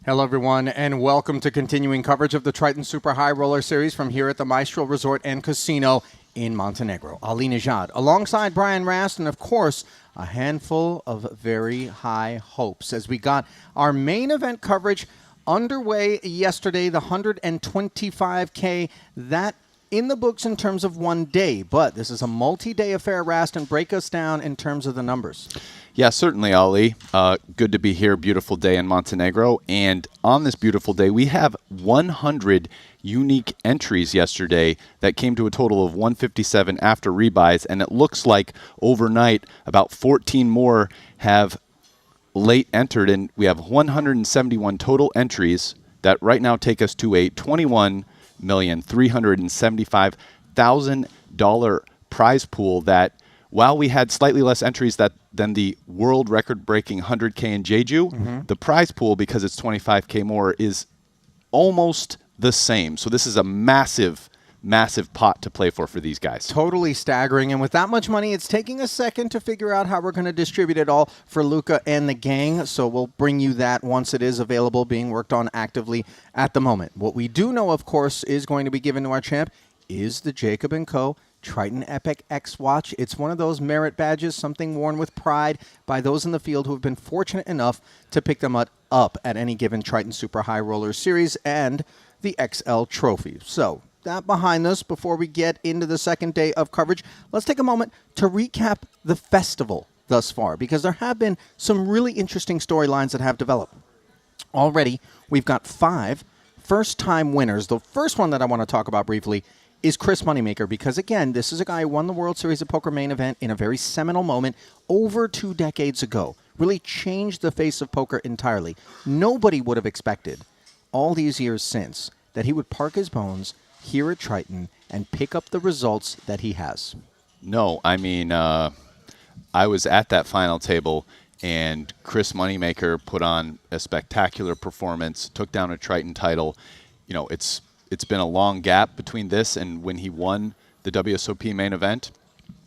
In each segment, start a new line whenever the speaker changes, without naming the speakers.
Hello, everyone, and welcome to continuing coverage of the Triton Super High Roller Series from here at the Maestral Resort and Casino in Montenegro. Ali Nejad, alongside Brian Rast, and of course, a handful of very high hopes as we got our main event coverage underway yesterday, the 125K, that in the books in terms of one day, but this is a multi-day affair. Rast, and break us down in terms of the numbers.
Yeah, certainly, Ali. Good to be here. Beautiful day in Montenegro. And on this beautiful day, we have 100 unique entries yesterday that came to a total of 157 after rebuys. And it looks like overnight about 14 more have late entered. And we have 171 total entries that right now take us to a $21,375,000 prize pool that, while we had slightly less entries than the world record-breaking 100K in Jeju, the prize pool, because it's 25K more, is almost the same. So this is a massive, massive pot to play for these guys.
Totally staggering. And with that much money, it's taking a second to figure out how we're going to distribute it all for Luca and the gang. So we'll bring you that once it is available, being worked on actively at the moment. What we do know, of course, is going to be given to our champ is the Jacob & Co. Triton Epic X Watch. It's one of those merit badges, something worn with pride by those in the field who have been fortunate enough to pick them up at any given Triton Super High Roller Series and the XL Trophy. So that behind us, before we get into the second day of coverage, let's take a moment to recap the festival thus far, because there have been some really interesting storylines that have developed. Already, we've got 5 first-time winners. The first one that I want to talk about briefly is Chris Moneymaker, because, again, this is a guy who won the World Series of Poker main event in a very seminal moment over 2 decades ago. Really changed the face of poker entirely. Nobody would have expected, all these years since, that he would park his bones here at Triton and pick up the results that he has.
No, I mean, I was at that final table, and Chris Moneymaker put on a spectacular performance, took down a Triton title. You know, it's been a long gap between this and when he won the WSOP main event.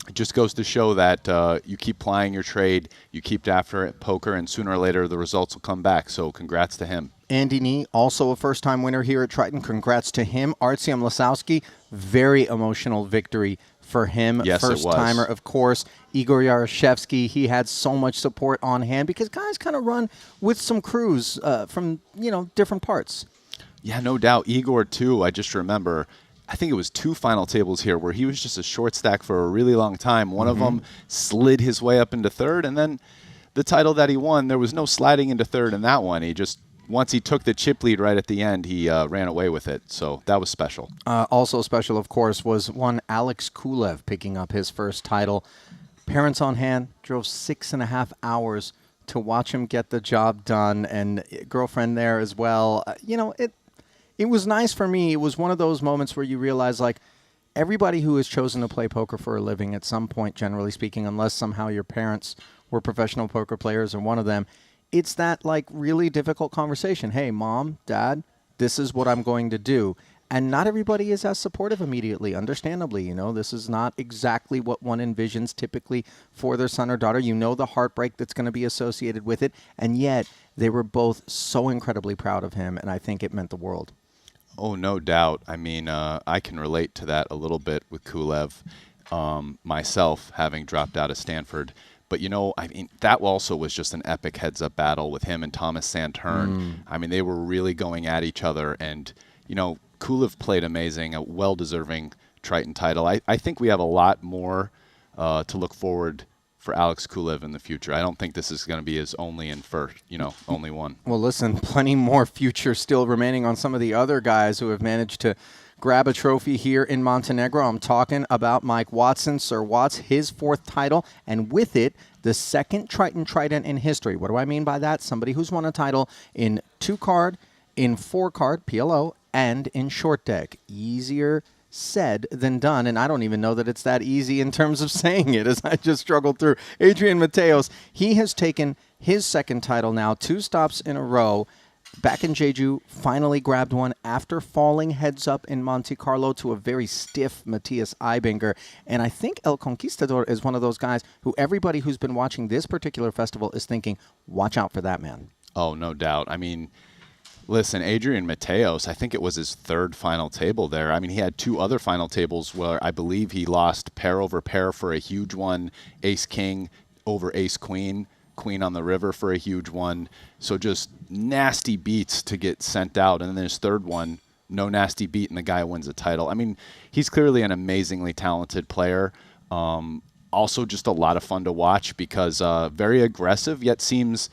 It just goes to show that you keep plying your trade, you keep after it, poker, and sooner or later the results will come back. So congrats to him.
Andy Nee, also a first-time winner here at Triton. Congrats to him. Artyom Lasowski, very emotional victory for him.
Yes,
first-timer, of course. Igor Yarashevsky, he had so much support on hand because guys kind of run with some crews from, different parts.
Yeah, no doubt. Igor, too, I just remember, I think it was 2 final tables here where he was just a short stack for a really long time. One of them slid his way up into third, and then the title that he won, there was no sliding into third in that one. He just, once he took the chip lead right at the end, he ran away with it. So that was special.
Also special, of course, was one Alex Kulev picking up his first title. Parents on hand, drove 6.5 hours to watch him get the job done, and girlfriend there as well. It was nice for me. It was one of those moments where you realize, like, everybody who has chosen to play poker for a living at some point, generally speaking, unless somehow your parents were professional poker players or one of them, it's that, like, really difficult conversation. Hey, mom, dad, this is what I'm going to do. And not everybody is as supportive immediately, understandably. This is not exactly what one envisions typically for their son or daughter. The heartbreak that's going to be associated with it. And yet, they were both so incredibly proud of him, and I think it meant the world.
Oh, no doubt. I mean, I can relate to that a little bit with Kulev, myself having dropped out of Stanford. But, I mean, that also was just an epic heads-up battle with him and Thomas Santern. I mean, they were really going at each other. And, Kulev played amazing, a well-deserving Triton title. I think we have a lot more to look forward for Alex Kulev in the future. I don't think this is going to be his only and first, only one.
Well, listen, plenty more future still remaining on some of the other guys who have managed to grab a trophy here in Montenegro. I'm talking about Mike Watson, Sir Watts, his 4th title, and with it, the 2nd Triton Trident in history. What do I mean by that? Somebody who's won a title in 2-card, in 4-card, PLO, and in short deck. Easier said than done, and I don't even know that it's that easy in terms of saying it, as I just struggled through. Adrian Mateos, he has taken his 2nd title now, 2 stops in a row. Back in Jeju, finally grabbed one after falling heads up in Monte Carlo to a very stiff Matthias Eibinger. And I think El Conquistador is one of those guys who everybody who's been watching this particular festival is thinking, watch out for that man.
Oh, no doubt. I mean, Listen, Adrian Mateos, I think it was his third final table there. I mean, he had 2 other final tables where I believe he lost pair over pair for a huge one, ace-king over ace-queen, queen on the river for a huge one. So just nasty beats to get sent out. And then his third one, no nasty beat, and the guy wins the title. I mean, he's clearly an amazingly talented player. Also just a lot of fun to watch because very aggressive, yet seems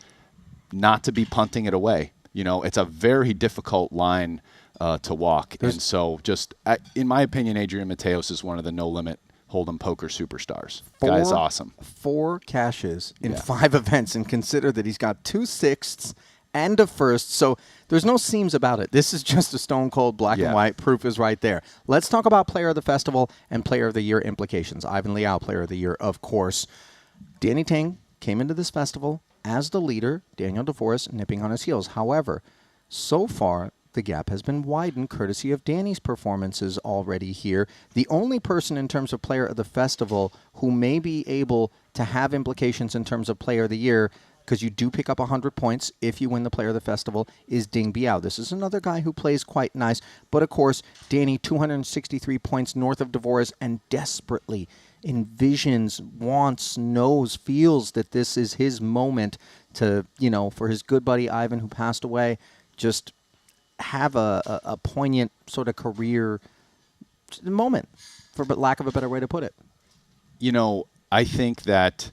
not to be punting it away. You know, it's a very difficult line to walk. And so just, in my opinion, Adrian Mateos is one of the no-limit Hold'em poker superstars. Guy's awesome.
4 cashes in 5 events, and consider that he's got 2 sixths and a first. So there's no seams about it. This is just a stone cold black and white. Proof is right there. Let's talk about Player of the Festival and Player of the Year implications. Ivan Liao, Player of the Year, of course. Danny Ting came into this festival as the leader, Daniel DeForest nipping on his heels. However, so far, the gap has been widened courtesy of Danny's performances already here. The only person in terms of Player of the Festival who may be able to have implications in terms of Player of the Year, because you do pick up 100 points if you win the Player of the Festival, is Ding Biao. This is another guy who plays quite nice. But, of course, Danny, 263 points north of DeVores, and desperately envisions, wants, knows, feels that this is his moment to, you know, for his good buddy Ivan, who passed away, just have a poignant sort of career moment, for lack of a better way to put it.
You know, I think that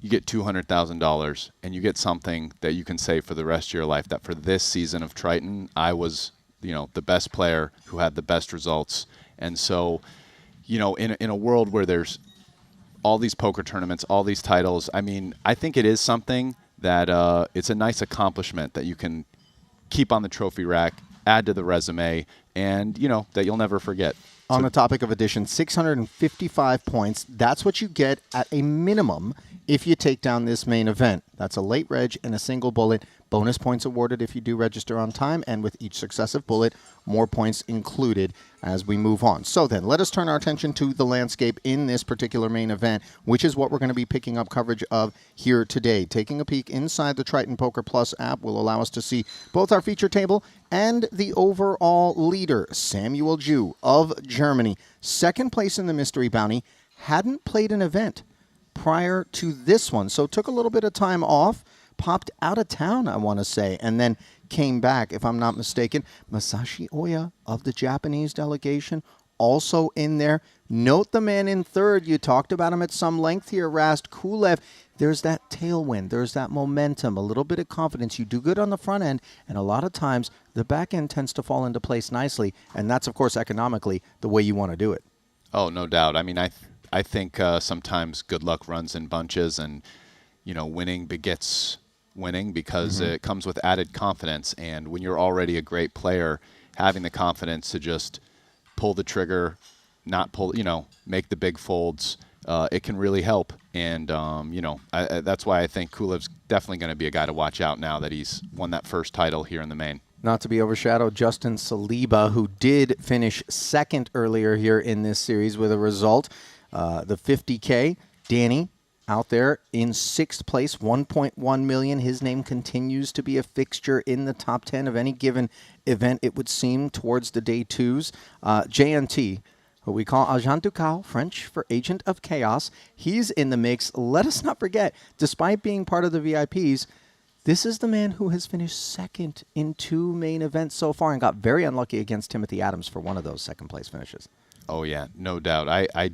you get $200,000 and you get something that you can say for the rest of your life, that for this season of Triton, I was, you know, the best player who had the best results. And so, you know, in a world where there's all these poker tournaments, all these titles, I mean, I think it is something that it's a nice accomplishment that you can keep on the trophy rack, add to the resume, and, you know, that you'll never forget.
On the topic of addition, 655 points. That's what you get at a minimum if you take down this main event. That's a late reg and a single bullet. Bonus points awarded if you do register on time, and with each successive bullet, more points included as we move on. So then, let us turn our attention to the landscape in this particular main event, which is what we're going to be picking up coverage of here today. Taking a peek inside the Triton Poker Plus app will allow us to see both our feature table and the overall leader, Samuel Ju of Germany. Second place in the Mystery Bounty, hadn't played an event prior to this one, so took a little bit of time off, popped out of town, I want to say, and then came back, if I'm not mistaken. Masashi Oya of the Japanese delegation also in there. Note the man in third. You talked about him at some length here, Rast Kulev. There's that tailwind. There's that momentum, a little bit of confidence. You do good on the front end, and a lot of times the back end tends to fall into place nicely, and that's, of course, economically the way you want to do it.
Oh, no doubt. I mean, I think sometimes good luck runs in bunches, and, you know, winning begets winning because it comes with added confidence. And when you're already a great player, having the confidence to just pull the trigger, not pull, you know, make the big folds, it can really help. And, you know, that's why I think Kulev's definitely going to be a guy to watch out now that he's won that first title here in the main.
Not to be overshadowed, Justin Saliba, who did finish second earlier here in this series with a result. The 50K, Danny out there in 6th place, 1.1 million. His name continues to be a fixture in the top 10 of any given event, it would seem, towards the day twos. JNT, who we call Agent du Chaos, French for Agent of Chaos, he's in the mix. Let us not forget, despite being part of the VIPs, this is the man who has finished second in 2 main events so far and got very unlucky against Timothy Adams for one of those second-place finishes.
Oh, yeah, no doubt. I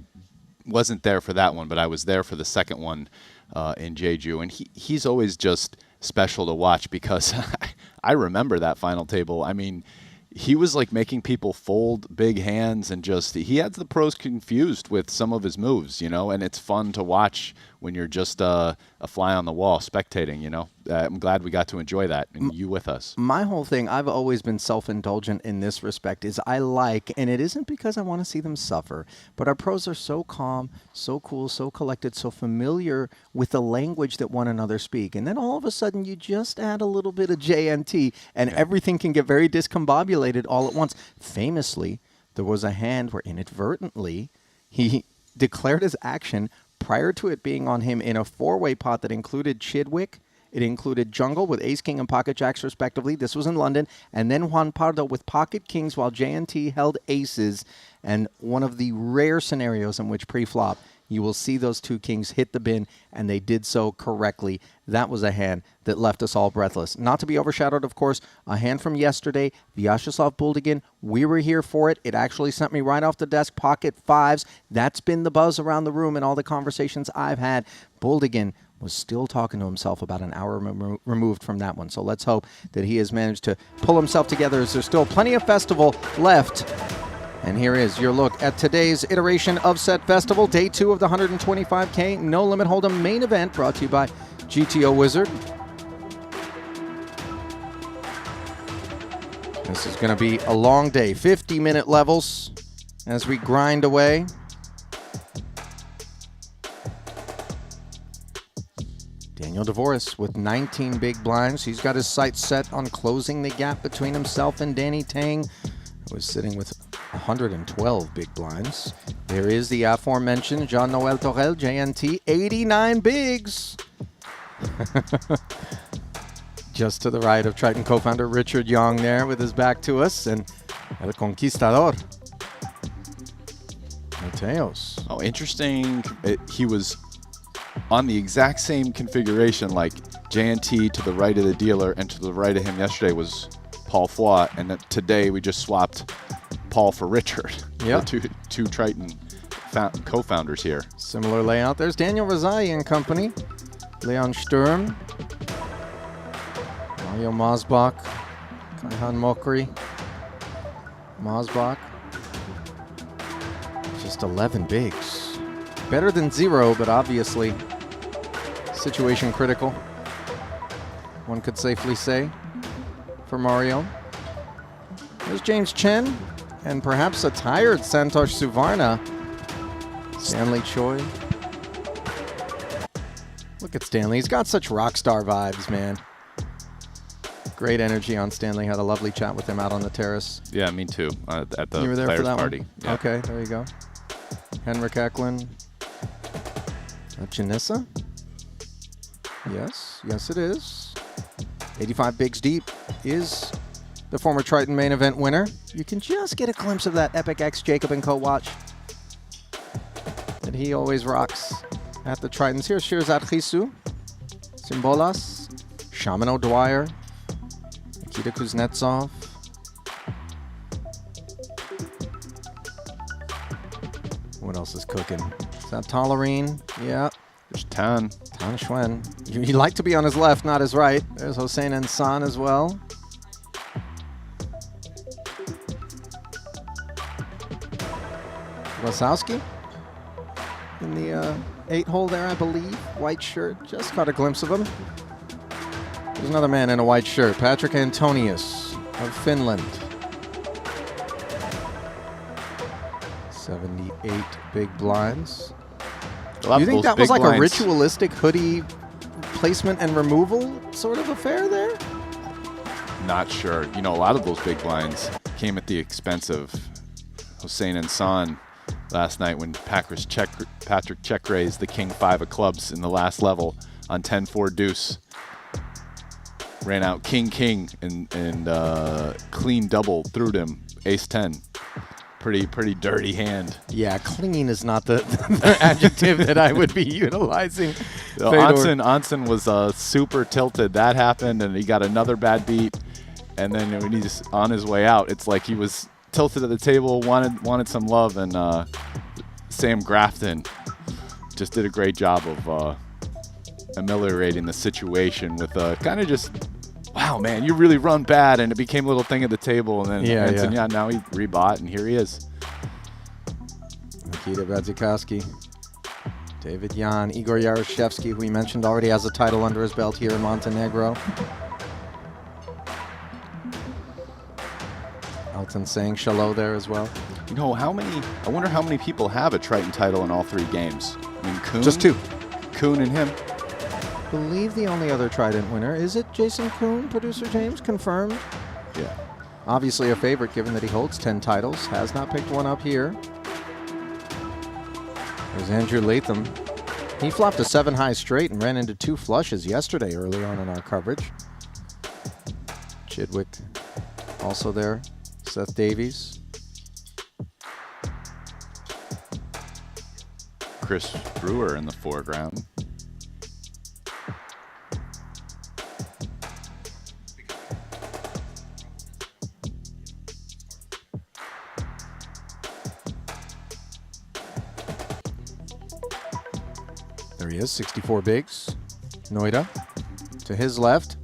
wasn't there for that one, but I was there for the second one in Jeju, and he's always just special to watch because I remember that final table. I mean, he was like making people fold big hands, and just he had the pros confused with some of his moves, you know, and it's fun to watch when you're just a fly on the wall spectating, you know. I'm glad we got to enjoy that, and you with us.
My whole thing, I've always been self-indulgent in this respect, is I like, and it isn't because I want to see them suffer, but our pros are so calm, so cool, so collected, so familiar with the language that one another speak. And then all of a sudden you just add a little bit of JNT, and everything can get very discombobulated all at once. Famously, there was a hand where inadvertently he declared his action prior to it being on him in a 4-way pot that included Chidwick It included Jungle with Ace King and Pocket Jacks respectively. This was in London. And then Juan Pardo with Pocket Kings while JNT held aces. And one of the rare scenarios in which pre-flop you will see those 2 kings hit the bin, and they did so correctly. That was a hand that left us all breathless. Not to be overshadowed, of course, a hand from yesterday, Vyacheslav Buldigin. We were here for it. It actually sent me right off the desk, pocket 5s. That's been the buzz around the room and all the conversations I've had. Buldigin was still talking to himself about an hour removed from that one. So let's hope that he has managed to pull himself together, as there's still plenty of festival left. And here is your look at today's iteration of Set Festival, day 2 of the 125K No Limit Hold'em main event, brought to you by GTO Wizard. This is going to be a long day, 50-minute levels as we grind away. Daniel Dvoris with 19 big blinds. He's got his sights set on closing the gap between himself and Danny Tang, who is sitting with 112 big blinds. There is the aforementioned Jean-Noel Torel, JNT, 89 bigs. Just to the right of Triton co-founder Richard Young there with his back to us, and El Conquistador, Mateos.
Oh, interesting. He was on the exact same configuration, like JNT to the right of the dealer, and to the right of him yesterday was Paul Foy, and today we just swapped Paul for Richard.
Yep.
The two Triton co-founders here.
Similar layout. There's Daniel Razai and company. Leon Sturm. Mario Mosbach. Kaihan Mokri. Mosbach. Just 11 bigs. Better than 0, but obviously situation critical, one could safely say, for Mario. There's James Chen, and perhaps a tired Santosh Suvarna. Stanley Choi. Look at Stanley. He's got such rock star vibes, man. Great energy on Stanley. Had a lovely chat with him out on the terrace.
Yeah, me too. At the
You were there
players'
for that
party.
one?
Yeah.
Okay, there you go. Henrik Eklund. Janissa? Yes it is. 85 bigs deep is the former Triton main event winner. You can just get a glimpse of that Epic X Jacob & Co. watch that he always rocks at the Tritons. Here's Shirzad Chisu, Simbolas, Shaman O'Dwyer, Nikita Kuznetsov. What else is cooking? Is that Tolerine? Yeah.
There's Tan.
Tan Xuan. You'd like to be on his left, not his right. There's Hossein and San as well. Wasowski in the 8-hole there, I believe. White shirt. Just caught a glimpse of him. There's another man in a white shirt. Patrick Antonius of Finland. 78 big blinds. Do you think that was like a ritualistic hoodie placement and removal sort of affair there?
Not sure. You know, a lot of those big blinds came at the expense of Hossein and San last night when Patrick check raised the King 5 of clubs in the last level on 10-4 deuce. Ran out King and clean double through him, ace 10. Pretty dirty hand.
Yeah, clean is not the adjective that I would be utilizing.
So Onsen was super tilted. That happened, and he got another bad beat. And then when he's on his way out, it's like he was tilted at the table, wanted some love, and Sam Grafton just did a great job of ameliorating the situation with kind of just, wow, man, you really run bad, and it became a little thing at the table, and then now he rebought, and here he is.
Nikita Vadzikowski, David Yan, Igor Yaroshevsky, who we mentioned already has a title under his belt here in Montenegro. Elton saying shalom there as well.
You know, I wonder how many people have a Triton title in all 3 games. I mean, Kuhn?
Just 2.
Kuhn and him.
I believe the only other Trident winner. Is it Jason Kuhn, producer James? Confirmed?
Yeah.
Obviously a favorite given that he holds 10 titles. Has not picked one up here. There's Andrew Latham. He flopped a 7 high straight and ran into 2 flushes yesterday early on in our coverage. Chidwick also there. Seth Davies.
Chris Brewer in the foreground.
There he is, 64 bigs. Noida to his left.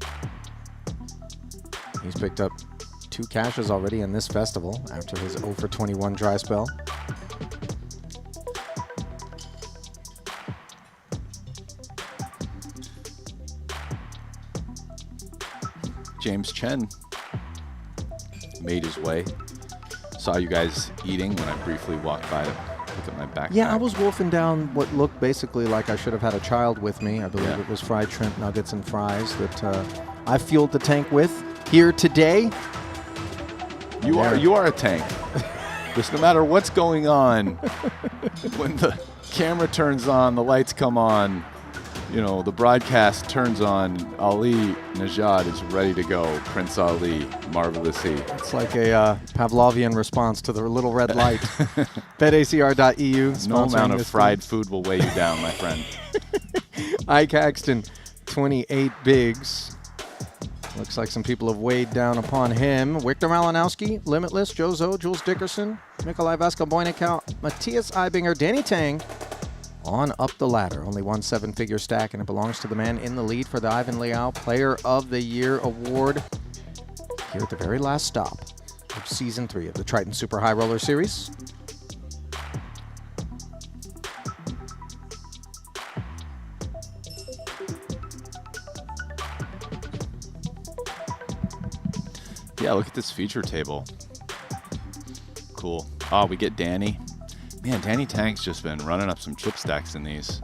He's picked up 2 cashes already in this festival after his 0 for 21 dry spell.
James Chen made his way. Saw you guys eating when I briefly walked by to look at my backpack.
Yeah, I was wolfing down what looked basically like I should have had a child with me. I believe it was fried shrimp nuggets and fries that I fueled the tank with here today.
You are a tank. Just no matter what's going on, when the camera turns on, the lights come on, you know, the broadcast turns on, Ali Najad is ready to go. Prince Ali, Marvelous He.
It's like a Pavlovian response to the little red light. BetACR.eu.
No amount of fried food will weigh you down, my friend.
Ike Axton, 28 bigs. Looks like some people have weighed down upon him. Victor Malinowski, Limitless, Jozo, Jules Dickerson, Nikolai Vaska-Boynikau, Matthias Eibinger, Danny Tang, on up the ladder. Only one 7-figure stack, and it belongs to the man in the lead for the Ivan Liao Player of the Year award here at the very last stop of Season 3 of the Triton Super High Roller Series.
Yeah, look at this feature table. Cool. Oh, we get Danny. Man, Danny Tang's just been running up some chip stacks in these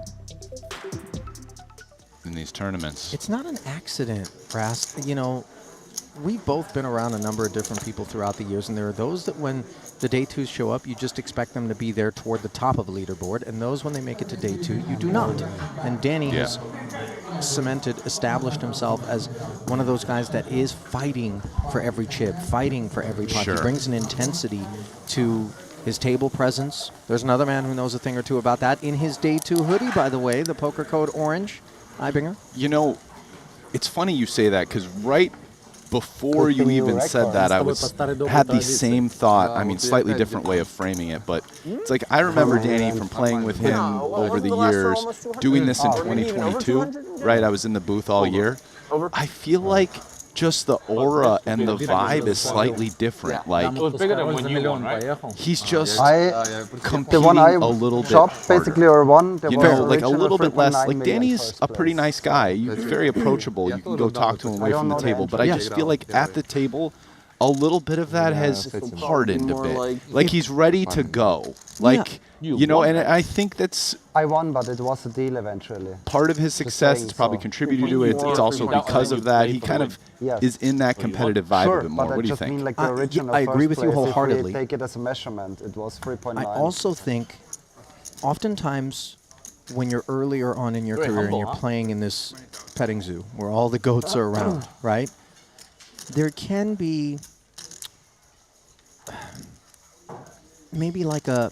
tournaments.
It's not an accident, Brass. You know, we've both been around a number of different people throughout the years, and there are those that when the day twos show up, you just expect them to be there toward the top of the leaderboard, and those when they make it to day 2, you do not. And Danny has cemented, established himself as one of those guys that is fighting for every chip, fighting for every pot.
Sure.
He brings an intensity to his table presence. There's another man who knows a thing or two about that in his day 2 hoodie, by the way, the poker code orange. Eibinger.
You know, it's funny you say that because right before you even said that, I had the same thought. I mean, slightly different way of framing it, but it's like I remember Danny from playing with him over the years, doing this in 2022, right? I was in the booth all year. I feel like just the aura and the vibe is slightly different. Like, he's just competing a little bit
basically, or one.
You know, like a little bit less. Like, Danny's a pretty nice guy. He's very approachable. You can go talk to him away from the table. But I just feel like at the table, a little bit of that has hardened a bit. Like he's ready to go. Like, you know, and I think that's...
I won, but it was a deal eventually.
Part of his success, it's probably contributed to it. It's also because of that. He kind of is in that competitive vibe a bit more. What do you think?
Mean, like the original
I agree with you wholeheartedly.
Take it as a measurement. It was 3.9.
I also think oftentimes when you're earlier on in your career and you're playing in this petting zoo where all the goats are around, right? There can be maybe like a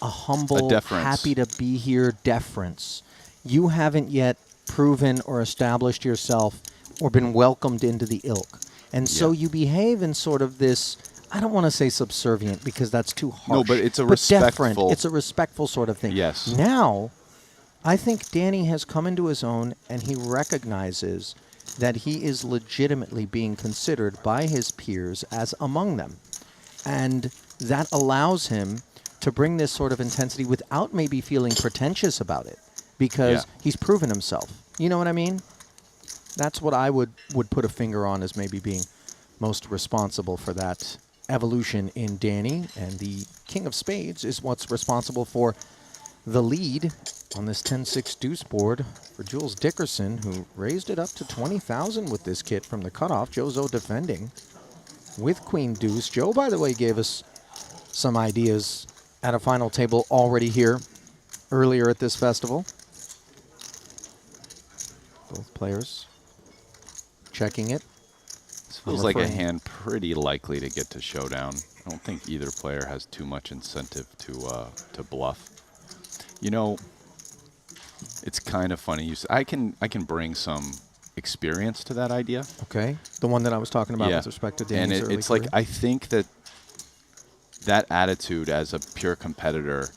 humble, happy to be here deference. You haven't yet proven or established yourself or been welcomed into the ilk. And so you behave in sort of this, I don't want to say subservient because that's too harsh.
No, but it's a respectful.
Deferent. It's a respectful sort of thing.
Yes.
Now, I think Danny has come into his own and he recognizes that he is legitimately being considered by his peers as among them. And that allows him to bring this sort of intensity without maybe feeling pretentious about it because he's proven himself. You know what I mean? That's what I would put a finger on as maybe being most responsible for that evolution in Danny. And the King of Spades is what's responsible for the lead on this 10-6 deuce board for Jules Dickerson, who raised it up to 20,000 with this kit from the cutoff. Jozo defending with Queen Deuce. Joe, by the way, gave us some ideas at a final table already here earlier at this festival. Both players checking it.
This feels like a hand pretty likely to get to showdown. I don't think either player has too much incentive to bluff. You know, it's kind of funny. I can bring some experience to that idea.
Okay, the one that I was talking about with respect to Danny's
and
early
it's like
career.
I think that attitude as a pure competitor,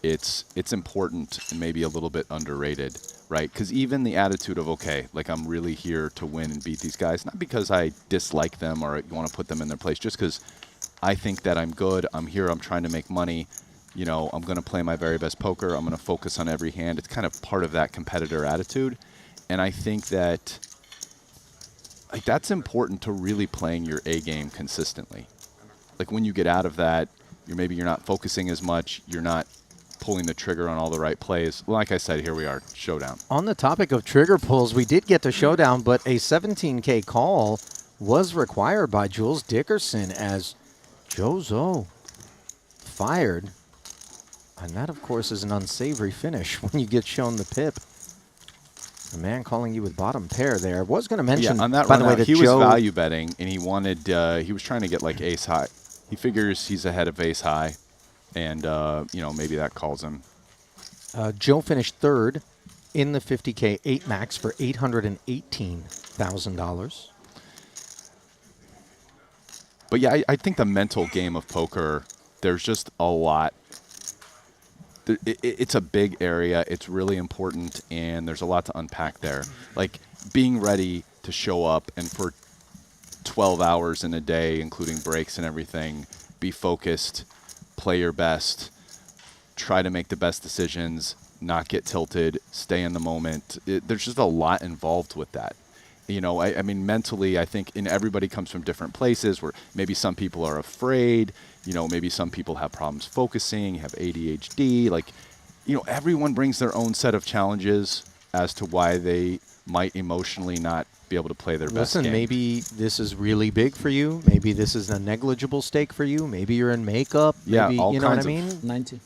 it's important and maybe a little bit underrated, right? Because even the attitude of, okay, like I'm really here to win and beat these guys, not because I dislike them or want to put them in their place, just because I think that I'm good, I'm here, I'm trying to make money, you know, I'm going to play my very best poker, I'm going to focus on every hand. It's kind of part of that competitor attitude. And I think that like that's important to really playing your A game consistently. Like when you get out of that, you're not focusing as much, you're not pulling the trigger on all the right plays. Like I said, here we are, showdown.
On the topic of trigger pulls, we did get to showdown, but a 17K call was required by Jules Dickerson as Jozo fired. And that, of course, is an unsavory finish when you get shown the pip. The man calling you with bottom pair there. Was going to mention,
on that
by the way,
run
that
he was
Joe
value betting, and he wanted, he was trying to get like ace high. He figures he's ahead of ace high, and, you know, maybe that calls him.
Joe finished third in the 50K 8 max for $818,000.
But yeah, I think the mental game of poker, there's just a lot. It's a big area. It's really important, and there's a lot to unpack there. Like being ready to show up and for 12 hours in a day, including breaks and everything, be focused, play your best, try to make the best decisions, not get tilted, stay in the moment. There's just a lot involved with that. You know, I mean, mentally, I think everybody comes from different places where maybe some people are afraid, you know, maybe some people have problems focusing, have ADHD. Like, you know, everyone brings their own set of challenges as to why they might emotionally not be able to play their best game.
Listen, maybe this is really big for you. Maybe this is a negligible stake for you. Maybe you're in makeup.
Yeah,
maybe,
all
you know what I
kinds
mean?
90.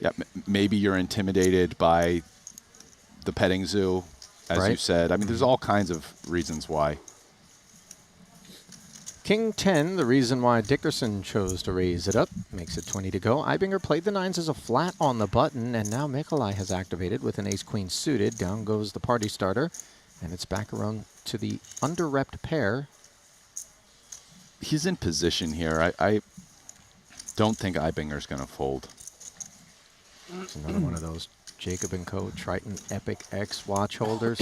Yeah, maybe you're intimidated by the petting zoo, as you
Right.
said. I mean, there's all kinds of reasons why.
King 10, the reason why Dickerson chose to raise it up, makes it 20 to go. Ibinger played the nines as a flat on the button, and now Mikolai has activated with an ace-queen suited. Down goes the party starter, and it's back around to the under-repped pair.
He's in position here. I don't think Ibinger's going to fold.
It's another one of those Jacob & Co. Triton Epic X watch holders.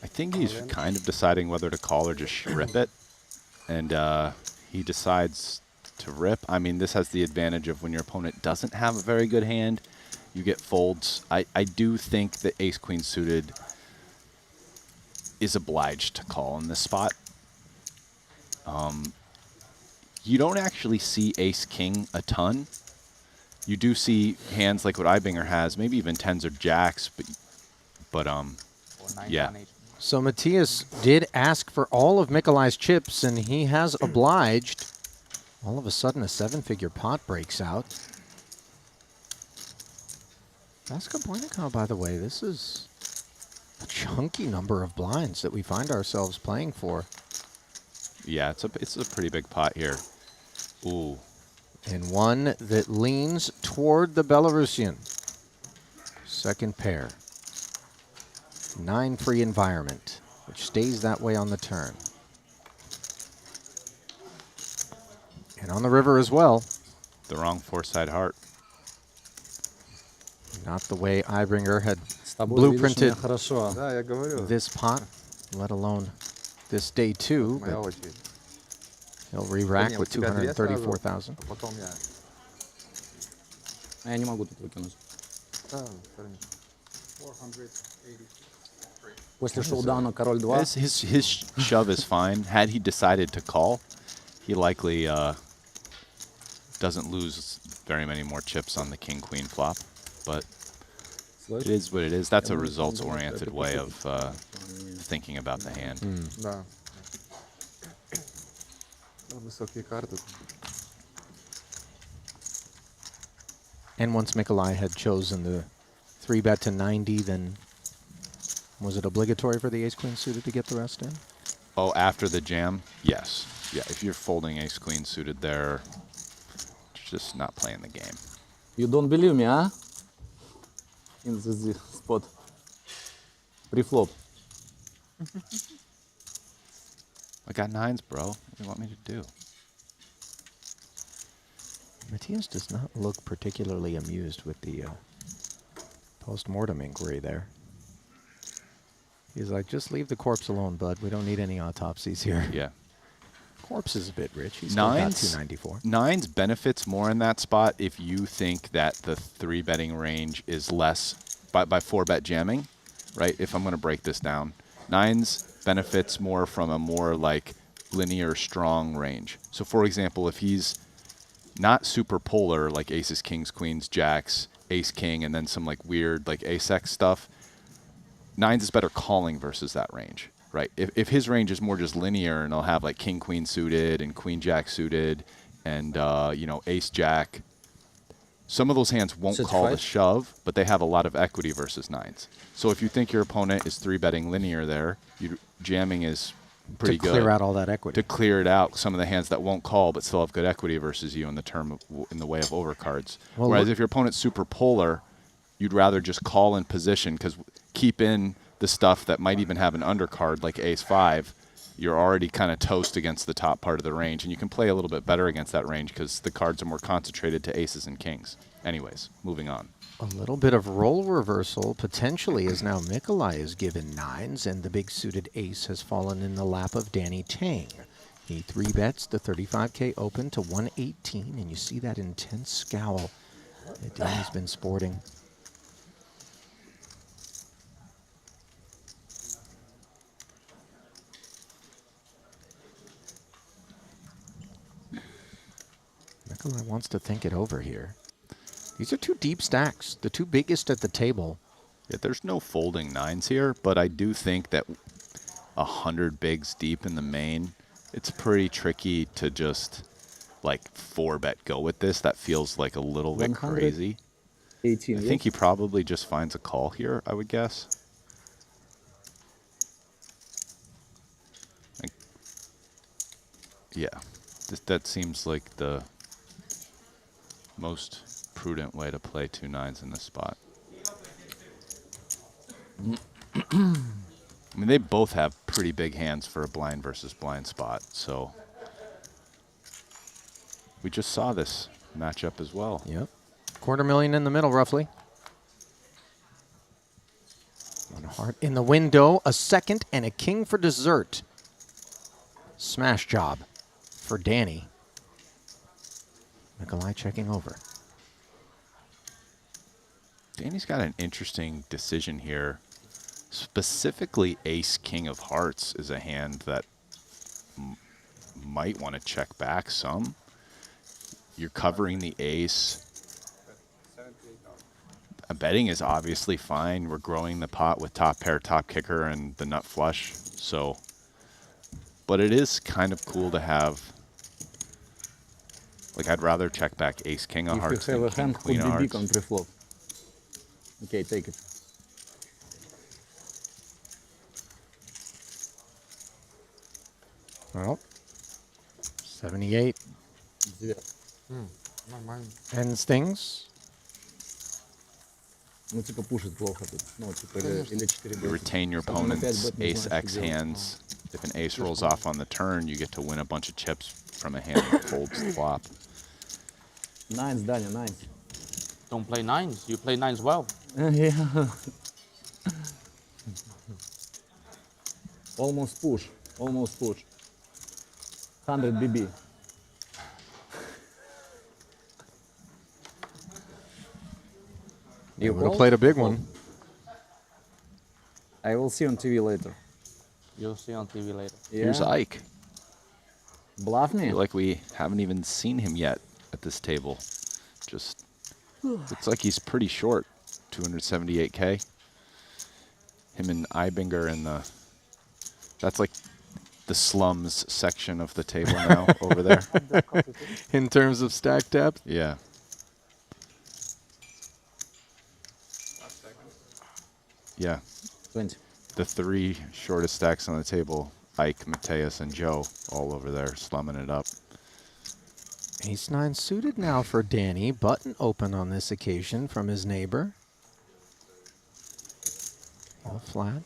I think he's kind of deciding whether to call or just rip it. And he decides to rip. I mean, this has the advantage of when your opponent doesn't have a very good hand, you get folds. I do think that ace-queen suited is obliged to call in this spot. You don't actually see ace-king a ton. You do see hands like what Ibinger has, maybe even tens or jacks, but yeah.
So Matthias did ask for all of Mikolai's chips, and he has obliged. All of a sudden, a seven-figure pot breaks out. That's Kapoinikau, by the way. This is a chunky number of blinds that we find ourselves playing for.
Yeah, it's a pretty big pot here. Ooh.
And one that leans toward the Belarusian. Second pair. 9 free environment, which stays that way on the turn. And on the river as well.
The wrong four-side heart.
Not the way Ibinger had
С тобой, видишь, у
blueprinted
меня хорошо.
Да, я говорю.
this pot, let alone this day two.
Моя
But
очередь.
he'll re-rack
Не,
with
у тебя две сразу,
234,000.
а потом я.
А я не могу тут выкинуть.
Да, верни.
После шоудауна король 2.
His shove is fine. Had he decided to call, he likely doesn't lose very many more chips on the king-queen flop. But it is what it is. That's a results-oriented way of thinking about the hand.
Да. Да, высокие карты.
And once Mikolai had chosen the 3-bet to 90, then was it obligatory for the ace-queen suited to get the rest in?
Oh, after the jam? Yes. Yeah, if you're folding ace-queen suited there, you're just not playing the game.
You don't believe me, huh? In this spot. Pre-flop.
I got 9s, bro. What do you want me to do?
Matthias does not look particularly amused with the post-mortem inquiry there. He's like, just leave the corpse alone, bud. We don't need any autopsies here.
Yeah.
Corpse is a bit rich. He's still got
9s,
294.
9s benefits more in that spot if you think that the 3-betting range is less by 4-bet jamming, right? If I'm going to break this down. 9s benefits more from a more like linear strong range. So for example, if he's not super polar like aces, kings, queens, jacks, ace, king, and then some like weird like ace-x stuff, 9s is better calling versus that range, right? If his range is more just linear and he'll have like king, queen suited and queen, jack suited and, you know, ace, jack, some of those hands won't call the shove, but they have a lot of equity versus 9s. So if you think your opponent is 3-betting linear there, jamming is pretty good.
To clear out all that equity.
To clear it out, some of the hands that won't call but still have good equity versus you in the way of overcards.
Well,
whereas if your opponent's super polar, you'd rather just call in position because keep in the stuff that might even have an undercard like ace-5. You're already kind of toast against the top part of the range, and you can play a little bit better against that range because the cards are more concentrated to aces and kings. Anyways, moving on.
A little bit of role reversal potentially as now Nikolai is given 9s and the big suited ace has fallen in the lap of Danny Tang. He 3-bets the 35K open to 118, and you see that intense scowl that Danny's been sporting. Nikolai wants to think it over here. These are two deep stacks, the two biggest at the table.
Yeah, there's no folding 9s here, but I do think that 100 bigs deep in the main, it's pretty tricky to just like 4-bet go with this. That feels like a little bit crazy.
18.
I think he probably just finds a call here, I would guess. Yeah, that seems like the most prudent way to play 2 9s in this spot. I mean, they both have pretty big hands for a blind versus blind spot, so we just saw this matchup as well.
Yep. $250,000 in the middle, roughly. One heart in the window, a second, and a king for dessert. Smash job for Danny. Nikolai checking over.
Danny's got an interesting decision here. Specifically, ace-king of hearts is a hand that might want to check back some. You're covering the ace. Betting is obviously fine. We're growing the pot with top pair, top kicker, and the nut flush. So, but it is kind of cool to have. Like, I'd rather check back ace-king of hearts
If you
than
have a hand,
king-queen
could
of
be big
hearts.
on pre-flop. Okay, take it.
Well, 78
Нормально.
ends things.
Ну, типа, пушит плохо тут. Ну, типа, или 4
You retain your opponent's ace-x hands. If an ace rolls off on the turn, you get to win a bunch of chips from a hand that folds the flop.
9s, Даня, 9s.
Don't play 9s. You play 9s well.
Yeah. Almost push. Almost push. 100 BB.
You would have played a big one.
I will see on TV later.
You'll see on TV later.
Yeah.
Here's Ike.
Bluff
I
me.
feel like we haven't even seen him yet at this table. Just looks like he's pretty short, 278K. Him and Ibinger in the, that's like the slums section of the table now over there.
In terms of stack depth,
Yeah. Yeah,
20.
the three shortest stacks on the table, Ike, Mateus, and Joe, all over there slumming it up.
Ace-9 suited now for Danny. Button open on this occasion from his neighbor. All flat.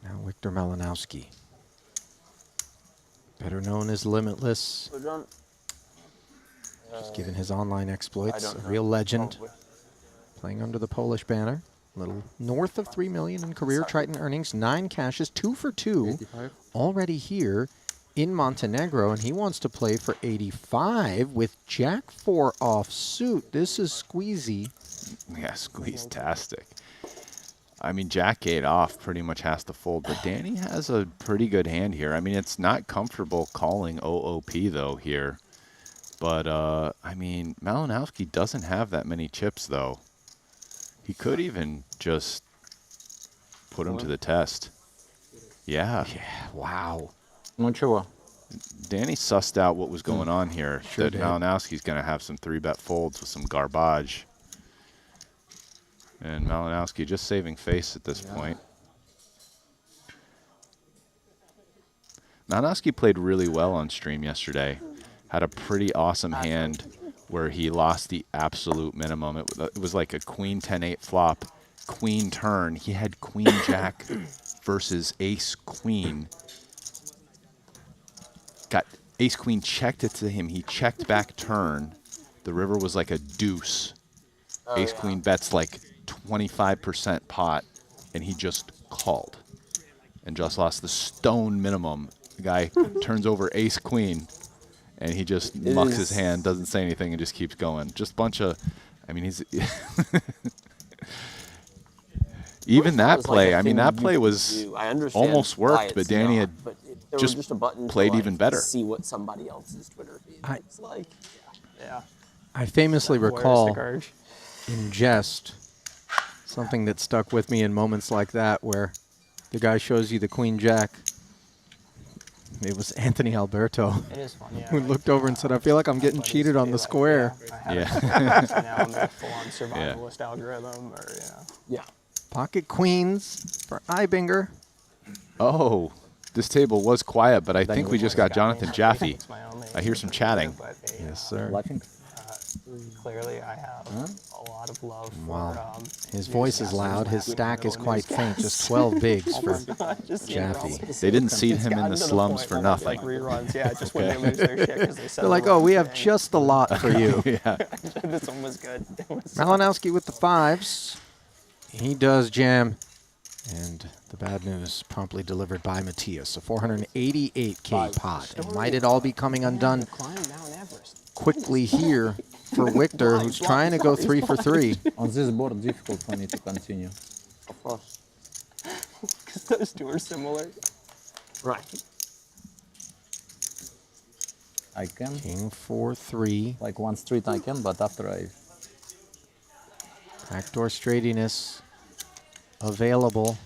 Now Victor Malinowski, better known as Limitless, just given his online exploits, a real legend, playing under the Polish banner. A little north of 3 million in career Triton earnings, 9 cashes, 2 for 2,
85.
already here in Montenegro, and he wants to play for 85 with Jack 4 offsuit. This is squeezy.
Yeah, squeeze-tastic. I mean, Jack 8 off pretty much has to fold, but Danny has a pretty good hand here. I mean, it's not comfortable calling OOP, though, here. But, I mean, Malinowski doesn't have that many chips, though. He could even just put him to the test. Yeah.
Yeah, wow.
Ну чего?
Danny sussed out what was going on here.
Sure
that
did.
Malinowski's going to have some 3-bet folds with some garbage. And Malinowski just saving face at this point. Malinowski played really well on stream yesterday. Had a pretty awesome hand where he lost the absolute minimum. It was like a queen 10-8 flop, queen turn. He had queen jack versus ace queen. Got ace queen checked it to him. He checked back turn. The river was like a deuce. Ace queen bets like 25% pot, and he just called and just lost the stone minimum. The guy turns over ace queen, and he just mucks his hand, doesn't say anything, and just keeps going. Just a bunch of, I mean, he's even that play. I mean, that play was almost worked, but Danny had just played even better.
See what somebody else's Twitter feed looks like.
Yeah.
I famously recall
Where's
in jest something that stuck with me in moments like that where the guy shows you the queen jack. It was Anthony Alberto
It is fun, yeah.
who looked over and said, I feel like I'm getting cheated on the square.
Yeah.
Now I'm a full-on survivalist algorithm, or
Yeah.
Pocket queens for Ibinger.
Oh, this table was quiet, but I think we just got Jonathan Jaffe.
it's my only.
I hear some chatting.
But
Yes, sir.
Laughing?
clearly, I have a lot of love
Wow.
for.
His voice is loud. His stack is quite faint. Just 12 bigs for Jaffe.
They didn't seed him in the slums for nothing.
Like reruns, yeah, just when they lose their shit because they
They're like, oh, we have just the lot for you.
Yeah.
This one was good. It was
Malinowski with the 5s. He does jam. And the bad news promptly delivered by Matthias. A 488K pot. And might it all be coming undone quickly here for Victor, who's trying to go 3 for 3.
On this board, difficult for me to continue.
Of course.
because those two are similar.
Right.
I can.
King 4-3.
Like one street I can, but after I...
Backdoor straightiness available.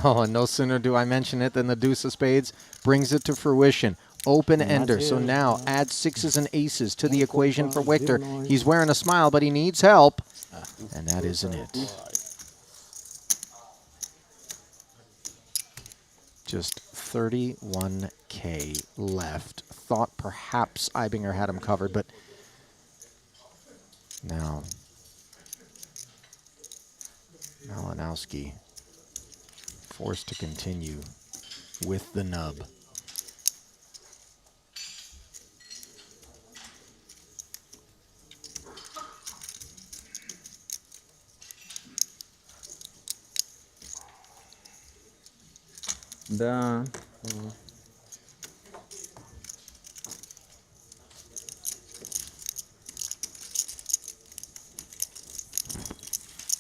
Oh, and no sooner do I mention it than the deuce of spades brings it to fruition. Open ender. So now add 6s and aces to the equation for Victor. He's wearing a smile, but he needs help. And that isn't it. Just 31K left. Thought perhaps Ibinger had him covered, but now Malinowski forced to continue with the nub.
Да.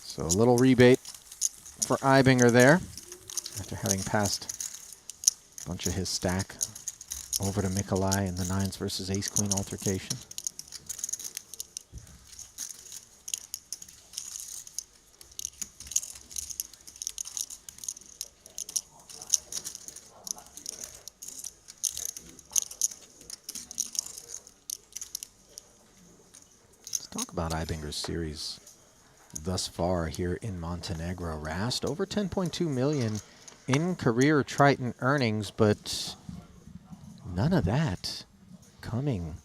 So a little rebate for Ibinger there after having passed a bunch of his stack over to Mikolai in the 9s versus ace-queen altercation. Let's talk about Ibinger's series thus far here in Montenegro. Rast over 10.2 million in career Triton earnings, but none of that coming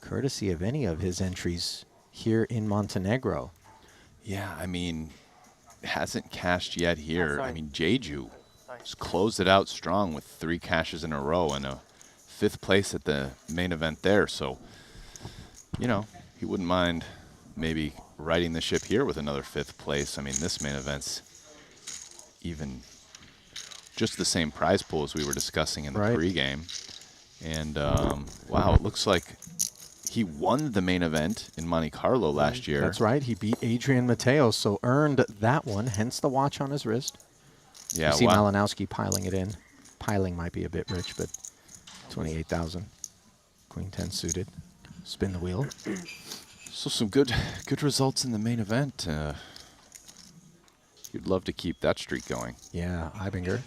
courtesy of any of his entries here in Montenegro.
Yeah, I mean, hasn't cashed yet here.
sorry.
I mean, Jeju just closed it out strong with 3 cashes in a row and a 5th place at the main event there. So, you know, he wouldn't mind maybe riding the ship here with another 5th place. I mean, this main event's even just the same prize pool as we were discussing in the
Right.
pregame. And, wow, it looks like he won the main event in Monte Carlo last year.
That's right. He beat Adrian Mateo, so earned that one, hence the watch on his wrist.
Yeah,
You see
wow.
Malinowski piling it in. Piling might be a bit rich, but 28,000. Queen 10 suited. Spin the wheel.
So some good results in the main event. You'd love to keep that streak going.
Yeah, Ibinger.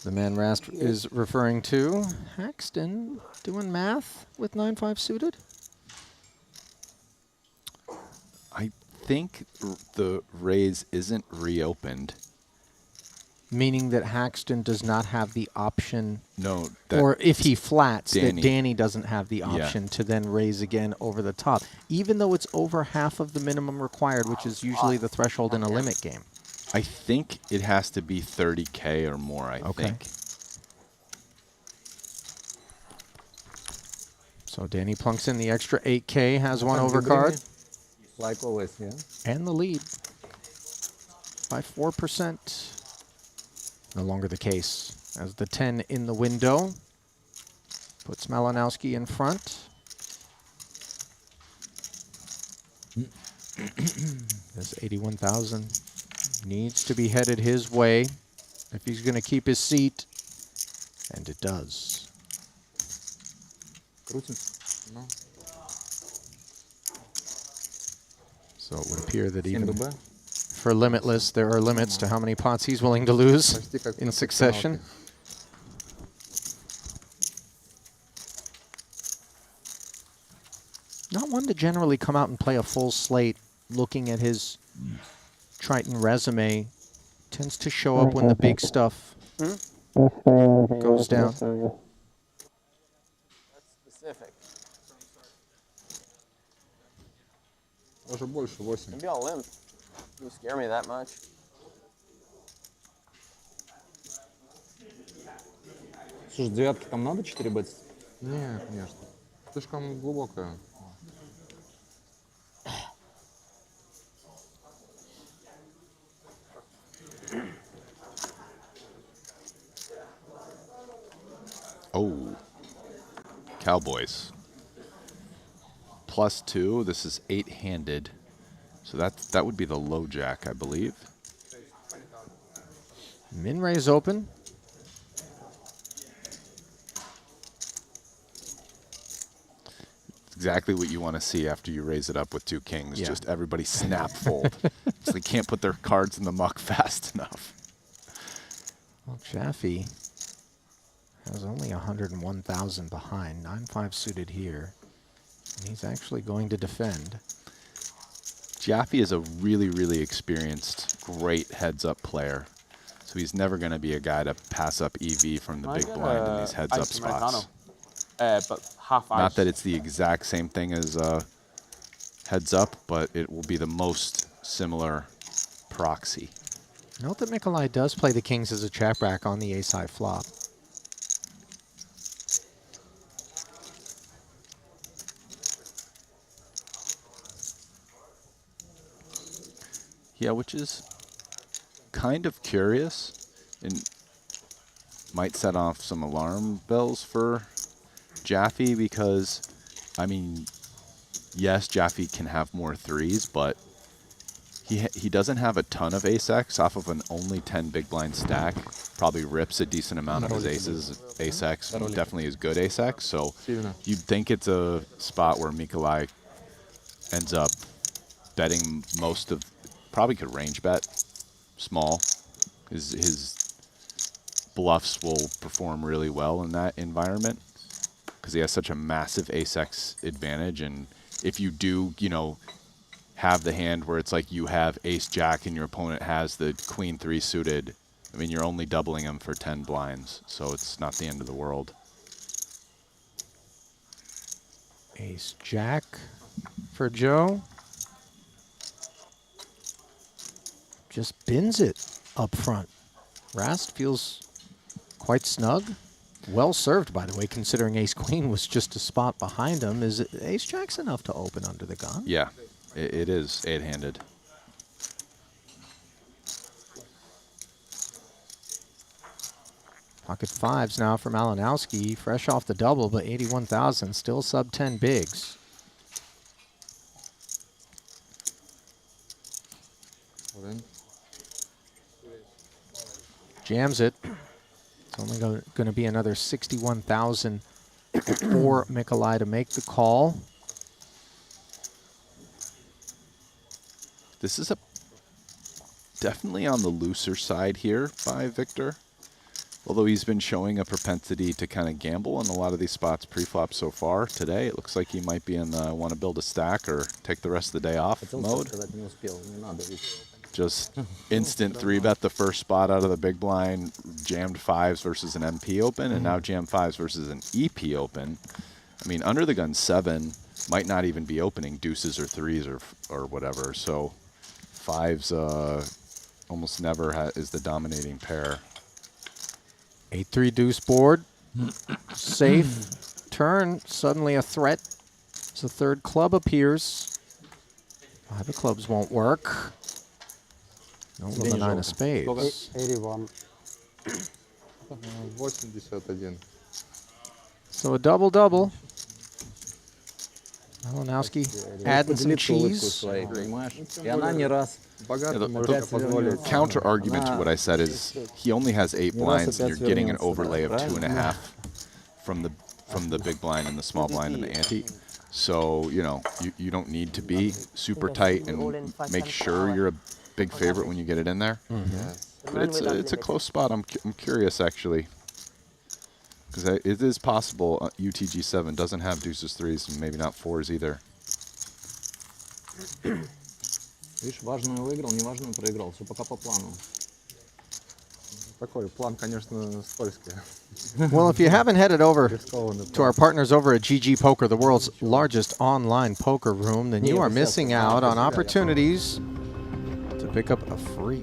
The man Rast is referring to. Haxton doing math with 9-5 suited.
I think the raise isn't reopened.
Meaning that Haxton does not have the option,
No, that
or if he flats,
Danny.
that Danny doesn't have the
Yeah.
option to then raise again over the top, even though it's over half of the minimum required, which is usually the threshold in a limit game.
I think it has to be 30K or more, I
Okay.
think.
So Danny plunks in the extra 8K, has one
Can you bring
overcard,
me? Like always, yeah.
and the lead by 4%. No longer the case, as the 10 in the window puts Malinowski in front. This 81,000 needs to be headed his way if he's going to keep his seat, and it does.
Крутим. Ну,
So it would appear that
7
even
ББ.
for Limitless, there are limits to how many pots he's willing to lose
Почти как
in
на
succession.
профессионалке.
Not one to generally come out and play a full slate. Looking at his Triton resume, tends to show up when the big stuff goes down.
That's specific.
Даже больше, 8.
Maybe I'll limp. You scare me that much.
Слушай, девятки там надо 4 бетить?
Не, конечно. Слишком глубокая.
Oh, Cowboys. +2. This is 8-handed. So that would be the low jack, I believe.
Min raise open.
Exactly what you want to see after you raise it up with 2 kings.
Yeah.
Just everybody snap fold. So they can't put their cards in the muck fast enough.
Well, Jaffe has only 101,000 behind. 9-5 suited here. And he's actually going to defend.
Jaffe is a really, really experienced, great heads-up player. So he's never going to be a guy to pass up EV from the
I
big
got
blind in
a
these heads-up
ice Americano.
spots.
But half ice.
Not that it's the exact same thing as heads-up, but it will be the most similar proxy.
Note that Nikolai does play the kings as a checkback on the ace-high flop.
Yeah, which is kind of curious and might set off some alarm bells for Jaffe because, I mean, yes, Jaffe can have more threes, but he doesn't have a ton of ace-x off of an only 10 big blind stack. Probably rips a decent amount of his aces, ace-x, definitely is good ace-x. So
Сильно.
you'd think it's a spot where Nikolai ends up betting most of, probably could range bet small. His bluffs will perform really well in that environment because he has such a massive ace-x advantage. And if you do, you know, have the hand where it's like you have ace jack and your opponent has the queen 3 suited. I mean, you're only doubling them for 10 blinds, so it's not the end of the world.
Ace jack for Joe. Just bins it up front. Rast feels quite snug. Well served, by the way, considering ace queen was just a spot behind him. Is it ace jack's enough to open under the gun?
Yeah, it is 8-handed.
Pocket fives now from Malinowski, fresh off the double, but 81,000, still sub 10 bigs.
All in.
Jams it. It's only going to be another 61,000 for Mikolai to make the call.
This is definitely on the looser side here by Victor. Although he's been showing a propensity to kind of gamble in a lot of these spots pre-flop so far. Today, it looks like he might be in the want to build a stack or take the rest of the day off mode. Just instant 3-bet the first spot out of the big blind, jammed 5s versus an MP open, and now jammed 5s versus an EP open. I mean, under the gun 7 might not even be opening deuces or 3s or whatever. So 5s almost never is the dominating pair.
8-3 deuce board. Safe. Turn. Suddenly a threat. As the third club appears. 5 of clubs won't work. No, with the 9 of spades.
81.
81.
So a double-double. Malinowski adding some cheese.
The counter argument to what I said is he only has 8 blinds, and you're getting an overlay of 2.5 from the big blind and the small blind and the ante. So you don't need to be super tight and make sure you're a big favorite when you get it in there. But it's a close spot. I'm curious actually, because it is possible UTG7 doesn't have deuces 3s and maybe not 4s either.
Видишь, важную выиграл, неважную проиграл. Все пока по плану.
Такой план, конечно, скользкий.
Well, if you haven't headed over to our partners over at GG Poker, the world's largest online poker room, then you are missing out on opportunities to pick up a free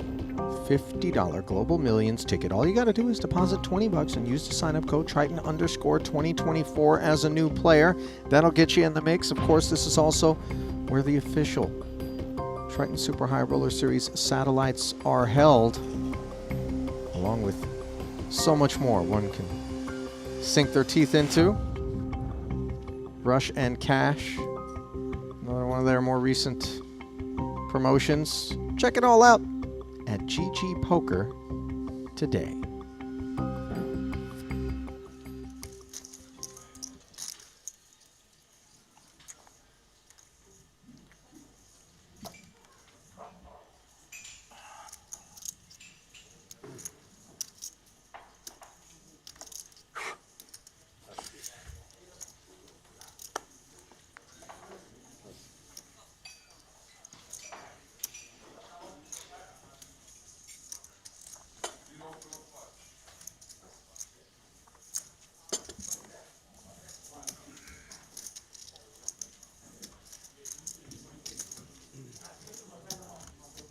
$50 Global Millions ticket. All you got to do is deposit 20 bucks and use the sign-up code Triton_2024 as a new player. That'll get you in the mix. Of course, this is also where the official Triton Super High Roller Series satellites are held, along with so much more one can sink their teeth into. Rush and Cash, another one of their more recent promotions. Check it all out at GG Poker today.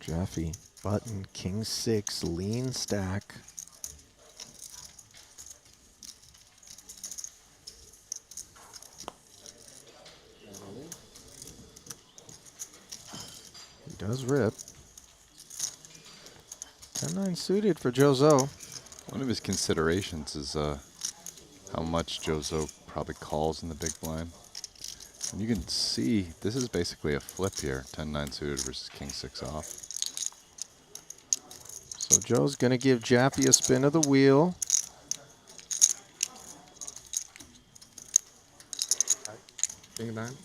Jeffy, button, king 6, lean stack. He does rip. 10-9 suited for Jozo.
One of his considerations is how much Jozo probably calls in the big blind. And you can see this is basically a flip here, 10-9 suited versus king 6 off.
So Joe's going to give Jaffe a spin of the wheel.
King 9.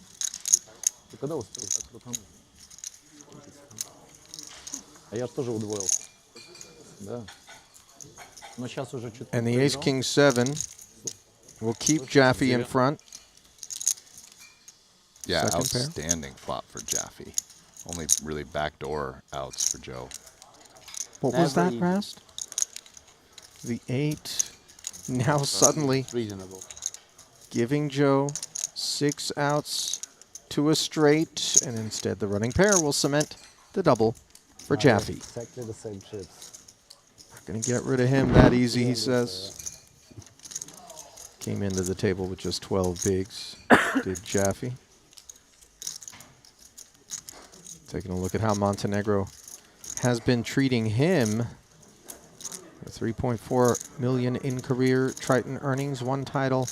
Ты когда успел так крутануть? А я тоже удвоил. Да. Но сейчас уже чуть.
And the ace king 7 will keep Jaffe in front.
Yeah,
Second pair.
outstanding flop for Jaffe. only really backdoor outs for Joe.
What was that,
Every-
Rast? The 8. Now suddenly
Reasonable.
giving Joe 6 outs to a straight, and instead the running pair will cement the double for
Now he has
Jaffe.
exactly the same chips.
Gonna get rid of him that easy, he says. Came into the table with just 12 bigs, did Jaffe. Taking a look at how Montenegro has been treating him. 3.4 million in career Triton earnings, 1 title,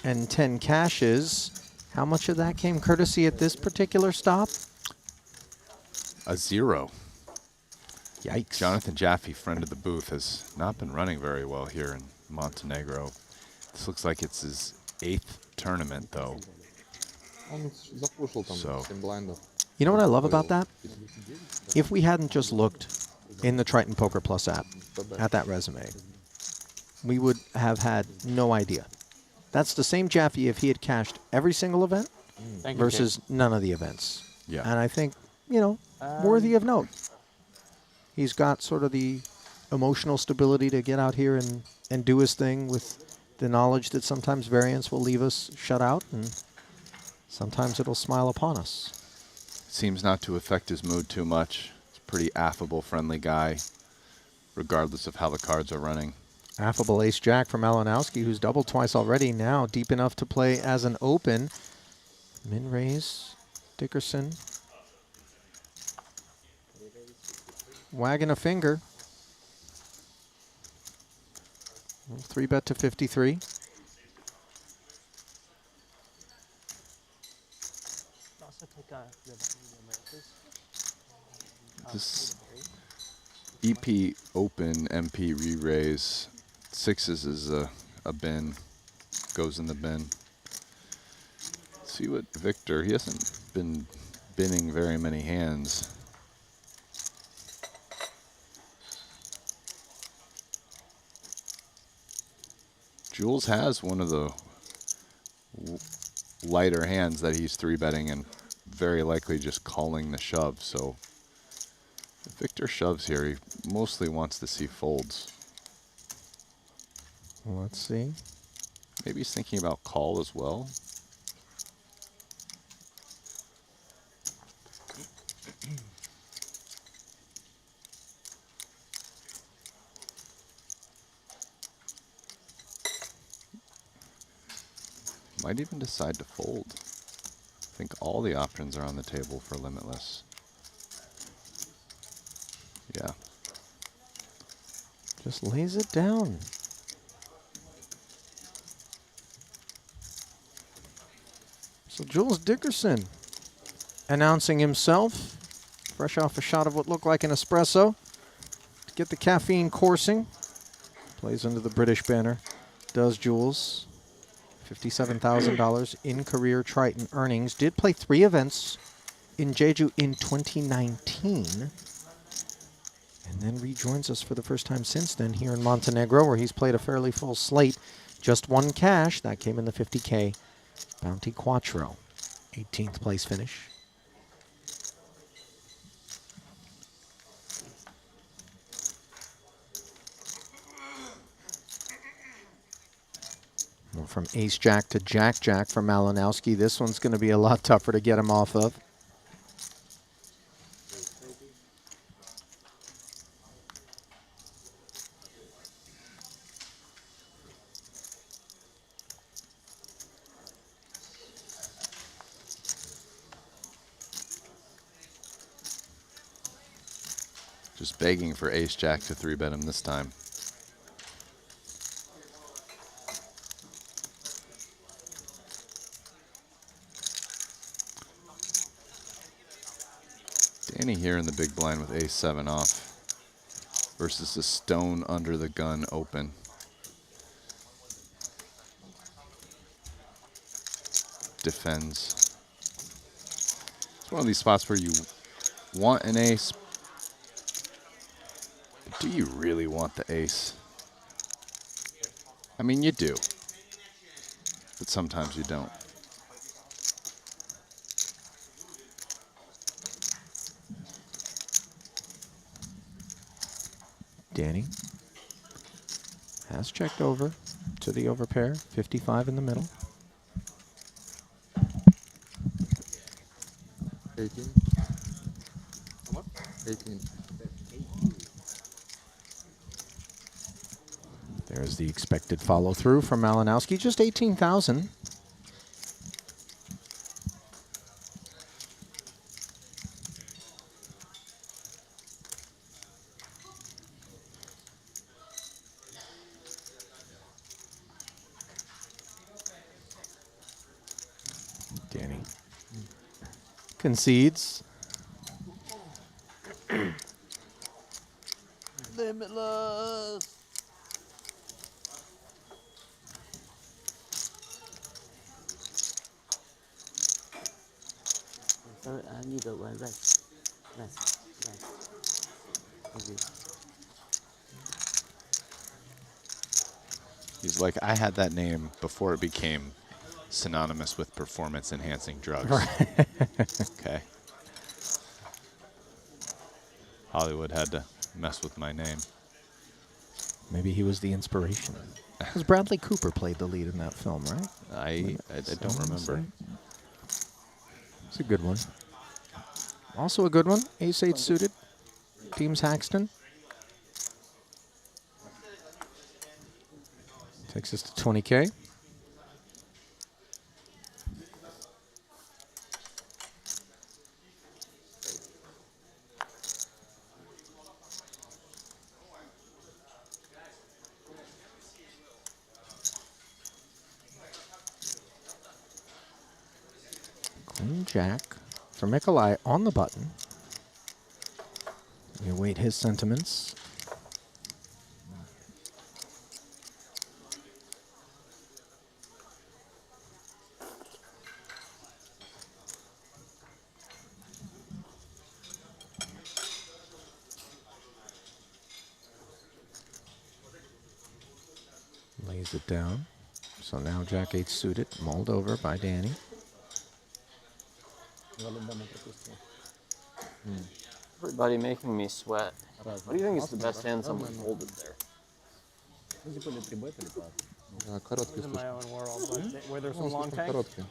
and 10 cashes. How much of that came courtesy at this particular stop?
A 0.
Yikes.
Jonathan Jaffe, friend of the booth, has not been running very well here in Montenegro. This looks like it's his 8th tournament, though.
Он запушил там
So.
7 блайндов.
You know what I love about that? If we hadn't just looked in the Triton Poker Plus app at that resume, we would have had no idea. That's the same Jaffe if he had cashed every single event
Thank you,
versus none of the events.
Yeah.
And I think, you know, worthy of note. He's got sort of the emotional stability to get out here and do his thing with the knowledge that sometimes variance will leave us shut out and sometimes it'll smile upon us.
Seems not to affect his mood too much. He's a pretty affable, friendly guy, regardless of how the cards are running.
Affable ace-jack from Malinowski, who's doubled twice already, now deep enough to play as an open. Min-raise, Dickerson. Wagging a finger. 3-bet to 53.
Also take the medium raises.
This EP open MP re-raise, 6s is a bin, goes in the bin. See what Victor, he hasn't been binning very many hands. Jules has one of the lighter hands that he's 3-betting and very likely just calling the shove, so if Victor shoves here, he mostly wants to see folds.
Let's see.
Maybe he's thinking about call as well. Might even decide to fold. I think all the options are on the table for limitless. Yeah.
Just lays it down. So Jules Dickerson announcing himself, fresh off a shot of what looked like an espresso. To get the caffeine coursing. Plays under the British banner, does Jules. $57,000 in career Triton earnings. Did play 3 events in Jeju in 2019. And then rejoins us for the first time since then here in Montenegro, where he's played a fairly full slate. Just 1 cash. That came in the 50K Bounty Quattro. 18th place finish. Well, from ace-jack to jack-jack for Malinowski. This one's going to be a lot tougher to get him off of.
Just begging for ace-jack to 3-bet him this time. Danny here in the big blind with ace-7 off versus a stone under the gun open. Defends. It's one of these spots where you want an ace, but do you really want the ace? I mean, you do, but sometimes you don't.
Danny has checked over to the overpair. 55 in the middle.
18. 18.
There's the expected follow-through from Malinowski. Just 18,000. Danny concedes.
Limitless.
Sorry, I need a one rest. Rest. Thank you.
He's like, I had that name before it became synonymous with performance-enhancing drugs. Okay. Hollywood had to mess with my name.
Maybe he was the inspiration. Because Bradley Cooper played the lead in that film, right?
I don't remember.
It's a good one. Also a good one. Ace-8 suited. Teams Haxton. Takes us to 20K. Queen Jack for Mikolai on the button. We await his sentiments. Lays it down. So now Jack-8 suited, mulled over by Danny.
Everybody making me sweat. What do you think is the best hand someone folded there?
Короткий
In
слушай.
my own world, but were there some long
Слишком
tanks?
короткий.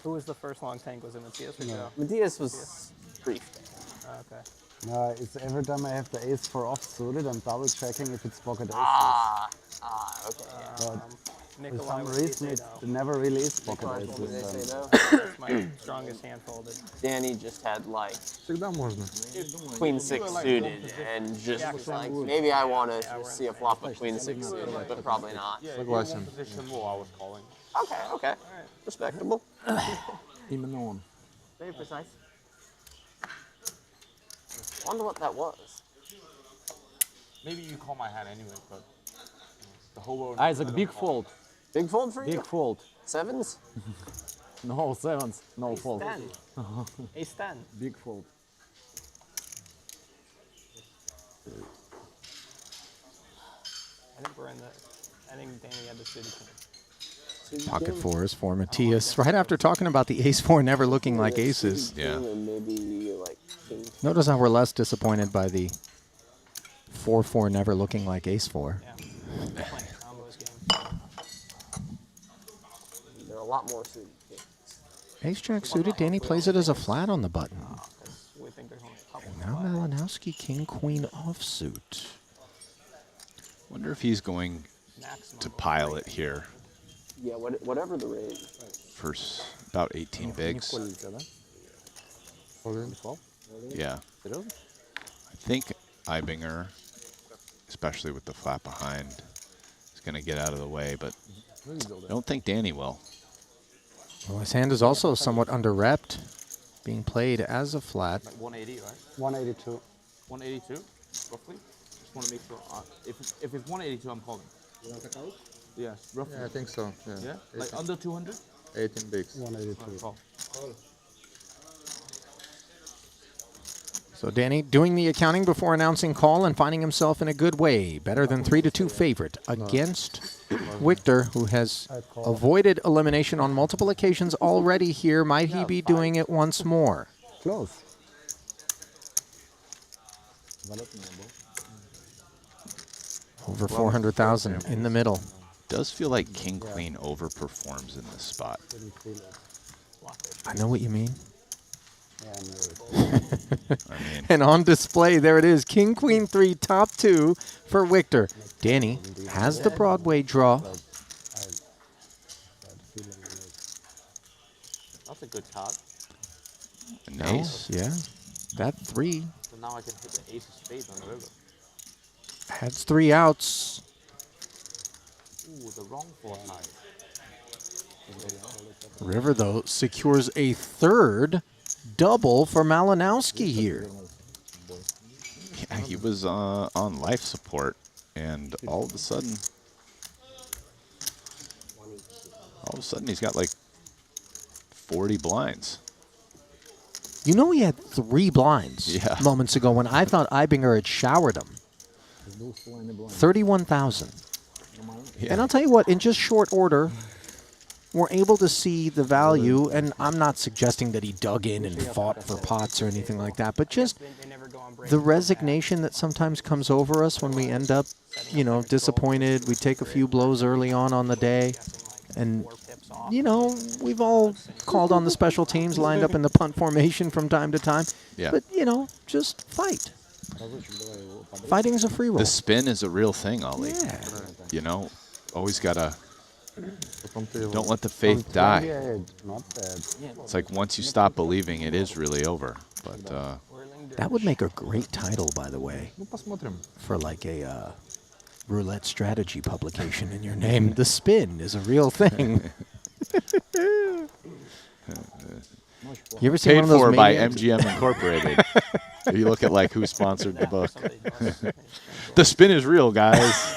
Who was the first long tank? Was it Matthias or Joe?
Matthias was brief.
Okay.
No, it's every time I have the ace-4 off-suited, I'm double-checking if it's pocket aces.
Okay. Yeah.
But for
Nikolai
some
was
reason, it
ace-8-0.
never really is pocket
Nikolai told me they say
aces.
no.
That's my strongest hand folded.
Danny just had like
Всегда можно.
queen six suited and just was like, maybe I want to just see a flop with queen six suited, but probably not.
Согласен.
Okay, okay. Respectable.
Именно он.
Very precise. Wonder what that was.
Maybe you call my hand anyway, but the whole world.
Isaac, big fold.
Big fold for you?
Big fold.
Sevens?
No sevens, no fold.
10. Ace 10.
Big fold.
I think we're in the. I think Danny had the suited king.
Pocket fours for Matthias. Right after talking about the ace-4 never looking like aces.
Yeah.
And maybe like king.
Notice how we're less disappointed by the 4-4 never looking like ace-4.
Yeah. Playing combos game.
There are a lot more suited kings.
Ace-Jack suited. Danny plays it as a flat on the button.
Because we think there's only a couple.
Now Malinowski, king-queen offsuit.
Wonder if he's going
Maximum
to
of
pile it here
Yeah, whatever the rate.
for about 18 bigs.
All in.
Yeah. I think Ibinger, especially with the flat behind, is going to get out of the way, but I don't think Danny will.
Well, his hand is also somewhat under-repped, being played as a flat.
Like 180, right?
182.
182, roughly. Just want to make sure. If it's 182, I'm calling. Yeah, roughly.
Yeah, I think so. Yeah.
Yeah? Like under 200?
18 bigs.
182.
Call.
So Danny doing the accounting before announcing call and finding himself in a good way. Better than 3-2 favorite against Victor, who has avoided elimination on multiple occasions already here. Might he be doing it once more?
Close.
Over 400,000 in the middle.
Does feel like King Queen overperforms in this spot.
I know what you mean.
Yeah, I know it.
I mean,
And on display, there it is. King, Queen, 3, top 2 for Victor. Danny has the Broadway draw.
Bad feeling in it.
That's a good card.
an
No,
ace.
yeah. That 3
So now I can hit the ace of spades on the river.
has 3 outs.
Ooh, the wrong four high.
River, though, secures a 3rd double for Malinowski here.
Yeah, he was on life support, and all of a sudden, he's got like 40 blinds.
You know he had 3 blinds
Yeah.
moments ago when I thought Ibinger had showered him. 31,000.
Yeah.
And I'll tell you what, in just short order, we're able to see the value, and I'm not suggesting that he dug in and fought for pots or anything like that, but just
They never go on break.
the resignation that sometimes comes over us when we end up, disappointed. We take a few blows early on the day, and, we've all called on the special teams, lined up in the punt formation from time to time.
Yeah.
But, just fight. Fighting is a free roll.
The spin is a real thing, Ollie.
Yeah.
Always gotta. Don't let the faith die.
28, not bad.
It's like once you stop believing, it is really over. But
That would make a great title, by the way,
Ну, посмотрим.
for like a roulette strategy publication in your name. The spin is a real thing. You ever seen
paid
one of those
for by
maniacs?
MGM Incorporated. If you look at like who sponsored the book. The spin is real, guys.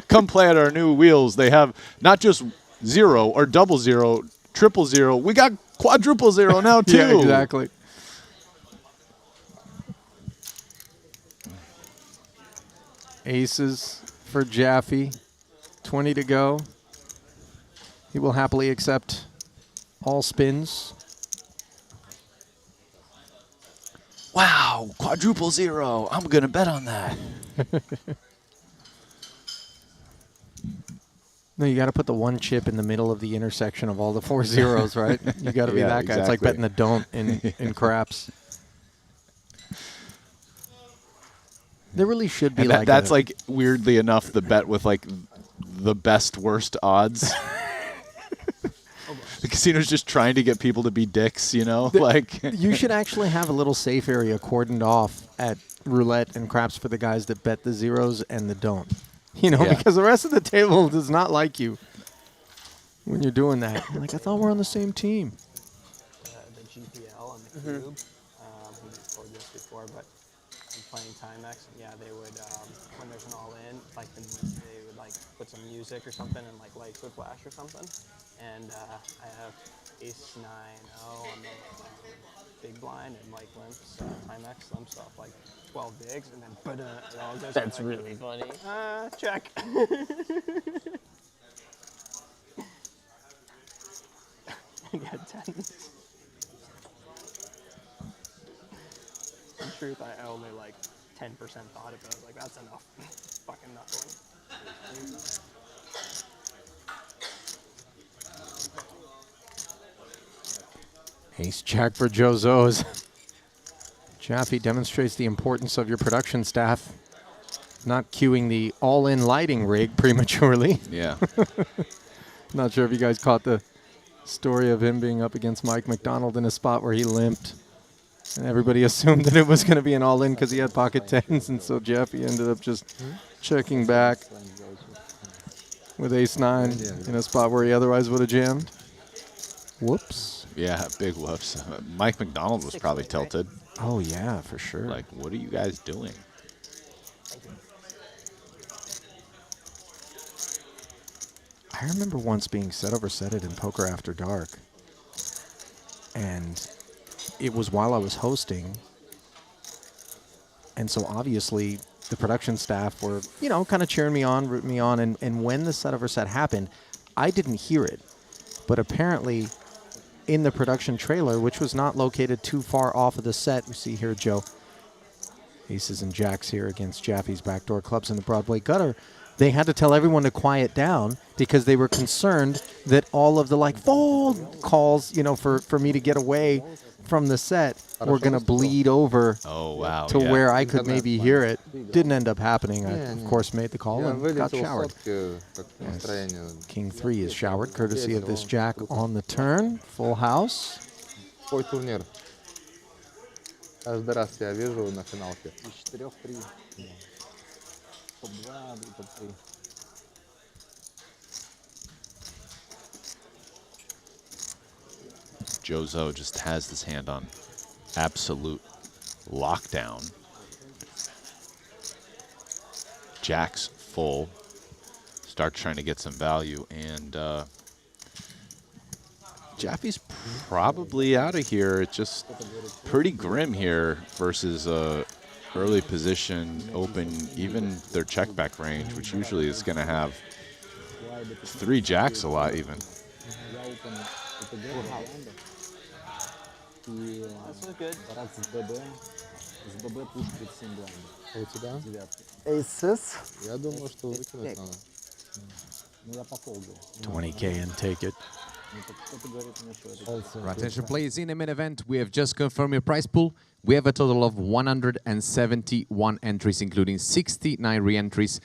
Come play at our new wheels. They have not just 0 or 00, 000. We got quadruple 0 now too.
Yeah, exactly. Aces for Jaffe. 20 to go. He will happily accept all spins.
Wow, quadruple 0. I'm gonna bet on that.
No, you got to put the 1 chip in the middle of the intersection of all the 4 zeros, right? You got to be
Yeah,
that guy. It's like
exactly.
betting the don't in craps. There really should be
And that,
like
that's
a-
like weirdly enough the bet with like the best worst odds. The casino's just trying to get people to be dicks, like
You should actually have a little safe area cordoned off at roulette and craps for the guys that bet the zeros and the don't.
Yeah.
Because the rest of the table does not like you when you're doing that. You're like, I thought we're on the same team.
The GPL and the Cube. We explored this before, but I'm playing Timex, and yeah, they would, when there's an all-in, like they would like put some music or something, and like lights would flash or something. And I have ace 9-0 on the big blind, and like limps, Timex limp stuff, like 12 bigs, and then it all goes.
That's
like,
really funny.
check. Yeah, 10. In truth, I only like 10% thought about it. Like, that's enough. Fucking nothing.
Ace jack for Jozo's. Jaffe demonstrates the importance of your production staff not cueing the all-in lighting rig prematurely.
yeah.
Not sure if you guys caught the story of him being up against Mike McDonald in a spot where he limped. And everybody assumed that it was going to be an all-in because he had pocket tens, and so Jaffe ended up just checking back with ace-9 in a spot where he otherwise would have jammed. Whoops.
Yeah, big whoops. Mike McDonald was probably tilted.
Oh, yeah, for sure.
Like, what are you guys doing?
I remember once being set over setted in Poker After Dark, and it was while I was hosting, and so obviously the production staff were, kind of cheering me on, rooting me on, and when the set over set happened, I didn't hear it, but apparently in the production trailer, which was not located too far off of the set, you see here, Joe, Aces and jacks here against Jaffe's backdoor clubs in the Broadway gutter. They had to tell everyone to quiet down because they were concerned that all of the like fold calls, you know, for me to get away from the set were going to bleed over to where I could maybe hear it. Didn't end up happening. I, of course, made the call and got showered. Yes. King 3 is showered, courtesy of this jack on the turn. Full house.
Твой турнир. Каждый раз я вижу на финалке.
Из 4-3. Топ-2 и топ-3.
Jozo just has this hand on absolute lockdown. Jack's full. Start trying to get some value, and Jaffe's probably out of here. It's just pretty grim here versus early position open, even their check back range, which usually is going to have 3 jacks a lot even.
That's good.
У тебя?
Aces.
Я думаю, что выкинуть надо.
20K and take it.
Attention players, in the main event, we have just confirmed your prize pool. We have a total of 171 entries, including 69 re-entries,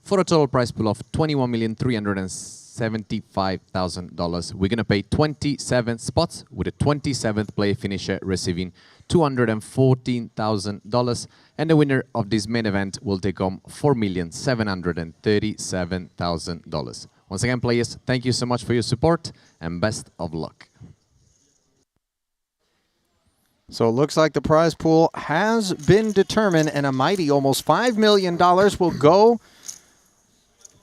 for a total prize pool of $21,375,000. We're going to pay 27 spots, with a 27th play finisher receiving $214,000. And the winner of this main event will take home $4,737,000. Once again, players, thank you so much for your support and best of luck.
So it looks like the prize pool has been determined, and a mighty almost $5 million will go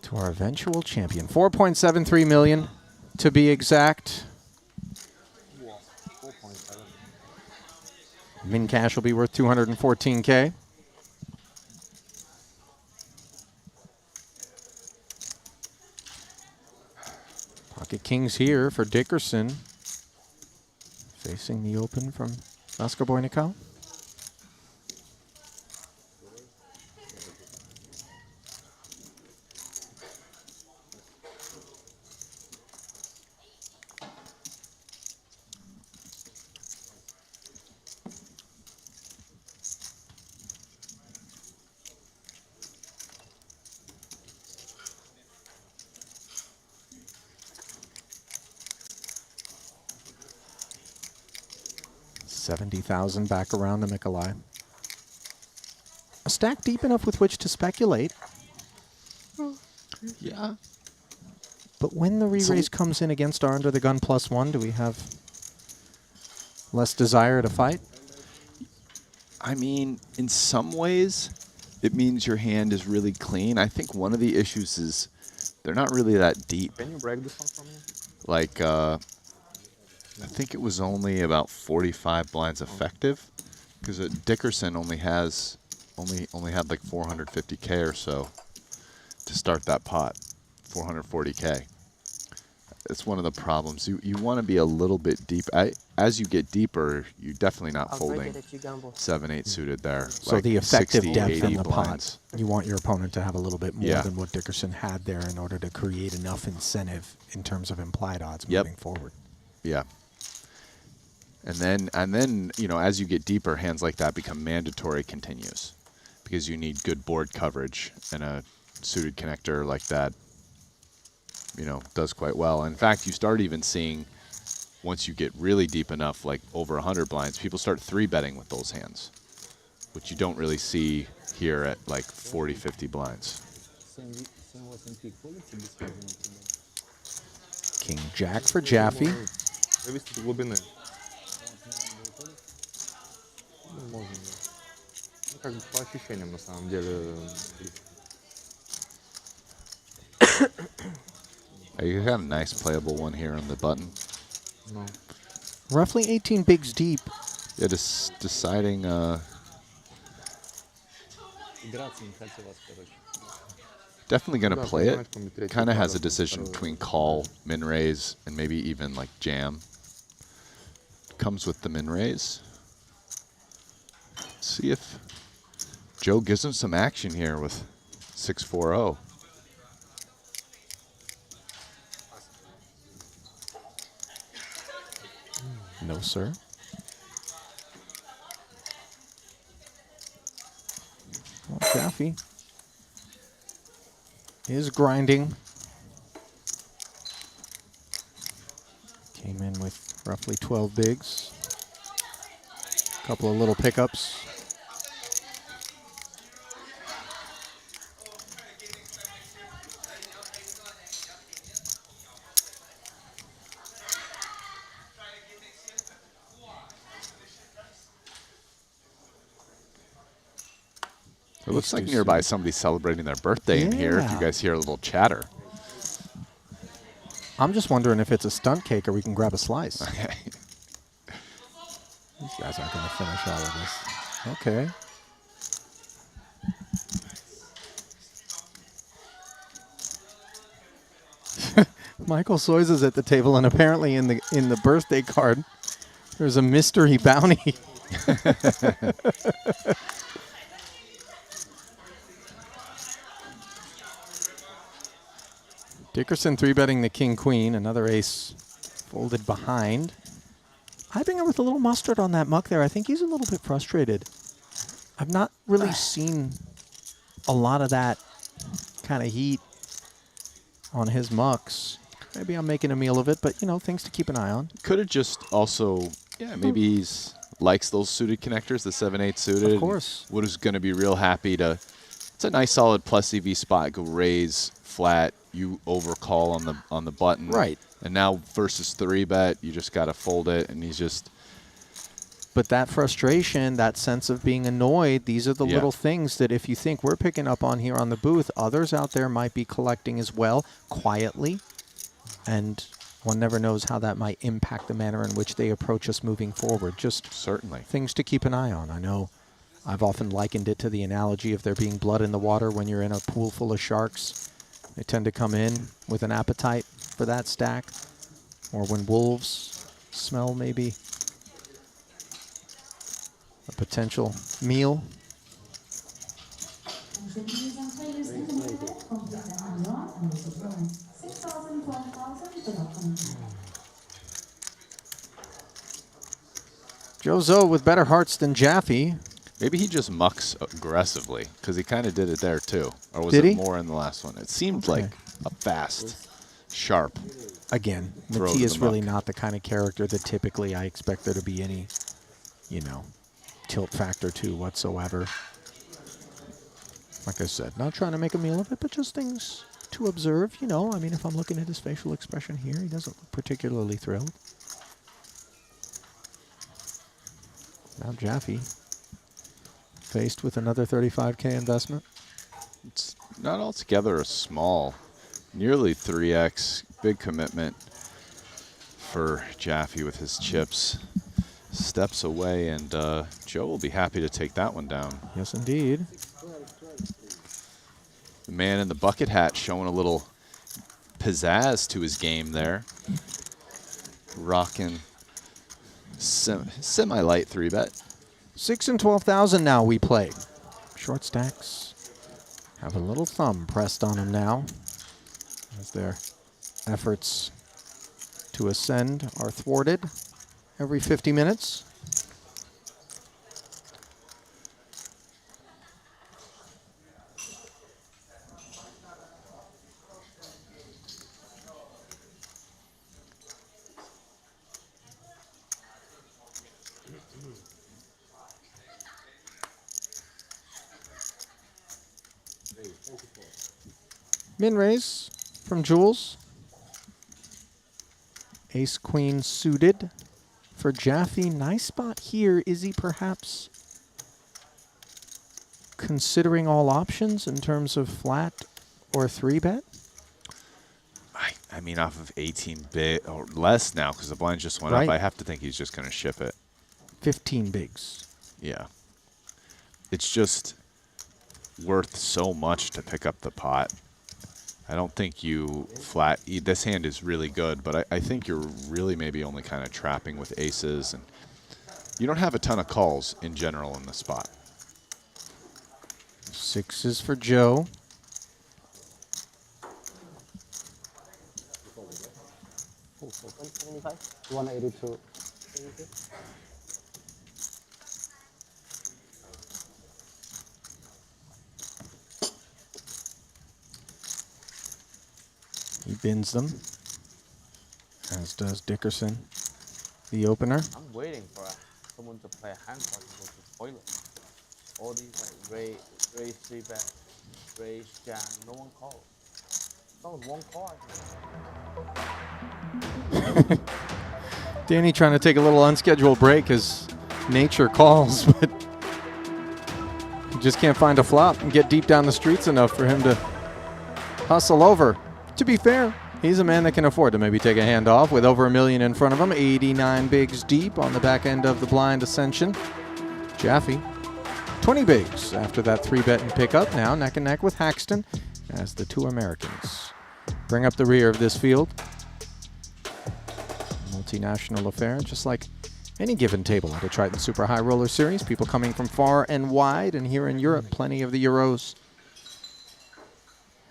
to our eventual champion. $4.73 million to be exact. Min cash will be worth $214K. Pocket kings here for Dickerson. Facing the open from Oscar Boynikov. $70,000 back around to Mikolai. A stack deep enough with which to speculate.
Yeah.
But when the re-raise comes in against our under the gun +1, do we have less desire to fight?
I mean, in some ways, it means your hand is really clean. I think one of the issues is they're not really that deep.
Can you break this one for me?
Like, I think it was only about 45 blinds effective, because Dickerson only had like 450K or so to start that pot, 440K. It's one of the problems. You want to be a little bit deep. As you get deeper, you're definitely not folding 7-8 suited there.
So
like
the effective
60,
depth in the
blinds.
pot, you want your opponent to have a little bit more than what Dickerson had there in order to create enough incentive in terms of implied odds moving forward.
Yeah. And then you know, as you get deeper, hands like that become mandatory continues, because you need good board coverage, and a suited connector like that, you know, does quite well. In fact, you start even seeing, once you get really deep enough, like over 100 blinds, people start 3-betting with those hands, which you don't really see here at like 40, 50 blinds.
King Jack for Jaffe.
Зависит от глубины. Можно. Ну, как бы по ощущениям, на самом деле.
You got a nice playable one here on the button.
No.
Roughly 18 bigs deep.
Yeah, just deciding. Definitely going to play it. Kind of has a decision between call, min raise, and maybe even like jam. Comes with the min raise. See if Joe gives him some action here with 6-4-0.
No, sir. Well, Jaffe is grinding. Came in with roughly 12 bigs. A couple of little pickups.
It looks like nearby somebody's celebrating their birthday in here. If you
Yeah.
guys hear a little chatter.
I'm just wondering if it's a stunt cake or we can grab a slice.
Okay.
These guys aren't going to finish all of this. Okay. Michael Soys is at the table, and apparently in the birthday card, there's a mystery bounty. Dickerson 3-betting the king-queen, another ace folded behind. Heibinger with a little mustard on that muck there. I think he's a little bit frustrated. I've not really seen a lot of that kind of heat on his mucks. Maybe I'm making a meal of it, but, you know, things to keep an eye on.
Could have just also, yeah, maybe he's likes those suited connectors, the 7-8 suited.
Of course.
Was going to be real happy to, it's a nice solid plus EV spot, go raise, flat, you overcall on the button.
Right.
And now versus 3-bet, you just got to fold it, and he's just.
But that frustration, that sense of being annoyed, these are the
Yeah.
little things that if you think we're picking up on here on the booth, others out there might be collecting as well, quietly. And one never knows how that might impact the manner in which they approach us moving forward. Just
certainly
things to keep an eye on. I know I've often likened it to the analogy of there being blood in the water when you're in a pool full of sharks. They tend to come in with an appetite for that stack. Or when wolves smell maybe a potential meal. Jozo with better hearts than Jaffe.
Maybe he just mucks aggressively, because he kind of did it there too. Or was
Did
it
he?
more in the last one? It seemed
Okay.
like a fast, sharp.
Again,
throw to
Mattia
the
is really
muck.
not the kind of character that typically I expect there to be any, you know, tilt factor to whatsoever. Like I said, not trying to make a meal of it, but just things to observe. You know, I mean, if I'm looking at his facial expression here, he doesn't look particularly thrilled. Now Jaffe, faced with another 35K investment.
It's not altogether a small, nearly 3x, big commitment for Jaffe with his chips. Steps away, and Joe will be happy to take that one down.
Yes, indeed.
The man in the bucket hat showing a little pizzazz to his game there. Rocking semi-light 3-bet.
6 and 12,000 now we play. Short stacks have a little thumb pressed on them now as their efforts to ascend are thwarted every 50 minutes. Min raise from Jules. Ace queen suited for Jaffe. Nice spot here. Is he perhaps considering all options in terms of flat or 3-bet?
I mean, off of 18 bit or less now, because the blind just went
Right.
up. I have to think he's just going to ship it.
15 bigs.
Yeah. It's just worth so much to pick up the pot. I don't think you flat. This hand is really good, but I think you're really maybe only kind of trapping with aces, and you don't have a ton of calls in general in the spot.
Sixes for Joe.
Open 75.
182.
He bins them, as does Dickerson, the opener.
I'm waiting for someone to play a hand so I can go to the toilet. All these like Ray 3-bet, Ray Jam, no one called. That was one call.
Danny trying to take a little unscheduled break as nature calls, but he just can't find a flop and get deep down the streets enough for him to hustle over. To be fair, he's a man that can afford to maybe take a hand off with over $1 million in front of him. 89 bigs deep on the back end of the blind ascension. Jaffe, 20 bigs after that 3-bet and pickup. Now neck and neck with Haxton as the two Americans bring up the rear of this field. Multinational affair, just like any given table at a Triton Super High Roller Series. People coming from far and wide, and here in Europe, plenty of the Euros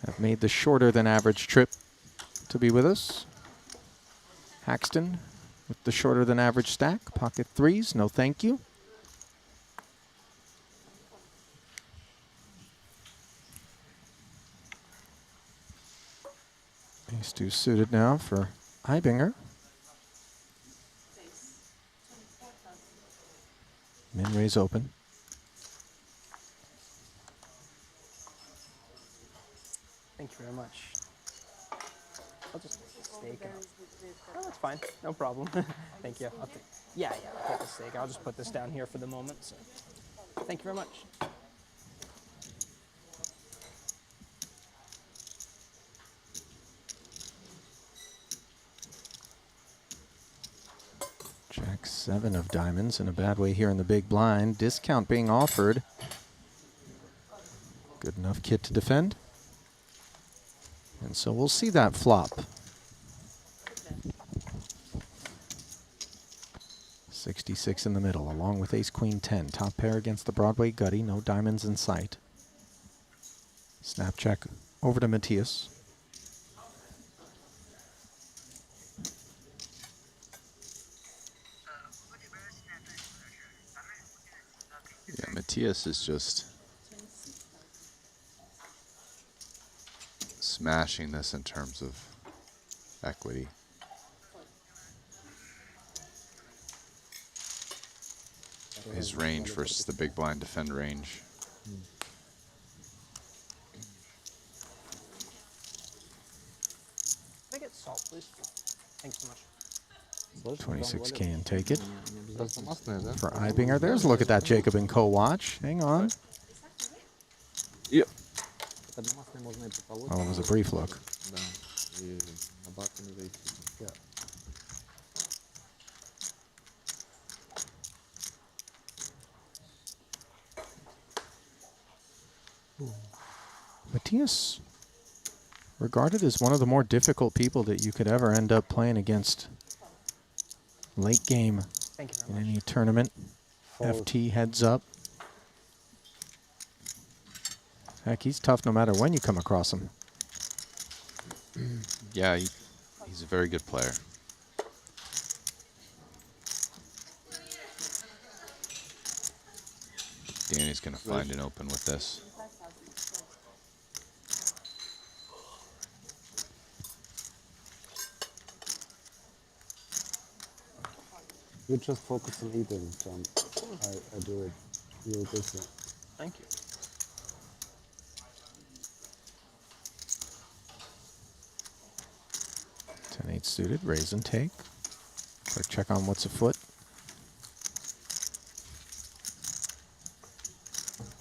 have made the shorter than average trip to be with us. Haxton with the shorter than average stack. Pocket threes, no thank you. Ace two suited now for Ibinger. Min raise open.
Thank you very much. I'll just stake it. Oh, that's fine. No problem. Thank you. I'll take, yeah, I'll take the stake. I'll just put this down here for the moment. So. Thank you very much.
Jack 7 of diamonds in a bad way here in the big blind. Discount being offered. Good enough kit to defend. And so we'll see that flop. 66 in the middle, along with ace queen 10. Top pair against the Broadway gutty. No diamonds in sight. Snap check over to Matthias.
Yeah, Matthias is just smashing this in terms of equity. His range versus the big blind defend range.
Can I get salt, please? Thanks so much.
26K and take it.
Просто масляная, да?
For Ibinger, there's a look at that Jacob & Co. watch. Hang on.
Yep.
Well, it was a brief look.
Да. И на баке не зайти.
Matthias, regarded as one of the more difficult people that you could ever end up playing against late game
Thank you
in
very much.
any tournament. FT heads up. Heck, he's tough no matter when you come across him.
Yeah, he's a very good player. Danny's going to find an open with this.
You just focus on eating, John. I do it. You're busy.
Thank you.
Ten eight suited, raise and take. Quick check on what's afoot.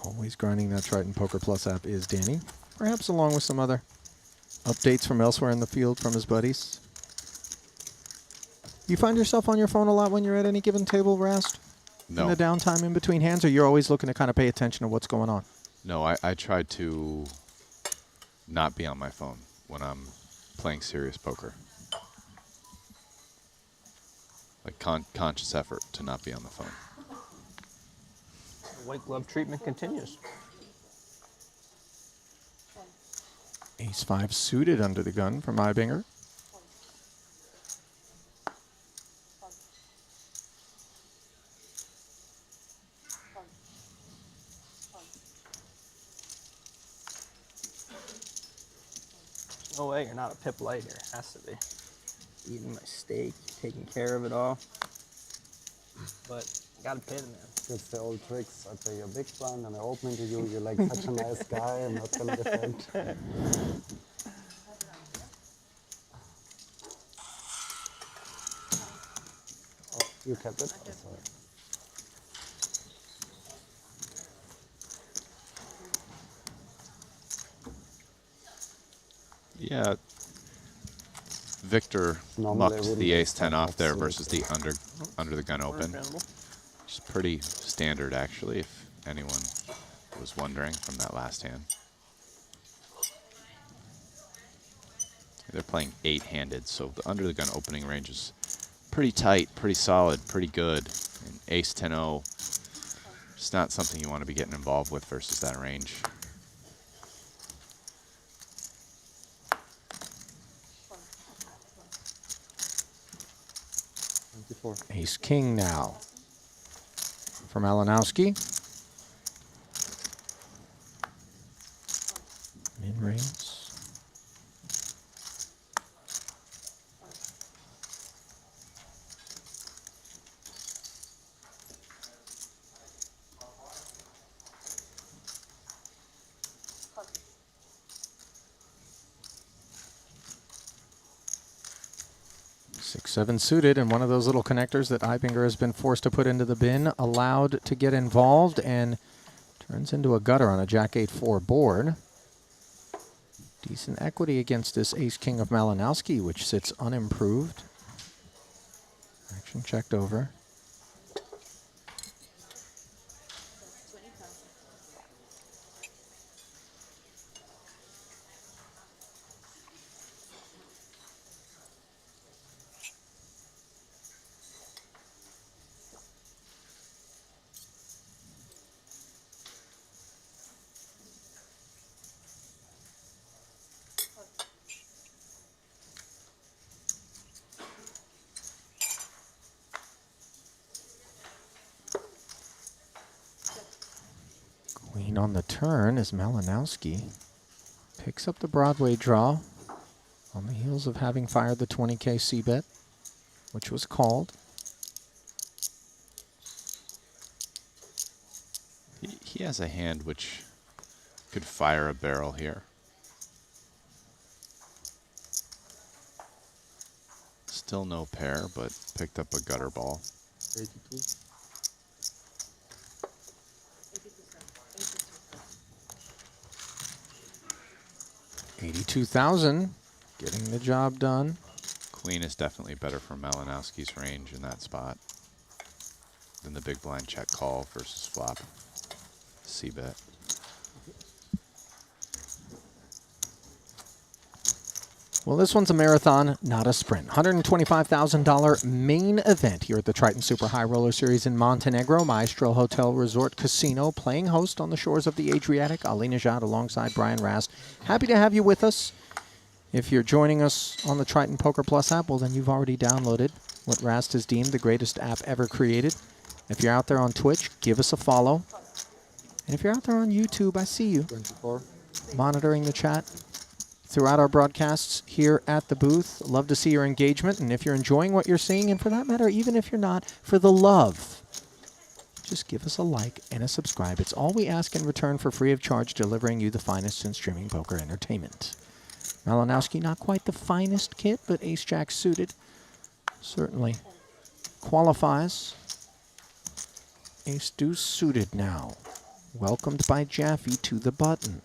Always grinding that Triton Poker Plus app is Danny. Perhaps along with some other updates from elsewhere in the field from his buddies. You find yourself on your phone a lot when you're at any given table, Rast?
No.
In the downtime in between hands, or you're always looking to kind of pay attention to what's going on?
No, I try to not be on my phone when I'm playing serious poker. Like conscious effort to not be on the phone.
The white glove treatment continues.
Ace-5 suited under the gun from Ibinger.
No way, you're not a pip light here. Has to be. Eating my steak, taking care of it all. But I gotta pay the man.
It's the old tricks. I play your big blind and I open into you. You're like such a nice guy. I'm not gonna defend. Oh, you kept it? Oh, sorry.
Yeah. Victor
Normally I
mucked
wouldn't
the
have
ace-10 off there
suited.
versus the under the gun open.
Understandable.
Which is pretty standard, actually, if anyone was wondering from that last hand. They're playing 8-handed, so the under the gun opening range is pretty tight, pretty solid, pretty good. And ace-10-0, just not something you want to be getting involved with versus that range.
Ace-King now from Malinowski. Min-raise. Six, seven suited, and one of those little connectors that Ibinger has been forced to put into the bin, allowed to get involved, and turns into a gutter on a Jack 8-4 board. Decent equity against this ace-king of Malinowski, which sits unimproved. Action checked over. Queen on the turn as Malinowski picks up the Broadway draw on the heels of having fired the 20K C-bet, which was called.
He has a hand which could fire a barrel here. Still no pair, but picked up a gutter ball.
82.
82,000, getting the job done.
Queen is definitely better for Malinowski's range in that spot than the big blind check call versus flop C-bet.
Well, this one's a marathon, not a sprint. $125,000 main event here at the Triton Super High Roller Series in Montenegro. Maestral Hotel Resort Casino, playing host on the shores of the Adriatic. Ali Najad alongside Brian Rast. Happy to have you with us. If you're joining us on the Triton Poker Plus app, well, then you've already downloaded what Rast has deemed the greatest app ever created. If you're out there on Twitch, give us a follow. And if you're out there on YouTube, I see you.
24.
Monitoring the chat throughout our broadcasts here at the booth. Love to see your engagement, and if you're enjoying what you're seeing, and for that matter, even if you're not, for the love, just give us a like and a subscribe. It's all we ask in return for free of charge, delivering you the finest in streaming poker entertainment. Malinowski, not quite the finest kit, but ace-jack suited certainly qualifies. Ace-deuce suited now. Welcomed by Jaffe to the button.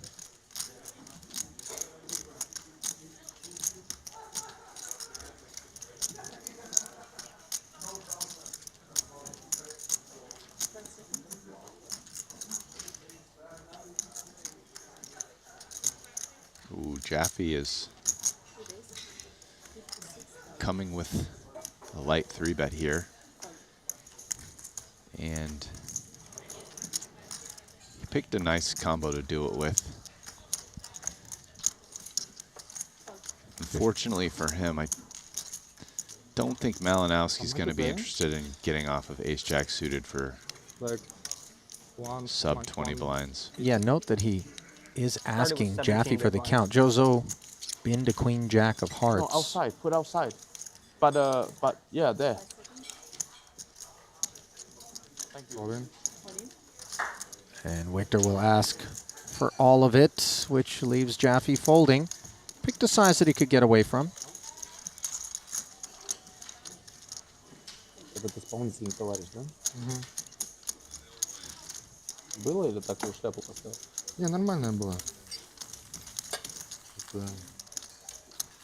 Ooh, Jaffe is coming with a light 3-bet here. And he picked a nice combo to do it with. Unfortunately for him, I don't think Malinowski's going to be interested in getting off of ace-jack suited for
Like one
sub 20 blinds.
Yeah, note that he is asking
17
Jaffe for the
big
count. Jozo been to queen jack of hearts.
No, outside. Put outside. But yeah, there. Thank you.
All in.
And Victor will ask for all of it, which leaves Jaffe folding. Picked a size that he could get away from.
Это исполнительный товарищ, да?
Было или такую шляпу поставил?
Не, нормальная была. Это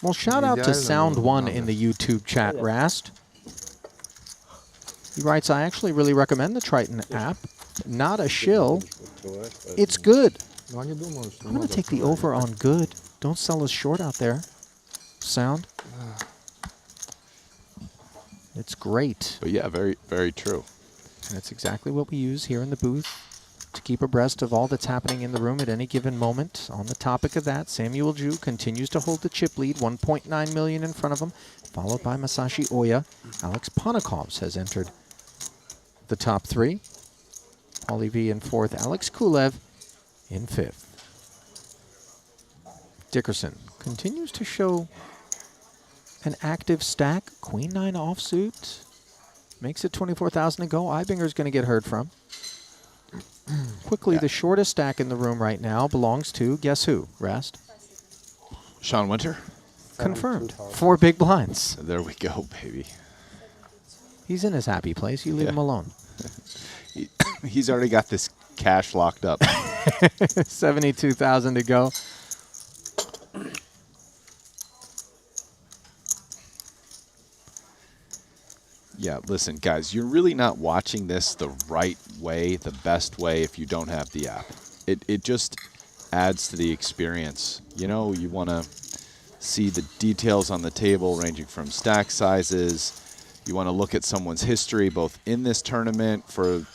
Well, shout out to
Идеально, но
Sound1
надо.
in the YouTube chat, Rast. He writes, I actually really recommend the Triton app. Not a shill. It's good.
Ну, они думают, что
I'm going to
надо
take the
открывать.
over on good. Don't sell us short out there. Sound. It's great.
But yeah, very, very true.
And that's exactly what we use here in the booth to keep abreast of all that's happening in the room at any given moment. On the topic of that, Samuel Ju continues to hold the chip lead, 1.9 million in front of him, followed by Masashi Oya. Alex Ponikovs has entered the top three. Ollie V in fourth, Alex Kulev in fifth. Dickerson continues to show an active stack. Queen 9 offsuit. Makes it 24,000 to go. Eibinger's going to get heard from. Quickly, the shortest stack in the room right now belongs to, guess who, Rast?
Sean Winter?
Confirmed. 4 big blinds.
There we go, baby.
He's in his happy place. You leave him alone.
He's already got this cash locked up.
72,000 to go.
Yeah, listen, guys, you're really not watching this the right way, the best way, if you don't have the app. It just adds to the experience. You know, you want to see the details on the table ranging from stack sizes. You want to look at someone's history, both in this tournament for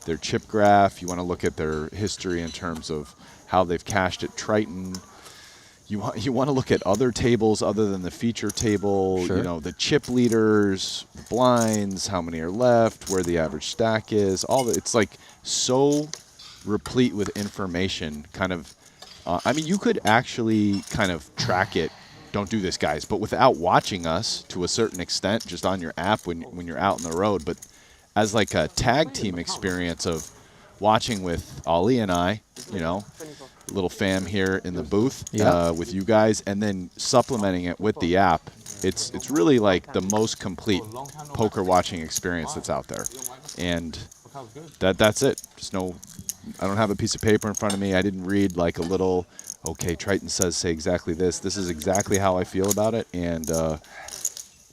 their chip graph. You want to look at their history in terms of how they've cashed at Triton. You want to look at other tables other than the feature table,
Sure.
you know, the chip leaders, blinds, how many are left, where the average stack is, all that. It's like so replete with information, kind of. I mean, you could actually kind of track it. Don't do this, guys, but without watching us to a certain extent, just on your app when you're out on the road. But as like a tag team experience of watching with Ali and I, you know, little fam here in the booth with you guys, and then supplementing it with the app. It's really like the most complete poker watching experience that's out there, and that's it. Just no, I don't have a piece of paper in front of me. I didn't read like a little. Okay, Triton says say exactly this. This is exactly how I feel about it, and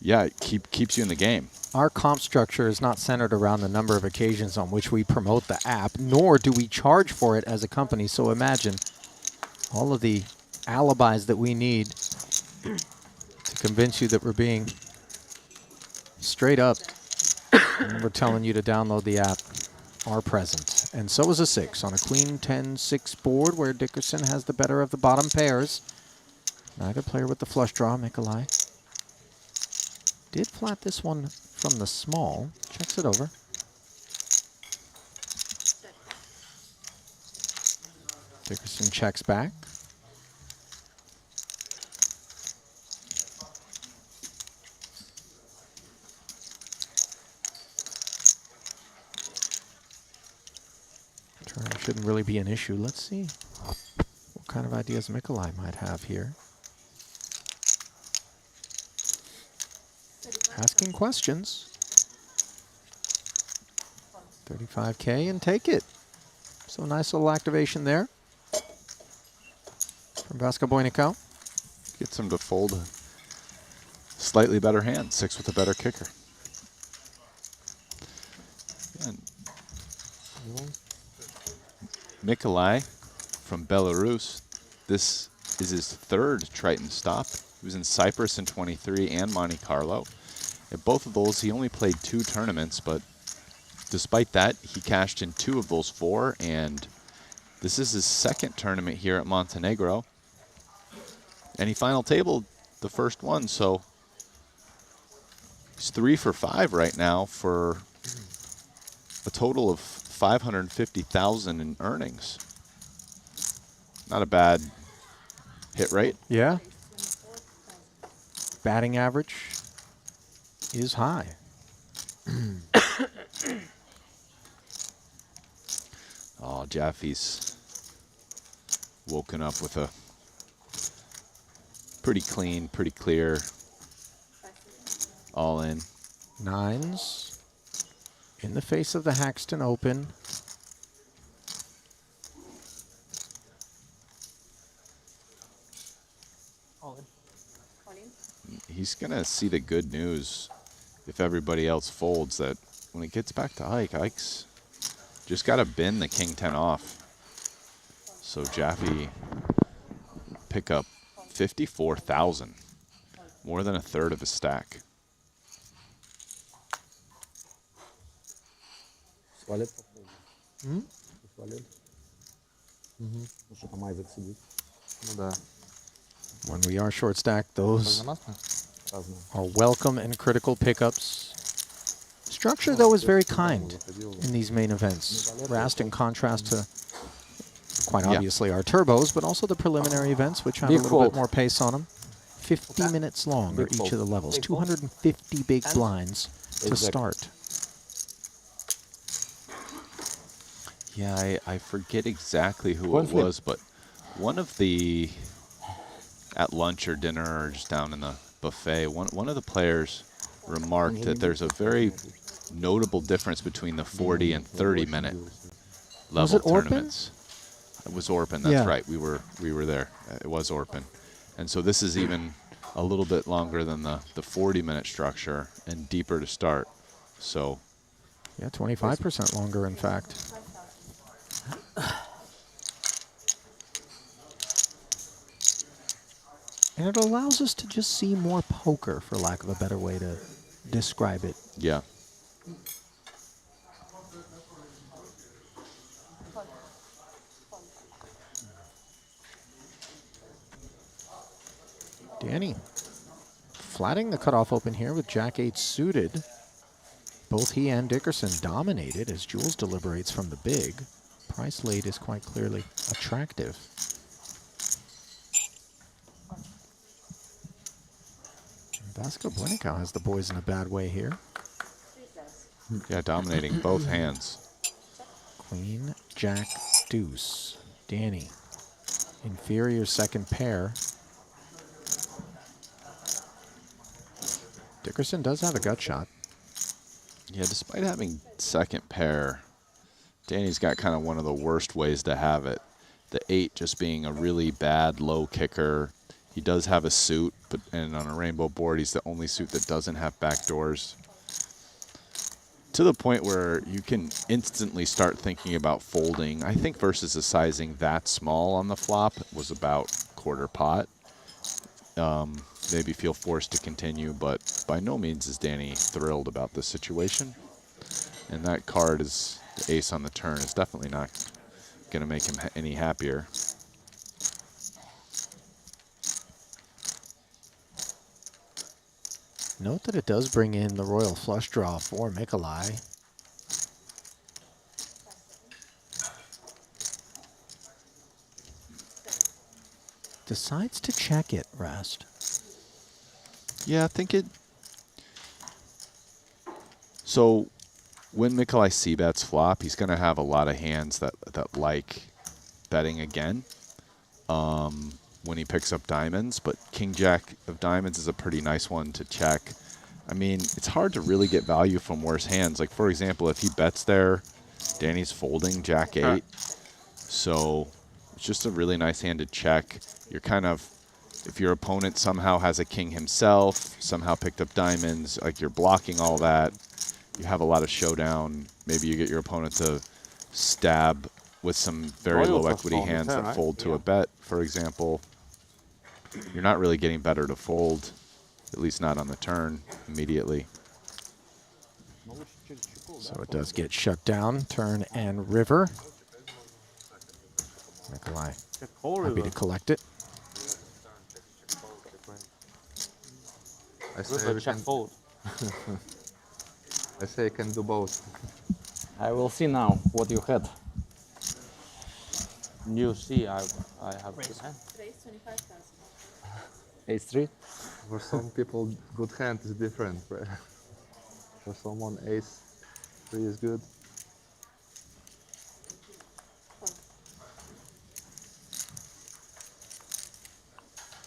yeah, it keeps you in the game.
Our comp structure is not centered around the number of occasions on which we promote the app, nor do we charge for it as a company. So imagine all of the alibis that we need to convince you that we're being straight up and we're telling you to download the app are present. And so is a 6 on a Queen 10-6 board where Dickerson has the better of the bottom pairs. Neither player with the flush draw, Mikolai. Did flat this one from the small. Checks it over. Dickerson checks back. Turn shouldn't really be an issue. Let's see what kind of ideas Mikolai might have here. Asking questions. 35K and take it. So nice little activation there from Vasco Boynikau.
Gets him to fold a slightly better hand, 6 with a better kicker. And Mikolai from Belarus, this is his 3rd Triton stop. He was in Cyprus in 23 and Monte Carlo. At both of those, he only played 2 tournaments, but despite that, he cashed in 2 of those 4, and this is his 2nd tournament here at Montenegro. And he final table the first one. So he's 3 for 5 right now for a total of 550,000 in earnings. Not a bad hit rate.
Yeah. Batting average is high.
Oh, Jaffe's woken up with a pretty clean, pretty clear all in.
9s in the face of the Haxton Open.
He's going to see the good news if everybody else folds that when it gets back to Ike's just got to bin the king 10 off. So Jaffe pick up 54,000, more than a third of his stack.
Туалет попробуй. Туалет. Ну что там Айзек сидит.
Ну да.
When we are short stacked, those
Разномастно?
Разные.
are welcome and critical pickups. Structure, though, is very kind in these main events. Rast, in contrast to, quite obviously, our turbos, but also the preliminary events, which have a little bit more pace on them. 50 minutes long are each of the levels. 250 big blinds to start.
Yeah, I forget exactly who it was, but one of the, at lunch or dinner or just down in the buffet, one of the players remarked that there's a very notable difference between the 40 and 30-minute level tournaments. It was Orpin, that's right. We were there. It was Orpin. And so this is even a little bit longer than the 40-minute structure and deeper to start. So
yeah, 25% longer, in fact. And it allows us to just see more poker, for lack of a better way to describe it.
Yeah.
Danny flatting the cutoff open here with Jack-8 suited. Both he and Dickerson dominated as Jules deliberates from the big. Price laid is quite clearly attractive. Vasco Buenico has the boys in a bad way here.
Yeah, dominating both hands.
Queen, Jack, Deuce. Danny, inferior second pair. Dickerson does have a gut shot.
Yeah, despite having second pair, Danny's got kind of one of the worst ways to have it. The 8 just being a really bad low kicker. He does have a suit, and on a rainbow board, he's the only suit that doesn't have backdoors. To the point where you can instantly start thinking about folding. I think versus a sizing that small on the flop was about quarter pot. Maybe feel forced to continue, but by no means is Danny thrilled about this situation. And that card is the ace on the turn is definitely not going to make him any happier.
Note that it does bring in the royal flush draw for Mikolai. Decides to check it, Rast.
Yeah, I think it... So when Mikolai c-bets flop, he's going to have a lot of hands that like betting again when he picks up diamonds, but King-Jack of diamonds is a pretty nice one to check. I mean, it's hard to really get value from worse hands. Like, for example, if he bets there, Danny's folding Jack-8. So it's just a really nice hand to check. You're kind of... If your opponent somehow has a king himself, somehow picked up diamonds, like you're blocking all that, you have a lot of showdown. Maybe you get your opponent to stab with some very low equity hands that fold to a bet, for example. You're not really getting better to fold, at least not on the turn immediately.
So it does get shut down, turn and river. Mikolai happy to collect it.
I say
River
we
check
can,
fold.
I say I can do both.
I will see now what you had. You see, I have good hand.
Raise 25,000.
Ace 3.
For some people, good hand is different, right? For someone, ace 3 is good.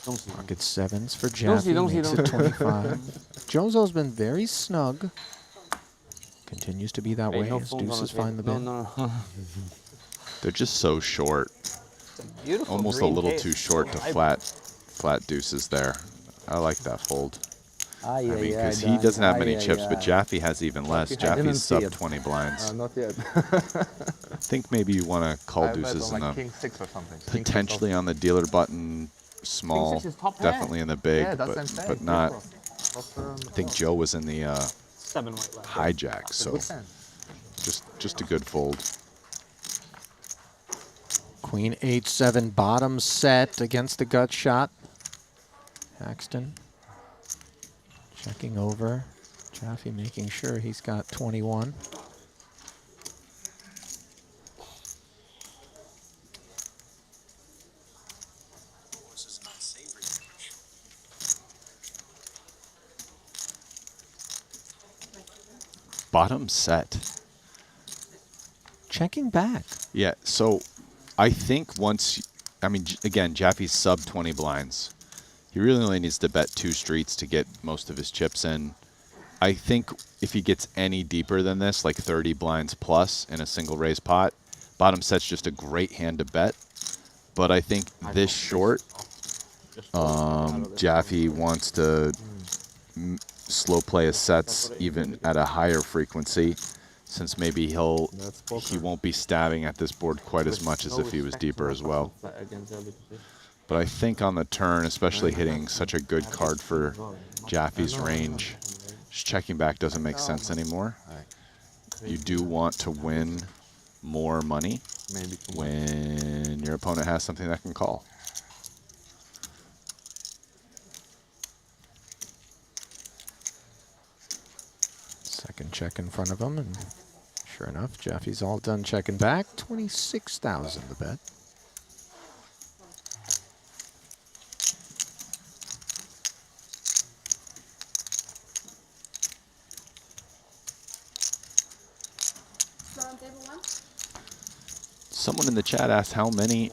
Don't see.
Pocket sevens for
Don't
Jaffe,
see, don't see,
makes
don't
it
see.
25. Jozo's been very snug. Continues to be that
Hey,
way
no
as
phones on
deuces
the table.
find the
No,
bin.
no.
They're just so short.
It's a beautiful
Almost a
green
little
case.
too short to flat deuces there. I like that fold. I mean, because he doesn't have many chips, but Jaffe has even less.
didn't
Jaffe's
see
sub
it.
20 blinds.
Not yet.
I think maybe you want to call
I bet
deuces
on
in
like
the
king 6 or something. King 6
potentially on the dealer button, small,
is top
definitely in the big,
Yeah, that's what I'm saying.
but not.
Proper on the
I think
flop.
Joe was in the
7 white left.
hijack,
It's a
so
good hand.
just a good fold.
Queen 8-7 bottom set against the gut shot. Haxton checking over. Jaffe making sure he's got 21.
Bottom set.
Checking back.
Yeah, so I think I mean, again, Jaffe's sub 20 blinds. He really only needs to bet 2 streets to get most of his chips in. I think if he gets any deeper than this, like 30 blinds plus in a single raise pot, bottom set's just a great hand to bet. But I think this short, Jaffe wants to slow play his sets even at a higher frequency, since maybe he won't be stabbing at this board quite as much as if he was deeper as well. But I think on the turn, especially hitting such a good card for Jaffe's range, just checking back doesn't make sense anymore. You do want to win more money when your opponent has something that can call.
Second check in front of him, and sure enough, Jaffe's all done checking back. 26,000 to bet.
Still on table 1?
Someone in the chat asked how many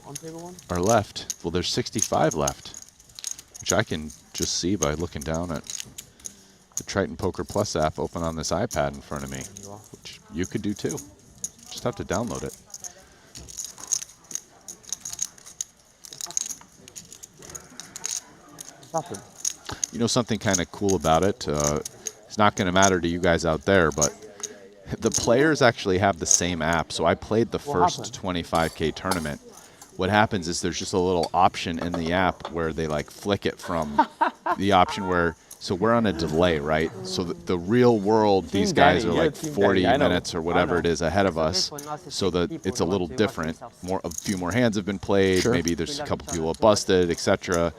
are left. Well, there's 65 left, which I can just see by looking down at the Triton Poker Plus app open on this iPad in front of me, which you could do too. Just have to download it. You know something kind of cool about it? It's not going to matter to you guys out there, but the players actually have the same app. So I played the first 25K tournament. What happens is there's just a little option in the app where they like flick it from the option where, so we're on a delay, right? So the real world, these guys are like 40 minutes or whatever it is ahead of us. So that it's a little different. A few more hands have been played.
Sure.
Maybe there's a couple people have busted, etc.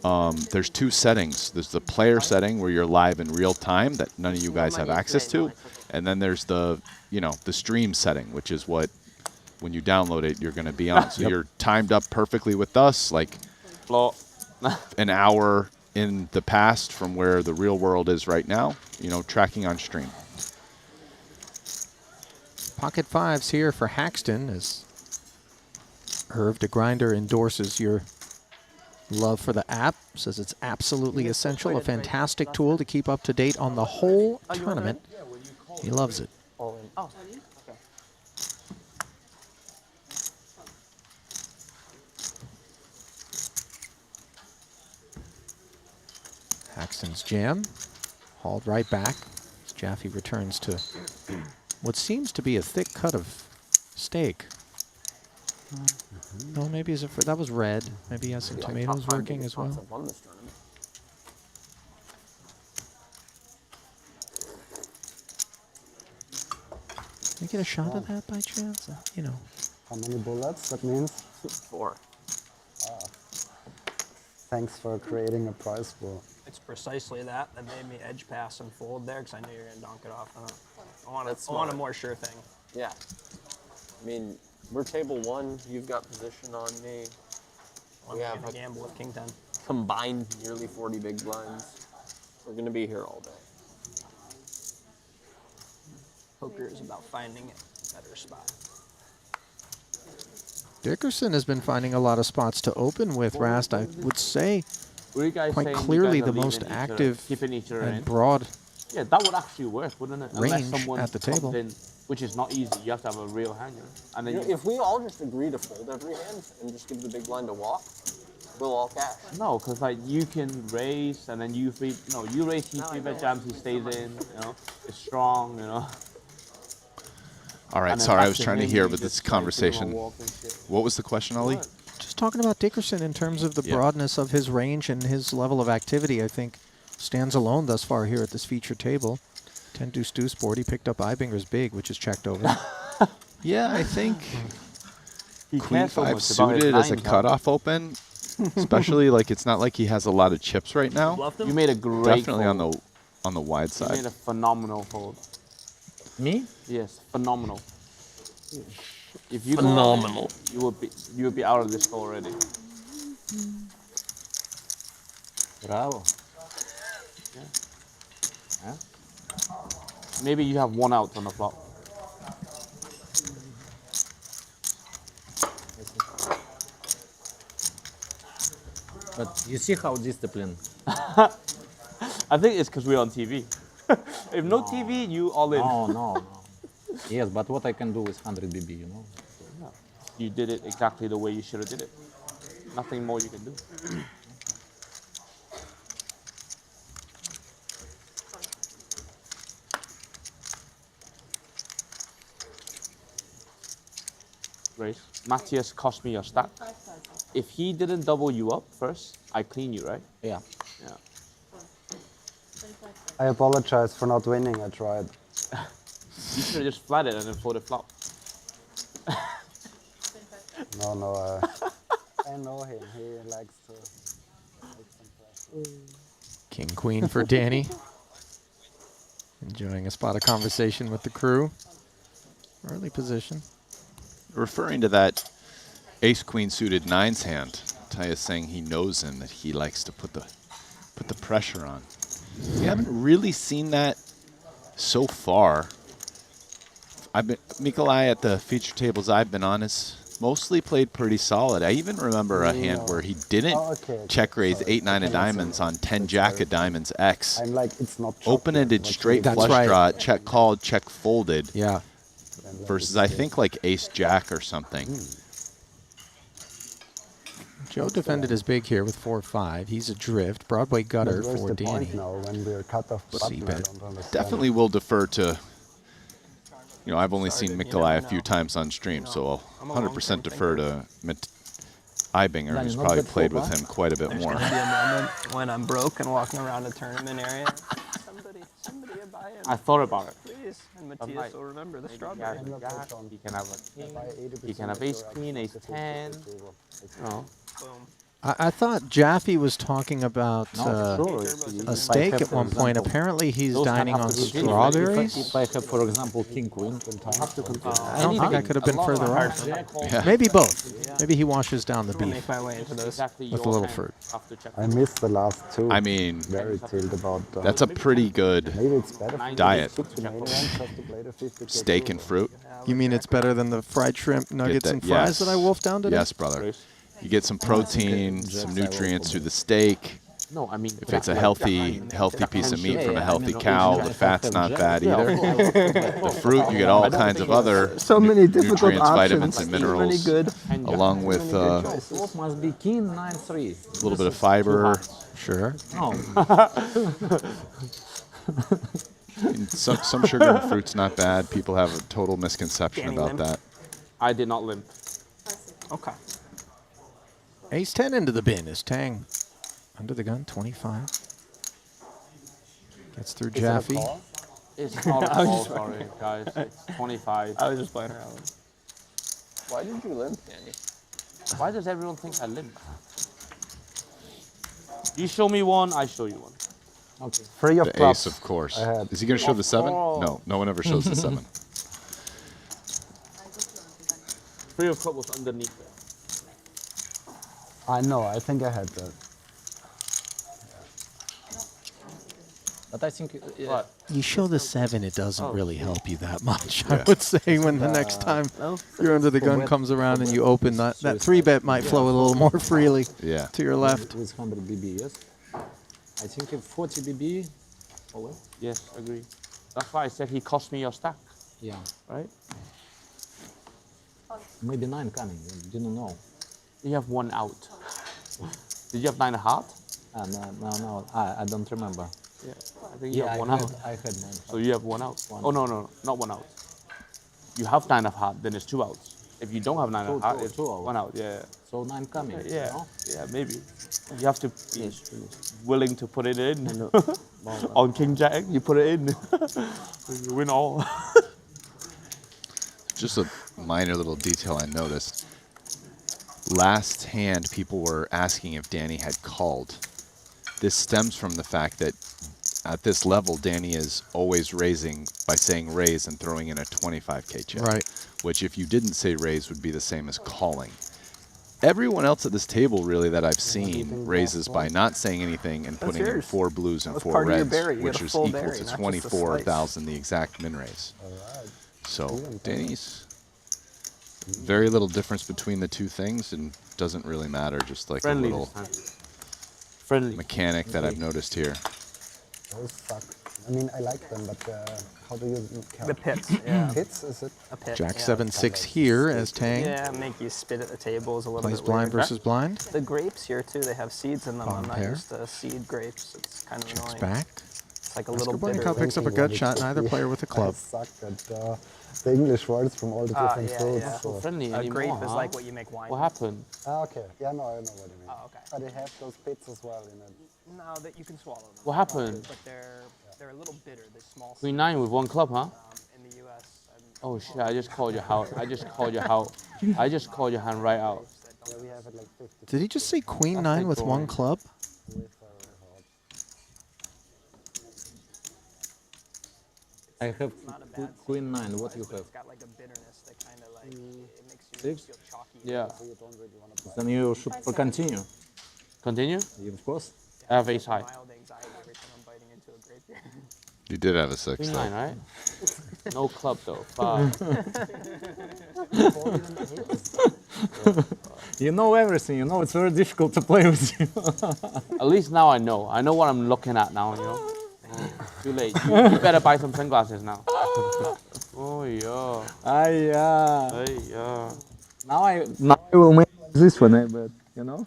There's 2 settings. There's the player setting where you're live in real time that none of you guys have access to. And then there's the, the stream setting, which is what, when you download it, you're going to be on. So you're timed up perfectly with us, like an hour in the past from where the real world is right now, tracking on stream.
Pocket 5s here for Haxton as Irv the Grinder endorses your love for the app, says it's absolutely essential, a fantastic tool to keep up to date on the whole tournament. He loves it.
All in. Oh, okay.
Haxton's jam, hauled right back as Jaffe returns to what seems to be a thick cut of steak. No, maybe that was red. Maybe he has some tomatoes working as well. Can you get a shot of that by chance?
How many bullets? That means
4.
thanks for creating a prize pool.
it's precisely that made me edge pass and fold there because I knew you were going to donk it off. I want
That's
a more
smart.
sure thing.
Yeah. I mean, we're table 1. You've got position on me.
I'm
We have
going
a
to gamble with king 10.
combined nearly 40 big blinds. We're going to be here all day.
Poker is about finding a better spot.
Dickerson has been finding a lot of spots to open with, Rast. I would say
Were you guys
quite
saying you
clearly
guys are
the most
leaving each other-
active
keeping each other in?
and broad
Yeah, that would actually work, wouldn't it? Unless
range
someone
at the
comes
table.
in, which is not easy. You have to have a real hanger. And then
You know, if we all just agree to fold every hand and just give the big blind a walk, we'll all cash.
no, because like you can raise and then you raise, he
No, I
three bet
know.
jams, he stays in. It's strong.
All right,
And then
sorry, I
back
was
to
trying to
him,
hear
you
with
just,
this
like, give him a
conversation.
walk and shit.
What was the question, Ali?
Just talking about Dickerson in terms of the
Yeah.
broadness of his range and his level of activity, I think stands alone thus far here at this feature table. 10 deuce deuce board. He picked up Eibinger's big, which is checked over.
Yeah, I think
He
Queen
cares so
5
much about his
suited as a
nines, huh?
cutoff open, especially like it's not like he has a lot of chips right now.
You made a great
Definitely
fold.
on the wide
You made
side.
a phenomenal fold.
Me?
Yes, phenomenal. If you
Phenomenal.
you would be out of this already.
Bravo.
Maybe you have one out on the flop.
But you see how disciplined.
I think it's because we're on TV. If no TV, you all in.
No. Yes, but what I can do is 100 BB, you know.
You did it exactly the way you should have did it. Nothing more you can do. Raise. Matthias cost me your stack. If he didn't double you up first, I clean you, right?
Yeah.
Yeah.
I apologize for not winning. I tried.
You should have just flatted and then folded flop.
No, I know him. He likes to make some pressure.
King queen for Danny. Enjoying a spot of conversation with the crew. Early position.
Referring to that ace queen suited nines hand, Ty is saying he knows him, that he likes to put the pressure on. We haven't really seen that so far. Mikolai at the feature tables I've been on has mostly played pretty solid. I even remember a hand where he didn't check raise 8-9 of diamonds on 10 jack of diamonds X.
I'm like, it's not
Open-ended straight
That's
flush
right.
draw, check called, check folded.
Yeah.
Versus I think like ace jack or something.
Joe defended his big here with 4-5. He's adrift. Broadway gutter
But where's
for
the
Danny.
point now when we're cut off
Let's
button?
see,
I
but
don't understand.
Definitely will defer to, I've only seen Mikolai a few times on stream, so I'll 100% defer to Eibinger, who's probably played with him quite a bit
There's
more.
going to be a moment when I'm broke and walking around a tournament area. Somebody buy him.
I thought about it.
Please. And
I'm
Matthias
like,
will remember the
maybe
strawberry.
Jack, he can have a king,
By 80%
he can have
of
ace
your
queen, ace
activity
10.
approval.
No.
Boom.
I thought Jaffe was talking about
Sure.
a steak at one point. Apparently he's
Those
dining
have
on
to continue.
strawberries.
If I have, for example, king queen,
I don't think I could have been further off. Maybe both. Maybe he washes down the
I'm going to
beef
make my way into those.
Exactly
with a
your
little
hand.
fruit.
Have to check.
I missed the last two.
I mean,
Very thrilled about
that's a pretty good
maybe it's better for
diet.
to main event just to play the 50K
Steak and fruit.
You mean it's better than the fried shrimp nuggets
that-
and fries
yes.
that I wolfed down today?
Yes, brother. You get some protein, some nutrients through the steak.
No, I mean,
If it's a healthy piece of meat from a healthy cow, the fat's not bad either. The fruit, you get all kinds of other
So many difficult
nutrients,
options.
vitamins, and
Many
minerals,
good.
along with a
what must be king 9-3.
little bit of fiber.
Sure.
No.
And some sugar and fruit's not bad. People have a total misconception
Danny
about
limp.
that.
I did not limp.
Okay.
Ace 10 into the bin is Tang. Under the gun, 25. Gets through Jaffe.
It's not a call, sorry, guys. It's 25.
I was just playing around.
Why did you limp, Danny?
Why does everyone think I limp? You show me one, I show you one.
Okay. Free of
The
clubs.
ace, of course.
I had.
Is he going to show the 7?
Oh.
No, no one ever shows the 7.
Three of clubs was underneath it.
I know. I think I had that.
But I think
What?
You show the 7, it doesn't really help you that much. I
Yeah.
would say when the next time you're under the gun comes around and you open that 3-bet might flow a little more freely
Yeah.
to your left.
with 100 BB, yes. I think if 40 BB. Oh well.
Yes, agree. That's why I said he cost me your stack,
Yeah.
right?
Maybe 9 coming. Didn't know.
You have one out. Did you have 9 of heart?
No. I don't remember.
Yeah, I think you have one out.
I had 9.
So you have one out. Oh no, not one out. You have 9 of heart, then it's 2 outs. If you don't have 9 of heart, it's
two out.
1 out. Yeah,
So 9 coming.
yeah,
No?
yeah, maybe. You have to be willing to put it in. On King Jack, you put it in. You win all.
Just a minor little detail I noticed. Last hand, people were asking if Danny had called. This stems from the fact that at this level, Danny is always raising by saying raise and throwing in a 25K check.
Right.
Which, if you didn't say raise, would be the same as calling. Everyone else at this table, really, that I've seen raises by not saying anything and putting in
yours.
4 blues and
That was
4
part of your
reds,
berry. You
which
got a
is
full
equal
berry,
to
not just a
24,000, the exact min raise. So Danny's very little difference between the two things, and doesn't really matter. Just like
Friendly
a little
this time. Friendly.
mechanic that I've noticed here.
Those suck. I mean, I like them, but how do you count?
The pits, yeah.
Pits, is it?
A pit.
Jack
yeah.
7-6 here as Tang
Yeah, make you spit at the tables a little
plays
bit
blind
weird.
versus blind.
The grapes here too, they have seeds in them.
Bottom
I'm not
pair.
used to seed grapes. It's kind of
Checks
annoying.
back.
It's like a
Oscar
little bitter.
Blankenship picks up a gut shot, neither player with a club.
I suck at the English words from all the different
yeah,
fruits.
yeah.
So.
Friendly
A
anymore,
grape is
huh?
like what you make wine
What
with.
happened?
Okay. Yeah, no, I know what you mean.
Oh, okay.
But they have those pits as well in it.
No, that you can swallow them.
What happened?
But they're a little bitter. They're small.
Queen 9 with 1 club, huh?
In the U.S.
Oh shit! I just called your house. I just called your house. I just called your hand right out.
Yeah, we have it like 50.
Did he just say Queen 9 with 1 club?
I have Queen 9. What you have?
It's got like a bitterness that kind of like it makes you
6?
feel chalky.
Yeah.
Then you should continue.
Continue.
Of course.
I have ace high.
Mild anxiety every time I'm biting into a grape here.
You did have a 6.
Queen
though.
9, right? No club though. 5.
You know everything. You know it's very difficult to play with you.
At least now I know. I know what I'm looking at now. You know. Too late. You better buy some sunglasses now. Oh yeah.
Yeah.
Hey yeah.
Now I will make this one, but you know.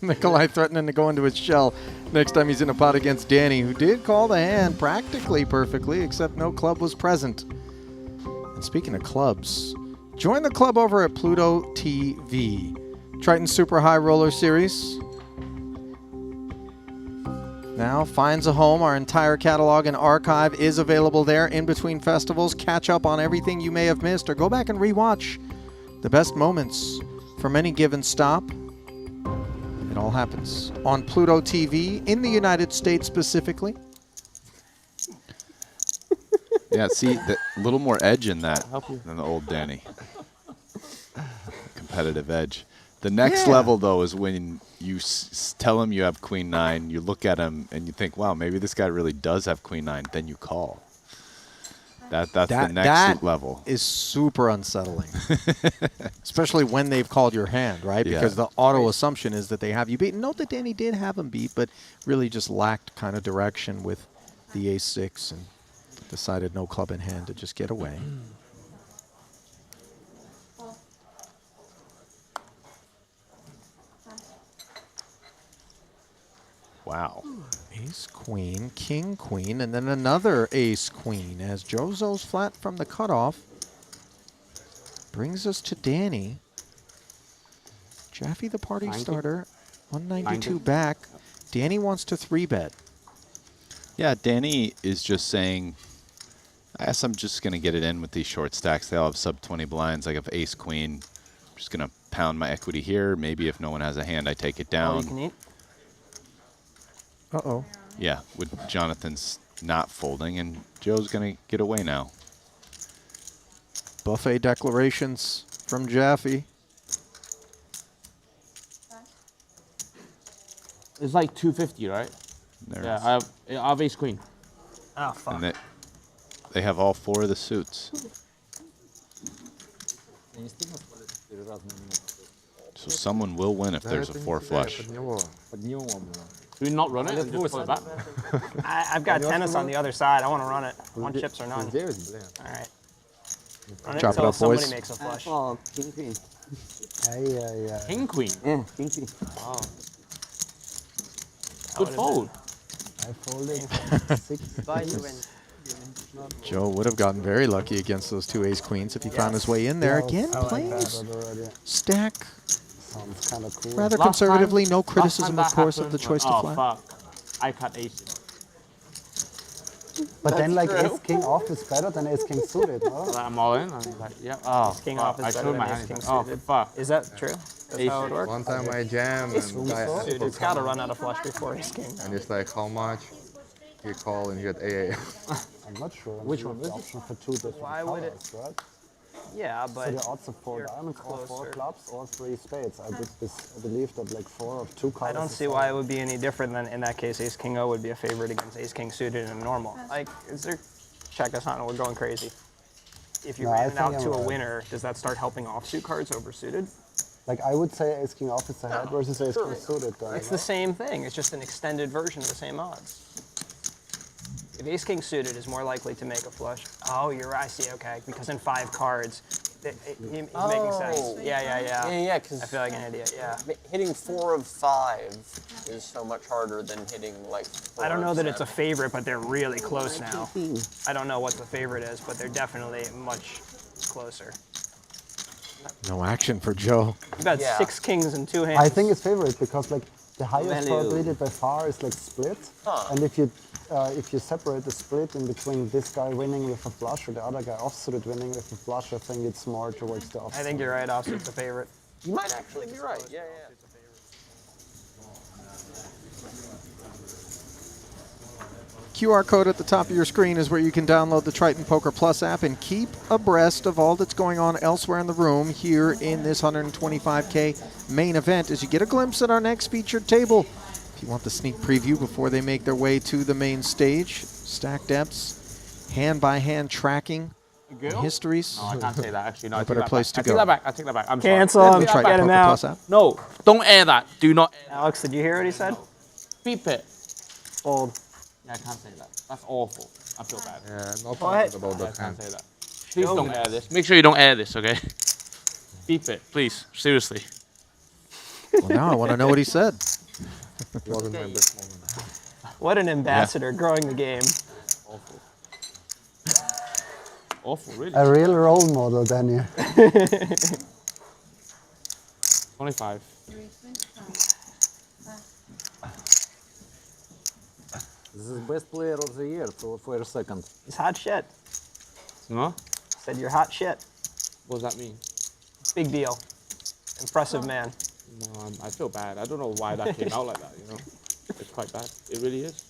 Nikolai threatening to go into his shell next time he's in a pot against Danny, who did call the hand practically perfectly, except no club was present. And speaking of clubs, join the club over at Pluto TV. Triton Super High Roller Series now finds a home. Our entire catalog and archive is available there in between festivals. Catch up on everything you may have missed or go back and rewatch the best moments from any given stop. It all happens on Pluto TV in the United States specifically.
Yeah, see, a little more edge in that than the old Danny. Competitive edge. The next level, though, is when you tell him you have Queen 9, you look at him and you think, wow, maybe this guy really does have Queen 9, then you call. That's the next level.
Is super unsettling, especially when they've called your hand, right?
Yeah.
Because the auto assumption is that they have you beat. Note that Danny did have him beat, but really just lacked kind of direction with the ace-6 and decided no club in hand to just get away.
Wow.
Ace, queen, king, queen, and then another ace, queen as Jozo's flat from the cutoff. Brings us to Danny. Jaffe, the party
90.
starter, 192
90.
back. Danny wants to 3-bet.
Yeah, Danny is just saying, I guess I'm just going to get it in with these short stacks. They all have sub-20 blinds. I have ace, queen. I'm just going to pound my equity here. Maybe if no one has a hand, I take it
All
down.
you can eat.
Uh-oh.
Yeah, with Jonathan's not folding, and Joe's going to get away now.
Buffet declarations from Jaffe.
It's like 250, right?
There
Yeah,
it is.
I have ace queen.
Oh, fuck.
And they have all 4 of the suits. So someone will win if there's a 4 flush.
Do we not run it and just pull it back?
I've got tennis on the other side. I want to run it. 1 chips or none. All right. Run it
Chop it
until
up,
somebody
boys.
makes a flush.
Oh, king queen.
Yeah.
King queen.
Yeah, king queen.
Oh. Good fold.
I folded 6
Bye, you win.
Joe would have gotten very lucky against those 2 ace-queens if he found his way in there. Again,
I like
playing
that
his
already.
stack
Sounds kind of cool.
rather
Last
conservatively.
time-
No
last time
criticism, of
that
course, of
happened,
the choice to
oh,
flat.
fuck. I cut ace.
But then like
true.
ace king off is better than ace king suited, no?
So I'm all in. I'm like, yeah. Oh,
King
fuck.
off is
I
better
showed
than
my
ace
hand.
king
Oh,
suited.
fuck.
Is that true? That's how it works?
One time I jam and guy
Dude, it's got to run out of flush before ace king.
and it's like how much? He called and he got AA.
I'm not sure.
Which one
The
is it?
option for 2 different
Why would it-
colors, right?
Yeah,
So
but
the odds of 4
you're
diamonds or 4
closer.
clubs or 3 spades. I believe that like 4 of 2 colors.
I don't
is
see
fine.
why it would be any different than in that case ace king O would be a favorite against ace king suited in a normal. Like, is there check that's not we're going crazy. If you
No, I
ran it
think
out
I'm
to a
right.
winner, does that start helping offsuit cards over suited?
Like I would say ace king off is ahead versus ace king suited. Then,
It's the same thing. It's just an extended version of the same odds. If ace king suited is more likely to make a flush. Oh, you're right. I see. Okay, because in 5 cards, he's making sense. Yeah.
Yeah, because
I feel like an idiot. Yeah.
hitting 4 of 5 is so much harder than hitting like 4
I don't know
of
that it's a
7.
favorite, but they're really close now. I don't know what the favorite is, but they're definitely much closer.
No action for Joe.
You've got
Yeah.
6 kings and 2 hands.
I think it's favorite because like the highest
Value.
probability by far is like split, and if you separate the split in between this guy winning with a flush or the other guy offsuited winning with a flush, I think it's more towards the offsuit.
I think you're right. Offsuit's the favorite.
You might actually be right. Yeah.
QR code at the top of your screen is where you can download the Triton Poker Plus app and keep abreast of all that's going on elsewhere in the room here in this 125K main event as you get a glimpse at our next featured table. If you want the sneak preview before they make their way to the main stage, stack depths, hand-by-hand tracking, and histories.
No, I can't say that actually. No, I take
better
that
place
back.
to
I take
go.
that back. I take that back. I'm
Cancel
sorry.
him.
Take that
Get
back.
him
Poker
out.
Plus app.
No, don't air that. Do not.
Alex, did you hear what he said?
Beep it.
Fold.
Yeah, I can't say that. That's awful. I feel bad.
Yeah, no
What?
comment about
I
that
can't
hand.
say that. Please don't air this. Make sure you don't air this, okay? Beep it, please. Seriously.
Well, now I want to know what he said.
Wasn't my best moment.
What an ambassador growing the game.
Awful. Awful, really.
A real role model, Daniel.
25.
This is best player of the year for a second.
He's hot shit.
No?
Said you're hot shit.
What does that mean?
Big deal. Impressive man.
No, I feel bad. I don't know why that came out like that, you know? It's quite bad. It really is.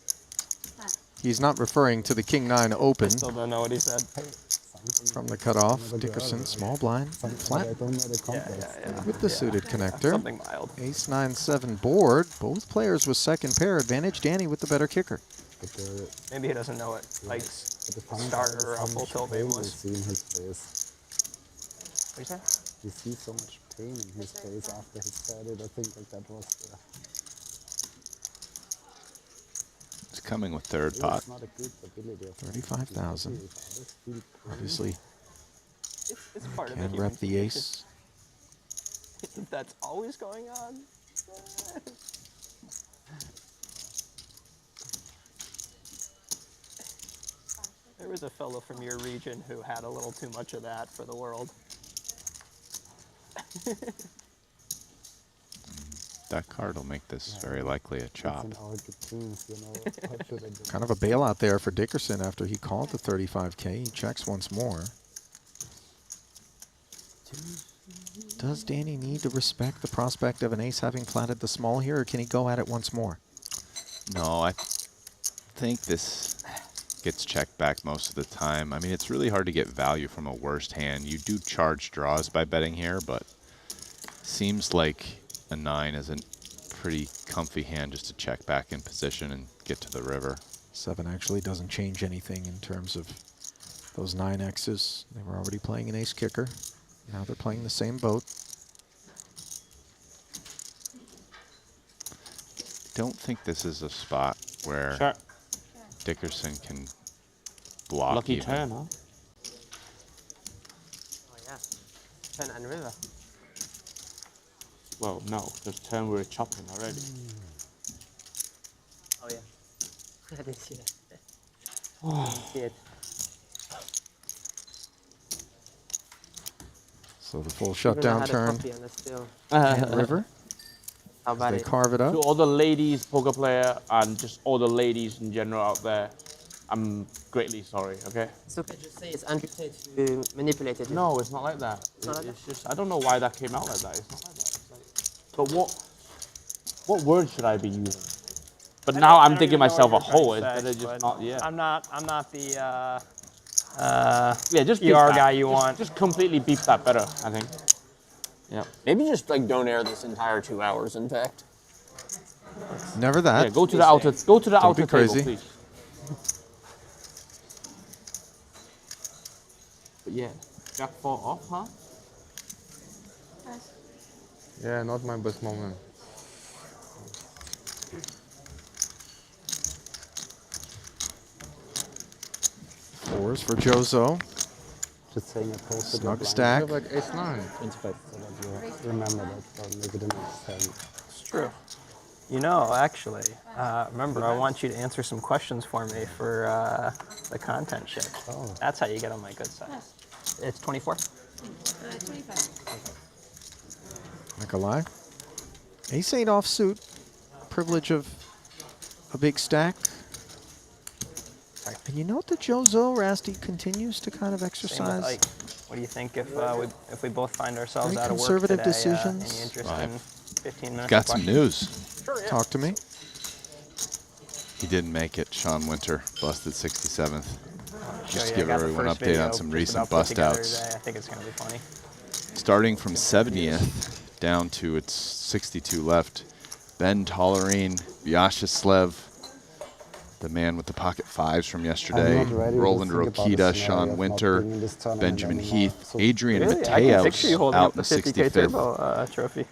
He's not referring to the King 9 Open
Still don't know what he said.
from the cutoff. Dickerson, small blind, flat
I don't know the context.
with the suited connector.
Something mild.
Ace 9-7 board. Both players with second pair advantage. Danny with the better kicker.
But the,
Maybe he doesn't know it. Like
but the fun
starter or
how
a full
much
tilt
pain
aimless.
you see in his face.
What you say?
You see so much pain in his face after he said it. I think like that was the,
It's coming with third pot.
it's not a good ability of
35,000. Obviously,
It's part of the
can
human
rep the
condition.
ace.
If that's always going on. There was a fellow from your region who had a little too much of that for the world.
That card will make this very likely a chop.
in our good teams, you know. How should I do?
Kind of a bailout there for Dickerson after he called the 35K. He checks once more. Does Danny need to respect the prospect of an ace having flatted the small here, or can he go at it once more?
No, I think this gets checked back most of the time. I mean, it's really hard to get value from a worst hand. You do charge draws by betting here, but seems like a 9 is a pretty comfy hand just to check back in position and get to the river.
7 actually doesn't change anything in terms of those 9Xs. They were already playing an ace kicker. Now they're playing the same boat.
Don't think this is a spot where Dickerson can block.
Lucky
even.
turn, huh?
Oh yeah. Turn and river.
Well, no, because turn we're chopping already.
Oh yeah. I didn't see that. I didn't see it.
So the full shutdown turn.
And
river.
How about
They
it?
carve it up.
To all the ladies poker player and just all the ladies in general out there, I'm greatly sorry, okay?
It's okay, just say it's Andrew Tate who manipulated you.
No, it's not like that.
not like
It's just, I don't know why that came out like that. It's not like that. It's like, but what word should I be using? But now I'm digging myself a hole instead of just not, yeah.
I'm not the
Yeah, just beep
PR
that.
guy you want.
Just completely beep that better, I think. Yeah.
Maybe just like don't air this entire 2 hours, in fact.
Never that.
Yeah, go to the outer
Don't be
table,
crazy.
please. But yeah, Jack 4 off, huh?
Yeah, not my best moment.
Fours for Jozo.
Just saying a posted
Snug
blind.
stack.
I have like ace 9.
25, so that you remember that for maybe the next time.
It's true. You know, actually, remember, I want you to answer some questions for me for the content shit.
Oh.
That's how you get on my good side. It's 24.
25.
Nikolai. Ace-8 offsuit. Privilege of a big stack. And you note that Jozo Rasty continues to kind of
Same with
exercise
Ike. What do you think if we both find ourselves
very
out of work
conservative
today?
decisions.
Any interest
Right.
in 15 minutes?
Got
of
some
questions?
news.
Sure, yeah.
Talk to me.
He didn't make it. Sean Winter busted 67th. Just
Show
to
you.
give
I got the
everyone an
first
update
video
on some
just
recent
about put
bust
together
outs.
today. I think it's going to be funny.
Starting from 70th down to its 62 left. Ben Tollerine, Vyasheslev, the man with the pocket 5s from yesterday,
I'm not ready to
Roland
think about
Rokita,
the scenario
Sean
of not
Winter,
being in this tournament
Benjamin
anymore.
Heath,
So
Adrian
Really? I can picture you
Mateos
holding
out
up
in
the 50K
65th.
Turbo trophy.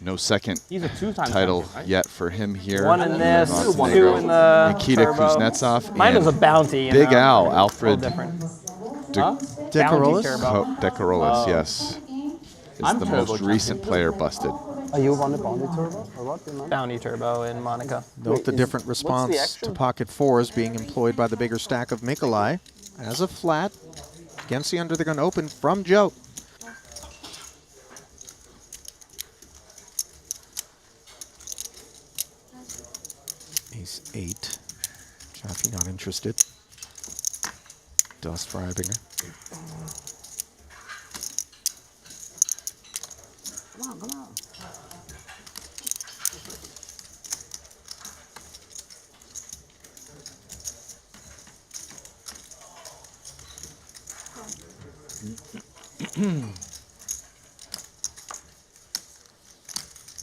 No second
He's a two-time
title
champion, right?
yet for him here.
One in this,
Montenegro.
2 in the
Nikita
Turbo.
Kuznetsov
Mine was a
and
bounty. You
Big
know?
Al,
A
Alfred
little different.
Decarolis?
Turbo.
Decarolis, yes. Is
I'm
the
Turbo
most recent player busted.
Are you on the bounty turbo or what? You know?
Bounty Turbo in Monaco.
Note the
Wait,
different response
extra?
to pocket 4s being employed by the bigger stack of Nikolai as a flat against the under the gun open from Joe. Ace-8. Jaffe not interested. Dust for Ibinger.
Come on, come on.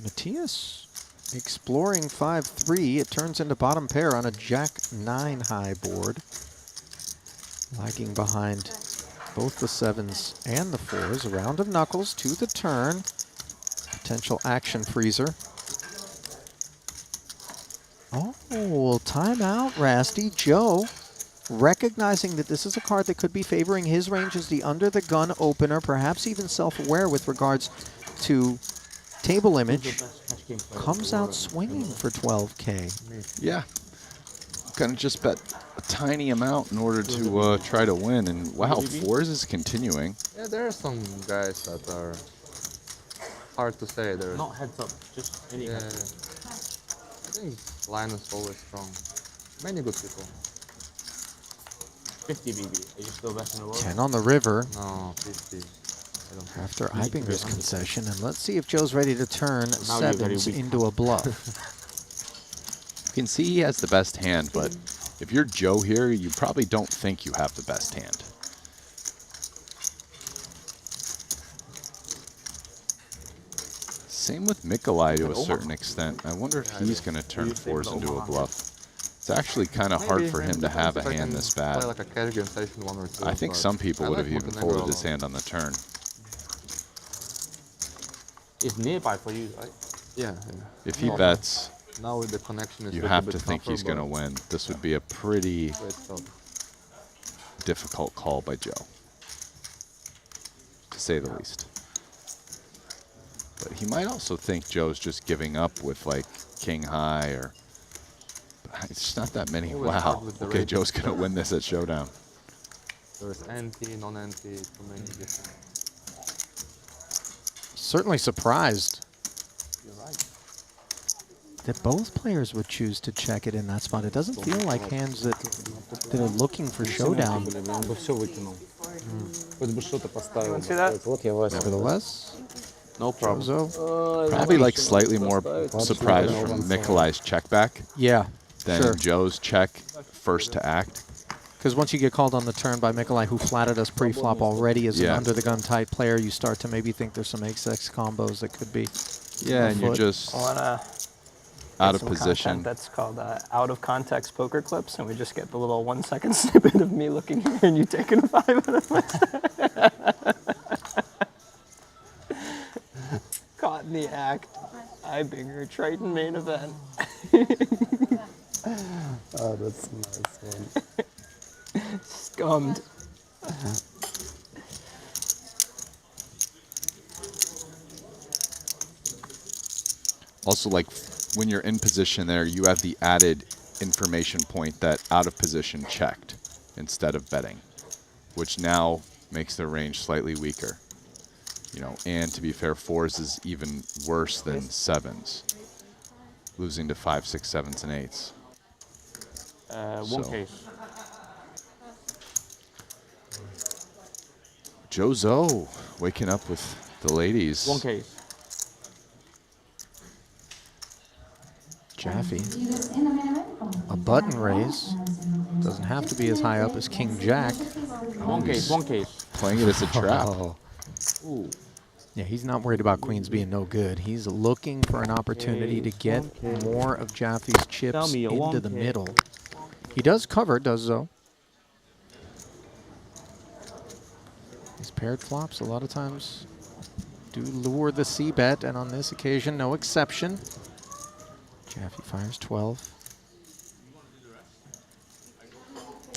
Matthias exploring 5-3. It turns into bottom pair on a Jack-9 high board. Lagging behind both the 7s and the 4s. A round of knuckles to the turn. Potential action freezer. Oh, timeout, Rasty. Joe, recognizing that this is a card that could be favoring his range as the under-the-gun opener, perhaps even self-aware with regards to table image, comes out swinging for 12K.
Yeah. Gonna just bet a tiny amount in order to try to win. And wow, 4s is continuing.
Yeah, there are some guys that are hard to say. There's
Not heads up, just any
yeah.
heads
I think Linus always strong. Many good people.
50 BB. Are you still best in the world?
10 on the river
No, 50. I don't think.
after Ibinger's concession. And let's see if Joe's ready to turn
Now you're very
sevens
weak.
into a bluff.
You can see he has the best hand, but if you're Joe here, you probably don't think you have the best hand. Same with Mikolai to a certain extent. I wonder if he's going to turn fours into a bluff. It's actually kind of hard for him to have a hand this bad.
Like a category station 1 or 2,
I think some people would have even folded his hand on the turn.
It's nearby for you, right?
Yeah.
If he bets,
now with the connection is
you
a
have
bit
to think
tougher,
he's going to
but
win. This would be a pretty
it's tough.
difficult call by Joe, to say the least. But he might also think Joe's just giving up with like king high, or it's just not that many.
Always
Wow.
hard with the
Okay,
rating
Joe's going to
stuff.
win this at Showdown.
There's anti, non-anti, too many different.
Certainly surprised
You're right.
that both players would choose to check it in that spot. It doesn't feel like hands that are looking for showdown.
Он бы все выкинул. Хоть бы что-то поставил.
See that?
Вот я Вася.
Nevertheless,
No problem.
Jozo.
Probably like slightly more surprised from Mikolai's check back
Yeah,
than
sure.
Joe's check first to act.
Because once you get called on the turn by Mikolai, who flatted us pre-flop already as an
Yeah.
under-the-gun type player, you start to maybe think there's some ace-x combos that could be
Yeah, and you're
afoot.
just
I wanna
out
get
of
some
position.
content that's called out of context poker clips, and we just get the little 1 second snippet of me looking here and you taking 5 out of my Caught in the act. I bigger Triton main event.
Oh, that's a nice one.
Scummed.
Also, like when you're in position there, you have the added information point that out of position checked instead of betting, which now makes the range slightly weaker. You know, and to be fair, fours is even worse than sevens, losing to 5, 6, 7s, and 8s.
One
So-
case.
Jozo waking up with the ladies.
One case.
Jaffe. A button raise. Doesn't have to be as high up as King Jack.
One case. One case.
Playing it as a trap.
Oh.
Ooh.
Yeah, he's not worried about queens being no good. He's looking for an opportunity to get more of Jaffe's chips
me a
into
1K.
the middle. He does cover, does Zo. These paired flops a lot of times do lure the C-bet, and on this occasion, no exception. Jaffe fires 12.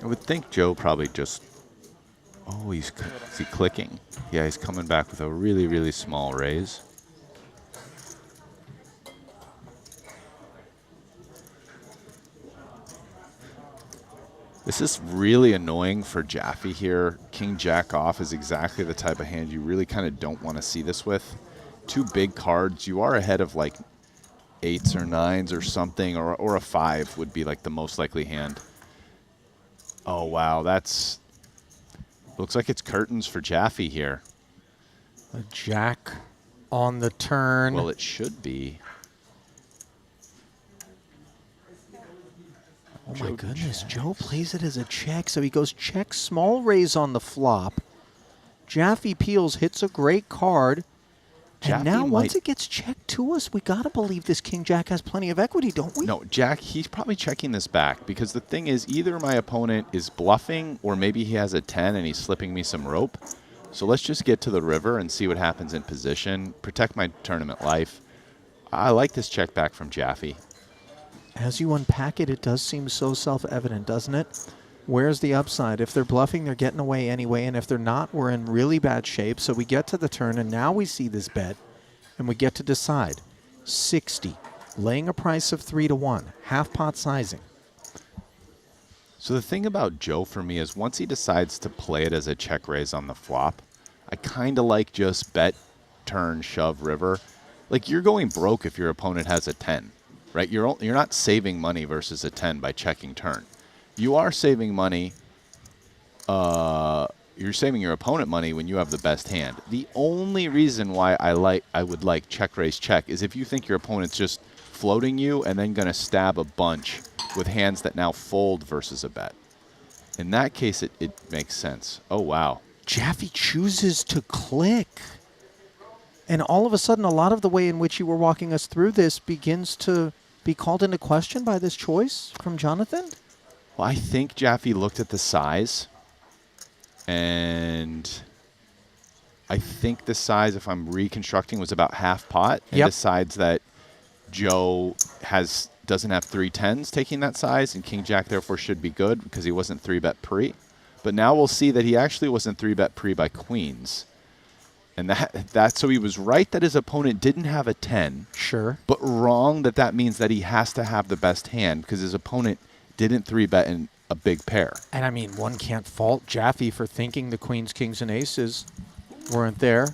I would think Joe probably just. Oh, is he clicking? Yeah, he's coming back with a really, really small raise. This is really annoying for Jaffe here. King Jack off is exactly the type of hand you really kind of don't want to see this with. 2 big cards. You are ahead of like 8s or 9s or something, or a 5 would be like the most likely hand. Oh, wow, that's... Looks like it's curtains for Jaffe here.
A jack on the turn.
Well, it should be.
Oh my goodness, Joe plays it as a check, so he goes check, small raise on the flop. Jaffe peels, hits a great card.
Jaffe
And now once
might-
it gets checked to us, we gotta believe this King Jack has plenty of equity, don't we?
No, Jack, he's probably checking this back because the thing is either my opponent is bluffing or maybe he has a 10 and he's slipping me some rope. So let's just get to the river and see what happens in position, protect my tournament life. I like this check back from Jaffe.
As you unpack it, it does seem so self-evident, doesn't it? Where's the upside? If they're bluffing, they're getting away anyway, and if they're not, we're in really bad shape. So we get to the turn, and now we see this bet, and we get to decide. 60, laying a price of 3 to 1, half pot sizing.
So the thing about Joe for me is once he decides to play it as a check raise on the flop, I kind of like just bet, turn, shove, river. Like you're going broke if your opponent has a 10, right? You're not saving money versus a 10 by checking turn. You are saving money. You're saving your opponent money when you have the best hand. The only reason why I would like check raise check is if you think your opponent's just floating you and then going to stab a bunch with hands that now fold versus a bet. In that case, it makes sense. Oh, wow.
Jaffe chooses to click. And all of a sudden, a lot of the way in which you were walking us through this begins to be called into question by this choice from Jonathan?
Well, I think Jaffe looked at the size, and I think the size, if I'm reconstructing, was about half pot, and decides that Joe doesn't have 3-10s taking that size, and King Jack therefore should be good because he wasn't 3-bet pre. But now we'll see that he actually wasn't 3-bet pre by queens. And so he was right that his opponent didn't have a 10.
Sure.
But wrong that means that he has to have the best hand because his opponent didn't 3-bet in a big pair.
And I mean, one can't fault Jaffe for thinking the queens, kings, and aces weren't there.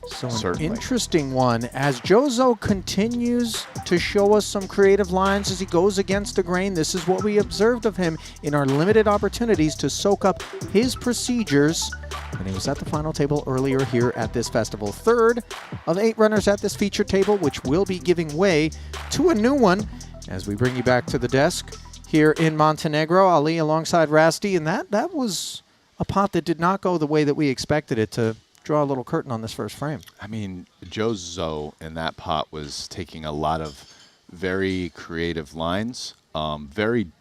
So an interesting one as Jozo continues to show us some creative lines as he goes against the grain. This is what we observed of him in our limited opportunities to soak up his procedures. And he was at the final table earlier here at this festival. Third of 8 runners at this feature table, which will be giving way to a new one as we bring you back to the desk here in Montenegro. Ali alongside Rasty, and that was a pot that did not go the way that we expected it to. Draw a little curtain on this first frame.
I mean, Jozo in that pot was taking a lot of very creative lines. Very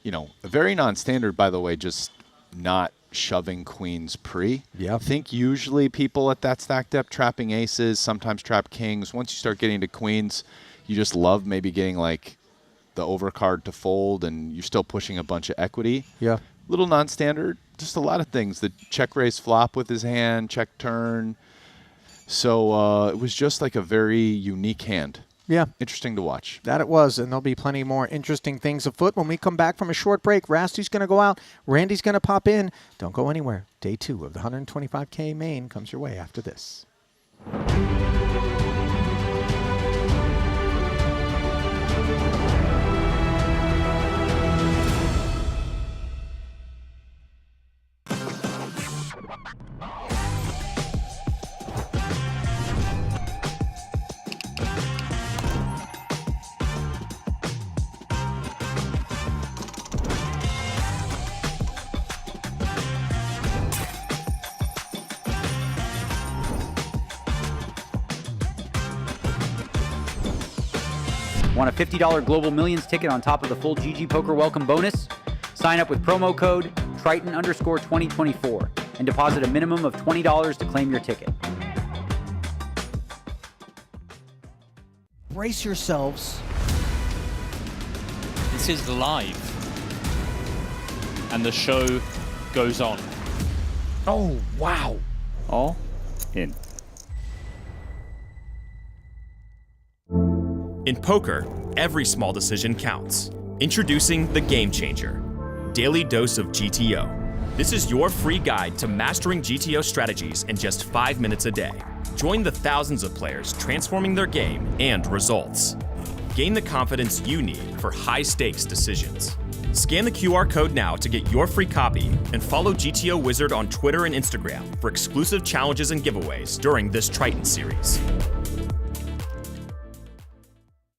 non-standard, by the way, just not shoving queens pre.
Yeah.
I think usually people at that stack depth trapping aces, sometimes trap kings. Once you start getting to queens, you just love maybe getting like the overcard to fold and you're still pushing a bunch of equity.
Yeah.
Little non-standard, just a lot of things. The check raise flop with his hand, check turn. So it was just like a very unique hand.
Yeah.
Interesting to watch.
That it was, and there'll be plenty more interesting things afoot when we come back from a short break. Rasty's going to go out. Randy's going to pop in. Don't go anywhere. Day 2 of the 125K main comes your way after this.
Want a $50 Global Millions ticket on top of the full GG Poker welcome bonus? Sign up with promo code Triton_2024 and deposit a minimum of $20 to claim your ticket.
Brace yourselves.
This is live. And the show goes on.
Oh, wow.
All in.
In poker, every small decision counts. Introducing the Game Changer, Daily Dose of GTO. This is your free guide to mastering GTO strategies in just 5 minutes a day. Join the thousands of players transforming their game and results. Gain the confidence you need for high-stakes decisions. Scan the QR code now to get your free copy and follow GTO Wizard on Twitter and Instagram for exclusive challenges and giveaways during this Triton series.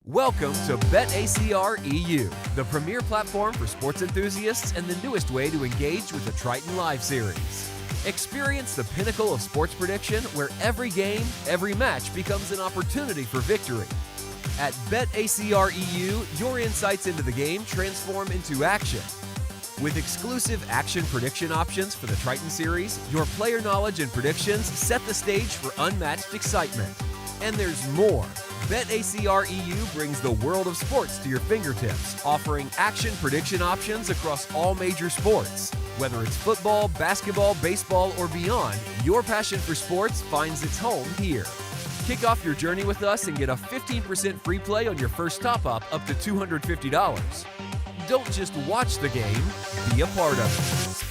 Welcome to BetACR EU, the premier platform for sports enthusiasts and the newest way to engage with the Triton Live series. Experience the pinnacle of sports prediction where every game, every match becomes an opportunity for victory. At BetACR EU, your insights into the game transform into action. With exclusive action prediction options for the Triton series, your player knowledge and predictions set the stage for unmatched excitement. And there's more. BetACR EU brings the world of sports to your fingertips, offering action prediction options across all major sports. Whether it's football, basketball, baseball, or beyond, your passion for sports finds its home here. Kick off your journey with us and get a 15% free play on your first top-up up to $250. Don't just watch the game, be a part of it.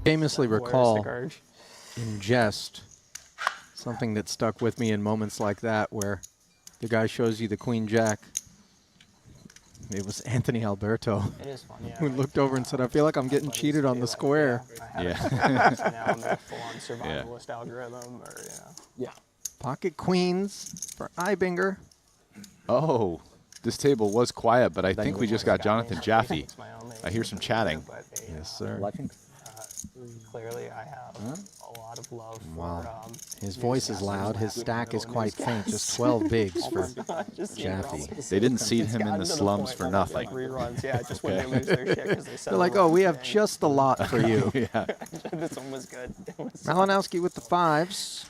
famously
Where's the
recall
urge?
in jest something that stuck with me in moments like that where the guy shows you the Queen Jack. It was Anthony Alberto.
It is fun, yeah.
Who looked over and said, I feel like I'm getting cheated on the square.
Yeah. Now I'm in a full-on survivalist algorithm, or
Yeah.
Pocket queens for Ibinger.
Oh, this table was quiet, but I think we just got Jonathan Jaffe. I hear some chatting.
Yes, sir.
Watching?
Clearly, I have a lot of love
Wow.
for.
His voice is loud. His stack is quite faint. Just 12 bigs for Jaffe.
They didn't seed him in the slums for nothing.
Like reruns, yeah, just when they lose their shit because they
They're like, oh, we have just the lot for you.
Yeah.
This one was good.
Malinowski with the 5s.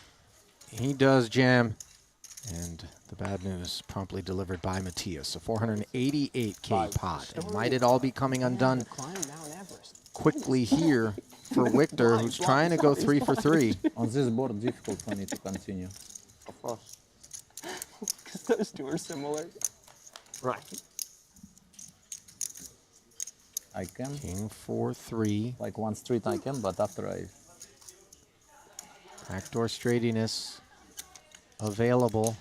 He does jam. And the bad news promptly delivered by Matthias. A 488K pot. And might it all be coming undone quickly here for Victor, who's trying to go 3 for 3.
On this board, difficult for me to continue.
Of course.
Because those two are similar.
Right.
I can.
King 4-3.
Like one street I can, but after I...
Backdoor straightiness available.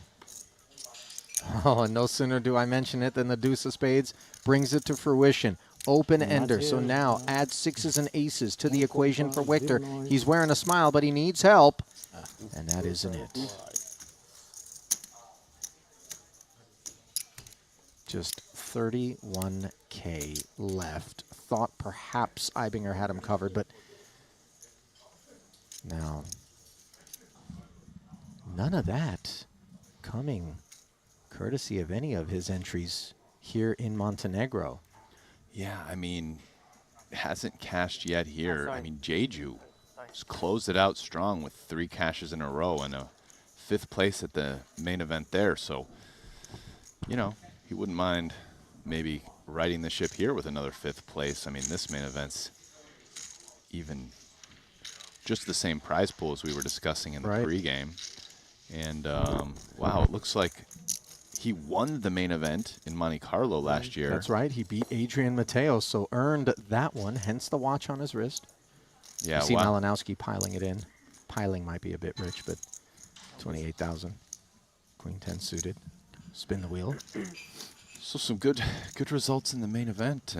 Oh, and no sooner do I mention it than the deuce of spades brings it to fruition. Open ender. So now add 6s and aces to the equation for Victor. He's wearing a smile, but he needs help. And that isn't it. Just 31K left. Thought perhaps Ibinger had him covered, but now none of that coming courtesy of any of his entries here in Montenegro.
Yeah, I mean, hasn't cashed yet here. I mean, Jeju just closed it out strong with 3 cashes in a row and a 5th place at the main event there. So, you know, he wouldn't mind maybe riding the ship here with another 5th place. I mean, this main event's even just the same prize pool as we were discussing in the pregame. And, wow, it looks like he won the main event in Monte Carlo last year.
That's right. He beat Adrian Mateo, so earned that one, hence the watch on his wrist.
Yeah,
you see Malinowski piling it in. Piling might be a bit rich, but 28,000. Queen 10 suited. Spin the wheel.
So some good results in the main event.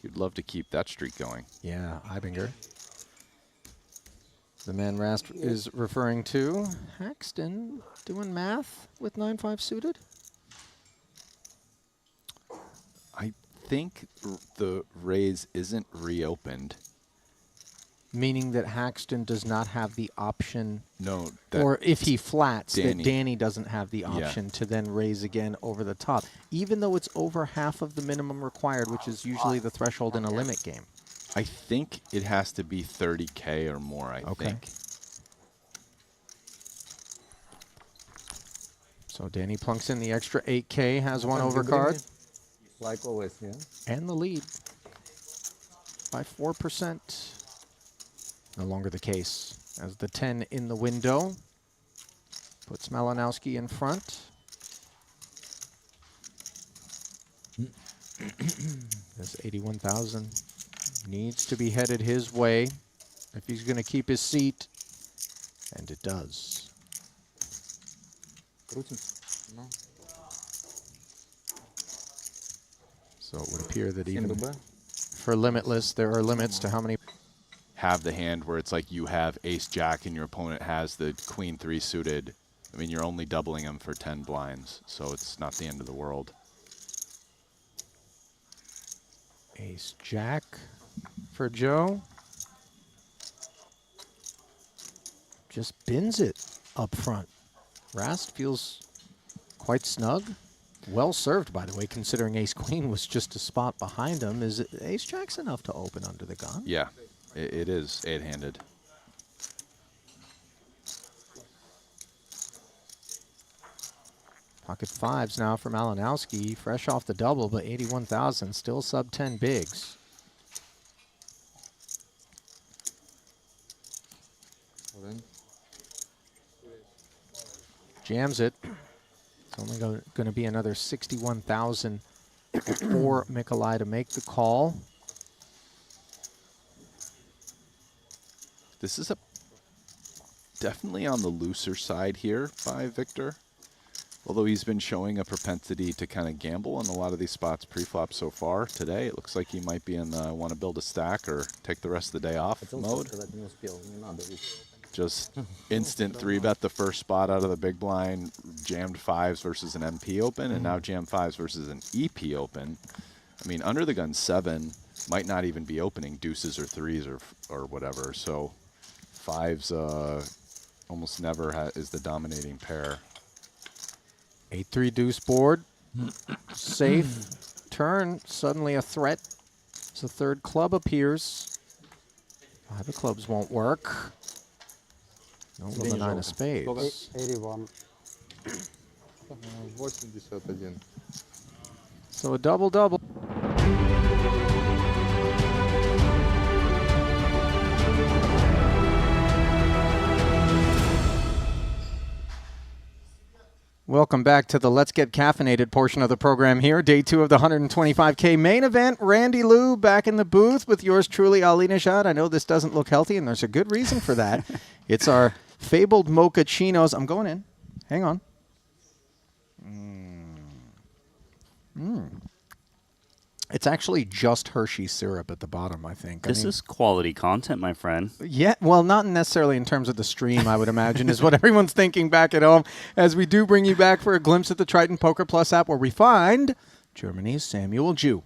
You'd love to keep that streak going.
Yeah, Ibinger. The man Rast is referring to Haxton doing math with 9-5 suited.
I think the raise isn't reopened.
Meaning that Haxton does not have the option.
No.
Or if he flats,
Danny.
that Danny doesn't have the option to then raise again over the top. Even though it's over half of the minimum required, which is usually the threshold in a limit game.
I think it has to be 30K or more, I think.
So Danny plunks in the extra 8K, has one overcard.
Like always, yeah.
And the lead by 4%. No longer the case, as the 10 in the window puts Malinowski in front. This 81,000 needs to be headed his way if he's going to keep his seat, and it does. So it would appear that even for Limitless, there are limits to how many.
Have the hand where it's like you have ace-jack and your opponent has the queen 3 suited. I mean, you're only doubling them for 10 blinds, so it's not the end of the world.
Ace-jack for Joe. Just bins it up front. Rast feels quite snug. Well served, by the way, considering ace-queen was just a spot behind him. Is ace-jack's enough to open under the gun?
Yeah. It is 8-handed.
Pocket 5s now for Malinowski. Fresh off the double, but 81,000. Still sub 10 bigs. Jams it. It's only going to be another 61,000 for Mikolai to make the call.
This is definitely on the looser side here by Victor. Although he's been showing a propensity to kind of gamble in a lot of these spots pre-flop so far today. It looks like he might be in the want to build a stack or take the rest of the day off mode. Just instant 3-bet the first spot out of the big blind, jammed 5s versus an MP open, and now jam 5s versus an EP open. I mean, under the gun 7 might not even be opening deuces or 3s or whatever. So 5s almost never is the dominating pair.
8-3 deuce board. Safe. Turn. Suddenly a threat. So third club appears. 5 of clubs won't work. No, the 9 of spades.
81.
So a double-double. Welcome back to the Let's Get Caffeinated portion of the program here. Day 2 of the 125K main event. Randy Lou back in the booth with yours truly, Ali Nishad. I know this doesn't look healthy, and there's a good reason for that. It's our fabled mochachinos. I'm going in. Hang on. It's actually just Hershey syrup at the bottom, I think.
This is quality content, my friend.
Yeah, well, not necessarily in terms of the stream, I would imagine, is what everyone's thinking back at home, as we do bring you back for a glimpse at the Triton Poker Plus app, where we find Germany's Samuel Jew.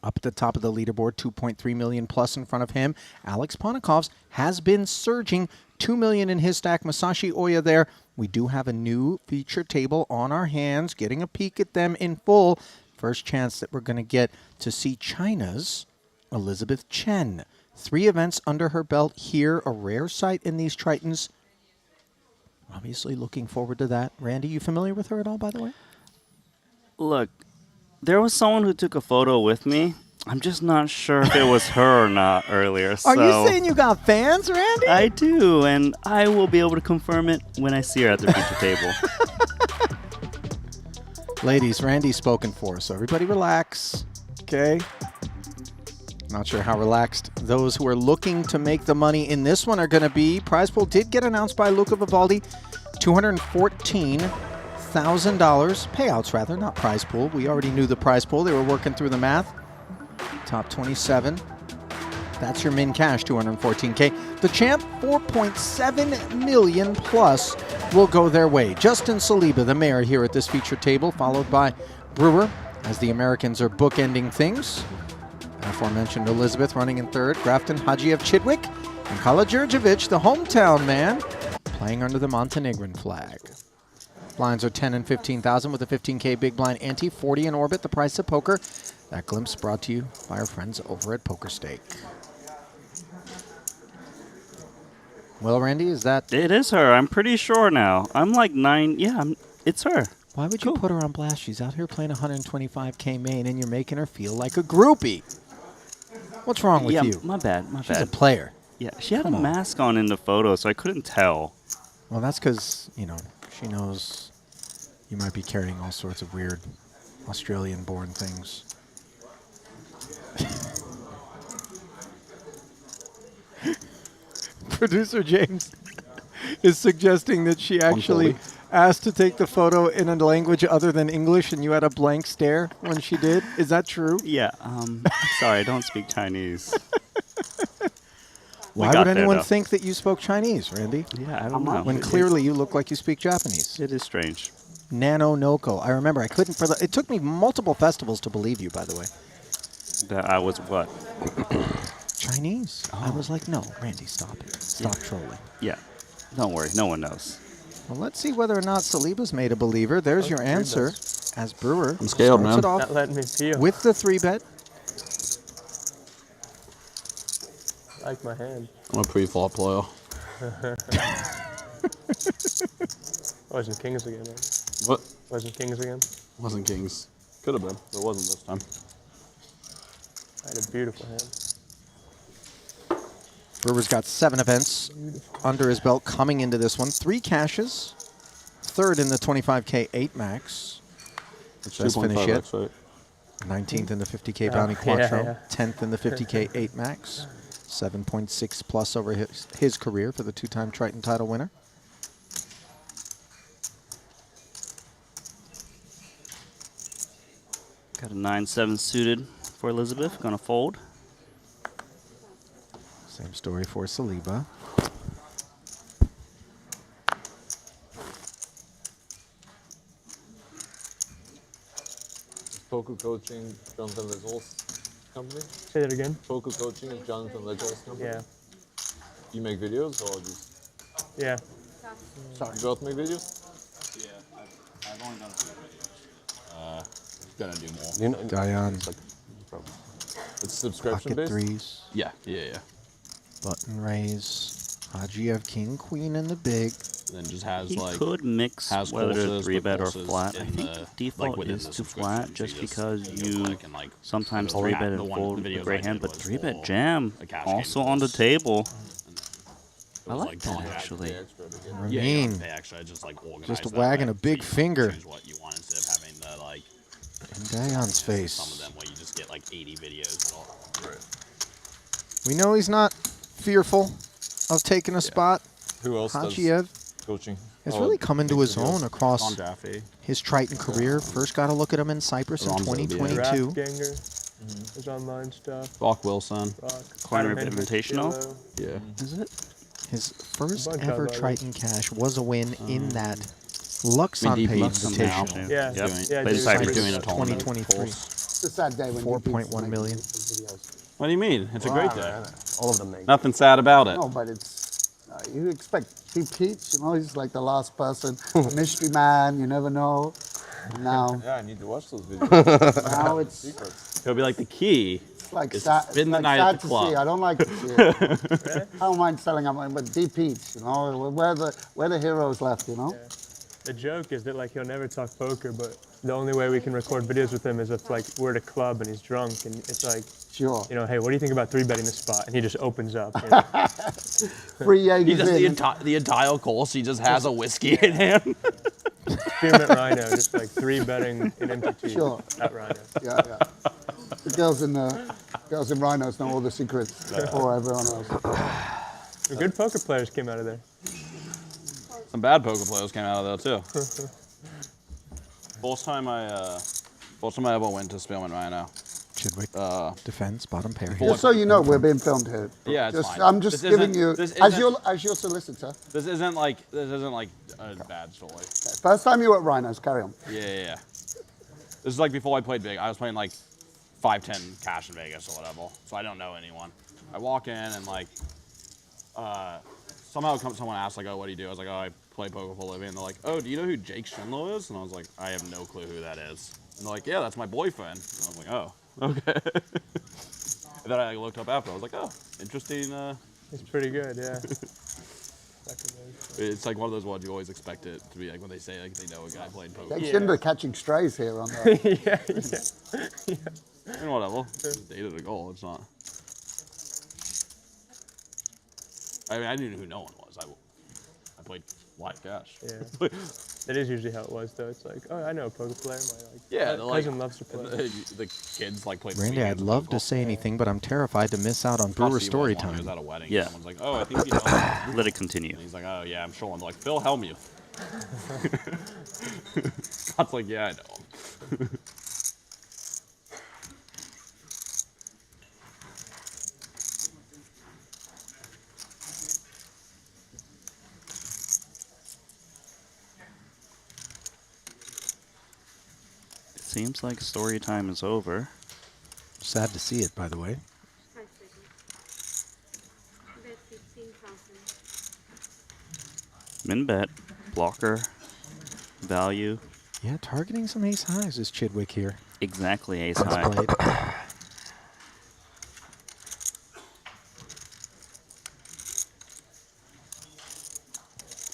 Up at the top of the leaderboard, 2.3 million plus in front of him. Alex Ponikov's has been surging, 2 million in his stack. Masashi Oya there. We do have a new feature table on our hands, getting a peek at them in full. First chance that we're going to get to see China's Elizabeth Chen. 3 events under her belt here, a rare sight in these Tritons. Obviously looking forward to that. Randy, you familiar with her at all, by the way?
Look, there was someone who took a photo with me. I'm just not sure if it was her or not earlier.
Are you saying you got fans, Randy?
I do, and I will be able to confirm it when I see her at the feature table.
Ladies, Randy's spoken for, so everybody relax, okay? Not sure how relaxed those who are looking to make the money in this one are going to be. Prize pool did get announced by Luca Vivaldi. $214,000. Payouts, rather, not prize pool. We already knew the prize pool. They were working through the math. Top 27. That's your min cash, $214K. The champ, 4.7 million plus will go their way. Justin Saliba, the mayor here at this featured table, followed by Brewer, as the Americans are bookending things. Aforementioned Elizabeth running in third, Grafton Hadziev Chidwick, and Kala Djurdjevic, the hometown man, playing under the Montenegrin flag. Blinds are 10 and 15,000 with a 15K big blind ante, 40 in orbit, the price of poker. That glimpse brought to you by our friends over at Poker Steak. Well, Randy, is that...
It is her. I'm pretty sure now. I'm like 9. Yeah, it's her.
Why would you put her on blast? She's out here playing 125K main, and you're making her feel like a groupie. What's wrong with you?
My bad.
She's a player.
Yeah, she had a mask on in the photo, so I couldn't tell.
Well, that's because, you know, she knows you might be carrying all sorts of weird Australian-born things. Producer James is suggesting that she actually asked to take the photo in a language other than English, and you had a blank stare when she did. Is that true?
Yeah. Sorry, I don't speak Chinese.
Why would anyone think that you spoke Chinese, Randy?
Yeah, I don't know.
When clearly you look like you speak Japanese.
It is strange.
Nano Noko. I remember. I couldn't. It took me multiple festivals to believe you, by the way.
That I was what?
Chinese. Oh. I was like, no, Randy, stop it. Stop trolling.
Yeah. Don't worry. No one knows.
Well, let's see whether or not Saliba's made a believer. There's your answer. As Brewer
I'm scared, man.
It off
Not letting me feel.
with the 3-bet.
I like my hand.
I'm a pre-flop player.
Wasn't Kings again, right?
What?
Wasn't Kings again?
Wasn't Kings. Could have been, but it wasn't this time.
I had a beautiful hand.
Brewer's got 7 events under his belt coming into this one. 3 cashes. 3rd in the 25K 8 max. Which does finish it.
Right?
19th in the 50K bounty quattro. 10th in the 50K 8 max. 7.6 plus over his career for the two-time Triton title winner.
Got a 9-7 suited for Elizabeth. Gonna fold.
Same story for Saliba.
Poker coaching, Jonathan Lesol's company?
Say that again.
Poker coaching is Jonathan Lesol's company?
Yeah.
You make videos or just?
Yeah.
Sorry. You both make videos?
Yeah, I've only done 2 videos. Gonna do more.
You know,
Dion.
It's subscription
Pocket
based?
threes.
Yeah.
Button raise. Haji King, Queen in the big.
Then just has
He
like
could mix
has
whether to
courses,
3-bet or
courses
flat. I
in
think
the-
default
within
is
the
to
subscription.
flat
So
just
you
because
go
you
back and, like,
sometimes
go back.
3-bet
The
and
one-
fold
the
with
videos
a great
I
hand,
did
but
was
3-bet
for
jam
a cash
also
game
on the
course.
table. I
was
like
like
that
10
actually.
Yeah,
I
you
mean,
don't pay extra, just like organize
just
that
wagging
way.
a big
So you
finger
choose what you want instead of having the like
in Dion's face.
some of them where you just get like 80 videos. And all.
We know he's not fearful of taking a spot.
Who else
Hachiev
does coaching?
has really come into his own across
On Daffy.
his Triton career. First got a look at him in Cyprus in
Alonzo, yeah.
2022.
Draftganger. There's online stuff.
Rock Wilson.
Rock.
Corner
Adam Hendricks,
Invitational?
Yellow.
Yeah.
Is it? His first
bunch
ever
of others.
Triton cash was a win in that Luxon
Deep
Pay
Luxon
Invitational.
Yeah.
Yep.
Yeah,
Played
David
Cyprus.
Doing a tournament
2023.
It's a sad day when
4.1 million.
What do you mean? It's a great day.
All of them make.
Nothing sad about it.
No, but it's you expect Deep Peach, you know, he's like the last person, mystery man. You never know. Now,
Yeah, I need to watch those videos.
now it's
It'll be like the key.
like
It's
sad,
spend the
like
night
sad
at the
to
club.
see. I don't like to see it. I don't mind selling them, but Deep Peach, you know, where the heroes left, you know.
The joke is that like he'll never talk poker, but the only way we can record videos with him is if like we're at a club and he's drunk, and it's like,
Sure.
you know, hey, what do you think about 3-betting this spot? And he just opens up. You know?
380s
the entire course, he just has a whiskey in hand.
See him at Rhino, just like 3-betting an empty tee
Sure.
at Rhino.
Yeah, yeah. The girls in Rhinos know all the secrets before everyone else.
The good poker players came out of there.
Some bad poker players came out of there too. First time I ever went to Spielman Rhino.
Chidwick defends bottom pair.
Just so you know, we're being filmed here.
Yeah, it's fine.
I'm just
This
giving
isn't-
you,
this
as
isn't-
your solicitor.
This isn't like a bad story.
First time you were at Rhinos, carry on.
Yeah. This is like before I played big. I was playing like 5-10 cash in Vegas or whatever, so I don't know anyone. I walk in and like somehow someone asked like, oh, what do you do? I was like, oh, I play poker for a living. And they're like, oh, do you know who Jake Schindler is? And I was like, I have no clue who that is. And they're like, yeah, that's my boyfriend. And I was like, oh, okay. And then I looked up after. I was like, oh, interesting.
It's pretty good, yeah.
It's like one of those ones you always expect it to be like when they say like they know a guy playing poker.
Jake Schindler catching strays here on the.
yeah.
And whatever. Dated a goal. It's not. I mean, I knew who no one was. I played live cash.
Yeah. That is usually how it was, though. It's like, oh, I know a poker player.
Yeah,
My cousin loves to play.
The kids like play.
Randy, I'd love to say anything, but I'm terrified to miss out on brewer story
He
time.
was at a wedding.
Yeah.
Someone's like, oh, I think you know.
Let it continue.
And he's like, oh yeah, I'm sure. I'm like, Phil Hellmuth. Scott's like, yeah, I know him.
It seems like story time is over.
Sad to see it, by the way.
Min bet, blocker, value.
Yeah, targeting some ace highs is Chidwick here.
Exactly, ace
That's
high.
played.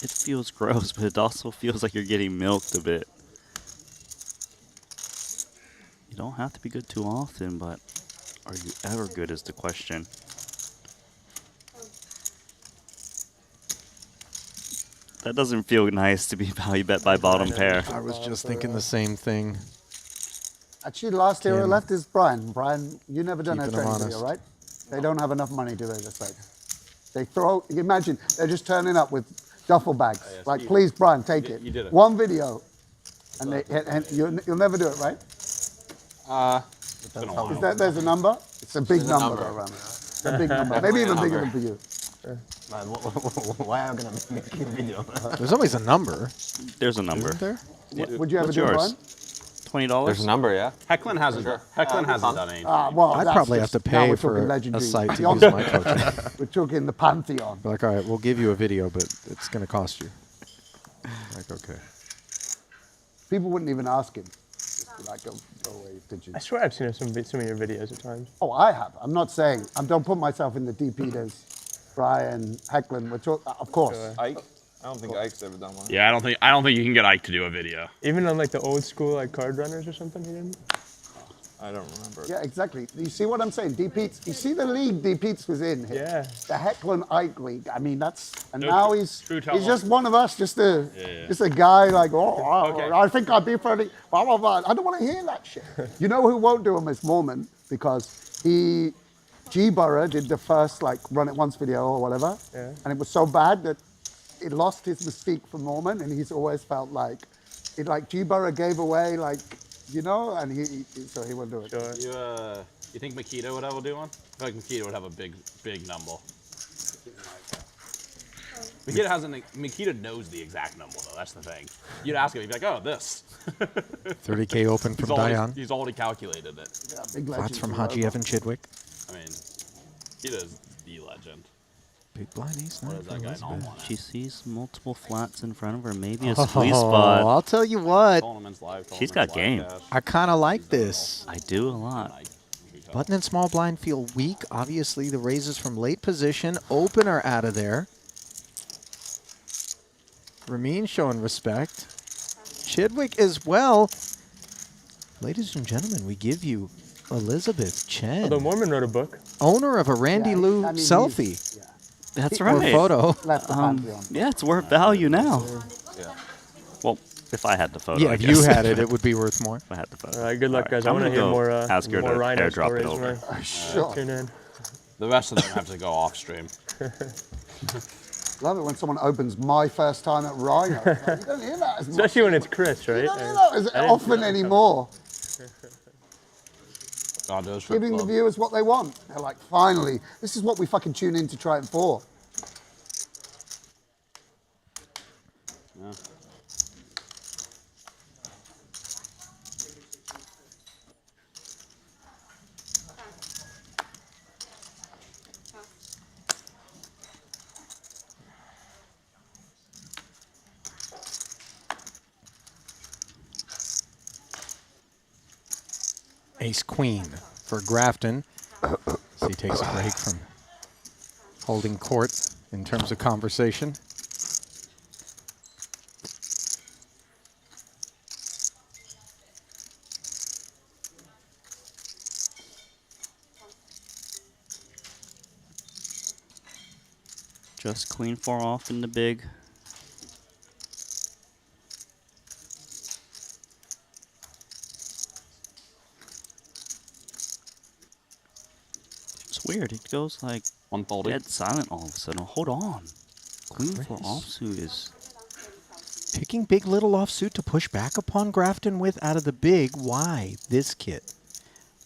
It feels gross, but it also feels like you're getting milked a bit. You don't have to be good too often, but are you ever good is the question. That doesn't feel nice to be value bet by bottom pair.
I was just thinking the same thing.
Actually, last hero
Kim.
left is Brian. Brian, you never done a
Keeping him
training
honest.
video, right?
They don't have enough money, do they? Just like they throw. Imagine they're just turning up with duffel bags. Like,
Steve,
please, Brian, take it.
You did it.
One video, and you'll never do it, right? There's a number. It's a big number though, Rami. It's a big number. Maybe even bigger than for you.
Man, why am I gonna make a video?
There's always a number.
There's a number.
Isn't there?
Would you ever
What's
do
yours?
Brian?
$20.
There's a number, yeah.
Hecklin hasn't. Hecklin hasn't done anything.
Well,
I'd
that's
probably have
just-
to
now
pay
we're
for
talking
a
legendary.
site to use my coaching.
We're talking the pantheon.
Like, all right, we'll give you a video, but it's going to cost you. Like, okay.
People wouldn't even ask him. Just be like, go away, did you?
I swear I've seen some of your videos at times.
Oh, I have. I'm not saying. I don't put myself in the deep eaters. Brian, Hecklin, we're talking. Of course.
Ike? I don't think Ike's ever done one.
Yeah, I don't think you can get Ike to do a video.
Even on like the old school like card runners or something, he didn't.
I don't remember.
Yeah, exactly. You see what I'm saying? Deep Eats. You see the league Deep Eats was in here.
Yeah.
The Hecklin Ike League. I mean, that's and
No,
now
true-
he's
true talent.
just one of us. Just a
Yeah.
just a guy like
Okay.
I think I'd be friendly. Blah blah blah. I don't want to hear that shit. You know who won't do him is Mormon because G Burrow did the first like run it once video or whatever, and it was so bad that it lost his mystique for Mormon, and he's always felt like it like G Burrow gave away like. You know, and so he will do it.
Sure.
You think Makita would ever do one? I feel like Makita would have a big number. Makita knows the exact number though. That's the thing. You'd ask him, he'd be like, "Oh, this."
30K open from Dion.
He's already calculated it.
Yeah, big
Flats from Haji Evan Chidwick.
I mean, Makita's the legend.
Big blind ace
What
nine
does
for
that guy
Elizabeth.
not want?
She sees multiple flats in front of her, maybe a squeeze spot.
I'll tell you what.
Tournaments live.
She's got game.
I kind of like this.
I do a lot.
Button and small blind feel weak. Obviously, the raises from late position. Opener out of there. Ramin showing respect. Chidwick as well. Ladies and gentlemen, we give you Elizabeth Chen.
Although Mormon wrote a book.
Owner of a Randy Lou
I mean,
selfie.
That's
Or
right.
photo.
Left the pantheon.
Yeah, it's worth value now.
Yeah.
Well, if I had the photo,
Yeah,
I
if
guess.
you had it, it would be worth more.
If I had the photo.
All right, good luck, guys. I
I'm
want to
gonna
hear
go
more.
ask her
more
to
Rhino
airdrop it
stories
over.
when I
Sure.
tune in.
The rest of them have to go off stream.
Love it when someone opens my first time at Rhino. Like, you don't hear that as much.
Especially when it's Chris, right?
You don't hear that as
I didn't
often
see that
anymore.
God knows for
Giving the viewers what they want. They're like, finally, this is what we fucking tune in to Triton for.
Yeah.
Ace Queen for Grafton. So he takes a break from holding court in terms of conversation.
Just queen 4 off in the big. It's weird. It goes like
140.
dead silent all of a sudden. Hold on. Queen 4 offsuit is.
Picking big little offsuit to push back upon Grafton with out of the big. Why this kit?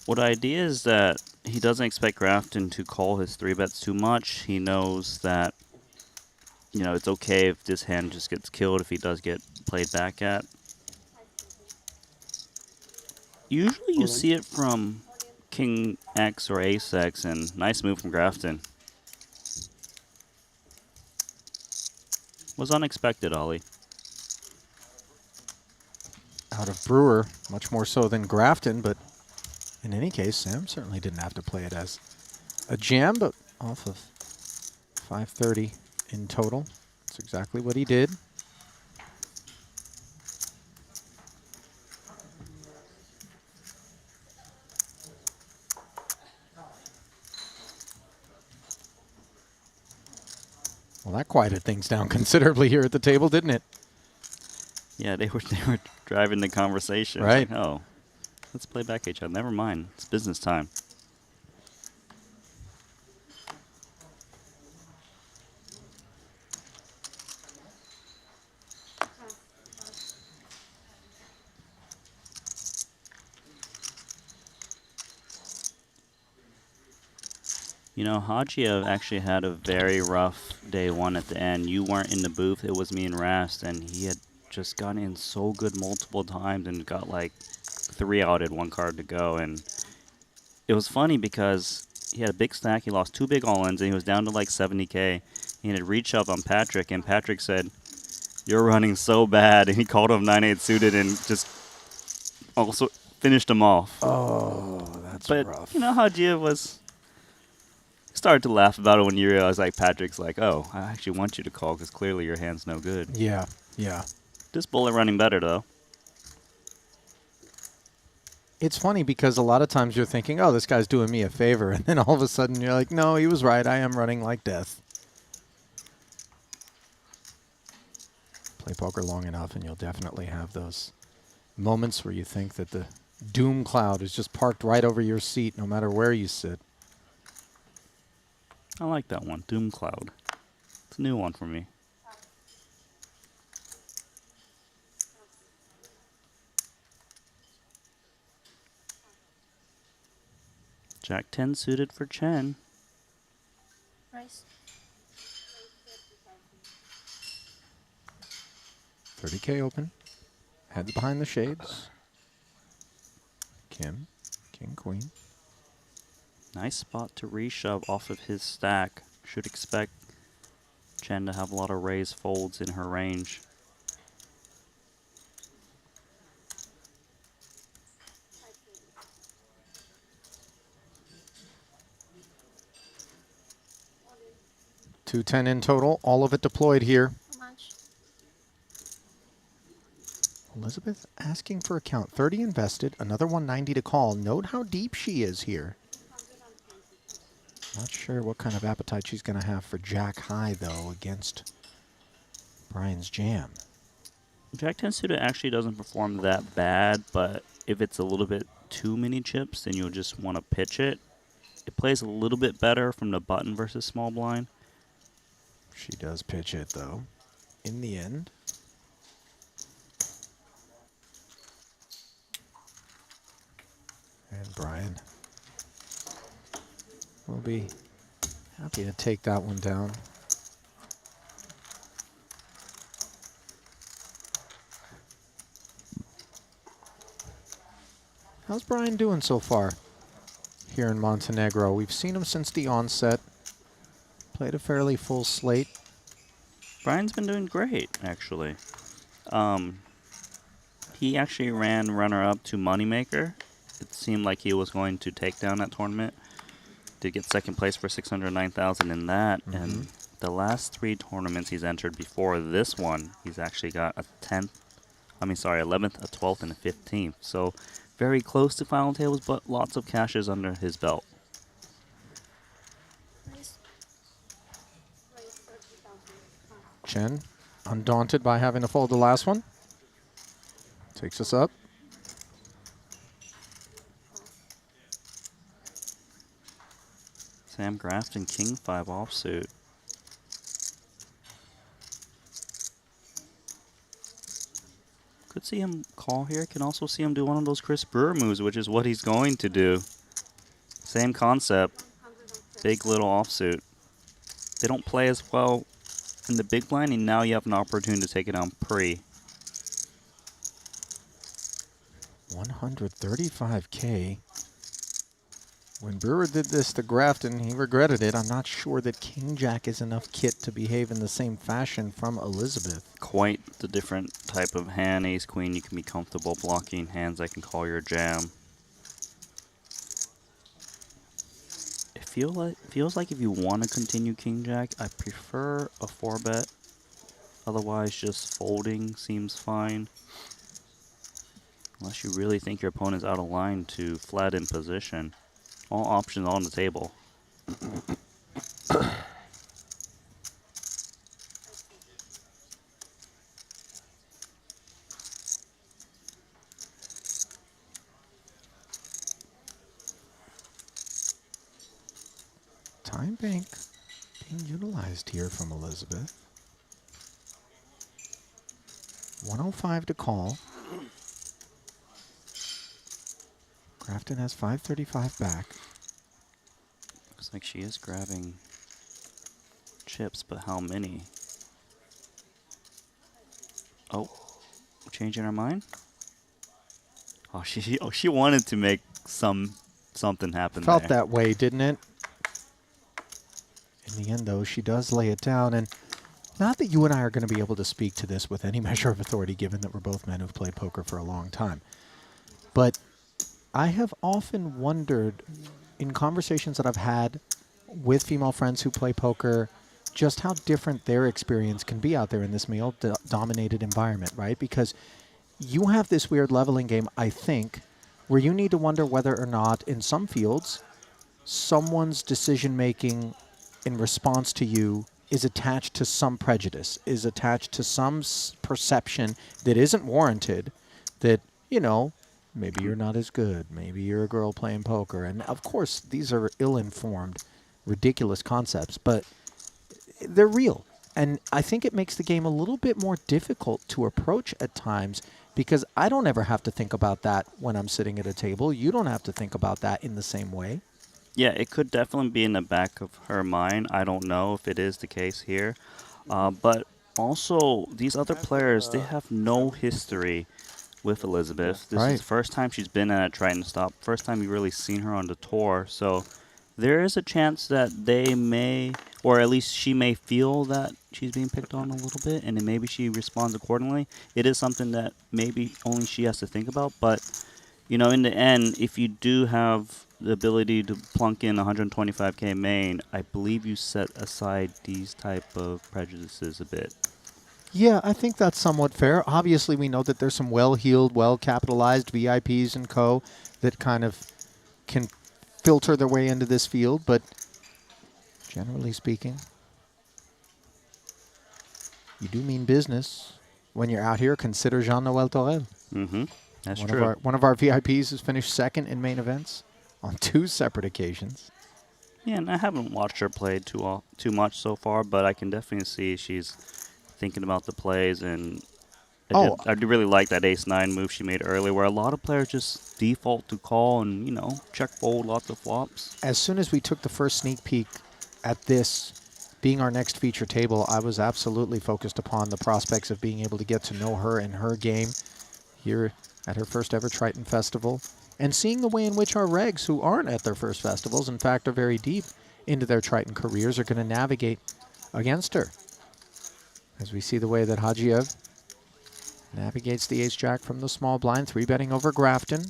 Well, the idea is that he doesn't expect Grafton to call his 3-bets too much. He knows that, you know, it's okay if this hand just gets killed if he does get played back at. Usually you see it from King X or Ace X, and nice move from Grafton. Was unexpected, Ollie.
Out of Brewer, much more so than Grafton, but in any case, Sam certainly didn't have to play it as a jam, but off of 530 in total. That's exactly what he did. Well, that quieted things down considerably here at the table, didn't it?
Yeah, they were driving the conversation. It's
Right.
like, oh, let's play back each other. Never mind. It's business time. You know, Hajia actually had a very rough day one at the end. You weren't in the booth. It was me and Rast, and he had just gotten in so good multiple times and got like 3-outed one card to go. And it was funny because he had a big stack. He lost 2 big all-ins, and he was down to like 70K. He had reach up on Patrick, and Patrick said, "You're running so bad." And he called him 9-8 suited and just also finished him off.
Oh, that's rough.
You know, Hajia was... started to laugh about it when you realize, like, Patrick's like, "Oh, I actually want you to call because clearly your hand's no good."
Yeah, yeah.
This bullet running better, though.
It's funny because a lot of times you're thinking, oh, this guy's doing me a favor. And then all of a sudden you're like, no, he was right. I am running like death. Play poker long enough and you'll definitely have those moments where you think that the doom cloud is just parked right over your seat no matter where you sit.
I like that one, Doom Cloud. It's a new one for me. Jack 10 suited for Chen.
Price.
30K open. Heads behind the shades. Kim, King, Queen.
Nice spot to reshove off of his stack. Should expect Chen to have a lot of raise folds in her range.
$210 in total, all of it deployed here.
How much?
Elizabeth asking for a count. 30 invested, another 190 to call. Note how deep she is here. Not sure what kind of appetite she's going to have for Jack High, though, against Brian's jam.
Jack 10 suited actually doesn't perform that bad, but if it's a little bit too many chips, then you'll just want to pitch it. It plays a little bit better from the button versus small blind.
She does pitch it, though, in the end. And Brian will be happy to take that one down. How's Brian doing so far here in Montenegro? We've seen him since the onset. Played a fairly full slate.
Brian's been doing great, actually. He actually ran runner-up to Moneymaker. It seemed like he was going to take down that tournament. Did get second place for $609,000 in that. And the last 3 tournaments he's entered before this one, he's actually got a 11th, a 12th, and a 15th. So very close to final tables, but lots of cashes under his belt.
Chen, undaunted by having to fold the last one. Takes us up.
Sam Grafton, King 5 offsuit. Could see him call here. Can also see him do one of those Chris Brewer moves, which is what he's going to do. Same concept. Big little offsuit. They don't play as well in the big blind, and now you have an opportunity to take it down pre.
135K. When Brewer did this to Grafton, he regretted it. I'm not sure that King Jack is enough kit to behave in the same fashion from Elizabeth.
Quite the different type of hand. Ace Queen, you can be comfortable blocking hands that can call your jam. It feels like if you want to continue King Jack, I prefer a 4-bet. Otherwise, just folding seems fine. Unless you really think your opponent's out of line to flat in position. All options on the table.
Time bank being utilized here from Elizabeth. 105 to call. Grafton has 535 back.
Looks like she is grabbing chips, but how many? Oh, changing her mind? Oh, she wanted to make something happen
Felt
there.
that way, didn't it? In the end, though, she does lay it down. And not that you and I are going to be able to speak to this with any measure of authority, given that we're both men who've played poker for a long time. But I have often wondered, in conversations that I've had with female friends who play poker, just how different their experience can be out there in this male-dominated environment, right? Because you have this weird leveling game, I think, where you need to wonder whether or not, in some fields, someone's decision-making in response to you is attached to some prejudice, is attached to some perception that isn't warranted, that, you know, maybe you're not as good, maybe you're a girl playing poker. And, of course, these are ill-informed, ridiculous concepts, but they're real. And I think it makes the game a little bit more difficult to approach at times, because I don't ever have to think about that when I'm sitting at a table. You don't have to think about that in the same way.
Yeah, it could definitely be in the back of her mind. I don't know if it is the case here. But also, these other players, they have no history with Elizabeth. This is the first time she's been at a Triton stop, first time you've really seen her on the tour. So there is a chance that they may, or at least she may feel that she's being picked on a little bit, and then maybe she responds accordingly. It is something that maybe only she has to think about. But, you know, in the end, if you do have the ability to plunk in 125K main, I believe you set aside these type of prejudices a bit.
Yeah, I think that's somewhat fair. Obviously, we know that there's some well-heeled, well-capitalized VIPs and co. that kind of can filter their way into this field, but generally speaking, you do mean business. When you're out here, consider Jean-Noël Torel.
Mm-hmm. That's
one
true.
One of our VIPs has finished second in main events on 2 separate occasions.
Yeah, and I haven't watched her play too much so far, but I can definitely see she's thinking about the plays, and I do really like that ace-9 move she made earlier, where a lot of players just default to call and, you know, check fold lots of flops.
As soon as we took the first sneak peek at this being our next feature table, I was absolutely focused upon the prospects of being able to get to know her and her game here at her first ever Triton Festival, and seeing the way in which our regs who aren't at their first festivals, in fact, are very deep into their Triton careers, are going to navigate against her. As we see the way that Hagiev navigates the ace-jack from the small blind, 3-betting over Grafton.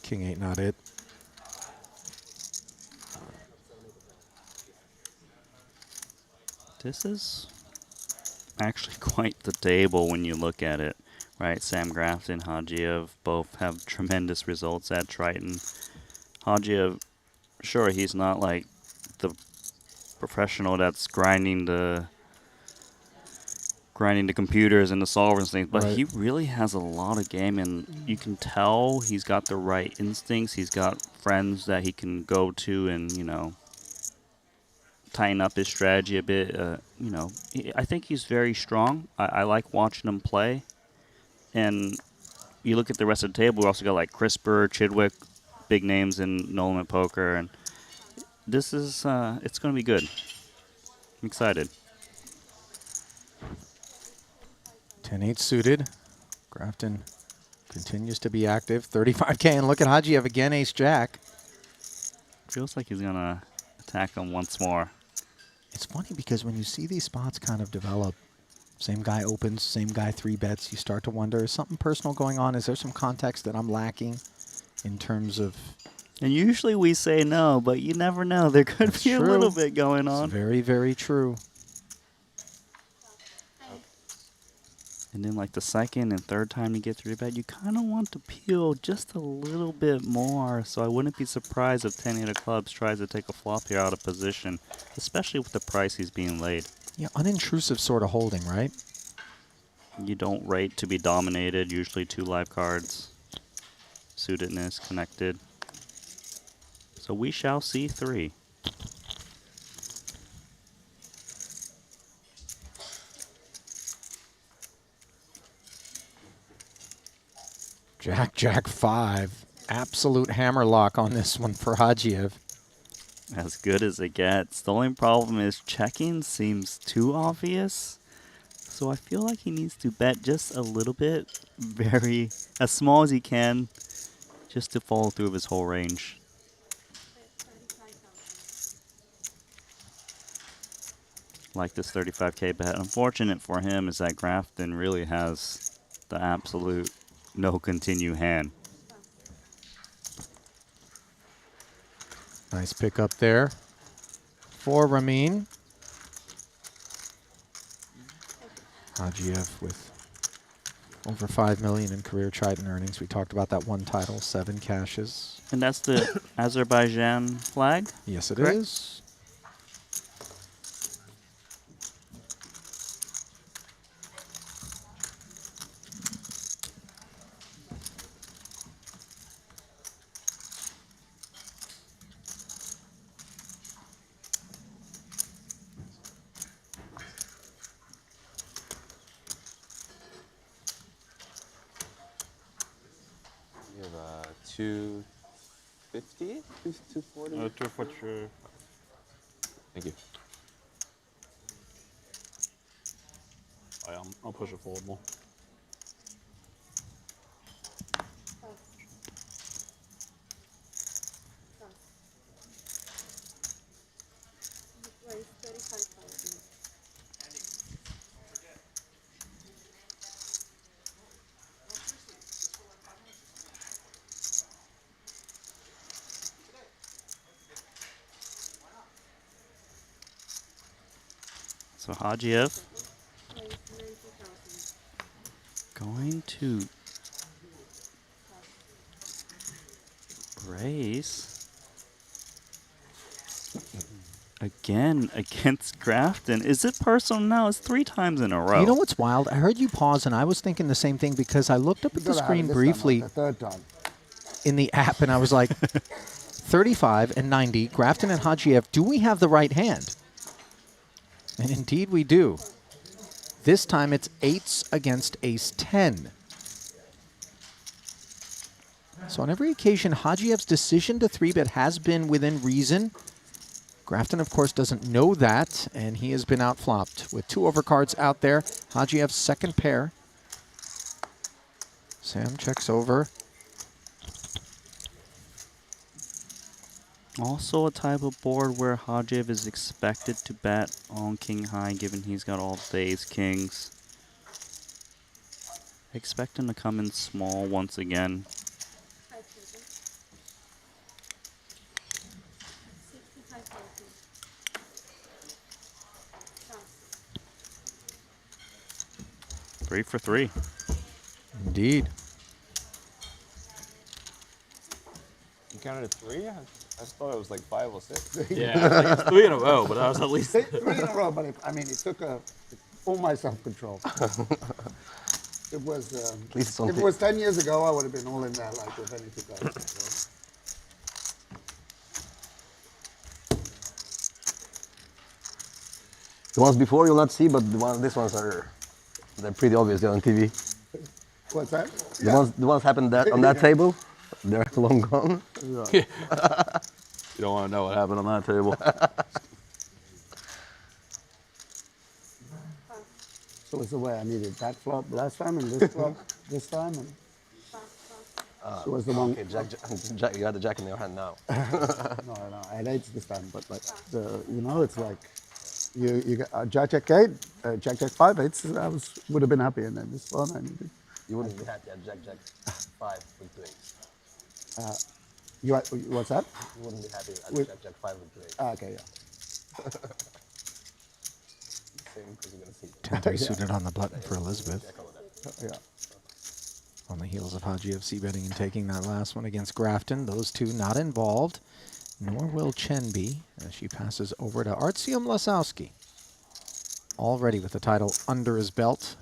King 8 not it.
This is actually quite the table when you look at it, right? Sam Grafton, Hagiev both have tremendous results at Triton. Hagiev, sure, he's not like the professional that's grinding the computers and the solvers and things, but he really has a lot of game, and you can tell he's got the right instincts. He's got friends that he can go to and, you know, tighten up his strategy a bit. You know, I think he's very strong. I like watching him play. And you look at the rest of the table, we also got like CRISPR, Chidwick, big names in No Limit Poker, and this is it's going to be good. I'm excited.
10-8 suited. Grafton continues to be active. 35K, and look at Hagiev again, ace-jack.
Feels like he's going to attack him once more.
It's funny because when you see these spots kind of develop, same guy opens, same guy 3-bets, you start to wonder, is something personal going on? Is there some context that I'm lacking in terms of...
And usually we say no, but you never know. There could be a little bit going on.
It's very, very true.
And then like the second and third time you get 3-bet, you kind of want to peel just a little bit more. So I wouldn't be surprised if 10-8 of clubs tries to take a flop here out of position, especially with the price he's being laid.
Yeah, unintrusive sort of holding, right?
You don't rate to be dominated, usually 2 live cards. Suitedness, connected. So we shall see 3.
Jack, Jack 5. Absolute hammerlock on this one for Hajiev.
As good as it gets. The only problem is checking seems too obvious. So I feel like he needs to bet just a little bit, as small as he can, just to follow through with his whole range. Like this 35K bet. Unfortunate for him is that Grafton really has the absolute no continue hand.
Nice pick up there for Ramin. Hajiev with over 5 million in career Triton earnings. We talked about that one title, 7 cashes.
And that's the Azerbaijan flag?
Yes, it
correct?
is.
You have 250? 240?
240.
Thank you.
Oh, yeah, I'll push it forward more.
So Hajiev going to race again against Grafton. Is it personal now? It's 3 times in a row.
You know what's wild? I heard you pause, and I was thinking the same thing because I looked up at the screen briefly
The third time.
in the app, and I was like, 35 and 90, Grafton and Hajiev, do we have the right hand? And indeed we do. This time it's 8s against ace 10. So on every occasion, Hajiev's decision to 3-bet has been within reason. Grafton, of course, doesn't know that, and he has been outflopped. With 2 overcards out there, Hajiev's second pair. Sam checks over.
Also a type of board where Hajiev is expected to bet on king high, given he's got all the ace kings. Expect him to come in small once again. Three for 3.
Indeed.
You counted 3? I just thought it was like 5 or 6.
Yeah, I was like, it's 3 in a row, but I was at least
3 in a row, but it took all my self-control. It was.
least
if it was 10 years ago, I would have been all in there, like with anything else.
The ones before you'll not see, but these ones they're pretty obvious. They're on TV.
What's that?
The ones happened on that table, they're long gone.
You don't want to know what happened on that table.
So it's the way I needed that flop last time and this flop this time. And so was the one.
Okay, Jack, you got the Jack in your hand now.
No, I had 8s this time, but like it's like you got Jack 8, Jack 5 8s. I would have been happy, and then this one I needed.
You wouldn't be happy at Jack 5 with 2 8s.
What's that?
You wouldn't be happy at Jack 5 with 2 8s.
Okay, yeah.
Same, because you're gonna see.
10-3 suited on the button for Elizabeth.
Yeah.
On the heels of Hajiev c-betting and taking that last one against Grafton. Those two not involved, nor will Chen be, as she passes over to Artyom Lasowski. Already with the title under his belt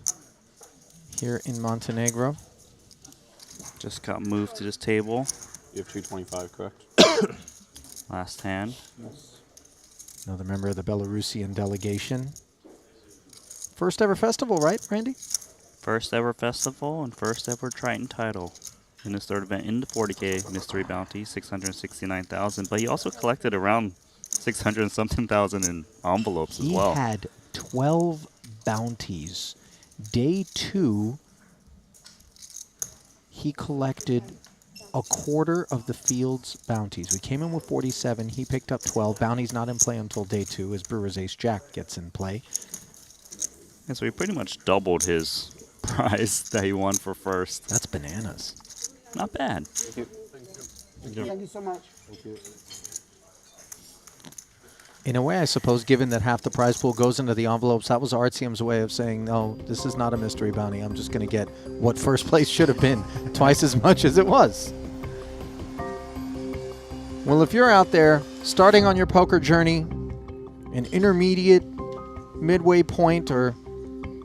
here in Montenegro.
Just got moved to this table.
You have 225, correct?
Last hand.
Another member of the Belarusian delegation. First ever festival, right, Randy?
First ever festival and first ever Triton title. in his third event in the 40K mystery bounty, 669,000. But he also collected around 600 and something thousand in envelopes as well.
He had 12 bounties. Day 2, he collected a quarter of the field's bounties. We came in with 47. He picked up 12. Bounty's not in play until day 2 as Brewer's Ace Jack gets in play.
And so he pretty much doubled his prize that he won for first.
That's bananas.
Not bad.
Thank you. Thank you so much. Thank you.
In a way, I suppose, given that half the prize pool goes into the envelopes, that was RTM's way of saying, no, this is not a mystery bounty. I'm just going to get what first place should have been, twice as much as it was. Well, if you're out there starting on your poker journey, an intermediate, midway point, or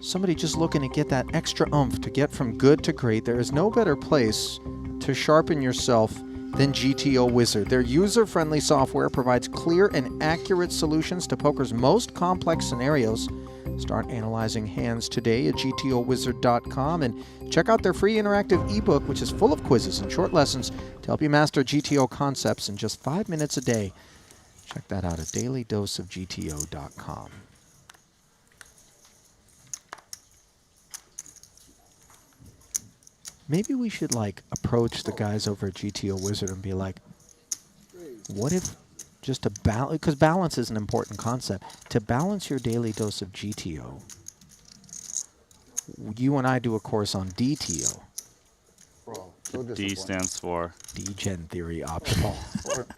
somebody just looking to get that extra oomph to get from good to great, there is no better place to sharpen yourself than GTO Wizard. Their user-friendly software provides clear and accurate solutions to poker's most complex scenarios. Start analyzing hands today at gtowizard.com and check out their free interactive ebook, which is full of quizzes and short lessons to help you master GTO concepts in just 5 minutes a day. Check that out at dailydoseofgto.com. Maybe we should approach the guys over at GTO Wizard and be like, what if just to balance, because balance is an important concept, to balance your daily dose of GTO, you and I do a course on DTO.
D stands for
Degen Theory Optional.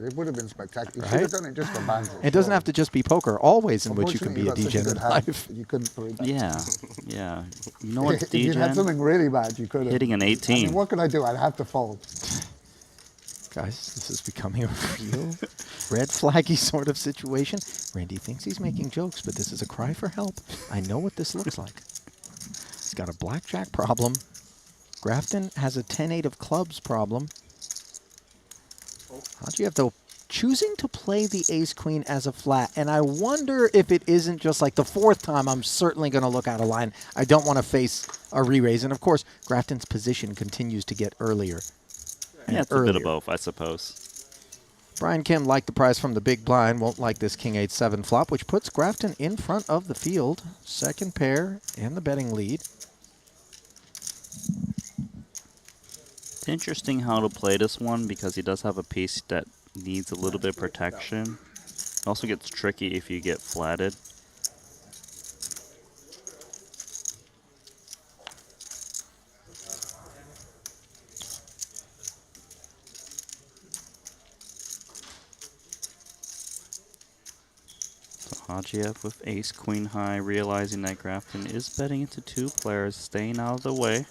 It would have been spectacular. You
Right?
should have done it just for banter.
It doesn't have to just be poker, always in which you can be a degen in life.
You couldn't throw it back.
Yeah, yeah. You know what,
If you had
degen?
something really bad, you could have.
Hitting an
I
18.
mean, what could I do? I'd have to fold.
Guys, this is becoming a real red flaggy sort of situation. Randy thinks he's making jokes, but this is a cry for help. I know what this looks like. He's got a blackjack problem. Grafton has a 10-8 of clubs problem. How'd you have to choosing to play the ace-queen as a flat? And I wonder if it isn't just like the fourth time I'm certainly going to look out of line. I don't want to face a re-raise. And, of course, Grafton's position continues to get earlier.
Yeah, it's a bit of both, I suppose.
Brian Kim liked the prize from the big blind, won't like this king 8-7 flop, which puts Grafton in front of the field. Second pair and the betting lead.
It's interesting how to play this one because he does have a piece that needs a little bit of protection. It also gets tricky if you get flatted. Hajiev with ace queen high, realizing that Grafton is betting into two players, staying out of the way.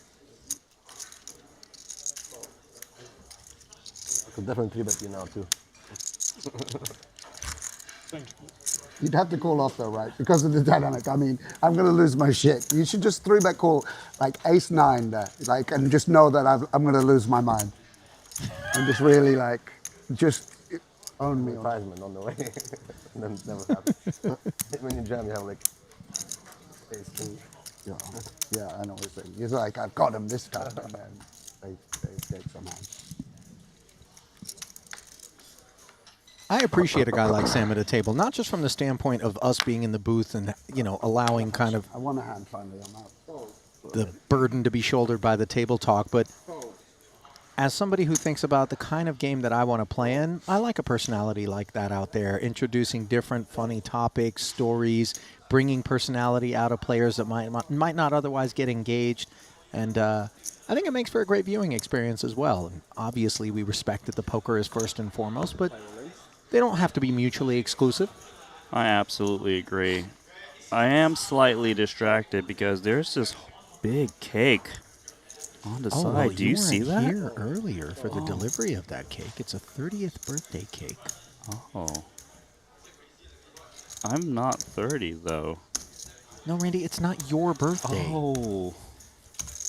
I could definitely 3-bet you now too.
You'd have to call off though, right? Because of the dynamic. I mean, I'm going to lose my shit. You should just 3-bet call like ace-9 there, and just know that I'm going to lose my mind. And just really just own me.
Surprisement on the way. And then never happens. When you jam, you have ace-2.
Yeah, I know what you're saying. He's like, I've got him this time, and then they take somehow.
I appreciate a guy like Sam at a table, not just from the standpoint of us being in the booth and, allowing kind of
I want a hand finally on that.
the burden to be shouldered by the table talk, but as somebody who thinks about the kind of game that I want to play in, I like a personality like that out there, introducing different funny topics, stories, bringing personality out of players that might not otherwise get engaged. And I think it makes for a great viewing experience as well. And obviously, we respect that the poker is first and foremost, but they don't have to be mutually exclusive.
I absolutely agree. I am slightly distracted because there's this big cake on the side.
Well,
Do you see that?
Here earlier for the delivery of that cake. It's a 30th birthday cake.
Oh. I'm not 30, though.
No, Randy, it's not your birthday.
Oh.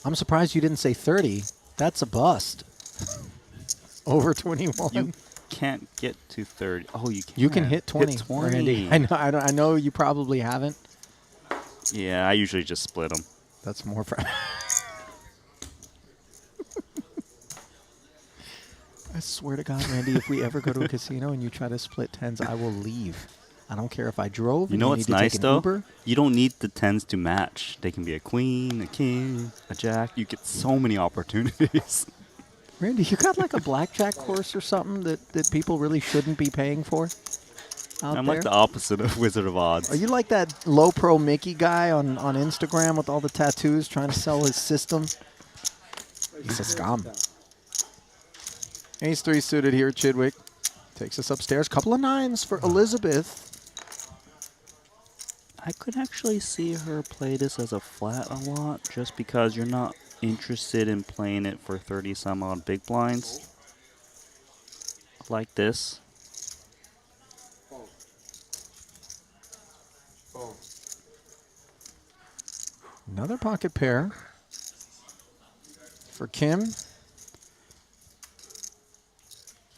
I'm surprised you didn't say 30. That's a bust. Over 21.
You can't get to 30. Oh, you can.
You can hit 20.
Hit 20.
Randy. I know you probably haven't.
Yeah, I usually just split them.
That's more for... I swear to God, Randy, if we ever go to a casino and you try to split tens, I will leave. I don't care if I drove.
You know
and
what's
need to
nice
take an
though?
Uber.
You don't need the tens to match. They can be a queen, a king, a jack. You get so many opportunities.
Randy, you got like a blackjack course or something that people really shouldn't be paying for out
I'm
there?
like the opposite of Wizard of Odds.
Are you like that low pro Mickey guy on Instagram with all the tattoos trying to sell his system? He's a scum. Ace 3 suited here, Chidwick. Takes us upstairs. Couple of nines for Elizabeth.
I could actually see her play this as a flat a lot just because you're not interested in playing it for 30 some odd big blinds. Like this.
Another pocket pair for Kim.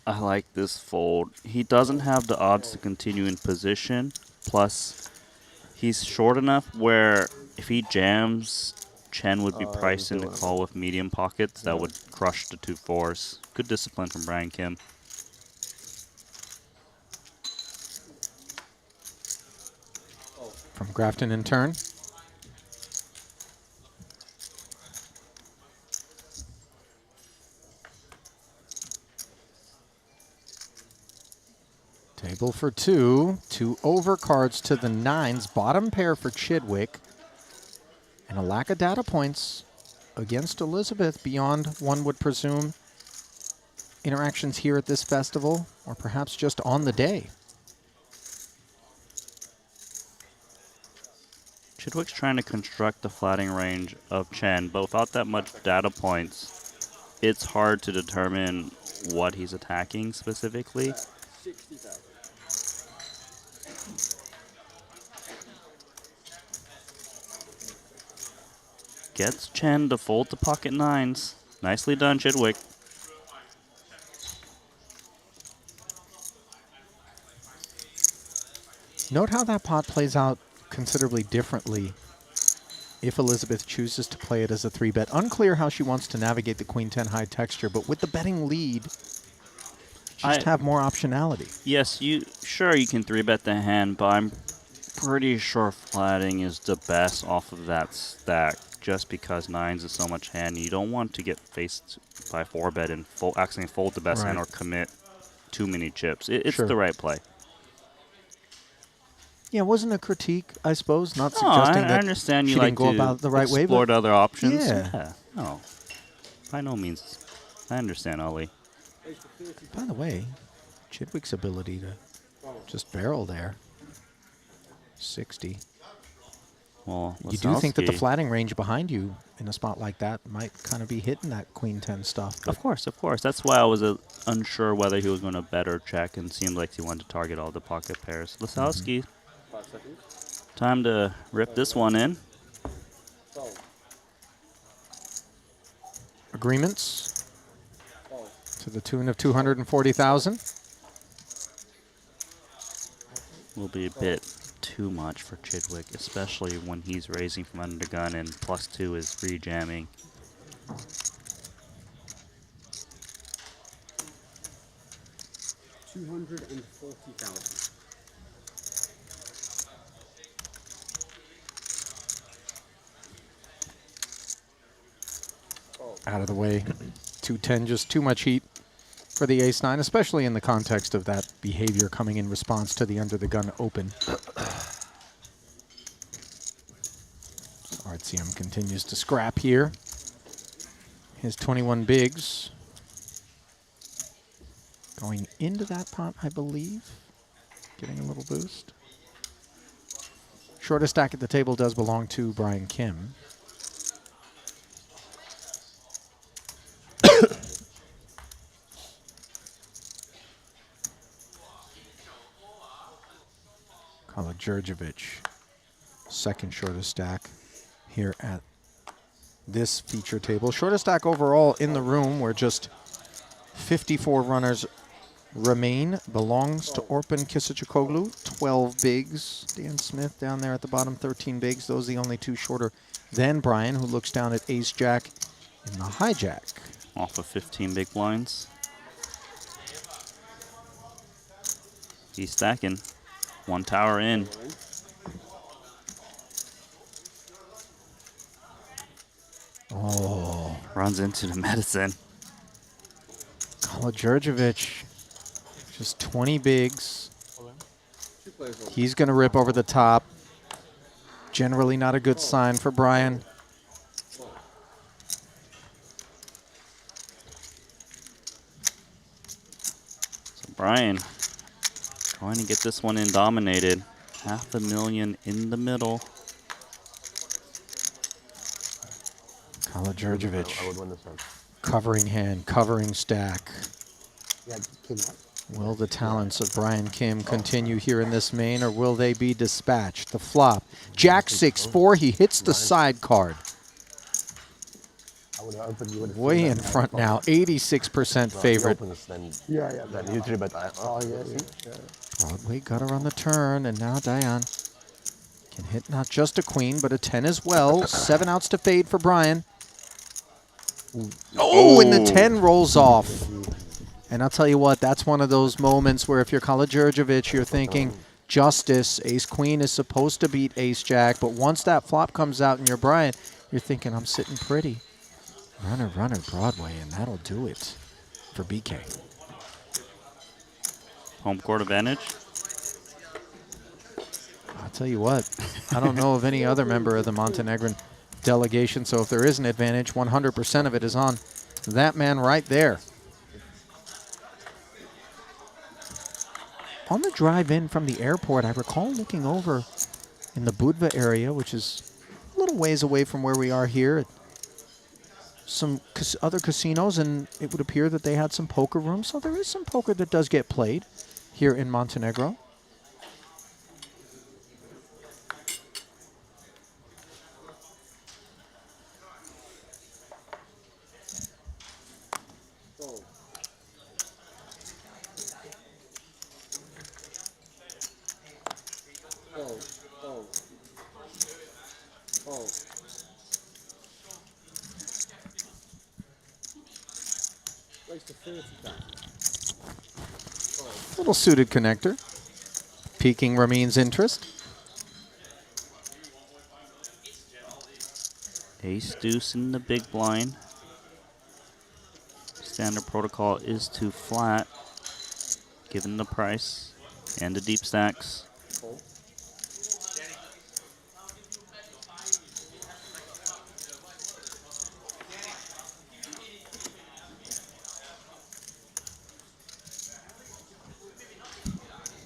I like this fold. He doesn't have the odds to continue in position. Plus, he's short enough where if he jams, Chen would be priced in the call with medium pockets. That would crush the 2 4s. Good discipline from Brian Kim.
From Grafton in turn. Table for 2. 2 overcards to the 9s. Bottom pair for Chidwick. And a lack of data points against Elizabeth beyond, one would presume, interactions here at this festival, or perhaps just on the day.
Chidwick's trying to construct the flatting range of Chen, but without that much data points, it's hard to determine what he's attacking specifically. Gets Chen to fold to pocket 9s. Nicely done, Chidwick.
Note how that pot plays out considerably differently if Elizabeth chooses to play it as a 3-bet. Unclear how she wants to navigate the Queen 10 high texture, but with the betting lead, just have more optionality.
Yes, you can 3-bet the hand, but I'm pretty sure flatting is the best off of that stack, just because 9s is so much hand. You don't want to get faced by 4-bet and accidentally fold the best hand or commit too many chips. It's the right play.
Yeah, it wasn't a critique, I suppose. Not
No,
suggesting
I
that
understand you
she
like
didn't go
to
about the right way.
explore
But
other options.
Yeah.
No, by no means. I understand, Ali.
By the way, Chidwick's ability to just barrel there, 60.
Well,
you do think that the
Lisowski-
flatting range behind you in a spot like that might kind of be hitting that Queen 10 stuff.
Of course. That's why I was unsure whether he was going to bet or check, and seemed like he wanted to target all the pocket pairs. Lisowski, time to rip this one in.
Agreements to the tune of 240,000.
Will be a bit too much for Chidwick, especially when he's raising from under the gun and +2 is free jamming.
$240,000.
Out of the way. 210, just too much heat for the ace-9, especially in the context of that behavior coming in response to the under-the-gun open. RCM continues to scrap here. His 21 bigs going into that pot, I believe. Getting a little boost. Shortest stack at the table does belong to Brian Kim. Jurjevic, second shortest stack here at this feature table. Shortest stack overall in the room, where just 54 runners remain, belongs to Orpin Kisachoglu, 12 bigs. Dan Smith down there at the bottom, 13 bigs. Those are the only two shorter than Brian, who looks down at ace-jack in the hijack.
Off of 15 big blinds. He's stacking. One tower in.
Oh.
Runs into the medicine.
Kala-Djurdjevic, just 20 bigs. He's going to rip over the top. Generally not a good sign for Brian.
So Brian trying to get this one in dominated. $500,000 in the middle.
Kala-Djurdjevic.
I would win this one.
Covering hand, covering stack.
Yeah, Kim.
Will the talents of Brian Kim continue here in this main, or will they be dispatched? The flop. Jack 6-4, he hits the side card.
I would have opened, you would have
Way in front now, 86% favorite.
Then
Yeah.
you 3-bet. Oh,
yeah.
Broadway gutter on the turn, and now Dion can hit not just a queen, but a 10 as well. 7 outs to fade for Brian. Oh, and the 10 rolls off. And I'll tell you what, that's one of those moments where if you're Kala-Djurdjevic, you're thinking, justice, ace-queen is supposed to beat ace-jack, but once that flop comes out and you're Brian, you're thinking, I'm sitting pretty. Runner, runner, Broadway, and that'll do it for BK.
Home court advantage.
I'll tell you what, I don't know of any other member of the Montenegrin delegation, so if there is an advantage, 100% of it is on that man right there. On the drive in from the airport, I recall looking over in the Budva area, which is a little ways away from where we are here, at some other casinos, and it would appear that they had some poker rooms, so there is some poker that does get played here in Montenegro. Little suited connector, piquing Ramin's interest.
Ace deuce in the big blind. Standard protocol is too flat, given the price and the deep stacks.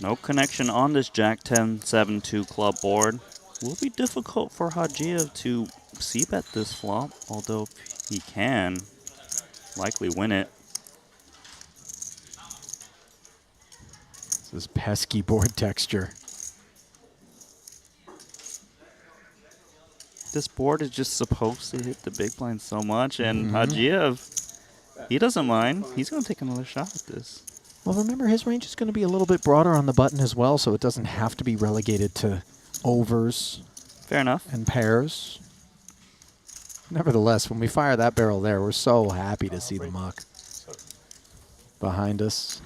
No connection on this Jack 10-7-2 club board. Will be difficult for Hajiev to c-bet this flop, although he can likely win it.
This is pesky board texture.
This board is just supposed to hit the big blind so much, and Hajiev, he doesn't mind. He's going to take another shot at this.
Well, remember, his range is going to be a little bit broader on the button as well, so it doesn't have to be relegated to overs.
Fair enough.
And pairs. Nevertheless, when we fire that barrel there, we're so happy to see the muck behind us.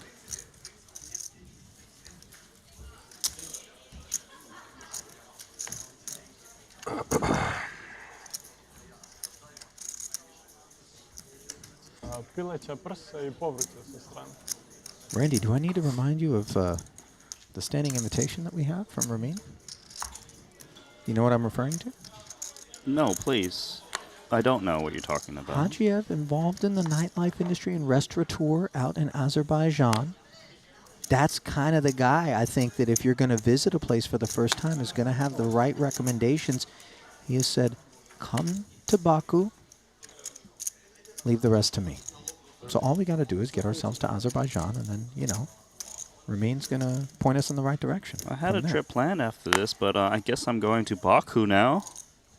Randy, do I need to remind you of the standing invitation that we have from Ramin? You know what I'm referring to?
No, please. I don't know what you're talking about.
Hajiev, involved in the nightlife industry and restaurateur out in Azerbaijan. That's kind of the guy, I think, that if you're going to visit a place for the first time is going to have the right recommendations. He has said, come to Baku, leave the rest to me. So all we got to do is get ourselves to Azerbaijan, and then, you know, Ramin's going to point us in the right direction.
I had a trip planned after this, but I guess I'm going to Baku now.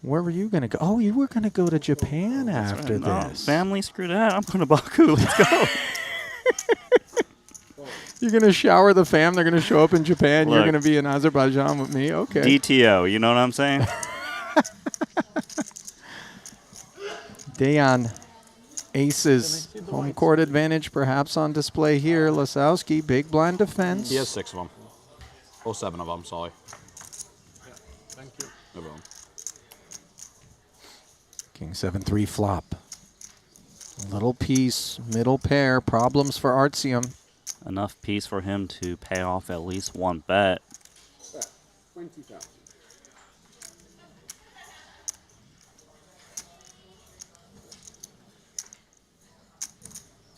Where were you going to go? Oh, you were going to go to Japan after
No,
this.
family, screw that. I'm going to Baku. Let's go.
You're going to shower the fam. They're going to show up in Japan. You're
Look.
going to be in Azerbaijan with me. Okay.
DTO, you know what I'm saying?
Dayan, aces. Home court advantage perhaps on display here. Lasowski, big blind defense.
He has 6 of them. Oh, 7 of them, sorry.
Yeah, thank you.
No problem.
King 7-3 flop. Little piece, middle pair, problems for Artyom.
Enough piece for him to pay off at least one bet.
20,000.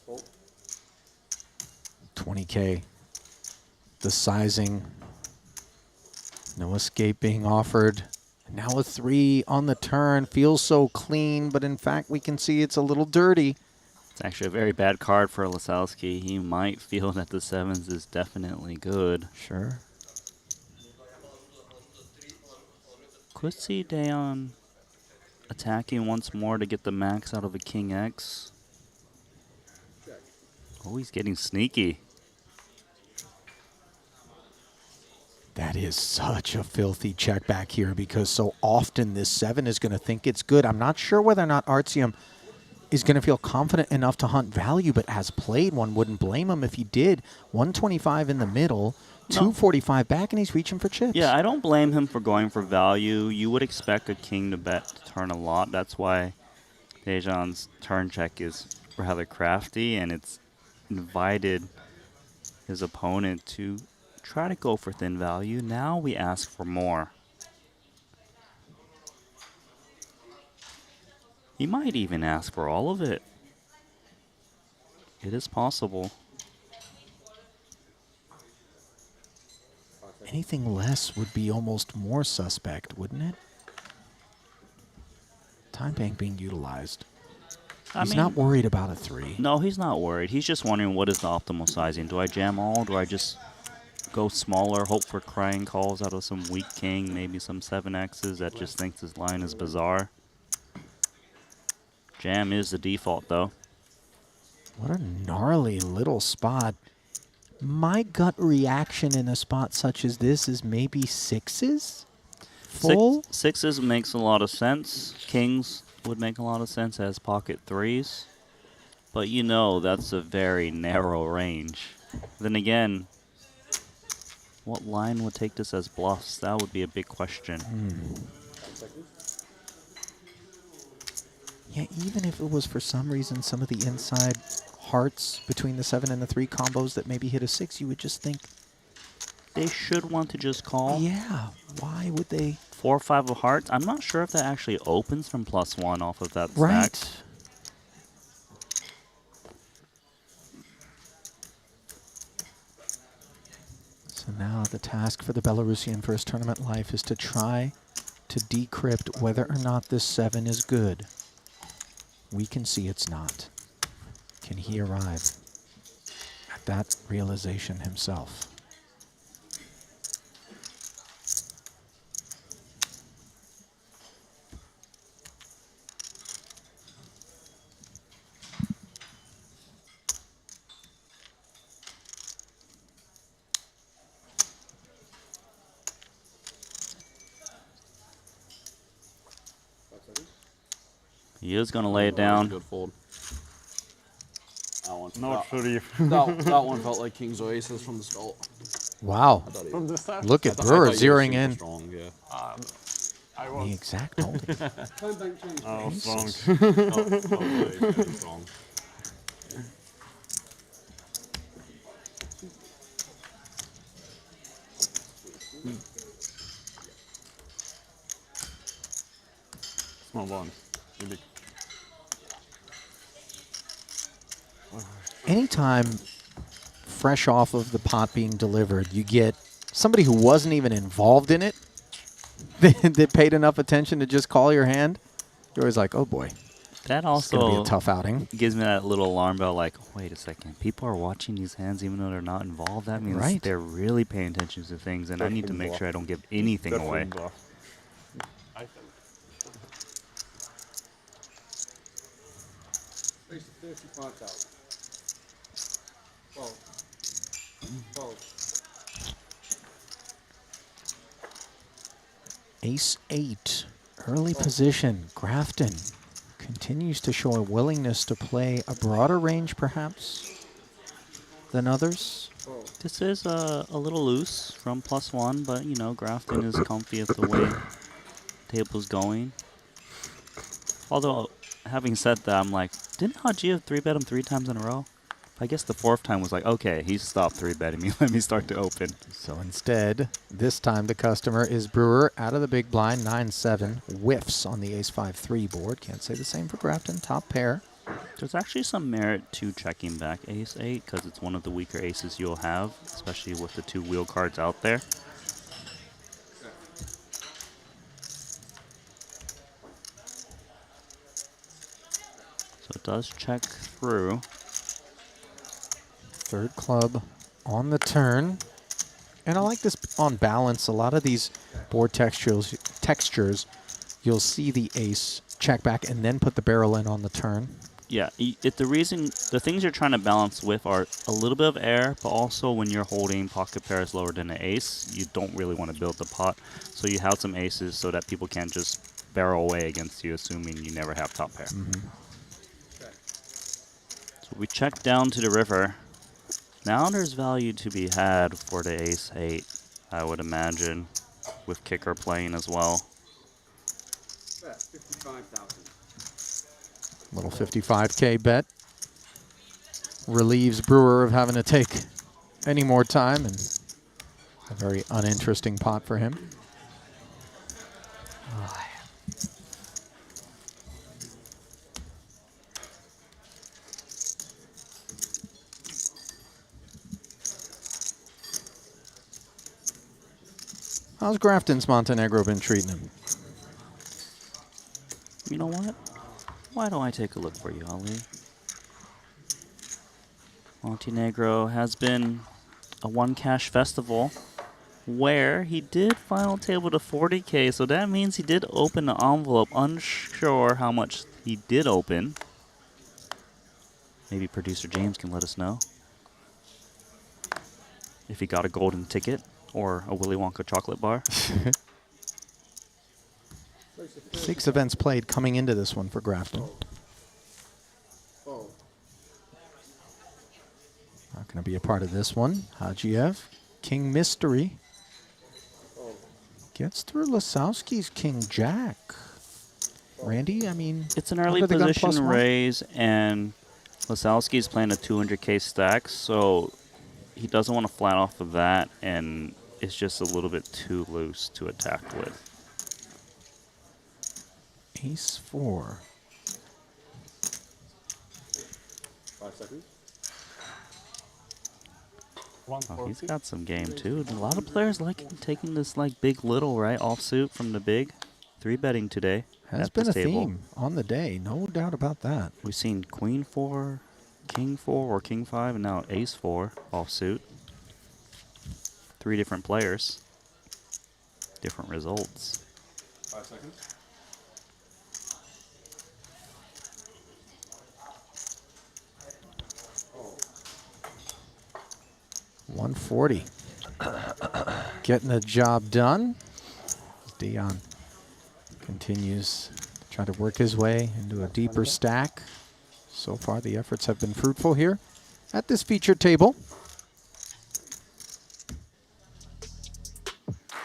Fold.
20K. The sizing. No escape being offered. Now a 3 on the turn. Feels so clean, but in fact we can see it's a little dirty.
It's actually a very bad card for Lasowski. He might feel that the 7s is definitely good.
Sure.
Could see Dayon attacking once more to get the max out of a King X. Oh, he's getting sneaky.
That is such a filthy check back here because so often this 7 is going to think it's good. I'm not sure whether or not Artyom is going to feel confident enough to hunt value, but as played, one wouldn't blame him if he did. 125 in the middle, 245 back, and he's reaching for chips.
Yeah, I don't blame him for going for value. You would expect a king to bet to turn a lot. That's why Dajon's turn check is rather crafty, and it's invited his opponent to try to go for thin value. Now we ask for more. He might even ask for all of it. It is possible.
Anything less would be almost more suspect, wouldn't it? Time bank being utilized. He's not worried about a 3.
No, he's not worried. He's just wondering what is the optimal sizing. Do I jam all? Do I just go smaller, hope for crying calls out of some weak king, maybe some 7Xs that just thinks his line is bizarre? Jam is the default, though.
What a gnarly little spot. My gut reaction in a spot such as this is maybe 6s? Full?
6s makes a lot of sense. Kings would make a lot of sense as pocket 3s. But you know that's a very narrow range. Then again, what line would take this as bluffs? That would be a big question.
Yeah, even if it was for some reason some of the inside hearts between the 7 and the 3 combos that maybe hit a 6, you would just think
they should want to just call.
Yeah, why would they?
4 or 5 of hearts. I'm not sure if that actually opens from +1 off of that
right.
stack.
So now the task for the Belarusian for his tournament life is to try to decrypt whether or not this 7 is good. We can see it's not. Can he arrive at that realization himself?
He is going to lay it down.
Good fold. That one.
Not sure if
that one felt like kings or aces from the start.
Wow.
From the start?
Look at Brewer zeroing in.
Strong, yeah.
I was
The exact holding.
Oh, strong.
Very strong.
Small one. Maybe.
Anytime fresh off of the pot being delivered, you get somebody who wasn't even involved in it that paid enough attention to just call your hand, you're always like, oh boy.
That
It's
also
going to be a tough outing.
gives me that little alarm bell like, wait a second, people are watching these hands even though they're not involved? That means
Right.
they're really paying attention to things, and I need to make sure I don't give anything away.
Raise to 35,000. 12. 12.
Ace-8, early position. Grafton continues to show a willingness to play a broader range, perhaps, than others.
12.
This is a little loose from +1, but you know, Grafton is comfy at the way table's going. Although, having said that, I'm like, didn't Haji have 3-bet him 3 times in a row? I guess the 4th time was like, okay, he's stopped 3-betting me. Let me start to open.
So instead, this time the customer is Brewer out of the big blind, 9-7, whiffs on the ace-5-3 board. Can't say the same for Grafton, top pair.
There's actually some merit to checking back ace-8 because it's one of the weaker aces you'll have, especially with the 2 wheel cards out there. So it does check through.
Third club on the turn. And I like this on balance. A lot of these board textures, you'll see the ace check back and then put the barrel in on the turn.
Yeah, the things you're trying to balance with are a little bit of air, but also when you're holding pocket pairs lower than an ace, you don't really want to build the pot. So you have some aces so that people can't just barrel away against you, assuming you never have top pair. So we check down to the river. Now there's value to be had for the ace-8, I would imagine, with kicker playing as well.
Bet 55,000.
Little 55K bet. Relieves Brewer of having to take any more time, and a very uninteresting pot for him. How's Grafton's Montenegro been treating him?
You know what? Why don't I take a look for you, Ali? Montenegro has been a one cash festival where he did final table to 40K, so that means he did open the envelope. Unsure how much he did open. Maybe producer James can let us know if he got a golden ticket or a Willy Wonka chocolate bar.
6 events played coming into this one for Grafton. Not going to be a part of this one. Hajiev, King Mystery. Gets through Lasowski's King Jack. Randy, I mean,
it's an early position raise, and Lasowski's playing a 200K stack, so he doesn't want to flat off of that, and it's just a little bit too loose to attack with.
Ace-4.
5 seconds.
Oh, he's got some game too. A lot of players like taking this like big little right offsuit from the big. 3-betting today.
Has been a theme on the day, no doubt about that.
We've seen Queen 4, King 4, or King 5, and now Ace 4 offsuit. 3 different players, different results.
5 seconds.
140. Getting the job done. Dion continues to try to work his way into a deeper stack. So far, the efforts have been fruitful here at this featured table.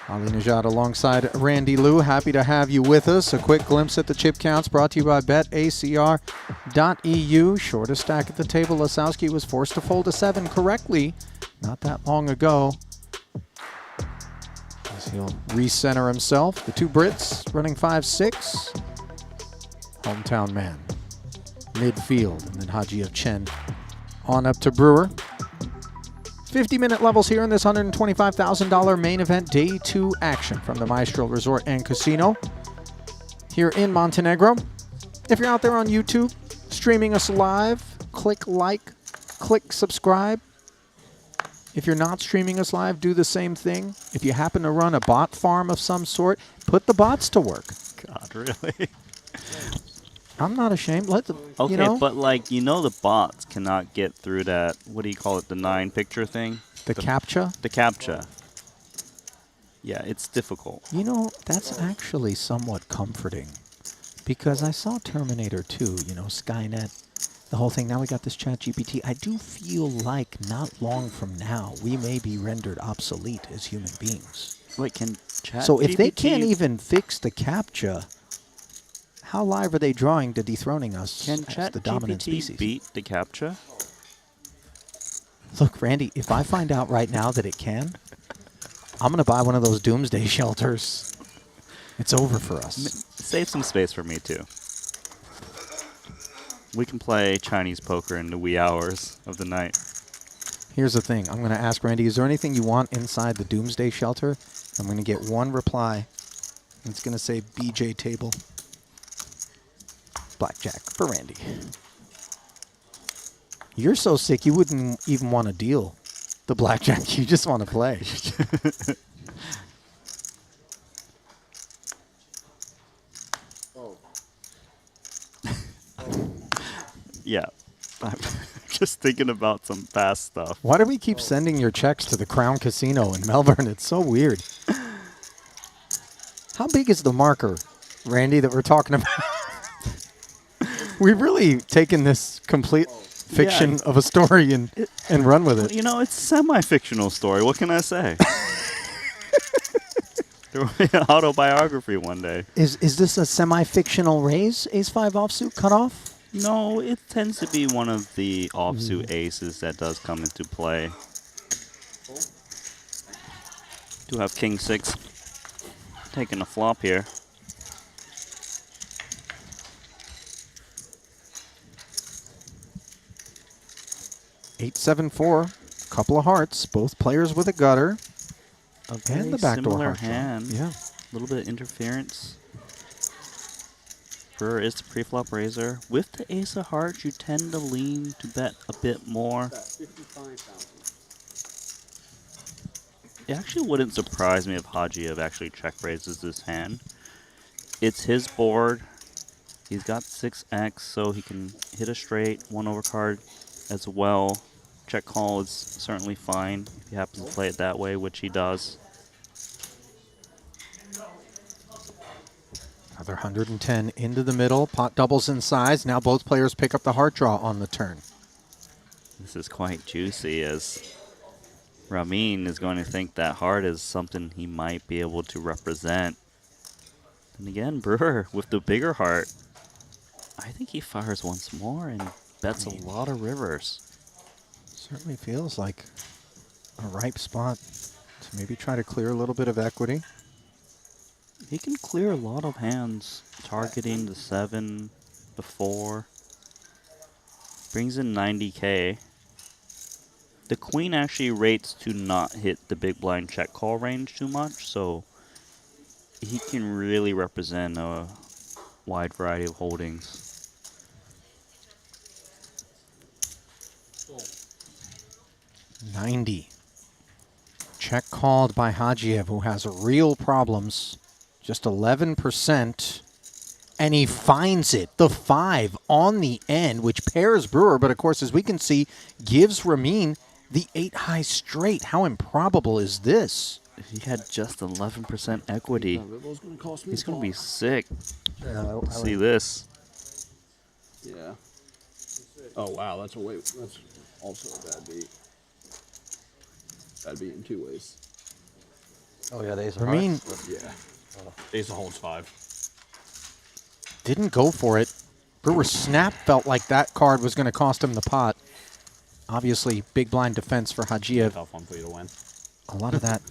Ali Najad alongside Randy Liu. Happy to have you with us. A quick glimpse at the chip counts brought to you by betacr.eu. Shortest stack at the table. Lasowski was forced to fold a 7 correctly not that long ago. As he'll recenter himself. The 2 Brits running 5-6. Hometown man. Midfield. And then Hajiev Chen on up to Brewer. 50-minute levels here in this $125,000 main event day 2 action from the Maestral Resort and Casino here in Montenegro. If you're out there on YouTube streaming us live, click like, click subscribe. If you're not streaming us live, do the same thing. If you happen to run a bot farm of some sort, put the bots to work.
God, really?
I'm not ashamed. Let them,
Okay,
you know,
but like, you know, the bots cannot get through that, what do you call it, the 9 picture thing?
The CAPTCHA?
The CAPTCHA. Yeah, it's difficult.
You know, that's actually somewhat comforting because I saw Terminator 2, you know, Skynet the whole thing. Now we got this chat GPT. I do feel like not long from now, we may be rendered obsolete as human beings.
Wait, can chat
So if they
GPT
can't even fix the CAPTCHA, how live are they drawing to dethroning us
Can
as
chat
the dominant
GPT
species?
beat the CAPTCHA?
Look, Randy, if I find out right now that it can, I'm going to buy one of those doomsday shelters. It's over for us.
Save some space for me, too. We can play Chinese poker in the wee hours of the night.
Here's the thing. I'm going to ask Randy, is there anything you want inside the doomsday shelter? I'm going to get one reply. It's going to say BJ table. Blackjack for Randy. You're so sick you wouldn't even want to deal the blackjack. You just want to play.
Yeah. I'm just thinking about some fast stuff.
Why do we keep sending your checks to the Crown Casino in Melbourne? It's so weird. How big is the marker, Randy, that we're talking about? We've really taken this complete fiction of a story and run with it.
You know, it's a semi-fictional story. What can I say? There will be an autobiography one day.
Is this a semi-fictional raise, ace-5 offsuit cutoff?
No, it tends to be one of the offsuit aces that does come into play. Do have king 6 taking a flop here.
Eight, 7, 4. Couple of hearts. Both players with a gutter. And the backdoor
Similar
heart draw.
hand.
Yeah.
A little bit of interference. Brewer is the pre-flop raiser. With the ace of hearts, you tend to lean to bet a bit more. It actually wouldn't surprise me if Hajiev actually check raises this hand. It's his board. He's got 6x, so he can hit a straight, 1 overcard as well. Check call is certainly fine if he happens to play it that way, which he does.
Another 110 into the middle. Pot doubles in size. Now both players pick up the heart draw on the turn.
This is quite juicy, as Ramin is going to think that heart is something he might be able to represent. And again, Brewer with the bigger heart. I think he fires once more and bets a lot of rivers.
Certainly feels like a ripe spot to maybe try to clear a little bit of equity.
He can clear a lot of hands, targeting the 7, the 4. Brings in 90k. The queen actually rates to not hit the big blind check call range too much, so he can really represent a wide variety of holdings.
$90. Check called by Hajiev, who has real problems. Just 11%. And he finds it. The 5 on the end, which pairs Brewer, but of course, as we can see, gives Ramin the 8 high straight. How improbable is this?
He had just 11% equity. He's going to be sick. See this.
Yeah. Oh wow, that's also a bad beat. Bad beat in 2 ways.
Oh yeah, the ace of
Ramin
hearts.
Yeah. Ace of holds 5.
didn't go for it. Brewer's snap felt like that card was going to cost him the pot. Obviously, big blind defense for Hajiev.
Tough one for you to win.
A lot of that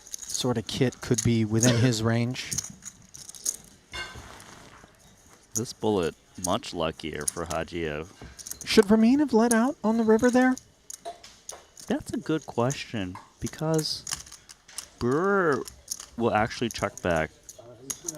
sort of kit could be within his range.
This bullet, much luckier for Hajiev.
Should Ramin have let out on the river there?
That's a good question, because Brewer will actually check back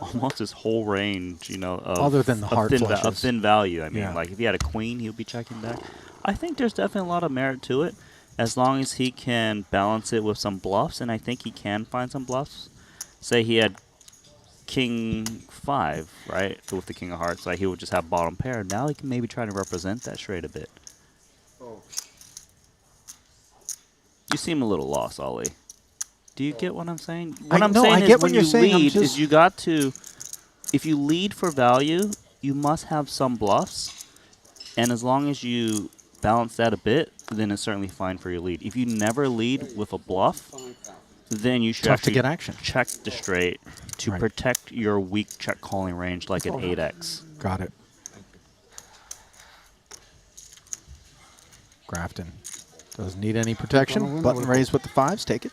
almost his whole range, you know, of,
other than the heart flushes.
of thin value. I mean,
Yeah.
like if he had a queen, he would be checking back. I think there's definitely a lot of merit to it, as long as he can balance it with some bluffs, and I think he can find some bluffs. Say he had king 5, right, with the king of hearts, like he would just have bottom pair. Now he can maybe try to represent that straight a bit. You seem a little lost, Ollie. Do you get what I'm saying? What I'm saying is when you lead, is you got to, if you lead for value, you must have some bluffs. And as long as you balance that a bit, then it's certainly fine for your lead. If you never lead with a bluff, then you should
Tough to
actually
get action.
check the straight to
Right.
protect your weak check calling range like an 8x.
Got it. Grafton doesn't need any protection. Button raised with the 5s. Take it.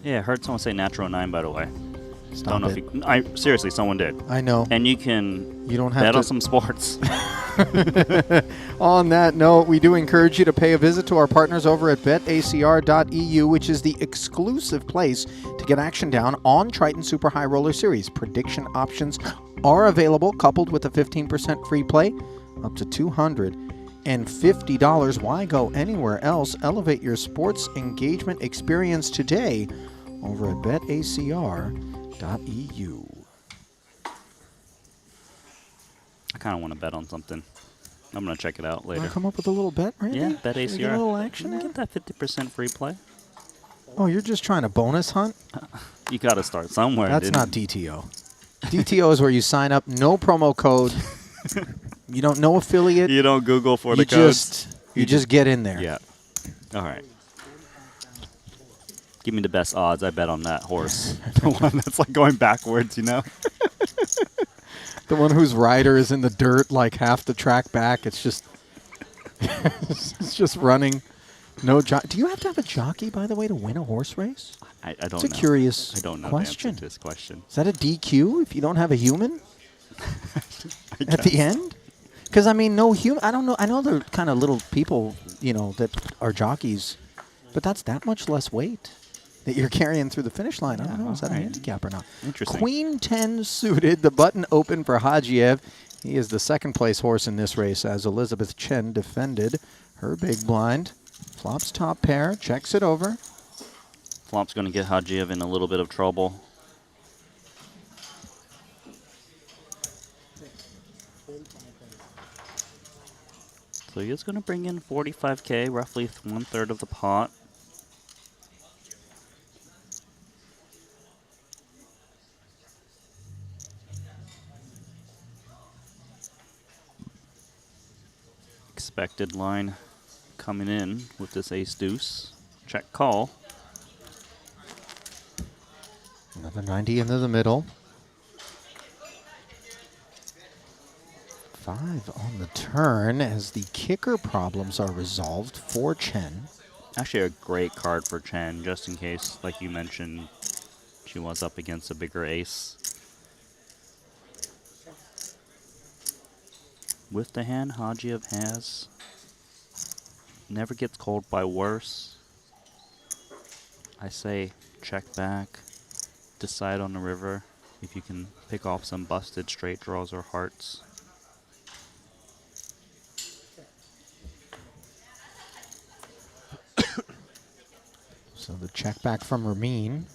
Yeah, I heard someone say natural 9, by the way.
Stop
Don't know
it.
if you, seriously, someone did.
I know.
And you can
You don't have
bet
to
on some sports.
On that note, we do encourage you to pay a visit to our partners over at betacr.eu, which is the exclusive place to get action down on Triton Super High Roller Series. Prediction options are available, coupled with a 15% free play, up to $250. Why go anywhere else? Elevate your sports engagement experience today over at betacr.eu.
I kind of want to bet on something. I'm going to check it out later.
Want to come up with a little bet, Randy?
Yeah, bet
Can we get a
ACR.
little action in?
Get that 50% free play.
Oh, you're just trying to bonus hunt?
You got to start somewhere.
That's
didn't
not DTO. DTO is where you sign up, no promo code. You don't know affiliate.
You don't Google for the
You
codes.
just get in there.
Yeah. All right. Give me the best odds. I bet on that horse. The one that's like going backwards, you know?
The one whose rider is in the dirt like half the track back. It's just it's just running. No jockey. Do you have to have a jockey, by the way, to win a horse race?
I don't know.
It's a curious
I don't know
question.
the answer to this question.
Is that a DQ if you don't have a human at the end? Because, I mean, no human. I don't know. I know they're kind of little people, you know, that are jockeys, but that's that much less weight that you're carrying through the finish line. I don't know. Is that a handicap or not?
Interesting.
Queen 10 suited. The button open for Hajiev. He is the second place horse in this race as Elizabeth Chen defended her big blind. Flops top pair. Checks it over.
Flop's going to get Hajiev in a little bit of trouble. So he is going to bring in 45K, roughly 1/3 of the pot. Expected line coming in with this ace-deuce. Check call.
Another 90 into the middle. 5 on the turn as the kicker problems are resolved for Chen.
Actually a great card for Chen, just in case, like you mentioned, she was up against a bigger ace. With the hand Hajiev has, never gets called by worse. I say check back, decide on the river if you can pick off some busted straight draws or hearts.
So the check back from Ramin,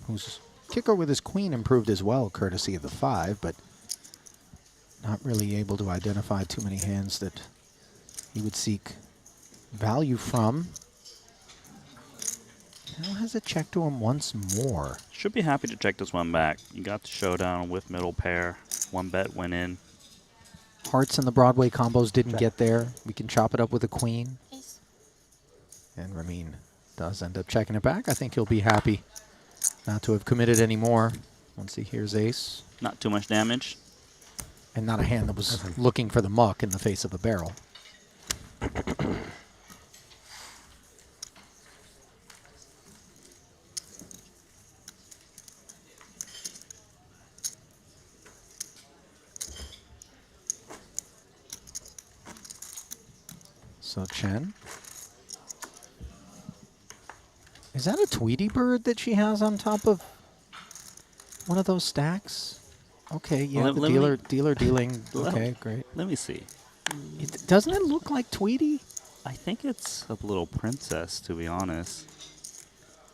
whose kicker with his queen improved as well, courtesy of the 5, but not really able to identify too many hands that he would seek value from. Now has it checked to him once more.
Should be happy to check this one back. You got the showdown with middle pair. One bet went in.
Hearts and the Broadway combos didn't get there. We can chop it up with a queen. And Ramin does end up checking it back. I think he'll be happy not to have committed any more once he hears ace.
Not too much damage.
And not a hand that was looking for the muck in the face of a barrel. So Chen. Is that a Tweety bird that she has on top of one of those stacks? Okay, yeah,
Well,
the
let
dealer dealing.
Let-
Okay, great.
Let me see.
Doesn't it look like Tweety?
I think it's a little princess, to be honest.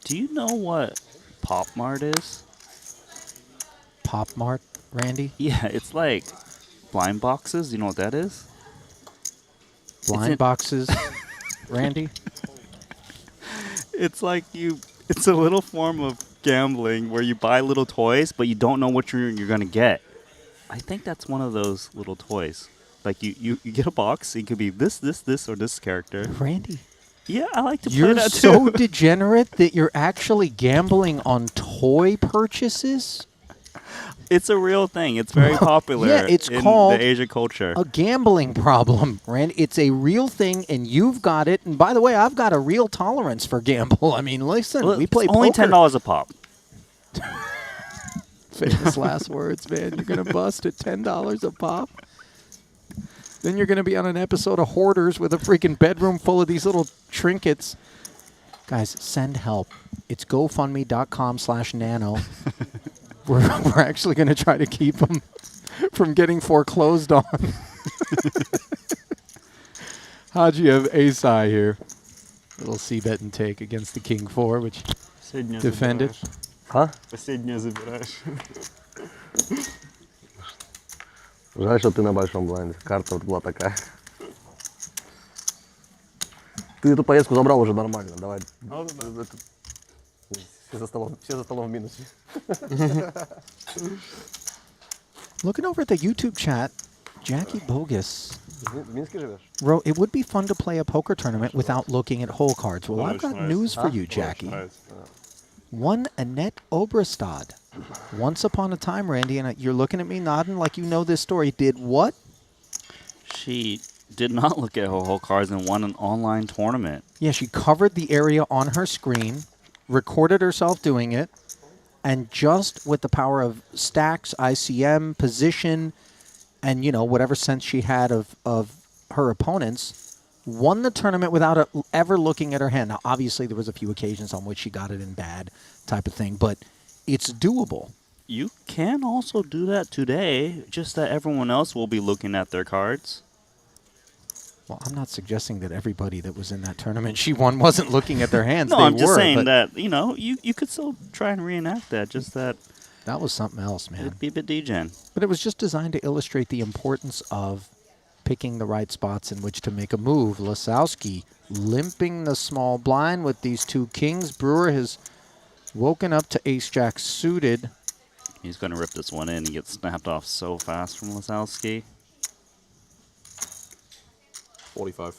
Do you know what Pop Mart is?
Pop Mart, Randy?
Yeah, it's like blind boxes. You know what that is?
Blind boxes, Randy?
It's like it's a little form of gambling where you buy little toys, but you don't know what you're going to get. I think that's one of those little toys. Like you get a box, it could be this, or this character.
Randy.
Yeah, I like to play
You're
that
so
too.
degenerate that you're actually gambling on toy purchases?
It's a real thing. It's very popular
Yeah, it's
in
called
the Asian culture.
a gambling problem, Randy. It's a real thing, and you've got it. And by the way, I've got a real tolerance for gamble. I mean, listen,
Well,
we play
it's only
poker.
$10 a pop.
Famous last words, man. You're going to bust at $10 a pop? Then you're going to be on an episode of Hoarders with a freaking bedroom full of these little trinkets. Guys, send help. It's GoFundMe.com/nano. We're actually going to try to keep them from getting foreclosed on. How'd you have ace-high here? Little c-bet and take against the king 4, which defended.
Huh?
Последнее забираешь.
Жаль, что ты на большом блайнде. Карта вот была такая. Ты эту поездку забрал уже нормально. Давай. Все за столом в минусе.
Looking over at the YouTube chat, Jackie Bogus
В Минске живешь?
wrote, it would be fun to play a poker tournament without looking at hole cards. Well, I've got news for you, Jackie. One Annette Obrestad. Once upon a time, Randy, and you're looking at me nodding like you know this story, did what?
She did not look at her whole cards and won an online tournament.
Yeah, she covered the area on her screen, recorded herself doing it, and just with the power of stacks, ICM, position, and, you know, whatever sense she had of her opponents, won the tournament without ever looking at her hand. Now, obviously, there was a few occasions on which she got it in bad type of thing, but it's doable.
You can also do that today, just that everyone else will be looking at their cards.
Well, I'm not suggesting that everybody that was in that tournament she won wasn't looking at their hands.
No,
They
I'm just
were,
saying
but
that, you know, you could still try and reenact that, just that
that was something else, man.
it'd be a bit degen.
But it was just designed to illustrate the importance of picking the right spots in which to make a move. Lasowski limping the small blind with these two kings. Brewer has woken up to ace-jack suited.
He's going to rip this one in. He gets snapped off so fast from Lasowski.
45.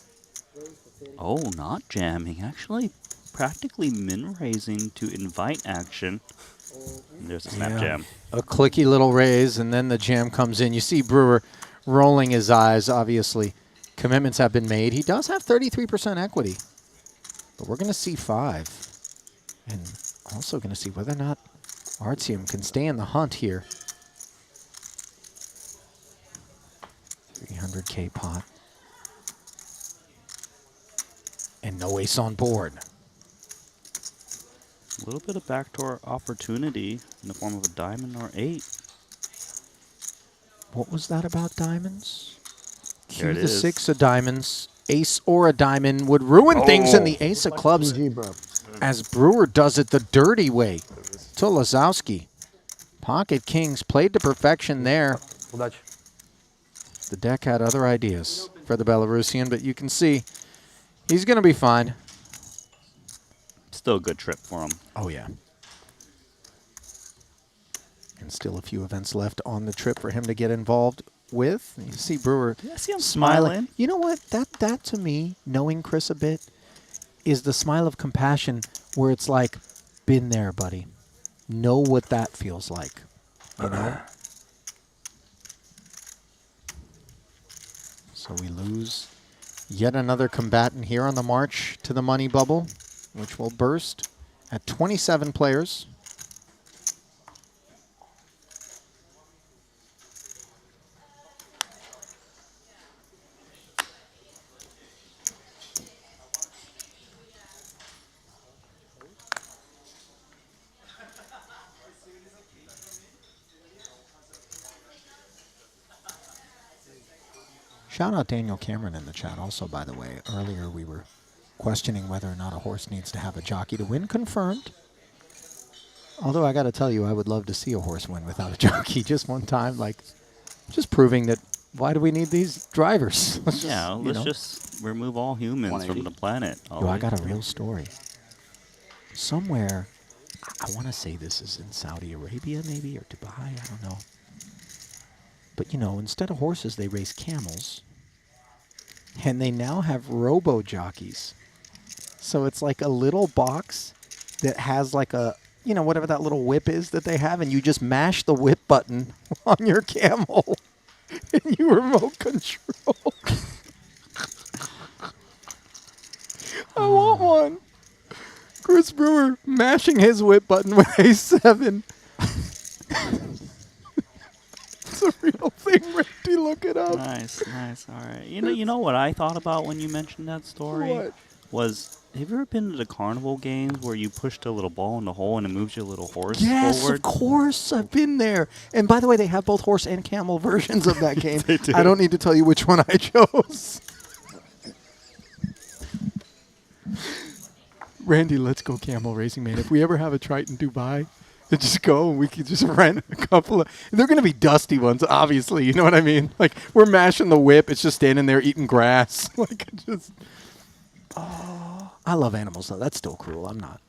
Oh, not jamming. Actually, practically min-raising to invite action. And there's a snap jam.
A clicky little raise, and then the jam comes in. You see Brewer rolling his eyes, obviously. Commitments have been made. He does have 33% equity. But we're going to see 5. And also going to see whether or not Artyom can stay in the hunt here. 300K pot. And no ace on board.
A little bit of backdoor opportunity in the form of a diamond or 8.
What was that about diamonds?
There
Q
it
the
is.
6 of diamonds. Ace or a diamond would ruin things in the ace of clubs. As Brewer does it the dirty way to Lasowski. Pocket kings played to perfection there. The deck had other ideas for the Belarusian, but you can see he's going to be fine.
Still a good trip for him.
Oh, yeah. And still a few events left on the trip for him to get involved with. You see Brewer
I see him
smiling.
smiling.
You know what? That to me, knowing Chris a bit, is the smile of compassion where it's like, been there, buddy. Know what that feels like. You know? So we lose yet another combatant here on the march to the money bubble, which will burst at 27 players. Shout out Daniel Cameron in the chat also, by the way. Earlier we were questioning whether or not a horse needs to have a jockey to win. Confirmed. Although I got to tell you, I would love to see a horse win without a jockey just one time. Like, just proving that, why do we need these drivers?
Yeah, let's just remove all humans from the planet.
Yo, I got a real story. Somewhere, I want to say this is in Saudi Arabia, maybe, or Dubai. I don't know. But, you know, instead of horses, they race camels. And they now have robo-jockeys. So it's like a little box that has like a, you know, whatever that little whip is that they have, and you just mash the whip button on your camel, and you remote control. I want one. Chris Brewer mashing his whip button with A7. It's a real thing, Randy. Look it up.
Nice, nice. All right. You know what I thought about when you mentioned that story?
What?
Have you ever been to the carnival games where you pushed a little ball in the hole and it moves your little horse
Yes,
forward?
of course. I've been there. And by the way, they have both horse and camel versions of that game.
They do.
I don't need to tell you which one I chose. Randy, let's go camel racing, man. If we ever have a Triton Dubai, then just go and we could just rent a couple of... They're going to be dusty ones, obviously. You know what I mean? Like, we're mashing the whip. It's just standing there eating grass. Like, it just... Oh, I love animals, though. That's still cool. I'm not.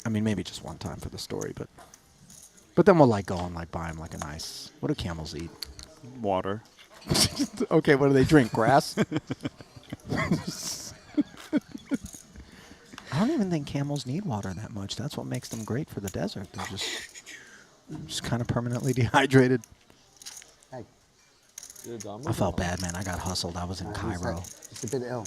I mean, maybe just one time for the story, but then we'll, like, go and, like, buy them, like, a nice... What do camels eat?
Water.
Okay, what do they drink? Grass? I don't even think camels need water that much. That's what makes them great for the desert. They're just kind of permanently dehydrated.
Hey.
I felt bad, man. I got hustled. I was in Cairo.
He's a bit ill.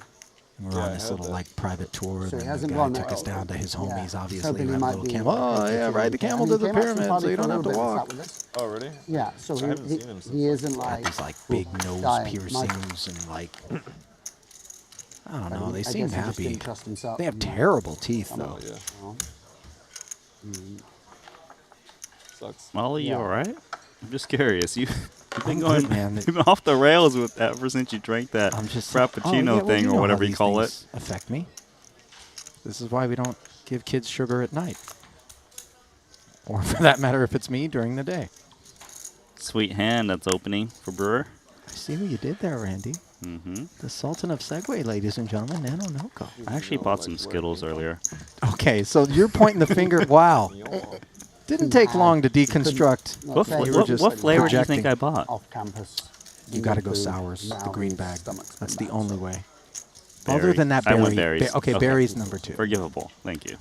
And we were on this little like private tour.
So he
and
hasn't
the guy
won
took
it.
us down to his homies,
Yeah.
obviously.
Hoping
We
he
have a
might
little
be
camel. Oh, yeah, ride the camel
And
to
he
the
came up to
pyramids
party
so you
for a
don't have to
little bit and
walk.
sat with us.
Oh, really?
Yeah, so
I haven't seen him since
he isn't like...
These like big nose
dying.
piercings and like... I don't know. They
I
seem
guess he just
happy.
didn't trust himself.
They have terrible teeth, though.
Sucks.
Molly, you
Yeah.
all right? I'm just curious. You've been
I'm
going
good, man.
You've been off the rails with that ever since you drank that frappuccino thing or whatever you call it.
Affect me. This is why we don't give kids sugar at night. Or for that matter, if it's me, during the day.
Sweet hand that's opening for Brewer.
I see what you did there, Randy.
Mm-hmm.
The Sultan of Segway, ladies and gentlemen, Nano Noko.
I actually bought some Skittles earlier.
Okay, so you're pointing the finger. Wow. Didn't take long to deconstruct.
What flavor do you think I bought?
Off campus.
You got to go sours, the green bag. That's the only way.
Berry.
Other than that,
I
berry.
went berries.
Okay, berries number 2.
Forgivable. Thank you.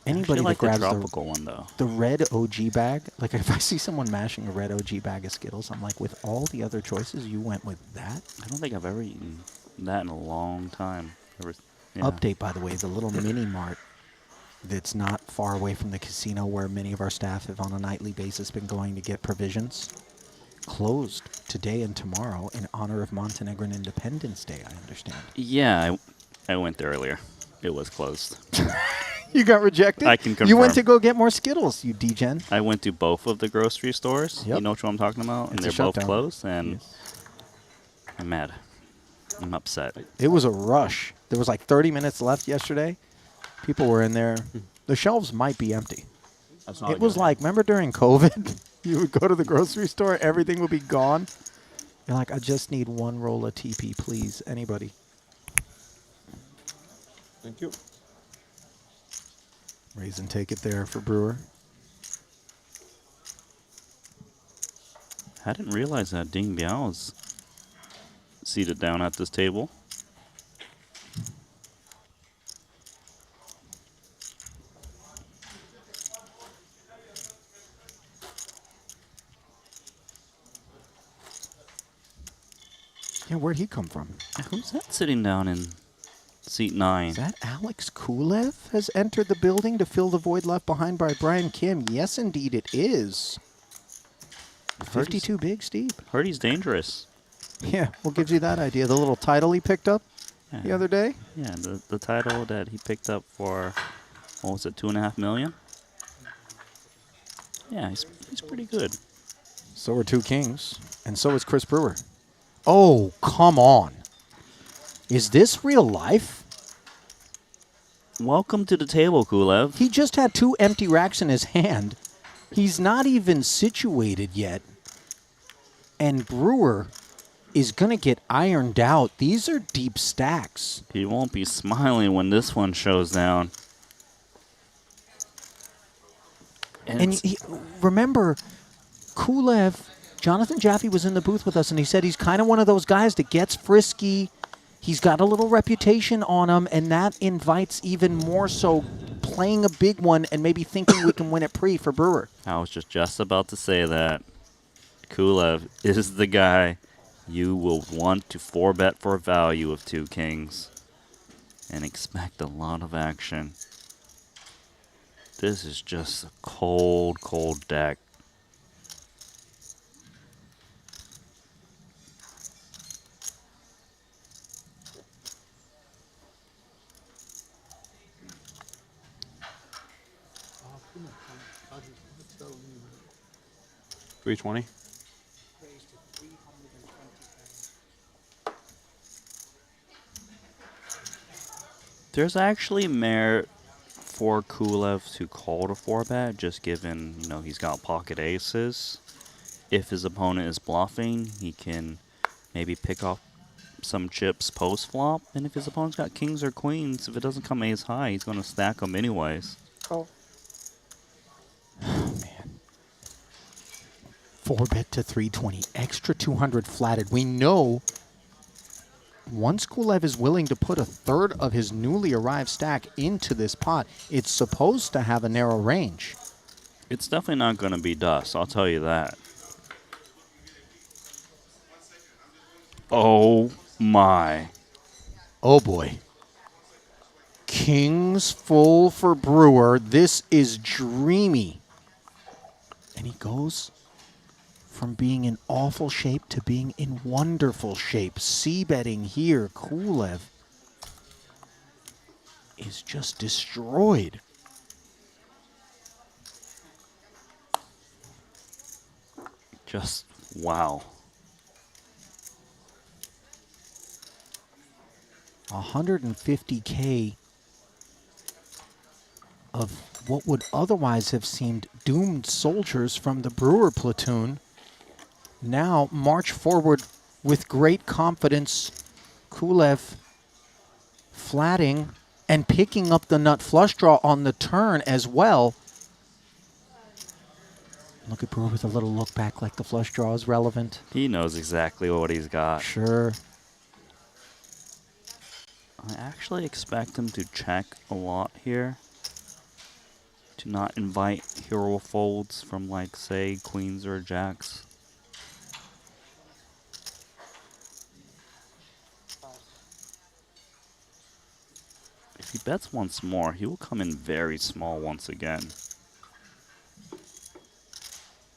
Anybody
like
that grabs
the tropical one though.
The red OG bag, like if I see someone mashing a red OG bag of Skittles, I'm like, with all the other choices, you went with that?
I don't think I've ever eaten that in a long time. Yeah.
Update, by the way, the little mini mart that's not far away from the casino where many of our staff have on a nightly basis been going to get provisions, closed today and tomorrow in honor of Montenegrin Independence Day, I understand.
Yeah, I went there earlier. It was closed.
You got rejected?
I can confirm.
You went to go get more Skittles, you degen.
I went to both of the grocery stores.
Yep.
You know which one I'm talking about? And
It's a
they're both
shutdown.
closed, and I'm mad. I'm upset.
It was a rush. There was like 30 minutes left yesterday. People were in there. The shelves might be empty.
That's not
It was like, remember during COVID, you would go to the grocery store, everything would be gone. You're like, I just need one roll of TP, please. Anybody?
Thank you.
Raise and take it there for Brewer.
I didn't realize that Ding Biao was seated down at this table.
Yeah, where'd he come from?
Who's that sitting down in seat 9?
Is that Alex Kulev has entered the building to fill the void left behind by Brian Kim? Yes, indeed it is. 52 big, Steve.
Heard he's dangerous.
Yeah, what gives you that idea? The little title he picked up the other day?
Yeah, the title that he picked up for, what was it, $2.5 million? Yeah, he's pretty good.
So are 2 Kings, and so is Chris Brewer. Oh, come on. Is this real life?
Welcome to the table, Kulev.
He just had 2 empty racks in his hand. He's not even situated yet. And Brewer is going to get ironed out. These are deep stacks.
He won't be smiling when this one shows down.
And remember, Kulev, Jonathan Jaffe was in the booth with us, and he said he's kind of one of those guys that gets frisky. He's got a little reputation on him, and that invites even more so playing a big one and maybe thinking we can win it pre for Brewer.
I was just about to say that. Kulev is the guy you will want to 4-bet for value of 2 kings and expect a lot of action. This is just a cold, cold deck.
$320.
There's actually merit for Kulev to call to 4-bet, just given, he's got pocket aces. If his opponent is bluffing, he can maybe pick off some chips post-flop. And if his opponent's got kings or queens, if it doesn't come ace high, he's going to stack them anyways.
Oh, man. 4-bet to 320. Extra 200 flatted. We know once Kulev is willing to put a third of his newly arrived stack into this pot, it's supposed to have a narrow range.
It's definitely not going to be dust, I'll tell you that. Oh my.
Oh boy. Kings full for Brewer. This is dreamy. And he goes from being in awful shape to being in wonderful shape. C-betting here. Kulev is just destroyed.
Just wow.
150K of what would otherwise have seemed doomed soldiers from the Brewer platoon now march forward with great confidence. Kulev flatting and picking up the nut flush draw on the turn as well. Look at Brewer with a little look back like the flush draw is relevant.
He knows exactly what he's got.
Sure.
I actually expect him to check a lot here. To not invite hero folds from, like, say, queens or jacks. If he bets once more, he will come in very small once again.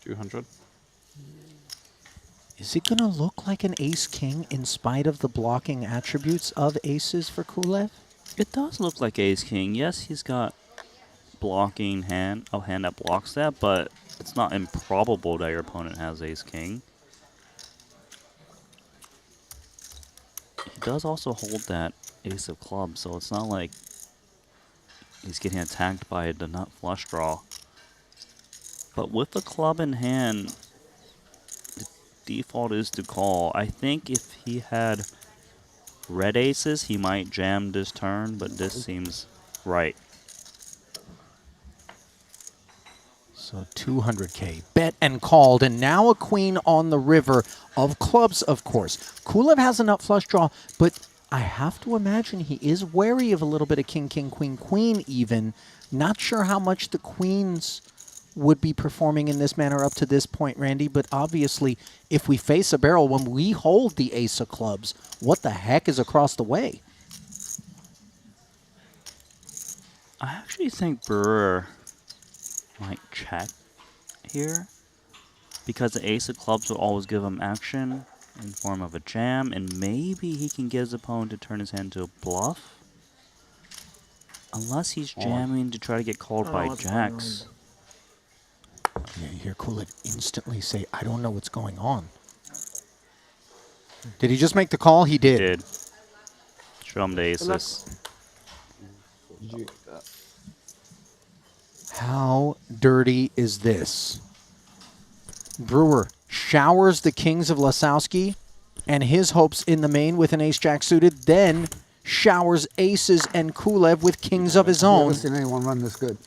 200.
Is it going to look like an ace-king in spite of the blocking attributes of aces for Kulev?
It does look like ace-king. Yes, he's got blocking hand, a hand that blocks that, but it's not improbable that your opponent has ace-king. He does also hold that ace of clubs, so it's not like he's getting attacked by the nut flush draw. But with the club in hand, the default is to call. I think if he had red aces, he might jam this turn, but this seems right.
So 200K bet and called, and now a queen on the river of clubs, of course. Kulev has a nut flush draw, but I have to imagine he is wary of a little bit of king, king, queen, queen even. Not sure how much the queens would be performing in this manner up to this point, Randy, but obviously if we face a barrel when we hold the ace of clubs, what the heck is across the way?
I actually think Brewer might check here because the ace of clubs will always give him action in form of a jam, and maybe he can get his opponent to turn his hand to a bluff. Unless he's jamming to try to get called by jacks.
Yeah, you hear Kulev instantly say, I don't know what's going on. Did he just make the call? He did.
He did. Show him the aces.
How dirty is this? Brewer showers the kings of Lasowski and his hopes in the main with an ace-jack suited, then showers aces and Kulev with kings of his
I've
own.
never seen anyone run this good.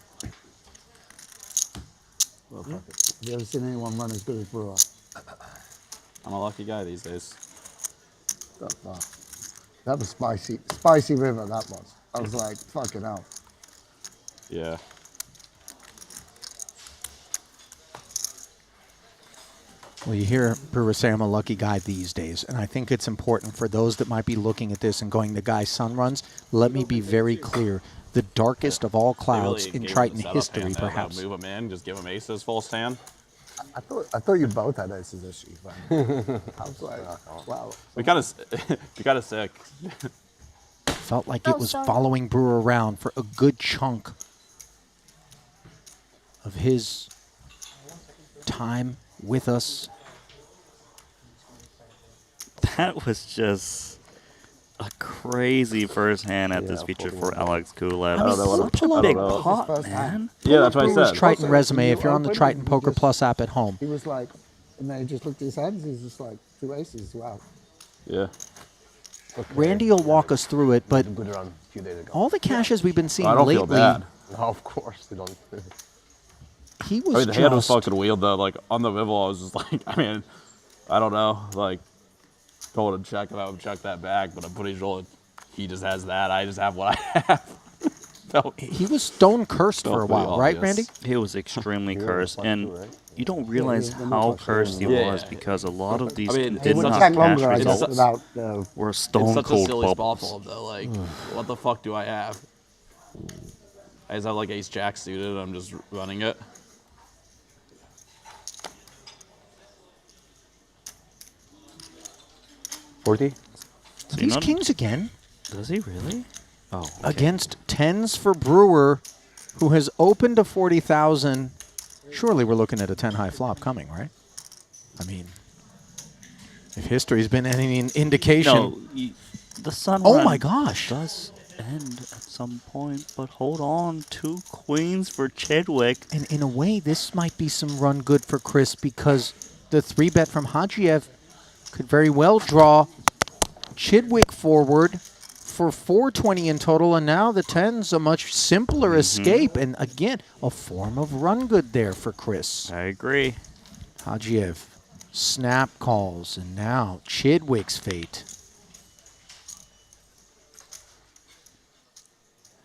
Well, fuck it. Have you ever seen anyone run as good as Brewer?
I'm a lucky guy these days.
That was spicy river, that was. I was like, fucking hell.
Yeah.
Well, you hear Brewer say I'm a lucky guy these days, and I think it's important for those that might be looking at this and going, the guy sun runs. Let me be very clear. The darkest of all clouds
They really
in
gave
Triton
him the setup
history,
hand there,
perhaps.
Move him in, just give him aces full stand.
I thought you both had aces this year. I was like, wow.
We kind of sick.
Felt like it was following Brewer around for a good chunk of his time with us.
That was just a crazy first hand at this feature for Alex Kulev.
I mean,
Such a big pot, man.
Yeah, that's what I
Brewer's
said.
Triton resume, if you're on the Triton Poker Plus app at home.
He was like, and then he just looked at his hands, he's just like, 2 aces, wow.
Yeah.
Randy will walk us through it, but
Good run a few days ago.
all the caches we've been seeing
I don't
lately,
feel bad.
No, of course they don't.
he was
I mean, the hand was
just...
fucking weird though. Like on the river, I was just like, I mean, I don't know. Like, told him to check if I would check that back, but I'm pretty sure he just has that. I just have what I have.
He was stone cursed for a while, right, Randy?
He was extremely cursed, and you don't realize how cursed he was because a lot of these did not cash results were stone
It's such
cold
a silly spot
bubbles.
for him though. Like, what the fuck do I have? I just have like ace jack suited. I'm just running it.
These kings again.
Does he really? Oh. Okay.
Against tens for Brewer, who has opened to 40,000. Surely we're looking at a 10 high flop coming, right? I mean, if history's been any indication.
No, the sun.
Oh my gosh.
Does end at some point, but hold on, 2 queens for Chidwick.
And in a way, this might be some run good for Chris because the 3-bet from Hajiev could very well draw Chidwick forward for 420 in total, and now the 10's a much simpler escape, and again, a form of run good there for Chris.
I agree.
Hajiev, snap calls, and now Chidwick's fate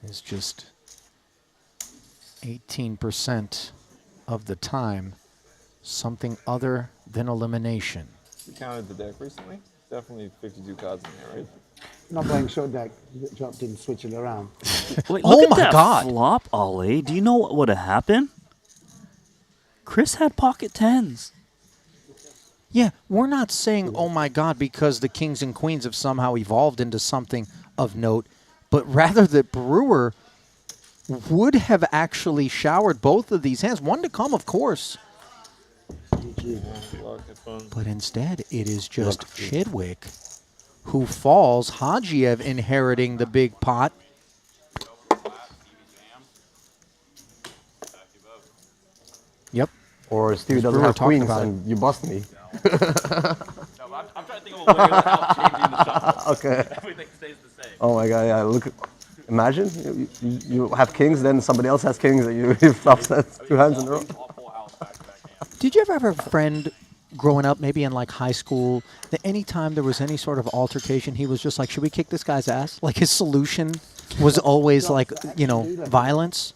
is just 18% of the time something other than elimination.
You counted the deck recently? Definitely 52 cards in there, right?
Not playing short deck, dropped in, switch it around.
Wait,
Oh
look
my
at that
God.
flop, Ollie. Do you know what would have happened? Chris had pocket 10s.
Yeah, we're not saying, oh my God, because the kings and queens have somehow evolved into something of note, but rather that Brewer would have actually showered both of these hands. One to come, of course. But instead, it is just Chidwick who falls. Hajiev inheriting the big pot. Yep.
Or Stevie doesn't
Brewer
have
talked
queens
about
and you bust me.
I'm trying to think of a way without changing the shuffle.
Okay.
Everything stays the same.
Oh my god, yeah, look. Imagine you have kings, then somebody else has kings, and you flop set 2 hands in a row.
Did you ever have a friend growing up, maybe in like high school, that anytime there was any sort of altercation, he was just like, should we kick this guy's ass? Like his solution was always like, you know, violence?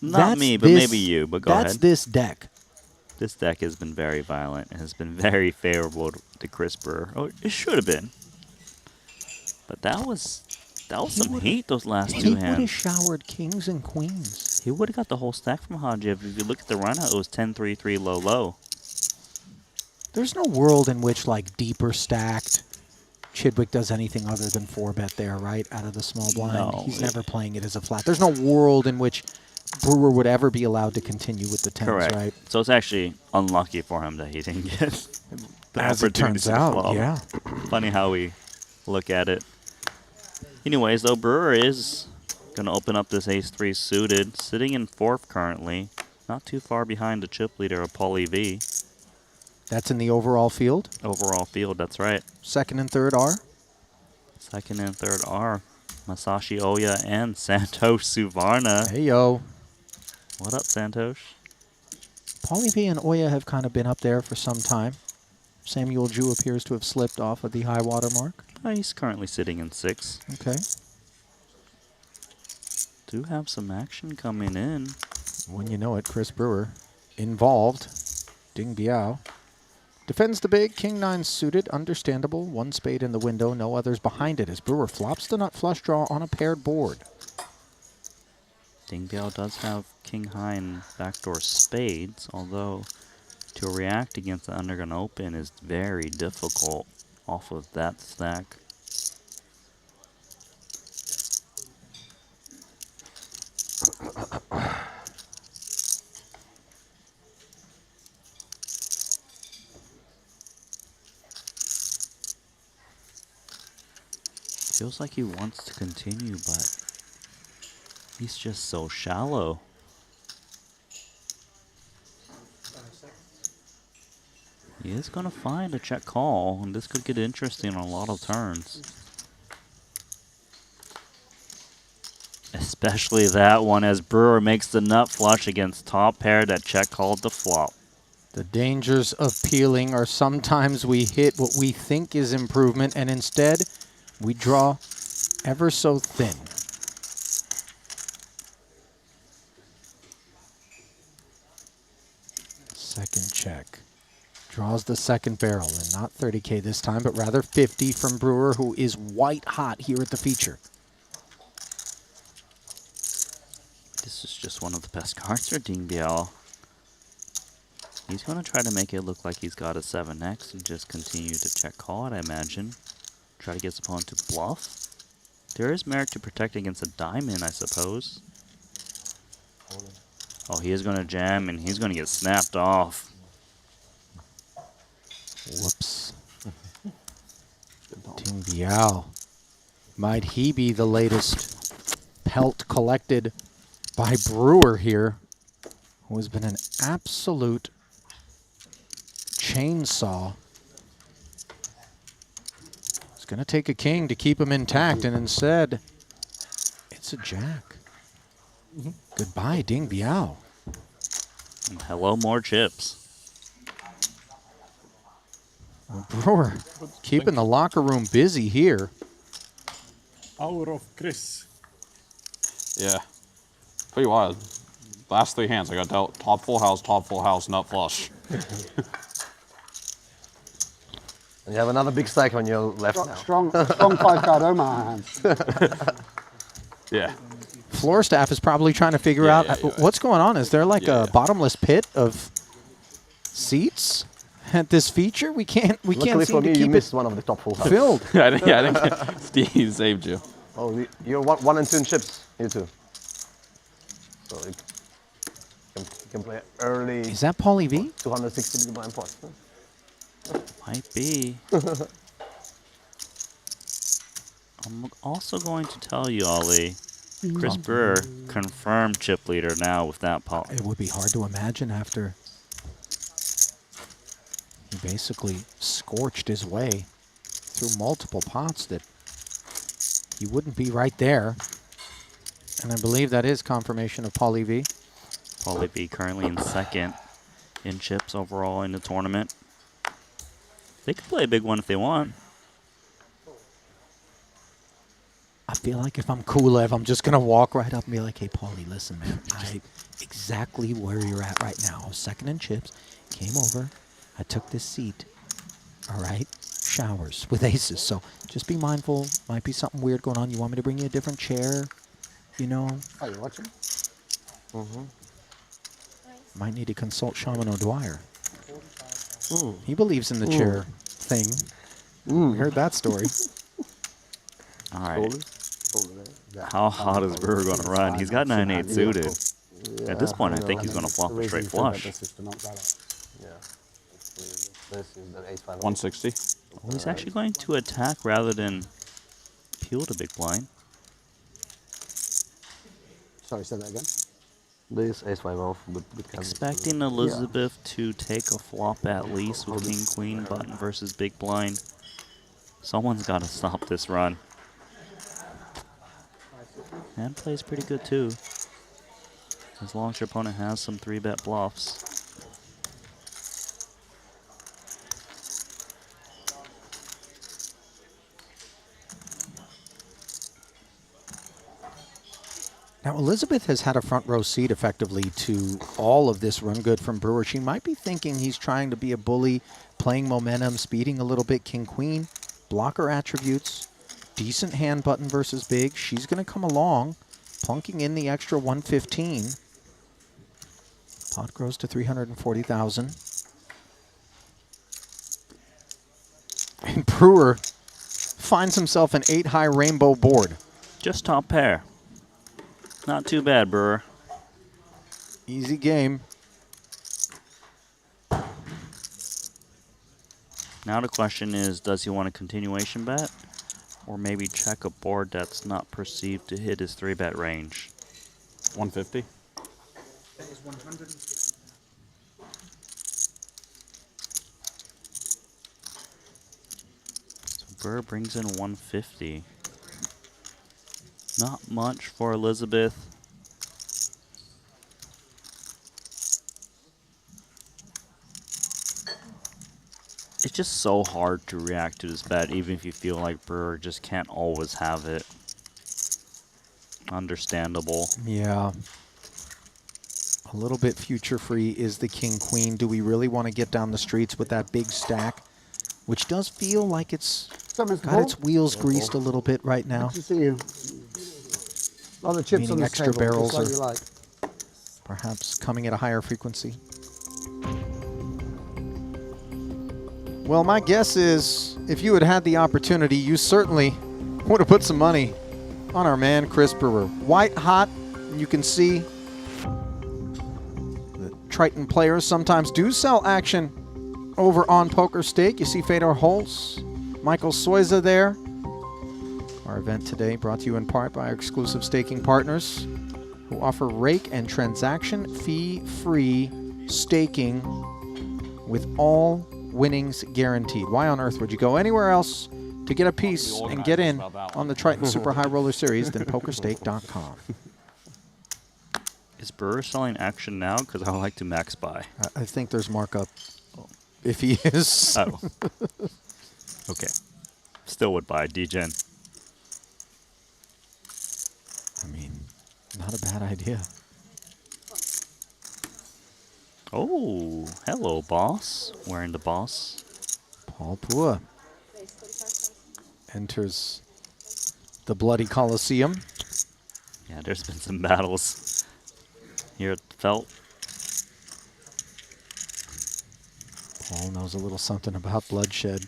Not me, but maybe you, but go ahead.
That's this deck.
This deck has been very violent and has been very favorable to Chris Brewer. Oh, it should have been. But that was some heat, those last 2
He would have
hands.
showered kings and queens.
He would have got the whole stack from Hajiev. If you look at the run out, it was 10-3-3 low-low.
There's no world in which, like, deeper stacked, Chidwick does anything other than 4-bet there, right, out of the small blind.
No,
He's never playing it as a flat. There's no world in which Brewer would ever be allowed to continue with the 10s,
Correct.
right?
So it's actually unlucky for him that he didn't get the
As it
opportunity
turns
to
out,
flop.
yeah.
Funny how we look at it. Anyways, though, Brewer is going to open up this ace-3 suited, sitting in 4th currently, not too far behind the chip leader of Paulie V.
That's in the overall field?
Overall field, that's right.
Second and third are?
Second and third are Masashi Oya and Santosh Suvarna.
Hey, yo.
What up, Santosh?
Paulie V and Oya have kind of been up there for some time. Samuel Ju appears to have slipped off of the high water mark.
He's currently sitting in 6.
Okay.
Do have some action coming in.
When you know it, Chris Brewer involved. Ding Biao. Defends the big, king 9 suited, understandable. 1 spade in the window, no others behind it as Brewer flops the nut flush draw on a paired board.
Ding Biao does have king high and backdoor spades, although to react against the undergun open is very difficult off of that stack. Feels like he wants to continue, but he's just so shallow. He is going to find a check call, and this could get interesting on a lot of turns. Especially that one as Brewer makes the nut flush against top pair that check called the flop.
The dangers of peeling are sometimes we hit what we think is improvement, and instead we draw ever so thin. Second check. Draws the second barrel, and not 30K this time, but rather 50 from Brewer, who is white hot here at the feature.
This is just one of the best cards for Ding Biao. He's going to try to make it look like he's got a 7x and just continue to check call it, I imagine. Try to get his opponent to bluff. There is merit to protect against a diamond, I suppose. Oh, he is going to jam, and he's going to get snapped off.
Whoops. Ding Biao. Might he be the latest pelt collected by Brewer here, who has been an absolute chainsaw. He's going to take a king to keep him intact, and instead, it's a jack. Goodbye, Ding Biao.
And hello, more chips.
Well, Brewer keeping the locker room busy here.
Hour of Chris.
Yeah. Pretty wild. Last 3 hands, I got dealt top full house, nut flush.
And you have another big stack on your left now.
Strong 5-card Omaha hands.
Yeah.
Floor staff is probably trying to figure out what's going on. Is there like a bottomless pit of seats at this feature? We can't
Luckily
seem
for
to
me,
keep
you
it
missed one of the top full houses.
filled.
I think Steve saved you.
Oh, you're 1 and 2 in chips, you too. So you can play early.
Is that Paulie V?
260 big blind pots.
Might be. I'm also going to tell you, Ollie, Chris Brewer confirmed chip leader now with that pot.
It would be hard to imagine after he basically scorched his way through multiple pots that he wouldn't be right there. And I believe that is confirmation of Paulie V.
Paulie V currently in second in chips overall in the tournament. They could play a big one if they want.
I feel like if I'm Kulev, I'm just going to walk right up and be like, hey, Paulie, listen, man, I exactly where you're at right now. I was second in chips, came over, I took this seat, all right? Showers with aces, so just be mindful. Might be something weird going on. You want me to bring you a different chair? You know?
Are you watching?
Might need to consult Shaman O'Dwyer. He believes in the chair thing. We heard that story.
All right. How hot is Brewer going to run? He's got 9-8 suited. At this point, I think he's going to flop a straight flush.
Yeah. This is the ace 5.
160.
Oh, he's actually going to attack rather than peel the big blind.
Sorry, say that again.
This ace 5 off.
Expecting Elizabeth to take a flop at least with king, queen, button versus big blind. Someone's got to stop this run. And plays pretty good too. As long as your opponent has some 3-bet bluffs.
Now, Elizabeth has had a front row seat effectively to all of this run good from Brewer. She might be thinking he's trying to be a bully, playing momentum, speeding a little bit. King-Queen, blocker attributes, decent hand button versus big. She's going to come along, plunking in the extra 115. Pot grows to 340,000. And Brewer finds himself an 8-high rainbow board.
Just top pair. Not too bad, Brewer.
Easy game.
Now the question is, does he want a continuation bet? Or maybe check a board that's not perceived to hit his 3-bet range?
150.
That is 150.
So Brewer brings in 150. Not much for Elizabeth. It's just so hard to react to this bet, even if you feel like Brewer just can't always have it. Understandable.
Yeah. A little bit future free is the king-queen. Do we really want to get down the streets with that big stack? Which does feel like it's got its wheels greased a little bit right now.
Good to see you. A lot of chips
Meaning
on the
extra
table,
barrels
just like
are
you like.
perhaps coming at a higher frequency. Well, my guess is if you had had the opportunity, you certainly would have put some money on our man, Chris Brewer. White hot, you can see the Triton players sometimes do sell action over on Poker Stake. You see Fedor Holz, Michael Soiza there. Our event today brought to you in part by our exclusive staking partners who offer rake and transaction fee-free staking with all winnings guaranteed. Why on earth would you go anywhere else to get a piece and get in on the Triton Super High Roller Series than PokerStake.com?
Is Brewer selling action now? Because I would like to max buy.
I think there's markup if he is.
Oh. Okay. Still would buy DGen.
I mean, not a bad idea.
Oh, hello, boss. Wearing the boss.
Paul Pua enters the bloody Coliseum.
Yeah, there's been some battles here at the Felt.
Paul knows a little something about bloodshed.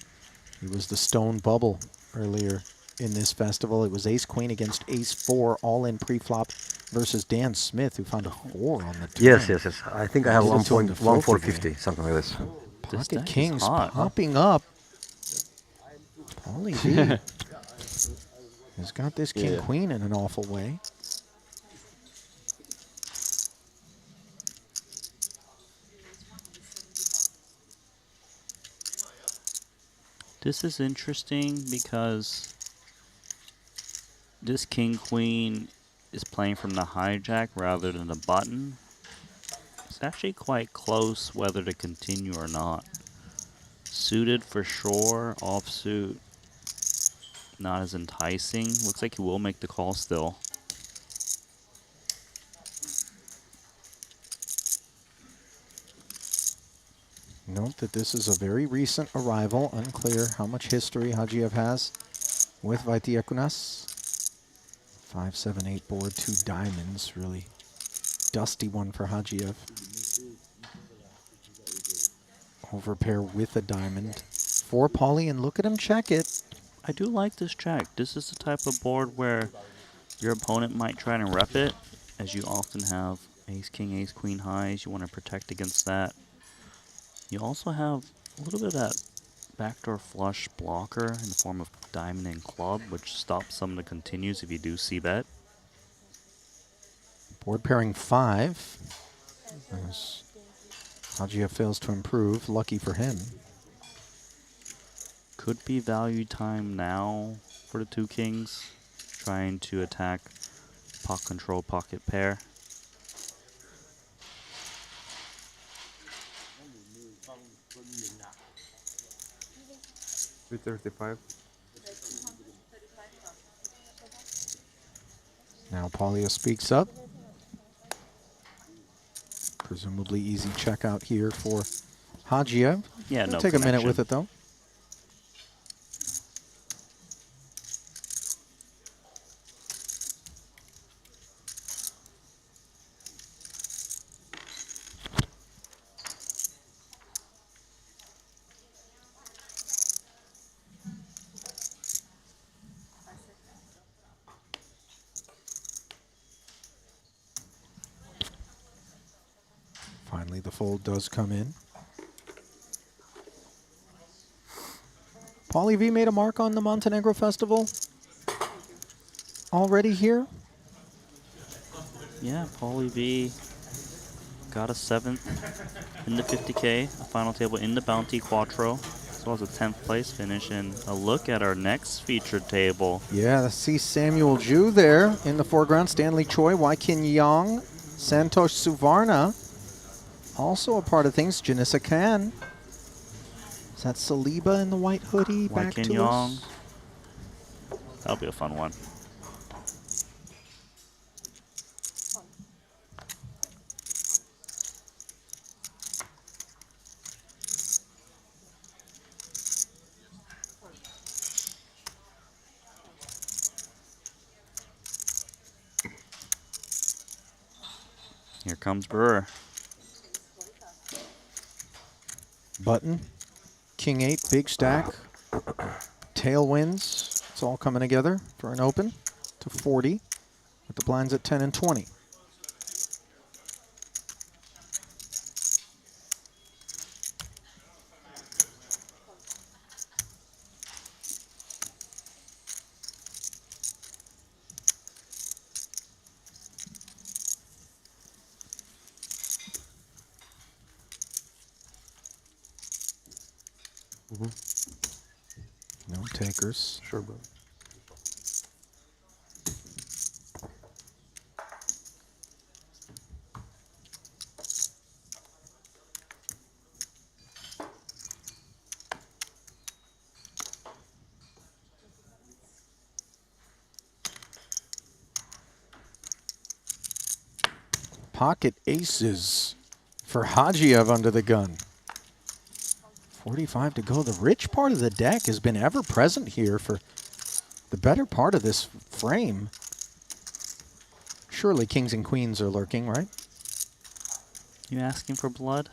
He was the stone bubble earlier in this festival. It was ace-queen against ace-4, all in pre-flop versus Dan Smith, who found a 4 on the turn.
Yes. I think I have 1.1450, something like this.
Pocket kings popping up. Paulie V has got this king-queen in an awful way.
This is interesting because this king-queen is playing from the hijack rather than the button. It's actually quite close whether to continue or not. Suited for sure, offsuit not as enticing. Looks like he will make the call still.
Note that this is a very recent arrival. Unclear how much history Hajiev has with Vaitiekunas. 5-7-8 board, 2 diamonds. Really dusty one for Hajiev. Overpair with a diamond for Paulie, and look at him check it.
I do like this check. This is the type of board where your opponent might try to rep it, as you often have ace-king, ace-queen highs. You want to protect against that. You also have a little bit of that backdoor flush blocker in the form of diamond and club, which stops some of the continues if you do c-bet.
Board pairing 5. As Hajiev fails to improve, lucky for him.
Could be value time now for the 2 kings, trying to attack pot control pocket pair.
$335.
Now Paulia speaks up. Presumably easy checkout here for Hajiev.
Yeah,
It'll
no
take a minute
connection.
with it, though. Finally, the fold does come in. Paulie V made a mark on the Montenegro Festival already here.
Yeah, Paulie V got a 7th in the 50K, a final table in the Bounty Quattro, as well as a 10th place finish. And a look at our next featured table.
Yeah, I see Samuel Ju there in the foreground. Stanley Choi, Waikin Yang, Santosh Suvarna. Also a part of things, Janissa Khan. Is that Saliba in the white hoodie back
Waikin
to
Yang.
us?
That'll be a fun one. Here comes Brewer.
Button, King 8, big stack, tailwinds. It's all coming together for an open to 40 with the blinds at 10 and 20. No takers.
Sure, bro.
Pocket aces for Hajiev under the gun. 45 to go. The rich part of the deck has been ever present here for the better part of this frame. Surely kings and queens are lurking, right?
You asking for blood?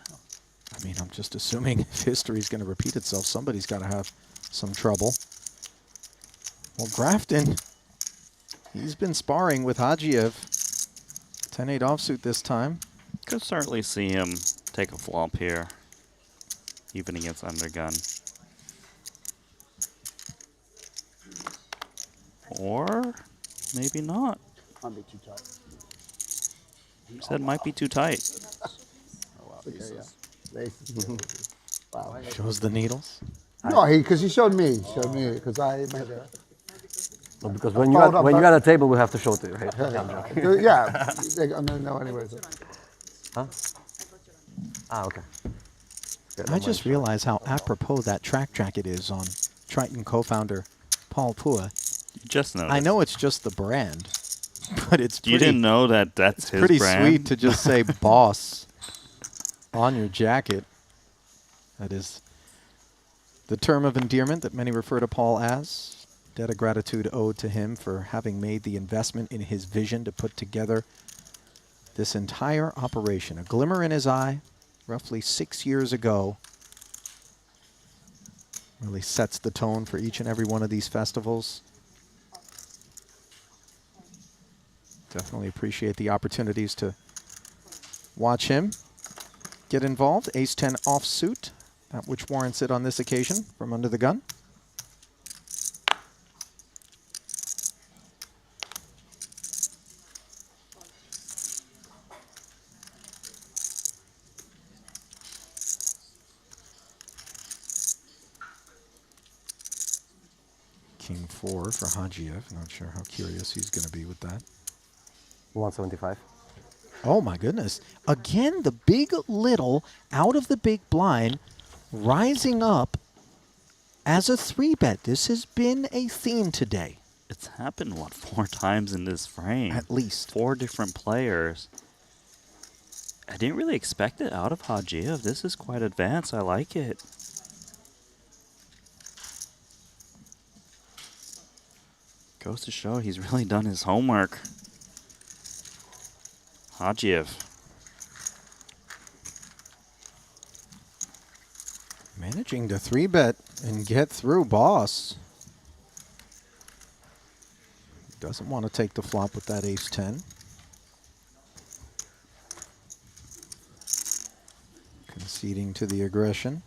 I mean, I'm just assuming if history's going to repeat itself, somebody's got to have some trouble. Well, Grafton, he's been sparring with Hajiev. 10-8 offsuit this time.
Could certainly see him take a flop here, even against undergun. Or maybe not.
Might be too tight.
You said might be too tight.
Oh, wow. Okay, yeah. Wow.
Shows the needles.
No, because he showed me. Showed me because I made it.
No, because when you got a table, we have to show it to you, right?
Yeah. They don't know anyway. So.
Huh? Ah, okay.
I just realized how apropos that track jacket is on Triton co-founder Paul Pua.
Just noticed.
I know it's just the brand, but it's pretty,
You didn't know that that's his
pretty
brand?
sweet to just say boss on your jacket. That is the term of endearment that many refer to Paul as. Debt of gratitude owed to him for having made the investment in his vision to put together this entire operation. A glimmer in his eye, roughly 6 years ago, really sets the tone for each and every one of these festivals. Definitely appreciate the opportunities to watch him get involved. Ace-10 offsuit, that which warrants it on this occasion from under the gun. King 4 for Hajiev. Not sure how curious he's going to be with that.
175.
Oh my goodness. Again, the big little out of the big blind rising up as a 3-bet. This has been a theme today.
It's happened, what, 4 times in this frame?
At least.
4 different players. I didn't really expect it out of Hajiev. This is quite advanced. I like it. Goes to show he's really done his homework. Hajiev.
Managing to 3-bet and get through boss. Doesn't want to take the flop with that ace-10. Conceding to the aggression.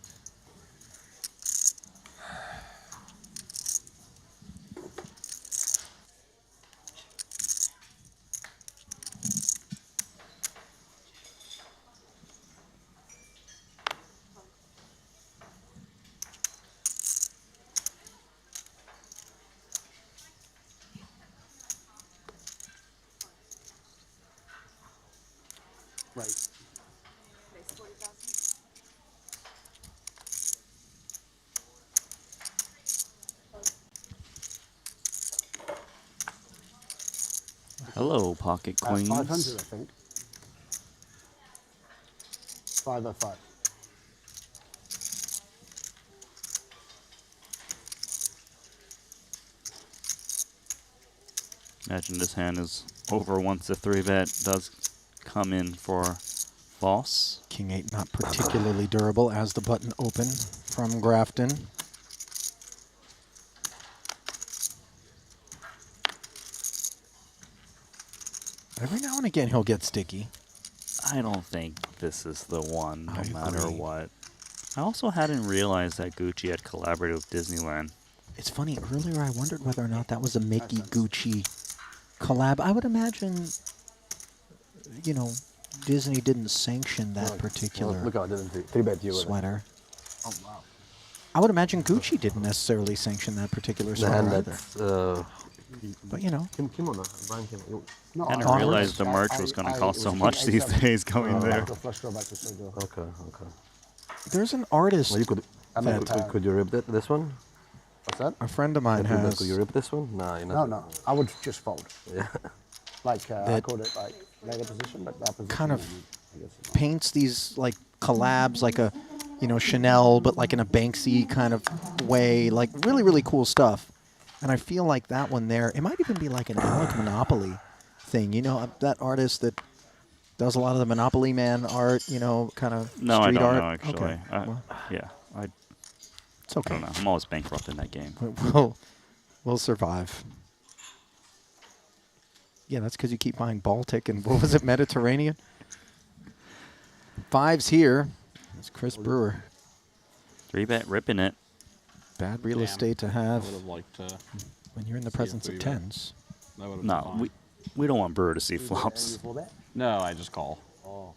Right.
Hello, pocket queens.
500, I think. 505.
Imagine this hand is over once the 3-bet does come in for boss.
King 8 not particularly durable as the button open from Grafton. Every now and again he'll get sticky.
I don't think this is the one, no
I
matter
agree.
what. I also hadn't realized that Gucci had collaborated with Disneyland.
It's funny, earlier I wondered whether or not that was a Mickey Gucci collab. I would imagine, you know, Disney didn't sanction that particular
Look how I didn't 3-bet you with it.
sweater.
Oh, wow.
I would imagine Gucci didn't necessarily sanction that particular sweater
And
either.
that's,
But you know,
Kimono, Brian Kimono.
No,
I didn't realize the merch was going to cost so much these days going there.
Okay, okay.
there's an artist
Well, you could, could you rip this one?
What's that?
a friend of mine has
Could you rip this one? No, you're
No,
not.
no. I would just fold.
Yeah.
Like, I
That
called it like leg position, but that position.
kind of
I guess it's
paints these like collabs like a, you know, Chanel, but like in a Banksy kind of way, like really, really cool stuff. And I feel like that one there, it might even be like an Alec Monopoly thing. You know, that artist that does a lot of the Monopoly Man art, you know, kind of
No, I
street
don't
art.
know, actually.
Okay.
Well, yeah,
it's okay.
I don't know. I'm always bankrupt in that game.
We'll survive. Yeah, that's because you keep buying Baltic and what was it, Mediterranean? 5s here. It's Chris Brewer.
3-bet ripping it.
Bad real estate to have
I would have liked to
when you're in the
see a
presence of
3-bet.
10s.
That would have been
No,
fine.
we don't want Brewer to see flops.
No, I just call.
Oh.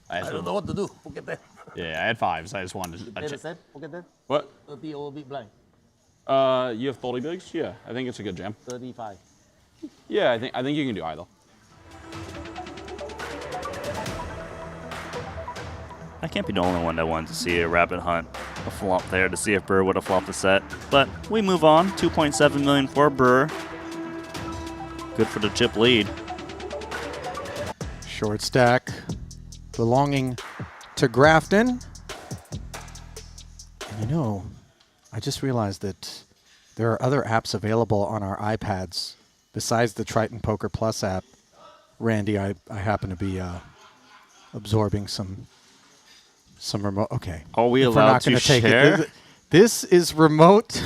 I
don't know what to do. Forget that.
Yeah, I had 5s. I just wanted to.
Better set. Forget that.
What?
30 or big blind.
You have 30 bigs? Yeah, I think it's a good jam.
35.
Yeah, I think you can do either.
I can't be the only one that wanted to see a rabbit hunt, a flop there to see if Brewer would have flopped the set. But we move on. 2.7 million for Brewer. Good for the chip lead.
Short stack belonging to Grafton. And you know, I just realized that there are other apps available on our iPads besides the Triton Poker Plus app. Randy, I happen to be absorbing some remote. Okay.
Are we
If we're
allowed
not gonna
to
take
share?
it. This is remote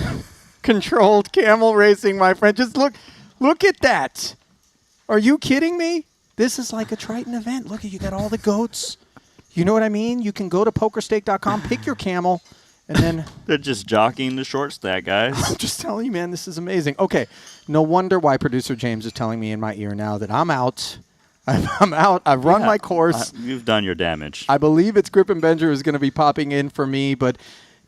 controlled camel racing, my friend. Just look at that. Are you kidding me? This is like a Triton event. Look, you got all the goats. You know what I mean? You can go to pokerstake.com, pick your camel, and then
They're just jockeying the short stack, guys.
I'm just telling you, man, this is amazing. Okay, no wonder why producer James is telling me in my ear now that I'm out. I'm out. I've run my course.
You've done your damage.
I believe it's Grip and Benjer is going to be popping in for me, but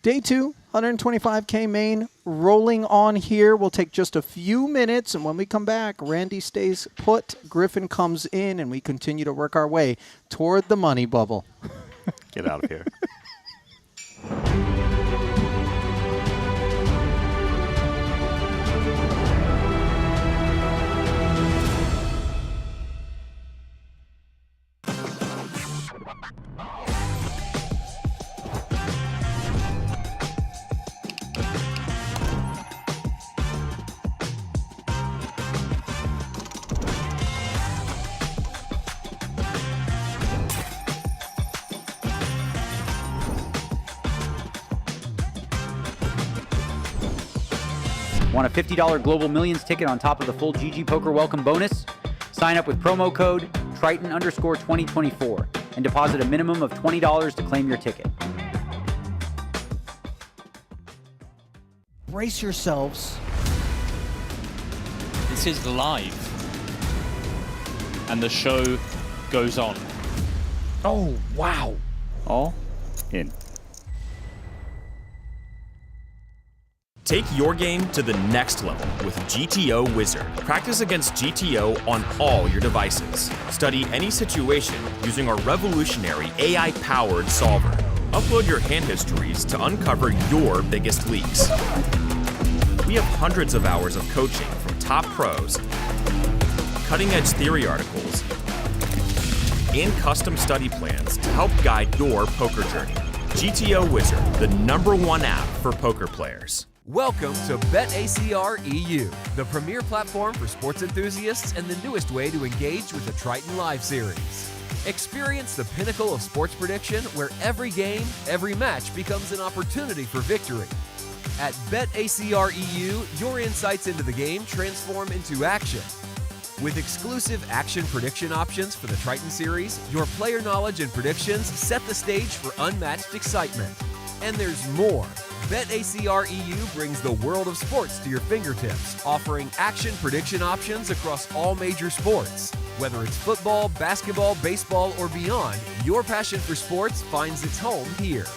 day 2, 125K main rolling on here. We'll take just a few minutes, and when we come back, Randy stays put, Griffin comes in, and we continue to work our way toward the money bubble.
Get out of here.
Want a $50 Global Millions ticket on top of the full GG Poker welcome bonus? Sign up with promo code Triton_2024 and deposit a minimum of $20 to claim your ticket.
Brace yourselves.
This is live. And the show goes on.
Oh, wow.
All in.
Take your game to the next level with GTO Wizard. Practice against GTO on all your devices. Study any situation using our revolutionary AI-powered solver. Upload your hand histories to uncover your biggest leaks. We have hundreds of hours of coaching from top pros, cutting-edge theory articles, and custom study plans to help guide your poker journey. GTO Wizard, the #1 app for poker players.
Welcome to BetACR EU, the premier platform for sports enthusiasts and the newest way to engage with the Triton Live Series. Experience the pinnacle of sports prediction where every game, every match becomes an opportunity for victory. At BetACR EU, your insights into the game transform into action. With exclusive action prediction options for the Triton Series, your player knowledge and predictions set the stage for unmatched excitement. And there's more. BetACR EU brings the world of sports to your fingertips, offering action prediction options across all major sports. Whether it's football, basketball, baseball, or beyond, your passion for sports finds its home here.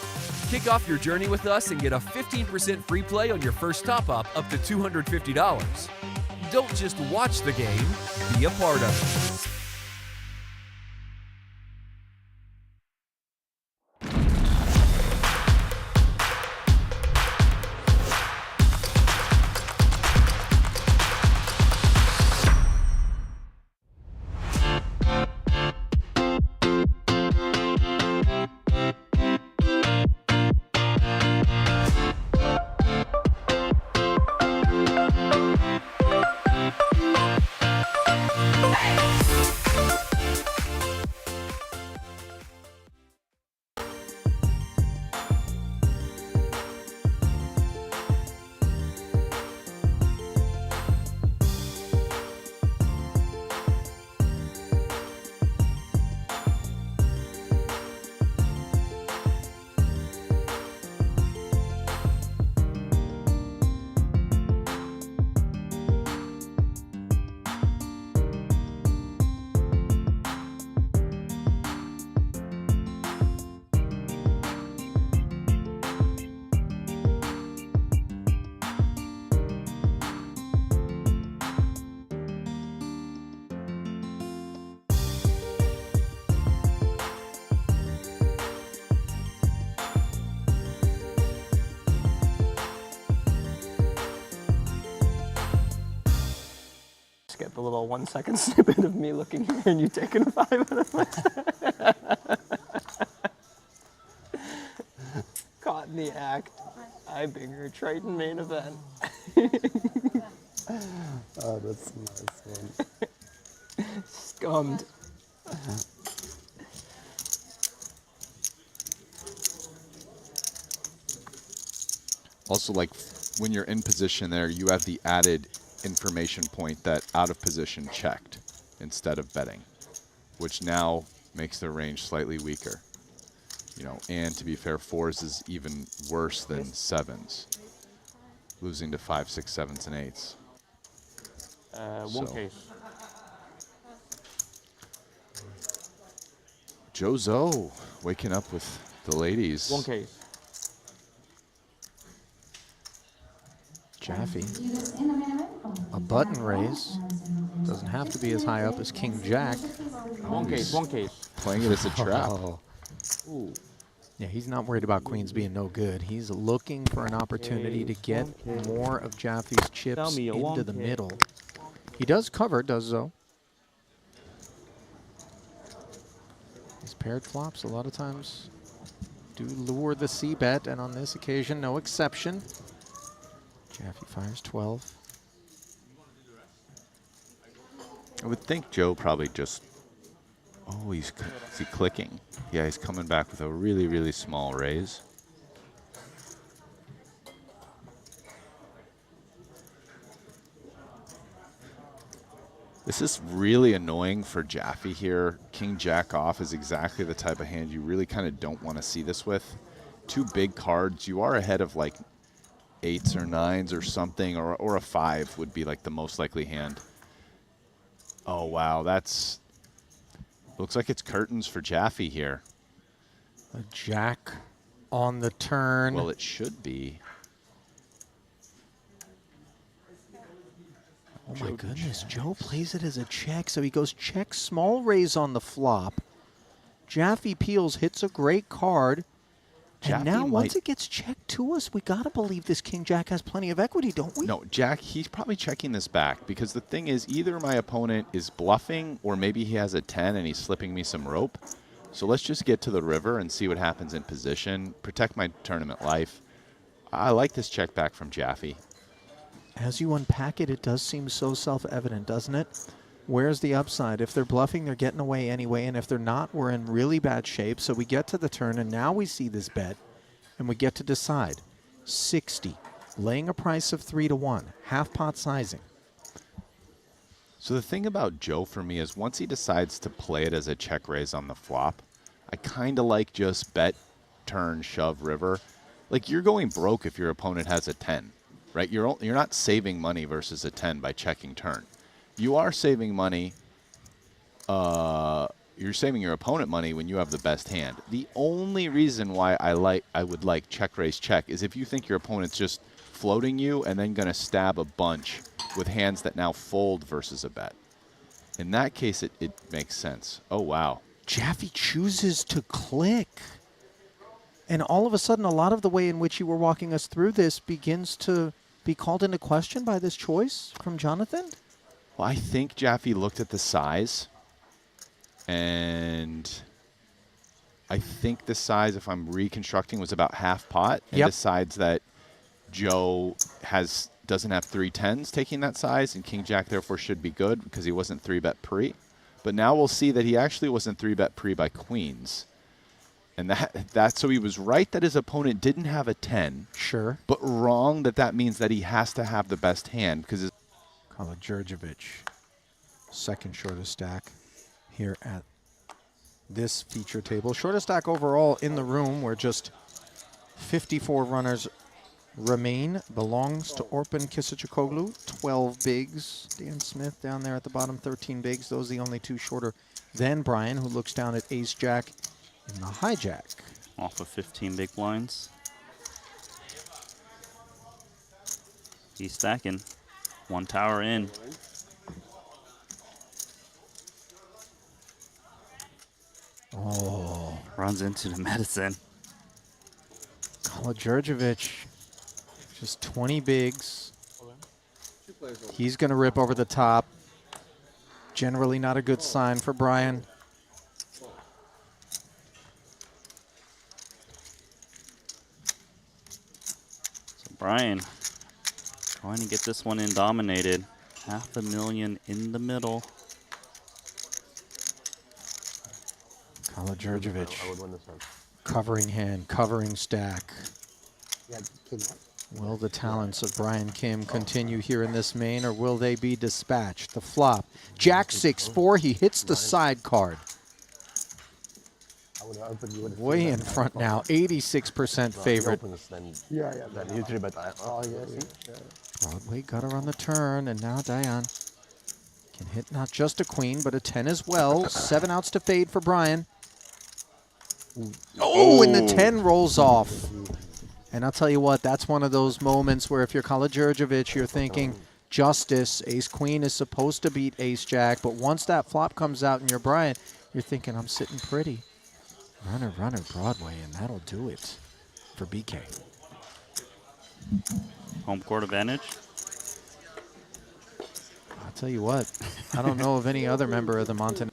Kick off your journey with us and get a 15% free play on your first top-up up to $250. Don't just watch the game, be a part of it.
Get the little 1 second snippet of me looking here and you taking a 5 out of my Caught in the act. I bigger Triton main event.
Oh, that's a nice one.
Scummed.
Also, like when you're in position there, you have the added information point that out of position checked instead of betting, which now makes the range slightly weaker. You know, and to be fair, 4s is even worse than 7s, losing to 5, 6, 7s, and 8s.
One case.
Joe Zoe waking up with the ladies.
One case.
Jaffe. A button raise. Doesn't have to be as high up as King Jack.
One case, one case.
Playing it as a trap.
Oh.
Ooh.
Yeah, he's not worried about queens being no good. He's looking for an opportunity to get more of Jaffe's chips into the middle. He does cover, does Zoe. These paired flops a lot of times do lure the C-bet, and on this occasion, no exception. Jaffe fires 12.
I would think Joe probably just, oh, is he clicking? Yeah, he's coming back with a really, really small raise. This is really annoying for Jaffe here. King Jack off is exactly the type of hand you really kind of don't want to see this with. 2 big cards. You are ahead of like 8s or 9s or something, or a 5 would be like the most likely hand. Oh, wow. That's... Looks like it's curtains for Jaffe here.
A jack on the turn.
Well, it should be.
Oh my goodness, Joe plays it as a check, so he goes check, small raise on the flop. Jaffe peels, hits a great card. And now once it gets checked to us, we got to believe this King Jack has plenty of equity, don't we?
No, Jack, he's probably checking this back because the thing is either my opponent is bluffing or maybe he has a 10 and he's slipping me some rope. So let's just get to the river and see what happens in position, protect my tournament life. I like this check back from Jaffe.
As you unpack it, it does seem so self-evident, doesn't it? Where's the upside? If they're bluffing, they're getting away anyway, and if they're not, we're in really bad shape. So we get to the turn, and now we see this bet, and we get to decide. 60, laying a price of 3-1, half pot sizing.
So the thing about Joe for me is once he decides to play it as a check raise on the flop, I kind of like just bet, turn, shove, river. Like you're going broke if your opponent has a 10. Right, you're not saving money versus a 10 by checking turn. You are saving money. You're saving your opponent money when you have the best hand. The only reason why I would like check raise check is if you think your opponent's just floating you and then going to stab a bunch with hands that now fold versus a bet. In that case, it makes sense. Oh wow,
Jaffe chooses to click. And all of a sudden, a lot of the way in which you were walking us through this begins to be called into question by this choice from Jonathan?
Well, I think Jaffe looked at the size, and I think the size, if I'm reconstructing, was about half pot, and decides that Joe doesn't have 3 10s taking that size, and King Jack therefore should be good because he wasn't 3-bet pre. But now we'll see that he actually wasn't 3-bet pre by queens. And that so he was right that his opponent didn't have a 10.
Sure.
But wrong that means that he has to have the best hand because his
Djurdjevic, second shortest stack here at this feature table. Shortest stack overall in the room where just 54 runners remain. Belongs to Orpin Kisicoglu, 12 bigs. Dan Smith down there at the bottom, 13 bigs. Those are the only 2 shorter than Brian, who looks down at ace-jack in the hijack.
Off of 15 big blinds. He's stacking. 1 tower in.
Oh.
Runs into the medicine.
Djurdjevic, just 20 bigs. He's going to rip over the top. Generally not a good sign for Brian.
Brian trying to get this one in dominated. $500,000 in the middle.
Djurdjevic.
I would win this one.
Covering hand, covering stack.
Yeah, King.
Will the talents of Brian Kim continue here in this main, or will they be dispatched? The flop. Jack 6-4, he hits the side card. Way in front now, 86% favorite.
Yeah.
Then you 3-bet.
Oh, yeah.
Broadway gutter on the turn, and now Diane can hit not just a queen, but a 10 as well. 7 outs to fade for Brian. Oh, and the 10 rolls off. And I'll tell you what, that's one of those moments where if you're Djurdjevic, you're thinking, justice, ace-queen is supposed to beat ace-jack, but once that flop comes out and you're Brian, you're thinking, I'm sitting pretty. Runner, runner, Broadway, and that'll do it for BK.
Home court advantage.
I'll tell you what, I don't know of any other member of the Montenegro.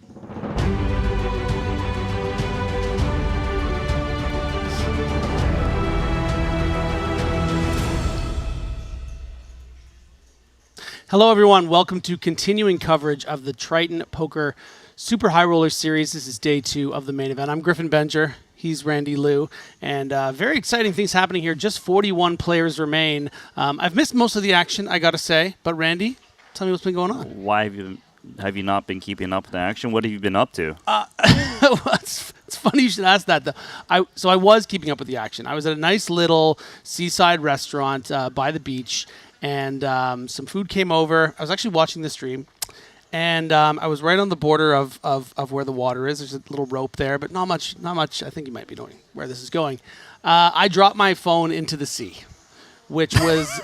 Hello, everyone. Welcome to continuing coverage of the Triton Poker Super High Roller Series. This is day 2 of the main event. I'm Griffin Benger. He's Randy Liu. And very exciting things happening here. Just 41 players remain. I've missed most of the action, I got to say. But Randy, tell me what's been going on.
Why have you have you not been keeping up with the action? What have you been up to?
It's funny you should ask that. Though. I was keeping up with the action. I was at a nice little seaside restaurant by the beach, and some food came over. I was actually watching the stream, and I was right on the border of where the water is. There's a little rope there, but not much. I think you might be knowing where this is going. I dropped my phone into the sea, which was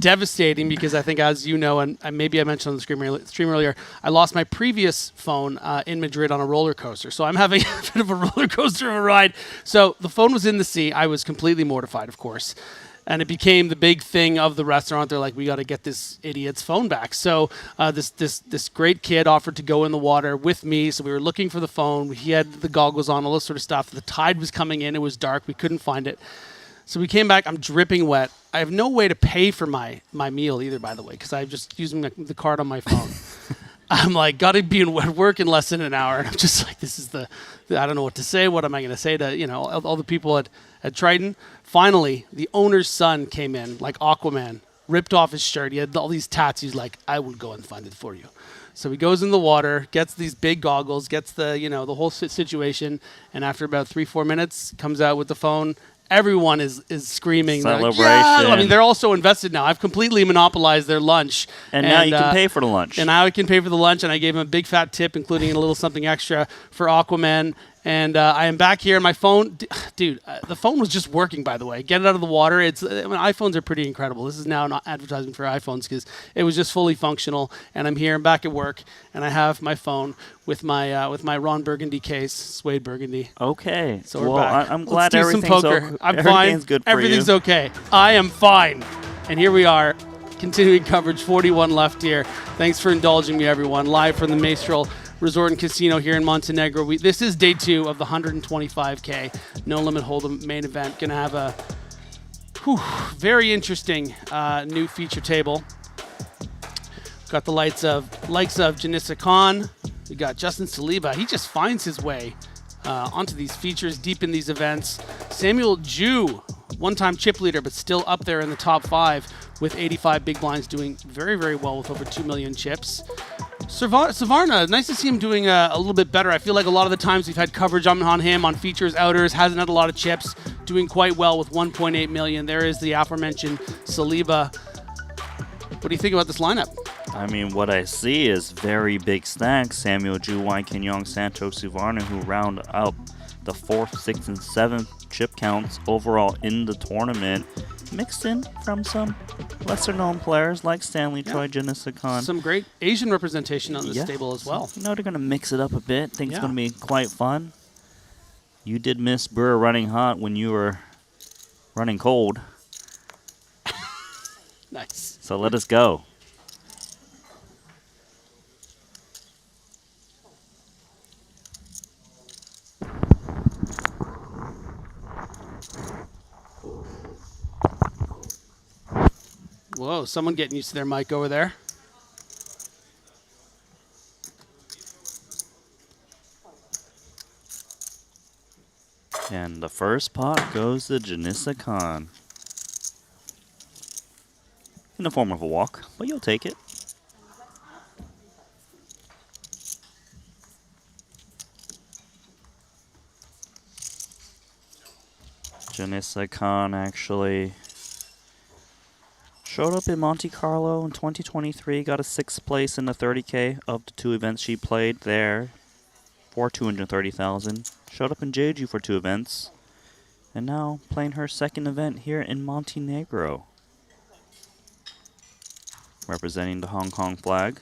devastating because I think, as you know, and maybe I mentioned on the stream earlier, I lost my previous phone in Madrid on a roller coaster. So I'm having a bit of a roller coaster of a ride. So the phone was in the sea. I was completely mortified, of course. And it became the big thing of the restaurant. They're like, we got to get this idiot's phone back. So this great kid offered to go in the water with me. So we were looking for the phone. He had the goggles on, all this sort of stuff. The tide was coming in. It was dark. We couldn't find it. So we came back. I'm dripping wet. I have no way to pay for my meal either, by the way, because I'm just using the card on my phone. I'm like, got to be in work in less than an hour. And I'm just like, this is I don't know what to say. What am I going to say to, all the people at Triton? Finally, the owner's son came in, like Aquaman, ripped off his shirt. He had all these tats. He's like, I will go and find it for you. So he goes in the water, gets these big goggles, gets the whole situation. And after about 3-4 minutes, comes out with the phone. Everyone is screaming.
Celebration.
Like, yeah! I mean, they're all so invested now. I've completely monopolized their lunch.
And now you can pay for the lunch.
And now I can pay for the lunch, and I gave him a big fat tip, including a little something extra for Aquaman. And I am back here. My phone, dude, the phone was just working, by the way. Get it out of the water. iPhones are pretty incredible. This is now not advertising for iPhones because it was just fully functional. And I'm here. I'm back at work, and I have my phone with my Ron Burgundy case, suede burgundy.
Okay.
So we're back.
I'm glad
Let's do some poker. I'm fine.
Everything's good for
Everything's
you.
okay. I am fine. And here we are, continuing coverage. 41 left here. Thanks for indulging me, everyone. Live from the Maestral Resort and Casino here in Montenegro. This is day 2 of the 125K No Limit Hold'em main event. Gonna have a very interesting new feature table. Got the likes of Janissa Khan. We got Justin Saliba. He just finds his way onto these features, deep in these events. Samuel Ju, one-time chip leader, but still up there in the top 5 with 85 big blinds, doing very, very well with over 2 million chips. Savarna, nice to see him doing a little bit better. I feel like a lot of the times we've had coverage on him on features, outers, hasn't had a lot of chips, doing quite well with 1.8 million. There is the aforementioned Saliba. What do you think about this lineup?
I mean, what I see is very big stacks. Samuel Ju, Wai Kenyong, Santos, Savarna, who round out the 4th, 6th, and 7th chip counts overall in the tournament. Mixed in from some lesser-known players like Stanley Choi, Janissa Khan.
Some great Asian representation on this table as well.
You know, they're going to mix it up a bit. Think it's going to be quite fun. You did miss Burr running hot when you were running cold.
Nice.
So let us go.
Whoa, someone getting used to their mic over there.
And the first pot goes to Janissa Khan. In the form of a walk, but you'll take it. Janissa Khan actually showed up in Monte Carlo in 2023, got a 6th place in the 30K of the 2 events she played there for 230,000. Showed up in Jeju for 2 events, and now playing her 2nd event here in Montenegro, representing the Hong Kong flag.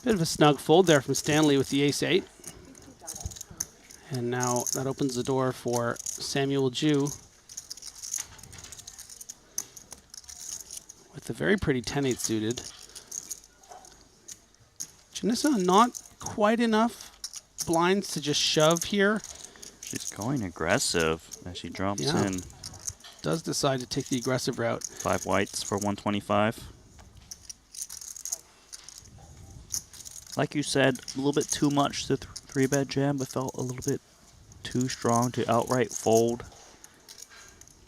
Bit of a snug fold there from Stanley with the ace-8. And now that opens the door for Samuel Ju with the very pretty 10-8 suited. Janissa not quite enough blinds to just shove here.
She's going aggressive as she drops in.
Does decide to take the aggressive route.
5 whites for 125. Like you said, a little bit too much to 3-bet jam, but felt a little bit too strong to outright fold.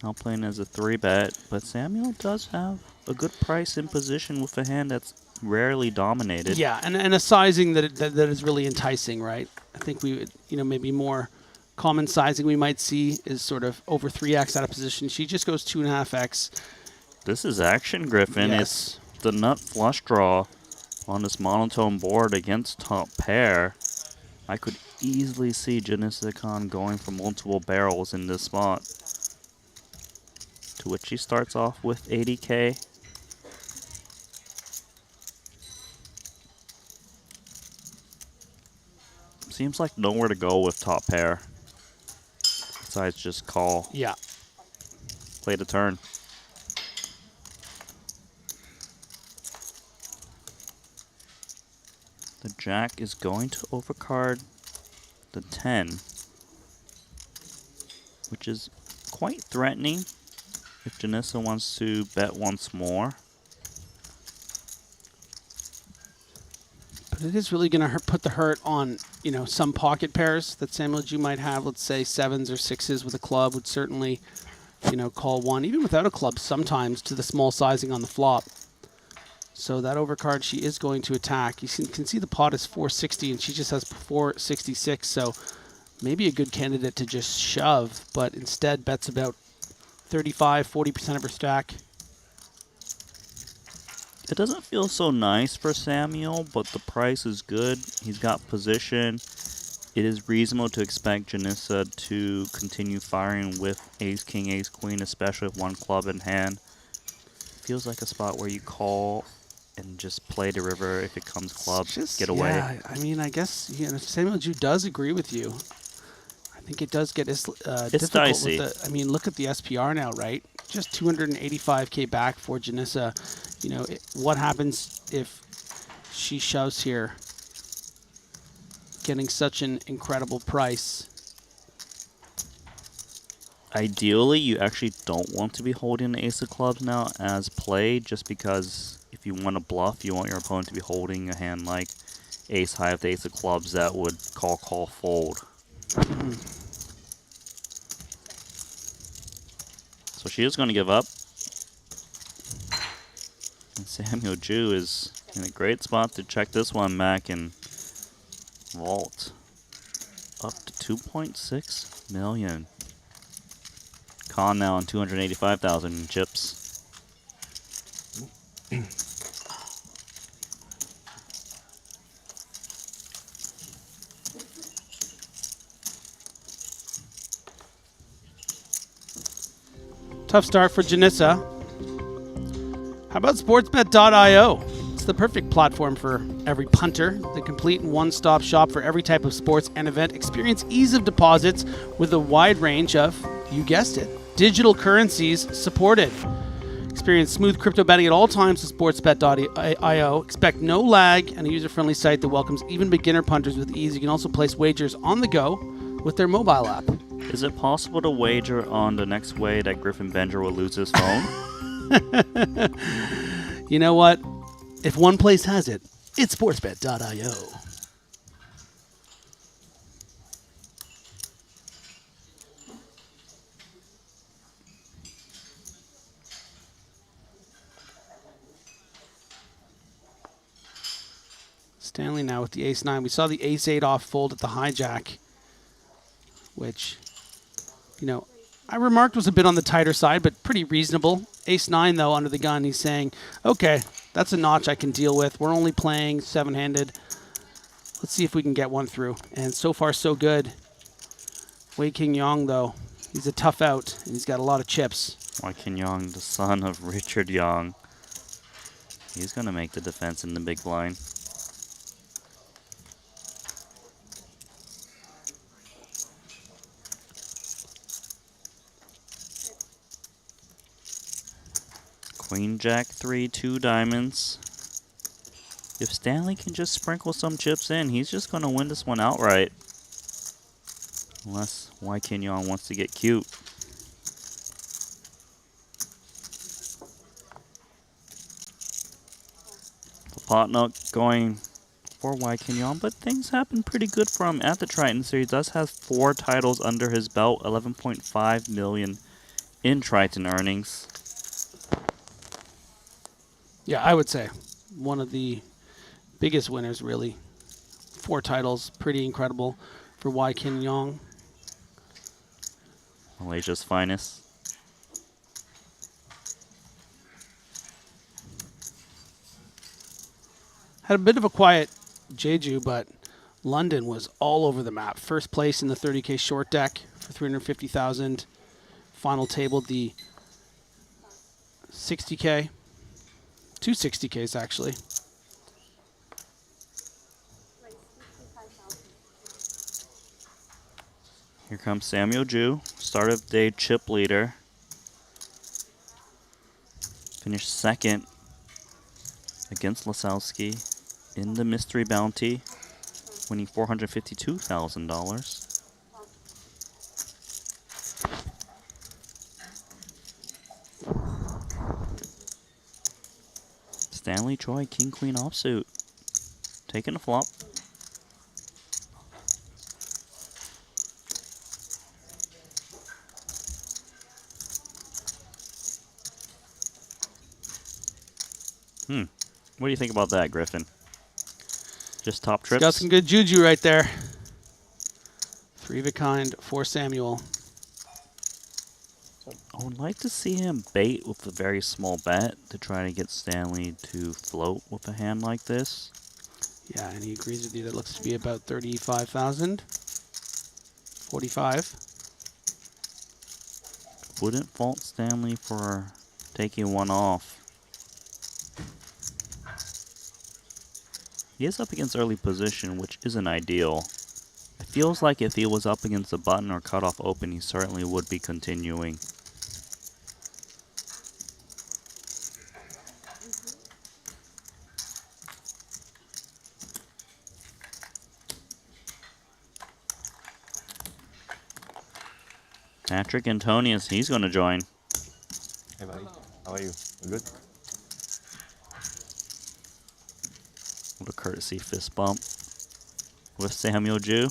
Now playing as a 3-bet, but Samuel does have a good price in position with a hand that's rarely dominated.
Yeah, and a sizing that is really enticing, right? I think we would, maybe more common sizing we might see is sort of over 3x out of position. She just goes 2.5x.
This is action, Griffin.
Yes.
It's the nut flush draw on this monotone board against top pair. I could easily see Janissa Khan going for multiple barrels in this spot. To which she starts off with 80K. Seems like nowhere to go with top pair. Besides just call.
Yeah.
Play the turn. The jack is going to overcard the 10, which is quite threatening if Janissa wants to bet once more.
But it is really going to put the hurt on, some pocket pairs that Samuel Ju might have. Let's say 7s or 6s with a club would certainly, call 1, even without a club sometimes, to the small sizing on the flop. So that overcard she is going to attack. You can see the pot is 460 and she just has 466. So maybe a good candidate to just shove, but instead bets about 35–40% of her stack.
It doesn't feel so nice for Samuel, but the price is good. He's got position. It is reasonable to expect Janissa to continue firing with ace, king, ace, queen, especially with one club in hand. Feels like a spot where you call and just play the river. If it comes club, get away.
Yeah, I mean, I guess Samuel Ju does agree with you. I think it does get difficult
dicey.
with the, I mean, look at the SPR now, right? Just 285K back for Janissa. What happens if she shoves here? Getting such an incredible price.
Ideally, you actually don't want to be holding the ace of clubs now as play, just because if you want to bluff, you want your opponent to be holding a hand like ace high with the ace of clubs that would call, fold. So she is going to give up. And Samuel Ju is in a great spot to check this one back and vault up to 2.6 million. Khan now on 285,000 chips.
Tough start for Janissa. How about sportsbet.io? It's the perfect platform for every punter, the complete and one-stop shop for every type of sports and event. Experience ease of deposits with a wide range of, you guessed it, digital currencies supported. Experience smooth crypto betting at all times with sportsbet.io. Expect no lag and a user-friendly site that welcomes even beginner punters with ease. You can also place wagers on the go with their mobile app.
Is it possible to wager on the next way that Griffin Benger will lose his phone?
You know what? If one place has it, it's sportsbet.io. Stanley now with the ace-9. We saw the ace-8 off fold at the hijack, which, I remarked was a bit on the tighter side, but pretty reasonable. Ace-9, though, under the gun, he's saying, okay, that's a notch I can deal with. We're only playing 7-handed. Let's see if we can get one through. And so far, so good. Wei King Yong, though, he's a tough out, and he's got a lot of chips.
Wei King Yong, the son of Richard Yong. He's going to make the defense in the big blind. Queen, Jack, 3, 2 diamonds. If Stanley can just sprinkle some chips in, he's just going to win this one outright. Unless Wei King Yong wants to get cute. Popotnuk going for Wai Kinyon, but things happen pretty good for him at the Triton Series. He does have 4 titles under his belt, 11.5 million in Triton earnings.
Yeah, I would say one of the biggest winners, really. 4 titles, pretty incredible for Wai Kinyon.
Malaysia's finest.
Had a bit of a quiet Jeju, but London was all over the map. First place in the 30K short deck for 350,000. Final table, the 60K. 2 60Ks, actually.
Here comes Samuel Ju, start of day chip leader. Finished second against Lasowski in the mystery bounty, winning $452,000. Stanley Choi, King Queen offsuit, taking a flop. What do you think about that, Griffin? Just top trips?
Got some good juju right there. 3 of a kind for Samuel.
I would like to see him bait with a very small bet to try to get Stanley to float with a hand like this.
Yeah, and he agrees with you. That looks to be about 35,000. 45.
Wouldn't fault Stanley for taking one off. He is up against early position, which isn't ideal. It feels like if he was up against the button or cutoff open, he certainly would be continuing. Patrick Antonius, he's going to join.
Hey buddy, how are you? You good?
What a courtesy fist bump with Samuel Ju.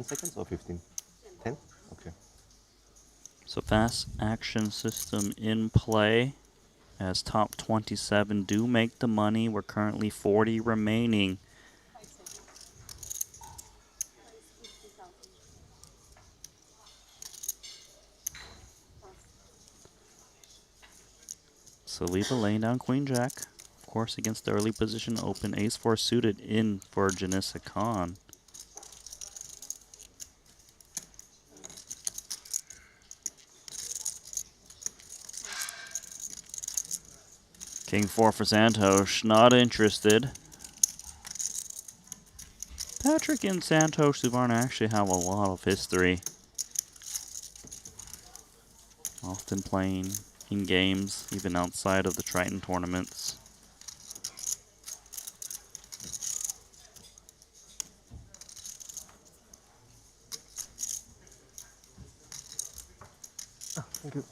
Seconds or 15? 10? Okay.
So fast action system in play as top 27 do make the money. We're currently 40 remaining. Saliba laying down Queen Jack. Of course, against the early position open. Ace-4 suited in for Janissa Khan. King-4 for Santosh, not interested. Patrick and Santosh Suvarna actually have a lot of history. Often playing in games, even outside of the Triton tournaments.
Thank you.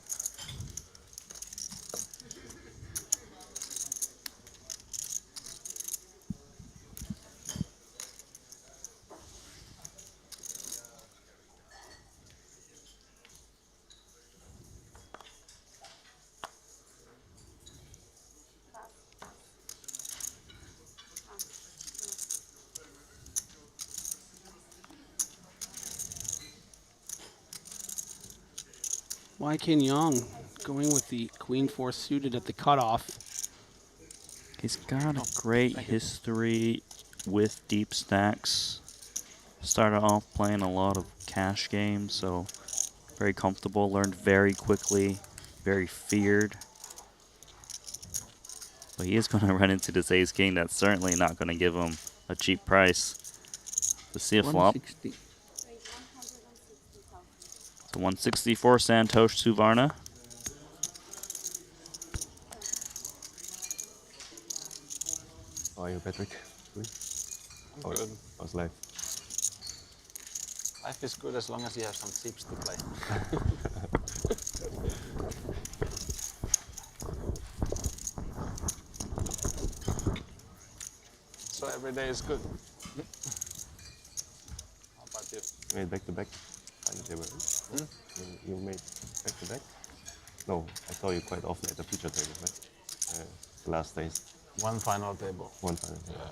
Wai Kinyon going with the Queen-4 suited at the cutoff.
He's got a great history with deep stacks. Started off playing a lot of cash games, so very comfortable, learned very quickly, very feared. But he is going to run into this ace king that's certainly not going to give him a cheap price. Let's see a flop.
160.
So 164 Santosh Suvarna.
How are you, Patrick? Good?
I'm good.
How's life?
Life is good as long as you have some tips to play. So every day is good. How about you?
You made back-to-back final table. You made back-to-back? No, I saw you quite often at the feature table, right? The last days.
One final table.
One final table.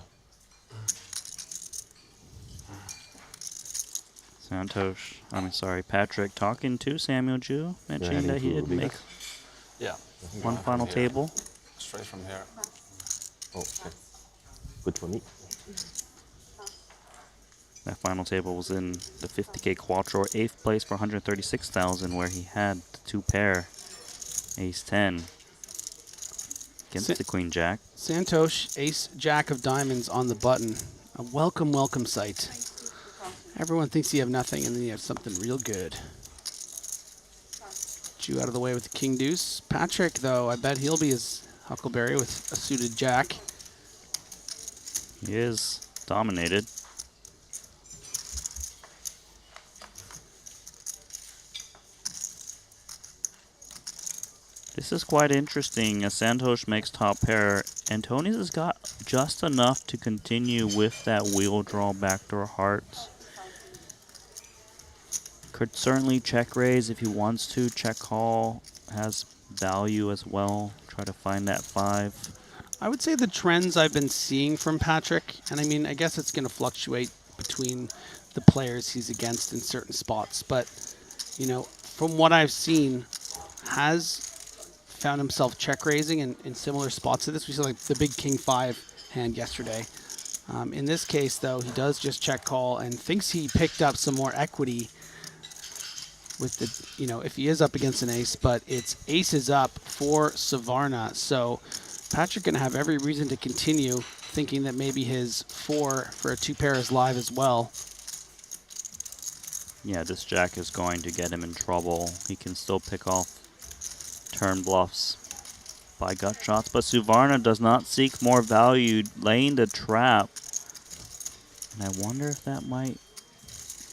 Santosh, I'm sorry, Patrick talking to Samuel Jew, mentioning that he didn't make
Yeah.
one final table.
Straight from here.
Oh, okay. Good for me.
That final table was in the 50K Quattro, 8th place for 136,000, where he had the 2-pair, Ace-10, against the Queen Jack.
Santosh, Ace Jack of Diamonds on the button. A welcome, welcome sight. Everyone thinks you have nothing, and then you have something real good. Jew out of the way with the King Deuce. Patrick, though, I bet he'll be his Huckleberry with a suited Jack.
He is dominated. This is quite interesting. As Santosh makes top pair, Antonius has got just enough to continue with that wheel draw backdoor hearts. Could certainly check raise if he wants to. Check call has value as well. Try to find that 5.
I would say the trends I've been seeing from Patrick, and I mean, I guess it's going to fluctuate between the players he's against in certain spots, but, you know, from what I've seen, has found himself check raising in similar spots to this. We saw like the big King 5 hand yesterday. In this case, though, he does just check call and thinks he picked up some more equity with the, you know, if he is up against an ace, but it's aces up for Suvarna. So Patrick gonna have every reason to continue thinking that maybe his 4 for a 2-pair is live as well.
Yeah, this Jack is going to get him in trouble. He can still pick off turn bluffs by gut shots, but Suvarna does not seek more value, laying the trap. And I wonder if that might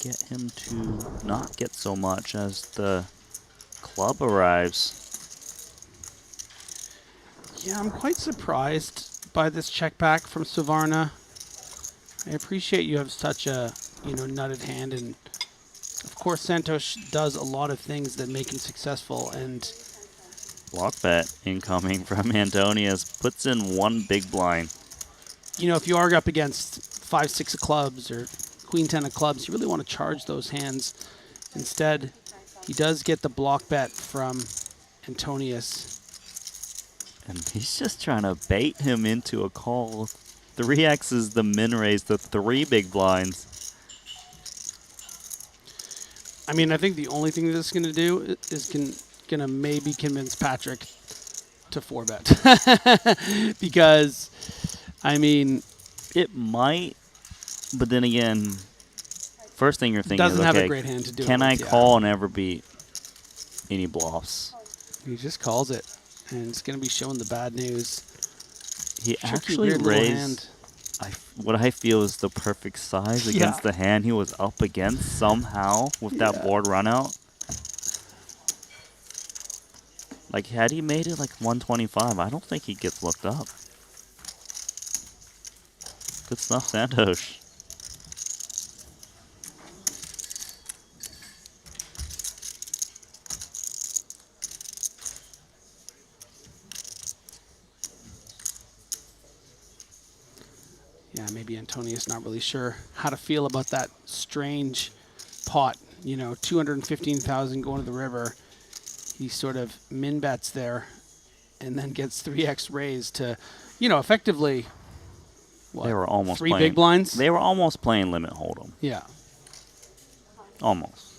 get him to not get so much as the club arrives.
Yeah, I'm quite surprised by this check back from Suvarna. I appreciate you have such a, you know, nutted hand, and of course Santosh does a lot of things that make him successful, and
Block bet incoming from Antonius, puts in 1 big blind.
you know, if you are up against 5-6 of clubs or Queen 10 of clubs, you really want to charge those hands. Instead, he does get the block bet from Antonius.
And he's just trying to bait him into a call. 3x is the min raise to 3 big blinds.
I mean, I think the only thing this is going to do is going to maybe convince Patrick to 4-bet. Because, I mean,
it might, but then again, first thing you're thinking
doesn't
is,
have
okay,
a great hand to do it
can I
with, yeah.
call and ever beat any bluffs?
He just calls it, and it's going to be showing the bad news.
He
Tricky,
actually
weird little
raised
hand.
what I feel is the perfect size against the hand he was up against somehow with that board run out. Like, had he made it like 125, I don't think he gets looked up. Good stuff, Santosh.
Yeah, maybe Antonius not really sure how to feel about that strange pot. You know, 215,000 going to the river. He sort of min bets there, and then gets 3x raised to, you know, effectively. What,
They were almost
3
playing,
big blinds.
They were almost playing limit hold'em.
Yeah.
Almost.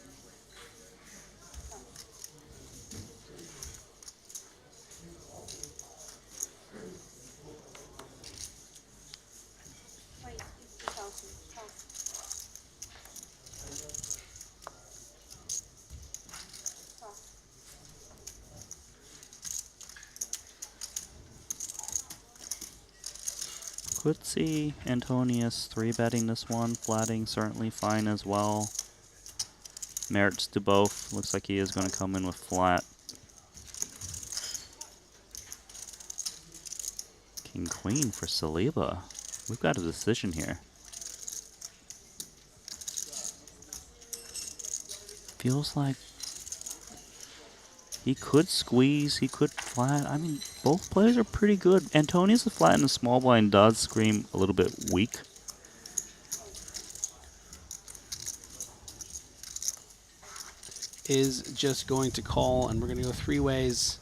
Could see Antonius 3-betting this one. Flatting certainly fine as well. Merits to both. Looks like he is going to come in with flat. King Queen for Saliba. We've got a decision here. Feels like he could squeeze, he could flat. I mean, both players are pretty good. Antonius the flat in the small blind does scream a little bit weak.
Is just going to call, and we're going to go 3 ways.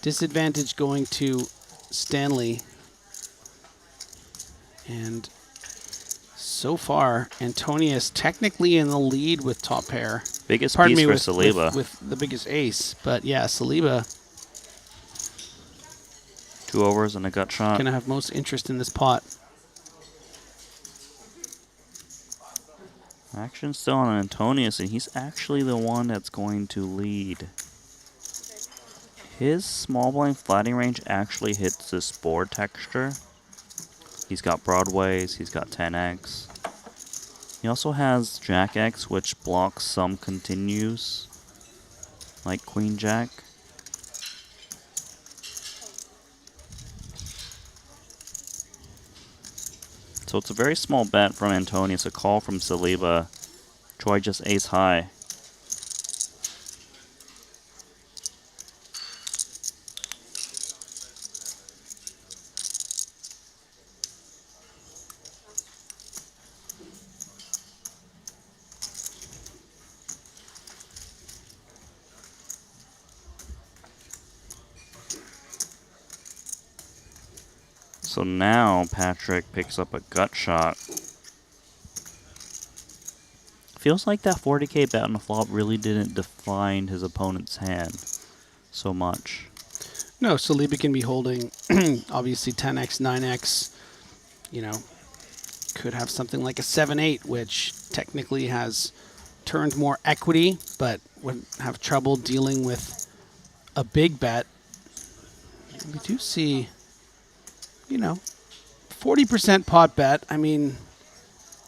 Disadvantage going to Stanley. And so far, Antonius technically in the lead with top pair.
Biggest piece for Saliba.
With the biggest ace. But yeah, Saliba
2 overs and a gut shot.
going to have most interest in this pot.
Action still on Antonius, and he's actually the one that's going to lead. His small blind flatting range actually hits this board texture. He's got Broadways, he's got 10x. He also has Jack X, which blocks some continues, like Queen Jack. So it's a very small bet from Antonius, a call from Saliba. Troy just ace high. So now Patrick picks up a gut shot. Feels like that 40k bet on the flop really didn't define his opponent's hand so much.
No, Saliba can be holding obviously 10x, 9x. You know, could have something like a 7-8, which technically has turned more equity, but would have trouble dealing with a big bet. We do see, you know, 40% pot bet. I mean,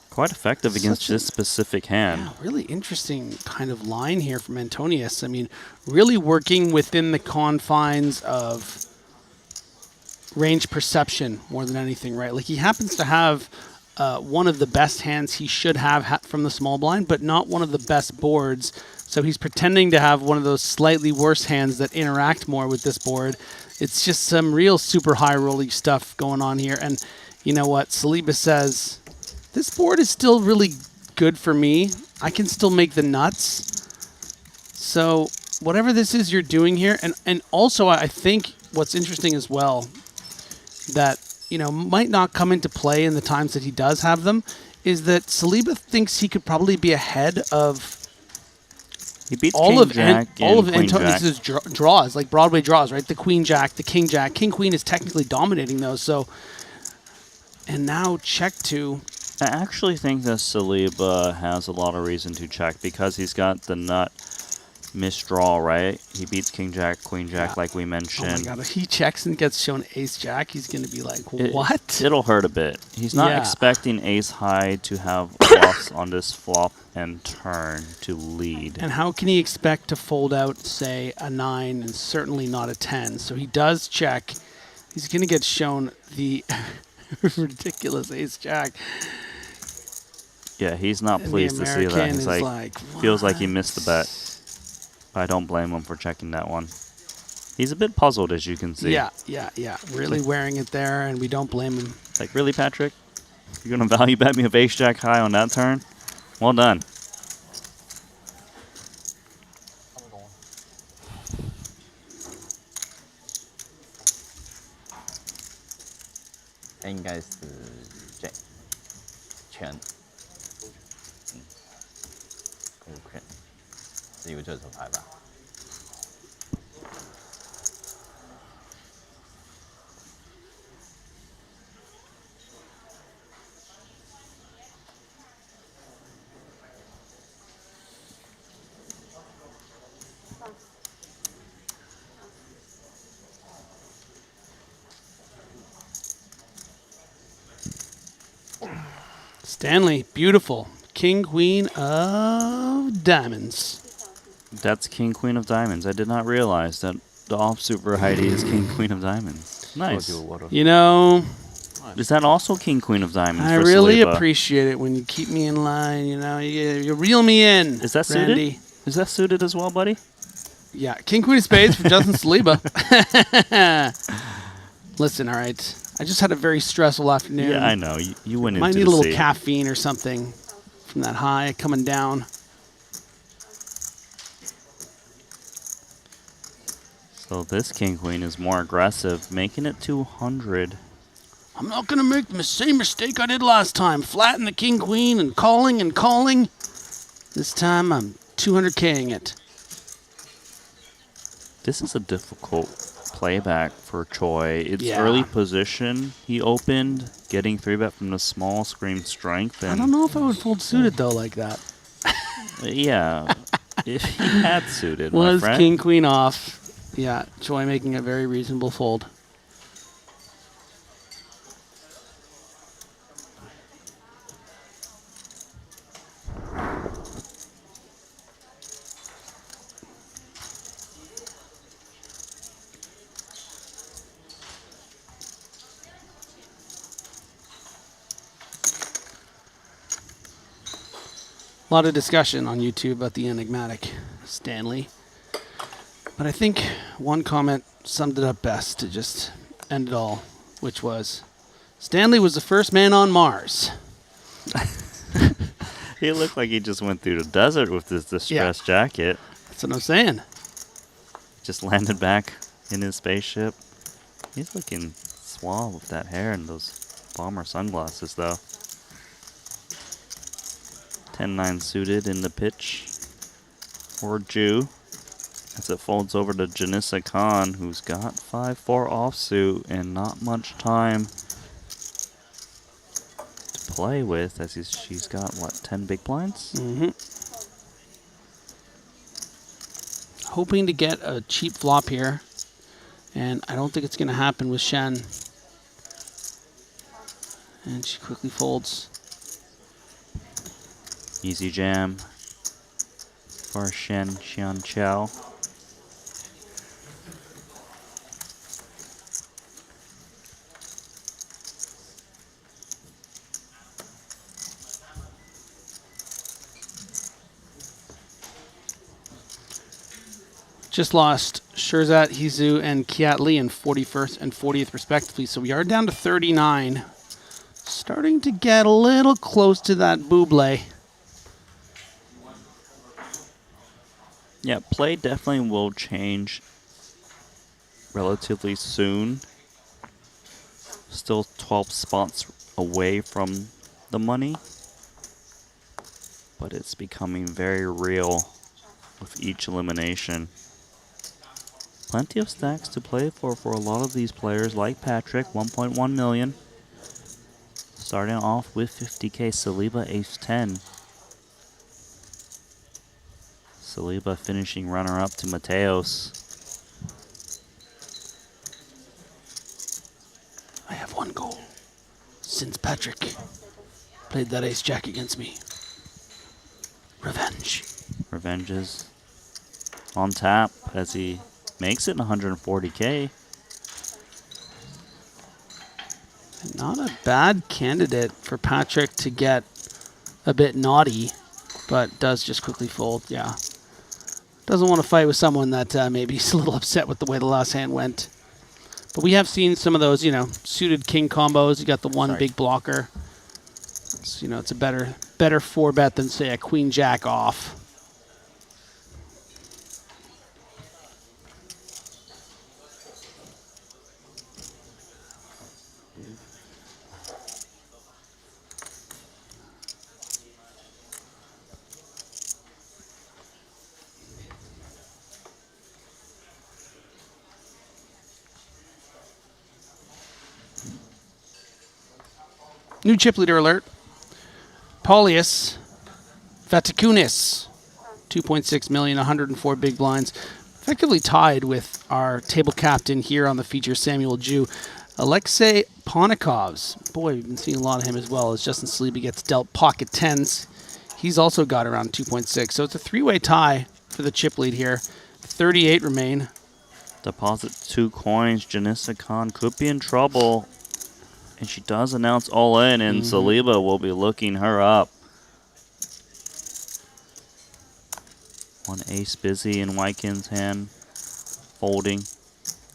quite effective against this specific hand.
Yeah, really interesting kind of line here from Antonius. I mean, really working within the confines of range perception more than anything, right? Like, he happens to have one of the best hands he should have from the small blind, but not one of the best boards. So he's pretending to have one of those slightly worse hands that interact more with this board. It's just some real super high rolling stuff going on here. And you know what? Saliba says, this board is still really good for me. I can still make the nuts. So whatever this is you're doing here, and also I think what's interesting as well, that, you know, might not come into play in the times that he does have them, is that Saliba thinks he could probably be ahead of
he beats
all
King
of
Jack
all
and
of
Queen Jack.
Antonius's draws, like Broadway draws, right? The Queen Jack, the King Jack, King Queen is technically dominating those. So, and now check to.
I actually think that Saliba has a lot of reason to check because he's got the nut misdraw, right? He beats King Jack, Queen Jack, like we mentioned.
Oh my god, if he checks and gets shown Ace Jack, he's going to be like, what?
It'll hurt a bit. He's not
Yeah.
expecting Ace High to have bluffs on this flop and turn to lead.
And how can he expect to fold out, say, a 9 and certainly not a 10? So he does check. He's going to get shown the ridiculous Ace Jack.
Yeah, he's not
And the
pleased to see that.
American
He's
is
like,
like,
feels like he missed the bet. I don't blame him for checking that one. He's a bit puzzled, as you can see.
Yeah. Really wearing it there, and we don't blame him.
Like, really, Patrick? You're going to value bet me with Ace Jack high on that turn? Well done.
应该是这全，公权是由这手牌吧。
Stanley, beautiful. King, queen of diamonds.
That's king, queen of diamonds. I did not realize that the offsuit for Heidi is king, queen of diamonds. Nice.
You know,
is that also king, queen of diamonds?
I
for
really
Saliba?
appreciate it when you keep me in line. You know, you reel me in.
Is that
Randy.
suited? Is that suited as well, buddy?
Yeah, king, queen of spades for Justin Saliba. Listen, all right. I just had a very stressful afternoon.
Yeah, I know. You went into
Might need a
the
little
sea.
caffeine or something from that high coming down.
So this king, queen is more aggressive, making it 200.
I'm not going to make the same mistake I did last time. Flatten the king, queen, and calling and calling. This time I'm 200K'ing it.
This is a difficult playback for Choi. It's
Yeah.
early position. He opened, getting 3-bet from the small scream strength. And
I don't know if I would fold suited, though, like that.
Yeah, if he had suited, my
Was
friend.
king, queen off. Yeah, Choi making a very reasonable fold. A lot of discussion on YouTube about the enigmatic Stanley. But I think one comment summed it up best to just end it all, which was, Stanley was the first man on Mars.
He looked like he just went through the desert with his distressed jacket.
That's what I'm saying.
Just landed back in his spaceship. He's looking suave with that hair and those bomber sunglasses, though. 10-9 suited in the pitch for Ju. As it folds over to Janissa Khan, who's got 5-4 offsuit and not much time to play with, as she's got, what, 10 big blinds?
Mm-hmm. Hoping to get a cheap flop here, and I don't think it's going to happen with Shen. And she quickly folds.
Easy jam for Shen Xian Chao.
Just lost Shirzat, Hizu, and Kiat Lee in 41st and 40th respectively. So we are down to 39. Starting to get a little close to that Buble.
Yeah, play definitely will change relatively soon. Still 12 spots away from the money, but it's becoming very real with each elimination. Plenty of stacks to play for a lot of these players, like Patrick, 1.1 million. Starting off with 50K, Saliba ace-10. Saliba finishing runner-up to Mateos.
I have one goal. Since Patrick played that ace-jack against me. Revenge.
Revenge is on tap as he makes it 140K.
Not a bad candidate for Patrick to get a bit naughty, but does just quickly fold, yeah. Doesn't want to fight with someone that maybe is a little upset with the way the last hand went. But we have seen some of those, you know, suited king combos. You got the one big blocker. So, you know, it's a better 4-bet than, say, a queen-jack off. New chip leader alert. Paulius Vaticunis, 2.6 million, 104 big blinds. Effectively tied with our table captain here on the feature, Samuel Ju. Alexei Ponikovs. Boy, we've been seeing a lot of him as well as Justin Saliba gets dealt pocket 10s. He's also got around 2.6. So it's a three-way tie for the chip lead here. 38 remain.
Deposit 2 coins. Janissa Khan could be in trouble. And she does announce all in, and Saliba will be looking her up. One ace busy in Wykin's hand. Folding.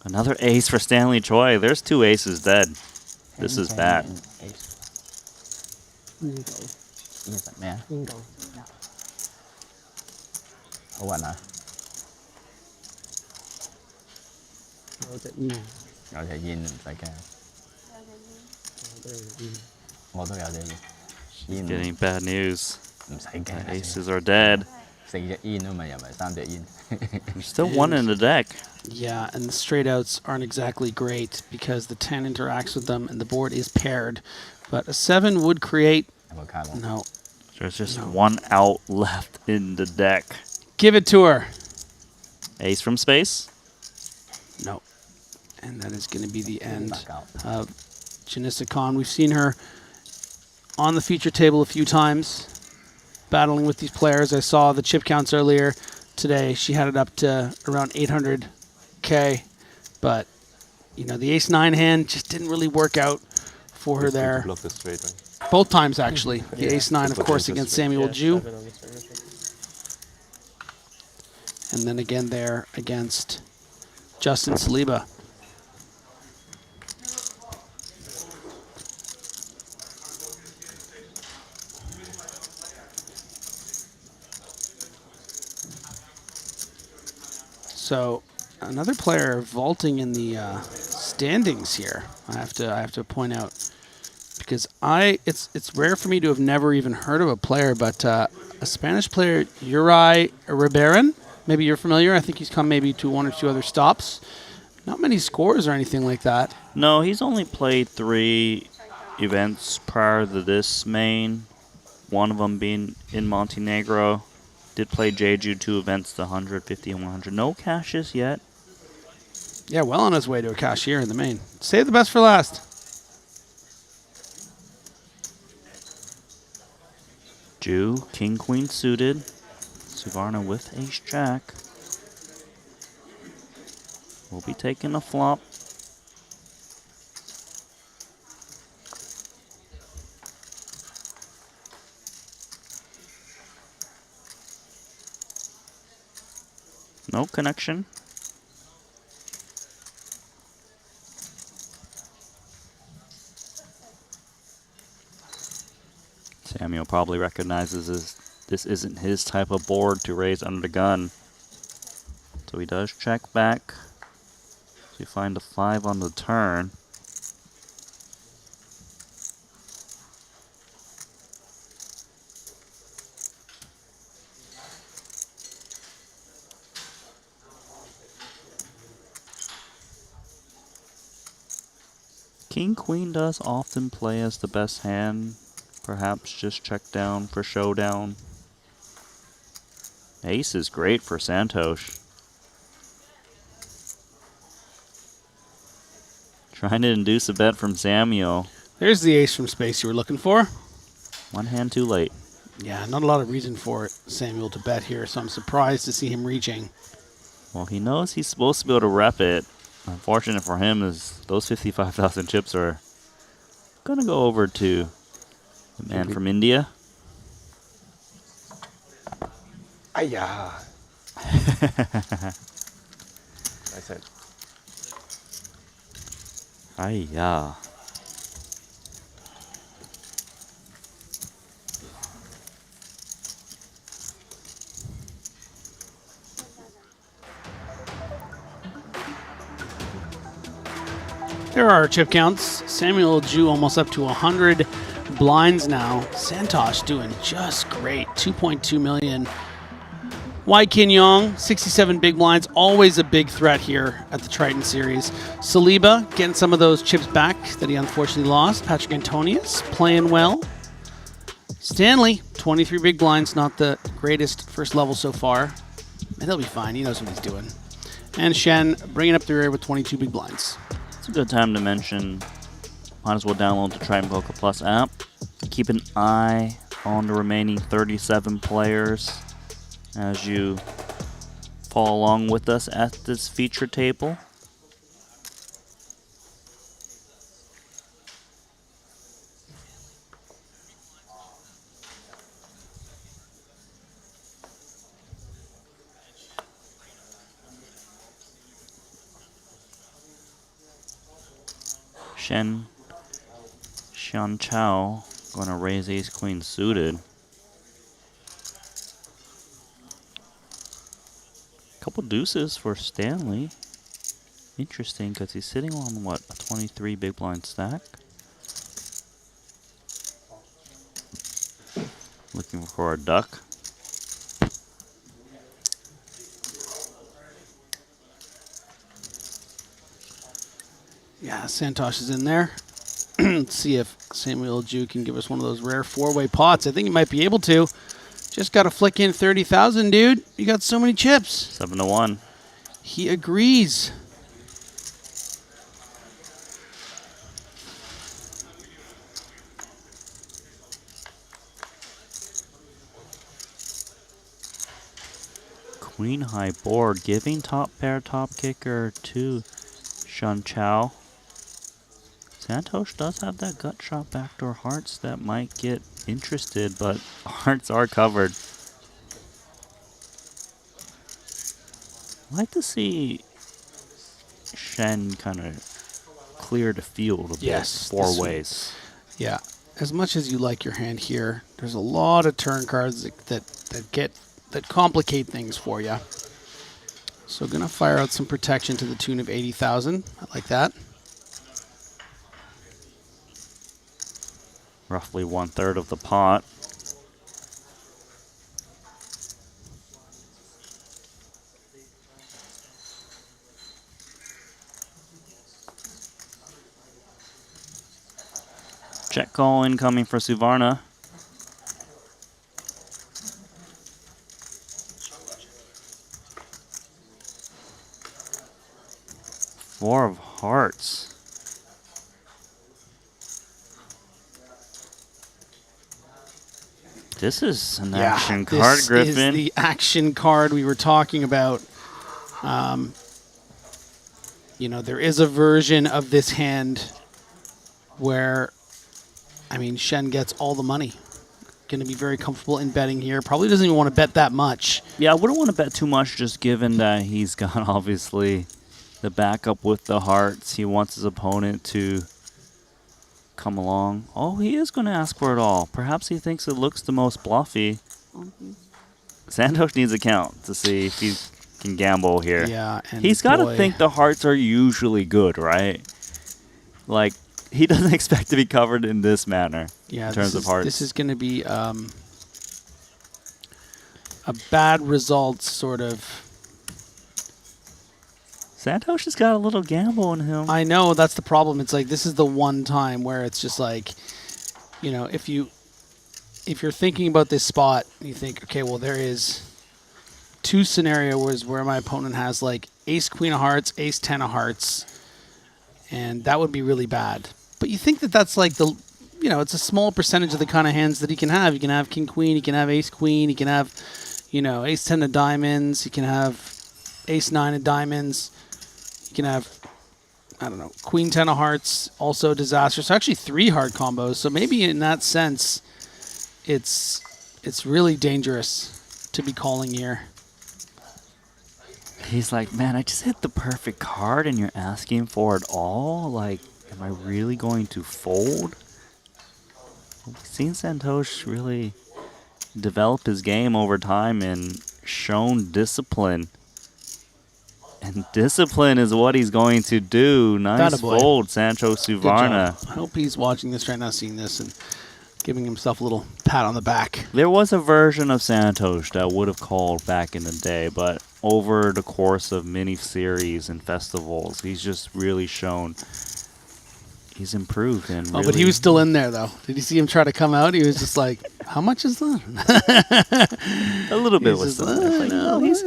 Another ace for Stanley Choi. There's 2 aces dead. This is bad.
20咩啊？邊個？好運啊！
有隻煙，
有隻煙唔使驚，我都有隻煙。
Getting bad news.
唔使驚。
Aces are dead.
4隻煙啊嘛，又唔係3隻煙。
There's still 1 in the deck.
Yeah, and the straight outs aren't exactly great because the 10 interacts with them and the board is paired. But a 7 would create... No.
There's just 1 out left in the deck.
Give it to her.
Ace from space?
No. And that is going to be the end of Janissa Khan. We've seen her on the feature table a few times, battling with these players. I saw the chip counts earlier today. She had it up to around 800K, but you know the ace-9 hand just didn't really work out for her there.
Block the straight, right?
Both times, actually. The ace-9, of course, against Samuel Ju. And then again there against Justin Saliba. So another player vaulting in the standings here. I have to point out, because it's rare for me to have never even heard of a player, but a Spanish player, Uri Riberan. Maybe you're familiar. I think he's come maybe to 1 or 2 other stops. Not many scores or anything like that.
No, he's only played 3 events prior to this main. One of them being in Montenegro. Did play Jeju 2 events, the 100, 50, and 100. No cashes yet.
Yeah, well on his way to a cashier in the main. Save the best for last.
Ju, King, Queen suited. Suvarna with Ace Jack. We'll be taking a flop. No connection. Samuel probably recognizes this isn't his type of board to raise under the gun. So he does check back. So we find a 5 on the turn. King Queen does often play as the best hand. Perhaps just check down for showdown. Ace is great for Santosh. Trying to induce a bet from Samuel.
There's the ace from space you were looking for.
1 hand too late.
Yeah, not a lot of reason for Samuel to bet here, so I'm surprised to see him reaching.
Well, he knows he's supposed to be able to rep it. Unfortunate for him is those 55,000 chips are going to go over to the man from India.
Ayah. I said.
Ayah.
There are our chip counts. Samuel Ju almost up to 100 blinds now. Santosh doing just great. 2.2 million. Wai Kin Yong, 67 big blinds. Always a big threat here at the Triton series. Saliba getting some of those chips back that he unfortunately lost. Patrick Antonius playing well. Stanley, 23 big blinds. Not the greatest first level so far. And he'll be fine. He knows what he's doing. And Shen bringing up the rear with 22 big blinds.
It's a good time to mention might as well download the Triton Poker Plus app. Keep an eye on the remaining 37 players as you follow along with us at this feature table. Xian Chao going to raise ace queen suited. Couple deuces for Stanley. Interesting because he's sitting on what, a 23 big blind stack. Looking for a duck.
Yeah, Santosh is in there. Let's see if Samuel Ju can give us one of those rare four-way pots. I think he might be able to. Just got to flick in 30,000, dude. You got so many chips.
7-1.
He agrees.
Queen high board, giving top pair top kicker to Xian Chao. Santosh does have that gut shot backdoor hearts that might get interested, but hearts are covered. I'd like to see Shen kind of clear the field a bit, four ways.
Yeah, as much as you like your hand here, there's a lot of turn cards that complicate things for you. So gonna fire out some protection to the tune of 80,000. I like that.
Roughly 1/3 of the pot. Check call incoming for Suvarna. Four of hearts. This is an action card, Griffin.
This is the action card we were talking about. You know, there is a version of this hand where, I mean, Shen gets all the money. Going to be very comfortable in betting here. Probably doesn't even want to bet that much.
Yeah, I wouldn't want to bet too much just given that he's got, obviously, the backup with the hearts. He wants his opponent to come along. Oh, he is going to ask for it all. Perhaps he thinks it looks the most bluffy. Santosh needs a count to see if he can gamble here.
Yeah, and
he's got to think the hearts are usually good, right? Like, he doesn't expect to be covered in this manner in terms of hearts.
This is going to be a bad result, sort of.
Santosh has got a little gamble in him.
I know, that's the problem. It's like, this is the one time where it's just like, you know, if you're thinking about this spot, you think, okay, well, there is two scenarios where my opponent has like ace queen of hearts, ace 10 of hearts, and that would be really bad. But you think that that's like the, you know, it's a small percentage of the kind of hands that he can have. He can have king queen, he can have ace queen, he can have, you know, ace 10 of diamonds, he can have ace 9 of diamonds. You can have, I don't know, queen 10 of hearts, also disastrous. Actually, 3 hard combos. So maybe in that sense, it's really dangerous to be calling here.
He's like, man, I just hit the perfect card and you're asking for it all? Like, am I really going to fold? We've seen Santosh really develop his game over time and shown discipline. And discipline is what he's going to do. Nice fold, Sancho Suvarna.
I hope he's watching this right now, seeing this, and giving himself a little pat on the back.
There was a version of Santosh that would have called back in the day, but over the course of many series and festivals, he's just really shown he's improved. And
oh, but he was still in there, though. Did you see him try to come out? He was just like, how much is that?
A little bit was still there. Like, no, he's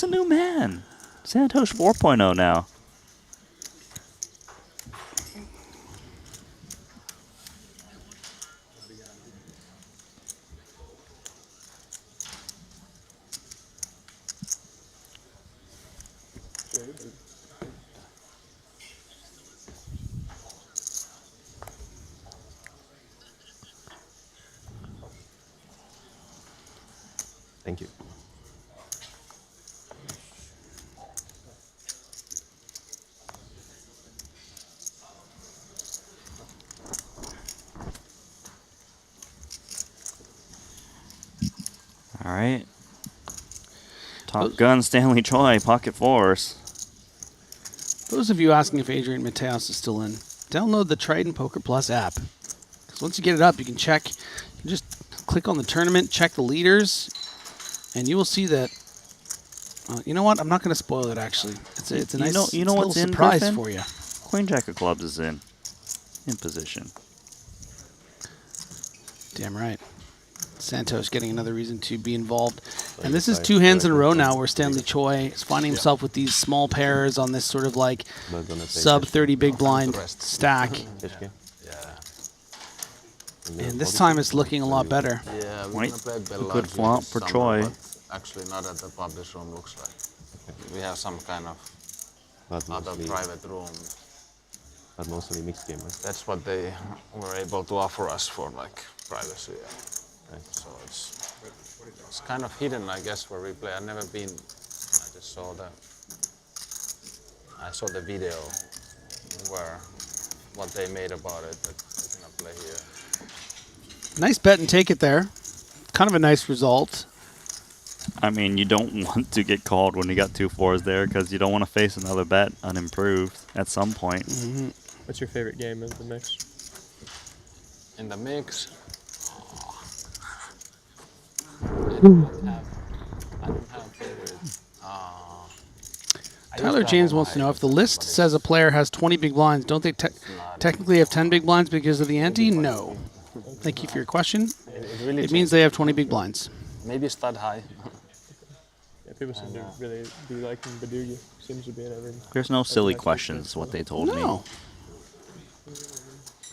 a new man. Santosh 4.0 now.
Thank you.
All right. Top Gun Stanley Choi, pocket fours.
Those of you asking if Adrian Mateos is still in, download the Triton Poker Plus app. Because once you get it up, you can check. You can just click on the tournament, check the leaders, and you will see that. You know what? I'm not going to spoil it. Actually, it's a nice
you know
little
what's in,
surprise
Griffin?
for you.
Queen Jack of Clubs is in position.
Damn right. Santos getting another reason to be involved. And this is 2 hands in a row now where Stanley Choi is finding himself with these small pairs on this sort of like sub 30 big blind stack. And this time it's looking a lot better.
Yeah, we're gonna play Bella
good flop for Choi.
Actually, not at the publish room, looks like. We have some kind of other private room.
But mostly mixed game, right?
That's what they were able to offer us for, like, privacy. Yeah. So it's kind of hidden, I guess, where we play. I've never been. I just saw the video where what they made about it. That we're gonna play here.
Nice bet and take it there. Kind of a nice result.
I mean, you don't want to get called when you got 2 fours there because you don't want to face another bet unimproved at some point.
Mm-hmm. What's your favorite game in the mix?
In the mix? I don't have favorite.
Tyler James wants to know if the list says a player has 20 big blinds, don't they technically have 10 big blinds because of the ante? No. Thank you for your question. It means they have 20 big blinds.
Maybe stud high.
Yeah, people seem to really be liking Badugi. Seems to be in every.
There's no silly questions, what they told me.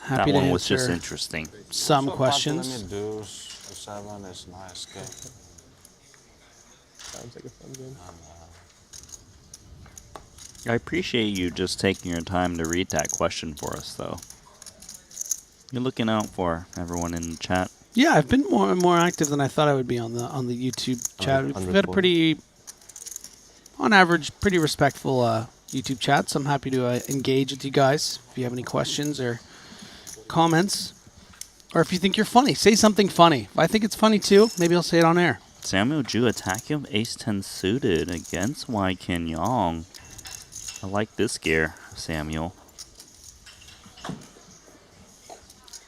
Happy
that
to
one was just
answer
interesting.
some
So
questions.
Limit deuce to 7 is nice. Okay.
Sounds like a fun game.
I appreciate you just taking your time to read that question for us, though. You're looking out for everyone in the chat.
Yeah, I've been more active than I thought I would be on the YouTube chat. We've had a pretty, on average, pretty respectful YouTube chat. So I'm happy to engage with you guys. If you have any questions or comments, or if you think you're funny, say something funny. If I think it's funny too, maybe I'll say it on air.
Samuel Ju attacking ace-10 suited against Wai Kin Yong. I like this gear, Samuel.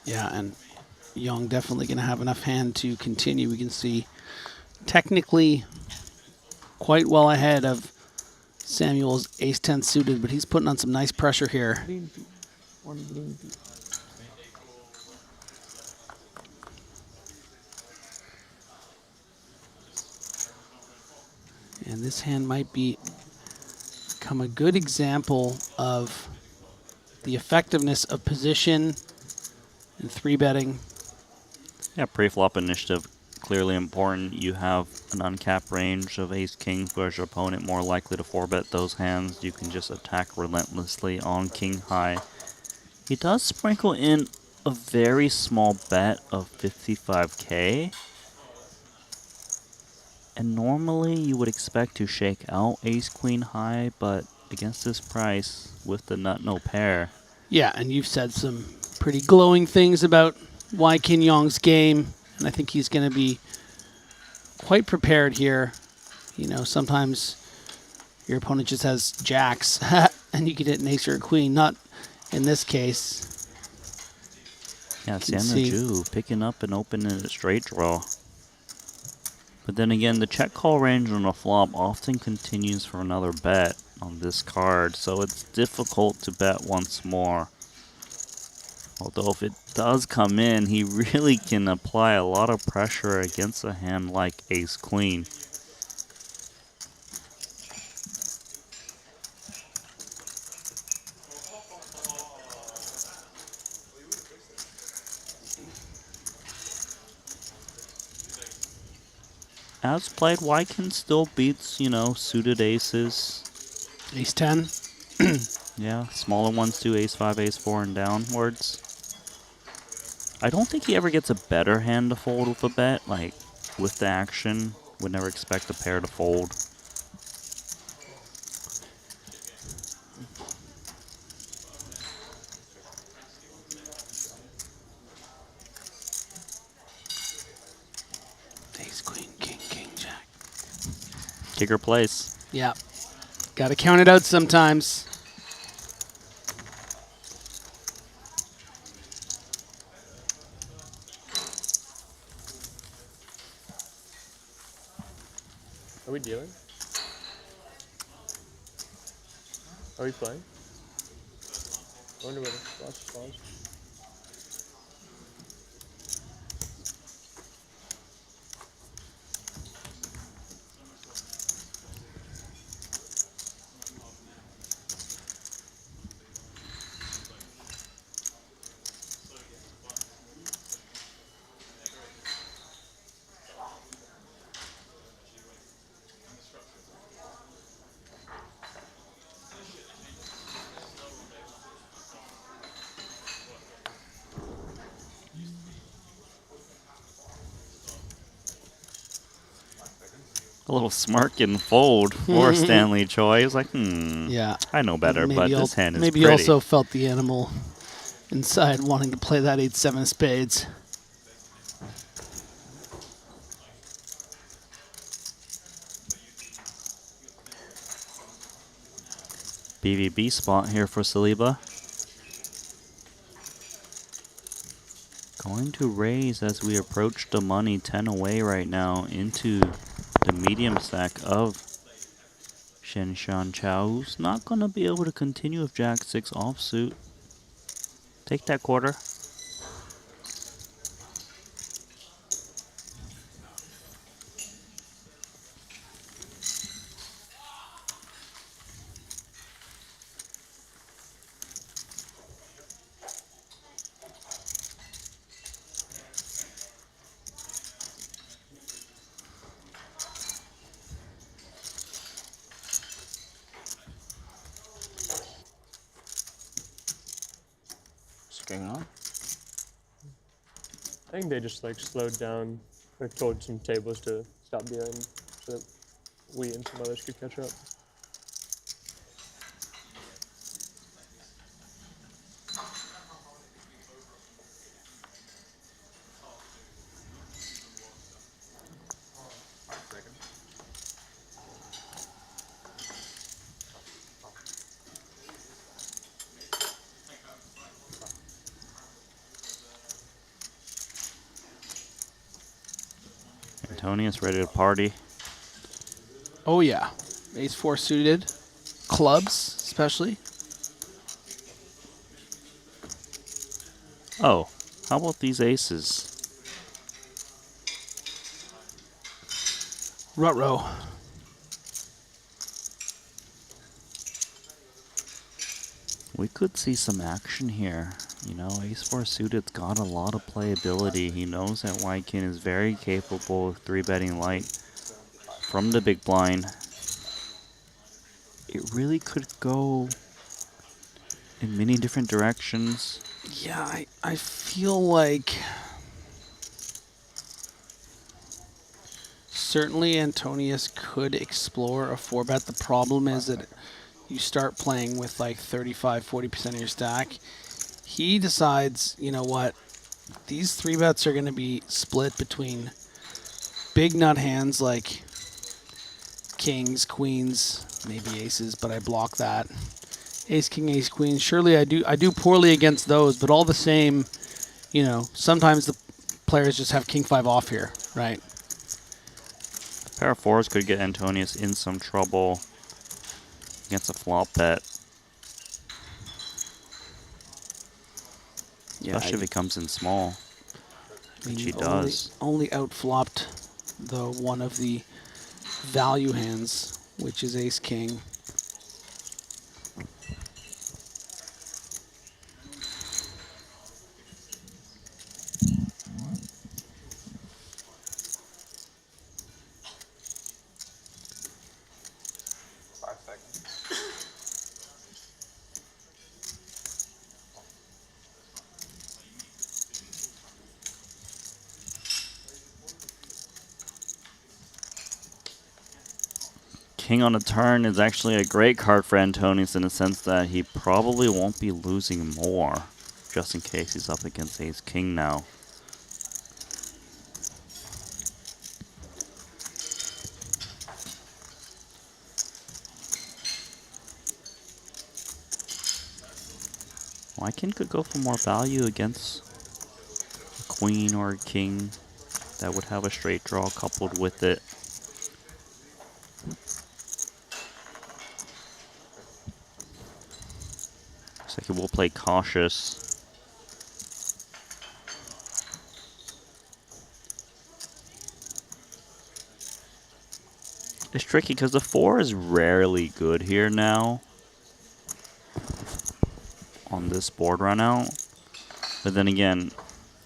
Yeah, and Young definitely going to have enough hand to continue. We can see technically quite well ahead of Samuel's ace-10 suited, but he's putting on some nice pressure here. And this hand might become a good example of the effectiveness of position and 3-betting.
Yeah, pre-flop initiative, clearly important. You have an uncapped range of ace-king, whereas your opponent more likely to 4-bet those hands. You can just attack relentlessly on king-high. He does sprinkle in a very small bet of 55K. And normally you would expect to shake out ace-queen high, but against this price, with the nut no pair.
Yeah, and you've said some pretty glowing things about Wai Kin Yong's game, and I think he's going to be quite prepared here. You know, sometimes your opponent just has jacks, and you can hit an ace or a queen. Not in this case.
Yeah, Samuel Ju picking up and opening a straight draw. But then again, the check call range on a flop often continues for another bet on this card, so it's difficult to bet once more. Although if it does come in, he really can apply a lot of pressure against a hand like ace-queen. As played, Wai Kin still beats, you know, suited aces.
Ace 10.
Yeah, smaller ones do ace 5, ace 4, and downwards. I don't think he ever gets a better hand to fold with a bet. Like, with the action, would never expect a pair to fold.
Ace, queen, king, king, jack.
Kicker plays.
Yeah. Got to count it out sometimes.
Are we dealing? Are we playing? I wonder where the flush falls.
A little smirk and fold for Stanley Choi. He was like,
Yeah.
I know better, but this hand is
maybe
pretty.
Maybe also felt the animal inside wanting to play that 8-7 spades.
BVB spot here for Saliba. Going to raise as we approach the money, 10 away right now into the medium stack of Shen Shan Chao, who's not going to be able to continue with Jack 6 offsuit. Take that quarter.
Going on?
I think they just like slowed down or told some tables to stop dealing so that we and some others could catch up.
Antonius ready to party.
Oh, yeah. Ace 4 suited. Clubs, especially.
Oh, how about these aces?
Ruh-roh.
We could see some action here. You know, ace 4 suited's got a lot of playability. He knows that White King is very capable of 3-betting light from the big blind. It really could go in many different directions.
Yeah, I feel like certainly Antonius could explore a 4-bet. The problem is that you start playing with like 35–40% of your stack. He decides, you know what, these 3-bets are going to be split between big nut hands like kings, queens, maybe aces, but I block that. Ace, king, ace, queen. Surely I do poorly against those, but all the same, you know, sometimes the players just have king 5 off here, right?
A pair of 4s could get Antonius in some trouble against a flop bet.
Yeah,
Especially if he comes in small, which he does.
Only outflopped the one of the value hands, which is ace king.
King on a turn is actually a great card for Antonius in the sense that he probably won't be losing more, just in case he's up against Ace King now. King could go for more value against a queen or a king that would have a straight draw coupled with it. Looks like he will play cautious. It's tricky because the 4 is rarely good here now on this board run out. But then again,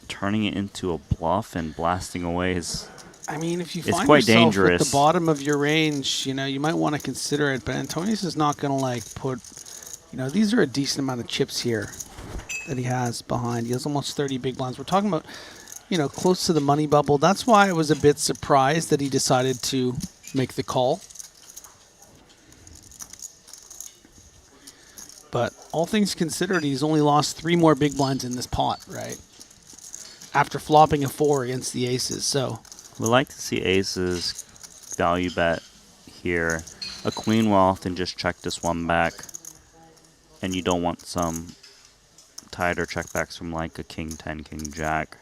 turning it into a bluff and blasting away is,
I mean, if you
it's
find
quite
yourself
dangerous.
at the bottom of your range, you know, you might want to consider it. But Antonius is not going to like put, you know, these are a decent amount of chips here that he has behind. He has almost 30 big blinds. We're talking about, you know, close to the money bubble. That's why I was a bit surprised that he decided to make the call. But all things considered, he's only lost 3 more big blinds in this pot, right? After flopping a 4 against the aces, so.
We like to see aces value bet here. A queen will often just check this one back, and you don't want some tighter checkbacks from like a king 10, king jack.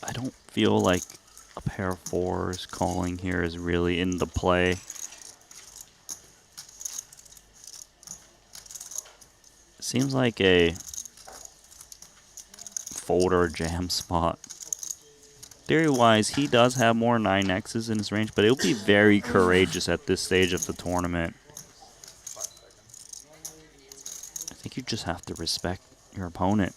I don't feel like a pair of 4s calling here is really in the play. Seems like a fold or jam spot. Theory-wise, he does have more 9x's in his range, but it'll be very courageous at this stage of the tournament. I think you just have to respect your opponent.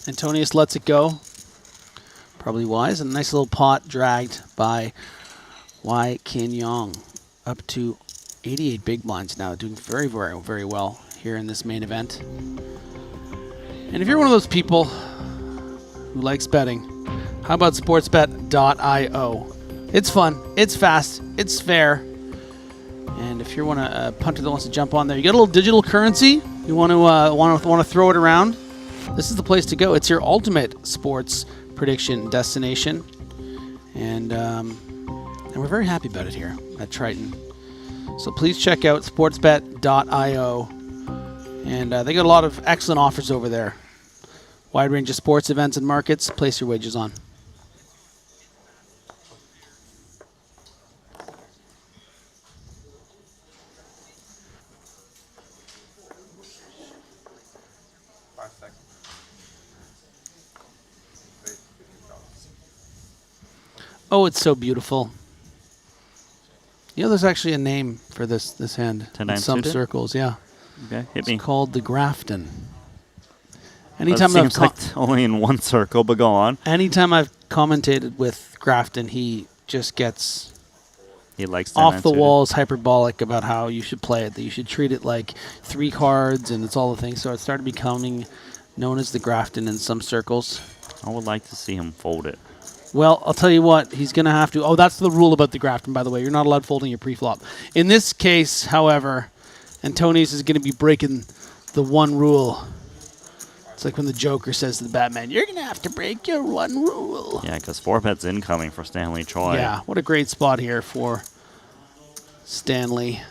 Antonius lets it go. Probably wise. And a nice little pot dragged by Y Kin Yong. Up to 88 big blinds now. Doing very, very, very well here in this main event. And if you're one of those people who likes betting, how about sportsbet.io? It's fun. It's fast. It's fair. And if you're a punter that wants to jump on there, you got a little digital currency. You want to throw it around. This is the place to go. It's your ultimate sports prediction destination, and we're very happy about it here at Triton. So please check out sportsbet.io, and they got a lot of excellent offers over there. Wide range of sports events and markets. Place your wagers on. Oh, it's so beautiful. You know, there's actually a name for this hand in some circles. Yeah.
Okay, hit me.
It's called the Grafton.
Anytime that seems like only in one circle, but go on.
Anytime I've commentated with Grafton, he just gets
likes
off the walls, hyperbolic about how you should play it, that you should treat it like 3 cards, and it's all the things. So it started becoming known as the Grafton in some circles.
I would like to see him fold it.
Well, I'll tell you what, he's going to have to. Oh, that's the rule about the Grafton, by the way. You're not allowed folding your pre-flop. In this case, however, Antonius is going to be breaking the one rule. It's like when the Joker says to the Batman, you're going to have to break your one rule.
Yeah, because 4-bet's incoming for Stanley Choi.
Yeah, what a great spot here for Stanley.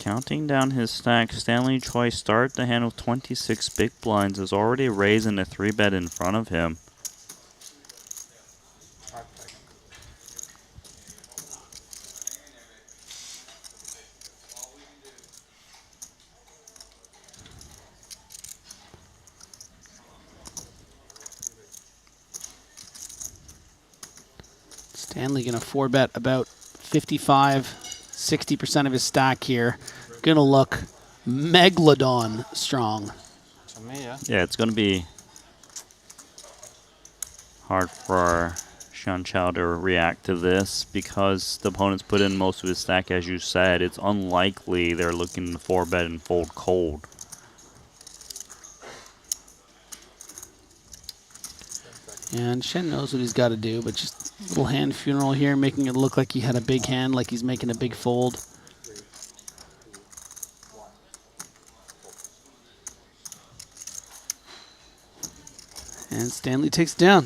Counting down his stack, Stanley Choi started the hand with 26 big blinds, is already raising a 3-bet in front of him.
Stanley going to 4-bet about 55-60% of his stack here. Going to look megalodon strong.
To me, yeah.
Yeah, it's going to be hard for Sean Chow to react to this because the opponent's put in most of his stack, as you said. It's unlikely they're looking to 4-bet and fold cold.
And Shen knows what he's got to do, but just a little hand funeral here, making it look like he had a big hand, like he's making a big fold. And Stanley takes it down.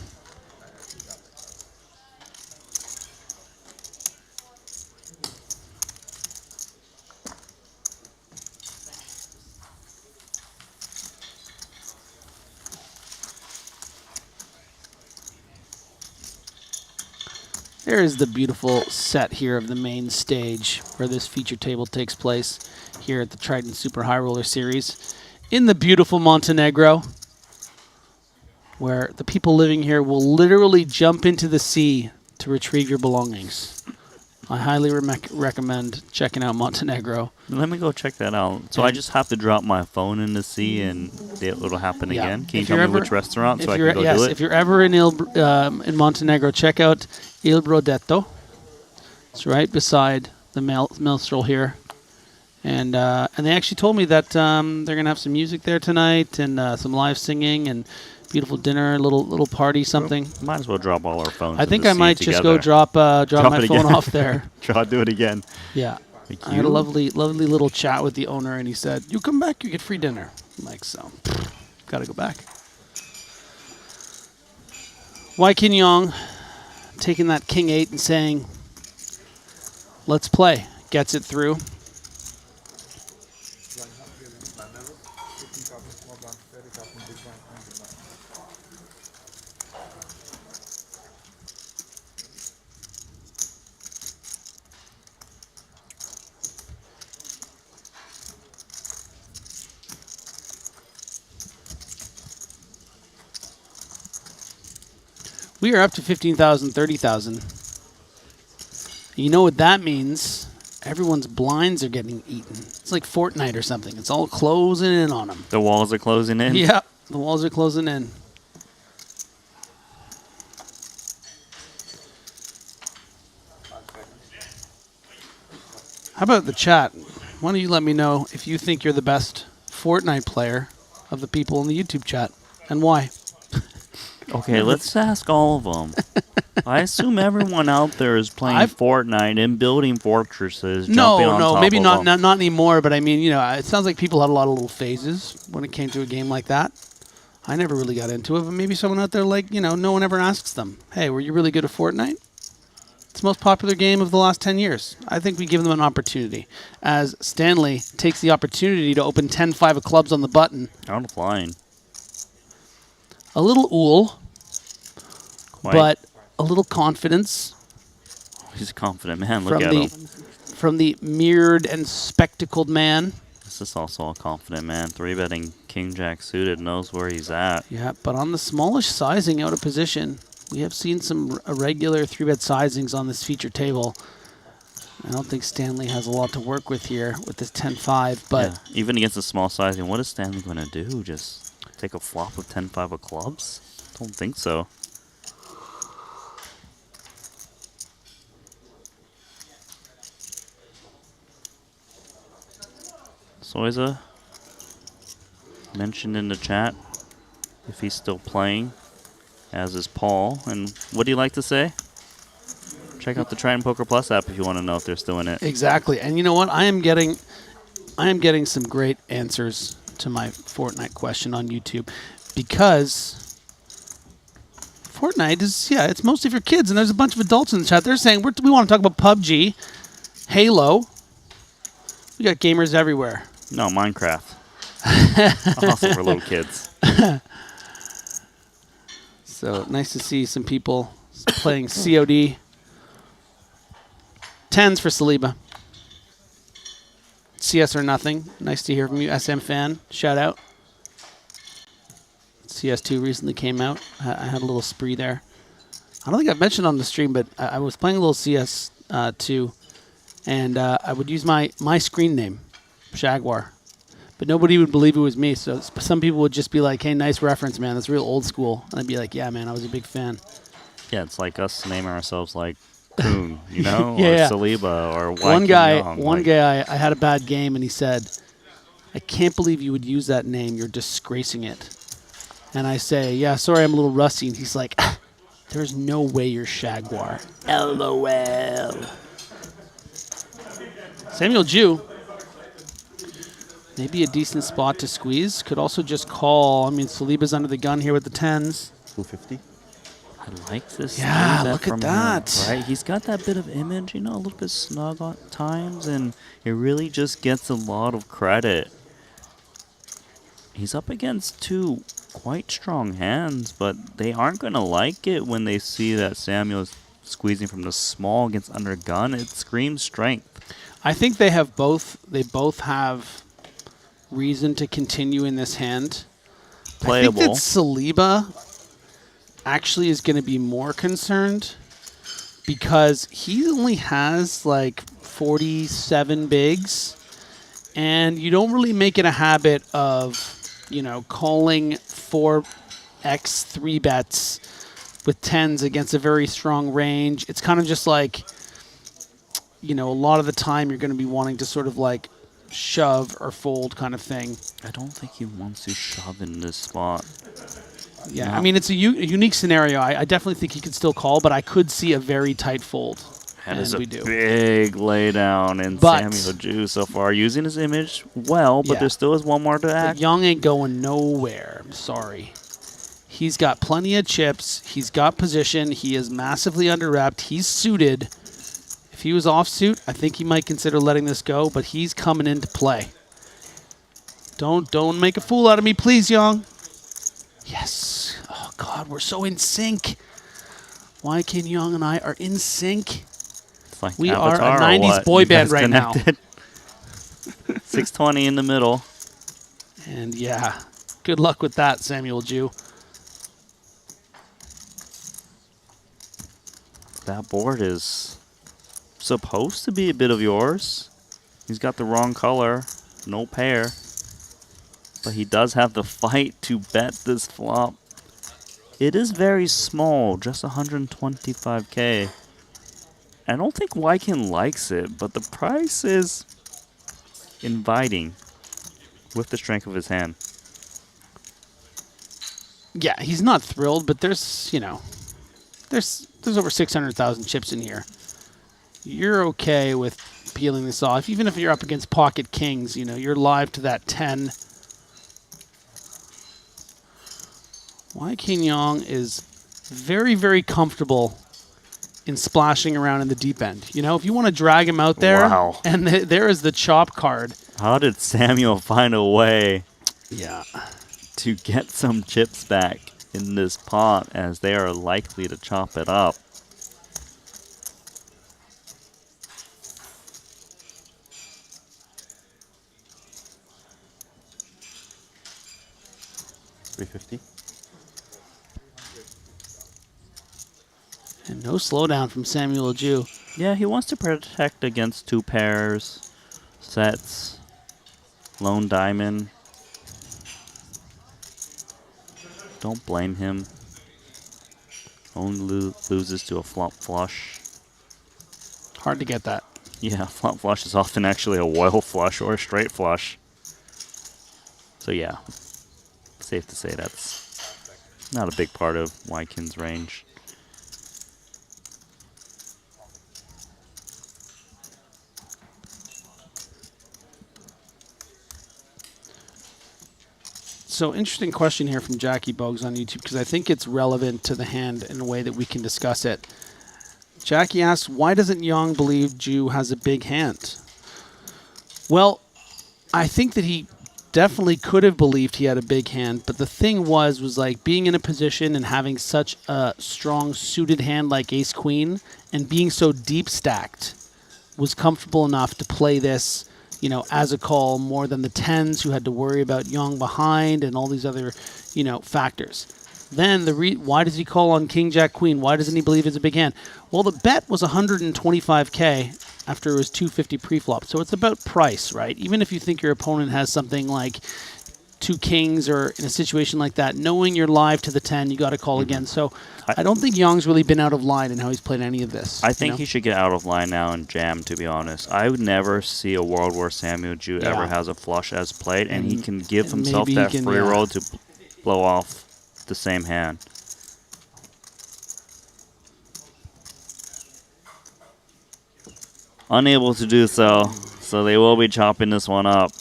There is the beautiful set here of the main stage where this feature table takes place here at the Triton Super High Roller Series in the beautiful Montenegro, where the people living here will literally jump into the sea to retrieve your belongings. I highly recommend checking out Montenegro.
Let me go check that out. So I just have to drop my phone in the sea and it'll happen again? Can you tell me which restaurant so I can go do it?
If you're ever in Montenegro, check out Il Brodetto. It's right beside the Maestral here. And they actually told me that they're going to have some music there tonight and some live singing and beautiful dinner, little party, something.
Might as well drop all our phones.
I think I might just go drop my phone off there.
Do it again.
Yeah. I had a lovely little chat with the owner, and he said, "You come back, you get free dinner." I'm like, so, gotta go back. Wai Kin Yong taking that King 8 and saying, "Let's play." Gets it through. We are up to 15,000, 30,000. You know what that means? Everyone's blinds are getting eaten. It's like Fortnite or something. It's all closing in on them.
The walls are closing in?
Yeah, the walls are closing in. How about the chat? Why don't you let me know if you think you're the best Fortnite player of the people in the YouTube chat, and why?
Okay, let's ask all of them. I assume everyone out there is playing Fortnite and building fortresses.
No, maybe not anymore. But I mean, it sounds like people had a lot of little phases when it came to a game like that. I never really got into it, but maybe someone out there, no one ever asks them, "Hey, were you really good at Fortnite?" It's the most popular game of the last 10 years. I think we give them an opportunity. As Stanley takes the opportunity to open 10-5 of clubs on the button.
Out of line.
A little ool, but a little confidence.
He's a confident man. Look at him.
From the mirrored and spectacled man.
This is also a confident man. 3-betting King Jack suited, knows where he's at.
Yeah, but on the smallish sizing out of position, we have seen some irregular 3-bet sizings on this feature table. I don't think Stanley has a lot to work with here with this 10-5, but...
Yeah, even against the small sizing, what is Stanley going to do? Just take a flop of 10-5 of clubs? Don't think so. Soiza mentioned in the chat if he's still playing, as is Paul. And what do you like to say? Check out the Triton Poker Plus app if you want to know if they're still in it.
Exactly. And you know what? I am getting some great answers to my Fortnite question on YouTube, because Fortnite is, it's mostly for kids, and there's a bunch of adults in the chat. They're saying we want to talk about PUBG, Halo, We got gamers everywhere.
No, Minecraft. Also for little kids.
So nice to see some people playing COD. 10s for Saliba. CS or nothing. Nice to hear from you, SM fan. Shout out. CS2 recently came out. I had a little spree there. I don't think I've mentioned on the stream, but I was playing a little CS2, and I would use my screen name, Jaguar. But nobody would believe it was me, so some people would just be like, hey, nice reference, man. That's real old school. And I'd be like, yeah, man, I was a big fan.
Yeah, it's like us naming ourselves like Coon, you know,
Yeah.
or Saliba, or
One guy,
Young.
I had a bad game, and he said, I can't believe you would use that name. You're disgracing it. And I say, yeah, sorry, I'm a little rusty. And he's like, there's no way you're Jaguar. LOL. Samuel Jew. Maybe a decent spot to squeeze. Could also just call. I mean, Saliba's under the gun here with the 10s.
250.
I like this.
Yeah,
three bet
look at
from
that.
him, right? He's got that bit of image, you know, a little bit snug at times, and it really just gets a lot of credit. He's up against two quite strong hands, but they aren't going to like it when they see that Samuel's squeezing from the small against under gun. It screams strength.
I think they both have reason to continue in this hand.
Playable.
I think that Saliba actually is going to be more concerned because he only has like 47 bigs, and you don't really make it a habit of, you know, calling 4x 3 bets with 10s against a very strong range. It's kind of just like, you know, a lot of the time you're going to be wanting to sort of like shove or fold kind of thing.
I don't think he wants to shove in this spot.
Yeah,
No.
I mean, it's a unique scenario. I definitely think he could still call, but I could see a very tight fold.
That is a
we do.
big laydown in
But-
Samuel Jew so far, using his image well, but
Yeah.
there still is one more to
But
act.
Young ain't going nowhere. I'm sorry. He's got plenty of chips. He's got position. He is massively under-wrapped. He's suited. If he was off-suit, I think he might consider letting this go, but he's coming into play. Don't make a fool out of me, please, Young. Yes. Oh, God, we're so in sync. YK and Young and I are in sync.
It's like
We
Avatar
are a
or
90s
what?
boy
You
band
guys
right now.
connected? 620 in the middle.
And, yeah, good luck with that, Samuel Jew.
That board is supposed to be a bit of yours. He's got the wrong color, no pair. But he does have the fight to bet this flop. It is very small, just 125K. I don't think Wykin likes it, but the price is inviting with the strength of his hand.
Yeah, he's not thrilled, but there's, you know, there's over 600,000 chips in here. You're okay with peeling this off, even if you're up against pocket kings. You know, you're live to that 10. Wai King Yong is very, very comfortable in splashing around in the deep end. You know, if you want to drag him out there,
Wow.
and there is the chop card.
How did Samuel find a way
Yeah.
to get some chips back in this pot, as they are likely to chop it up?
$350.
And no slowdown from Samuel Jew.
Yeah, he wants to protect against two pairs, sets, lone diamond. Don't blame him. Only loses to a flop flush.
Hard to get that.
Yeah, flop flush is often actually a Woyle flush or a straight flush. So yeah, safe to say that's not a big part of Wykin's range.
So interesting question here from Jackie Bogues on YouTube, because I think it's relevant to the hand in a way that we can discuss it. Jackie asks, why doesn't Young believe Jew has a big hand? Well, I think that he definitely could have believed he had a big hand, but the thing was like being in a position and having such a strong suited hand like ace queen and being so deep stacked was comfortable enough to play this, you know, as a call more than the tens who had to worry about Young behind and all these other, you know, factors. Then why does he call on king jack queen? Why doesn't he believe it's a big hand? Well, the bet was 125K after it was 250 pre-flop. So it's about price, right? Even if you think your opponent has something like 2 kings or in a situation like that, knowing you're live to the 10, you got to call again. So I don't think Young's really been out of line in how he's played any of this.
I think he should get out of line now and jam, to be honest. I would never see a world where Samuel Ju ever has a flush as played, and he can give himself that free roll to blow off the same hand. Unable to do so, so they will be chopping this one up.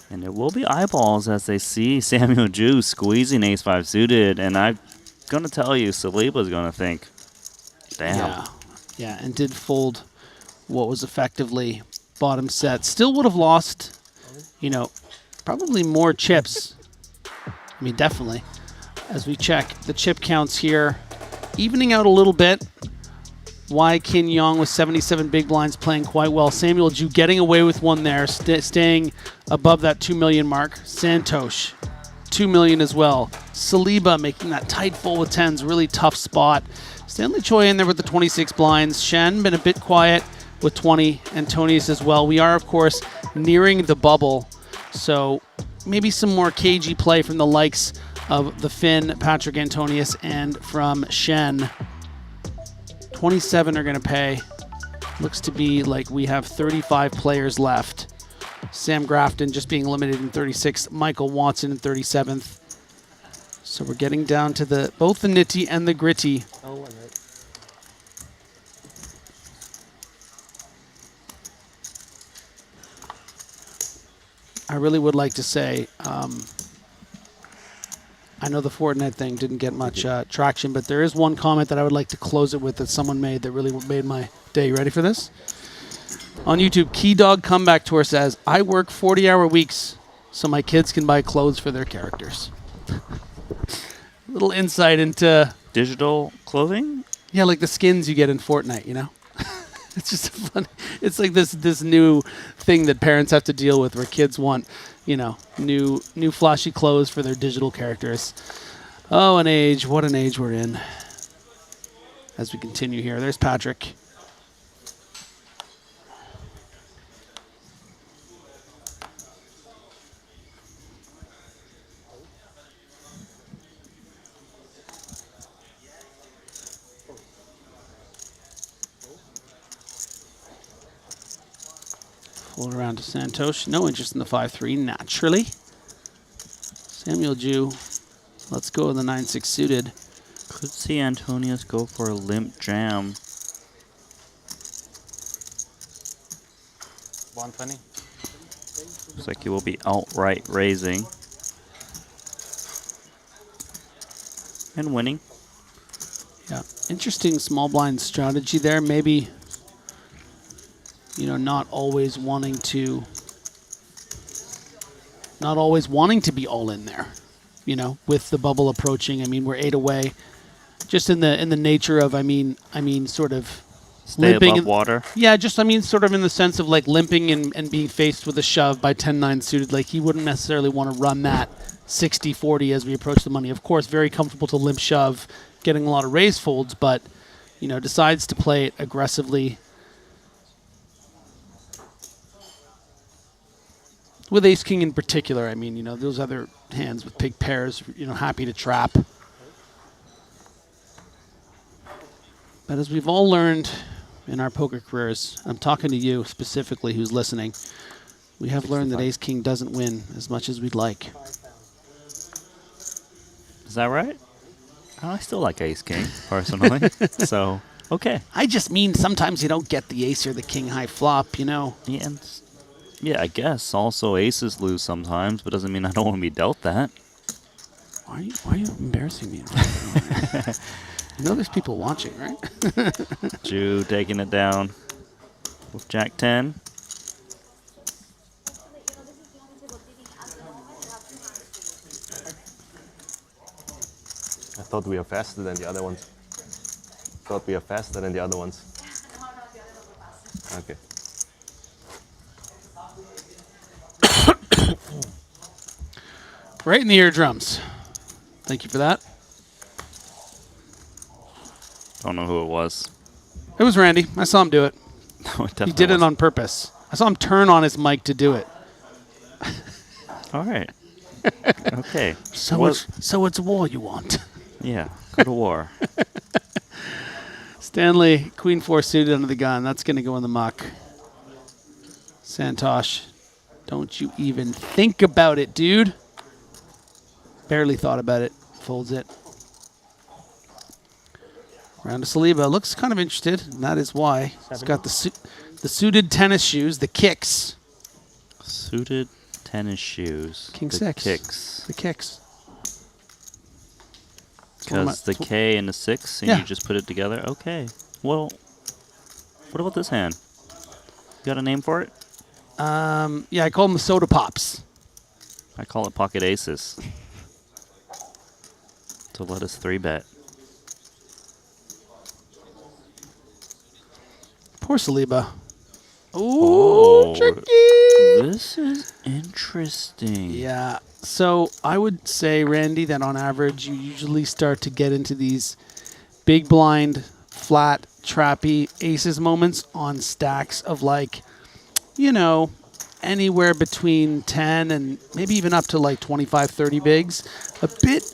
And there will be eyeballs as they see Samuel Ju squeezing ace-5 suited, and I'm going to tell you, Saliba's going to think, damn.
Yeah, and did fold what was effectively bottom set. Still would have lost, you know, probably more chips. I mean, definitely. As we check the chip counts here, evening out a little bit. Why Kin Young with 77 big blinds playing quite well. Samuel Ju getting away with one there, staying above that 2 million mark. Santosh, 2 million as well. Saliba making that tight fold with 10s, really tough spot. Stanley Choi in there with the 26 blinds. Shen been a bit quiet with 20. Antonius as well. We are, of course, nearing the bubble, so maybe some more cagey play from the likes of the Finn, Patrick Antonius, and from Shen. 27 are going to pay. Looks to be like we have 35 players left. Sam Grafton just being limited in 36th. Michael Watson in 37th. So we're getting down to both the nitty and the gritty. I really would like to say, I know the Fortnite thing didn't get much traction, but there is one comment that I would like to close it with that someone made that really made my day. You ready for this? On YouTube, Key Dog Comeback Tour says, I work 40-hour weeks so my kids can buy clothes for their characters. Little insight into...
Digital clothing?
Yeah, like the skins you get in Fortnite, you know? It's just funny. It's like this new thing that parents have to deal with where kids want, you know, new flashy clothes for their digital characters. Oh, an age. What an age we're in. As we continue here. There's Patrick. Fold around to Santosh. No interest in the 5-3, naturally. Samuel Ju. Let's go with the 9-6 suited.
Could see Antonius go for a limp jam.
120.
Looks like he will be outright raising. And winning.
Yeah, interesting small blind strategy there. Maybe, you know, not always wanting to be all in there, you know, with the bubble approaching. I mean, we're 8 away. Just in the nature of, I mean, sort of
stay
limping
above water.
Yeah, just sort of in the sense of like limping and being faced with a shove by 10-9 suited. Like he wouldn't necessarily want to run that 60-40 as we approach the money. Of course, very comfortable to limp shove, getting a lot of raise folds, but you know, decides to play it aggressively. With ace king in particular, I mean, you know, those other hands with big pairs, you know, happy to trap. But as we've all learned in our poker careers, I'm talking to you specifically who's listening, we have learned that ace king doesn't win as much as we'd like.
Is that right? I still like ace king, personally. So, okay.
I just mean sometimes you don't get the ace or the king high flop, you know.
Yeah, I guess. Also, aces lose sometimes, but doesn't mean I don't want to be dealt that.
Why are you embarrassing me? You know there's people watching, right?
Jew taking it down with Jack 10.
I thought we were faster than the other ones. Thought we are faster than the other ones. Okay.
Right in the eardrums. Thank you for that.
Don't know who it was.
It was Randy. I saw him do it.
No, it
He did it on purpose. I saw him turn on his mic to do it.
All right. Okay.
So it's war you want.
Yeah, go to war.
Stanley, Queen 4 suited under the gun. That's going to go in the muck. Santosh, don't you even think about it, dude. Barely thought about it. Folds it. Round to Saliba. Looks kind of interested, and that is why. He's got the suited tennis shoes, the kicks.
Suited tennis shoes.
King
the
6.
Kicks.
The kicks.
Because the K and the 6, and
Yeah.
you just put it together? Okay. Well, what about this hand? You got a name for it?
Yeah, I call them the soda pops.
I call it pocket aces. So let us 3-bet.
Poor Saliba.
Oh,
tricky.
This is interesting.
Yeah. So I would say, Randy, that on average you usually start to get into these big blind, flat, trappy aces moments on stacks of like, you know, anywhere between 10 and maybe even up to like 25, 30 bigs. A bit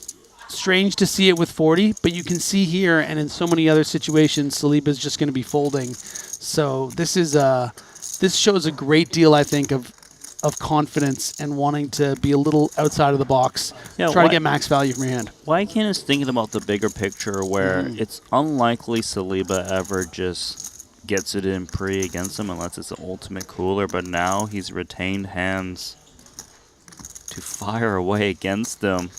strange to see it with 40, but you can see here and in so many other situations, Saliba's just going to be folding. So this is this shows a great deal, I think, of confidence and wanting to be a little outside of the box, try to get max value from your hand.
Wycan is thinking about the bigger picture where it's unlikely Saliba ever just gets it in pre against him unless it's an ultimate cooler, but now he's retained hands to fire away against them.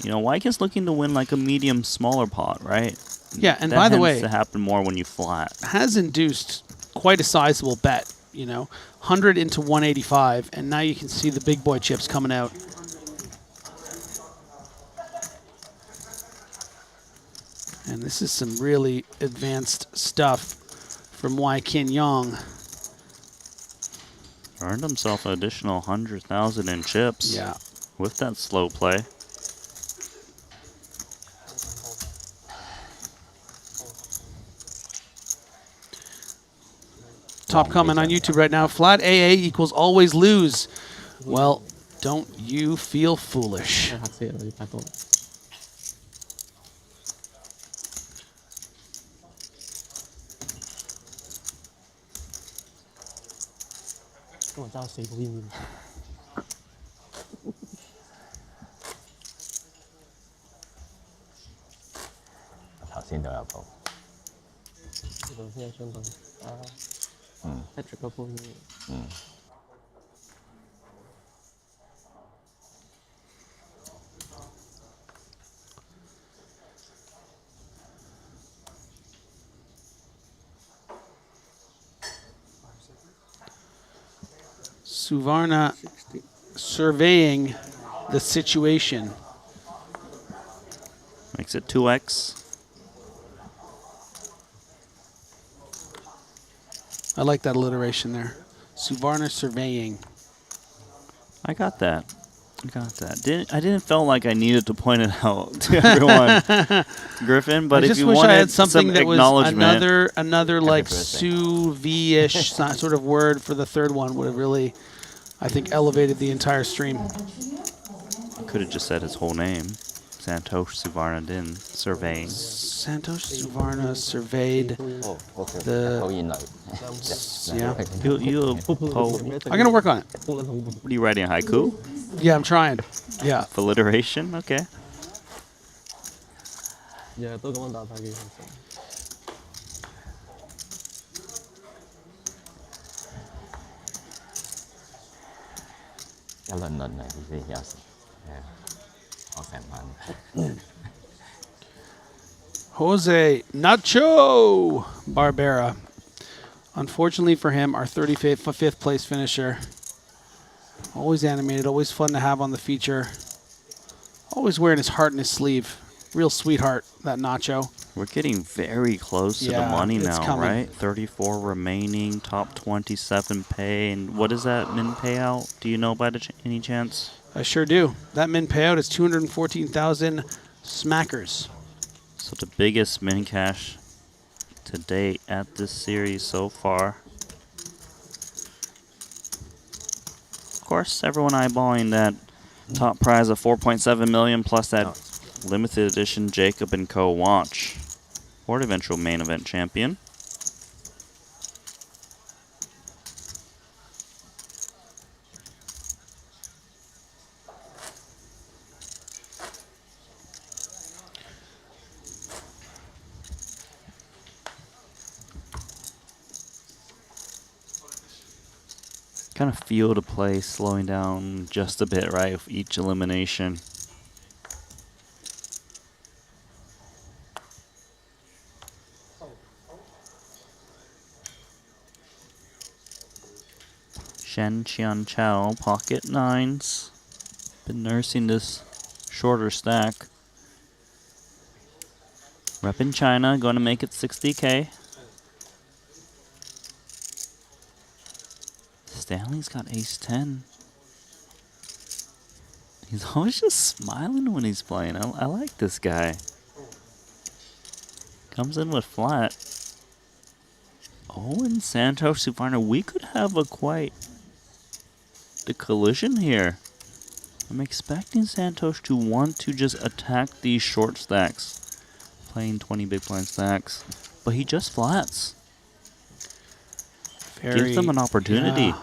You know, Wycan's looking to win like a medium smaller pot, right?
Yeah, and
that
by the
tends
way,
to happen more when you flat.
Has induced quite a sizable bet, you know, 100 into 185, and now you can see the big boy chips coming out. And this is some really advanced stuff from Wycan Yong.
Earned himself an additional 100,000 in chips.
Yeah.
With that slow play.
Top comment on YouTube right now, flat AA equals always lose. Well, don't you feel foolish. Suvarna surveying the situation.
Makes it 2x.
I like that alliteration there. Suvarna surveying.
I got that. I got that. I didn't feel like I needed to point it out to everyone, Griffin. But
I
if
just
you
wish
wanted
I had something
some
that was
acknowledgement,
another like sous-vie-ish sort of word for the third one would have really, I think, elevated the entire stream.
I could have just said his whole name. Santosh Suvarna Din, surveying.
Santosh Suvarna surveyed the... Yeah. I'm going to work on it.
What are you writing, a haiku?
Yeah, I'm trying. Yeah.
Alliteration? Okay.
Yeah, tôi cảm ơn đạo thầy.
Cái lần này thì gì? Dạ. 200,000
Jose Nacho Barbera. Unfortunately for him, our 35th place finisher. Always animated, always fun to have on the feature. Always wearing his heart in his sleeve. Real sweetheart, that Nacho.
We're getting very close to the money
it's
now,
coming.
right? 34 remaining, top 27 pay. And what is that min payout? Do you know by any chance?
I sure do. That min payout is 214,000 smackers.
So the biggest min cash to date at this series so far. Of course, everyone eyeballing that top prize of 4.7 million plus that limited edition Jacob & Co. watch for the eventual main event champion. Kind of feel the play slowing down just a bit, right, with each elimination. Shen Qian Chao, pocket nines. Been nursing this shorter stack. Rep in China, going to make it 60K. Stanley's got ace 10. He's always just smiling when he's playing. I like this guy. Comes in with flat. Oh, and Santos Suvarna, we could have quite the collision here. I'm expecting Santos to want to just attack these short stacks. Playing 20 big blind stacks. But he just flats. Gives them an opportunity.
Yeah.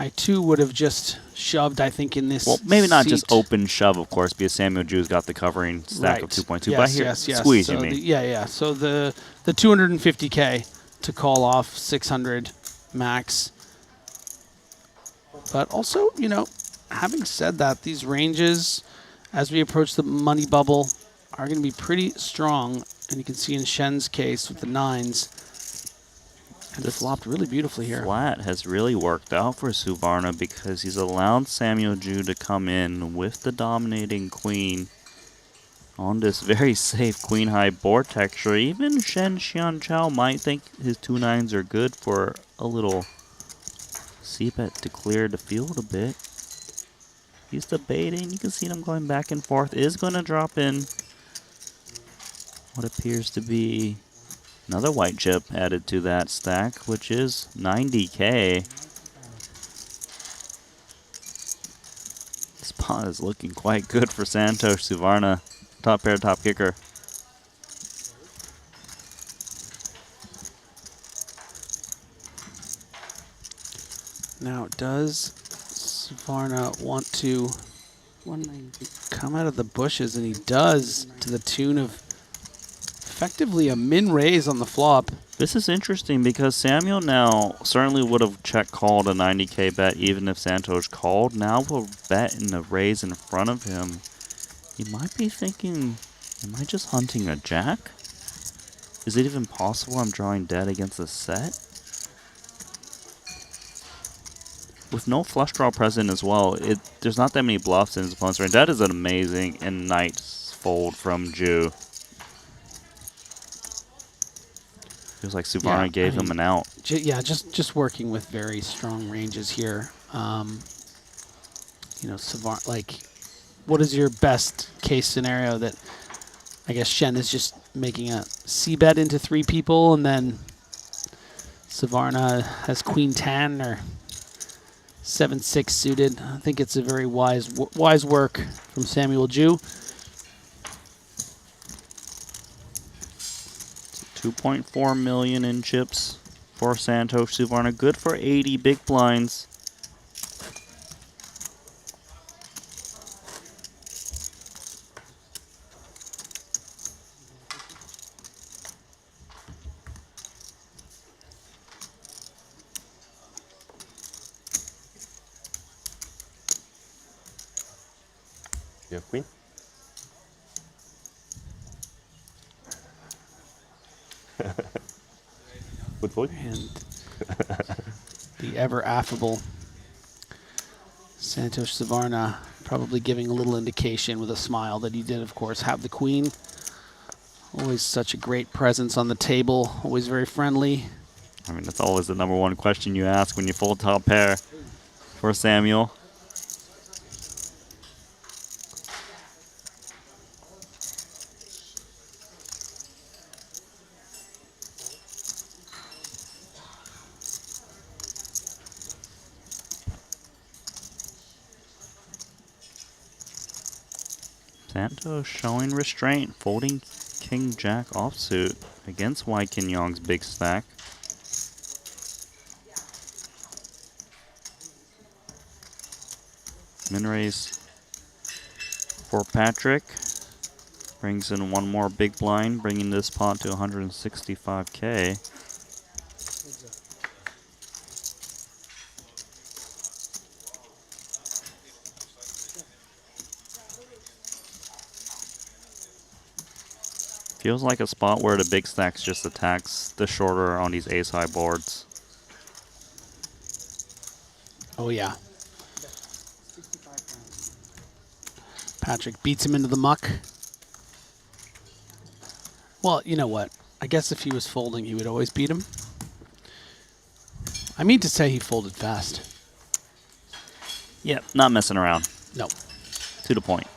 I too would have just shoved, I think, in this.
Well, maybe not
seat.
just open shove, of course, because Samuel Jew's got the covering stack of 2.2.
Yes,
but here,
yes.
squeeze,
so
you mean?
Yeah. So the 250K to call off 600 max. But also, you know, having said that, these ranges, as we approach the money bubble, are going to be pretty strong. And you can see in Shen's case with the nines, and this flopped really beautifully here.
Flat has really worked out for Suvarna because he's allowed Samuel Jew to come in with the dominating queen on this very safe queen high board texture. Even Shen Xian Chao might think his 2 nines are good for a little c-bet to clear the field a bit. He's debating. You can see him going back and forth. Is going to drop in what appears to be another white chip added to that stack, which is 90K. This pot is looking quite good for Santos Suvarna. Top pair, top kicker.
Now, does Suvarna want to come out of the bushes? And he does, to the tune of effectively a min raise on the flop.
This is interesting because Samuel now certainly would have check called a 90K bet even if Santos called. Now we'll bet in the raise in front of him. He might be thinking, am I just hunting a jack? Is it even possible I'm drawing dead against a set? With no flush draw present as well, there's not that many bluffs in his opponent's range. That is an amazing and nice fold from Jew. Feels like Suvarna gave him an out.
Just working with very strong ranges here. You know, Suvarna, like, what is your best case scenario that I guess Shen is just making a c-bet into 3 people and then Suvarna has queen 10 or 7-6 suited. I think it's a very wise work from Samuel Jew.
2.4 million in chips for Santos Suvarna. Good for 80 big blinds.
You have queen? Good fold.
And the ever affable Santosh Savarna probably giving a little indication with a smile that he did, of course, have the queen. Always such a great presence on the table, always very friendly.
I mean, that's always the #1 question you ask when you fold top pair for Samuel. Santos showing restraint, folding King Jack offsuit against Wai Kin Yong's big stack. Min raise for Patrick. Brings in one more big blind, bringing this pot to 165K. Feels like a spot where the big stacks just attacks the shorter on these ace-high boards.
Oh, yeah. Patrick beats him into the muck. Well, you know what? I guess if he was folding, he would always beat him. I mean to say he folded fast.
Yep, not messing around.
No.
To the point.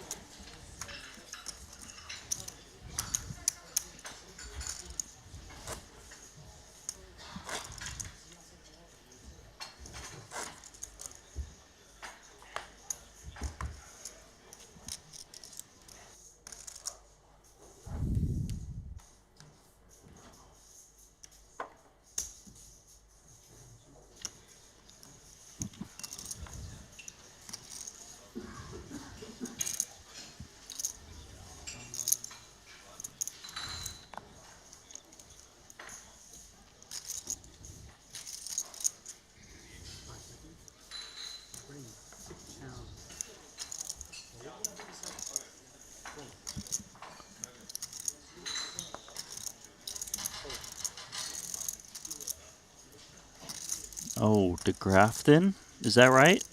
Oh, the Grafton? Is that right?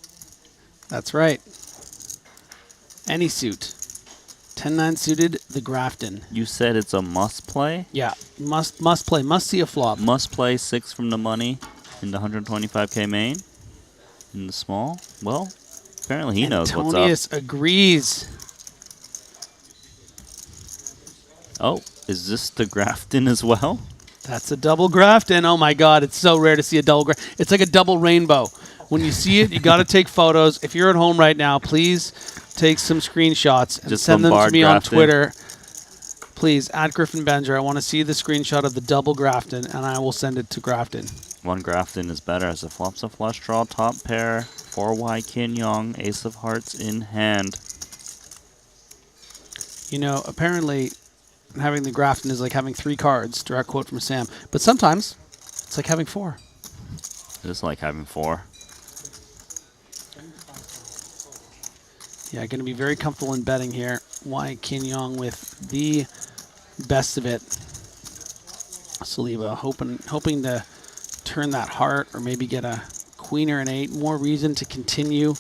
That's right. Any suit. 10-9 suited, the Grafton.
You said it's a must play?
Yeah, must play, must see a flop.
Must play 6 from the money in the 125K main in the small. Well, apparently he knows what's up.
Antonius agrees.
Oh, is this the Grafton as well?
That's a double Grafton. Oh my God, it's so rare to see a double Grafton. It's like a double rainbow. When you see it, you got to take photos. If you're at home right now, please take some screenshots and
Just
send them to me
Grafton.
on Twitter. Please, at Griffin Benger. I want to see the screenshot of the double Grafton, and I will send it to Grafton.
One Grafton is better as it flops a flush draw, top pair, 4 Wai Kin Yong, ace of hearts in hand.
You know, apparently having the Grafton is like having 3 cards, direct quote from Sam. But sometimes it's like having 4.
It is like having 4.
Yeah, going to be very comfortable in betting here. Wai Kin Yong with the best of it. Saliba hoping to turn that heart or maybe get a queen or an 8. More reason to continue.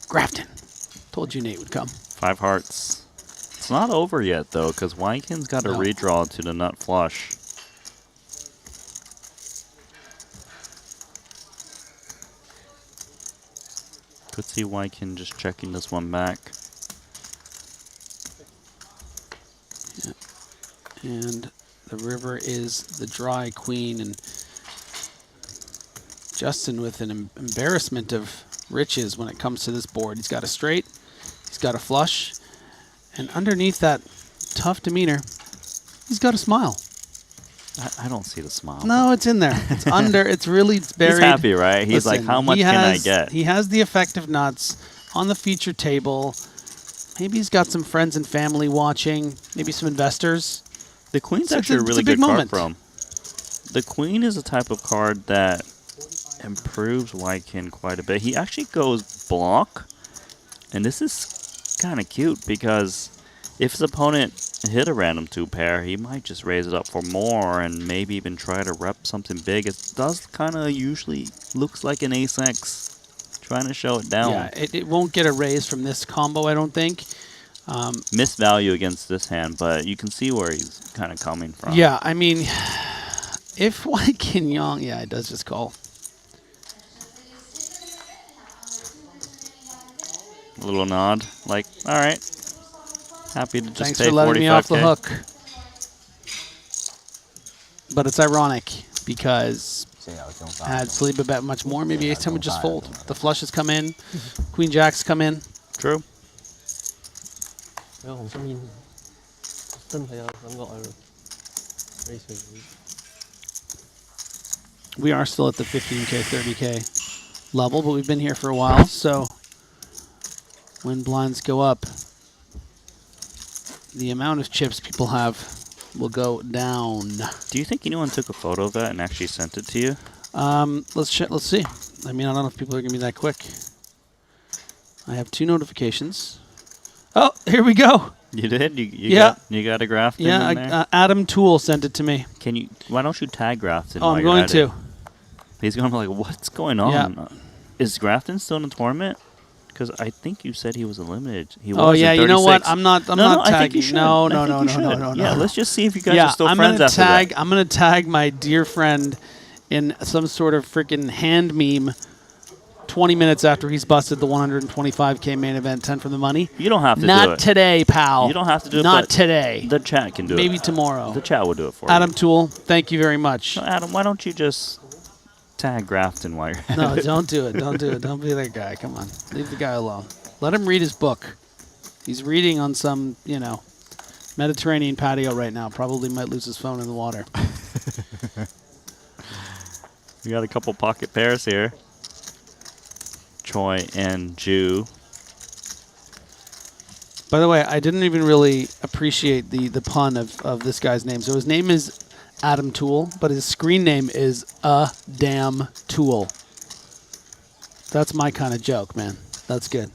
Grafton. Told you Nate would come.
5 hearts. It's not over yet, though, because Wai Kin's got a redraw to the nut flush. Could see Wai Kin just checking this one back.
Yeah. And the river is the dry queen, and Justin with an embarrassment of riches when it comes to this board. He's got a straight, he's got a flush, and underneath that tough demeanor, he's got a smile.
I don't see the smile.
No, it's in there. It's under. It's really buried.
He's happy, right? He's like, how much can I get?
He has the effective nuts on the feature table. Maybe he's got some friends and family watching. Maybe some investors.
The queen's
So
actually a really
big
good card
moment.
from. The queen is a type of card that improves Wykin quite a bit. He actually goes block, and this is kind of cute because if his opponent hit a random 2-pair, he might just raise it up for more and maybe even try to rep something big. It does kind of usually looks like an ace-X trying to show it down.
Yeah, it won't get a raise from this combo, I don't think.
Missed value against this hand, but you can see where he's kind of coming from.
Yeah, I mean, if Wykin Yang, yeah, it does just call.
A little nod, like, all right. Happy to just
Thanks
pay
for letting
45K.
me off the hook. But it's ironic because had Saliba bet much more, maybe ace 10 would just fold. The flushes come in, queen jacks come in.
True.
Không có nhìn tân phải vẫn gọi
We are still at the 15K, 30K level, but we've been here for a while, so when blinds go up, the amount of chips people have will go down.
Do you think anyone took a photo of that and actually sent it to you?
Let's see. I mean, I don't know if people are going to be that quick. I have 2 notifications. Oh, here we go.
You did? You
Yeah.
got a Grafton
Yeah,
in there?
Adam Toole sent it to me.
Can you? Why don't you tag Grafton?
Oh,
while
I'm
you're
going
at
to.
it? He's going to be like, what's going on?
Yeah.
Is Grafton still in the tournament? Because I think you said he was eliminated. He
Oh
was
yeah,
in
you know what?
36.
I'm not
No,
tagging.
I think you should.
No.
Yeah, let's just see if you guys
Yeah,
are still
I'm
friends
gonna
after
tag.
that.
I'm gonna tag my dear friend in some sort of freaking hand meme. 20 minutes after he's busted the 125K main event, 10 from the money.
You don't have to
Not
do it.
today, pal.
You don't have to do it.
Not
but
today.
The chat can do it.
Maybe tomorrow.
The chat will do it for
Adam
you.
Toole, thank you very much.
No, Adam, why don't you just tag Grafton while you're at
No,
it?
don't do it. Don't do it. Don't be that guy. Come on. Leave the guy alone. Let him read his book. He's reading on some, Mediterranean patio right now. Probably might lose his phone in the water.
We got a couple pocket pairs here. Choi and Ju.
By the way, I didn't even really appreciate the pun of this guy's name. So his name is Adam Toole, but his screen name is A Damn Tool. That's my kind of joke, man. That's good.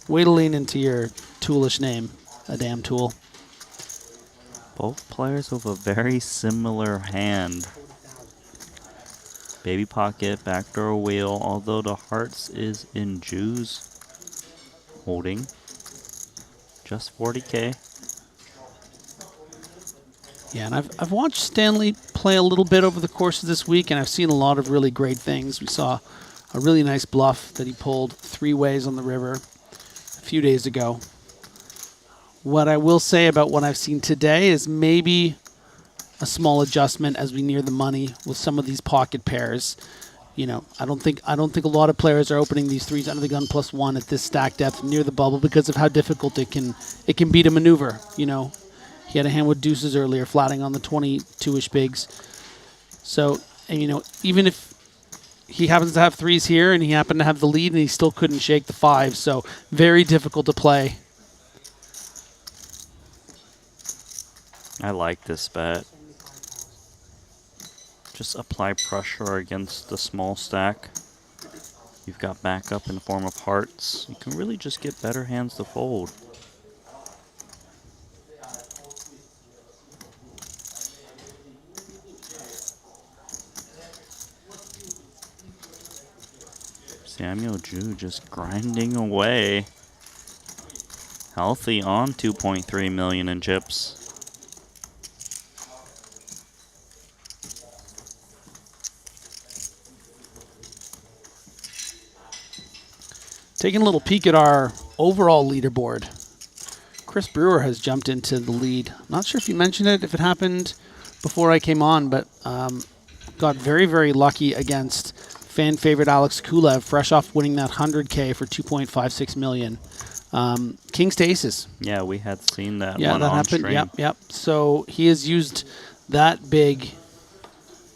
Way to lean into your toolish name, A Damn Tool.
Both players with a very similar hand. Baby pocket, backdoor wheel, although the hearts is in Ju's holding. Just 40K.
Yeah, and I've watched Stanley play a little bit over the course of this week, and I've seen a lot of really great things. We saw a really nice bluff that he pulled 3 ways on the river a few days ago. What I will say about what I've seen today is maybe a small adjustment as we near the money with some of these pocket pairs. I don't think a lot of players are opening these 3s under the gun +1 at this stack depth near the bubble because of how difficult it can be to maneuver. He had a hand with deuces earlier, flatting on the 22-ish bigs. So, even if he happens to have 3s here and he happened to have the lead and he still couldn't shake the 5, so very difficult to play.
I like this bet. Just apply pressure against the small stack. You've got backup in the form of hearts. You can really just get better hands to fold. Samuel Ju just grinding away. Healthy on 2.3 million in chips.
Taking a little peek at our overall leaderboard. Chris Brewer has jumped into the lead. Not sure if you mentioned it, if it happened before I came on, but got very, very lucky against fan favorite Alex Kulev, fresh off winning that 100K for 2.56 million. Kings to aces.
Yeah, we had seen that
Yeah,
one
that
on
happened.
stream.
Yep. So he has used that big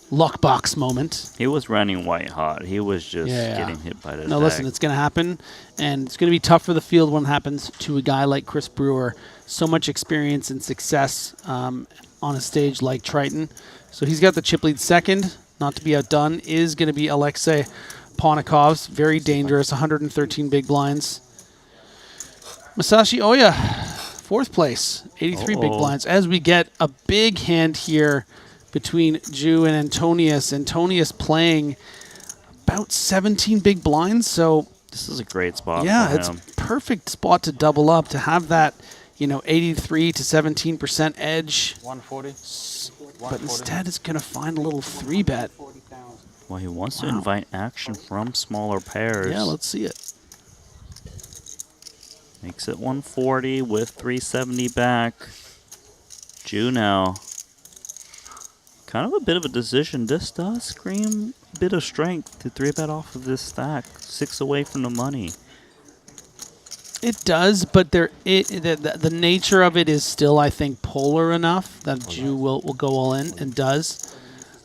luck box moment.
He was running white hot. He was just
Yeah.
getting hit by the
No, listen, it's going to happen, and it's going to be tough for the field when it happens to a guy like Chris Brewer. So much experience and success on a stage like Triton. So he's got the chip lead second. not to be outdone, is going to be Alexei Ponikov's. Very dangerous, 113 big blinds. Masashi Oya, 4th place, 83 big blinds. As we get a big hand here between Ju and Antonius. Antonius playing about 17 big blinds, so
this is a great spot.
Yeah,
for
it's
him.
a perfect spot to double up, to have that, 83 to 17% edge.
140.
But instead, it's going to find a little 3-bet.
Well, he wants to invite action from smaller pairs.
Yeah, let's see it.
Makes it 140 with 370 back. Juno. Kind of a bit of a decision. This does scream a bit of strength to 3-bet off of this stack. 6 away from the money.
It does, but the nature of it is still, I think, polar enough that Ju will go all in, and does.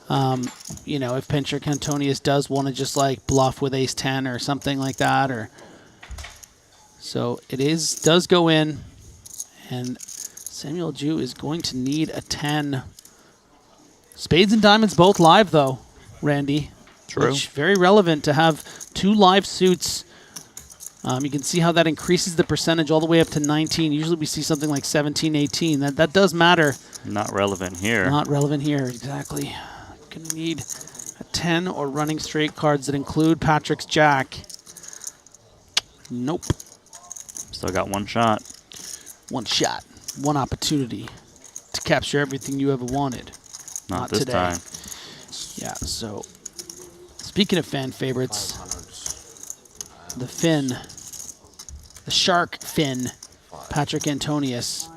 If Pincher Cantonius does want to just like bluff with ace-10 or something like that, so it does go in, and Samuel Ju is going to need a 10. Spades and diamonds both live, though, Randy.
True.
Which very relevant to have 2 live suits. You can see how that increases the percentage all the way up to 19. Usually we see something like 17, 18. That does matter.
Not relevant here.
Not relevant here, exactly. Going to need a 10 or running straight cards that include Patrick's Jack. Nope.
Still got 1 shot.
1 shot. 1 opportunity to capture everything you ever wanted.
Not this
today.
time.
Yeah, so speaking of fan favorites, the Finn, the Shark Finn, Patrick Antonius.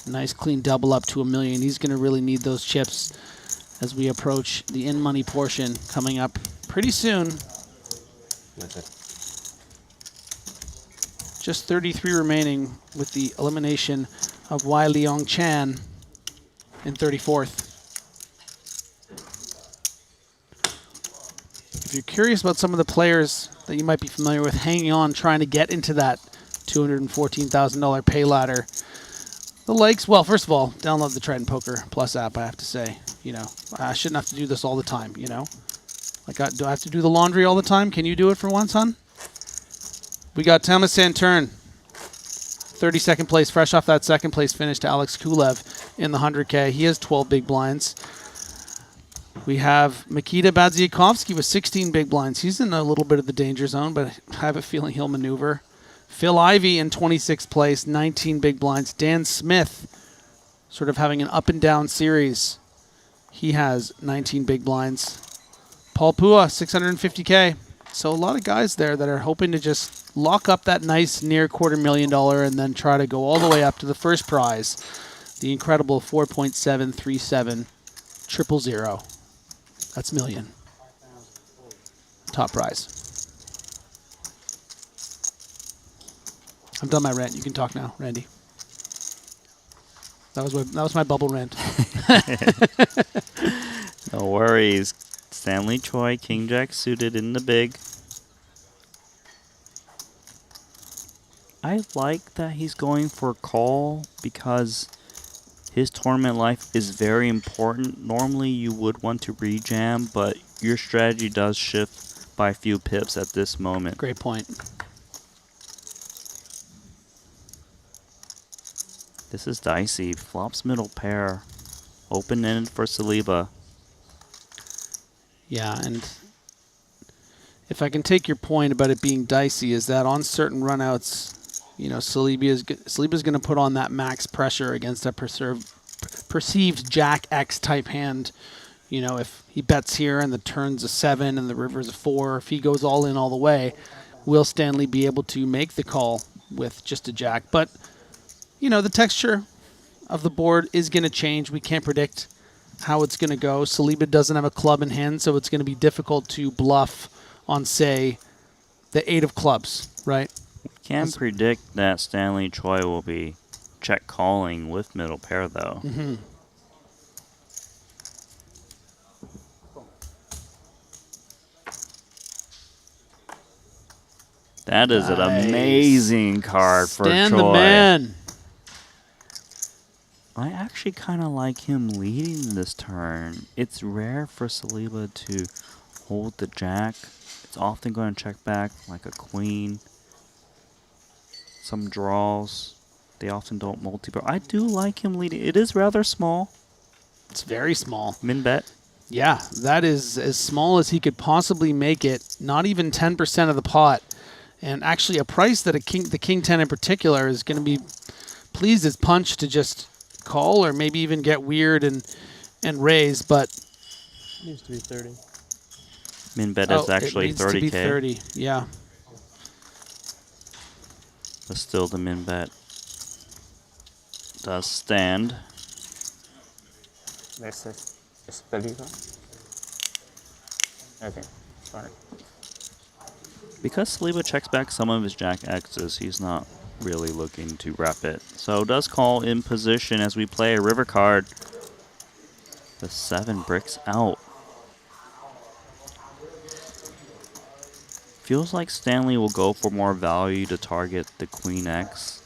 Nice clean double up to $1 million. He's going to really need those chips as we approach the in-money portion coming up pretty soon. Just 33 remaining with the elimination of Wai Leong Chan in 34th. If you're curious about some of the players that you might be familiar with hanging on, trying to get into that $214,000 pay ladder, the likes, well, first of all, download the Triton Poker Plus app, I have to say. I shouldn't have to do this all the time, Like, do I have to do the laundry all the time? Can you do it for once, hon? We got Thomas Santern, 32nd place, fresh off that 2nd place finish to Alex Kulev in the 100K. He has 12 big blinds. We have Mikita Badziakovsky with 16 big blinds. He's in a little bit of the danger zone, but I have a feeling he'll maneuver. Phil Ivey in 26th place, 19 big blinds. Dan Smith sort of having an up and down series. He has 19 big blinds. Paul Pua, 650K. So a lot of guys there that are hoping to just lock up that nice near $250,000 and then try to go all the way up to the first prize, the incredible 4.737 000. That's million. Top prize. I've done my rant. You can talk now, Randy. That was my bubble rant.
No worries. Stanley Choi, King Jack suited in the big. I like that he's going for call because his tournament life is very important. Normally you would want to rejam, but your strategy does shift by a few pips at this moment.
Great point.
This is dicey. Flops middle pair. Open-ended for Saliba.
Yeah, and if I can take your point about it being dicey, is that on certain runouts, Saliba's going to put on that max pressure against a perceived Jack X type hand. If he bets here and the turn's a 7 and the river's a 4, if he goes all in all the way, will Stanley be able to make the call with just a Jack? But, the texture of the board is going to change. We can't predict how it's going to go. Saliba doesn't have a club in hand, so it's going to be difficult to bluff on, say, the 8 of clubs, right?
Can predict that Stanley Choi will be check calling with middle pair, though.
Mm-hmm.
That is an amazing card for Choi.
Stan the man.
I actually kind of like him leading this turn. It's rare for Saliba to hold the jack. It's often going to check back like a queen. Some draws. They often don't multi, but I do like him leading. It is rather small.
It's very small.
Min bet.
Yeah, that is as small as he could possibly make it. Not even 10% of the pot. And actually a price that the King 10 in particular is going to be pleased as punch to just call or maybe even get weird and raise, but
It needs to be 30.
Min bet is actually
it needs
30K.
to be 30, yeah.
But still the min bet does stand.
This is the leader. Okay, sorry.
Because Saliba checks back some of his Jack X's, he's not really looking to rep it. So does call in position as we play a river card. The 7 bricks out. Feels like Stanley will go for more value to target the Queen X.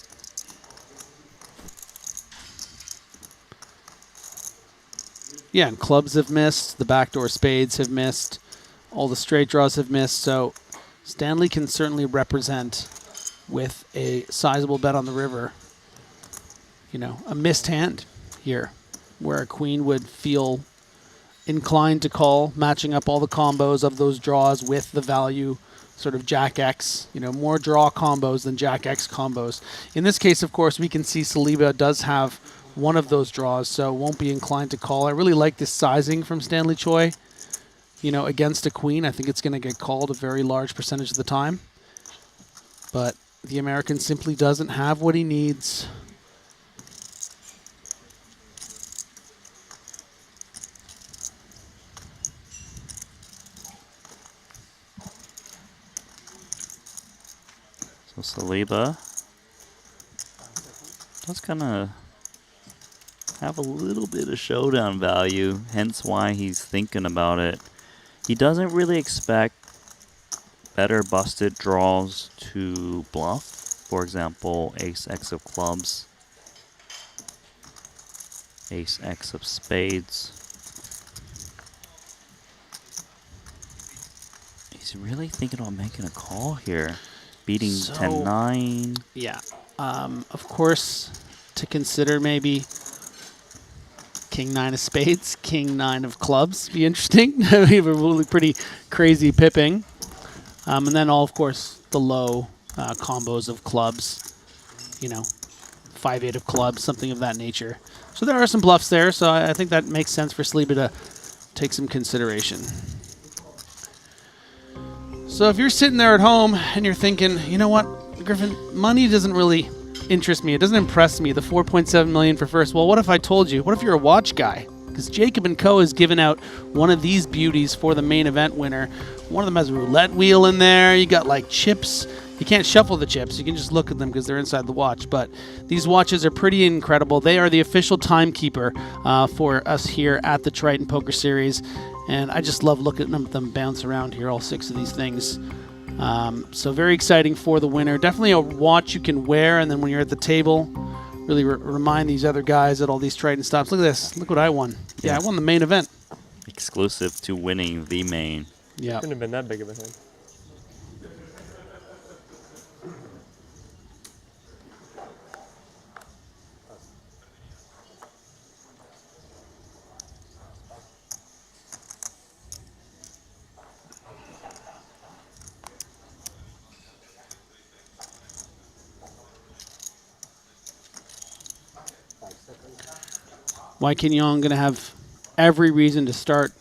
Yeah, and clubs have missed. The backdoor spades have missed. All the straight draws have missed. So Stanley can certainly represent with a sizable bet on the river, you know, a missed hand here where a queen would feel inclined to call, matching up all the combos of those draws with the value sort of Jack X, you know, more draw combos than Jack X combos. In this case, of course, we can see Saliba does have one of those draws, so won't be inclined to call. I really like this sizing from Stanley Choi. You know, against a queen, I think it's going to get called a very large percentage of the time. But the American simply doesn't have what he needs.
So Saliba does kind of have a little bit of showdown value, hence why he's thinking about it. He doesn't really expect better busted draws to bluff. For example, Ace X of clubs, Ace X of spades. He's really thinking about making a call here. Beating 10-9.
Yeah. Of course, to consider maybe King 9 of spades, King 9 of clubs. Be interesting. We have a really pretty crazy pipping. And then all, of course, the low combos of clubs. You know, 5-8 of clubs, something of that nature. So there are some bluffs there, so I think that makes sense for Saliba to take some consideration. So if you're sitting there at home and you're thinking, you know what, Griffin, money doesn't really interest me. It doesn't impress me. The 4.7 million for first. Well, what if I told you? What if you're a watch guy? Because Jacob & Co. has given out one of these beauties for the main event winner. One of them has a roulette wheel in there. You got like chips. You can't shuffle the chips. You can just look at them because they're inside the watch. But these watches are pretty incredible. They are the official timekeeper for us here at the Triton Poker Series. And I just love looking at them bounce around here, all 6 of these things. So very exciting for the winner. Definitely a watch you can wear, and then when you're at the table, really remind these other guys at all these Triton stops. Look at this. Look what I won. Yeah, I won the main event.
Exclusive to winning the main.
Yeah.
Couldn't have been that big of a hand.
Wai-Kin Yong going to have every reason to start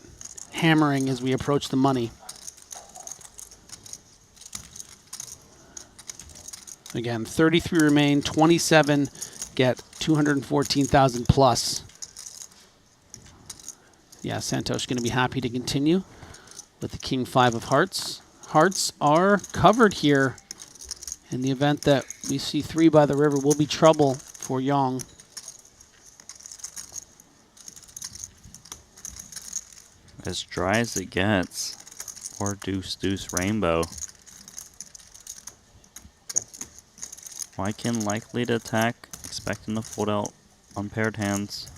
hammering as we approach the money. Again, 33 remain, 27 get 214,000 plus. Yeah, Santosh going to be happy to continue with the King 5 of hearts. Hearts are covered here. In the event that we see 3 by the river, will be trouble for Yong.
As dry as it gets. Or deuce, deuce, rainbow. Wai-Kin likely to attack, expecting to fold out Unpaired hands.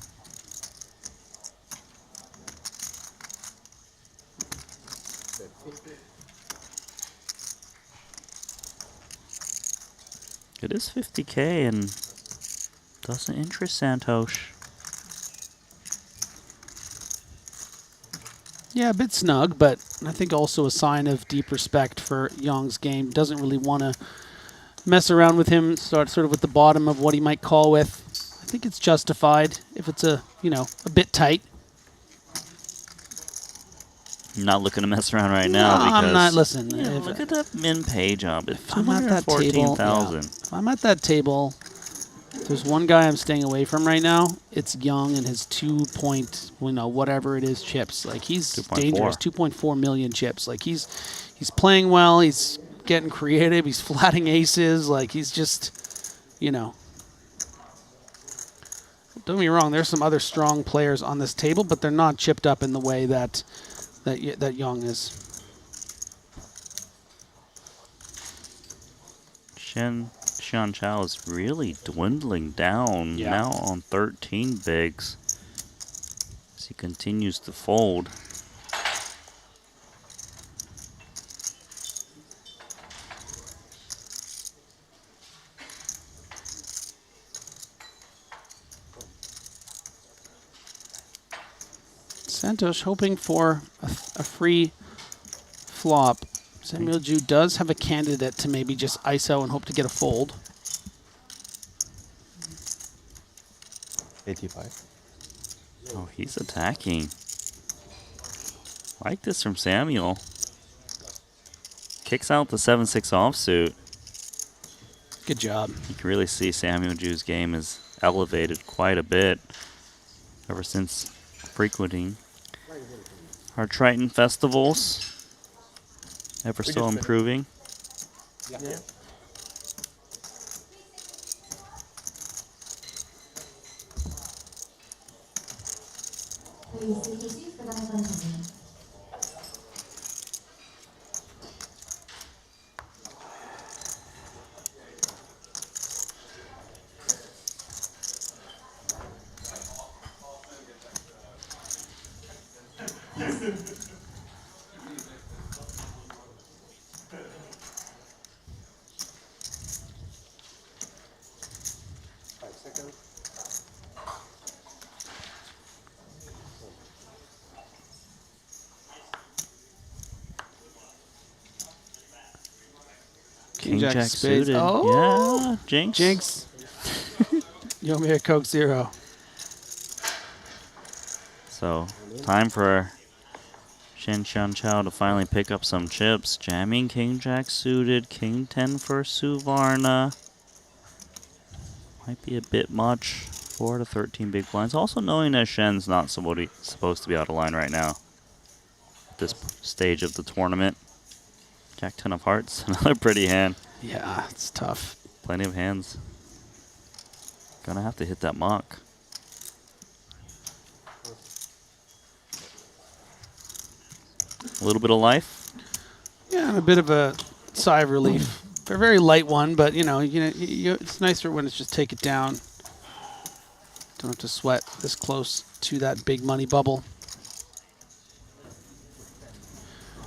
It is 50K and doesn't interest Santosh.
Yeah, a bit snug, but I think also a sign of deep respect for Young's game. Doesn't really want to mess around with him, start sort of with the bottom of what he might call with. I think it's justified if it's a bit tight.
I'm not looking to mess around right now.
No,
because,
I'm not. Listen,
look at that min pay jump. It's
I'm at that table,
214,000.
if I'm at that table, if there's one guy I'm staying away from right now, it's Young and his 2 point, whatever it is, chips. Like he's
2.4.
dangerous. 2.4 million chips. Like he's playing well. He's getting creative. He's flatting aces. Like he's just, Don't get me wrong. There's some other strong players on this table, but they're not chipped up in the way that Young is.
Xian Chao is really dwindling down now on 13 bigs as he continues to fold.
Santosh hoping for a free flop. Samuel Ju does have a candidate to maybe just ISO and hope to get a fold.
85.
Oh, he's attacking. Like this from Samuel. Kicks out the 7-6 offsuit.
Good job.
You can really see Samuel Ju's game is elevated quite a bit ever since frequenting our Triton festivals. Ever so improving.
Yeah.
King Jack suited.
Oh,
yeah, Jinx.
Jinx. You owe me a Coke Zero.
So, time for Xian Chao to finally pick up some chips. Jamming King Jack suited, King 10 for Suvarna. Might be a bit much. 4 to 13 big blinds. Also knowing that Shen's not supposed to be out of line right now at this stage of the tournament. Jack 10 of hearts, another pretty hand.
Yeah, it's tough.
Plenty of hands. Gonna have to hit that mock. A little bit of life.
Yeah, and a bit of a sigh of relief. A very light one, but it's nicer when it's just take it down. Don't have to sweat this close to that big money bubble.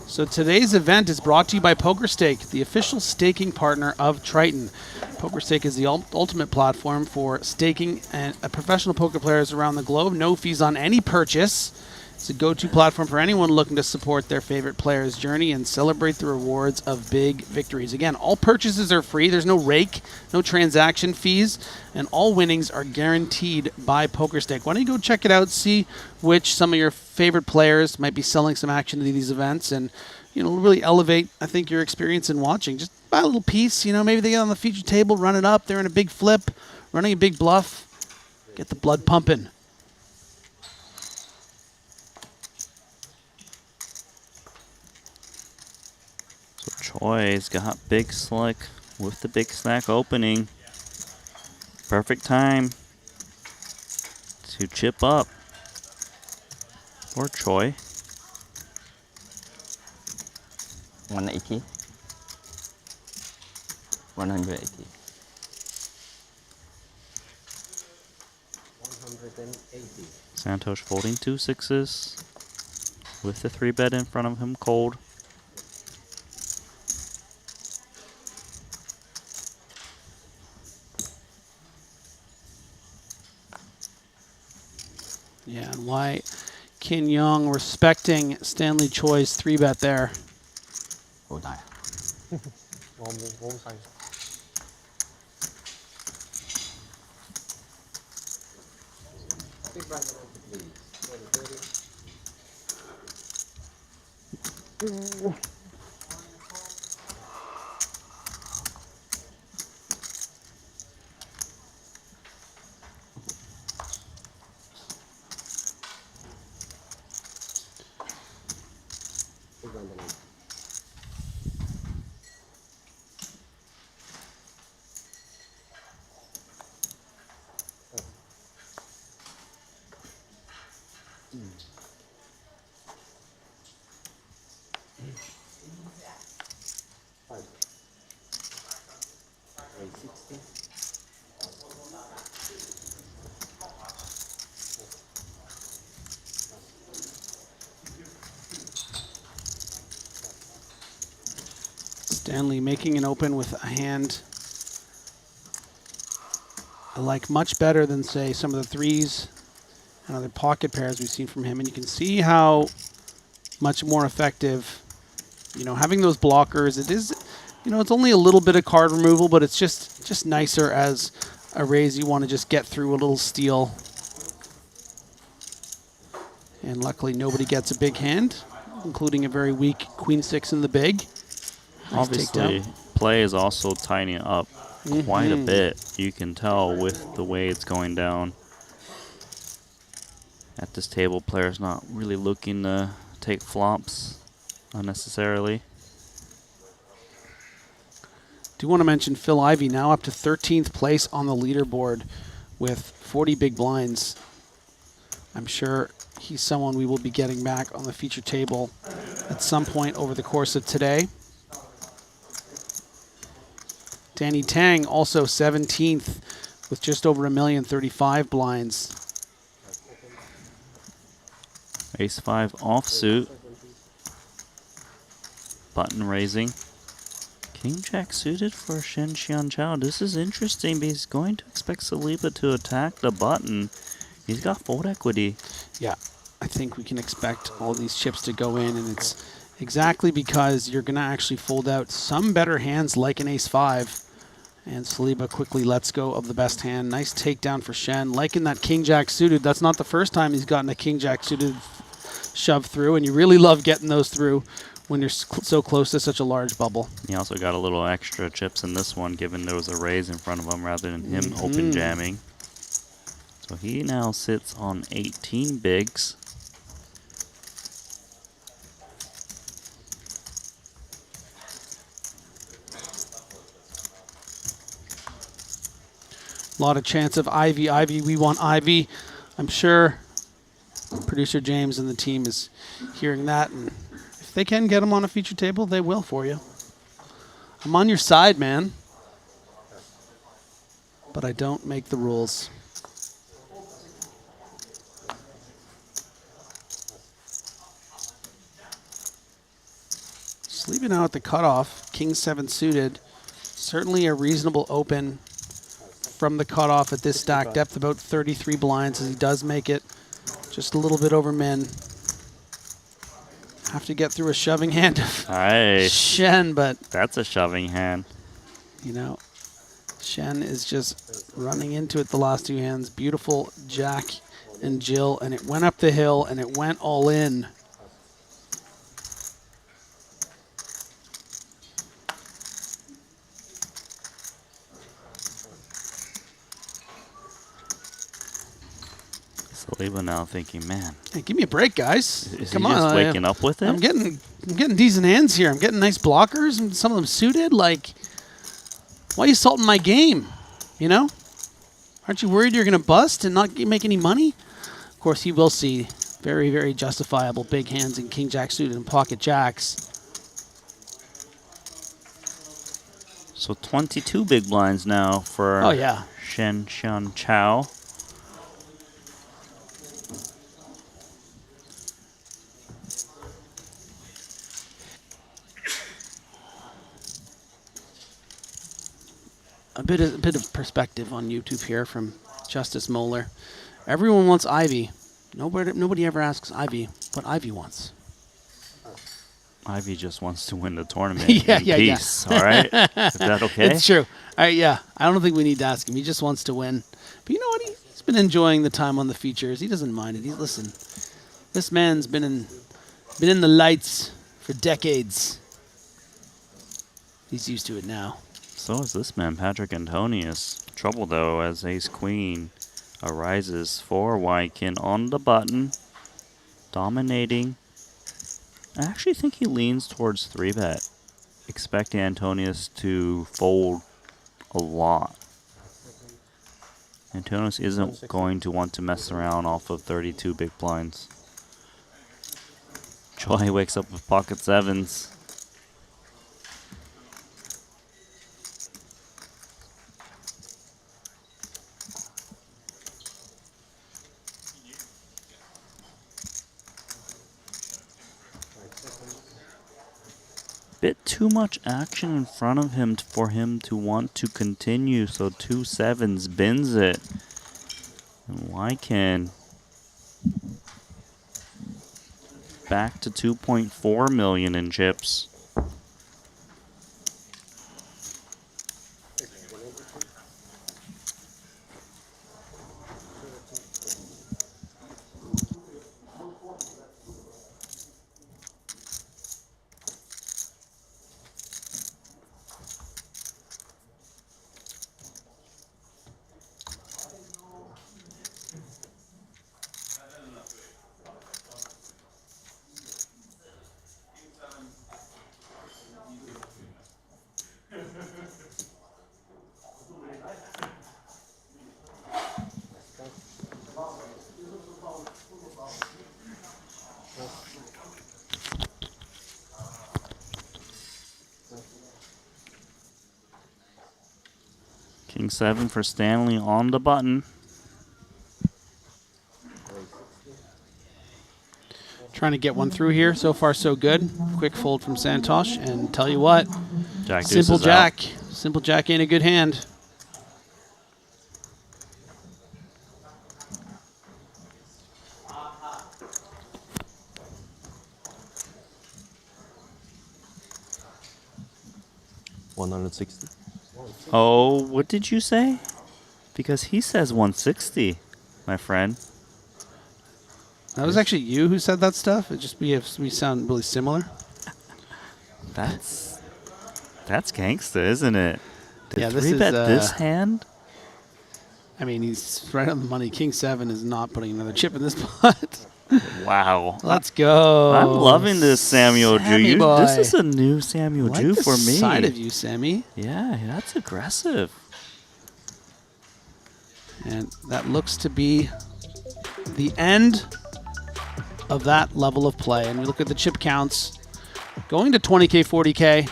So today's event is brought to you by PokerStake, the official staking partner of Triton. PokerStake is the ultimate platform for staking and professional poker players around the globe. No fees on any purchase. It's a go-to platform for anyone looking to support their favorite player's journey and celebrate the rewards of big victories. Again, all purchases are free. There's no rake, no transaction fees, and all winnings are guaranteed by PokerStake. Why don't you go check it out, see which some of your favorite players might be selling some action to these events, and really elevate, I think, your experience in watching. Just buy a little piece. Maybe they get on the feature table, run it up. They're in a big flip, running a big bluff. Get the blood pumping.
Choi's got Big Slick with the Big Stack opening. Perfect time to chip up for Choi.
180. 180.
Santosh folding 2 6s with the 3-bet in front of him cold.
Yeah, and why Kin Young respecting Stanley Choi's 3-bet there. Stanley making an open with a hand I like much better than, say, some of the 3s and other pocket pairs we've seen from him. And you can see how much more effective, you know, having those blockers. It is, you know, it's only a little bit of card removal, but it's just nicer as a raise. You want to just get through a little steal. And luckily nobody gets a big hand, including a very weak Queen-6 in the big. Nice
Obviously, play is also tightening up quite a bit. You can tell with the way it's going down. At this table, players not really looking to take flops unnecessarily.
Do want to mention Phil Ivey now up to 13th place on the leaderboard with 40 big blinds. I'm sure he's someone we will be getting back on the feature table at some point over the course of today. Danny Tang also 17th with just over 1,035,000 blinds.
Ace-5 offsuit. Button raising. King-Jack suited for Shen Xianchao. This is interesting because he's going to expect Saliba to attack the button. He's got fold equity.
Yeah, I think we can expect all these chips to go in, and it's exactly because you're going to actually fold out some better hands like an Ace-5. And Saliba quickly lets go of the best hand. Nice takedown for Shen. Liking that King-Jack suited. That's not the first time he's gotten a King-Jack suited shove through, and you really love getting those through when you're so close to such a large bubble.
He also got a little extra chips in this one, given there was a raise in front of him rather than him open jamming. So he now sits on 18 bigs.
A lot of chance of Ivy. Ivy, we want Ivy. I'm sure producer James and the team is hearing that, and if they can get him on a feature table, they will for you. I'm on your side, man. But I don't make the rules. Sleeping out at the cutoff, King-7 suited. Certainly a reasonable open from the cutoff at this stack depth, about 33 blinds, as he does make it just a little bit over min. Have to get through a shoving hand of Shen, but
that's a shoving hand.
You know, Shen is just running into it the last two hands. Beautiful Jack and Jill, and it went up the hill, and it went all in.
Saliba now thinking, man.
Hey, give me a break, guys.
Is
Come
he
on,
just waking up with it?
I'm getting decent hands here. I'm getting nice blockers, and some of them suited. Like, why are you salting my game? You know? Aren't you worried you're going to bust and not make any money? Of course, he will see very, very justifiable big hands in King-Jack suited and pocket jacks.
So 22 big blinds now for
Oh, yeah.
Shen Xianchao.
a bit of perspective on YouTube here from Justice Moeller. Everyone wants Ivy. Nobody ever asks Ivy what Ivy wants.
Ivy just wants to win the tournament
yeah,
in
yeah,
peace.
yeah.
All right, is that okay?
It's true. All right, yeah. I don't think we need to ask him. He just wants to win. But you know what? He's been enjoying the time on the features. He doesn't mind it. Listen. This man's been in the lights for decades. He's used to it now.
So is this man, Patrick Antonius. Trouble though, as Ace Queen arises for Wykin on the button, dominating. I actually think he leans towards 3-bet, expecting Antonius to fold a lot. Antonius isn't going to want to mess around off of 32 big blinds. Joy wakes up with pocket sevens. Bit too much action in front of him for him to want to continue, so 2 sevens bins it. And Wykin back to 2.4 million in chips. King 7 for Stanley on the button.
Trying to get one through here. So far, so good. Quick fold from Santosh. And tell you what,
Jack
Simple
deuce is
Jack.
out.
Simple Jack ain't a good hand.
$160.
Oh, what did you say? Because he says 160, my friend.
That was actually you who said that stuff. It just we sound really similar.
That's gangsta, isn't it? To
Yeah, this
3-bet
is,
this hand.
I mean, he's right on the money. King 7 is not putting another chip in this pot.
Wow.
Let's go.
I'm loving this Samuel
Sammy
Ju.
boy.
This is a new Samuel
I like
Ju
the
for me.
side of you, Sammy.
Yeah, that's aggressive.
And that looks to be the end of that level of play. And we look at the chip counts. Going to 20K, 40K.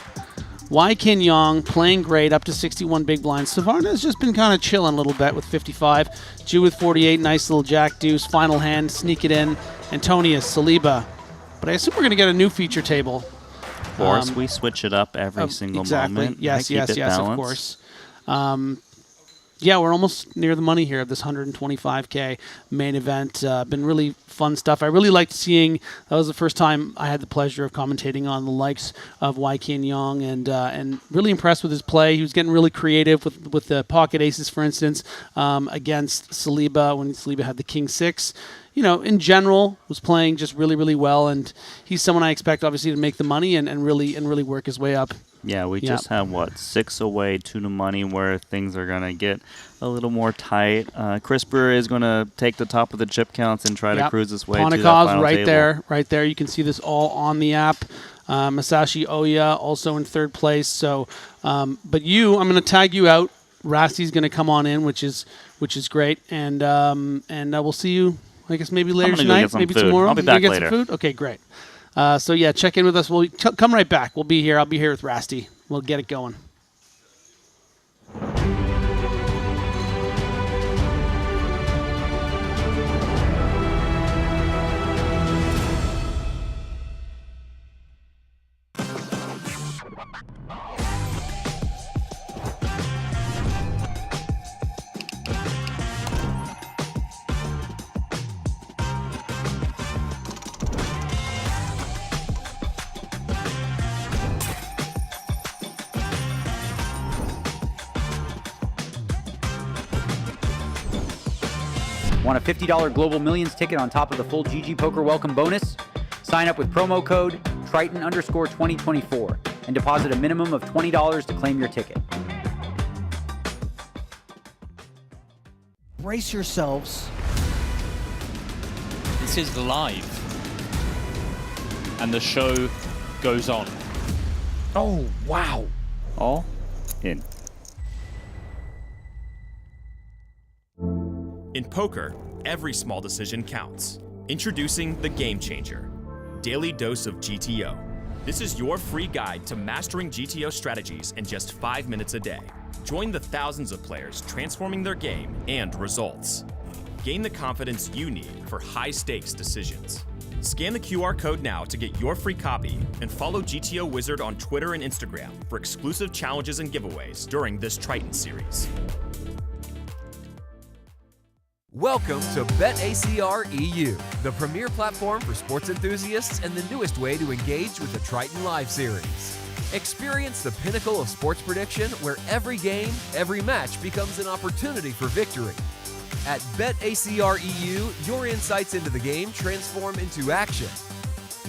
Wykin Yong playing great, up to 61 big blinds. Savarna has just been kind of chilling a little bit with 55. Jew with 48, nice little jack deuce. Final hand, sneak it in. Antonius, Saliba. But I assume we're going to get a new feature table.
Of course, we switch it up every single moment.
Yes,
I keep it
yes,
balanced.
of course. Yeah, we're almost near the money here of this 125K main event. Been really fun stuff. I really liked seeing, that was the first time I had the pleasure of commentating on the likes of Wykin Yong, and really impressed with his play. He was getting really creative with the pocket aces, for instance, against Saliba when Saliba had the King 6. You know, in general, was playing just really, really well, and he's someone I expect, obviously, to make the money and really work his way up.
Yeah, we just have, 6 away, 2 to money, where things are going to get a little more tight. CRISPR is going to take the top of the chip counts and try to cruise his way to that final
right
table.
right there. You can see this all on the app. Masashi Oya also in third place. So, but I'm going to tag you out. Rasti's going to come on in, which is great. And we'll see you, I guess, maybe later tonight, maybe
food.
tomorrow.
I'll be back
get
later.
Some food? Okay, great. So yeah, check in with us. We'll come right back. We'll be here. I'll be here with Rasty. We'll get it going.
Want a $50 Global Millions ticket on top of the full GG Poker welcome bonus? Sign up with promo code Triton_2024 and deposit a minimum of $20 to claim your ticket.
Brace yourselves.
This is live. And the show goes on.
Oh, wow.
All in.
In poker, every small decision counts. Introducing the Game Changer, Daily Dose of GTO. This is your free guide to mastering GTO strategies in just 5 minutes a day. Join the thousands of players transforming their game and results. Gain the confidence you need for high-stakes decisions. Scan the QR code now to get your free copy and follow GTO Wizard on Twitter and Instagram for exclusive challenges and giveaways during this Triton series.
Welcome to BetACR EU, the premier platform for sports enthusiasts and the newest way to engage with the Triton Live Series. Experience the pinnacle of sports prediction where every game, every match becomes an opportunity for victory. At BetACR EU, your insights into the game transform into action.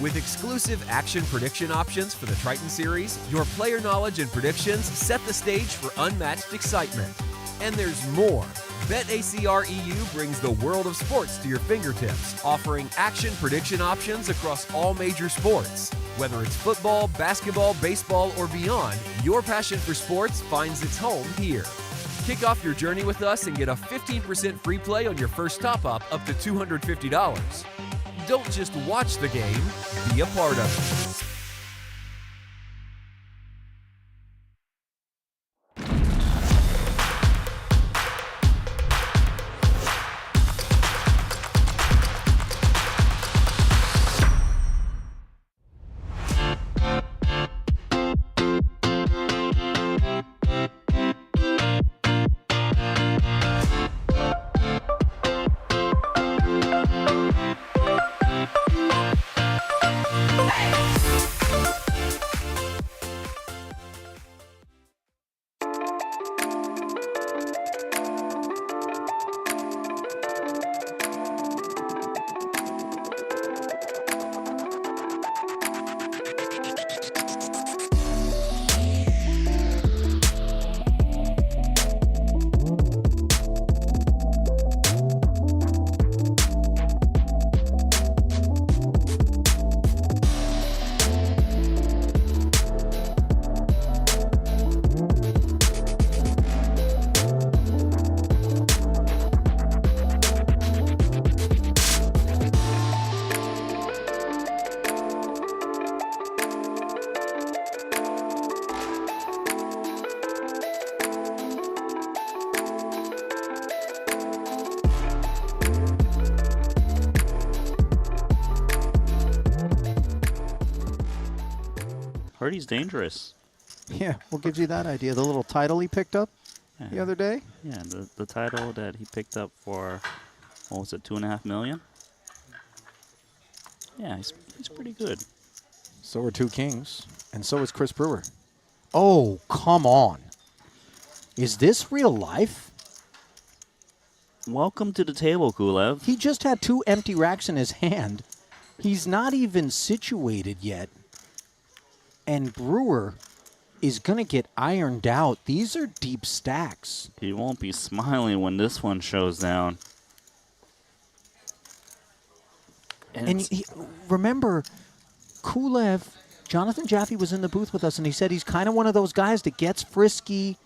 With exclusive action prediction options for the Triton Series, your player knowledge and predictions set the stage for unmatched excitement. And there's more. BetACR EU brings the world of sports to your fingertips, offering action prediction options across all major sports. Whether it's football, basketball, baseball, or beyond, your passion for sports finds its home here. Kick off your journey with us and get a 15% free play on your first top-up up to $250. Don't just watch the game, be a part of it.
Heard he's dangerous.
Yeah, what gives you that idea? The little title he picked up the other day?
Yeah, the title that he picked up for, what was it, $2.5 million? Yeah, he's pretty good.
So are 2 Kings, and so is Chris Brewer. Oh, come on. Is this real life?
Welcome to the table, Kulev.
He just had 2 empty racks in his hand. He's not even situated yet. And Brewer is going to get ironed out. These are deep stacks.
He won't be smiling when this one shows down.
And remember, Kulev, Jonathan Jaffe was in the booth with us, and he said he's kind of one of those guys that gets frisky.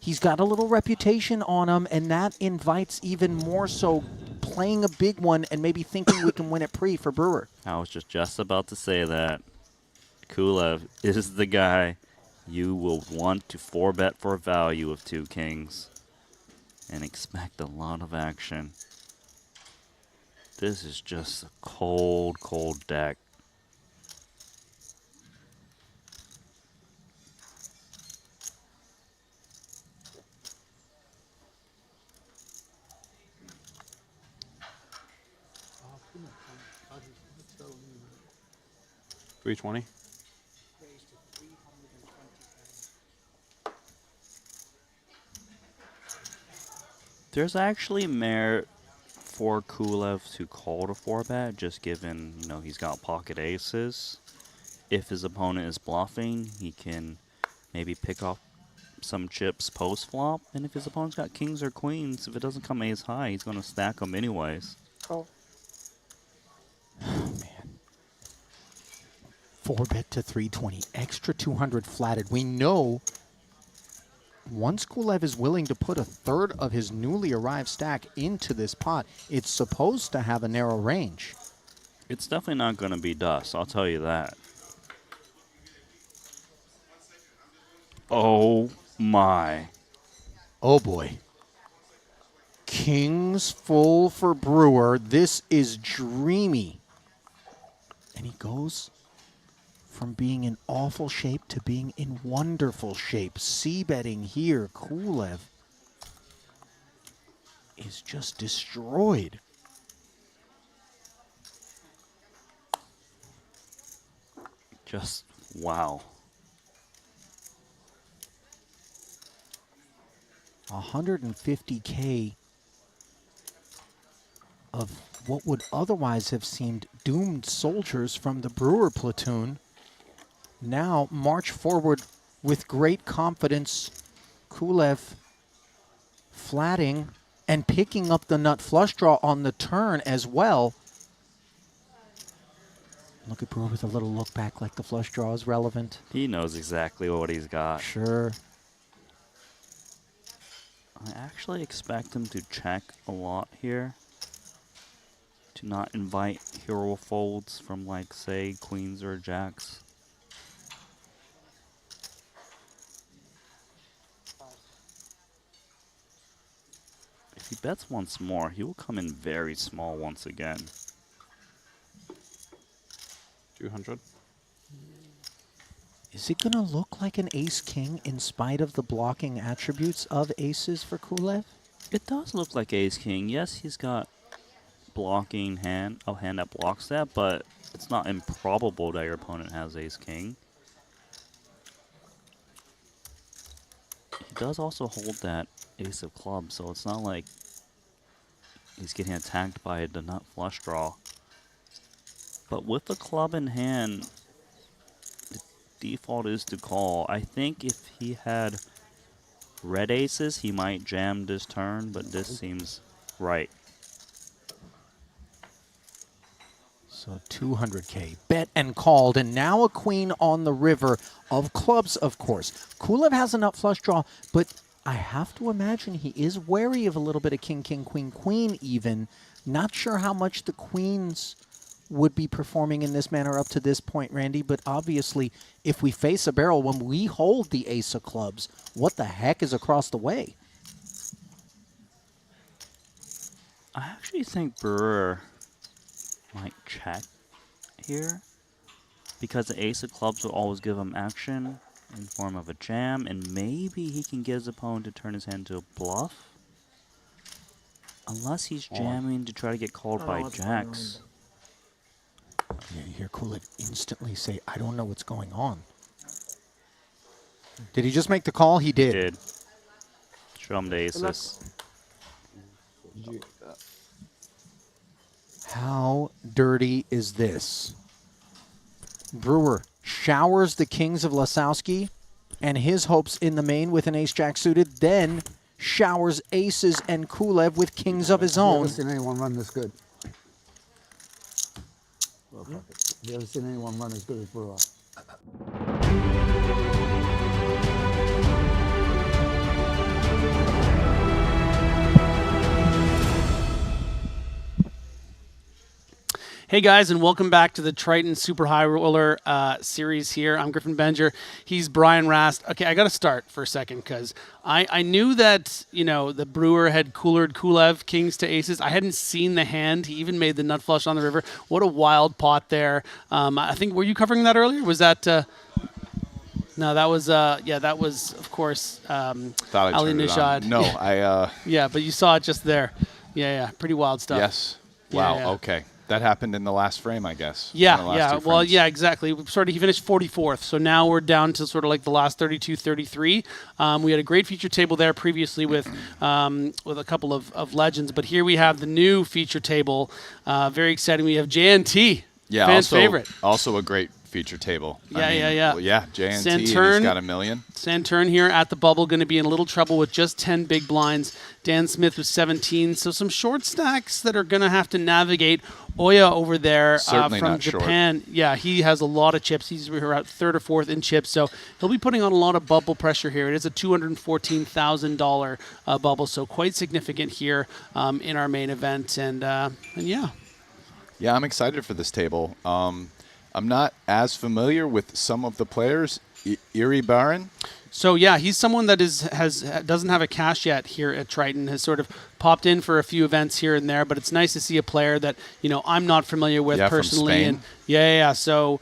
He's got a little reputation on him, and that invites even more so playing a big one and maybe thinking we can win it pre for Brewer.
I was just about to say that. Kulev is the guy you will want to 4-bet for value of 2 Kings and expect a lot of action. This is just a cold, cold deck.
$320.
There's actually merit for Kulev to call the 4-bet, just given, you know, he's got pocket aces. If his opponent is bluffing, he can maybe pick off some chips post-flop. And if his opponent's got kings or queens, if it doesn't come ace high, he's going to stack them anyways.
Call.
4-bet to 320, extra 200 flatted. We know once Kulev is willing to put a third of his newly arrived stack into this pot, it's supposed to have a narrow range.
It's definitely not going to be dust, I'll tell you that. Oh my.
Oh boy. Kings full for Brewer. This is dreamy. And he goes from being in awful shape to being in wonderful shape. C-betting here. Kulev is just destroyed.
Just wow.
150K of what would otherwise have seemed doomed soldiers from the Brewer platoon now march forward with great confidence. Kulev flatting and picking up the nut flush draw on the turn as well. Look at Brewer with a little look back like the flush draw is relevant.
He knows exactly what he's got.
Sure.
I actually expect him to check a lot here. To not invite hero folds from, like, say, queens or jacks. If he bets once more, he will come in very small once again.
200.
Is it going to look like an ace-king in spite of the blocking attributes of aces for Kulev?
It does look like ace-king. Yes, he's got blocking hand, a hand that blocks that, but it's not improbable that your opponent has ace-king. He does also hold that ace of clubs, so it's not like he's getting attacked by the nut flush draw. But with the club in hand, the default is to call. I think if he had red aces, he might jam this turn, but this seems right.
So 200K bet and called, and now a queen on the river of clubs, of course. Kulev has a nut flush draw, but I have to imagine he is wary of a little bit of king, king, queen, queen even. Not sure how much the queens would be performing in this manner up to this point, Randy, but obviously if we face a barrel when we hold the ace of clubs, what the heck is across the way?
I actually think Brewer might check here because the ace of clubs will always give him action in form of a jam, and maybe he can get his opponent to turn his hand to a bluff. Unless he's jamming to try to get called by jacks.
Yeah, you hear Kulev instantly say, I don't know what's going on. Did he just make the call? He did.
He did. Show him the aces.
How dirty is this? Brewer showers the kings of Lasowski and his hopes in the main with an ace-jack suited, then showers aces and Kulev with kings of his own.
Have you ever seen anyone run this good? Have you ever seen anyone run as good as Brewer?
Hey guys, and welcome back to the Triton Super High Roller series here. I'm Griffin Benger. He's Brian Rast. Okay, I got to start for a second because I knew that, you know, the Brewer had coolered Kulev kings to aces. I hadn't seen the hand. He even made the nut flush on the river. What a wild pot there. I think, were you covering that earlier? Was that... No, that was, yeah, that was, of course, Ali Nishad.
No,
Yeah, but you saw it just there. Yeah, pretty wild stuff.
Yes. Wow,
Yeah.
okay. That happened in the last frame, I guess.
Yeah,
in the last
yeah.
two
Well,
frames.
yeah, exactly. He finished 44th, so now we're down to sort of like the last 32, 33. We had a great feature table there previously with a couple of legends, but here we have the new feature table. Very exciting. We have JNT,
Yeah,
fan
also,
favorite.
Also a great feature table.
Yeah,
I mean,
yeah.
Well, yeah, JNT, and he's
Santurn,
got $1 million.
Santurn here at the bubble, going to be in a little trouble with just 10 big blinds. Dan Smith with 17. So some short stacks that are going to have to navigate. Oya over there
Certainly
from
not short.
Japan. Yeah, he has a lot of chips. He's around third or fourth in chips. So he'll be putting on a lot of bubble pressure here. It is a $214,000 bubble, so quite significant here in our main event. And yeah.
Yeah, I'm excited for this table. I'm not as familiar with some of the players. Iri Baron.
So yeah, he's someone that doesn't have a cash yet here at Triton. Has sort of popped in for a few events here and there, but it's nice to see a player that I'm not familiar with personally.
From Spain.
And yeah. So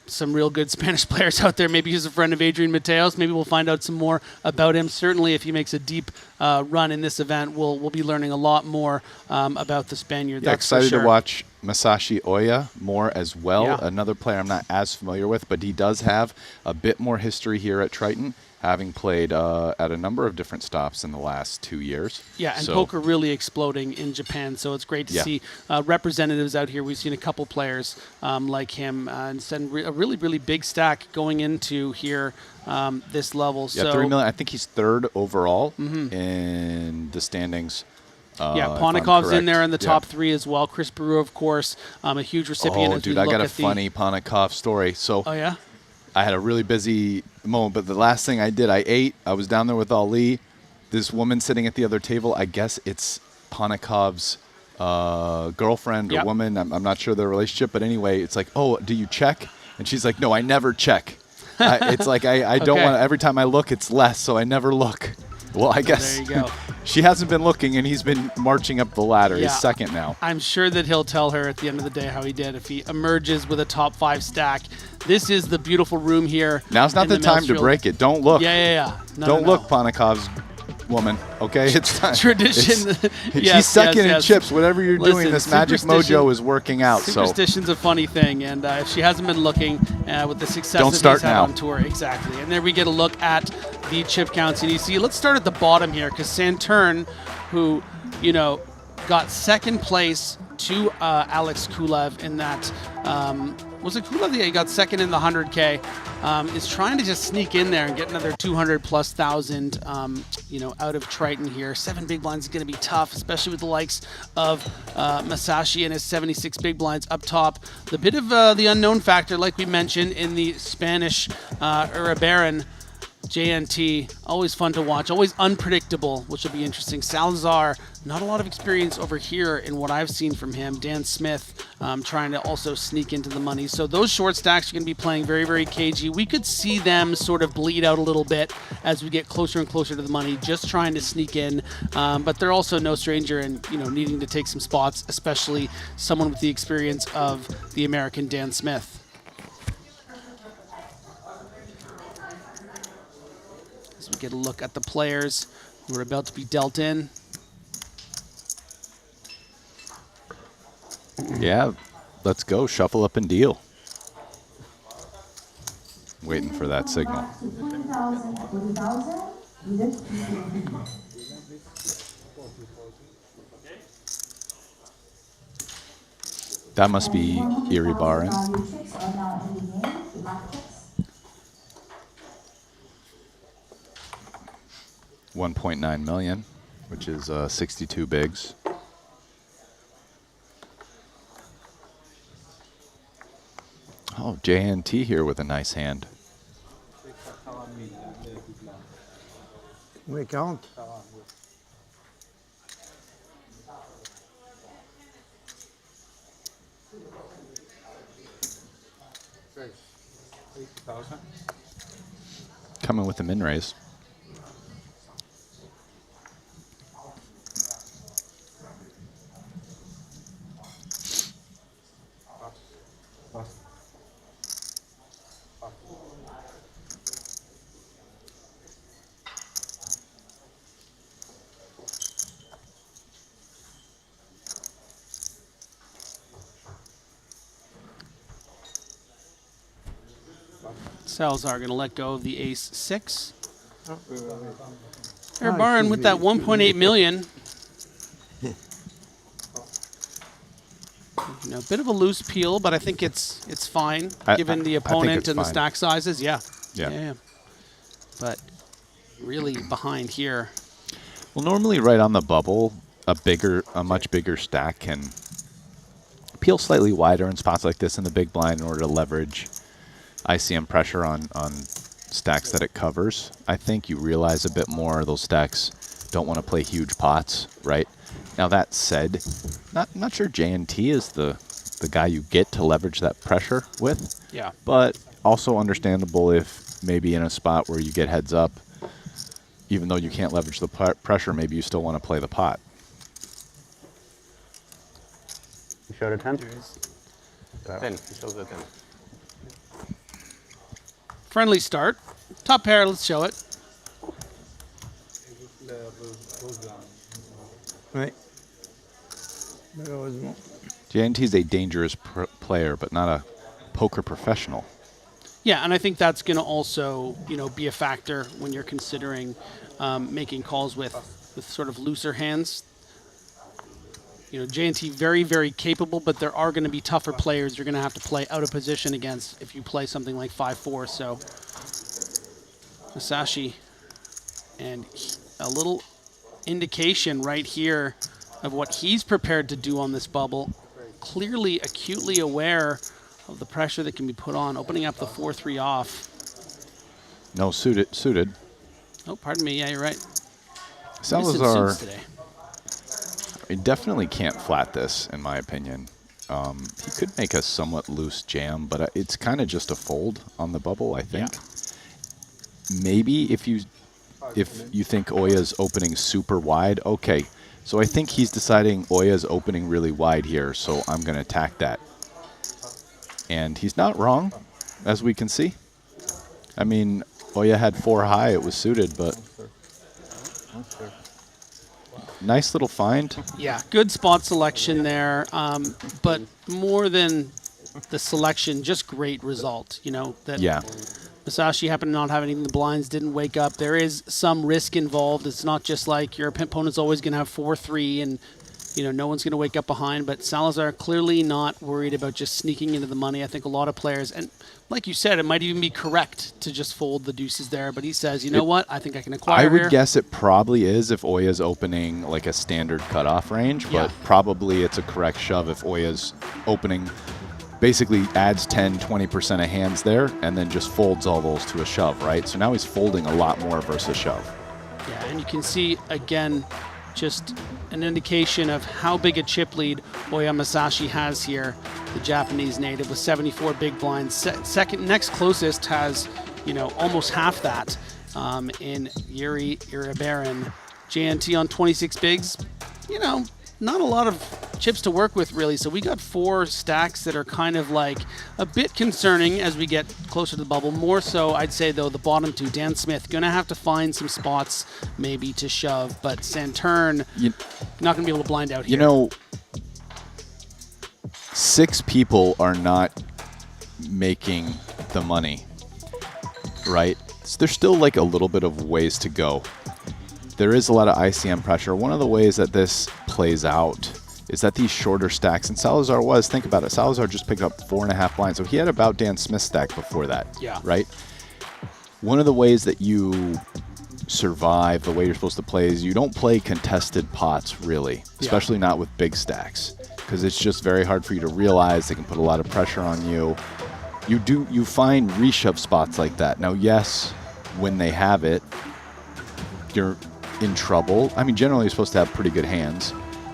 some real good Spanish players out there. Maybe he's a friend of Adrian Mateos. Maybe we'll find out some more about him. Certainly, if he makes a deep run in this event, we'll be learning a lot more about the Spaniard.
Yeah,
that's
excited
for sure.
to watch Masashi Oya more as well.
Yeah.
Another player I'm not as familiar with, but he does have a bit more history here at Triton, having played at a number of different stops in the last 2 years.
Yeah, and
So-
poker really exploding in Japan, so it's great to
Yeah.
see representatives out here. We've seen a couple players like him and send a really, really big stack going into here this level.
Yeah,
so
3 million. I think he's third overall in the standings.
yeah,
if I'm
Ponikov's in
correct.
there in the
Yeah.
top 3 as well. Chris Brewer, of course, a huge recipient.
Oh,
as
dude,
we
I
look
got a
at the-
funny Ponikov story. So
Oh yeah.
I had a really busy moment, but the last thing I did, I ate. I was down there with Ali. This woman sitting at the other table, I guess it's Ponikov's girlfriend or
Yep.
woman. I'm not sure their relationship, but anyway, it's like, oh, do you check? And she's like, no, I never check. It's like I don't
Okay.
want to. Every time I look, it's less, so I never look. Well, I guess
There you go.
she hasn't been looking, and he's been marching up the ladder.
Yeah.
He's second now.
I'm sure that he'll tell her at the end of the day how he did if he emerges with a top 5 stack. This is the beautiful room here.
Now's not
in
the time to
Maestral.
break it. Don't look.
Yeah. No,
Don't
no,
look, Ponikov's woman. Okay, it's time.
Tradition.
It's-
Yes,
she's second in
yes.
chips. Whatever you're doing,
Listen,
this magic
superstition-
mojo is working out. So
Superstition's a funny thing, and if she hasn't been looking with the success
Don't
that
start
he's had
now.
on tour, exactly. And there we get a look at the chip counts, and you see. Let's start at the bottom here, because Santurn, who got second place to Alex Kulev in that. Was it Kulev? Yeah, he got second in the 100K. Is trying to just sneak in there and get another 200,000+ out of Triton here. 7 big blinds is going to be tough, especially with the likes of Masashi and his 76 big blinds up top. The bit of the unknown factor, like we mentioned in the Spanish Baron. JNT, always fun to watch, always unpredictable, which will be interesting. Salazar, not a lot of experience over here in what I've seen from him. Dan Smith trying to also sneak into the money. So those short stacks are going to be playing very, very cagey. We could see them sort of bleed out a little bit as we get closer and closer to the money, just trying to sneak in. But they're also no stranger in needing to take some spots, especially someone with the experience of the American Dan Smith. We get a look at the players who are about to be dealt in.
yeah, let's go. Shuffle up and deal. Waiting for that signal. That must be Iri Barin. 1.9 million, which is 62 bigs. Oh, JNT here with a nice hand.
We count.
Coming with a min raise.
Salazar going to let go of the ace-6. Air Baron with that 1.8 million. You know, a bit of a loose peel, but I think it's fine given the opponent and the stack sizes. Yeah. But really behind here.
Well, normally right on the bubble, a much bigger stack can peel slightly wider in spots like this in the big blind in order to leverage ICM pressure on stacks that it covers. I think you realize a bit more those stacks don't want to play huge pots, right? Now that said, not sure JNT is the guy you get to leverage that pressure with.
Yeah.
But also understandable if maybe in a spot where you get heads up, even though you can't leverage the pressure, maybe you still want to play the pot.
You show the 10?
10. He shows the 10.
Friendly start. Top pair, let's show it.
Right.
JNT is a dangerous player, but not a poker professional.
Yeah, and I think that's going to also, you know, be a factor when you're considering making calls with sort of looser hands. You know, JNT very, very capable, but there are going to be tougher players you're going to have to play out of position against if you play something like 5-4. So Masashi, and a little indication right here of what he's prepared to do on this bubble. Clearly acutely aware of the pressure that can be put on, opening up the 4-3 off.
No, suited.
Oh, pardon me. Yeah, you're right.
Salazar,
today.
he definitely can't flat this, in my opinion. He could make a somewhat loose jam, but it's kind of just a fold on the bubble, I think. Yeah. Maybe if you think Oya's opening super wide, okay. So I think he's deciding Oya's opening really wide here, so I'm going to attack that. And he's not wrong, as we can see. I mean, Oya had 4 high, it was suited, but nice little find.
Yeah, good spot selection there, but more than the selection, just great result. You know, that Masashi happened to not have anything in the blinds, didn't wake up. There is some risk involved. It's not just like your opponent's always going to have 4-3 and, you know, no one's going to wake up behind. But Salazar clearly not worried about just sneaking into the money. I think a lot of players, and like you said, it might even be correct to just fold the deuces there. But he says, you know what? I think I can acquire
I would
here.
guess it probably is if Oya's opening like a standard cutoff range, but probably it's a correct shove if Oya's opening basically adds 10, 20% of hands there and then just folds all those to a shove, right? So now he's folding a lot more versus a shove.
Yeah, and you can see, again, just an indication of how big a chip lead Oya Masashi has here, the Japanese native with 74 big blinds. Second, next closest has, you know, almost half that in Yuri Iribarren. JNT on 26 bigs, you know, not a lot of chips to work with, really. So we got 4 stacks that are kind of like a bit concerning as we get closer to the bubble. More so, I'd say, though, the bottom 2. Dan Smith, going to have to find some spots maybe to shove. But Santurn, not going to be able to blind out here.
You know, 6 people are not making the money, right? So there's still like a little bit of ways to go. There is a lot of ICM pressure. One of the ways that this plays out is that these shorter stacks, and Salazar think about it, Salazar just picked up 4.5 blinds, so he had about Dan Smith's stack before that, right? One of the ways that you survive, the way you're supposed to play, is you don't play contested pots, really, especially not with big stacks, because it's just very hard for you to realize. They can put a lot of pressure on you. You find reshove spots like that. Now, yes, when they have it, you're in trouble. I mean, generally you're supposed to have pretty good hands,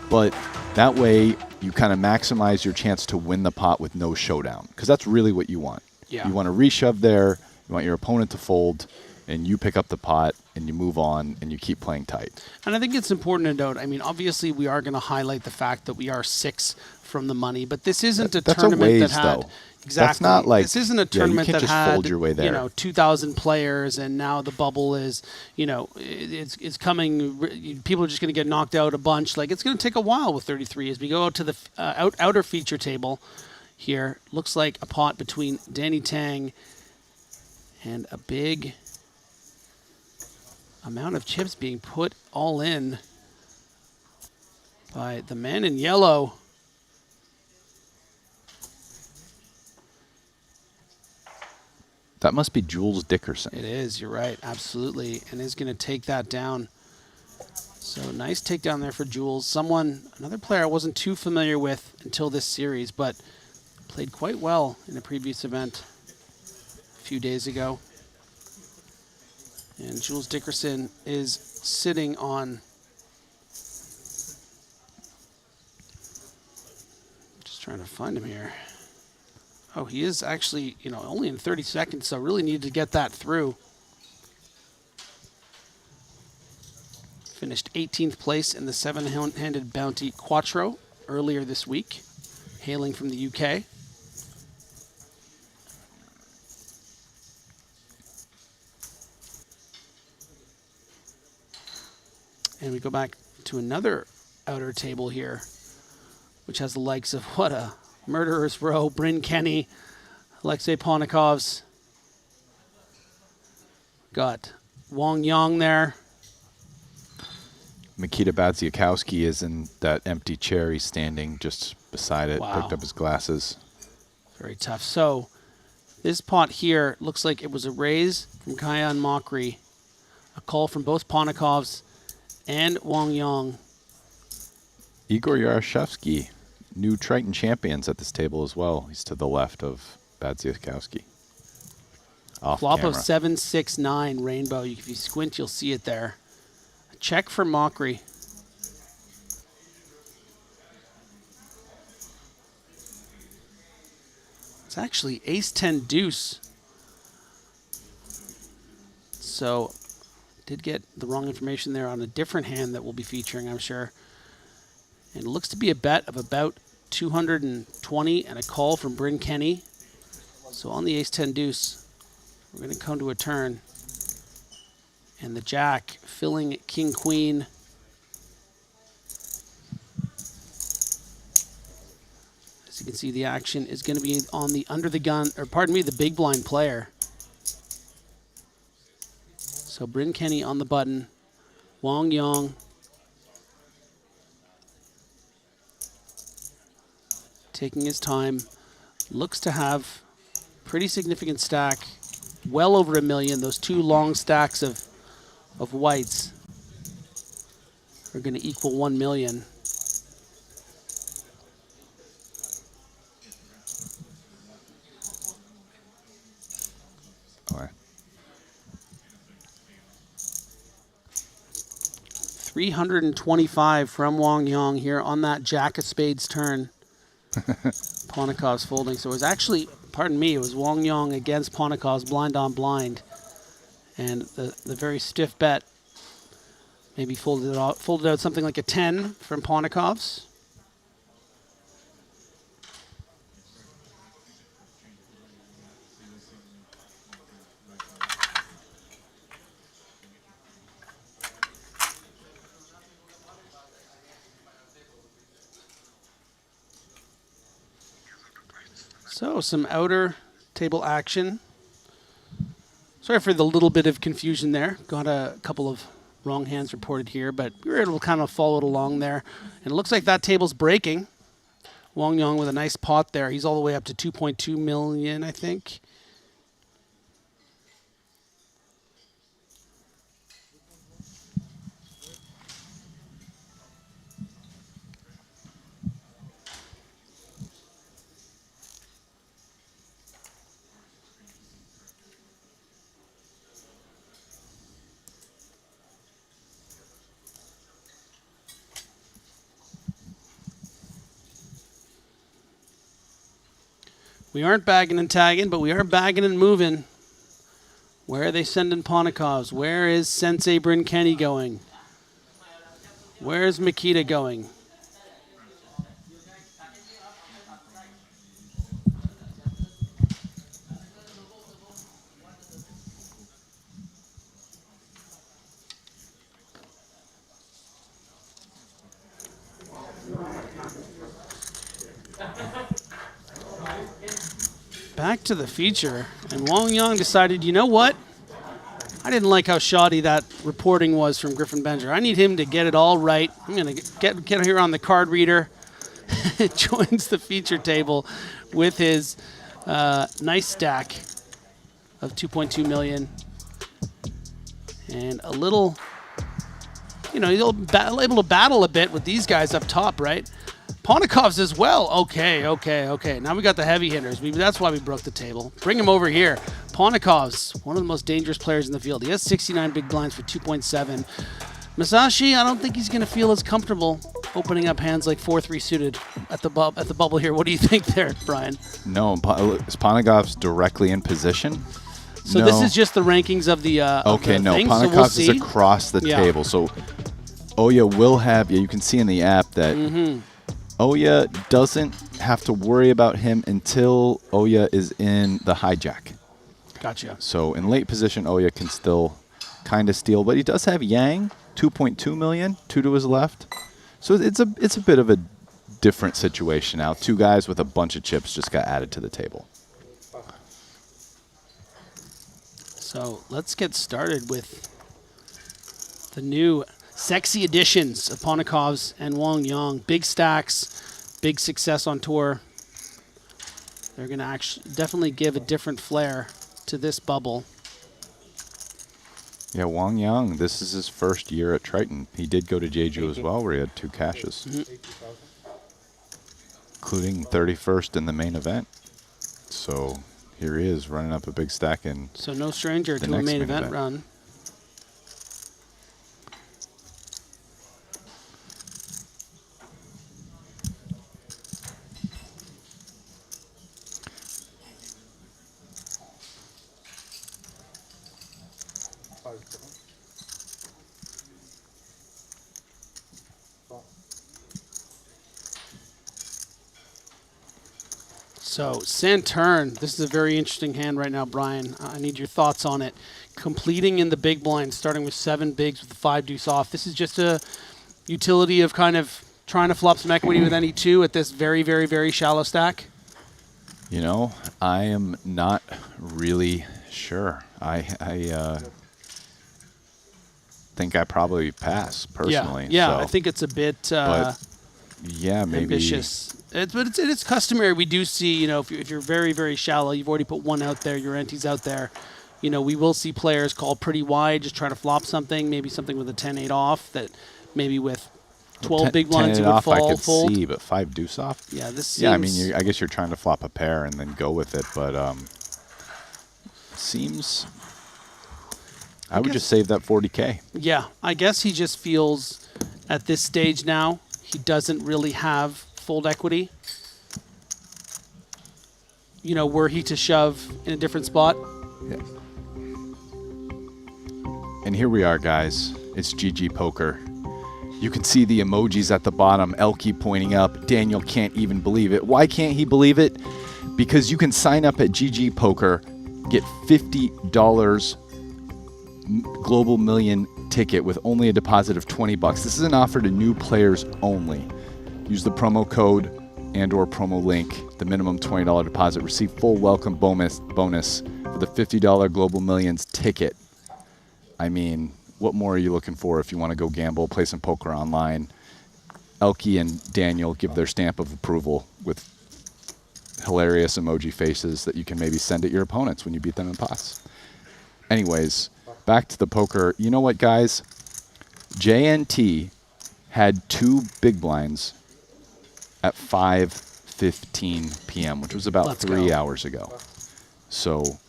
but that way you kind of maximize your chance to win the pot with no showdown, because that's really what you want.
Yeah.
You want to reshove there, you want your opponent to fold, and you pick up the pot and you move on and you keep playing tight.
And I think it's important to note, I mean, obviously we are going to highlight the fact that we are 6 from the money, but this isn't a tournament that had...
Though.
Exactly.
That's not like,
this isn't a tournament
you can't
that
just
had,
fold your way there.
you know, 2,000 players, and now the bubble is, you know, it's coming. People are just going to get knocked out a bunch. Like, it's going to take a while with 33 as we go out to the outer feature table here. Looks like a pot between Danny Tang And a big amount of chips being put all in by the man in yellow.
That must be Jules Dickerson.
It is, you're right, absolutely. And is going to take that down. So nice takedown there for Jules. Another player I wasn't too familiar with until this series, but played quite well in a previous event a few days ago. And Jules Dickerson is sitting on, just trying to find him here. Oh, he is actually, only in 30 seconds, so really needed to get that through. Finished 18th place in the seven-handed bounty Quattro earlier this week, hailing from the UK. And we go back to another outer table here, which has the likes of what a murderer's row, Bryn Kenny, Alexei Ponikovs. Got Wang Yang there.
Mikita Badziakowski is in that empty chair. He's standing just beside it,
Wow.
picked up his glasses.
Very tough. So this pot here looks like it was a raise from Kayan Mokri, a call from both Ponikovs and Wang Yang.
Igor Yarashevsky, new Triton champions at this table as well. He's to the left of Badziakowski. Off
Flop
camera.
of 7-6-9 rainbow. If you squint, you'll see it there. A check for Mokri. It's actually ace-10 deuce. So did get the wrong information there on a different hand that we'll be featuring, I'm sure. And it looks to be a bet of about 220 and a call from Bryn Kenny. So on the ace-10 deuce, we're going to come to a turn. And the jack filling king-queen. As you can see, the action is going to be on the under the gun, or pardon me, the big blind player. So Bryn Kenny on the button. Wang Yang. Taking his time. Looks to have pretty significant stack. Well over $1 million. Those two long stacks of whites are going to equal 1 million.
All right.
325 from Wang Yang here on that jack of spades turn. Ponikov's folding. So it was actually, pardon me, it was Wang Yang against Ponikov's blind on blind. And the very stiff bet maybe folded out something like a 10 from Ponikov's. So some outer table action. Sorry for the little bit of confusion there. Got a couple of wrong hands reported here, but we were able to kind of follow it along there. And it looks like that table's breaking. Wang Yang with a nice pot there. He's all the way up to 2.2 million, I think. We aren't bagging and tagging, but we are bagging and moving. Where are they sending Ponikovs? Where is Sensei Bryn Kenny going? Where's Mikita going? back to the feature, and Wang Yang decided, you know what? I didn't like how shoddy that reporting was from Griffin Benger. I need him to get it all right. I'm going to get here on the card reader. Joins the feature table with his nice stack of 2.2 million. And a little, you know, he's able to battle a bit with these guys up top, right? Ponnikov's as well. Okay. Now we got the heavy hitters. That's why we broke the table. Bring him over here. Ponnikov's one of the most dangerous players in the field. He has 69 big blinds for 2.7. Masashi, I don't think he's going to feel as comfortable opening up hands like 4-3 suited at the bubble here. What do you think there, Brian?
No, is Ponnikov's directly in position?
So
no.
this is just the rankings of the
okay,
of the
no,
thing,
Ponnikov's
so we'll
is across the table. So Oya will have, you can see in the app that Oya doesn't have to worry about him until Oya is in the hijack.
Gotcha.
So in late position, Oya can still kind of steal, but he does have Yang, 2.2 million, 2 to his left. So it's a bit of a different situation now. Two guys with a bunch of chips just got added to the table.
So let's get started with the new sexy additions of Ponnikov's and Wang Yang. Big stacks, big success on tour. They're going to actually definitely give a different flair to this bubble.
Yeah, Wang Yang, this is his first year at Triton. He did go to Jeju as well, where he had 2 caches, including 31st in the main event. So here he is running up a big stack in.
So no stranger to a main event run. So Saturn, this is a very interesting hand right now, Brian. I need your thoughts on it. Completing in the big blind, starting with 7 bigs with the 5 deuce off. This is just a utility of kind of trying to flop some equity with any 2 at this very, very, very shallow stack.
You know, I am not really sure. I think I probably pass personally.
Yeah,
so.
I think it's a bit
but yeah, maybe
ambitious. It's customary. We do see, you know, if you're very, very shallow, you've already put 1 out there, your ante's out there. You know, we will see players call pretty wide, just try to flop something, maybe something with a 10-8 off that maybe with 12 big blinds you would
I could
fold.
see, but 5 deuce off?
Yeah, this seems...
Yeah, I mean, I guess you're trying to flop a pair and then go with it, but seems... I would just save that 40K.
Yeah, I guess he just feels at this stage now he doesn't really have fold equity. You know, were he to shove in a different spot.
Yeah. And here we are, guys. It's GG Poker. You can see the emojis at the bottom. Elkie pointing up. Daniel can't even believe it. Why can't he believe it? Because you can sign up at GG Poker, get $50 Global Million ticket with only a deposit of $20. This is an offer to new players only. Use the promo code and/or promo link. The minimum $20 deposit. Receive full welcome bonus for the $50 Global Millions ticket. I mean, what more are you looking for if you want to go gamble, play some poker online? Elkie and Daniel give their stamp of approval with hilarious emoji faces that you can maybe send at your opponents when you beat them in pots. Anyways, back to the poker. You know what, guys? JNT had 2 big blinds at 5:15 p.m., which was about 3 hours ago. So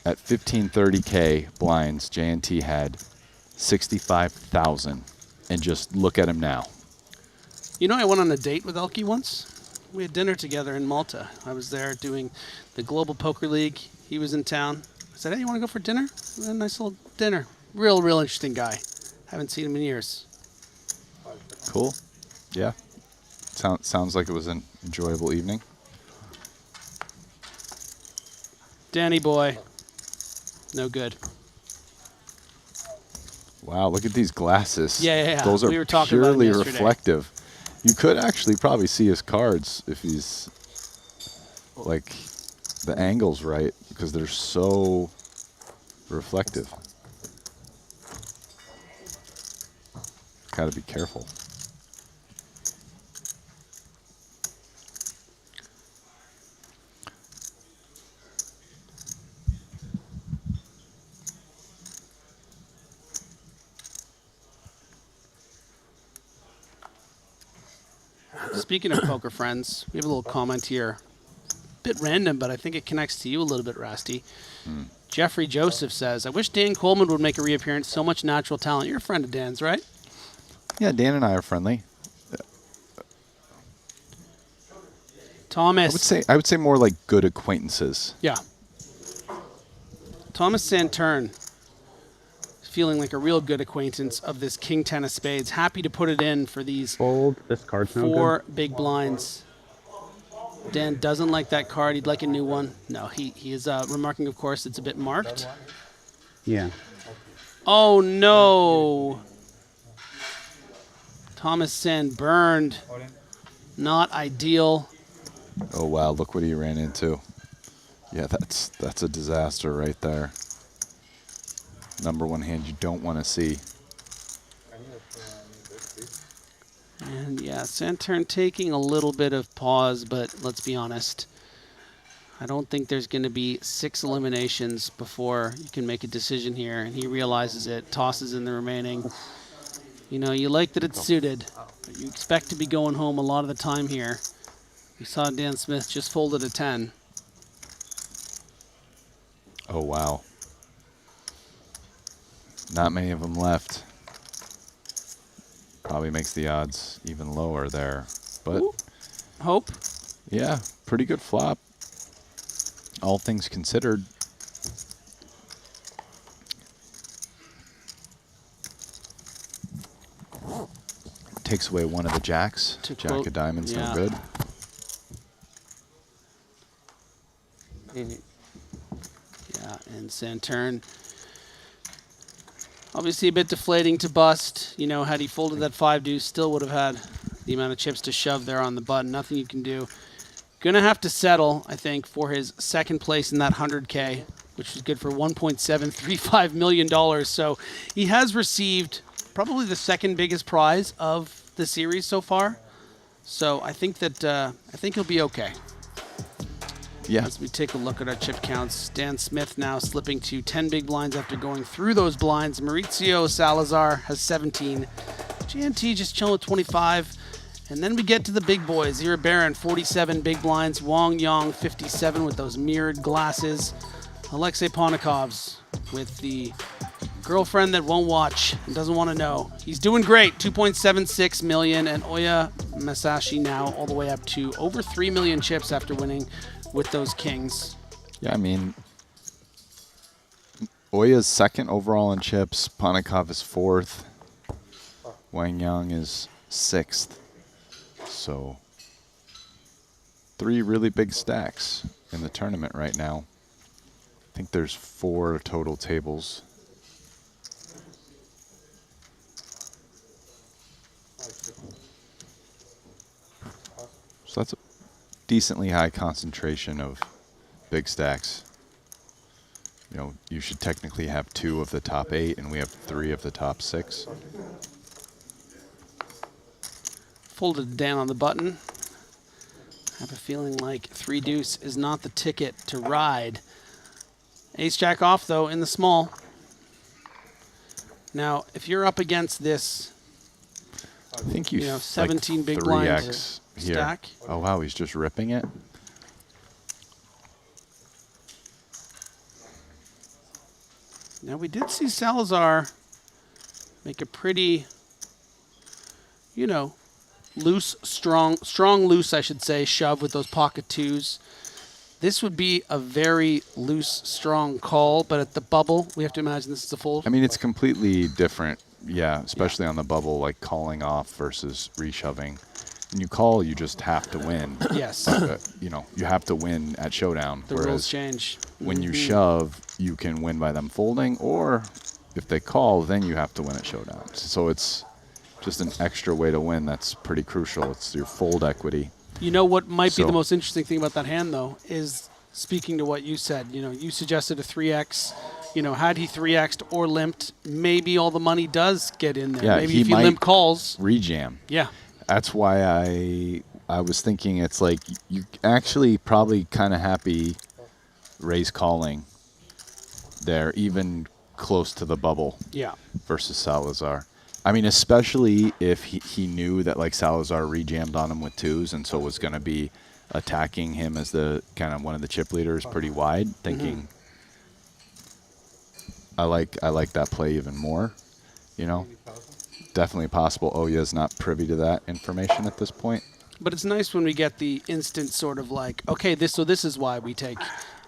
at 1530K blinds, JNT had 65,000. And just look at him now.
You know, I went on a date with Elkie once. We had dinner together in Malta. I was there doing the Global Poker League. He was in town. I said, hey, you want to go for dinner? We had a nice little dinner. Real interesting guy. Haven't seen him in years.
Cool. Yeah. Sounds like it was an enjoyable evening.
Danny boy. No good.
Wow, look at these glasses.
Yeah.
Those are
we were talking about
purely
them yesterday.
reflective. You could actually probably see his cards if he's like the angle's right because they're so reflective. Gotta be careful.
Speaking of poker friends, we have a little comment here. Bit random, but I think it connects to you a little bit, Rasty. Jeffrey Joseph says, I wish Dan Coleman would make a reappearance. So much natural talent. You're a friend of Dan's, right?
Yeah, Dan and I are friendly.
Thomas.
I would say more like good acquaintances.
Yeah. Thomas Santern, feeling like a real good acquaintance of this King 10 of spades. Happy to put it in for these
This card's no
four big blinds. Dan doesn't like that card. He'd like a new one. No, he is remarking, of course, it's a bit marked.
Yeah.
Oh, no. Thomas Sand burned. Not ideal.
Oh wow, look what he ran into. Yeah, that's a disaster right there. Number one hand you don't want to see.
And yeah, Santern taking a little bit of pause, but let's be honest. I don't think there's going to be 6 eliminations before you can make a decision here. And he realizes it, tosses in the remaining. You know, you like that it's suited, but you expect to be going home a lot of the time here. We saw Dan Smith just folded a 10.
Oh wow. Not many of them left. Probably makes the odds even lower there. But
ooh, hope.
Yeah, pretty good flop. All things considered. Takes away one of the jacks. Jack of diamonds,
yeah.
no good.
Yeah, and Santern, obviously a bit deflating to bust. You know, had he folded that 5 deuce, still would have had the amount of chips to shove there on the button. Nothing you can do. Gonna have to settle, I think, for his second place in that 100K, which is good for $1.735 million. So he has received probably the second biggest prize of the series so far. So I think that I think he'll be okay.
Yeah.
As we take a look at our chip counts, Dan Smith now slipping to 10 big blinds after going through those blinds. Mauricio Salazar has 17. GNT just chilling with 25. And then we get to the big boys. Ira Barron, 47 big blinds. Wong Yong, 57 with those mirrored glasses. Alexei Ponikovs with the girlfriend that won't watch and doesn't want to know. He's doing great, 2.76 million. And Oya Masashi now all the way up to over 3 million chips after winning with those kings.
Yeah, I mean, Oya's second overall in chips. Panikov is 4th. Wang Yang is 6th. So 3 really big stacks in the tournament right now. I think there's 4 total tables. So that's a decently high concentration of big stacks. You know, you should technically have 2 of the top 8, and we have 3 of the top 6.
Folded down on the button. I have a feeling like 3 deuce is not the ticket to ride. Ace jack off though in the small. Now, if you're up against this,
I think you
know, 17
like
big
3x
blinds
here.
stack.
Oh wow, he's just ripping it.
Now we did see Salazar make a pretty, you know, loose, strong loose, I should say, shove with those pocket 2s. This would be a very loose, strong call, but at the bubble, we have to imagine this is a fold.
I mean, it's completely different, yeah, especially on the bubble, like calling off versus reshoving. When you call, you just have to win.
Yes.
You know, you have to win at showdown.
The rules change.
When you shove, you can win by them folding, or if they call, then you have to win at showdown. So it's just an extra way to win that's pretty crucial. It's your fold equity.
You know what might be the most interesting thing about that hand, though, is speaking to what you said, you suggested a 3x. Had he 3x'd or limped, maybe all the money does get in there.
Yeah,
maybe if he limp calls.
Rejam.
Yeah.
That's why I was thinking it's like you actually probably kind of happy raise calling there, even close to the bubble.
Yeah.
Versus Salazar. I mean, especially if he knew that like Salazar rejammed on him with 2s and so was going to be attacking him as the kind of one of the chip leaders pretty wide, thinking I like that play even more, Definitely possible. Oya's not privy to that information at this point.
But it's nice when we get the instant sort of like, okay, this is why we take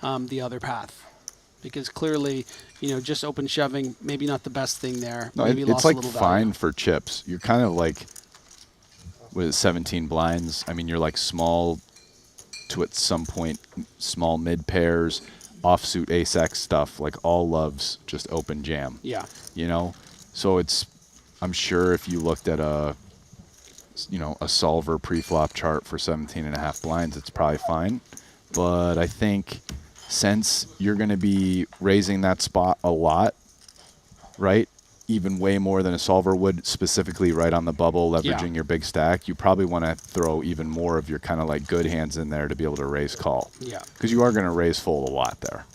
the other path. Because clearly, just open shoving, maybe not the best thing there.
No,
maybe
it's
lost
like
a little
fine
value.
for chips. You're kind of like with 17 blinds. I mean, you're like small to at some point small mid pairs, offsuit ace-x stuff. Like all loves just open jam.
Yeah.
So I'm sure if you looked at a solver pre-flop chart for 17.5 blinds, it's probably fine. But I think since you're going to be raising that spot a lot, right? Even way more than a solver would, specifically right on the bubble, leveraging your big stack, you probably want to throw even more of your kind of like good hands in there to be able to raise call.
Yeah.
Because you are going to raise fold a lot there,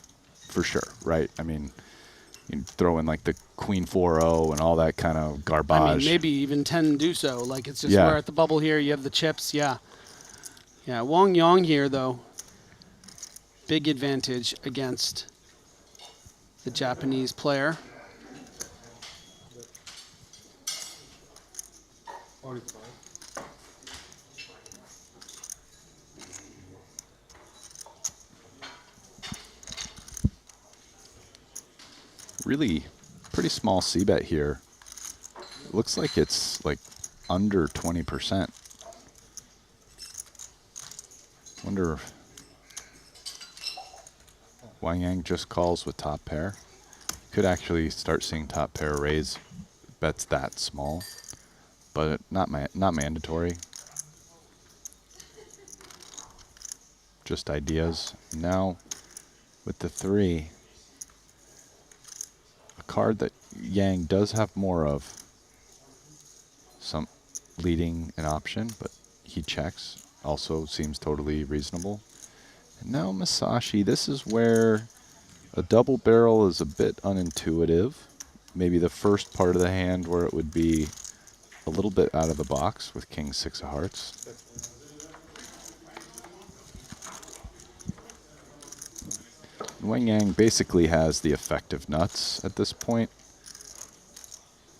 for sure, right? I mean, you throw in like the queen 4-0 and all that kind of garbage.
I mean, maybe even 10 do so. Like it's just we're at the bubble here. You have the chips. Yeah. Yeah. Wang Yang here, though. Big advantage against the Japanese player.
Really pretty small c-bet here. It looks like it's like under 20%. Wonder if Wang Yang just calls with top pair. Could actually start seeing top pair raise bets that small, but not mandatory. Just ideas. Now with the 3, a card that Yang does have more of, some leading an option, but he checks. Also seems totally reasonable. And now Masashi, this is where a double barrel is a bit unintuitive. Maybe the first part of the hand where it would be a little bit out of the box with King 6 of hearts. Wang Yang basically has the effective nuts at this point.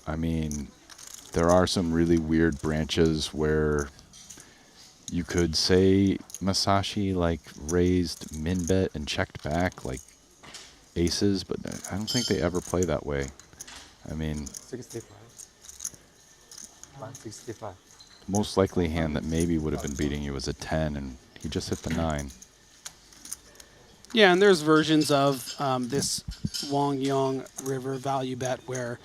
I mean, there are some really weird branches where you could say Masashi like raised min bet and checked back like aces, but I don't think they ever play that way. I mean,
65. 165.
most likely hand that maybe would have been beating you was a 10, and he just hit the 9.
Yeah, and there's versions of this Wang Yang river value bet where,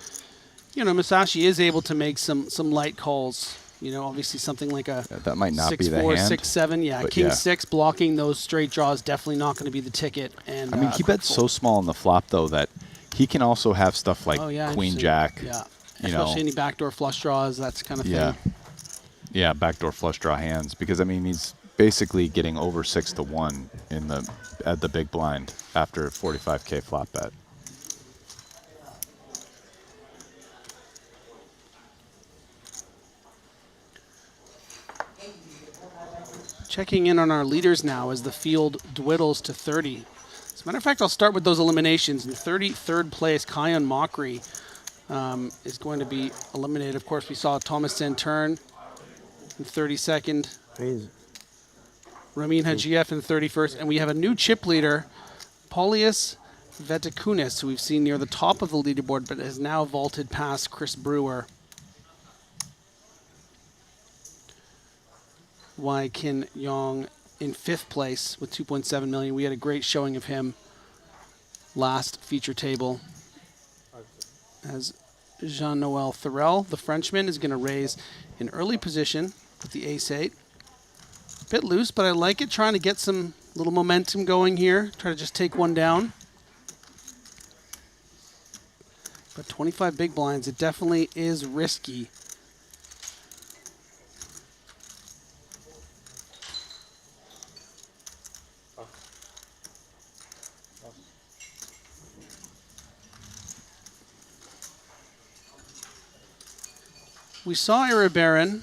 Masashi is able to make some light calls. Obviously something like a
that might not
6-4,
be the hand.
6-7. Yeah, King 6 blocking those straight draws definitely not going to be the ticket. And
I mean, he bets so small on the flop though that he can also have stuff like Queen Jack.
Yeah, especially any backdoor flush draws, that's kind of thing.
Yeah, backdoor flush draw hands, because I mean he's basically getting over 6-1 at the big blind after a 45K flop bet.
Checking in on our leaders now as the field dwindles to 30. As a matter of fact, I'll start with those eliminations. In 33rd place, Kion Mockery is going to be eliminated. Of course, we saw Thomas Santurn in 32nd.
Crazy.
Ramin Hajiev in 31st. And we have a new chip leader, Paulius Vetikunis, who we've seen near the top of the leaderboard, but has now vaulted past Chris Brewer. Wai Kin Yong in 5th place with 2.7 million. We had a great showing of him last feature table. As Jean-Noel Thorel, the Frenchman, is going to raise an early position with the ace-8. Bit loose, but I like it, trying to get some Little momentum going here. Try to just take one down. But 25 big blinds, it definitely is risky. We saw Ira Baron,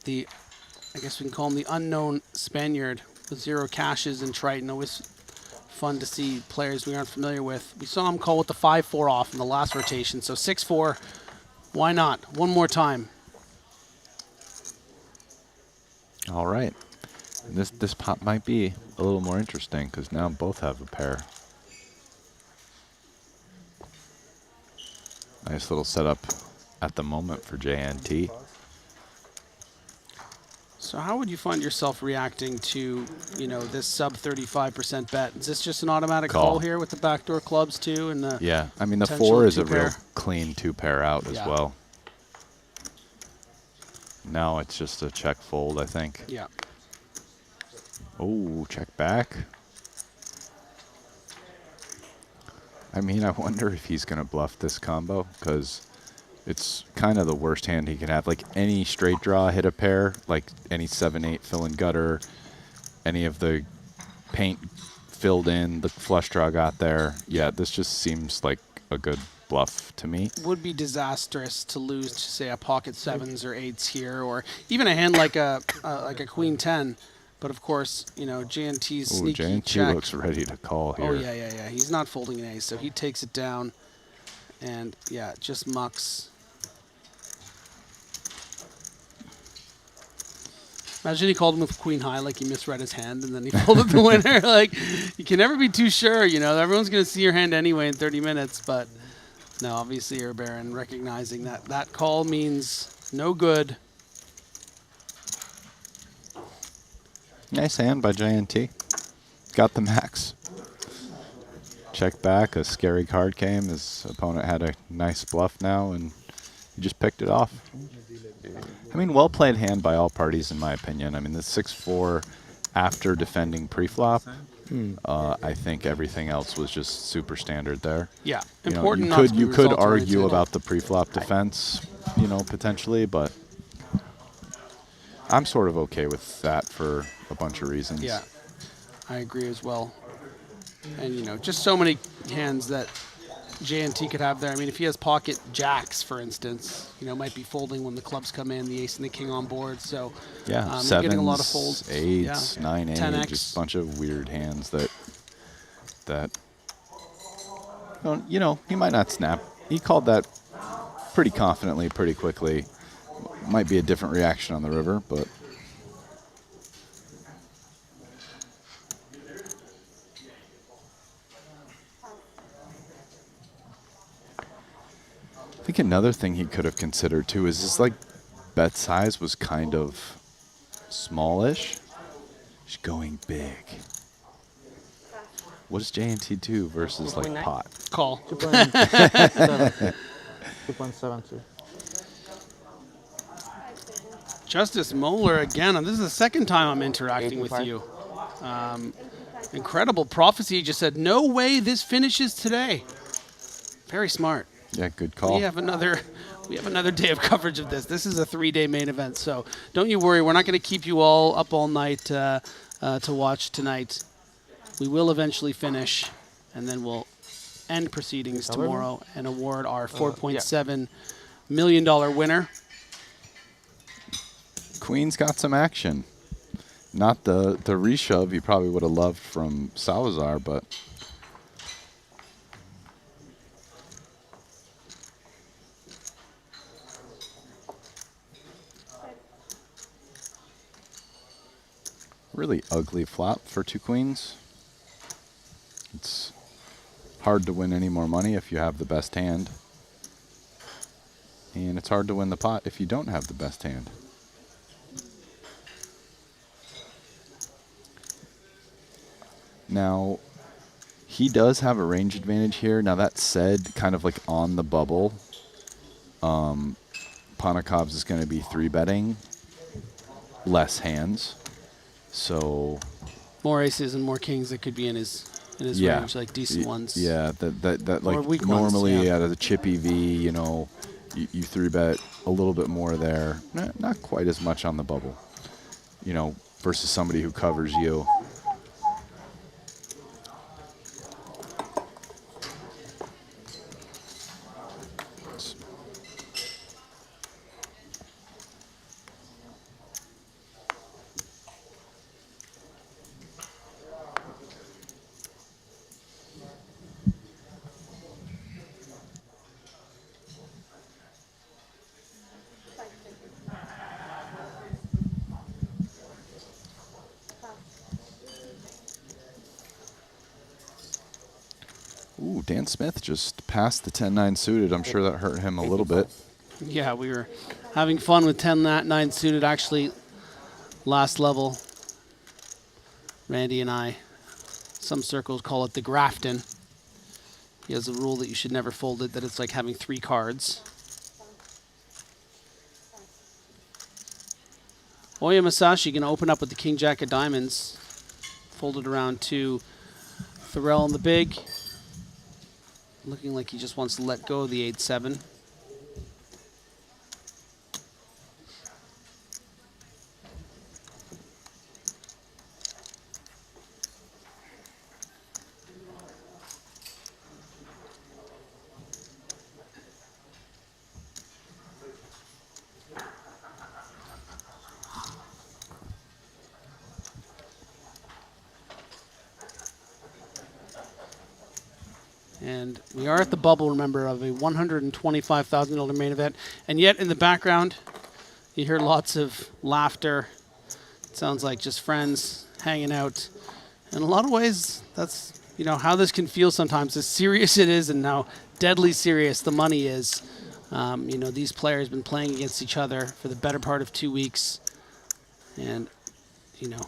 I guess we can call him the unknown Spaniard with 0 cashes in Triton. Always fun to see players we aren't familiar with. We saw him call with the 5-4 off in the last rotation, so 6-4, why not? One more time.
All right. This pot might be a little more interesting because now both have a pair. Nice little setup at the moment for JNT.
So how would you find yourself reacting to, this sub 35% bet? Is this just an automatic call here with the backdoor clubs too? And the
yeah, I mean the 4 is a real clean 2-pair out as well. Now it's just a check fold, I think.
Yeah.
Oh, check back. I mean, I wonder if he's going to bluff this combo because it's kind of the worst hand he can have. Like any straight draw hit a pair, like any 7-8 fill and gutter, any of the paint filled in, the flush draw got there. Yeah, this just seems like a good bluff to me.
Would be disastrous to lose to say a pocket 7s or 8s here, or even a hand like a queen 10. But of course, JNT's sneaky
JNT
check.
looks ready to call here.
Oh yeah. He's not folding an ace, so he takes it down, and yeah, just mucks. Imagine he called him with queen high, like he misread his hand, and then he folded the winner. Like, you can never be too sure, Everyone's going to see your hand anyway in 30 minutes, but no, obviously your Baron recognizing that call means no good.
Nice hand by JNT. Got the max. Check back, a scary card came. His opponent had a nice bluff now, and he just picked it off. I mean, well played hand by all parties, in my opinion. I mean, the 6-4 after defending pre-flop, I think everything else was just super standard there.
Yeah,
important. You could argue about the pre-flop defense, potentially, but I'm sort of okay with that for a bunch of reasons.
Yeah, I agree as well. And, just so many hands that JNT could have there. I mean, if he has pocket jacks, for instance, might be folding when the clubs come in, the ace and the king on board. So,
yeah, 7s,
getting a lot of folds.
8s, 9-8,
10x.
just a bunch of weird hands that he might not snap. He called that pretty confidently, pretty quickly. Might be a different reaction on the river, but I think another thing he could have considered too is his bet size was kind of smallish. He's going big. What does JNT do versus pot?
Call.
2.72.
Justice Moeller again. And this is the second time I'm interacting with you. Incredible prophecy. Just said, no way this finishes today. Very smart.
Yeah, good call.
We have another day of coverage of this. This is a 3-day main event, so don't you worry. We're not going to keep you all up all night to watch tonight. We will eventually finish, and then we'll end proceedings tomorrow and award our $4.7 million winner.
Queen's got some action. Not the reshove you probably would have loved from Salazar, but really ugly flop for 2 queens. It's hard to win any more money if you have the best hand. And it's hard to win the pot if you don't have the best hand. Now, he does have a range advantage here. Now, that said, kind of on the bubble, Panakov's is going to be 3-betting less hands. So
more aces and more kings that could be in his range, like decent ones.
Yeah, that
Or
like
weak ones,
normally
yeah.
out of the chip EV, you know, you 3-bet a little bit more there. Not quite as much on the bubble, you know, versus somebody who covers you. Ooh, Dan Smith just passed the 10-9 suited. I'm sure that hurt him a little bit.
Yeah, we were having fun with 10-9 suited. Actually, last level, Randy and I, some circles call it the Grafton. He has a rule that you should never fold it, that it's like having 3 cards. Oya Masashi going to open up with the King Jack of Diamonds. Folded around to Thorell in the big. Looking like he just wants to let go of the 8-7. And we are at the bubble, remember, of a $125,000 main event. And yet in the background, you hear lots of laughter. It sounds like just friends hanging out. In a lot of ways, that's, you know, how this can feel sometimes, as serious it is and how deadly serious the money is. You know, these players have been playing against each other for the better part of 2 weeks. And, you know,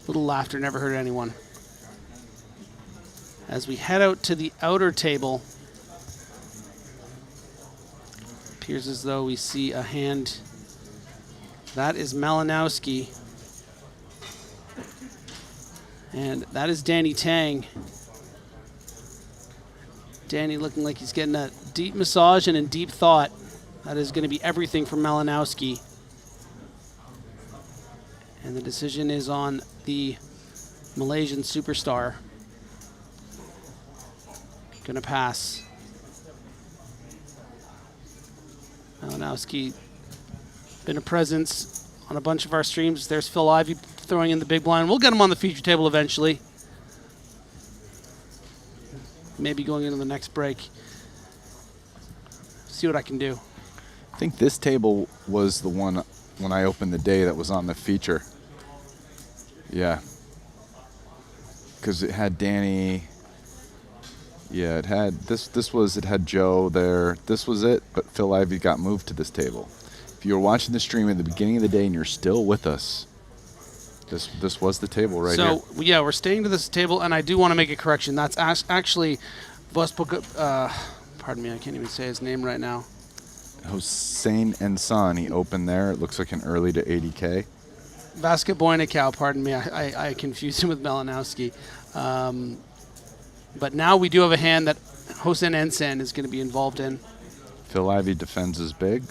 little laughter never hurt anyone. As we head out to the outer table, appears as though we see a hand. That is Malinowski. And that is Danny Tang. Danny looking like he's getting a deep massage and in deep thought. That is going to be everything from Malinowski. And the decision is on the Malaysian superstar. Gonna pass. Malinowski been a presence on a bunch of our streams. There's Phil Ivey throwing in the big blind. We'll get him on the feature table eventually. Maybe going into the next break. See what I can do.
I think this table was the one when I opened the day that was on the feature. Yeah. Because it had Danny. Yeah, it had it had Joe there. This was it, but Phil Ivey got moved to this table. If you were watching the stream at the beginning of the day and you're still with us, this was the table right here.
So, yeah, we're staying to this table, and I do want to make a correction. That's actually pardon me, I can't even say his name right now.
Hossein Ensani opened there. It looks like an early to 80K.
Vasquez Boynicao, pardon me. I confused him with Malinowski. But now we do have a hand that Hossein Ensan is going to be involved in.
Phil Ivey defends his big.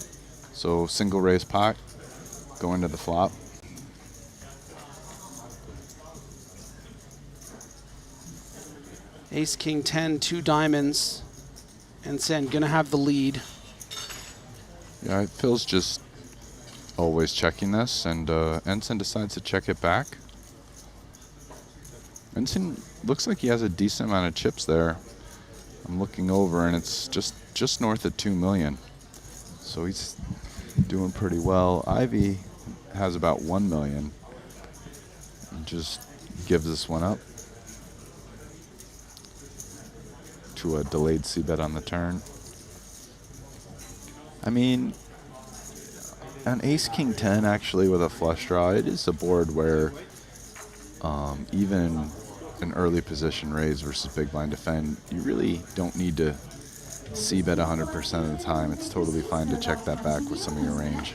So single raise pot, going to the flop.
Ace, King, 10, 2 diamonds. Ensan going to have the lead.
Yeah, Phil's just always checking this, and Ensign decides to check it back. Ensign looks like he has a decent amount of chips there. I'm looking over, and it's just north of 2 million. So he's doing pretty well. Ivy has about 1 million. And just gives this one up to a delayed c-bet on the turn. I mean, an ace king 10 actually with a flush draw, it is a board where even an early position raise versus big blind defend, you really don't need to c-bet 100% of the time. It's totally fine to check that back with some of your range.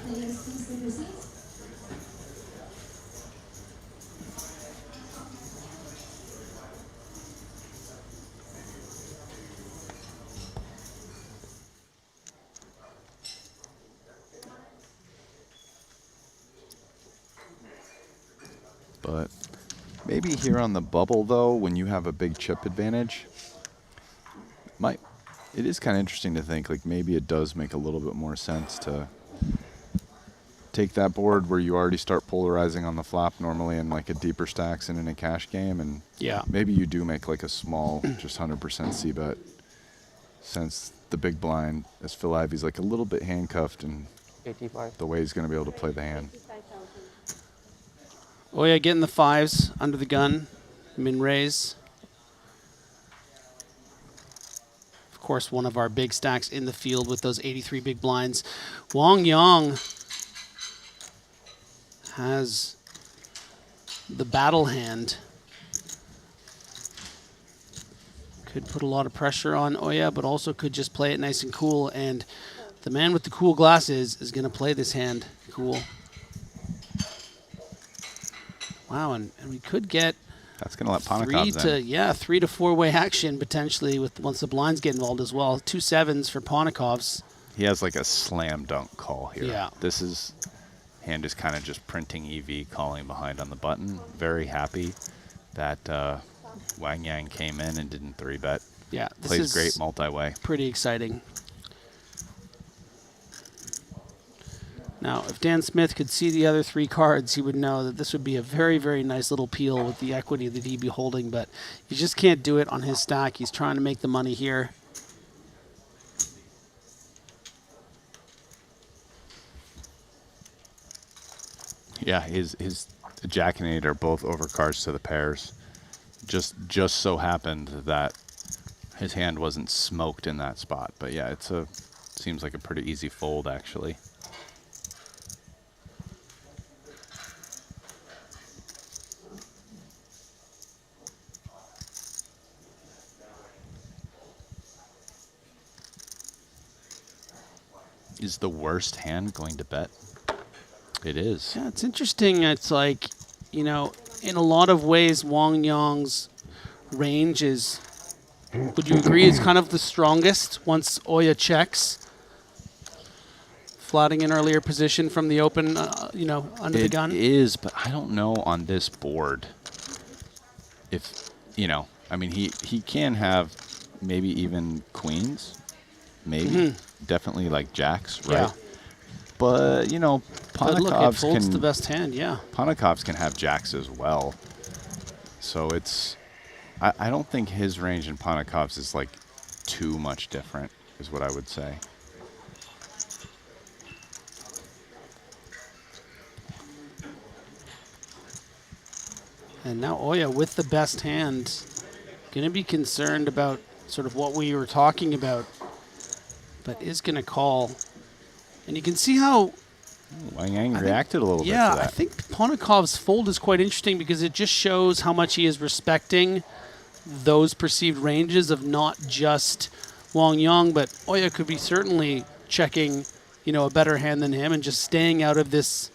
But maybe here on the bubble, though, when you have a big chip advantage, it is kind of interesting to think, like, maybe it does make a little bit more sense to take that board where you already start polarizing on the flop normally in, like, a deeper stacks and in a cash game, and maybe you do make, like, a small, just 100% c-bet, since the big blind, as Phil Ivey's, like, a little bit handcuffed and
85.
the way he's going to be able to play the hand.
Oh yeah, getting the 5s under the gun, min raise. Of course, one of our big stacks in the field with those 83 big blinds. Wang Yang has the battle hand. Could put a lot of pressure on Oya, but also could just play it nice and cool. And the man with the cool glasses is going to play this hand cool. Wow, and we could get
that's going to let Ponikovs in.
3 to 4-way action potentially with once the blinds get involved as well. 2 7s for Ponikovs.
He has like a slam dunk call here.
Yeah.
This is hand is kind of just printing EV, calling behind on the button. Very happy that Wang Yang came in and didn't 3-bet.
Yeah, this
plays
is
great multi-way.
Pretty exciting. Now, if Dan Smith could see the other 3 cards, he would know that this would be a very, very nice little peel with the equity that he'd be holding, but you just can't do it on his stack. He's trying to make the money here.
Yeah, his Jack and 8 are both overcards to the pairs. Just so happened that his hand wasn't smoked in that spot, but yeah, seems like a pretty easy fold actually. Is the worst hand going to bet? It is.
Yeah, it's interesting. It's like, you know, in a lot of ways, Wang Yang's range is, would you agree, is kind of the strongest once Oya checks? Flatting an earlier position from the open, you know, under the gun?
It is, but I don't know on this board if, you know, I mean, he can have maybe even queens, maybe. Definitely like jacks, right?
Yeah.
But, you know, Ponikovs
folds the best hand, yeah.
Ponikovs can have jacks as well. So it's, I don't think his range in Ponikovs is like too much different, is what I would say.
And now Oya with the best hand, going to be concerned about sort of what we were talking about, but is going to call. And you can see how
Wang Yang reacted a little bit to
yeah,
that.
I think Ponikov's fold is quite interesting because it just shows how much he is respecting those perceived ranges of not just Wang Yang, but Oya could be certainly checking, you know, a better hand than him and just staying out of this,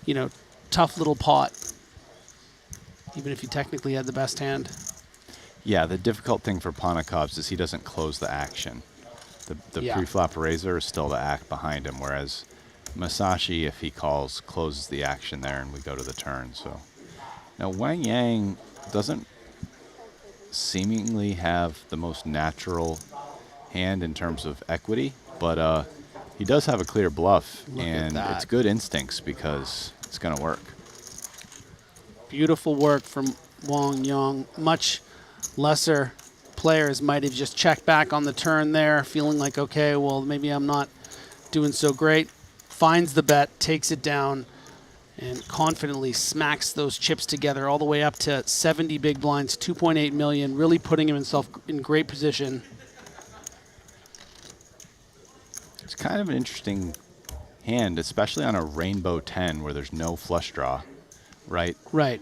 you know, tough little pot, even if he technically had the best hand.
Yeah, the difficult thing for Ponikovs is he doesn't close the action. The pre-flop razor is still the act behind him, whereas Masashi, if he calls, closes the action there and we go to the turn. So now Wang Yang doesn't seemingly have the most natural hand in terms of equity, but he does have a clear bluff, and it's good instincts because it's going to work.
Beautiful work from Wang Yang. Much lesser players might have just checked back on the turn there, feeling like, okay, well, maybe I'm not doing so great. Finds the bet, takes it down, and confidently smacks those chips together all the way up to 70 big blinds, 2.8 million, really putting himself in great position.
It's kind of an interesting hand, especially on a rainbow 10 where there's no flush draw, right?
Right.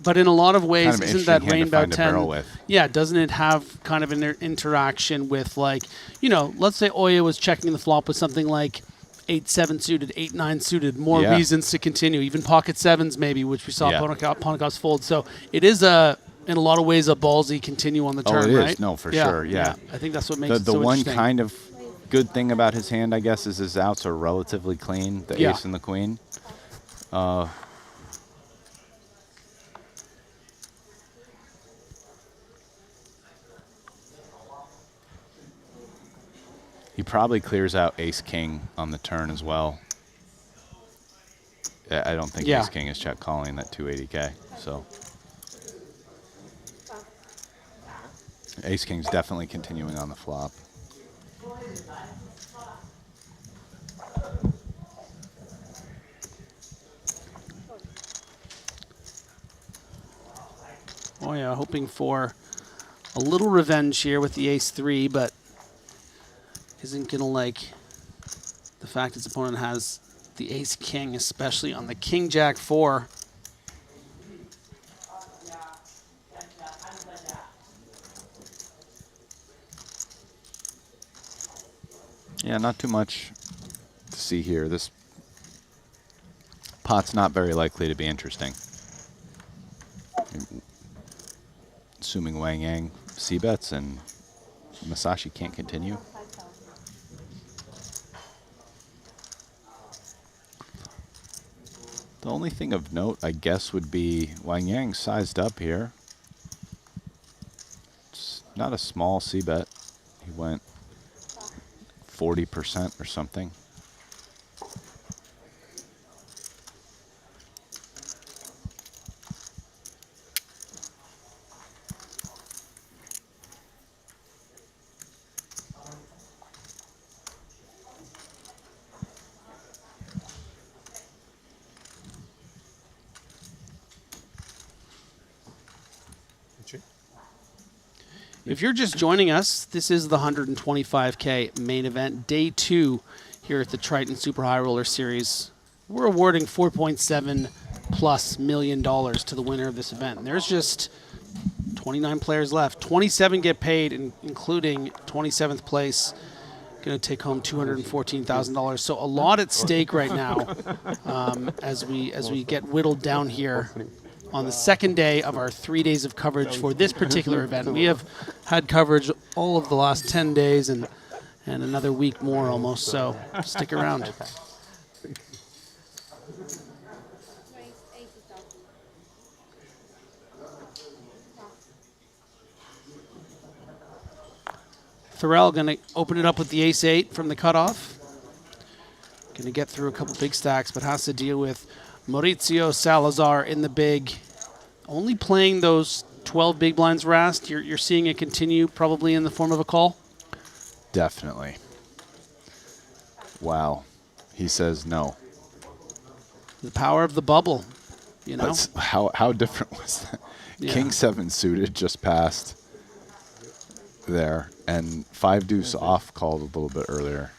But in a lot of ways,
kind of
isn't that
hand to
rainbow
find a
10?
barrel with.
Yeah, doesn't it have kind of an interaction with, like, you know, let's say Oya was checking the flop with something like 8-7 suited, 8-9 suited, more reasons to continue, even pocket sevens maybe, which we saw Ponikovs fold. So it is in a lot of ways a ballsy continue on the turn,
it
right?
is. No, for sure. Yeah.
I think that's what makes it
the
so
one
interesting.
kind of good thing about his hand, I guess, is his outs are relatively clean. The ace and the queen. probably clears out ace-king on the turn as well. I don't think ace-king is check calling that 280K, so. Ace-king's definitely continuing on the flop.
Oh yeah, hoping for a little revenge here with the ace-3, but isn't going to like the fact his opponent has the ace-king, especially on the king-jack-4.
Yeah, not too much to see here. This pot's not very likely to be interesting. Assuming Wang Yang c-bets and Masashi can't continue. The only thing of note, I guess, would be Wang Yang sized up here. It's not a small c-bet. He went 40% or something.
If you're just joining us, this is the 125K main event, day 2 here at the Triton Super High Roller Series. We're awarding $4.7+ million to the winner of this event. And there's just 29 players left. 27 get paid, including 27th place. Going to take home $214,000. So a lot at stake right now as we get whittled down here on the second day of our 3 days of coverage for this particular event. We have had coverage all of the last 10 days and another week more almost, so stick around. Thorell going to open it up with the ace-8 from the cutoff. Going to get through a couple big stacks, but has to deal with Mauricio Salazar in the big. Only playing those 12 big blinds Rast. You're seeing it continue probably in the form of a call?
Definitely. Wow. He says no.
The power of the bubble, you know?
That's how different was that?
Yeah.
King 7 suited just passed there, and 5 deuce off called a little bit earlier.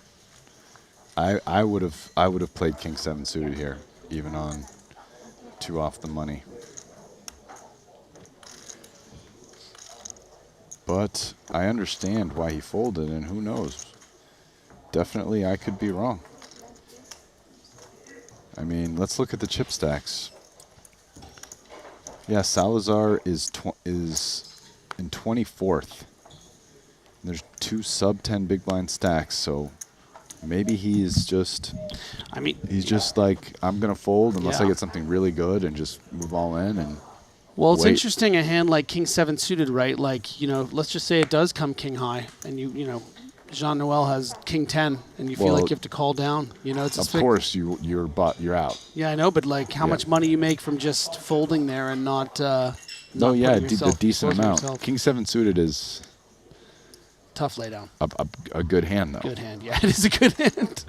I would have played King 7 suited here, even on 2 off the money. But I understand why he folded, and who knows? Definitely, I could be wrong. I mean, let's look at the chip stacks. Yeah, Salazar is in 24th. There's 2 sub-10 big blind stacks, so maybe he's just.
I mean,
he's just like, I'm gonna fold unless I
Yeah.
get something really good and just move all in and.
Well, it's
wait.
interesting a hand like King 7 suited, right? Like, you know, let's just say it does come King high, and you know, Jean Noel has King 10, and you feel like you have to call down. You know, it's
of course you're out.
Yeah, I know, but like how much money you make from just folding there and not.
No, yeah, a decent
exposing
amount.
yourself.
King 7 suited is
Tough laydown.
a good hand though.
Good hand, yeah, it is a good hand.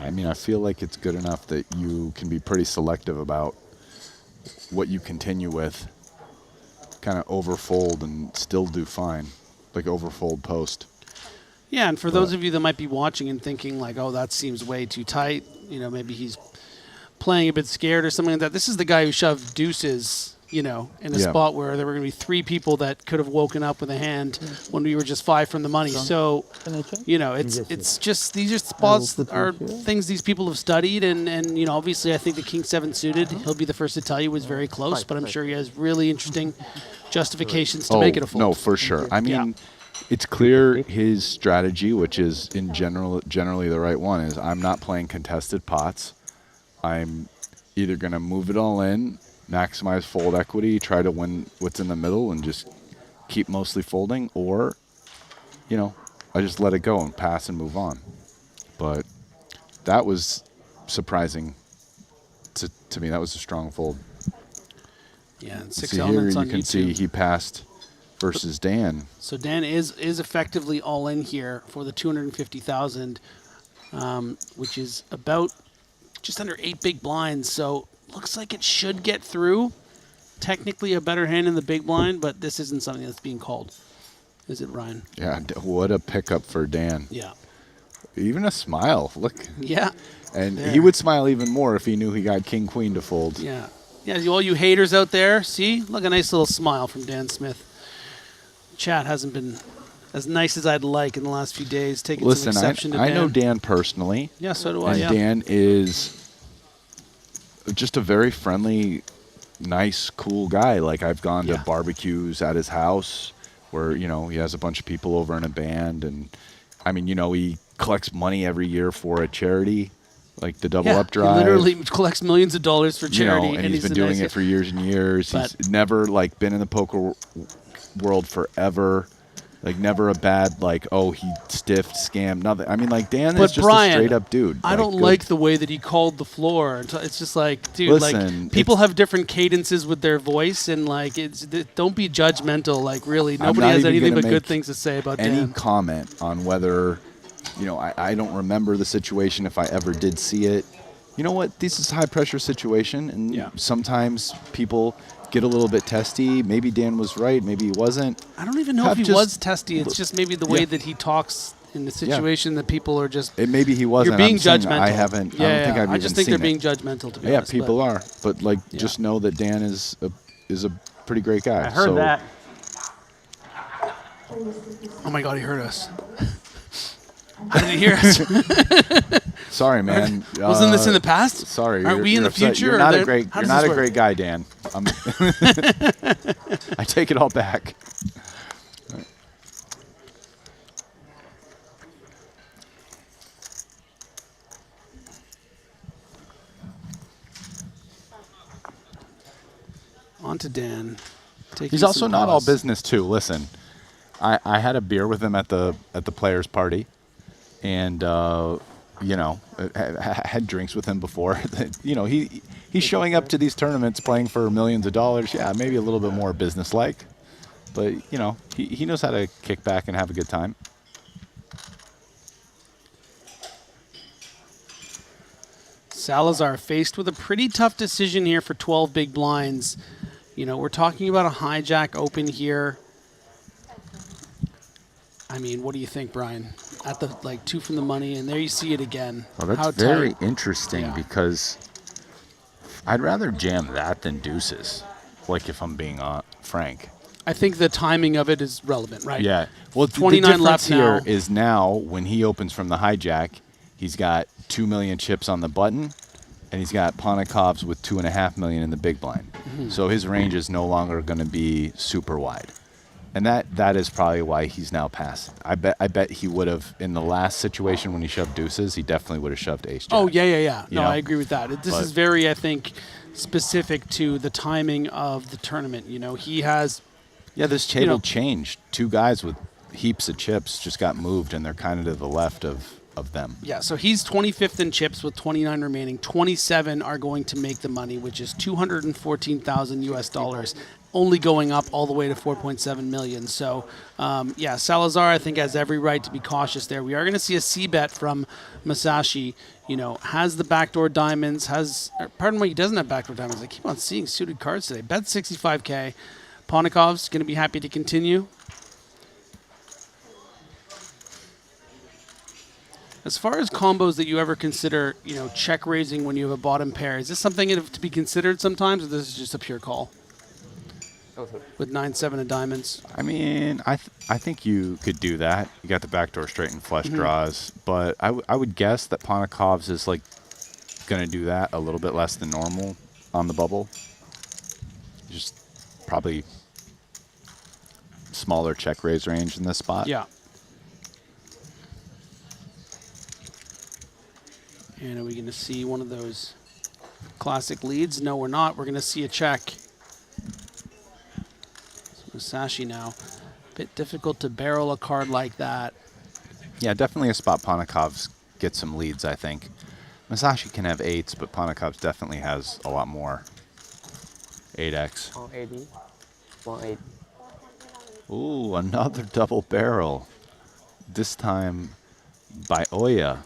I mean, I feel like it's good enough that you can be pretty selective about what you continue with. Kind of overfold and still do fine, like overfold post.
Yeah, and for those of you that might be watching and thinking like, oh, that seems way too tight, you know, maybe he's playing a bit scared or something like that. This is the guy who shoved deuces you know, in a spot where there were going to be 3 people that could have woken up with a hand when we were just 5 from the money. So, you know, it's just these are spots are things these people have studied, and you know, obviously I think the King 7 suited, he'll be the first to tell you, was very close, but I'm sure he has really interesting justifications to make it a fold.
No, for sure. I mean, it's clear his strategy, which is in generally the right one, is I'm not playing contested pots. I'm either going to move it all in, maximize fold equity, try to win what's in the middle and just keep mostly folding, or, you know, I just let it go and pass and move on. But that was surprising to me. That was a strong fold.
Yeah, and 6
see
elements
here,
on
you can see he passed versus Dan.
So Dan is effectively all in here for the 250,000, which is about just under 8 big blinds. So looks like it should get through. Technically a better hand in the big blind, but this isn't something that's being called. Is it, Ryan?
Yeah, what a pickup for Dan.
Yeah.
Even a smile. Look.
Yeah.
And
there.
he would smile even more if he knew he got King Queen to fold.
Yeah. Yeah, all you haters out there, see? Look, a nice little smile from Dan Smith. Chat hasn't been as nice as I'd like in the last few days, taking some exception to Dan.
I know Dan personally.
Yeah, so do I,
and Dan is just a very friendly, nice, cool guy. Like, I've gone to barbecues at his house where, you know, he has a bunch of people over in a band. And, I mean, you know, he collects money every year for a charity, like the Double Up Drive.
He literally collects millions of dollars for charity.
You know, and he's been doing it for years and years. He's never, like, been in the poker world forever. Like, never a bad, like, oh, he stiffed, scammed, nothing. I mean, like, Dan is just a straight-up dude.
I don't like the way that he called the floor. It's just like, dude, like, people have different cadences with their voice, and, like, don't be judgmental. Like, really, nobody has anything but good things to say about Dan.
Any comment on whether, you know, I don't remember the situation if I ever did see it. You know what? This is a high-pressure situation, and sometimes people get a little bit testy. Maybe Dan was right. Maybe he wasn't.
I don't even know if he was testy. It's just maybe the way that he talks in the situation that people are just.
Maybe he wasn't.
You're being
I
judgmental.
haven't. I don't think I've
I just think they're being judgmental, to be honest.
Yeah, people are. But like, just know that Dan is a pretty great guy.
I heard that. Oh my God, he heard us. How did he hear us?
Sorry, man.
Wasn't this in the past?
Sorry.
Aren't we in the
upset.
future?
You're not a great guy, Dan. I take it all back.
On to Dan.
He's also not all business too. Listen, I had a beer with him at the players' party, and you know, had drinks with him before. You know, he's showing up to these tournaments playing for millions of dollars. Yeah, maybe a little bit more business-like, but you know, he knows how to kick back and have a good time.
Salazar faced with a pretty tough decision here for 12 big blinds. You know, we're talking about a hijack open here. I mean, what do you think, Brian? At the 2 from the money, and there you see it again.
Well, that's very interesting because I'd rather jam that than deuces. Like, if I'm being frank.
I think the timing of it is relevant, right?
Yeah. Well,
29 left
here
now.
is now when he opens from the hijack, he's got 2 million chips on the button, and he's got Ponikovs with 2.5 million in the big blind.
Mm-hmm.
So his range is no longer going to be super wide. And that is probably why he's now passing. I bet he would have, in the last situation when he shoved deuces, he definitely would have shoved ace jack.
Oh, yeah.
You
No,
know?
I agree with that. This is very, I think, specific to the timing of the tournament. You know, he has...
Yeah, this table changed. 2 guys with heaps of chips just got moved, and they're kind of to the left of them.
Yeah, so he's 25th in chips with 29 remaining. 27 are going to make the money, which is $214,000 US, only going up all the way to 4.7 million. So, yeah, Salazar, I think, has every right to be cautious there. We are going to see a C-bet from Masashi. You know, has the backdoor diamonds, pardon me, he doesn't have backdoor diamonds. I keep on seeing suited cards today. Bet 65K. Ponikov's going to be happy to continue. As far as combos that you ever consider, you know, check raising when you have a bottom pair, is this something to be considered sometimes, or this is just a pure call? with 9-7 of diamonds.
I mean, I think you could do that. You got the backdoor straight and flush draws, but I would guess that Ponikov's is like going to do that a little bit less than normal on the bubble. Just probably smaller check raise range in this spot.
Yeah. And are we going to see one of those classic leads? No, we're not. We're going to see a check. Musashi now. Bit difficult to barrel a card like that.
Yeah, definitely a spot Ponikov's get some leads, I think. Musashi can have 8s, but Ponikov's definitely has a lot more. 8x.
Oh, 80. 1-8.
Ooh, another double barrel. This time by Oya.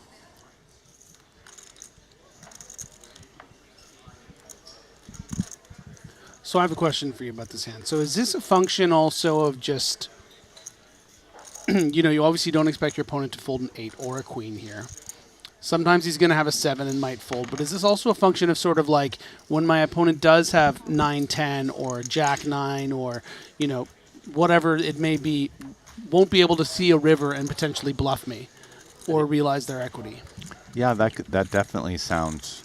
So I have a question for you about this hand. So is this a function also of just, you know, you obviously don't expect your opponent to fold an 8 or a queen here. Sometimes he's going to have a 7 and might fold. But is this also a function of sort of like when my opponent does have 9-10 or Jack-9 or, you know, whatever it may be, won't be able to see a river and potentially bluff me or realize their equity?
Yeah, that definitely sounds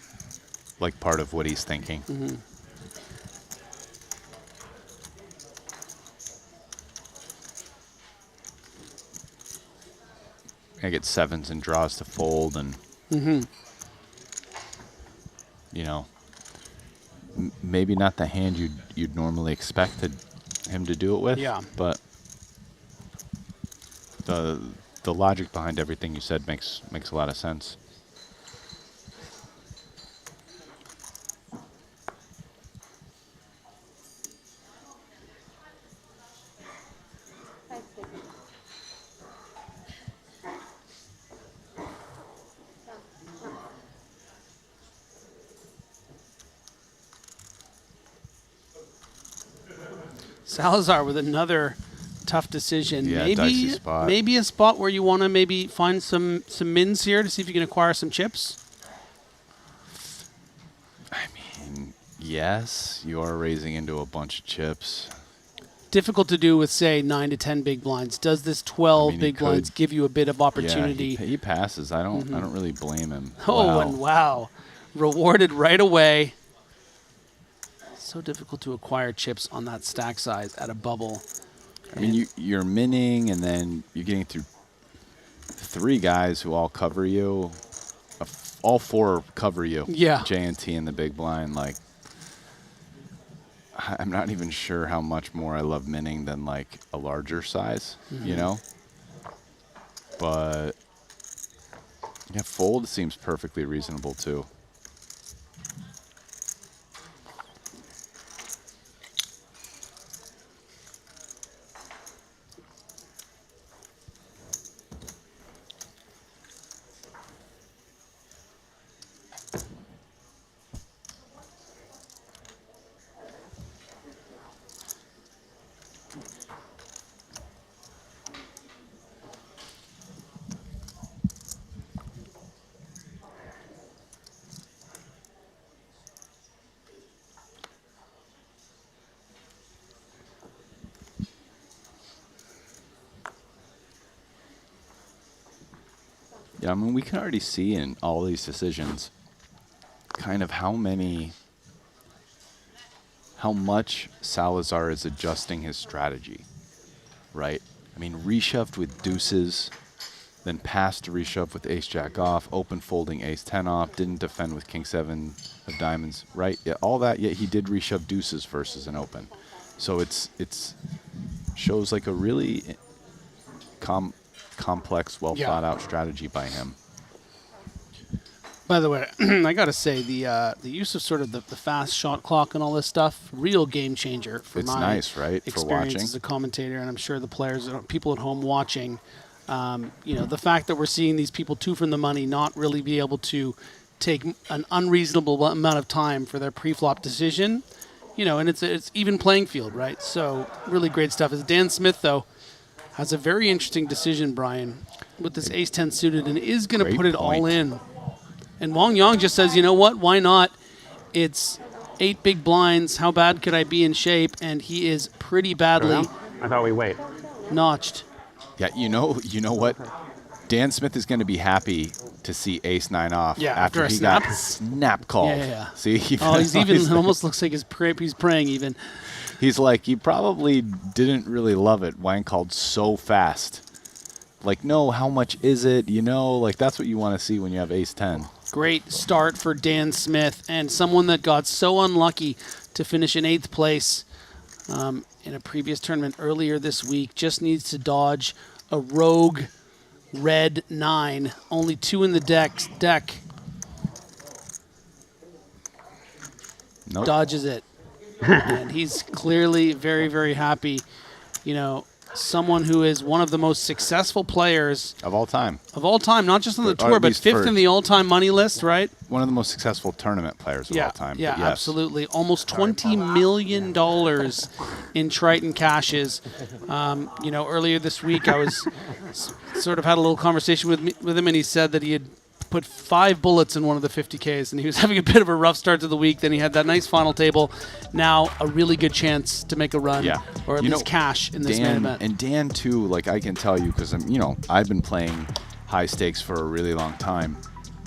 like part of what he's thinking.
Mm-hmm.
I get 7s and draws to fold, and you know, maybe not the hand you'd normally expected him to do it with.
Yeah.
But the logic behind everything you said makes a lot of sense.
Salazar with another tough decision.
Yeah, dicey spot.
Maybe a spot where you want to maybe find some mins here to see if you can acquire some chips.
Yes, you are raising into a bunch of chips.
Difficult to do with, say, 9 to 10 big blinds. Does this 12 big blinds give you a bit of opportunity?
Yeah, he passes. I don't really blame him.
Oh,
Wow.
and wow. Rewarded right away. So difficult to acquire chips on that stack size at a bubble.
I mean, you're minning, and then you're getting through 3 guys who all cover you. All 4 cover you.
Yeah.
J&T in the big blind. Like, I'm not even sure how much more I love minning than, like, a larger size, you know? But, yeah, fold seems perfectly reasonable, too. Yeah, I mean, we can already see in all these decisions kind of how much Salazar is adjusting his strategy, right? I mean, reshoved with deuces, then passed to reshove with ace-jack off, open folding ace-10 off, didn't defend with king-7 of diamonds, right? Yeah, all that, yet he did reshove deuces versus an open. So it's shows like a really complex, well-thought-out strategy by him.
By the way, I got to say, the use of sort of the fast shot clock and all this stuff, real game changer for
It's
my
nice, right, for
experience
watching.
as a commentator, and I'm sure the players, people at home watching, you know, the fact that we're seeing these people 2 from the money not really be able to take an unreasonable amount of time for their pre-flop decision, you know, and it's even playing field, right? So really great stuff. As Dan Smith, though, has a very interesting decision, Brian, with this ace-10 suited, and is going to put it all in. And Wang Yang just says, you know what, why not? It's 8 big blinds. How bad could I be in shape? And he is pretty badly
I thought we wait.
notched.
Yeah, you know what? Dan Smith is going to be happy to see ace 9 off after
a
he
snap.
got snap called.
Yeah.
See?
He's even. It almost looks like he's praying even.
He's like, he probably didn't really love it. Wang called so fast. Like, no, how much is it? Like that's what you want to see when you have ace 10.
Great start for Dan Smith, and someone that got so unlucky to finish in 8th place in a previous tournament earlier this week. Just needs to dodge a rogue red 9. Only 2 in the deck.
Nope.
Dodges it. And he's clearly very, very happy. Someone who is one of the most successful players
of all time,
not just on the
Or
tour,
at
but
least
5th in the all-time money list, right?
One of the most successful tournament players of all time.
Yeah,
but yes.
absolutely. Almost $20 million in Triton cashes. Earlier this week, I was sort of had a little conversation with him, and he said that he had put 5 bullets in one of the 50Ks, and he was having a bit of a rough start to the week. Then he had that nice final table. Now a really good chance to make a run, or at least cash in this main event.
And Dan too, like I can tell you, because I've been playing high stakes for a really long time.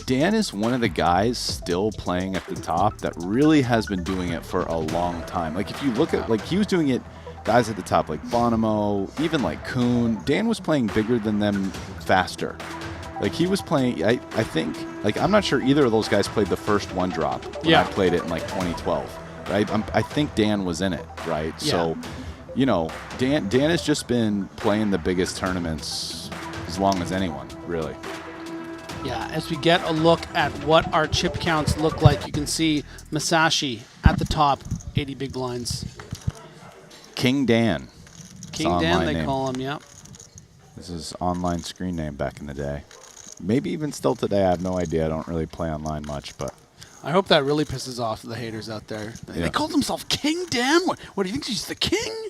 Dan is one of the guys still playing at the top that really has been doing it for a long time. Like if you look at, like he was doing it, guys at the top like Bonomo, even like Kuhn. Dan was playing bigger than them faster. Like he was playing, I think, like I'm not sure either of those guys played the first 1 drop when I played it in like 2012, right? I think Dan was in it, right?
Yeah.
So, Dan has just been playing the biggest tournaments as long as anyone, really.
Yeah, as we get a look at what our chip counts look like, you can see Masashi at the top, 80 big blinds.
King Dan.
King Dan, they call him, yeah.
This is online screen name back in the day. Maybe even still today, I have no idea. I don't really play online much, but
I hope that really pisses off the haters out there. They called himself King Dan? What do you think, he's the king?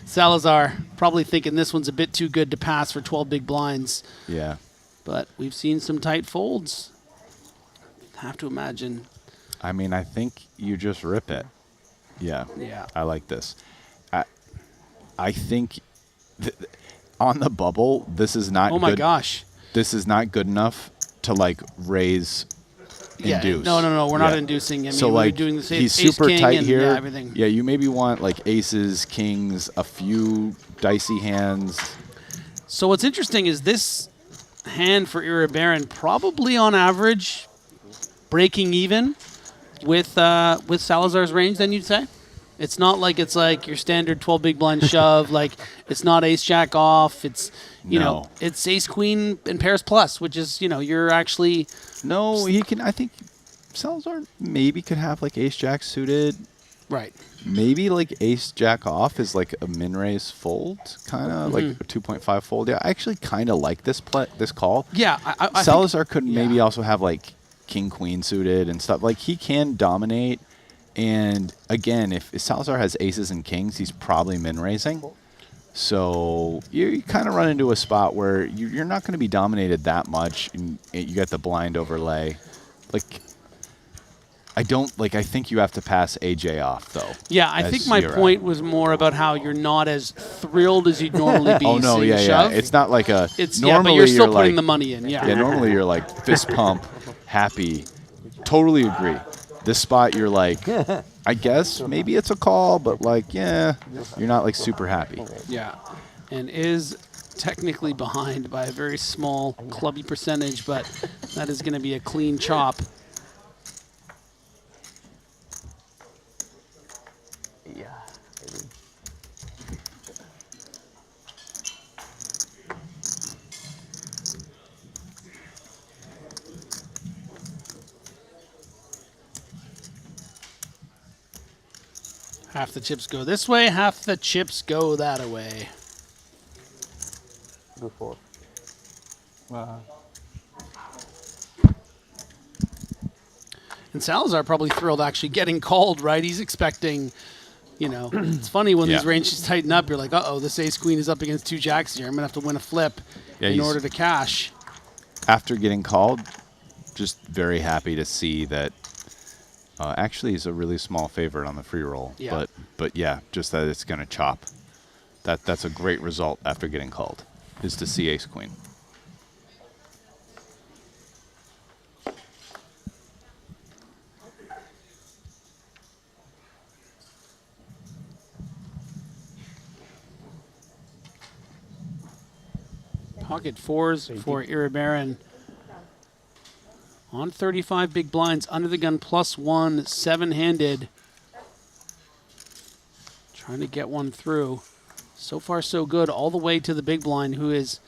Salazar probably thinking this one's a bit too good to pass for 12 big blinds.
Yeah.
But we've seen some tight folds. Have to imagine.
I mean, I think you just rip it. Yeah.
Yeah.
I like this. I think on the bubble, this is not good.
Oh my gosh.
This is not good enough to like raise induce.
No, we're not inducing. I mean,
so
we're
like
doing the same
he's
ace,
super
king,
tight
and,
here.
Yeah, everything.
Yeah, you maybe want like aces, kings, a few dicey hands.
So what's interesting is this hand for Ira Baron probably on average breaking even with Salazar's range, then you'd say? It's not like it's like your standard 12 big blind shove. Like it's not ace jack off. It's it's ace queen and pairs plus, which is you're actually
he can. I think Salazar maybe could have like ace jack suited.
Right.
Maybe like ace jack off is like a min raise fold, kind of like a 2.5 fold. Yeah, I actually kind of like this call.
Yeah, I
Salazar could maybe also have like king queen suited and stuff. Like he can dominate. And again, if Salazar has aces and kings, he's probably min raising. So you kind of run into a spot where you're not going to be dominated that much, and you get the blind overlay. Like I think you have to pass AJ off though.
Yeah, I think my point was more about how you're not as thrilled as you'd normally be.
Oh no,
seeing shove.
It's not like a.
It's
normally
but you're still putting
like,
the money in. Yeah.
Yeah, normally you're like fist pump, happy. Totally agree. This spot, you're like, I guess maybe it's a call, but like, yeah, you're not like super happy.
Yeah, and is technically behind by a very small clubby percentage, but that is going to be a clean chop.
Yeah.
Half the chips go this way, half the chips go that way.
Before.
And Salazar probably thrilled actually getting called, right? He's expecting, it's funny when these ranges tighten up, you're like, uh-oh, this ace queen is up against 2 jacks here. I'm going to have to win a flip in order to cash.
After getting called, just very happy to see that. Actually, he's a really small favorite on the free roll.
Yeah.
But yeah, just that it's going to chop. That's a great result after getting called, is to see ace queen.
Pocket fours for Iribarren. On 35 big blinds, under the gun +1, 7-handed. Trying to get one through. So far, so good. All the way to the big blind, who is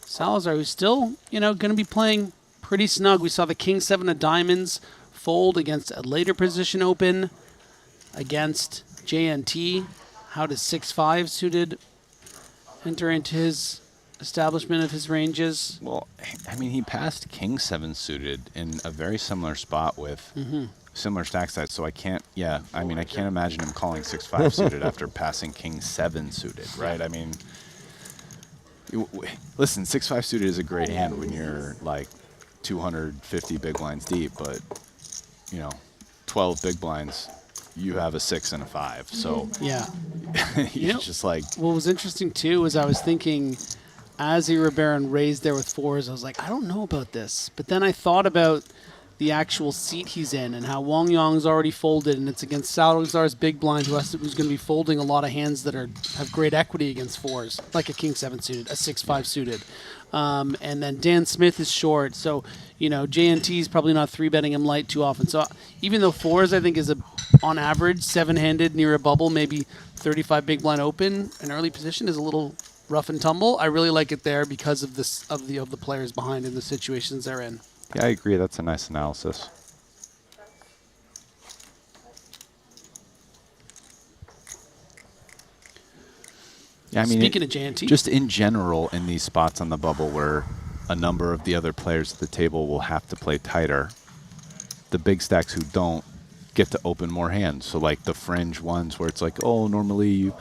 Salazar, who's still, going to be playing pretty snug. We saw the king 7 of diamonds fold against a later position open against JNT. How does 6-5 suited enter into his establishment of his ranges?
Well, I mean, he passed king 7 suited in a very similar spot with similar stack size, so I can't, I mean, I can't imagine him calling 6-5 suited after passing king 7 suited, right? I mean, listen, 6-5 suited is a great hand when you're like 250 big blinds deep, but, 12 big blinds, you have a 6 and a 5, so
yeah,
it's just like.
What was interesting too is I was thinking, as Iribarren raised there with fours, I was like, I don't know about this. But then I thought about the actual seat he's in and how Wang Yong's already folded, and it's against Salazar's big blind, who's going to be folding a lot of hands that have great equity against fours, like a king 7 suited, a 6-5 suited. And then Dan Smith is short, so JNT's probably not 3-betting him light too often. So even though fours, I think, is on average 7-handed near a bubble, maybe 35 big blind open, an early position is a little rough and tumble. I really like it there because of this of the players behind and the situations they're in.
Yeah, I agree. That's a nice analysis. Yeah, I mean,
speaking of JNT,
just in general, in these spots on the bubble where a number of the other players at the table will have to play tighter, the big stacks who don't get to open more hands. So like the fringe ones where it's like, oh, normally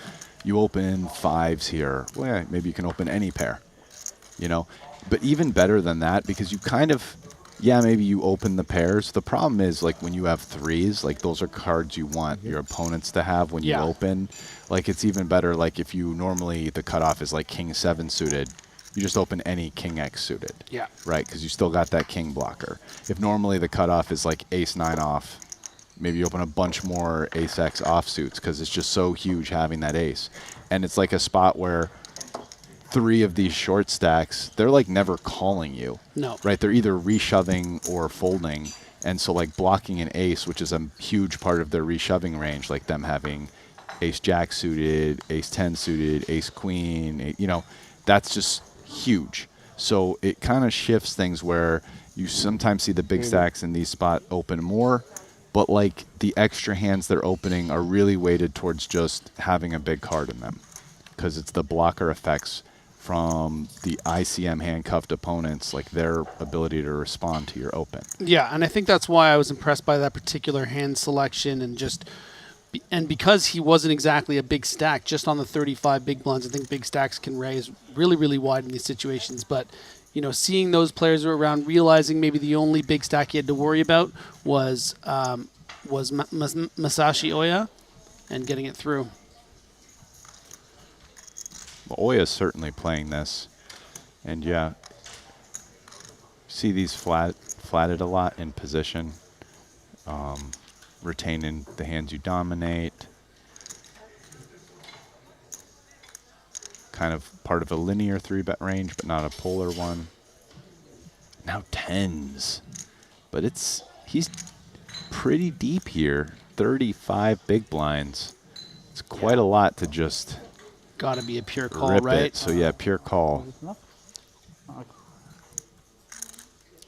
you open 5s here. Well, yeah, maybe you can open any pair, But even better than that, because you kind of, maybe you open the pairs. The problem is, like, when you have 3s, like, those are cards you want your opponents to have when you open. Like, it's even better, like, if you normally, the cutoff is, like, king 7 suited, you just open any king X suited.
Yeah.
Right, because you still got that king blocker. If normally the cutoff is, like, ace 9 off, maybe you open a bunch more ace X offsuits because it's just so huge having that ace. And it's like a spot where 3 of these short stacks, they're like never calling you.
No.
Right? They're either reshoving or folding. And so like blocking an ace, which is a huge part of their reshoving range, like them having ace jack suited, ace 10 suited, ace queen, that's just huge. So it kind of shifts things where you sometimes see the big stacks in these spots open more, but like the extra hands they're opening are really weighted towards just having a big card in them because it's the blocker effects from the ICM handcuffed opponents, like their ability to respond to your open.
Yeah, and I think that's why I was impressed by that particular hand selection and because he wasn't exactly a big stack, just on the 35 big blinds, I think big stacks can raise really, really wide in these situations. But, seeing those players who were around, realizing maybe the only big stack he had to worry about was Masashi Oya and getting it through.
Well, Oya's certainly playing this. And yeah, see these flatted a lot in position. Retaining the hands you dominate. Kind of part of a linear 3-bet range, but not a polar one. Now 10s. But he's pretty deep here. 35 big blinds. It's quite a lot to just
got to be a pure call,
rip
right?
it. So yeah, pure call.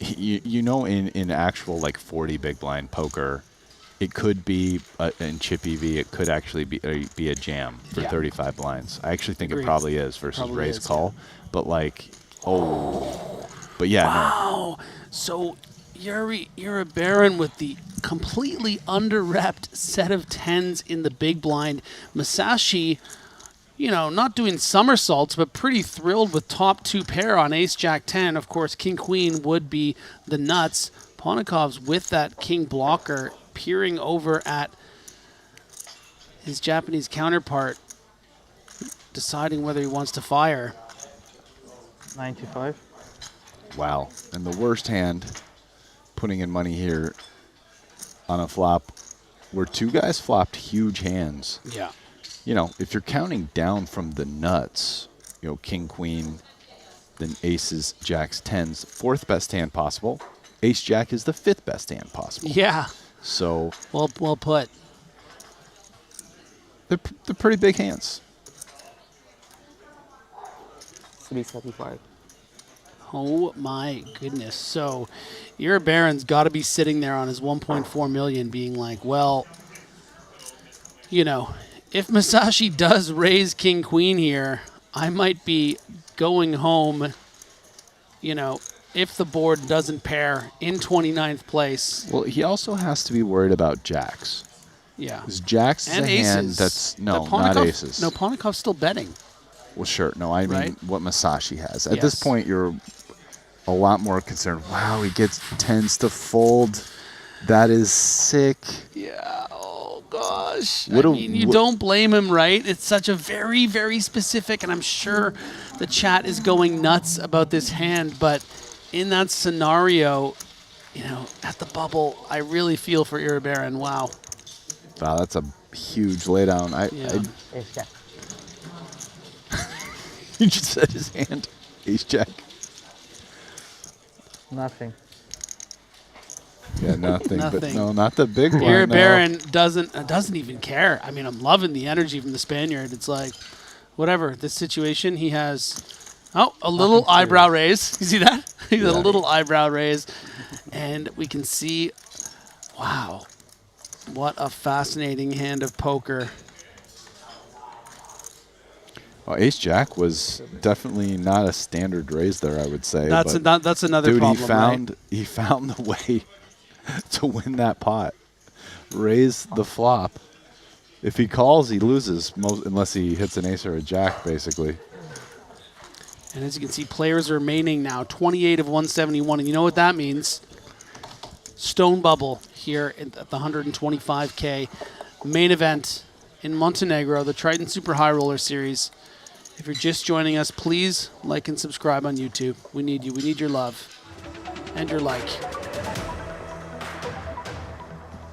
In actual like 40 big blind poker, it could be in chip EV. It could actually be a jam for 35 blinds. I actually think it probably is versus raise call, but like, but yeah.
Wow. No. So you're a Baron with the completely under-repped set of 10s in the big blind. Masashi, not doing somersaults, but pretty thrilled with top 2 pair on ace jack 10. Of course, king queen would be the nuts. Ponikov's with that king blocker, peering over at his Japanese counterpart, deciding whether he wants to fire.
95.
Wow. And the worst hand, putting in money here on a flop where two guys flopped huge hands.
Yeah.
You know, if you're counting down from the nuts, you know, king, queen, then aces, jacks, tens, fourth best hand possible. Ace jack is the fifth best hand possible.
Yeah.
So
well put.
They're pretty big hands.
375.
Oh my goodness. So your Baron's got to be sitting there on his 1.4 million being like, well, you know, if Masashi does raise king queen here, I might be going home, you know, if the board doesn't pair in 29th place.
Well, he also has to be worried about jacks.
Yeah.
Because jacks is
and
a
aces.
hand that's, no,
Ponikov,
not aces.
No, Ponikov's still betting.
Well, sure. No, I mean
Right?
what Masashi has. At this point, you're a lot more concerned. Wow, he gets tens to fold. That is sick.
Yeah. Oh gosh.
What
I mean, you don't blame him, right? It's such a very, very specific, and I'm sure the chat is going nuts about this hand. But in that scenario, you know, at the bubble, I really feel for Iribaran. Wow.
Wow, that's a huge laydown. You just said his hand. Ace jack.
Nothing.
Yeah, nothing. But
Nothing.
no, not the big one.
Iribaran doesn't even care. I mean, I'm loving the energy from the Spaniard. It's like, whatever, this situation, he has, a little eyebrow raise. You see that? He's a little eyebrow raise. And we can see, wow, what a fascinating hand of poker.
Well, ace jack was definitely not a standard raise there, I would say.
That's another
dude,
problem,
he found the way to win that pot. Raise the flop. If he calls, he loses, unless he hits an ace or a jack, basically.
And as you can see, players are remaining now, 28 of 171. And you know what that means? Stone bubble here at the 125K main event in Montenegro, the Triton Super High Roller Series. If you're just joining us, please like and subscribe on YouTube. We need you. We need your love and your like.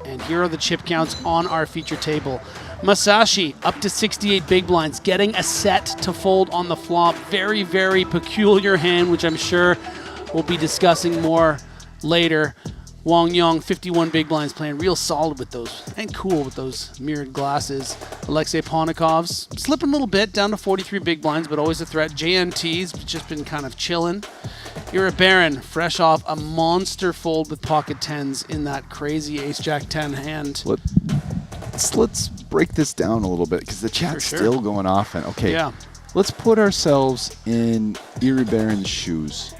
And here are the chip counts on our feature table. Masashi up to 68 big blinds, getting a set to fold on the flop. Very, very peculiar hand, which I'm sure we'll be discussing more later. Wang Yang, 51 big blinds, playing real solid with those and cool with those mirrored glasses. Alexei Ponikov's slipping a little bit down to 43 big blinds, but always a threat. JNT's just been kind of chilling. Iribaran, fresh off a monster fold with pocket tens in that crazy ace-jack 10 hand.
Let's break this down a little bit because the chat's
sure.
still going off. And okay,
Yeah.
let's put ourselves in Iribaran's shoes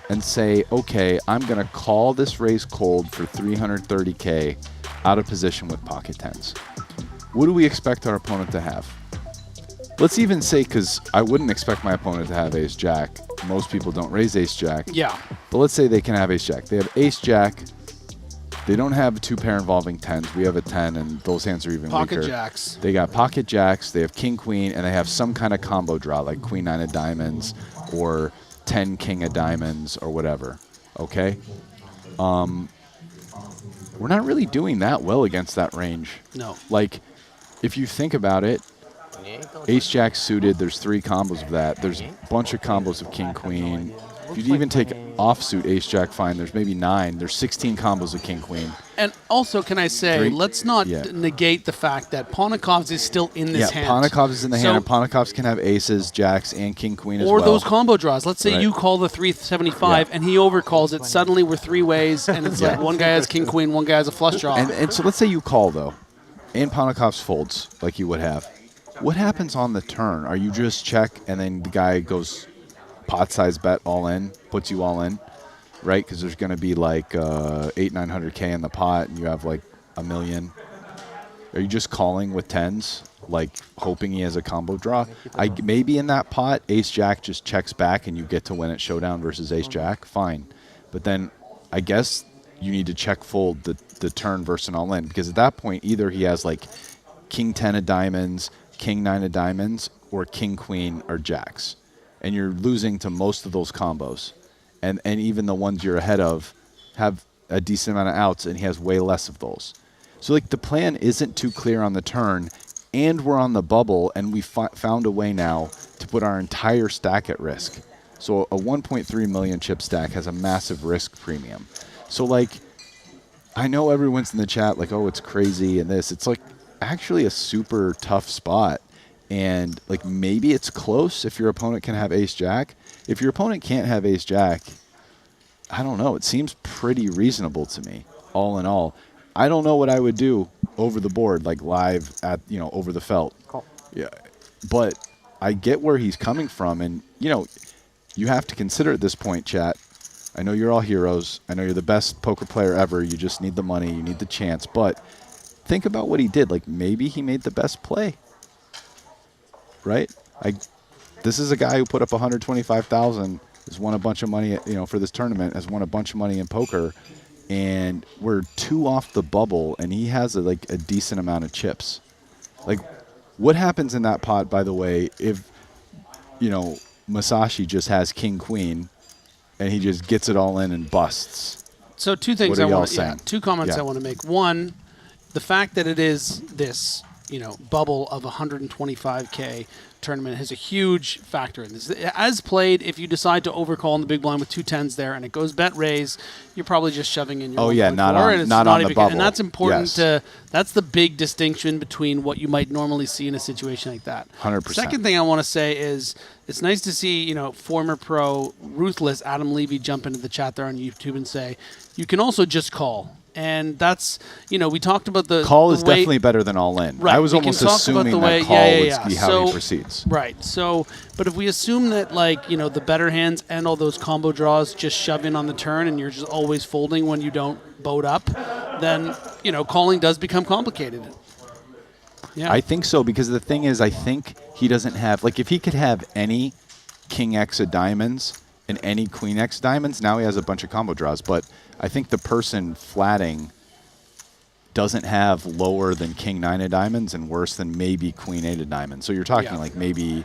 and say, okay, I'm going to call this raise cold for 330K out of position with pocket tens. What do we expect our opponent to have? Let's even say, because I wouldn't expect my opponent to have ace jack. Most people don't raise ace jack.
Yeah.
But let's say they can have ace jack. They have ace jack. They don't have a two pair involving tens. We have a 10, and those hands are even
Pocket
weaker.
jacks.
They got pocket jacks. They have king queen, and they have some kind of combo draw like queen nine of diamonds or 10 king of diamonds or whatever. Okay. We're not really doing that well against that range.
No.
Like, if you think about it, ace jack suited, there's 3 combos of that. There's a bunch of combos of king queen. If you even take offsuit ace jack fine, there's maybe 9. There's 16 combos of king queen.
And also, can I say, let's not negate the fact that Ponikov's is still in this hand.
Ponikov's is in the hand, and Ponikov's can have aces, jacks, and king queen as well.
Or those combo draws. Let's say
Right.
you call the 375 and he overcalls it. Suddenly we're 3 ways, and it's like one guy has king queen, one guy has a flush draw.
And so let's say you call, though, and Ponikov's folds like you would have. What happens on the turn? Are you just check, and then the guy goes pot size bet all in, puts you all in, right? Because there's going to be like 800-900K in the pot, and you have like $1 million. Are you just calling with tens, like hoping he has a combo draw? Maybe in that pot, ace jack just checks back, and you get to win at showdown versus ace jack. Fine, but then I guess you need to check fold the turn versus an all-in, because at that point either he has like king 10 of diamonds, king 9 of diamonds, or king queen or jacks, and you're losing to most of those combos, and even the ones you're ahead of have a decent amount of outs, and he has way less of those. So like the plan isn't too clear on the turn, and we're on the bubble, and we found a way now to put our entire stack at risk. So a 1.3 million chip stack has a massive risk premium. So like, I know everyone's in the chat like, oh, it's crazy and this. It's like actually a super tough spot. And like maybe it's close if your opponent can have ace jack. If your opponent can't have ace jack, I don't know. It seems pretty reasonable to me, all in all. I don't know what I would do over the board, like live at, you know, over the felt. Yeah. But I get where he's coming from. And, you know, you have to consider at this point, chat. I know you're all heroes. I know you're the best poker player ever. You just need the money. You need the chance. But think about what he did. Like maybe he made the best play. Right? This is a guy who put up 125,000, has won a bunch of money, you know, for this tournament, has won a bunch of money in poker, and we're 2 off the bubble, and he has a decent amount of chips. Like, what happens in that pot, by the way, if, you know, Masashi just has king queen, and he just gets it all in and busts?
So two things two comments I want to make. One, the fact that it is this, you know, bubble of 125K tournament has a huge factor in this. As played, if you decide to overcall in the big blind with 2 10s there and it goes bet raise, you're probably just shoving in your 1.4,
not on the bubble.
And that's important that's the big distinction between what you might normally see in a situation like that.
100%.
Second thing I want to say is it's nice to see, you know, former pro Ruthless Adam Levy jump into the chat there on YouTube and say, you can also just call. And that's, you know, we talked about the
call is definitely better than all in.
Right.
I was almost assuming that call would be how he proceeds.
Right. So, but if we assume that, like, you know, the better hands and all those combo draws just shove in on the turn and you're just always folding when you don't boat up, then, you know, calling does become complicated. Yeah.
I think so, because the thing is, I think he doesn't have, like, if he could have any king X of diamonds and any queen X diamonds, now he has a bunch of combo draws. But I think the person flatting doesn't have lower than king 9 of diamonds and worse than maybe queen 8 of diamonds. So you're talking like maybe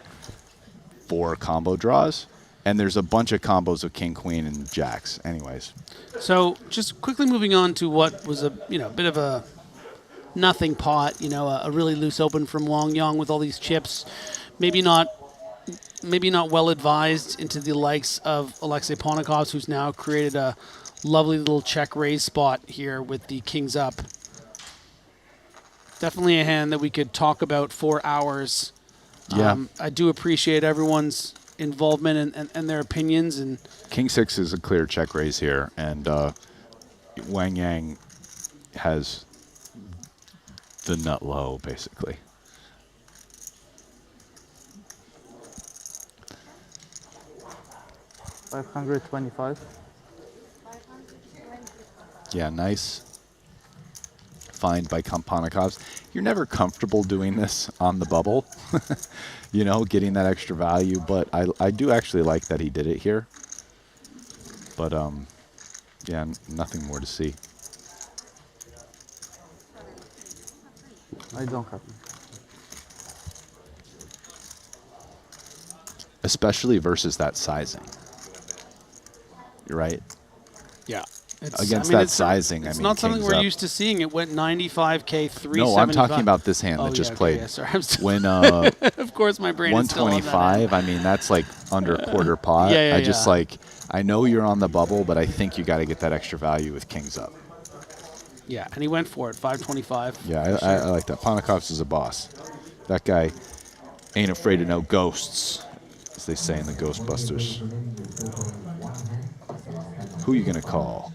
4 combo draws, and there's a bunch of combos of king, queen, and jacks. Anyways.
So just quickly moving on to what was a, you know, bit of a nothing pot, you know, a really loose open from Wong Yang with all these chips. Maybe not well advised into the likes of Alexei Ponikov, who's now created a lovely little check raise spot here with the kings up. Definitely a hand that we could talk about for hours.
Yeah.
I do appreciate everyone's involvement and their opinions. And
king 6 is a clear check raise here, and Wang Yang has the nut low, basically.
$525.
Yeah, nice find by Ponikov. You're never comfortable doing this on the bubble, you know, getting that extra value, but I do actually like that he did it here. But, yeah, nothing more to see.
I don't have.
Especially versus that sizing. You're right.
Yeah.
Against that sizing,
it's
I mean,
not something we're
up.
used to seeing. It went 95K, 375.
No, I'm talking about this hand that just played.
Okay, yeah, sorry, I'm still
when
of course my brain is still on that
125, I mean, that's like under a quarter pot.
Yeah,
I just like, I know you're on the bubble, but I think you got to get that extra value with kings up.
Yeah, and he went for it, 525.
Yeah, I like that. Ponikovs is a boss. That guy ain't afraid of no ghosts, as they say in the Ghostbusters. Who you gonna call?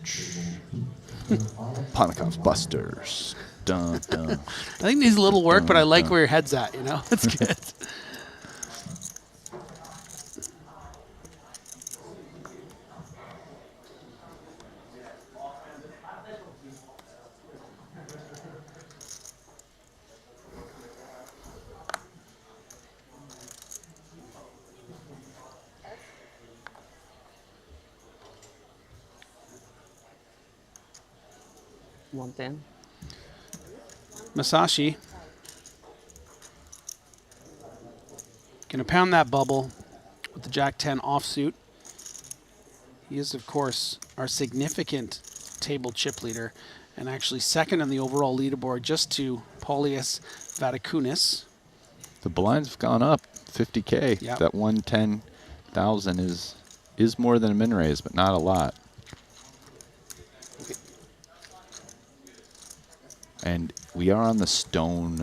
Ponikov's Busters. Dun, dun.
I think needs a little work, but I like where your head's at, you know? That's good.
110.
Masashi gonna pound that bubble with the Jack 10 offsuit. He is, of course, our significant table chip leader, and actually second on the overall leaderboard, just to Paulius Vaticunis.
The blinds have gone up 50K.
Yep.
That 110,000 is more than a min raise, but not a lot. And we are on the stone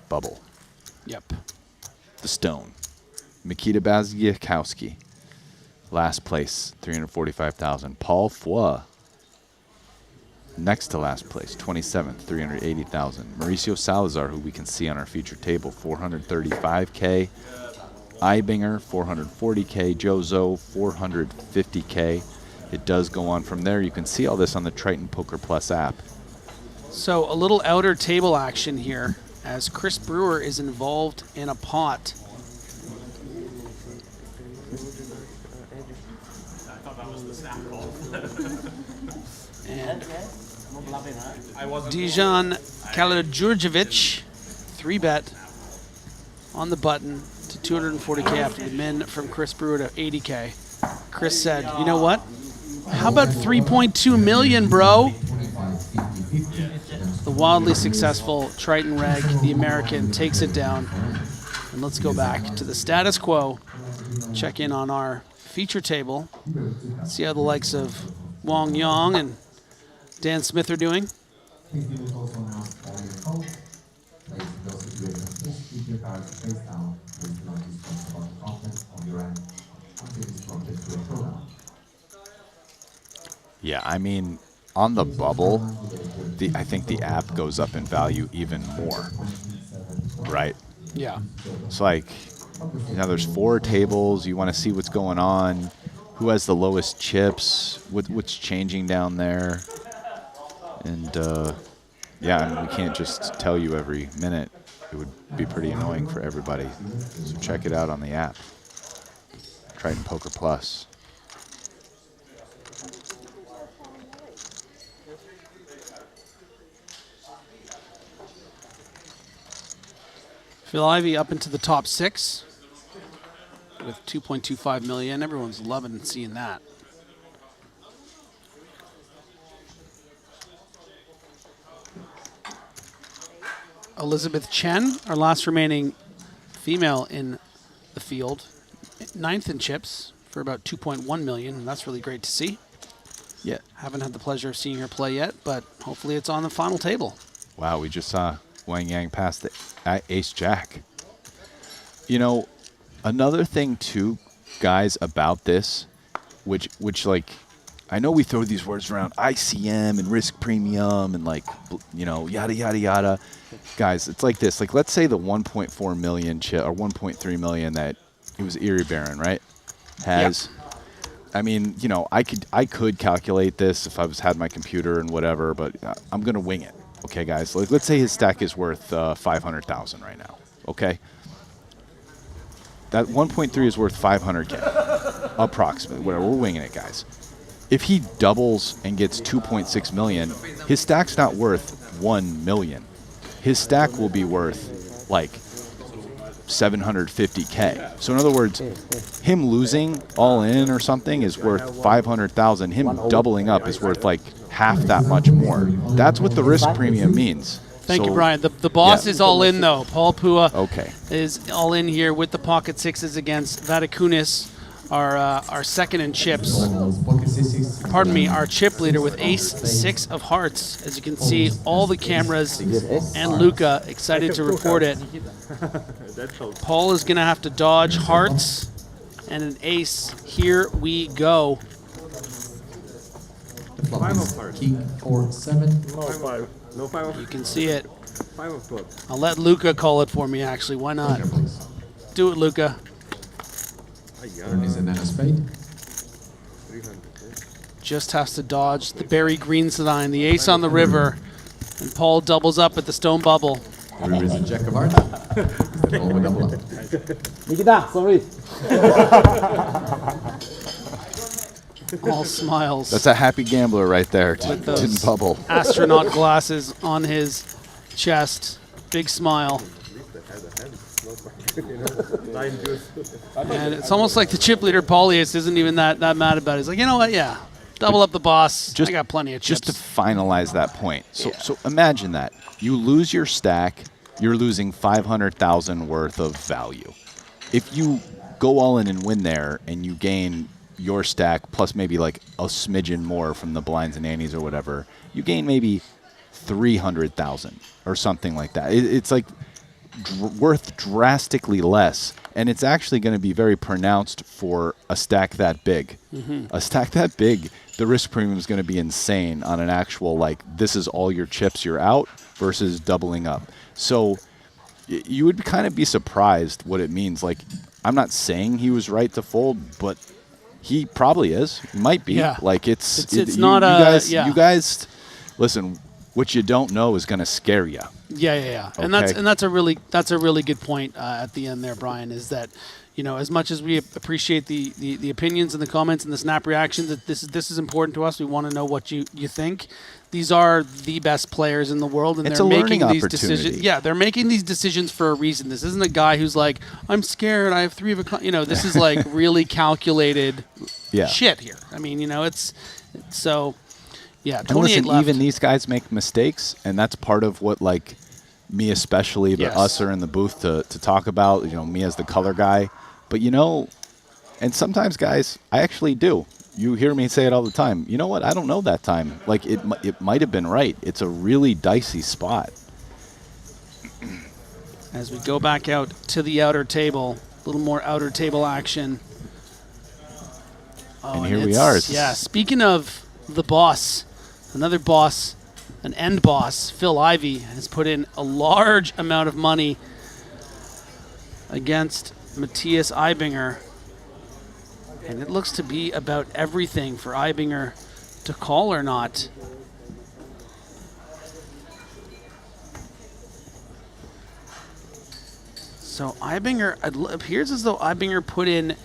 bubble.
Yep.
The stone. Mikita Baziakowski, last place, 345,000. Paul Foy, next to last place, 27th, 380,000. Mauricio Salazar, who we can see on our featured table, 435K. Eibinger, 440K. Joe Zoe, 450K. It does go on from there. You can see all this on the Triton Poker Plus app.
So a little outer table action here as Chris Brewer is involved in a pot. And Dijon Kalađurjević, 3-bet on the button to 240K after the min from Chris Brewer to 80K. Chris said, you know what? How about 3.2 million, bro? The wildly successful Triton Reg, the American, takes it down. And let's go back to the status quo. Check in on our feature table. See how the likes of Wong Yong and Dan Smith are doing.
Yeah, I mean, on the bubble, I think the app goes up in value even more, right?
Yeah.
It's like, you know, there's 4 tables. You want to see what's going on, who has the lowest chips, what's changing down there. And, yeah, I mean, we can't just tell you every minute. It would be pretty annoying for everybody. So check it out on the app. Triton Poker Plus.
Phil Ivey up into the top 6 with 2.25 million. Everyone's loving seeing that. Elizabeth Chen, our last remaining female in the field, 9th in chips for about 2.1 million. And that's really great to see.
Yeah.
Haven't had the pleasure of seeing her play yet, but hopefully it's on the final table.
Wow, we just saw Wang Yang pass the ace-jack. You know, another thing too, guys, about this, which like, I know we throw these words around, ICM and risk premium and like, you know, yada, yada, yada. Guys, it's like this. Like, let's say the 1.4 million chip or 1.3 million that it was Erie Baron, right? Has, yep. I mean, you know, I could calculate this if I had my computer and whatever, but I'm going to wing it. Okay, guys, like, let's say his stack is worth 500,000 right now, okay? That 1.3 is worth 500K, approximately, whatever, we're winging it, guys. If he doubles and gets 2.6 million, his stack's not worth 1 million. His stack will be worth, like, 750K. So in other words, him losing all in or something is worth 500,000. Him doubling up is worth, like, half that much more. That's what the risk premium means.
Thank you, Brian. The boss is all in, though. Paul Pua is all in here with the pocket sixes against Vaticunis, our second in chips. Pardon me, our chip leader with ace-6 of hearts. As you can see, all the cameras and Luca excited to record it. Paul is going to have to dodge hearts and an ace. Here we go.
Five of hearts. King or 7.
No 5. No 5 of.
You can see it.
5 of clubs.
I'll let Luca call it for me, actually. Why not? Do it, Luca.
Is another spade.
Just has to dodge the Barry Greenstein, the ace on the river. And Paul doubles up at the stone bubble.
There is a jack of hearts. Double up.
Nikita, sorry.
All smiles.
That's a happy gambler right there.
With those
Didn't bubble.
astronaut glasses on his chest. Big smile. And it's almost like the chip leader, Paulius, isn't even that mad about it. He's like, you know what? Yeah. Double up the boss. I got plenty of chips.
Just to finalize that point. So imagine that. You lose your stack, you're losing 500,000 worth of value. If you go all in and win there and you gain your stack plus maybe like a smidgen more from the blinds and antes or whatever, you gain maybe 300,000 or something like that. It's like worth drastically less, and it's actually going to be very pronounced for a stack that big. A stack that big, the risk premium is going to be insane on an actual, like, this is all your chips, you're out, versus doubling up. So you would kind of be surprised what it means. Like, I'm not saying he was right to fold, but he probably is. He might be.
Yeah.
Like, it's
not
you guys, listen, what you don't know is going to scare you.
Yeah. And that's a really good point at the end there, Brian, is that, you know, as much as we appreciate the opinions and the comments and the snap reactions, that this is important to us. We want to know what you think. These are the best players in the world, and
It's
they're
a
making
learning
these decisions.
opportunity.
Yeah, they're making these decisions for a reason. This isn't a guy who's like, I'm scared, I have 3 of a kind. You know, this is like really calculated shit here. I mean, you know, it's so. Yeah,
And
28
listen,
left.
even these guys make mistakes, and that's part of what, like, me especially, but us are in the booth to talk about, you know, me as the color guy. But, you know, and sometimes, guys, I actually do. You hear me say it all the time. You know what? I don't know that time. Like, it might have been right. It's a really dicey spot.
As we go back out to the outer table, a little more outer table action. Oh,
And here we are.
Yeah, speaking of the boss, another boss, an end boss, Phil Ivey, has put in a large amount of money against Matthias Eibinger. And it looks to be about everything for Eibinger to call or not. So Eibinger, it appears as though Eibinger put in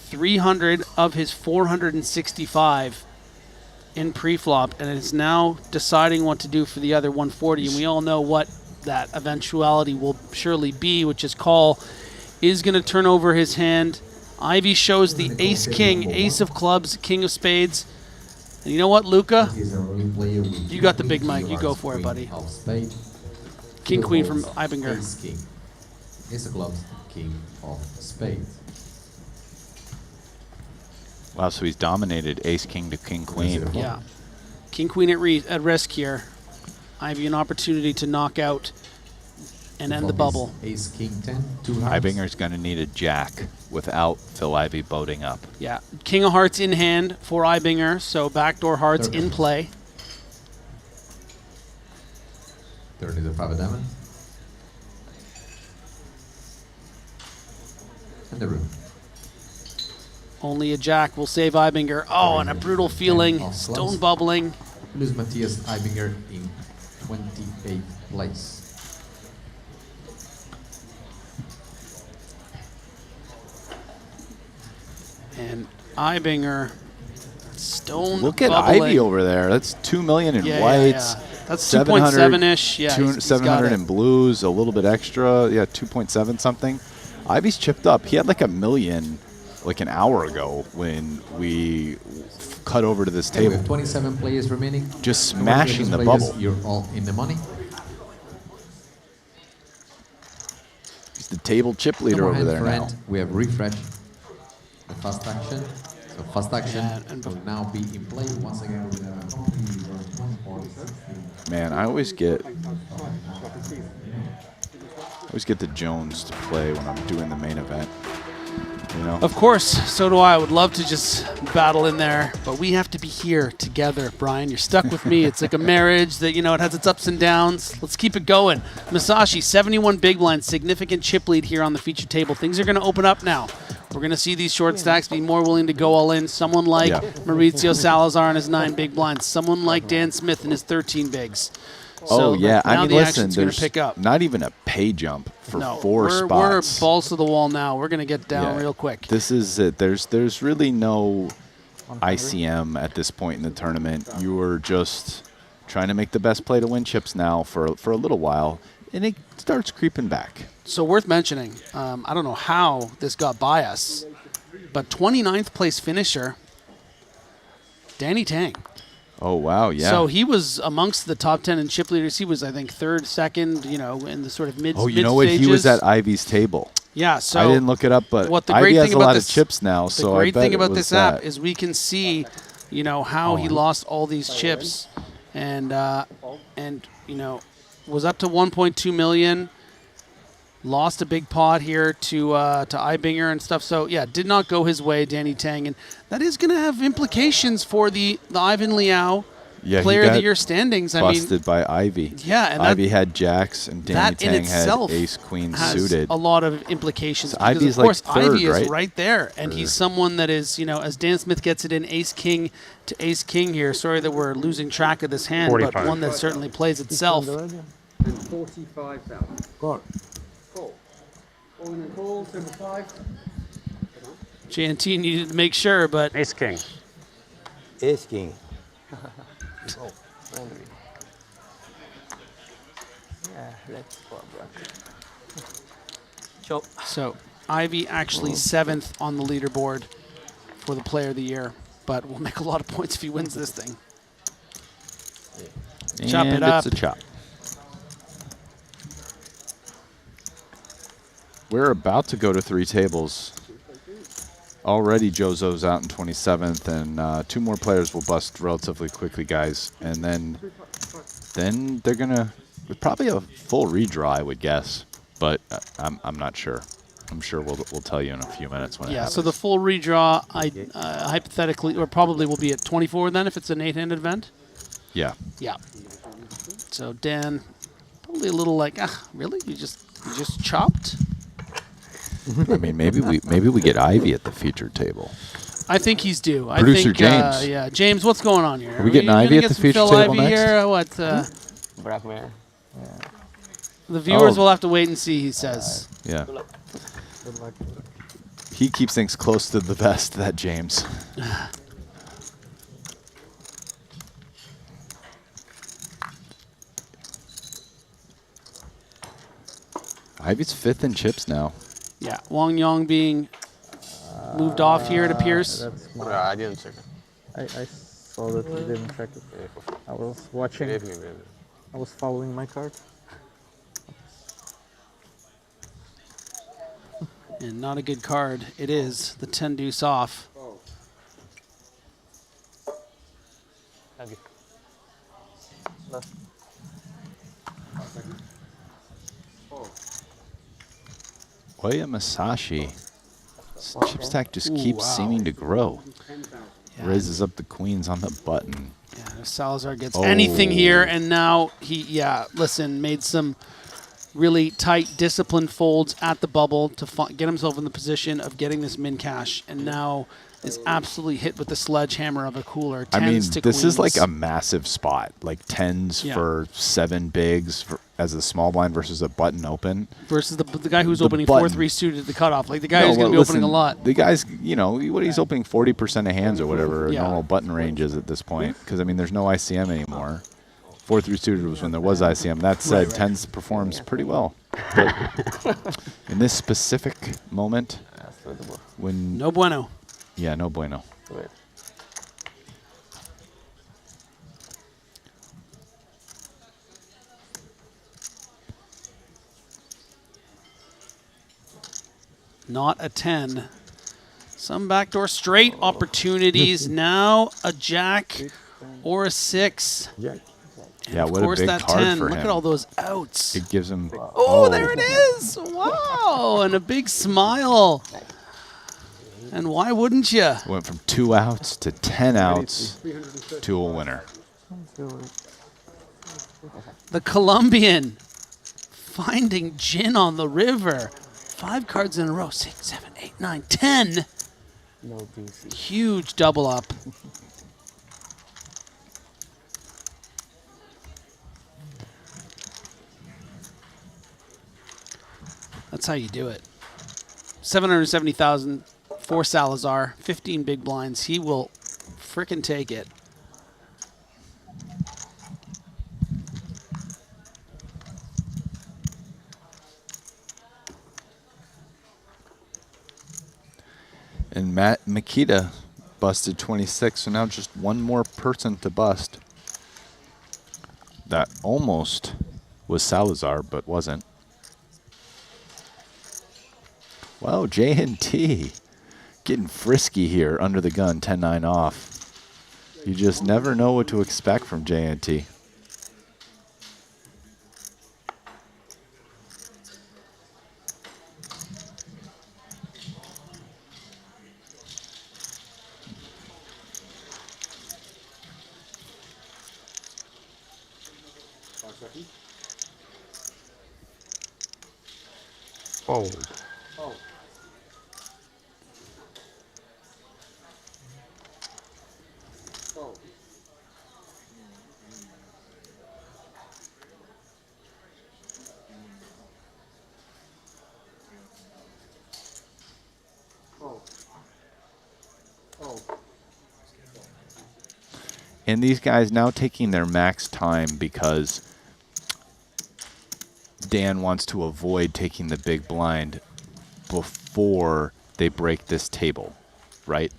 300 of his 465 in pre-flop, and is now deciding what to do for the other 140. And we all know what that eventuality will surely be, which is call is going to turn over his hand. Ivy shows the ace-king, ace of clubs, king of spades. And you know what, Luca? You got the big mic. You go for it, buddy. King-queen from Eibinger.
Ace-king. Ace of clubs, king of spades.
Wow, so he's dominated ace-king to king-queen.
Yeah. King-queen at risk here. Ivy an opportunity to knock out and end the bubble.
Ace, king, 10, 2 hearts.
Eibinger's going to need a jack without Phil Ivey boating up.
Yeah. King of hearts in hand for Eibinger, so backdoor hearts in play.
Turn is a 5 of diamond. And the room.
Only a jack will save Eibinger. Oh, and a brutal feeling. Stone bubbling.
Lose Matthias Eibinger in 28th place.
And Eibinger, stone
Look at
bubbling.
Ivy over there. That's 2 million in
Yeah,
whites.
yeah. That's 2.7-ish. Yeah, he's got
700
it.
in blues, a little bit extra. Yeah, 2.7 something. Ivy's chipped up. He had like $1 million like an hour ago when we cut over to this
Okay, we
table.
have 27 players remaining.
Just
No more
smashing the
players,
bubble.
You're all in the money.
He's the table chip leader
No more
over
hand
there
for
now.
hand. We have refreshed the fast action. So fast action will now be in play once again. We have
Man, I always get the Jones to play when I'm doing the main event. You know?
Of course, so do I. I would love to just battle in there, but we have to be here together, Brian. You're stuck with me. It's like a marriage that, you know, it has its ups and downs. Let's keep it going. Masashi, 71 big blinds, significant chip lead here on the feature table. Things are going to open up now. We're going to see these short stacks be more willing to go all in. Someone like Maurizio Salazar and his 9 big blinds. Someone like Dan Smith and his 13 bigs.
Oh, yeah.
Now
I mean,
the
listen,
action's going
there's
to pick up.
not even a pay jump for
No,
4
we're
spots.
balls to the wall now. We're going to get down
Yeah.
real quick.
This is it. There's really no ICM at this point in the tournament. You were just trying to make the best play to win chips now for a little while, and it starts creeping back.
So worth mentioning, I don't know how this got by us, but 29th place finisher, Danny Tang.
Oh, wow, yeah.
So he was amongst the top 10 in chip leaders. He was, I think, third, second, you know, in the sort of mid.
Oh, you know what? He was at Ivy's table.
Yeah, so
I didn't look it up, but
what the
Ivy
great
has
thing
a
about
lot
this,
of chips now. So
the great
I bet
thing about
it was
this app
that.
is we can see, you know, how he lost all these chips, and you know, was up to 1.2 million. Lost a big pot here to Ibinger and stuff. So, yeah, did not go his way, Danny Tang. And that is going to have implications for the Ivan Liao Player of the Year standings.
Busted by Ivy.
Yeah. And
Ivy had jacks and Danny Tang had ace, queen suited.
A lot of implications.
So
Because,
Ivy's
of course,
like third,
Ivy is
right?
right there. And he's someone that is, you know, as Dan Smith gets it in ace-king to ace-king here. Sorry that we're losing track of this hand,
45.
but one that certainly plays itself.
45,000.
Call.
All in a call, 75.
JNT needed to make sure, but...
Ace king.
Ace king.
Yeah, let's go, bro.
So Ivy actually 7th on the leaderboard for the Player of the Year, but will make a lot of points if he wins this thing.
And
Chop it up.
it's a chop. We're about to go to 3 tables. Already Jozo's out in 27th, and 2 more players will bust relatively quickly, guys. And then they're gonna probably a full redraw, I would guess, but I'm not sure. I'm sure we'll tell you in a few minutes when it happens.
So the full redraw, hypothetically, or probably will be at 24 then if it's an 8-handed event.
Yeah.
Yeah. So Dan, probably a little like, really? You just chopped?
I mean, maybe we get Ivy at the featured table.
I think he's due.
Producer
I think,
James.
yeah, James, what's going on here?
Are we getting Ivy at the featured
Phil
table
Ivy
next?
Here? What?
Blackmare.
Yeah.
The viewers will have to wait and see, he says.
Yeah.
Good luck.
He keeps things close to the vest, that James. Ivy's 5th in chips now.
Yeah, Wang Yang being moved off here, it appears.
That's I didn't check it.
I saw that you didn't check it. I was watching. I was following my card.
And not a good card. It is the 10 deuce off.
Oya Masashi. Chip stack just keeps seeming to grow. Raises up the queens on the button.
Yeah, if Salazar gets anything here, and now he, listen, made some really tight, disciplined folds at the bubble to get himself in the position of getting this min cash, and now is absolutely hit with the sledgehammer of a cooler.
I mean,
To
this is
queens.
like a massive spot, like 10s for 7 bigs as a small blind versus a button open.
Versus the suited who's
The
opening
button.
4-3 suited at the cutoff. Like the guy who's going to be opening a lot.
The guy's, what he's opening 40% of hands or whatever a normal button range is at this point. Because, I mean, there's no ICM anymore. 4-3 suited was when there was ICM. That said, 10s performs pretty well. But in this specific moment, when...
No bueno.
Yeah, no bueno.
Not a 10. Some backdoor straight opportunities. Now a jack or a 6.
Yeah,
of
what
course
a big
that
card
10.
for
Look
him.
at all those outs.
It gives him...
Oh, there it is. Wow. And a big smile. And why wouldn't you?
Went from 2 outs to 10 outs to a winner.
The Colombian finding gin on the river. 5 cards in a row. 6, 7, 8, 9, 10.
No DC.
Huge double up. That's how you do it. 770,000 for Salazar. 15 big blinds. He will frickin' take it.
And Matt Makita busted 26, so now just one more person to bust. That almost was Salazar, but wasn't. Wow, J&T getting frisky here under the gun, 10-9 off. You just never know what to expect from J&T.
Fold.
And these guys now taking their max time because Dan wants to avoid taking the big blind before they break this table, right?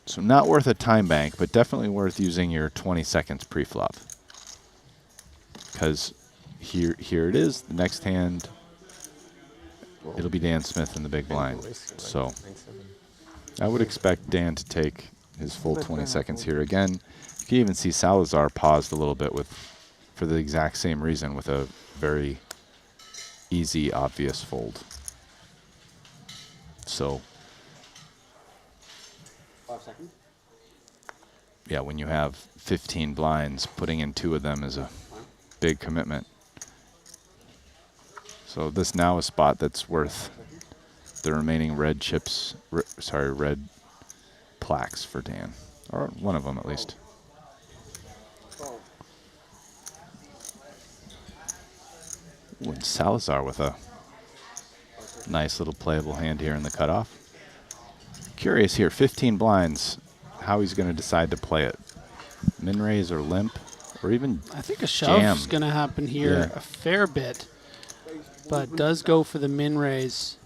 So not worth a time bank, but definitely worth using your 20 seconds pre-flop. Because here it is, the next hand, it'll be Dan Smith in the big blind. So I would expect Dan to take his full 20 seconds here. Again, you can even see Salazar paused a little bit for the exact same reason, with a very easy, obvious fold. So,
5 seconds.
Yeah, when you have 15 blinds, putting in 2 of them is a big commitment. So this now a spot that's worth the remaining red chips, red plaques for Dan, or one of them at least. Ooh, and Salazar with a nice little playable hand here in the cutoff. Curious here, 15 blinds, how he's going to decide to play it. Min raise or limp, or even
I think a shove
jam.
is going to happen here a fair bit, but does go for the min raise.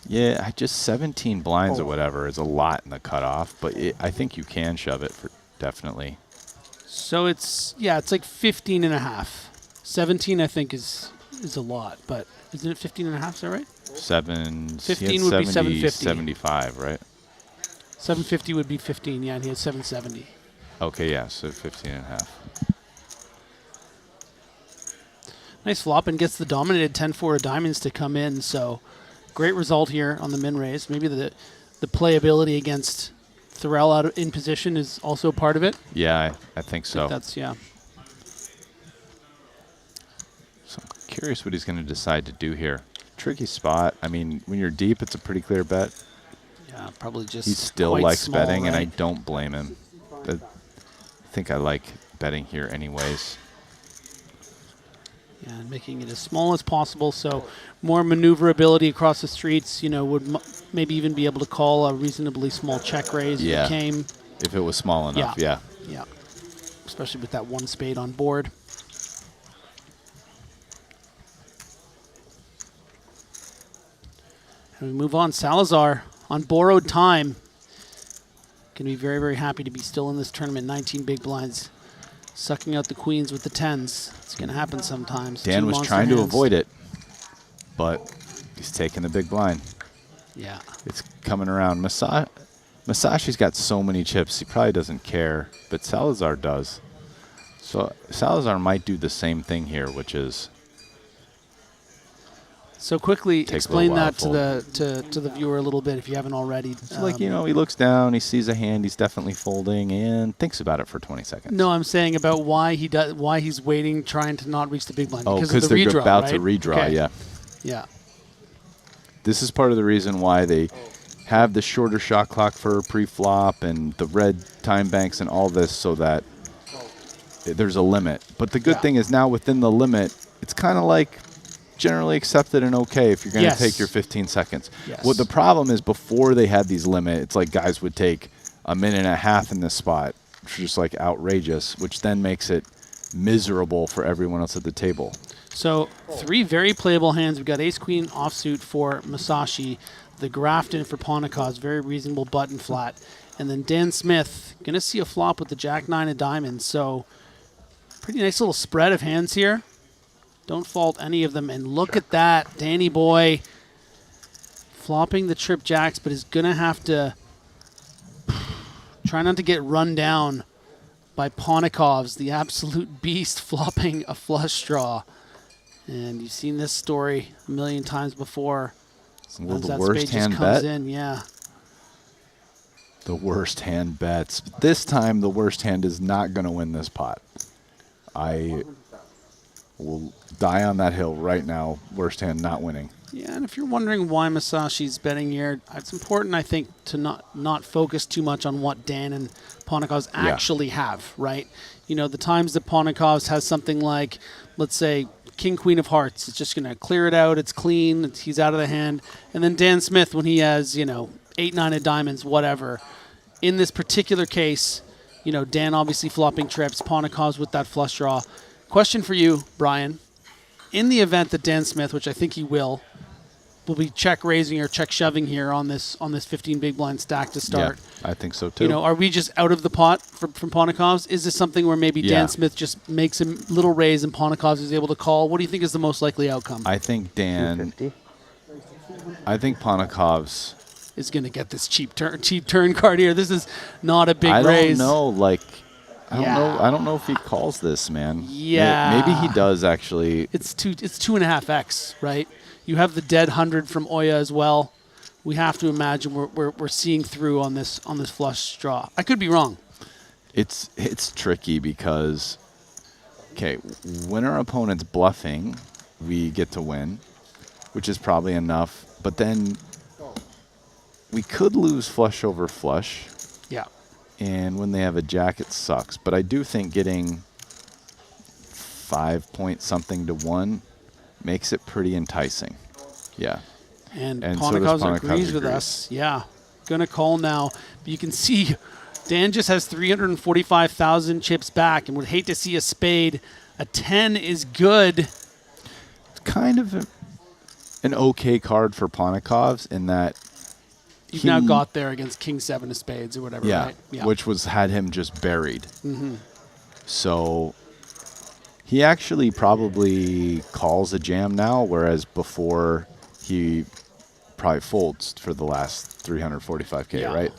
Yeah, just 17 blinds or whatever is a lot in the cutoff, but I think you can shove it for definitely.
So it's like 15 and a half. 17 I think is a lot, but isn't it 15 and a half, is that right? 15 would be 750.
75, right?
750 would be 15, yeah, and he has 770.
Okay, yeah, so 15 and a half.
Nice flop, and gets the dominated 10-4 of diamonds to come in, so great result here on the min raise. Maybe the playability against Thorell out in position is also part of it.
Yeah, I think so.
That's, yeah.
So I'm curious what he's going to decide to do here. Tricky spot. I mean, when you're deep, it's a pretty clear bet.
Yeah, probably just
he still
quite
likes
small,
betting, and I
right?
don't blame him. I think I like betting here anyways.
Yeah, and making it as small as possible, so more maneuverability across the streets. You know, would maybe even be able to call a reasonably small check raise.
Yeah,
if it came.
If it was small enough, yeah.
Yeah, especially with that one spade on board. And we move on. Salazar on borrowed time. Going to be very, very happy to be still in this tournament. 19 big blinds. Sucking out the queens with the 10s. It's going to happen sometimes.
Dan was trying to avoid it, but he's taking the big blind.
Yeah.
It's coming around. Masashi's got so many chips, he probably doesn't care, but Salazar does. So Salazar might do the same thing here, which is...
So quickly
Take a
explain
little
that
while
to the viewer a little bit if you haven't already.
It's like, you know, he looks down, he sees a hand, he's definitely folding, and thinks about it for 20 seconds.
No, I'm saying about why he's waiting, trying to not reach the big blind.
Oh,
because
they're
redraw,
about
right?
to redraw,
Okay.
yeah.
Yeah.
This is part of the reason why they have the shorter shot clock for pre-flop and the red time banks and all this, so that there's a limit. But the good thing is now within the limit, it's kind of like generally accepted and okay if you're going to take your 15 seconds.
Yes.
What the problem is, before they had these limits, it's like guys would take a minute and a half in this spot, which is just like outrageous, which then makes it miserable for everyone else at the table.
So 3 very playable hands. We've got ace-queen offsuit for Masashi, the Grafton for Ponika's, very reasonable button flat. And then Dan Smith, going to see a flop with the Jack-9 of diamonds. So pretty nice little spread of hands here. Don't fault any of them. And look at that. Danny boy flopping the trip jacks, but is going to have to try not to get run down by Ponikov's, the absolute beast, flopping a flush draw. And you've seen this story a million times before.
Will
Sometimes
the
that
worst
spade
hand
just comes
bet?
in, yeah.
The worst hand bets. This time, the worst hand is not going to win this pot. I will die on that hill right now. Worst hand not winning.
Yeah, and if you're wondering why Masashi's betting here, it's important, I think, to not focus too much on what Dan and Ponikov's actually have, right? You know, the times that Ponikov's has something like, let's say, King, Queen of Hearts, it's just going to clear it out, it's clean, he's out of the hand. And then Dan Smith, when he has, 8, 9 of diamonds, whatever. In this particular case, Dan obviously flopping trips, Ponikov's with that flush draw. Question for you, Brian. In the event that Dan Smith, which I think he will be check raising or check shoving here on this 15 big blind stack to start.
Yeah, I think so too.
Are we just out of the pot from Ponikov's? Is this something where maybe Dan Smith just makes a little raise and Ponikov's is able to call? What do you think is the most likely outcome?
I think Ponikov's
is going to get this cheap turn card here. This is not a big raise.
I don't know. I don't know if he calls this, man.
Yeah,
maybe he does actually.
It's 2.5x, right? You have the dead 100 from Oya as well. We have to imagine we're seeing through on this flush draw. I could be wrong.
It's tricky because, when our opponent's bluffing, we get to win, which is probably enough. But then we could lose flush over flush.
Yeah.
And when they have a jack, it sucks. But I do think getting 5 point something to 1 makes it pretty enticing. Yeah.
And
so
Ponikov's
does
agrees with us. Yeah. Going to call now. But you can see Dan just has 345,000 chips back and would hate to see a spade. A 10 is good.
It's kind of an okay card for Ponikov's in that
You've now got there against King 7 of spades or whatever, right?
Yeah, which had him just buried.
Mm-hmm.
So he actually probably calls a jam now, whereas before he probably folds for the last 345K, right?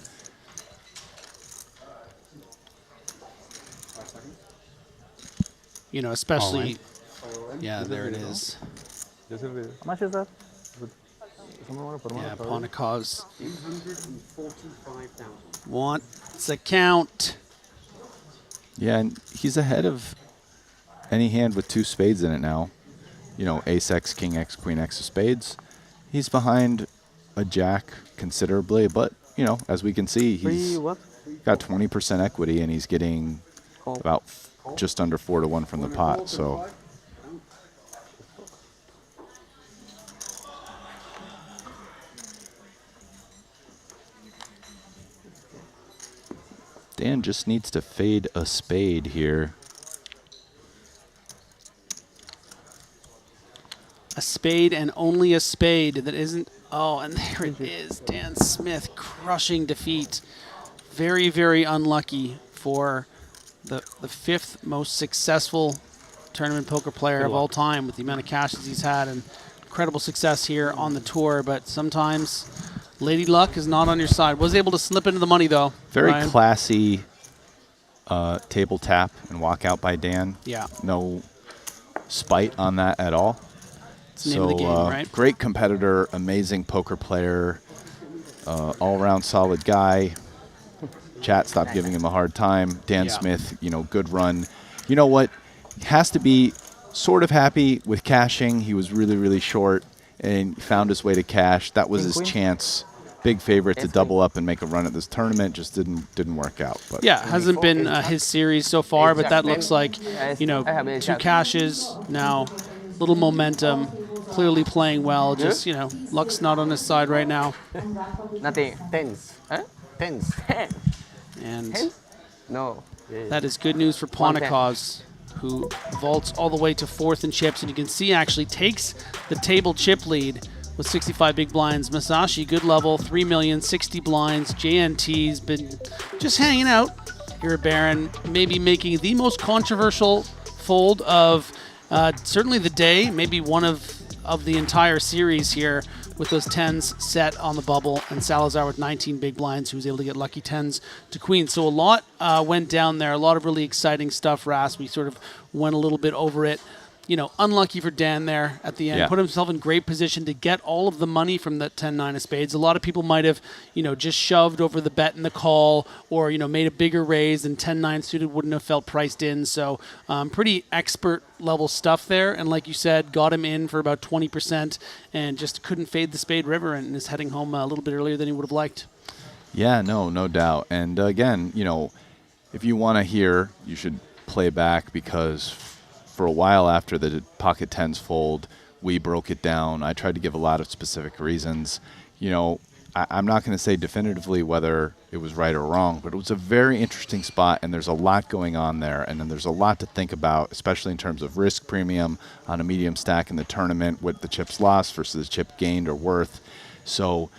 Especially, yeah, there it is.
How much is that?
Yeah, Ponikov's wants a count.
Yeah, and he's ahead of any hand with 2 spades in it now. Ace X, King X, Queen X of spades. He's behind a jack considerably, but, as we can see, he's got 20% equity and he's getting about just under 4 to 1 from the pot, so... Dan just needs to fade a spade here.
A spade and only a spade that isn't... Oh, and there it is. Dan Smith crushing defeat. Very, very unlucky for the 5th most successful tournament poker player of all time with the amount of cashes he's had and incredible success here on the tour. But sometimes Lady Luck is not on your side. Was able to slip into the money, though.
Very
Ryan.
classy table tap and walkout by Dan.
Yeah.
No spite on that at all.
It's the name of the game, right?
Great competitor, amazing poker player, all-around solid guy. Chat stopped giving him a hard time. Dan Smith, good run. You know what? Has to be sort of happy with cashing. He was really, really short and found his way to cash. That was his chance. Big favorite to double up and make a run at this tournament. Just didn't work out. But
yeah, hasn't been his series so far, but that looks like, 2 cashes now, little momentum, clearly playing well. Just, luck's not on his side right now.
Nothing. Tens. Huh? Tens.
And
No.
that is good news for Pontikaz, who vaults all the way to 4th in chips. And you can see actually takes the table chip lead with 65 big blinds. Masashi, good level, 3 million, 60 blinds. JNT's been just hanging out here at Baron, maybe making the most controversial fold of certainly the day, maybe one of the entire series here, with those 10s set on the bubble, and Salazar with 19 big blinds, who was able to get lucky 10s to queen. So a lot went down there, a lot of really exciting stuff, Ras. We sort of went a little bit over it. You know, unlucky for Dan there at the end.
Yeah.
Put himself in great position to get all of the money from that 10-9 of spades. A lot of people might have, you know, just shoved over the bet and the call, or, you know, made a bigger raise, and 10-9 suited wouldn't have felt priced in. So pretty expert level stuff there. And like you said, got him in for about 20% and just couldn't fade the spade river, and is heading home a little bit earlier than he would have liked.
Yeah, no doubt. And again, you know, if you want to hear, you should play back, because for a while after the pocket 10s fold, we broke it down. I tried to give a lot of specific reasons. You know, I'm not going to say definitively whether it was right or wrong, but it was a very interesting spot, and there's a lot going on there, and then there's a lot to think about, especially in terms of risk premium on a medium stack in the tournament, with the chips lost versus the chip gained or worth. So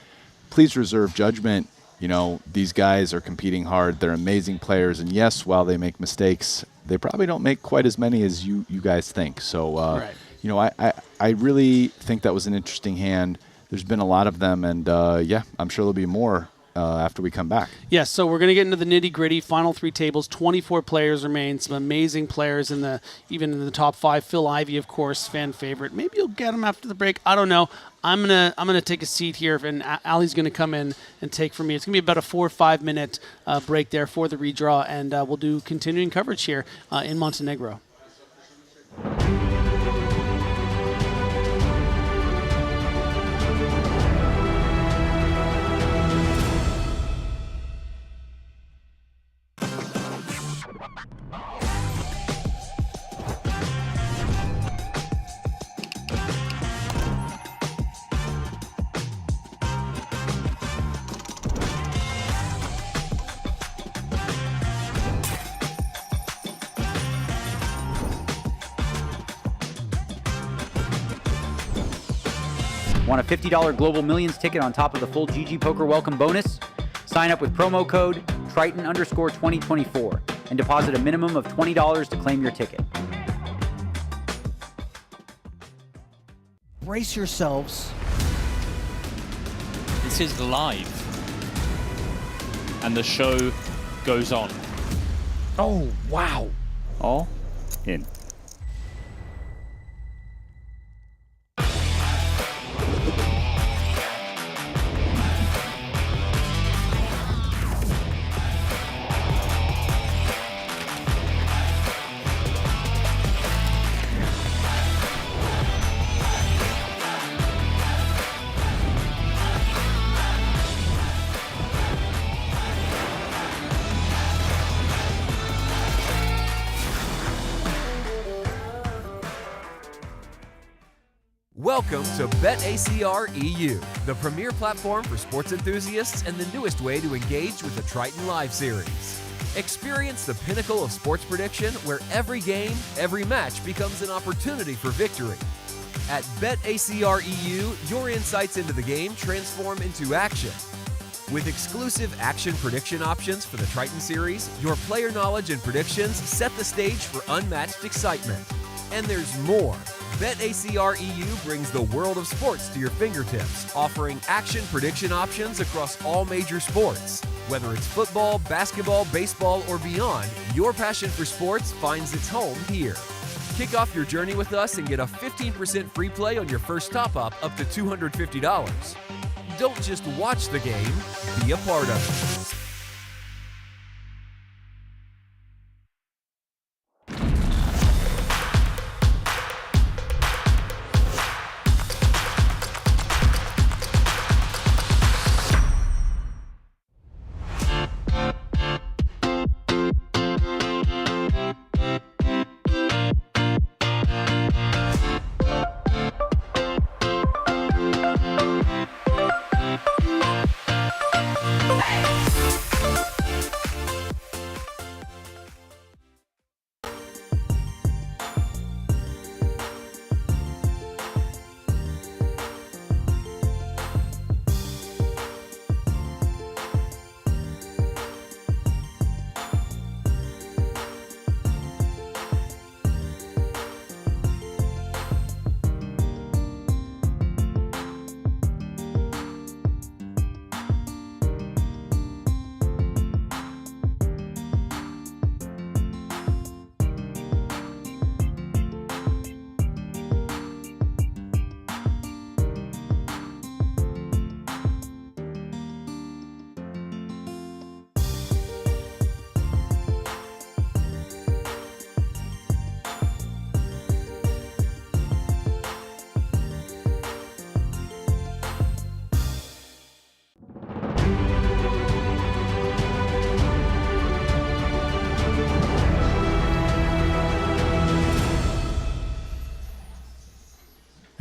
please reserve judgment. You know, these guys are competing hard. They're amazing players, and yes, while they make mistakes, they probably don't make quite as many as you guys think. So,
Right.
you know, I really think that was an interesting hand. There's been a lot of them, and yeah, I'm sure there'll be more after we come back.
Yes, so we're going to get into the nitty-gritty. Final 3 tables, 24 players remain. Some amazing players even in the top 5. Phil Ivey, of course, fan favorite. Maybe you'll get him after the break. I don't know. I'm gonna take a seat here, and Ali's going to come in and take for me. It's going to be about a 4 or 5 minute break there for the redraw, and we'll do continuing coverage here in Montenegro.
Want a $50 Global Millions ticket on top of the full GG Poker welcome bonus? Sign up with promo code Triton_2024 and deposit a minimum of $20 to claim your ticket.
Brace yourselves.
This is live. And the show goes on.
Oh, wow.
All in.
Welcome to BetACR EU, the premier platform for sports enthusiasts and the newest way to engage with the Triton Live Series. Experience the pinnacle of sports prediction, where every game, every match becomes an opportunity for victory. At BetACR EU, your insights into the game transform into action. With exclusive action prediction options for the Triton Series, your player knowledge and predictions set the stage for unmatched excitement. And there's more. BetACR EU brings the world of sports to your fingertips, offering action prediction options across all major sports. Whether it's football, basketball, baseball, or beyond, your passion for sports finds its home here. Kick off your journey with us and get a 15% free play on your first top-up up to $250. Don't just watch the game, be a part of it.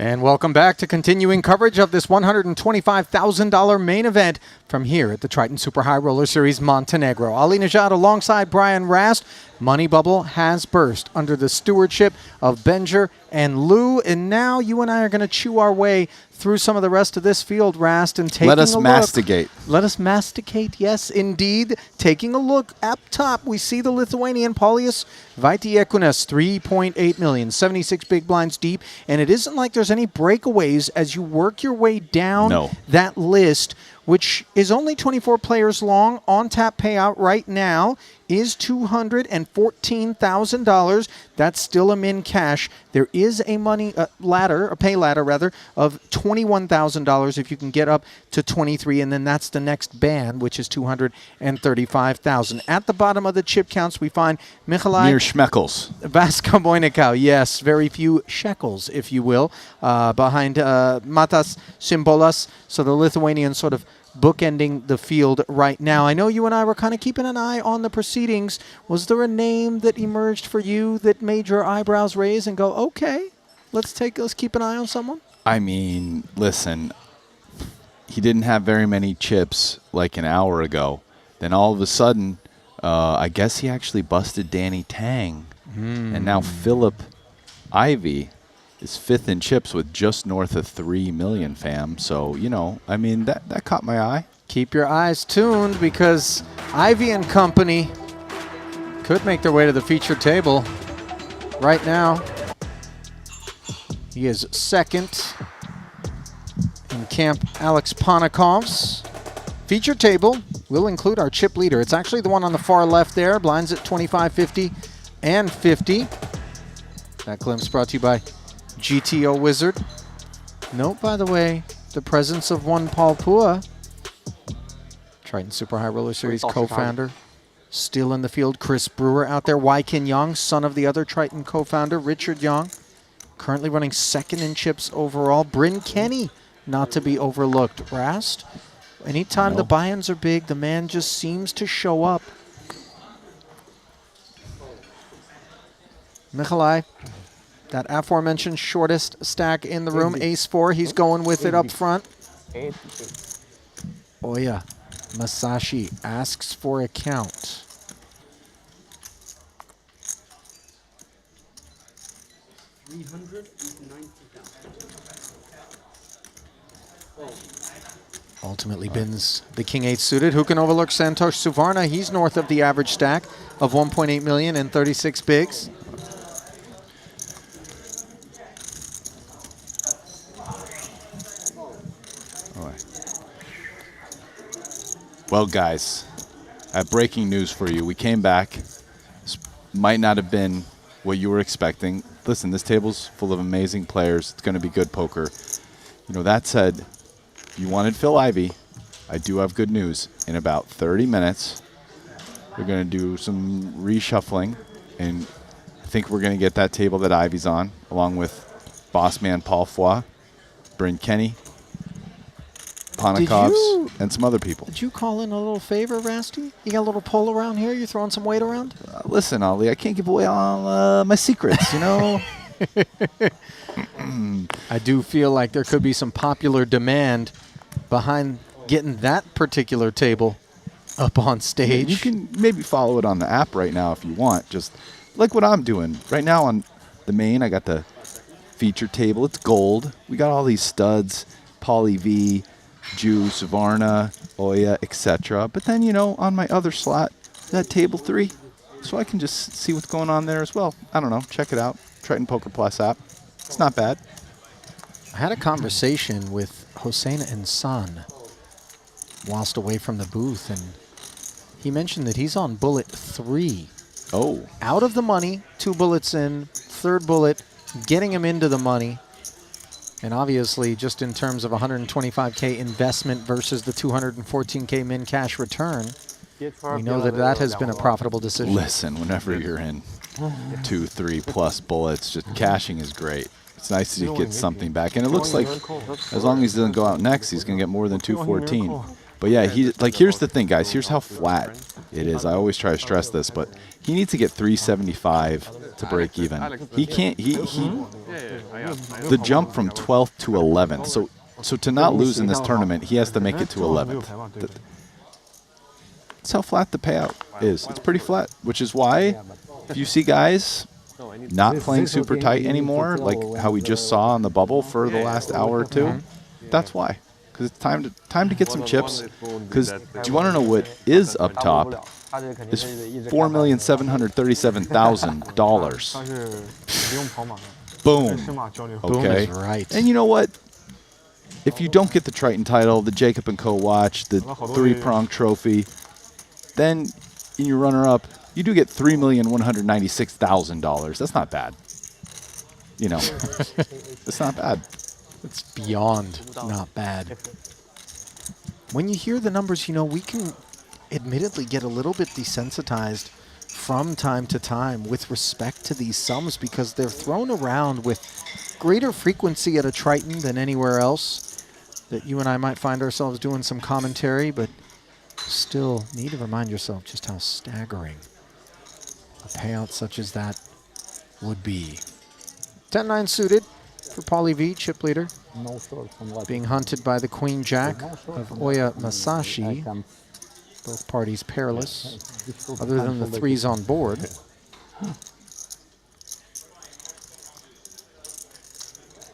And welcome back to continuing coverage of this $125,000 main event from here at the Triton Super High Roller Series Montenegro. Ali Najad alongside Brian Rast. Money bubble has burst under the stewardship of Benjer and Lou. And now you and I are going to chew our way through some of the rest of this field, Rast, and taking a look.
Let us masticate.
Let us masticate, yes, indeed. Taking a look up top, we see the Lithuanian Paulius Vaitiekunas, 3.8 million, 76 big blinds deep. And it isn't like there's any breakaways as you work your way down that list, which is only 24 players long. On-tap payout right now is $214,000. That's still a min cash. There is a money ladder, a pay ladder rather, of $21,000 if you can get up to 23, and then that's the next band, which is $235,000. At the bottom of the chip counts, we find Michalai
Mere schmeckles.
Vaska Boynikau, yes, very few shekels, if you will, behind Matas Simbolas. So the Lithuanian sort of bookending the field right now. I know you and I were kind of keeping an eye on the proceedings. Was there a name that emerged for you that made your eyebrows raise and go, okay, let's keep an eye on someone?
I mean, listen, he didn't have very many chips like an hour ago. Then all of a sudden, I guess he actually busted Danny Tang. And now Philip Ivey is fifth in chips with just north of 3 million, fam. So, you know, I mean, that caught my eye.
Keep your eyes tuned because Ivy and company could make their way to the feature table right now. He is second in Camp Alex Ponikov's. Feature table will include our chip leader. It's actually the one on the far left there. Blinds at 25, 50, and 50. That glimpse brought to you by GTO Wizard. Note, by the way, the presence of one Paul Pua, Triton Super High Roller Series co-founder, still in the field. Chris Brewer out there. Waikin Young, son of the other Triton co-founder, Richard Young, currently running second in chips overall. Bryn Kenny, not to be overlooked. Rast, anytime the buy-ins are big, the man just seems to show up. Michalai, that aforementioned shortest stack in the room, ace-4. He's going with it up front. Oya Masashi asks for a count. Ultimately bins the King-8 suited. Who can overlook Santosh Suvarna? He's north of the average stack of 1.8 million and 36 bigs.
Well, guys, I have breaking news for you. We came back. This might not have been what you were expecting. Listen, this table's full of amazing players. It's going to be good poker. You know, that said, you wanted Phil Ivey. I do have good news. In about 30 minutes, we're going to do some reshuffling, and I think we're going to get that table that Ivey's on, along with boss man Paul Foy, Bryn Kenny, Ponikovs, and some other people.
Did you call in a little favor, Rasty? You got a little pull around here? You throwing some weight around?
Listen, Ali, I can't give away all my secrets, you know?
I do feel like there could be some popular demand behind getting that particular table up on stage.
You can maybe follow it on the app right now if you want. Just like what I'm doing. Right now on the main, I got the feature table. It's gold. We got all these studs, Pauly V, Jew, Savarna, Oya, etc. But then, you know, on my other slot, that table 3, so I can just see what's going on there as well. I don't know. Check it out. Triton Poker Plus app. It's not bad.
I had a conversation with Hossein and San whilst away from the booth, and he mentioned that he's on bullet 3.
Oh.
Out of the money, 2 bullets in, third bullet, getting him into the money. And obviously, just in terms of 125K investment versus the 214K min cash return, we know that that has been a profitable decision.
Listen, whenever you're in 2, 3 plus bullets, just cashing is great. It's nice to get something back. And it looks like as long as he doesn't go out next, he's going to get more than 214. But yeah, here's the thing, guys. Here's how flat it is. I always try to stress this, but he needs to get 375 to break even. He can't. The jump from 12th to 11th. So to not lose in this tournament, he has to make it to 11th. That's how flat the payout is. It's pretty flat, which is why if you see guys not playing super tight anymore, like how we just saw on the bubble for the last hour or two, that's why. Because it's time to get some chips. Because do you want to know what is up top? Is $4,737,000. Boom. Okay.
Right.
And you know what? If you don't get the Triton title, the Jacob & Co. watch, the 3-prong trophy, then in your runner-up, you do get $3,196,000. That's not bad. You know, it's not bad.
It's beyond not bad. When you hear the numbers, you know, we can admittedly get a little bit desensitized from time to time with respect to these sums because they're thrown around with greater frequency at a Triton than anywhere else. That you and I might find ourselves doing some commentary, but still need to remind yourself just how staggering a payout such as that would be. 10-9 suited for Pauly V, chip leader, being hunted by the Queen Jack of Oya Masashi. Both parties perilous, other than the threes on board.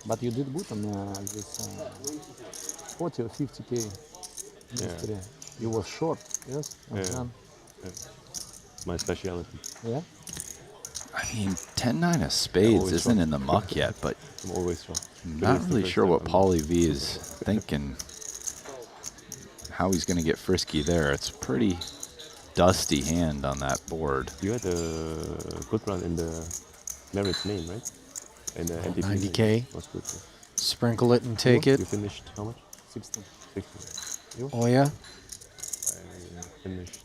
But you did good on this 40 or 50K yesterday. You were short, yes?
Yeah. My specialty.
Yeah?
I mean, 10-9 of spades isn't in the muck yet, but
I'm always strong.
I'm not really sure what Pauly V is thinking, how he's going to get frisky there. It's a pretty dusty hand on that board.
You had a good run in the merit name, right? In the NTP
90K.
Was good.
Sprinkle it and take it.
You finished how much? 16. 16. You?
Oh, yeah.
I finished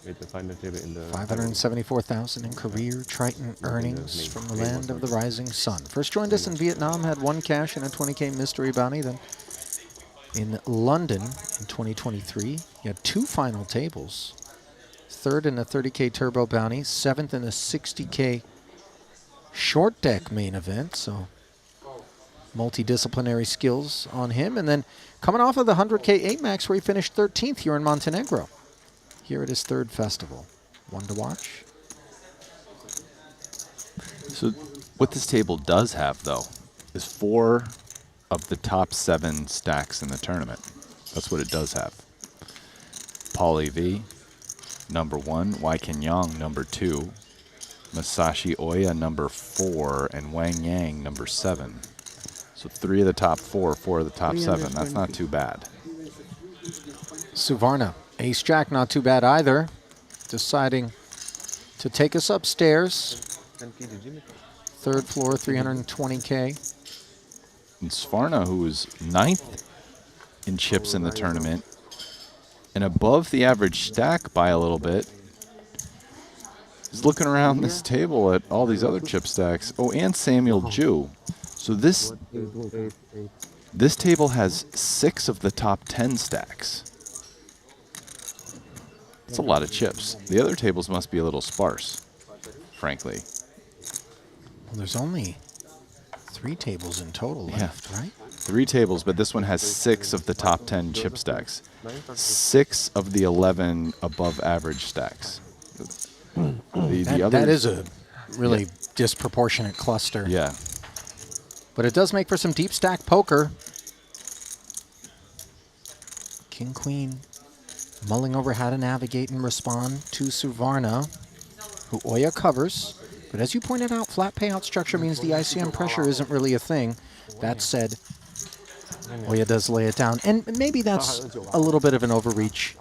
made the final table in the
574,000 in career Triton earnings from the land of the rising sun. First joined us in Vietnam, had 1 cash and a 20K mystery bounty. Then in London in 2023, he had 2 final tables. 3rd in a 30K turbo bounty, 7th in a 60K short deck main event. So multidisciplinary skills on him. And then coming off of the 100K 8 max where he finished 13th here in Montenegro. Here at his 3rd festival. One to watch.
So what this table does have, though, is 4 of the top 7 stacks in the tournament. That's what it does have. Pauly V, number 1. Wai Kenyang, number 2. Masashi Oya, number 4. And Wang Yang, number 7. So 3 of the top 4, 4 of the top 7. That's not too bad.
Suvarna. Ace-Jack, not too bad either. Deciding to take us upstairs. 3rd floor, 320K.
And Svarna, who was 9th in chips in the tournament, and above the average stack by a little bit, is looking around this table at all these other chip stacks. Oh, and Samuel Ju. So this table has 6 of the top 10 stacks. That's a lot of chips. The other tables must be a little sparse, frankly.
Well, there's only 3 tables in total left, right?
3 tables, but this one has 6 of the top 10 chip stacks. 6 of the 11 above average stacks.
That is a really disproportionate cluster.
Yeah.
But it does make for some deep stack poker. King, Queen, mulling over how to navigate and respond to Suvarna, who Oya covers. But as you pointed out, flat payout structure means the ICM pressure isn't really a thing. That said, Oya does lay it down. And maybe that's a little bit of an overreach.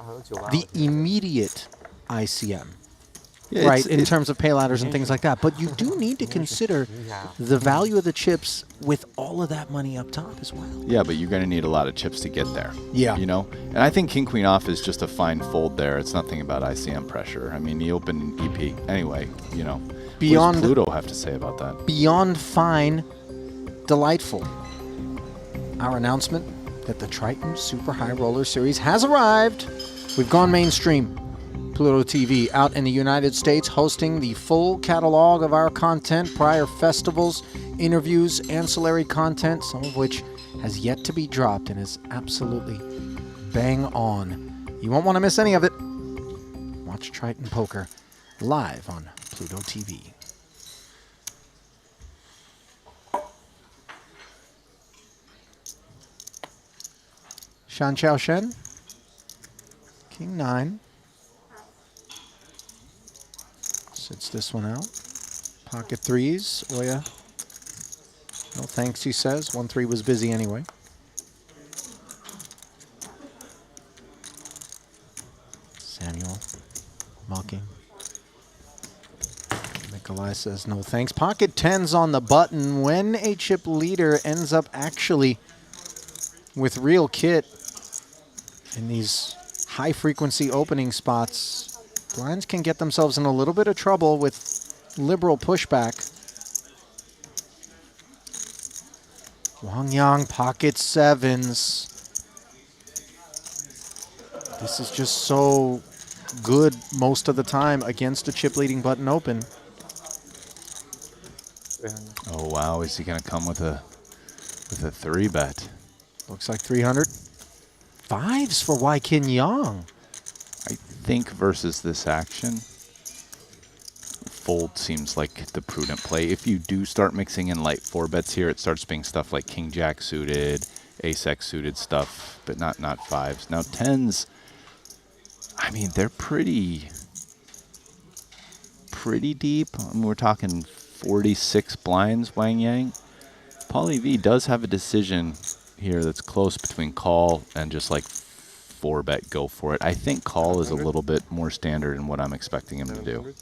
The immediate ICM.
Yeah,
right, in terms of pay ladders and things like that. But you do need to consider the value of the chips with all of that money up top as well.
Yeah, but you're going to need a lot of chips to get there.
Yeah.
You know? And I think King Queen off is just a fine fold there. It's nothing about ICM pressure. I mean, he opened EP. Anyway, you know.
Beyond,
what does Pluto have to say about that?
Beyond fine, delightful. Our announcement that the Triton Super High Roller Series has arrived. We've gone mainstream. Pluto TV out in the United States hosting the full catalog of our content, prior festivals, interviews, ancillary content, some of which has yet to be dropped and is absolutely bang on. You won't want to miss any of it. Watch Triton Poker live on Pluto TV. Shan Chao Shen, King 9. Sits this one out. Pocket 3s, Oya. No thanks, he says. 1-3 was busy anyway. Samuel mocking. Nikolai says no thanks. Pocket 10s on the button when a chip leader ends up actually with real kit in these high-frequency opening spots. Blinds can get themselves in a little bit of trouble with liberal pushback. Wang Yang pocket 7s. This is just so good most of the time against a chip leading button open.
Oh wow, is he gonna come with a 3-bet?
Looks like 300. 5s for Wai Kin Yang.
I think versus this action, fold seems like the prudent play. If you do start mixing in light 4-bets here, it starts being stuff like King Jack suited, Ace-X suited stuff, but not 5s. Now 10s, I mean, they're pretty deep. I mean, we're talking 46 blinds, Wang Yang. Pauly V does have a decision here that's close between call and just like 4-bet go for it. I think call is a little bit more standard in what I'm expecting him to do.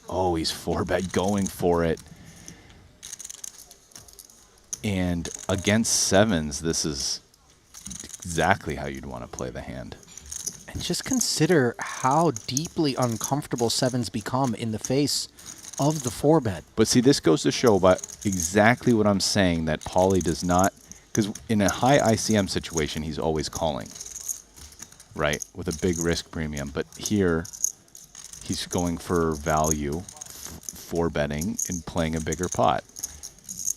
Oh, he's 4-bet going for it. And against 7s, this is exactly how you'd want to play the hand.
And just consider how deeply uncomfortable 7s become in the face of the 4-bet.
But see, this goes to show about exactly what I'm saying, that Pauly does not, because in a high ICM situation, he's always calling, right, with a big risk premium. But here, he's going for value, 4-betting, and playing a bigger pot.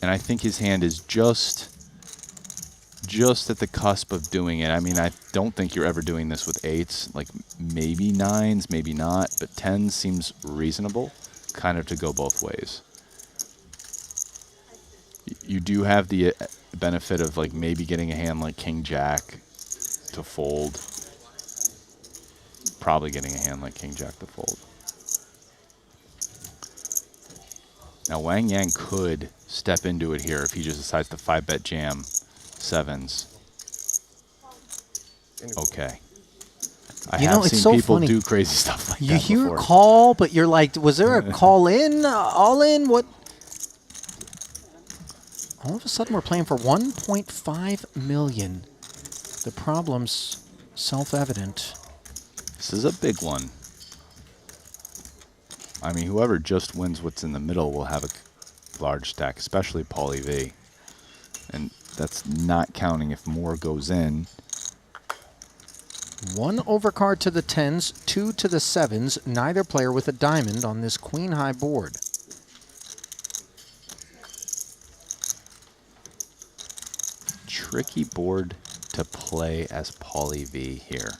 And I think his hand is just at the cusp of doing it. I mean, I don't think you're ever doing this with 8s, like maybe 9s, maybe not, but 10s seems reasonable, kind of to go both ways. You do have the benefit of like maybe getting a hand like King Jack to fold. Probably getting a hand like King Jack to fold. Now Wang Yang could step into it here if he just decides to 5-bet jam 7s. Okay. I have seen people do crazy stuff like that
You hear
before.
a call, but you're like, was there a call in, all in? What? All of a sudden, we're playing for 1.5 million. The problem's self-evident.
This is a big one. I mean, whoever just wins what's in the middle will have a large stack, especially Pauly V. And that's not counting if more goes in.
1 overcard to the 10s, 2 to the 7s, neither player with a diamond on this queen-high board.
Tricky board to play as Pauly V here.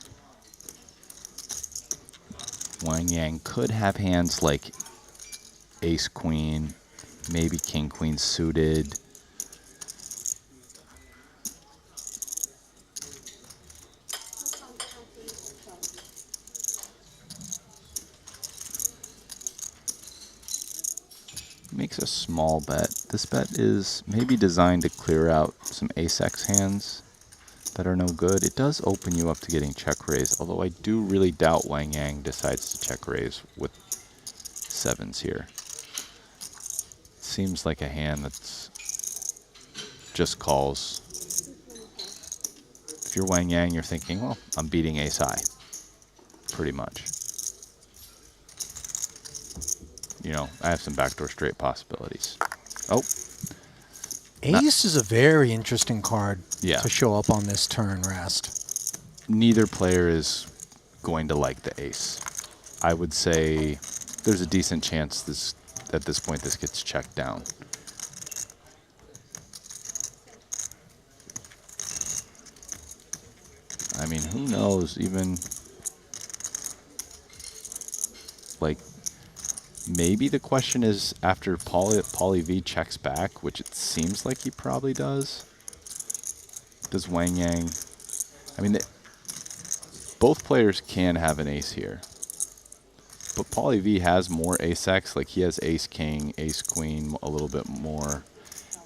Wang Yang could have hands like Ace-Queen, maybe King-Queen suited. Makes a small bet. This bet is maybe designed to clear out some Ace-X hands that are no good. It does open you up to getting check raise, although I do really doubt Wang Yang decides to check raise with 7s here. Seems like a hand that's just calls. If you're Wang Yang, you're thinking, well, I'm beating Ace-High, pretty much. You know, I have some backdoor straight possibilities. Oh.
Ace is a very interesting card
Yeah.
to show up on this turn, Rast.
Neither player is going to like the ace. I would say there's a decent chance this at this point this gets checked down. I mean, who knows? Even like maybe the question is after Pauly V checks back, which it seems like he probably does. Does Wang Yang? I mean, both players can have an ace here. But Pauly V has more ace-x. Like, he has ace-king, ace-queen, a little bit more.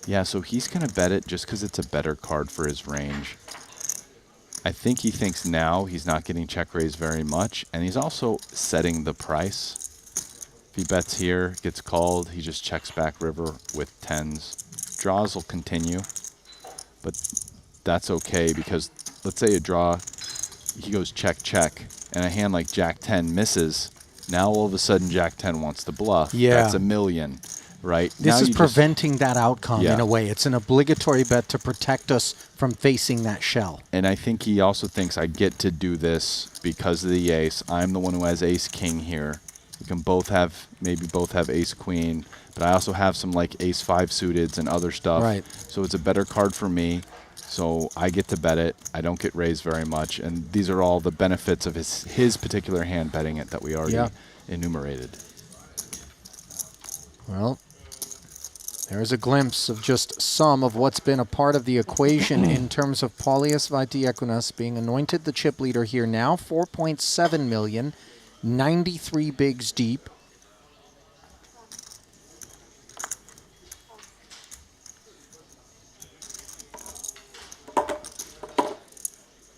Yeah, so he's going to bet it just because it's a better card for his range. I think he thinks now he's not getting check-raised very much. And he's also setting the price. If he bets here, gets called, he just checks back river with tens. Draws will continue. But that's okay because let's say a draw, he goes check, check. And a hand like Jack-10 misses. Now all of a sudden Jack-10 wants to bluff.
Yeah.
That's a million, right?
This
now
is preventing that outcome
Yeah.
in a way. It's an obligatory bet to protect us from facing that shell.
And I think he also thinks I get to do this because of the ace. I'm the one who has ace-king here. We can both have, maybe both have ace-queen, but I also have some like ace-5 suiteds and other stuff.
Right.
So it's a better card for me. So I get to bet it. I don't get raised very much. And these are all the benefits of his particular hand betting it that we already enumerated.
Well, there's a glimpse of just some of what's been a part of the equation in terms of Paulius Vaitiekunas being anointed the chip leader here now. 4.7 million, 93 bigs deep.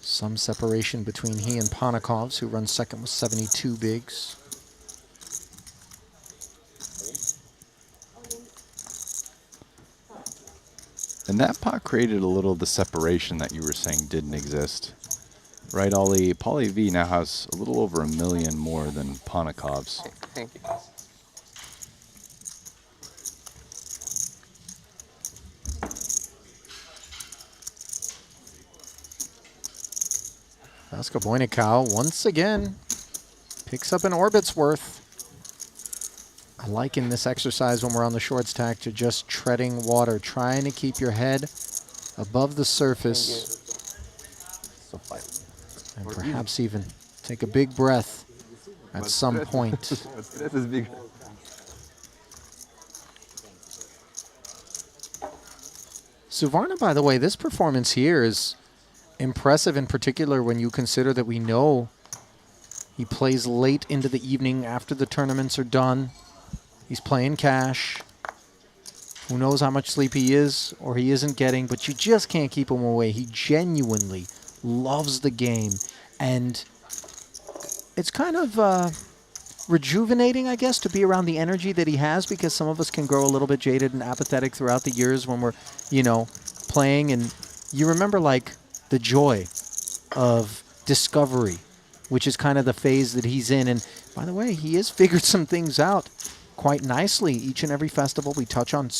Some separation between he and Panakovs, who runs second with 72 bigs.
And that pot created a little of the separation that you were saying didn't exist. Right, Ollie? Pauly V now has a little over 1 million more than Panakovs.
Thank you.
Vasco Boinicao once again picks up an orbit's worth. I liken this exercise when we're on the short stack to just treading water, trying to keep your head above the surface.
So fine.
And perhaps even take a big breath at some point.
This is big.
Suvarna, by the way, this performance here is impressive in particular when you consider that we know he plays late into the evening after the tournaments are done. He's playing cash. Who knows how much sleep he is or he isn't getting, but you just can't keep him away. He genuinely loves the game. And it's kind of rejuvenating, I guess, to be around the energy that he has, because some of us can grow a little bit jaded and apathetic throughout the years when we're, you know, playing. And you remember, like, the joy of discovery, which is kind of the phase that he's in. And by the way, he has figured some things out quite nicely. Each and every festival we touch on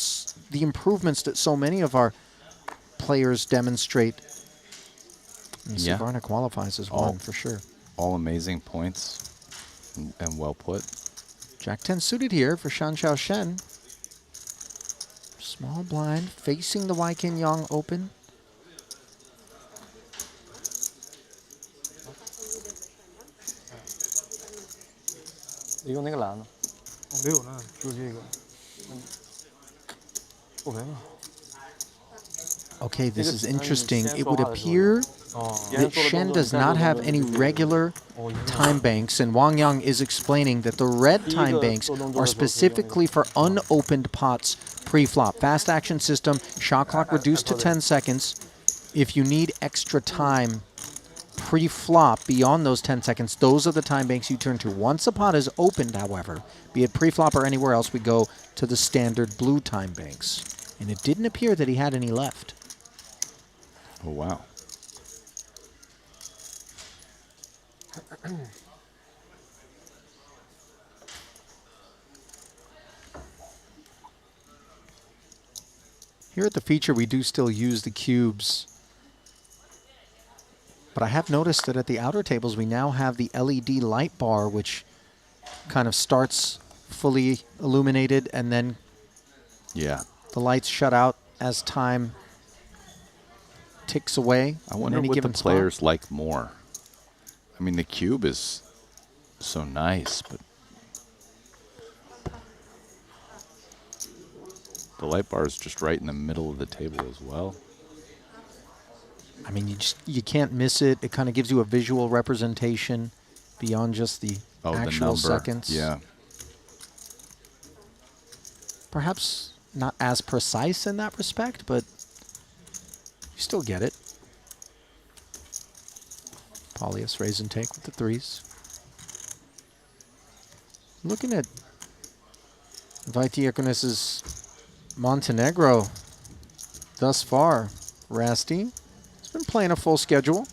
the improvements that so many of our players demonstrate. And
Yeah.
Suvarna qualifies as one for sure.
All amazing points and well put.
Jack-10 suited here for Shan Xiao Shen. Small blind facing the Wai Kin Yang open. Okay, this is interesting. It would appear that Shen does not have any regular time banks, and Wang Yang is explaining that the red time banks are specifically for unopened pots pre-flop. Fast action system, shot clock reduced to 10 seconds. If you need extra time pre-flop beyond those 10 seconds, those are the time banks you turn to. Once a pot is opened, however, be it pre-flop or anywhere else, we go to the standard blue time banks. And it didn't appear that he had any left.
Oh, wow.
Here at the feature, we do still use the cubes. But I have noticed that at the outer tables, we now have the LED light bar, which kind of starts fully illuminated and then the lights shut out as time ticks away.
I wonder
in any
what the
given
players
spot.
like more. I mean, the cube is so nice, but the light bar is just right in the middle of the table as well.
I mean, you can't miss it. It kind of gives you a visual representation beyond just the actual seconds.
Yeah.
Perhaps not as precise in that respect, but you still get it. Paulius raise and take with the threes. Looking at Vaitiakonis's Montenegro thus far, Rasty has been playing a full schedule.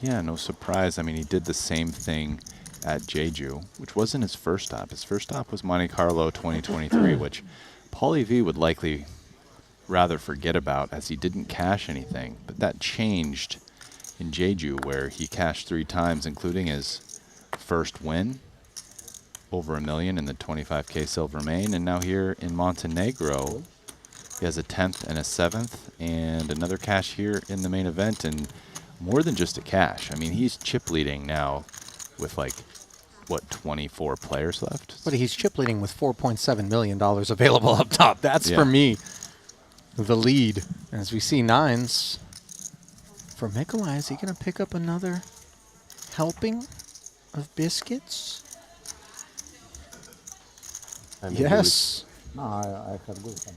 Yeah, no surprise. I mean, he did the same thing at Jeju, which wasn't his first stop. His first stop was Monte Carlo 2023, which Paulie V would likely rather forget about as he didn't cash anything. But that changed in Jeju, where he cashed 3 times, including his first win, over $1 million in the 25K silver main. And now here in Montenegro, he has a 10th and a 7th, and another cash here in the main event, and more than just a cash. I mean, he's chip leading now with like, what, 24 players left?
But he's chip leading with $4.7 million available up top. That's, for me, the lead. As we see nines for Mikolai, is he going to pick up another helping of biscuits? Yes.
No, I have good one.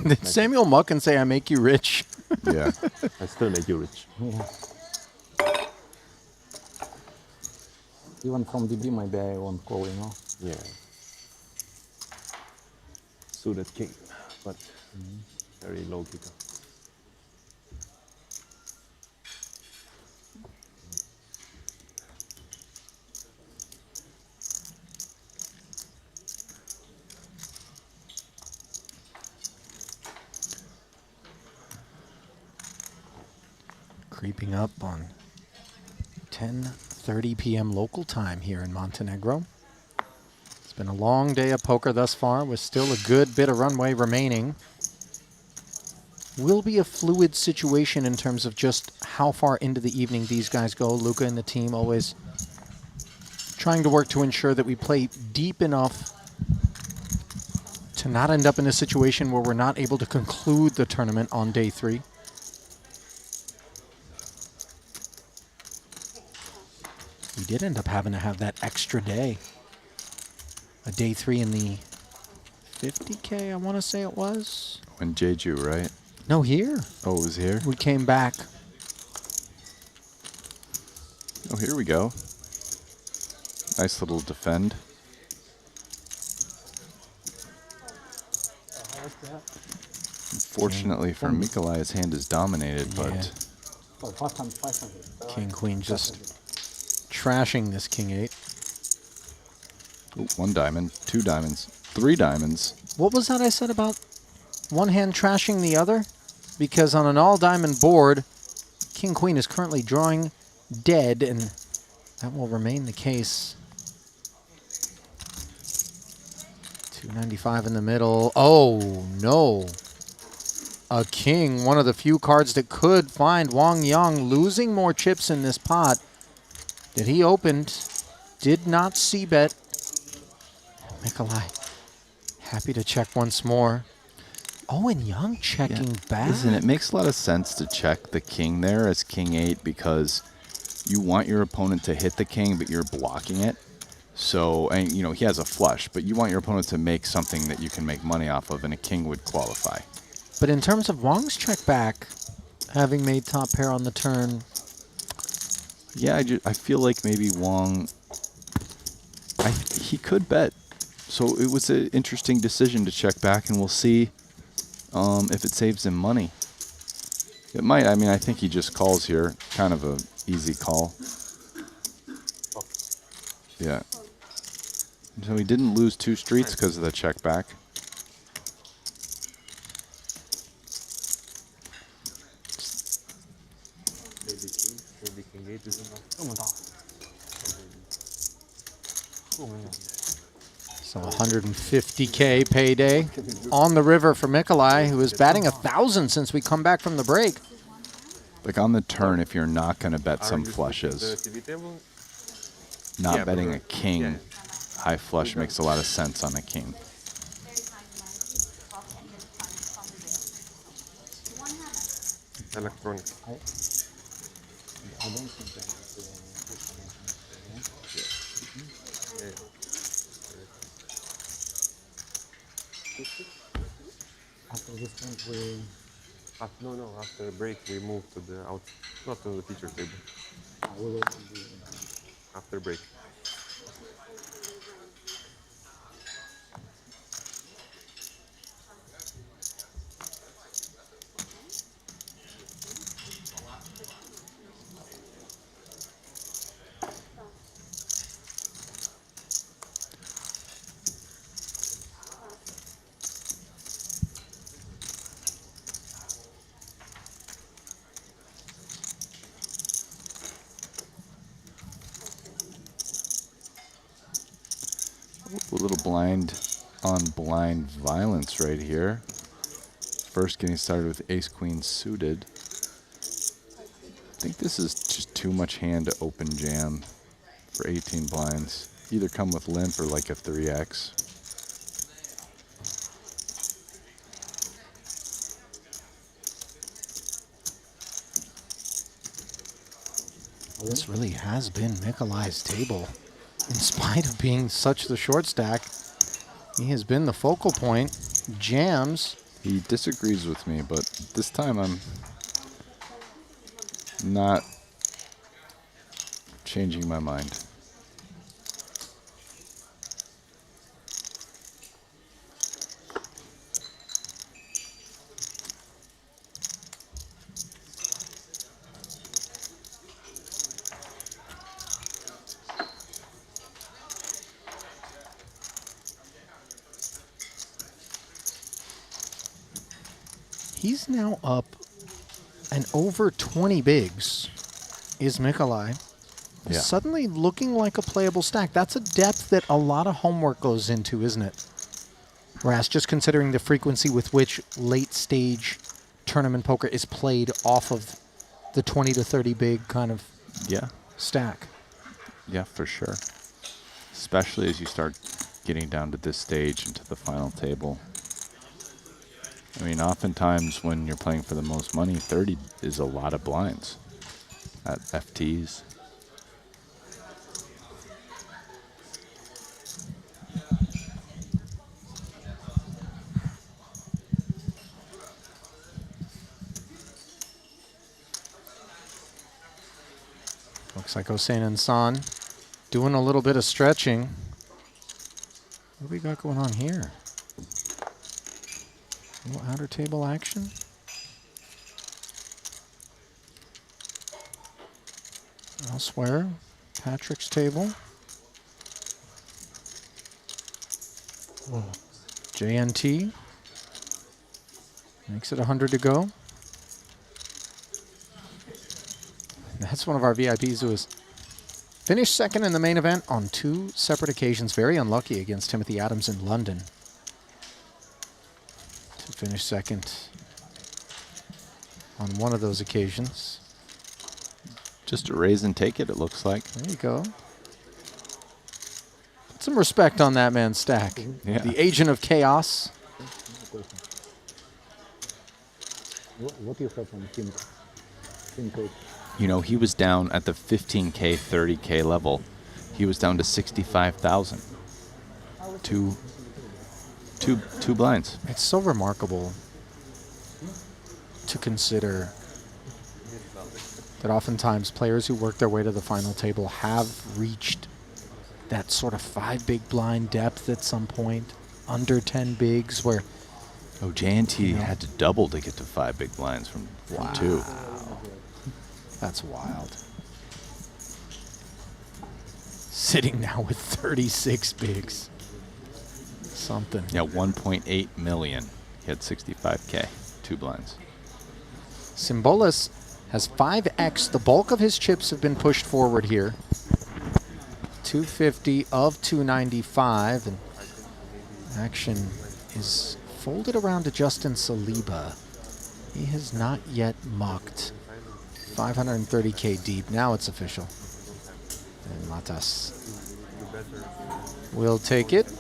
Did Samuel Mucken say, I make you rich?
Yeah, I still make you rich.
Yeah. Even from DB, maybe I won't call, you know?
Yeah. Suited king, but very low kicker.
Creeping up on 10:30 p.m. local time here in Montenegro. It's been a long day of poker thus far, with still a good bit of runway remaining. Will be a fluid situation in terms of just how far into the evening these guys go. Luca and the team always trying to work to ensure that we play deep enough to not end up in a situation where we're not able to conclude the tournament on day 3. We did end up having to have that extra day. A day 3 in the 50K, I want to say it was.
In Jeju, right?
No, here.
Oh, it was here?
We came back.
Oh, here we go. Nice little defend. Unfortunately for Mikolai, his hand is dominated, but
King Queen just trashing this King 8.
Ooh, 1 diamond, 2 diamonds, 3 diamonds.
What was that I said about one hand trashing the other? Because on an all-diamond board, King Queen is currently drawing dead, and that will remain the case. 295 in the middle. Oh, no. A king, one of the few cards that could find Wang Yang losing more chips in this pot that he opened. Did not see bet. Mikolai, happy to check once more. Oh, and Young checking back.
Listen, it makes a lot of sense to check the king there as king 8 because you want your opponent to hit the king, but you're blocking it. So, and you know, he has a flush, but you want your opponent to make something that you can make money off of, and a king would qualify.
But in terms of Wang's check back, having made top pair on the turn.
Yeah, I feel like maybe Wang, he could bet. So it was an interesting decision to check back, and we'll see if it saves him money. It might. I mean, I think he just calls here. Kind of a easy call. Yeah. So he didn't lose 2 streets because of the check back.
So 150K payday on the river for Mikolai, who is batting 1,000 since we come back from the break.
Like on the turn, if you're not going to bet some flushes, not betting a king high flush makes a lot of sense on a king.
Electronic.
I don't think that after this point we...
No, after the break we move to the out, not to the teacher table.
We will do
after break.
A little blind on blind violence right here. First getting started with ace-queen suited. I think this is just too much hand to open jam for 18 blinds. Either come with limp or like a 3x.
This really has been Mikolai's table. In spite of being such the short stack, he has been the focal point. Jams.
He disagrees with me, but this time I'm not changing my mind.
He's now up and over 20 bigs is Mikolai.
Yeah.
Suddenly looking like a playable stack. That's a depth that a lot of homework goes into, isn't it? Ras, just considering the frequency with which late stage tournament poker is played off of the 20 to 30 big kind of stack.
Yeah, for sure. Especially as you start getting down to this stage into the final table. I mean, oftentimes when you're playing for the most money, 30 is a lot of blinds at FTs.
Looks like Hossein and San doing a little bit of stretching. What do we got going on here? A little outer table action. Elsewhere, Patrick's table. JNT makes it 100 to go. That's one of our VIPs who has finished second in the main event on 2 separate occasions. Very unlucky against Timothy Adams in London. To finish second on one of those occasions.
Just a raise and take it, it looks like.
There you go. Put some respect on that man's stack.
Yeah.
The agent of chaos.
What do you have on Kim code?
You know, he was down at the 15K, 30K level. He was down to 65,000. Two blinds.
It's so remarkable to consider that oftentimes players who work their way to the final table have reached that sort of 5 big blind depth at some point, under 10 bigs, where...
Oh, JNT had to double to get to 5 big blinds from 2.
That's wild. Sitting now with 36 bigs. Something.
Yeah, 1.8 million. He had 65K, 2 blinds.
Symbolis has 5x. The bulk of his chips have been pushed forward here. 250 of 295. And Action is folded around to Justin Saliba. He has not yet mucked. 530K deep. Now it's official. And Matas will take it.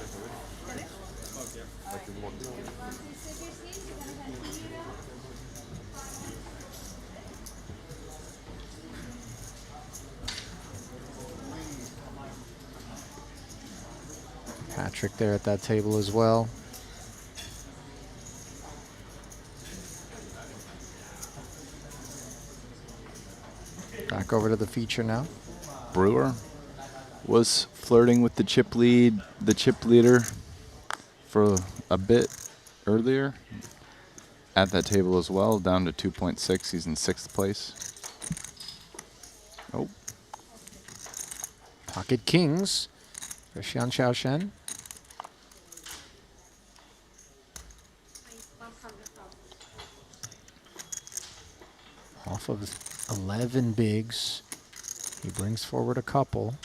Patrick there at that table as well. Back over to the feature now.
Brewer was flirting with the chip leader for a bit earlier at that table as well, down to 2.6. He's in 6th place. Oh.
Pocket Kings for Xian Xiaoshen. Off of 11 bigs. He brings forward a couple.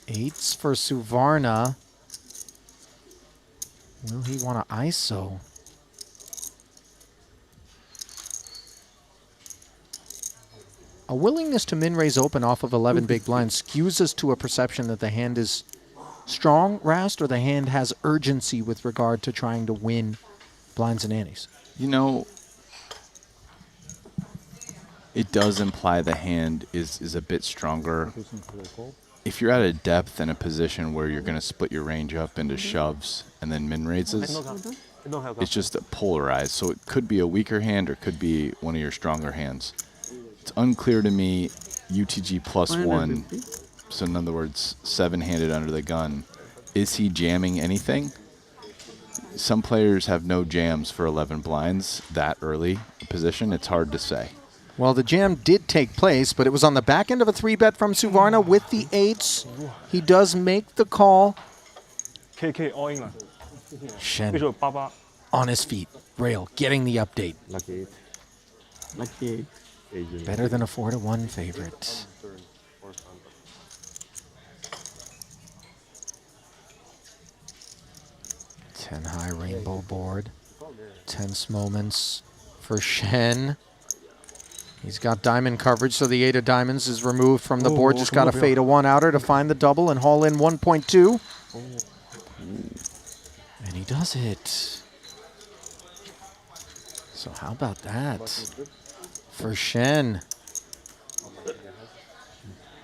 8s for Suvarna. Will he want to ISO? A willingness to min-raise open off of 11 big blinds skews us to a perception that the hand is strong, Rast, or the hand has urgency with regard to trying to win blinds and antes.
You know, it does imply the hand is a bit stronger. If you're at a depth and a position where you're going to split your range up into shoves and then min raises, it's just polarized. So it could be a weaker hand or could be one of your stronger hands. It's unclear to me, UTG +1, so in other words, 7-handed under the gun. Is he jamming anything? Some players have no jams for 11 blinds that early position. It's hard to say.
Well, the jam did take place, but it was on the back end of a 3-bet from Suvarna with the 8s. He does make the call.
KK all in.
Shen on his feet. Rail getting the update.
Lucky 8.
Lucky 8.
Better than a 4-1 favorite. Ten high rainbow board. Tense moments for Shen. He's got diamond coverage, so the 8 of diamonds is removed from the board. Just got to fade a 1 outer to find the double and haul in 1.2. And he does it. So how about that for Shen?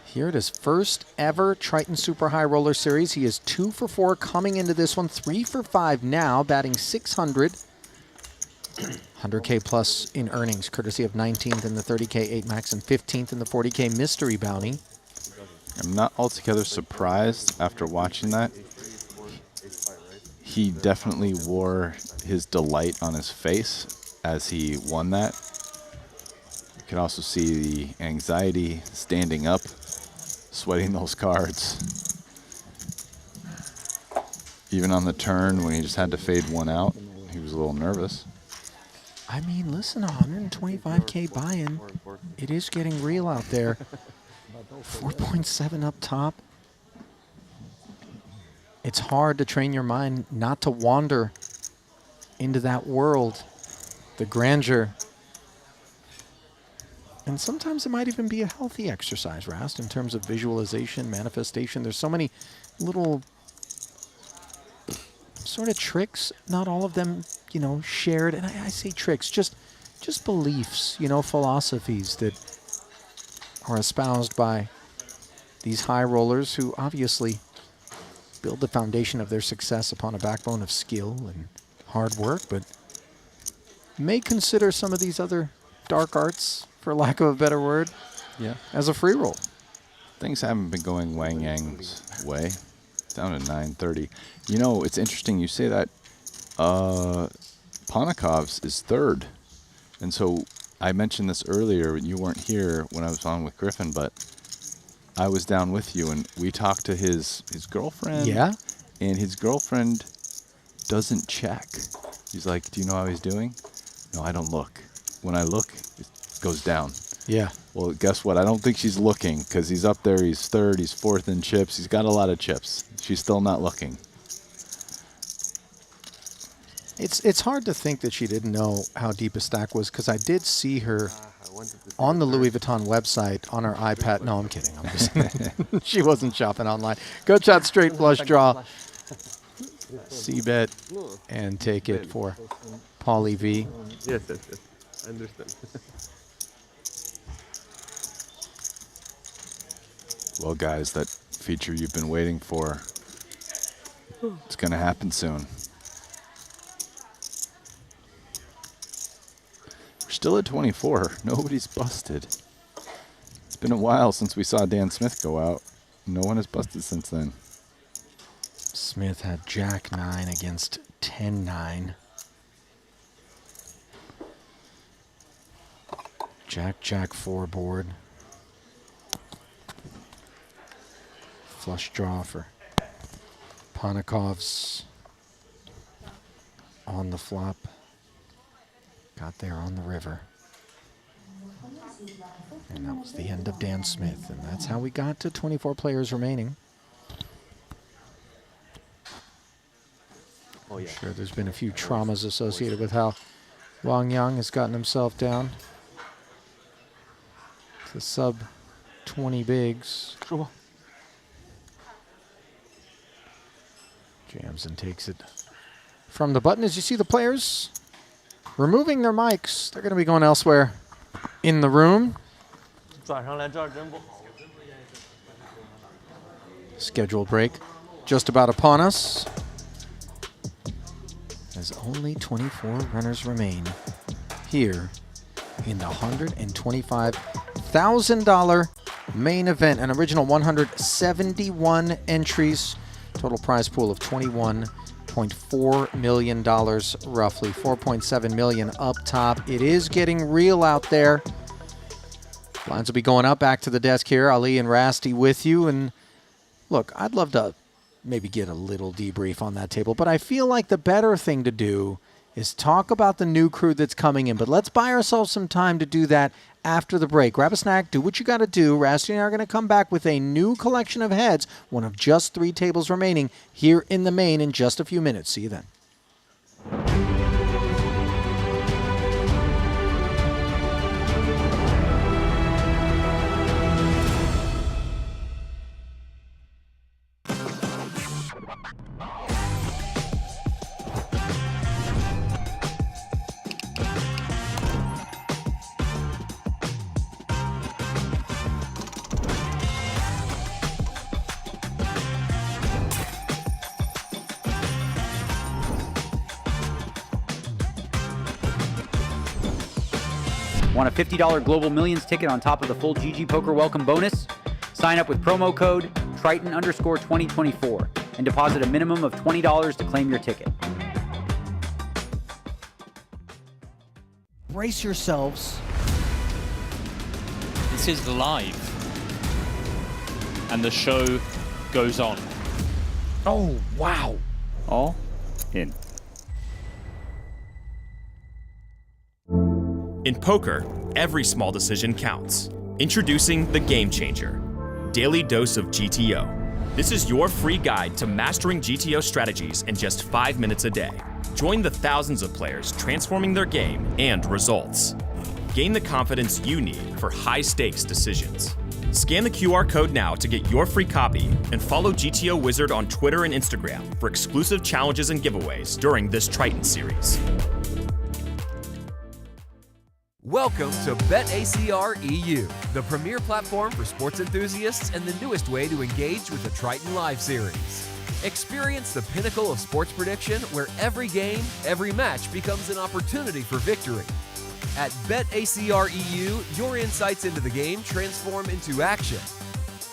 Here at his first ever Triton Super High Roller Series, he is 2 for 4 coming into this one, 3 for 5 now, batting 600. 100K plus in earnings, courtesy of 19th in the 30K 8 max and 15th in the 40K mystery bounty.
I'm not altogether surprised after watching that. He definitely wore his delight on his face as he won that. You can also see the anxiety standing up, sweating those cards. Even on the turn when he just had to fade 1 out, he was a little nervous.
I mean, listen, 125K buy-in. It is getting real out there. 4.7 up top. It's hard to train your mind not to wander into that world, the grandeur. And sometimes it might even be a healthy exercise, Rast, in terms of visualization, manifestation. There's so many little sort of tricks, not all of them, you know, shared. And I say tricks, just beliefs, you know, philosophies that are espoused by these high rollers who obviously build the foundation of their success upon a backbone of skill and hard work, but may consider some of these other dark arts, for lack of a better word, as a free roll.
Things haven't been going Wang Yang's way. Down to 930. You know, it's interesting you say that. Ponikov's is 3rd. And so I mentioned this earlier. You weren't here when I was on with Griffin, but I was down with you, and we talked to his girlfriend.
Yeah?
And his girlfriend doesn't check. He's like, do you know how he's doing? No, I don't look. When I look, it goes down.
Yeah.
Well, guess what? I don't think she's looking because he's up there. He's 3rd. He's 4th in chips. He's got a lot of chips. She's still not looking.
It's hard to think that she didn't know how deep a stack was, because I did see her on the Louis Vuitton website on her iPad. No, I'm kidding. I'm just she wasn't shopping online. Go shot straight flush draw. C-bet and take it for Paulie V.
Yes, I understand.
Well, guys, that feature you've been waiting for, it's going to happen soon. We're still at 24. Nobody's busted. It's been a while since we saw Dan Smith go out. No one has busted since then.
Smith had Jack 9 against 10-9. Jack 4 board. Flush draw for Ponikov's on the flop. Got there on the river. And that was the end of Dan Smith. And that's how we got to 24 players remaining.
Oh, yeah.
I'm sure there's been a few traumas associated with how Wang Yang has gotten himself down to sub 20 bigs. Jams and takes it from the button. As you see the players removing their mics, they're going to be going elsewhere in the room. Scheduled break just about upon us, as only 24 runners remain here in the $125,000 main event. An original 171 entries, total prize pool of $21.4 million, roughly $4.7 million up top. It is getting real out there. Lines will be going up. Back to the desk here. Ali and Rasty with you. And look, I'd love to maybe get a little debrief on that table, but I feel like the better thing to do is talk about the new crew that's coming in. But let's buy ourselves some time to do that after the break. Grab a snack, do what you got to do. Rasty and I are going to come back with a new collection of heads, one of just 3 tables remaining here in the main in just a few minutes. See you then.
Want a $50 Global Millions ticket on top of the full GG Poker welcome bonus? Sign up with promo code Triton_2024 and deposit a minimum of $20 to claim your ticket.
Brace yourselves.
This is live. And the show goes on.
Oh, wow.
All in.
In poker, every small decision counts. Introducing the Game Changer, Daily Dose of GTO. This is your free guide to mastering GTO strategies in just 5 minutes a day. Join the thousands of players transforming their game and results. Gain the confidence you need for high-stakes decisions. Scan the QR code now to get your free copy and follow GTO Wizard on Twitter and Instagram for exclusive challenges and giveaways during this Triton series.
Welcome to BetACR EU, the premier platform for sports enthusiasts and the newest way to engage with the Triton Live series. Experience the pinnacle of sports prediction where every game, every match becomes an opportunity for victory. At BetACR EU, your insights into the game transform into action.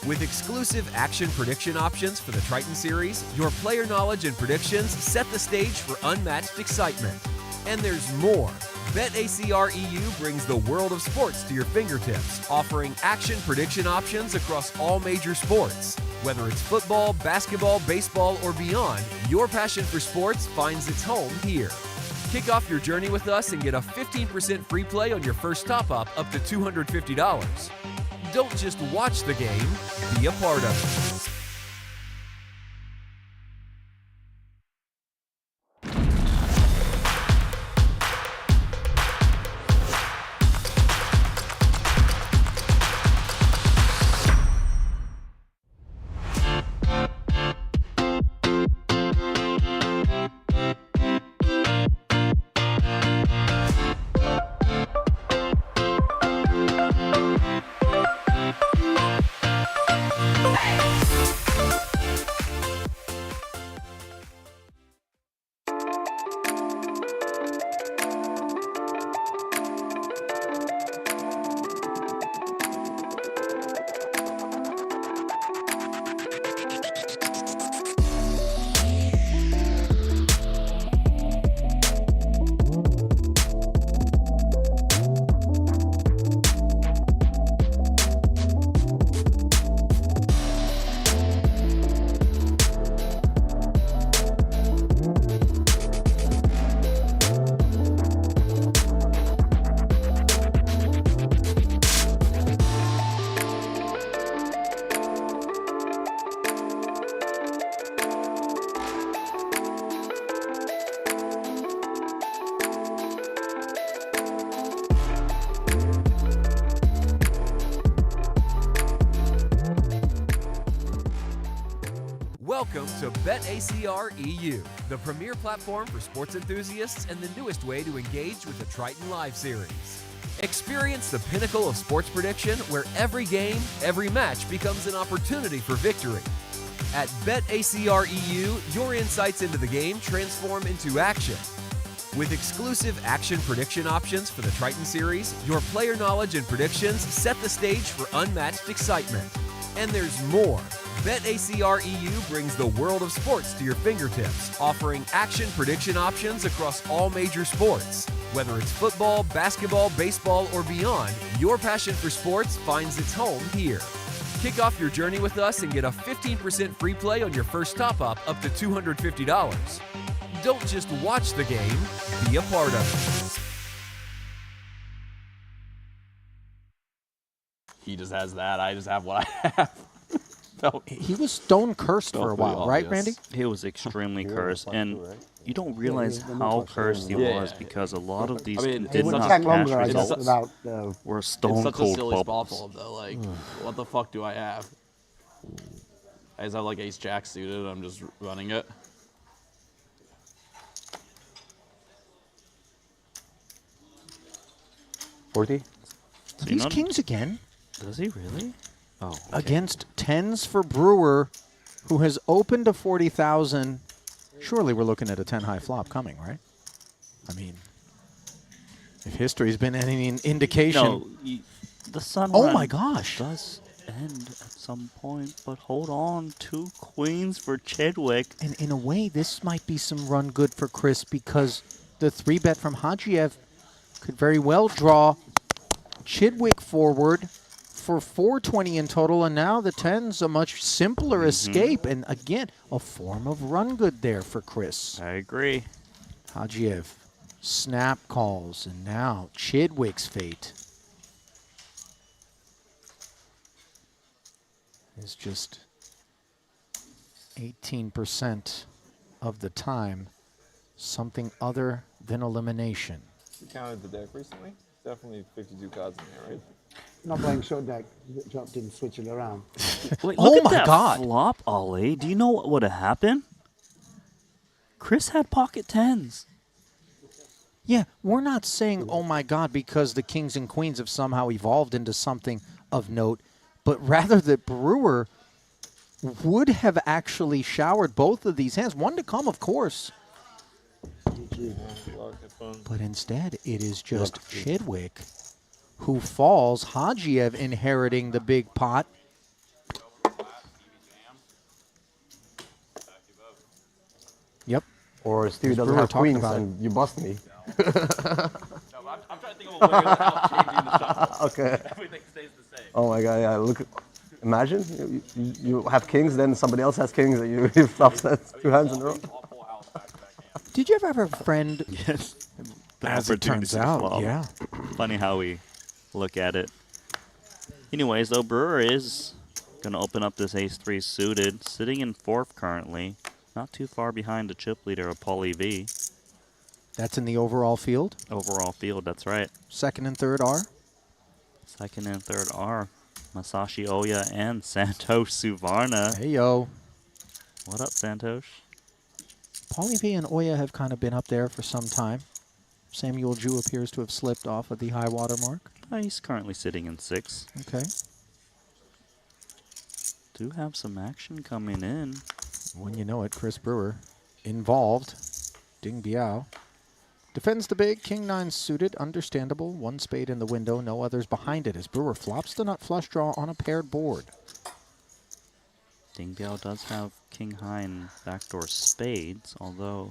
With exclusive action prediction options for the Triton series, your player knowledge and predictions set the stage for unmatched excitement. And there's more. BetACR EU brings the world of sports to your fingertips, offering action prediction options across all major sports. Whether it's football, basketball, baseball, or beyond, your passion for sports finds its home here. Kick off your journey with us and get a 15% free play on your first top-up up to $250. Don't just watch the game, be a part of it. Welcome to BetACR EU, the premier platform for sports enthusiasts and the newest way to engage with the Triton Live Series. Experience the pinnacle of sports prediction where every game, every match becomes an opportunity for victory. At BetACR EU, your insights into the game transform into action. With exclusive action prediction options for the Triton Series, your player knowledge and predictions set the stage for unmatched excitement. And there's more. BetACR EU brings the world of sports to your fingertips, offering action prediction options across all major sports. Whether it's football, basketball, baseball, or beyond, your passion for sports finds its home here. Kick off your journey with us and get a 15% free play on your first top-up up to $250. Don't just watch the game, be a part of it.
He just has that. I just have what I have.
He was stone cursed for a while, right, Randy?
He was extremely cursed, and you don't realize how cursed he was because a lot of these did not cash results were stone
It's such a
cold
silly spot
bubbles.
for him, though. Like, what the fuck do I have? I just have like ace jack suited. I'm just running it.
These kings again?
Does he really? Oh, okay.
Against tens for Brewer, who has opened to 40,000. Surely we're looking at a 10 high flop coming, right? I mean, if history's been any indication.
No, the sun
Oh my gosh.
does end at some point, but hold on. 2 queens for Chidwick.
And in a way, this might be some run good for Chris because the 3-bet from Hajiev could very well draw Chidwick forward for 420 in total, and now the 10's a much simpler escape. And again, a form of run good there for Chris.
I agree.
Hajiev, snap calls, and now Chidwick's fate is just 18% of the time something other than elimination.
You counted the deck recently? Definitely 52 cards in there, right?
Not playing short deck. Drop didn't switch it around.
Wait,
Oh
look
my
at that
God.
flop, Ollie. Do you know what would have happened? Chris had pocket 10s.
Yeah, we're not saying, oh my God, because the kings and queens have somehow evolved into something of note, but rather that Brewer would have actually showered both of these hands. One to come, of course. But instead, it is just Chidwick who falls. Hajiev inheriting the big pot. Yep.
Or Stevie doesn't
Brewer
have
talked
queens
about
and you bust me.
I'm trying to think of a way without changing the shuffle.
Okay.
Everything stays the same.
Oh my God, yeah, look. Imagine you have kings, then somebody else has kings, and you flop that 2 hands in a row.
Did you ever have a friend?
Yes.
As it turns out, yeah.
Funny how we look at it. Anyways, though, Brewer is going to open up this ace-3 suited, sitting in 4th currently, not too far behind the chip leader of Paulie V.
That's in the overall field?
Overall field, that's right.
Second and third are?
Second and third are Masashi Oya and Santosh Suvarna.
Hey, yo.
What up, Santosh?
Paulie V and Oya have kind of been up there for some time. Samuel Ju appears to have slipped off of the high water mark.
He's currently sitting in 6.
Okay.
Do have some action coming in.
When you know it, Chris Brewer involved. Ding Biao. Defends the big, king 9 suited, understandable. 1 spade in the window, no others behind it as Brewer flops the nut flush draw on a paired board.
Ding Biao does have king high and backdoor spades, although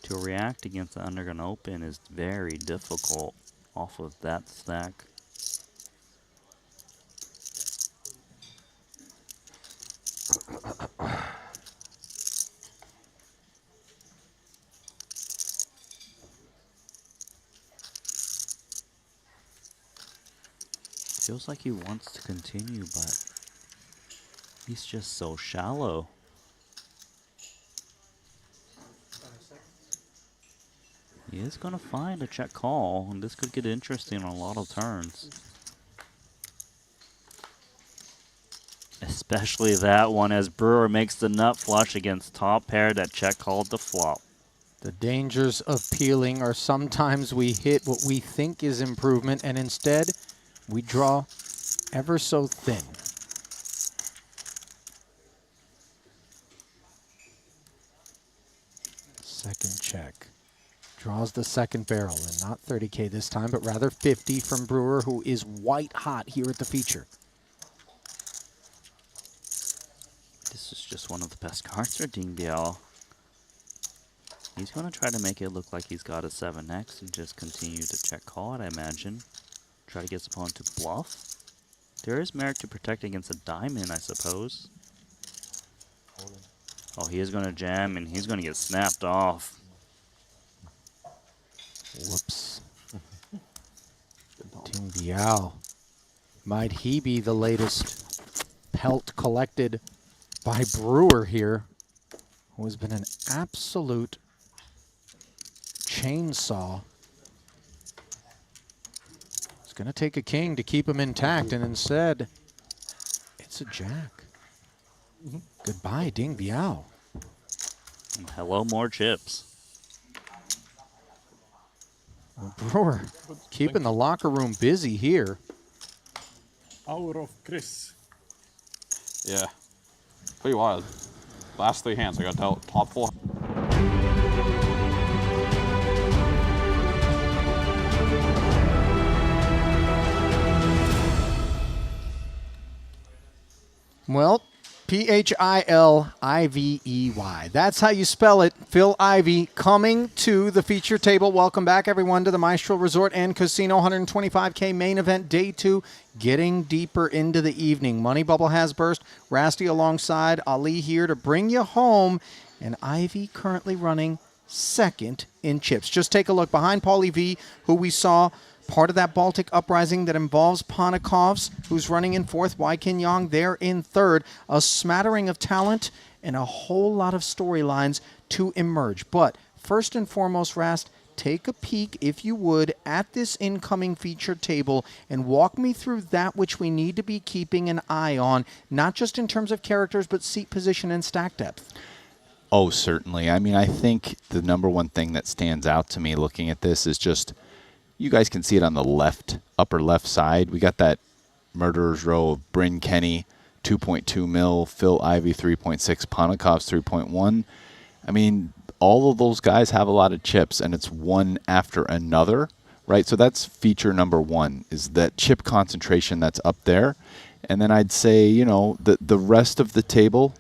to react against the undergun open is very difficult off of that stack. Feels like he wants to continue, but he's just so shallow. He is going to find a check call, and this could get interesting on a lot of turns. Especially that one as Brewer makes the nut flush against top pair that check called the flop.
The dangers of peeling are sometimes we hit what we think is improvement, and instead we draw ever so thin. Second check. Draws the second barrel, and not 30K this time, but rather 50 from Brewer, who is white hot here at the feature.
This is just one of the best cards for Ding Biao. He's going to try to make it look like he's got a 7x and just continue to check call it, I imagine. Try to get his opponent to bluff. There is merit to protect against a diamond, I suppose. Oh, he is going to jam, and he's going to get snapped off.
Whoops. Ding Biao. Might he be the latest pelt collected by Brewer here, who has been an absolute chainsaw. It's going to take a king to keep him intact, and instead, it's a jack. Goodbye, Ding Biao.
And hello, more chips.
Well, Brewer keeping the locker room busy here.
Hour of Chris. Yeah. Pretty wild. Last 3 hands, I got top 4.
Well, Philivey. That's how you spell it. Phil Ivey coming to the feature table. Welcome back, everyone, to the Maestral Resort and Casino 125K main event, day 2. Getting deeper into the evening. Money bubble has burst. Rasty alongside Ali here to bring you home. And Ivy currently running second in chips. Just take a look behind Paulie V, who we saw part of that Baltic uprising that involves Ponikovs, who's running in fourth. Wai Kin Yong there in third. A smattering of talent and a whole lot of storylines to emerge. But first and foremost, Rast, take a peek, if you would, at this incoming feature table and walk me through that which we need to be keeping an eye on, not just in terms of characters, but seat position and stack depth.
Oh, certainly. I mean, I think the number one thing that stands out to me looking at this is just, you guys can see it on the left, upper left side. We got that murderer's row of Bryn Kenny, 2.2 mil, Phil Ivey, 3.6, Ponikov's 3.1. I mean, all of those guys have a lot of chips, and it's one after another, right? So that's feature number one, is that chip concentration that's up there. And then I'd say, you know, the rest of the table,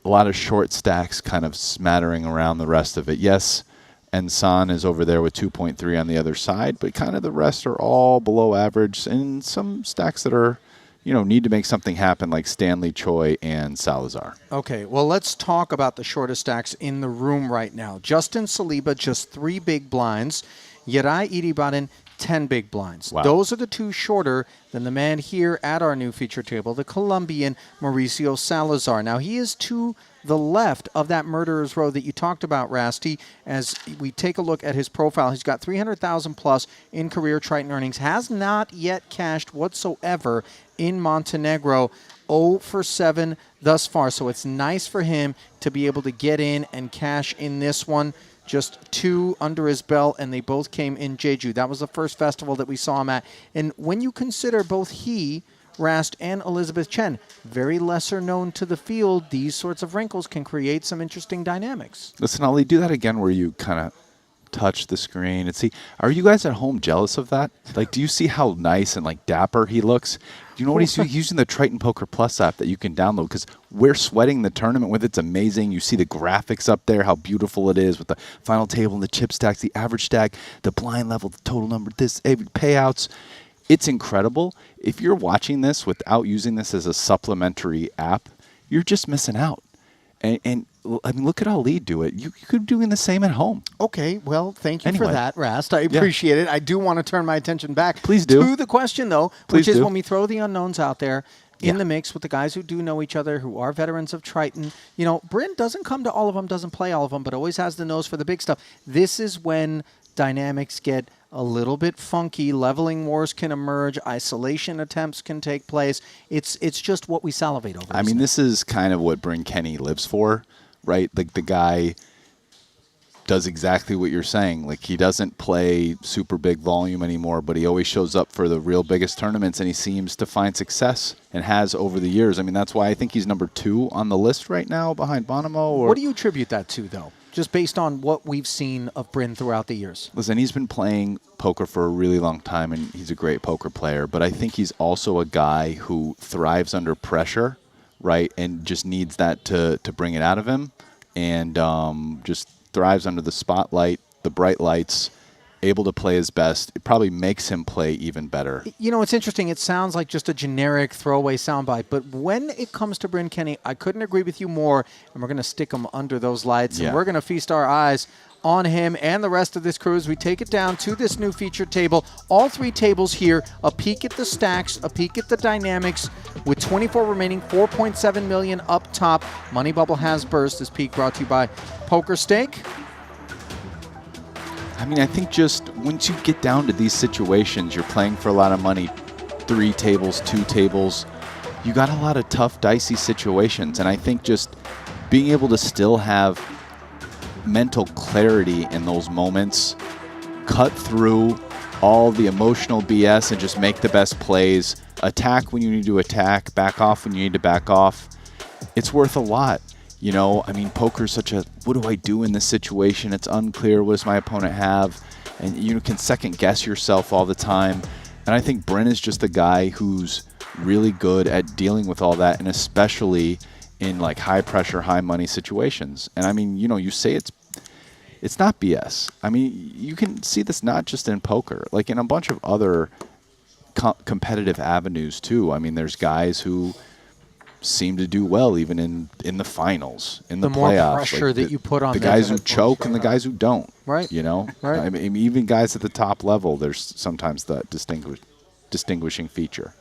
a lot of short stacks kind of smattering around the rest of it. Yes, and San is over there with 2.3 on the other side, but kind of the rest are all below average, and some stacks that are, you know, need to make something happen, like Stanley Choi and Salazar.
Okay, well, let's talk about the shortest stacks in the room right now. Justin Saliba, just 3 big blinds. Yerai Iribaden, 10 big blinds.
Wow.
Those are the 2 shorter than the man here at our new feature table, the Colombian Mauricio Salazar. Now, he is to the left of that murderer's row that you talked about, Rasty. As we take a look at his profile, he's got 300,000 plus in career Triton earnings, has not yet cashed whatsoever in Montenegro. 0 for 7 thus far, so it's nice for him to be able to get in and cash in this one. Just 2 under his belt, and they both came in Jeju. That was the first festival that we saw him at. And when you consider both he, Rast, and Elizabeth Chen, very lesser known to the field, these sorts of wrinkles can create some interesting dynamics.
Listen, Ali, do that again where you kind of touch the screen and see. Are you guys at home jealous of that? Like, do you see how nice and like dapper he looks? Do you know what he's using? The Triton Poker Plus app that you can download, because we're sweating the tournament with. It's amazing. You see the graphics up there, how beautiful it is with the final table and the chip stacks, the average stack, the blind level, the total number, this payouts. It's incredible. If you're watching this without using this as a supplementary app, you're just missing out. And I mean, look at Ali do it. You could be doing the same at home.
Okay, well, thank you for that, Rast. I appreciate it. I do want to turn my attention back
to
the question, though, which is when we throw the unknowns out there in the mix with the guys who do know each other, who are veterans of Triton. You know, Bryn doesn't come to all of them, doesn't play all of them, but always has the nose for the big stuff. This is when dynamics get a little bit funky. Leveling wars can emerge. Isolation attempts can take place. It's just what we salivate over.
I mean, this is kind of what Bryn Kenny lives for, right? Like the guy does exactly what you're saying. Like he doesn't play super big volume anymore, but he always shows up for the real biggest tournaments, and he seems to find success and has over the years. I mean, that's why I think he's number 2 on the list right now behind Bonomo. Or
what do you attribute that to, though? Just based on what we've seen of Bryn throughout the years.
Listen, he's been playing poker for a really long time, and he's a great poker player, but I think he's also a guy who thrives under pressure, right, and just needs that to bring it out of him, and just thrives under the spotlight, the bright lights, able to play his best. It probably makes him play even better.
You know, it's interesting. It sounds like just a generic throwaway soundbite, but when it comes to Bryn Kenny, I couldn't agree with you more, and we're going to stick him under those lights, and we're going to feast our eyes on him and the rest of this crew as we take it down to this new feature table. All 3 tables here, a peek at the stacks, a peek at the dynamics. With 24 remaining, 4.7 million up top. Money Bubble has burst. This peak brought to you by Poker Steak.
I mean, I think just once you get down to these situations, you're playing for a lot of money, 3 tables, 2 tables, you got a lot of tough, dicey situations. And I think just being able to still have mental clarity in those moments, cut through all the emotional BS and just make the best plays, attack when you need to attack, back off when you need to back off, it's worth a lot. You know, I mean, poker's such a, what do I do in this situation? It's unclear. What does my opponent have? And you can second guess yourself all the time. And I think Bryn is just the guy who's really good at dealing with all that, and especially in like high pressure, high money situations. And I mean, you know, you say it's not BS. I mean, you can see this not just in poker, like in a bunch of other competitive avenues too. I mean, there's guys who seem to do well even in the finals, in the playoffs.
More pressure that you put on
the guys who choke and the guys who don't.
Right.
You know?
Right.
I mean, even guys at the top level, there's sometimes that distinguishing feature.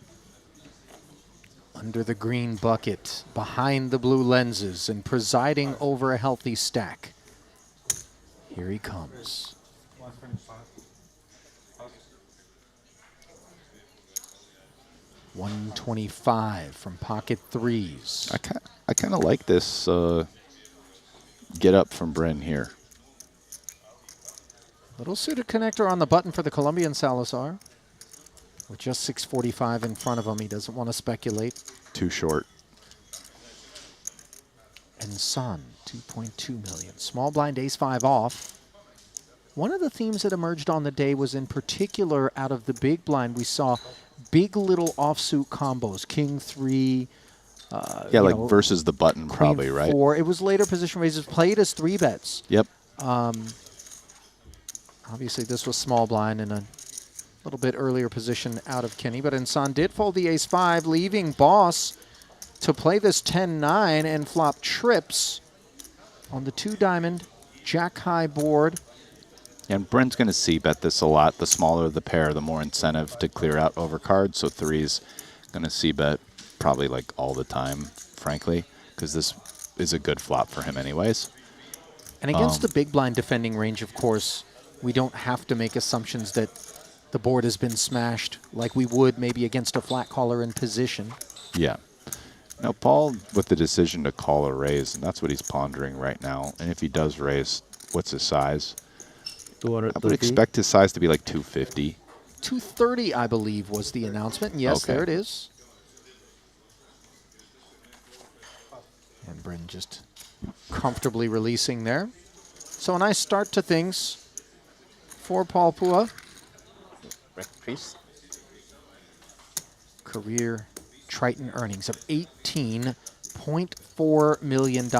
Under the green bucket, behind the blue lenses, and presiding over a healthy stack. Here he comes. $125 from pocket 3s.
I kind of like this get up from Bryn here.
Little suited connector on the button for the Colombian Salazar. With just 645 in front of him, he doesn't want to speculate.
Too short.
And Son, 2.2 million. Small blind ace-5 off. One of the themes that emerged on the day was in particular out of the big blind, we saw big little offsuit combos. King 3.
Yeah, like versus the button
Queen
probably, right?
4. It was later position raises, played as 3 bets.
Yep.
Obviously, this was small blind in a little bit earlier position out of Kenny, but Insan did fold the ace-5, leaving Boss to play this 10-9 and flop trips on the 2-diamond jack-high board.
And Bryn's going to c-bet this a lot. The smaller the pair, the more incentive to clear out overcards. So 3's going to c-bet probably like all the time, frankly, because this is a good flop for him anyways.
And against the big blind defending range, of course, we don't have to make assumptions that the board has been smashed like we would maybe against a flat caller in position.
Yeah. Now, Paul with the decision to call or raise, and that's what he's pondering right now. And if he does raise, what's his size? I would expect his size to be like 250.
230, I believe, was the announcement. And yes,
Okay.
there it is. And Bryn just comfortably releasing there. So a nice start to things for Paul Pua. Career Triton earnings of $18.4 million.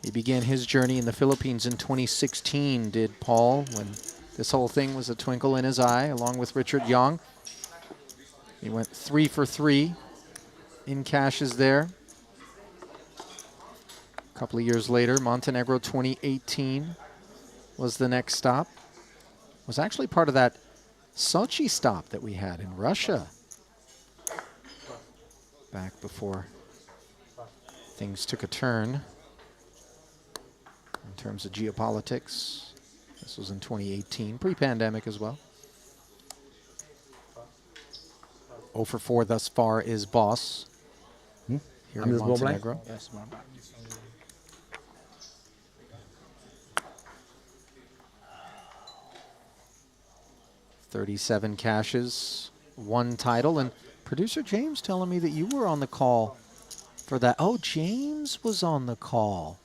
He began his journey in the Philippines in 2016, did Paul, when this whole thing was a twinkle in his eye, along with Richard Young. He went 3 for 3 in cashes there. A couple of years later, Montenegro 2018 was the next stop. Was actually part of that Sochi stop that we had in Russia back before things took a turn in terms of geopolitics This was in 2018, pre-pandemic as well. 0 for 4 thus far is Boss. Here
I'm
in
just ball blind?
Montenegro.
Yes, small blind.
37 cashes, 1 title, and producer James telling me that you were on the call for that. Oh, James was on the call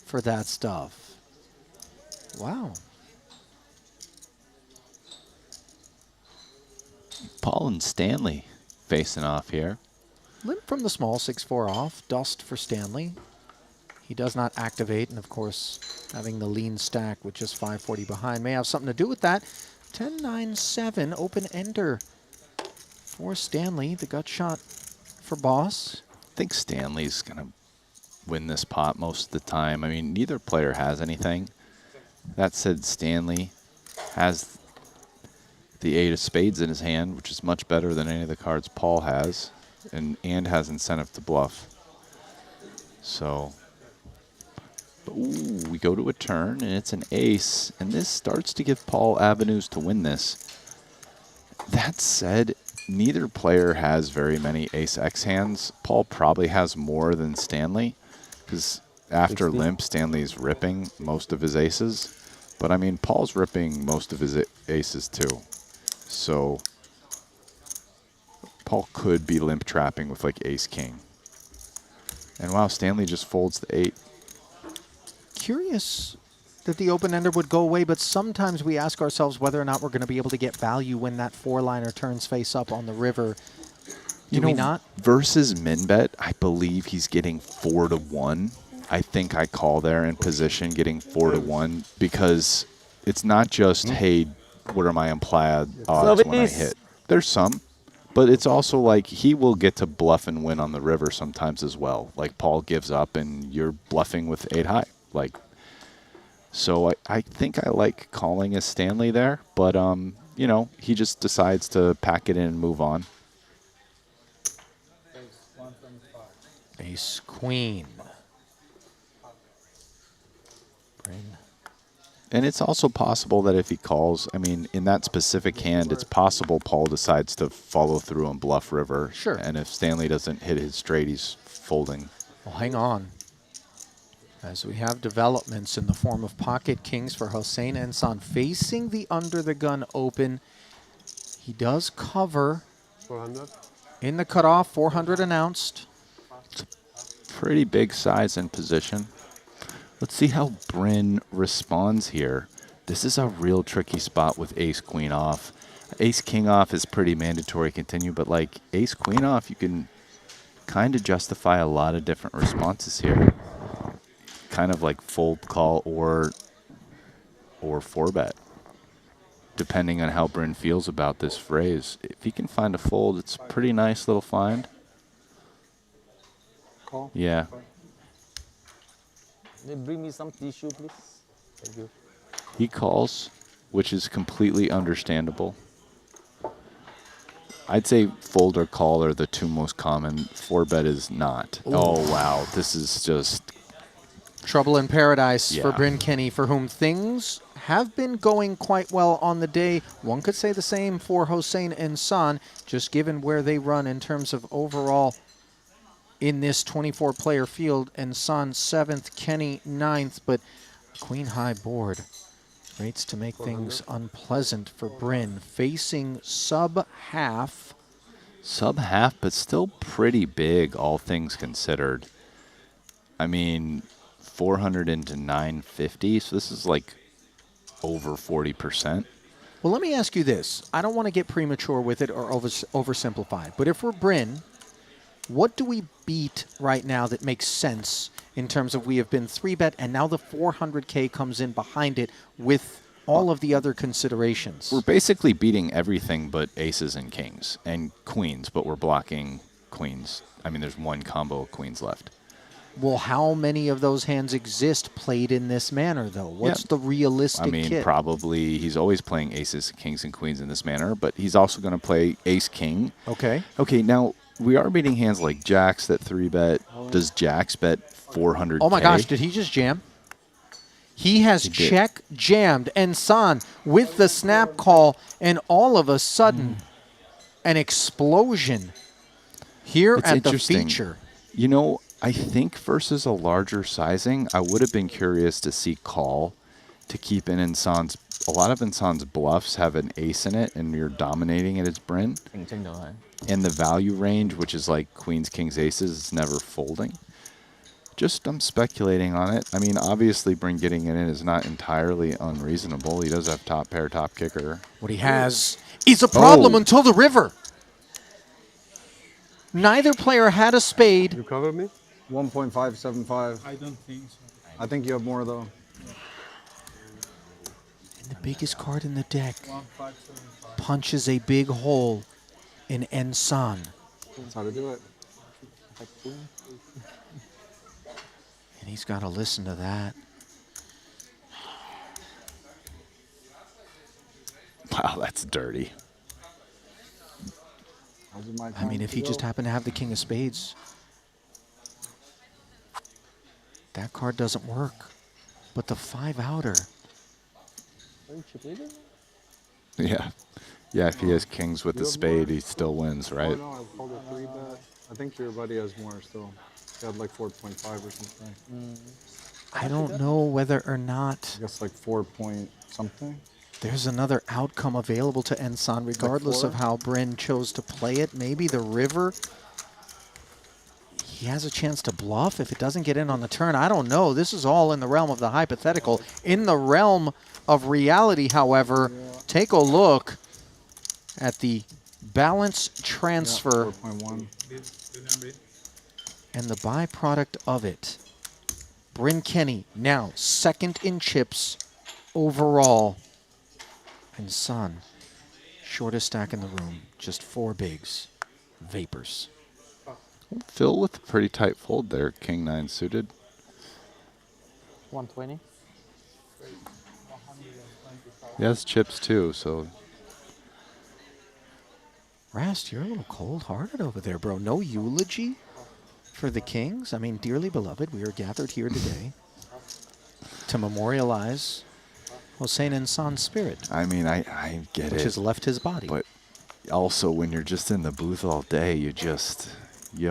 for that stuff. Wow.
Paul and Stanley facing off here.
Limp from the small, 6-4 off. Dust for Stanley. He does not activate, and of course, having the lean stack with just 540 behind may have something to do with that. 10-9-7, open ender for Stanley. The gut shot for Boss.
I think Stanley's going to win this pot most of the time. I mean, neither player has anything. That said, Stanley has the 8 of spades in his hand, which is much better than any of the cards Paul has, and has incentive to bluff. So, ooh, we go to a turn, and it's an ace, and this starts to give Paul avenues to win this. That said, neither player has very many ace-x hands. Paul probably has more than Stanley, because after
16.
limp, Stanley's ripping most of his aces. But, I mean, Paul's ripping most of his aces, too. So, Paul could be limp trapping with, like, ace-king. And, wow, Stanley just folds the 8.
Curious that the open-ender would go away, but sometimes we ask ourselves whether or not we're going to be able to get value when that 4-liner turns face up on the river. Do we not?
Versus min bet, I believe he's getting 4 to 1. I think I call there in position, getting 4 to 1, because it's not just, hey, what are my implied odds when I hit? There's some, but it's also like he will get to bluff and win on the river sometimes as well. Like Paul gives up and you're bluffing with 8 high. Like, so I think I like calling as Stanley there, but you know, he just decides to pack it in and move on.
Ace Queen.
And it's also possible that if he calls, I mean, in that specific hand, it's possible Paul decides to follow through and bluff river.
Sure.
And if Stanley doesn't hit his straight, he's folding.
Well, hang on. As we have developments in the form of pocket kings for Hossein Ensan facing the under the gun open. He does cover
400
in the cutoff, 400 announced.
Pretty big size and position. Let's see how Bryn responds here. This is a real tricky spot with ace-queen off. Ace-king off is pretty mandatory continue, but like ace-queen off, you can kind of justify a lot of different responses here. Kind of like fold call or 4-bet, depending on how Bryn feels about this phrase. If he can find a fold, it's a pretty nice little find.
Call?
Yeah.
Bring me some tissue, please. Thank you.
He calls, which is completely understandable. I'd say fold or call are the 2 most common. 4-bet is not.
Ooh.
Oh, wow. This is just...
Trouble in paradise for
Yeah.
Bryn Kenny, for whom things have been going quite well on the day. One could say the same for Hossein Ensan, just given where they run in terms of overall in this 24-player field. Ensan 7th, Kenny 9th, but queen high board rates to make things unpleasant for Bryn, facing sub-half.
Sub-half, but still pretty big, all things considered. I mean, 400 into 950, so this is like over 40%.
Well, let me ask you this. I don't want to get premature with it or oversimplify, but if we're Bryn, what do we beat right now that makes sense in terms of we have been 3-bet and now the 400K comes in behind it with all of the other considerations?
We're basically beating everything but aces and kings and queens, but we're blocking queens. I mean, there's 1 combo of queens left.
Well, how many of those hands exist played in this manner, though? What's the realistic
I mean,
kit?
probably he's always playing aces, kings, and queens in this manner, but he's also going to play ace-king.
Okay.
Okay, now we are beating hands like jacks that 3-bet. Does jacks bet 400K?
Oh my gosh, did he just jam? He has check jammed Ensan with the snap call, and all of a sudden, an explosion here
It's
at the
interesting.
feature.
You know, I think versus a larger sizing, I would have been curious to see call to keep in Insan's. A lot of Insan's bluffs have an ace in it, and you're dominating it as Bryn. And the value range, which is like queens, kings, aces, is never folding. Just I'm speculating on it. I mean, obviously, Bryn getting it in is not entirely unreasonable. He does have top pair, top kicker.
What he has is a problem until the river. Neither player had a spade.
You cover me? 1.575. I don't think so. I think you have more though.
And the biggest card in the deck punches a big hole in Ensan.
That's how to do it.
And he's got to listen to that.
Wow, that's dirty.
I mean, if he just happened to have the king of spades, that card doesn't work. But the 5-outer.
Yeah. Yeah, if he has kings with the spade, he still wins, right?
Oh, no, I called a 3-bet. I think your buddy has more still. He had like 4.5 or something.
I don't know whether or not.
I guess like 4 point something.
There's another outcome available to Ensan, regardless of how Bryn chose to play it. Maybe the river. He has a chance to bluff if it doesn't get in on the turn. I don't know. This is all in the realm of the hypothetical. In the realm of reality, however, take a look at the balance transfer and the byproduct of it. Bryn Kenny now second in chips overall. And Son, shortest stack in the room, just 4 bigs. Vapors.
Phil with a pretty tight fold there, king 9 suited.
120.
He has chips too, so.
Rast, you're a little cold-hearted over there, bro. No eulogy for the Kings? I mean, dearly beloved, we are gathered here today to memorialize Hossein Ensan's spirit.
I mean, I get it.
Which has left his body.
But also, when you're just in the booth all day, you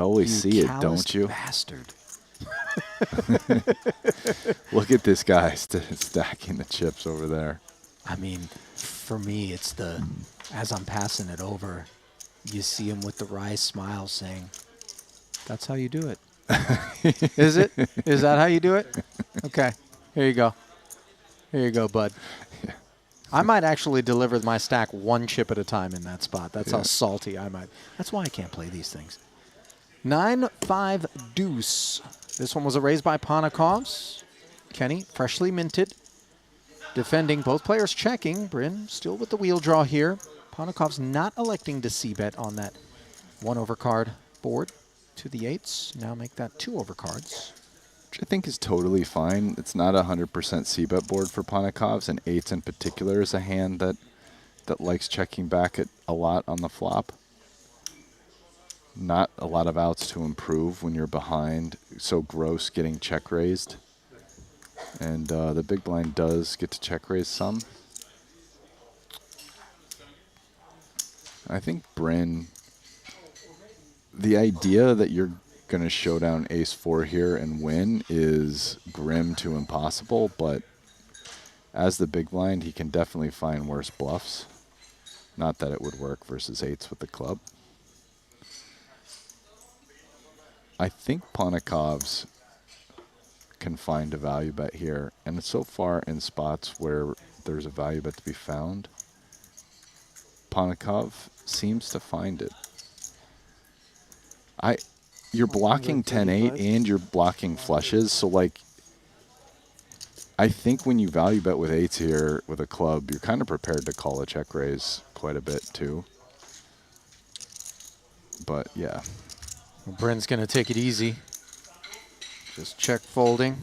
always see it, don't you?
Bastard.
Look at this guy stacking the chips over there.
I mean, for me, it's the, as I'm passing it over, you see him with the wry smile saying, that's how you do it. Is it? Is that how you do it? Okay. Here you go. Here you go, bud. Yeah. I might actually deliver my stack 1 chip at a time in that spot. That's how salty I might. That's why I can't play these things. 9-5 deuce. This one was a raise by Panakovs. Kenny, freshly minted. Defending, both players checking. Bryn still with the wheel draw here. Panakovs not electing to c-bet on that 1 overcard board to the 8s. Now make that 2 overcards.
Which I think is totally fine. It's not a 100% c-bet board for Panakovs, and 8s in particular is a hand that likes checking back at a lot on the flop. Not a lot of outs to improve when you're behind. So gross getting check raised. And the big blind does get to check raise some. I think Bryn, the idea that you're going to show down ace-4 here and win is grim to impossible, but as the big blind, he can definitely find worse bluffs. Not that it would work versus 8s with the club. I think Panakovs can find a value bet here, and so far in spots where there's a value bet to be found, Panakov seems to find it. You're blocking 10-8 and you're blocking flushes, so like I think when you value bet with 8s here with a club, you're kind of prepared to call a check raise quite a bit too. But yeah.
Well, Bryn's going to take it easy. Just check folding.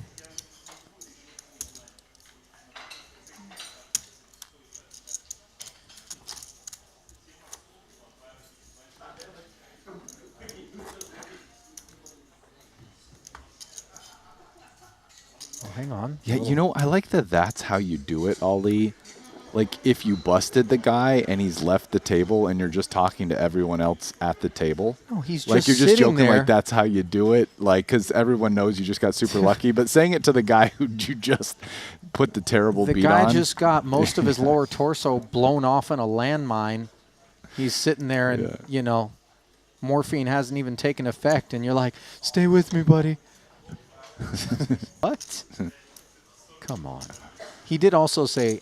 Hang hang on.
Yeah, you know, I like that that's how you do it, Ali. Like, if you busted the guy and he's left the table and you're just talking to everyone else at the table.
No, he's
like,
just
you're just
sitting
joking
there.
like that's how you do it. Like, because everyone knows you just got super lucky. But saying it to the guy who you just put the terrible
The
beat
guy
on.
just got most of his lower torso blown off in a landmine. He's sitting there and, you know, morphine hasn't even taken effect. And you're like, stay with me, buddy. What? Come on. He did also say,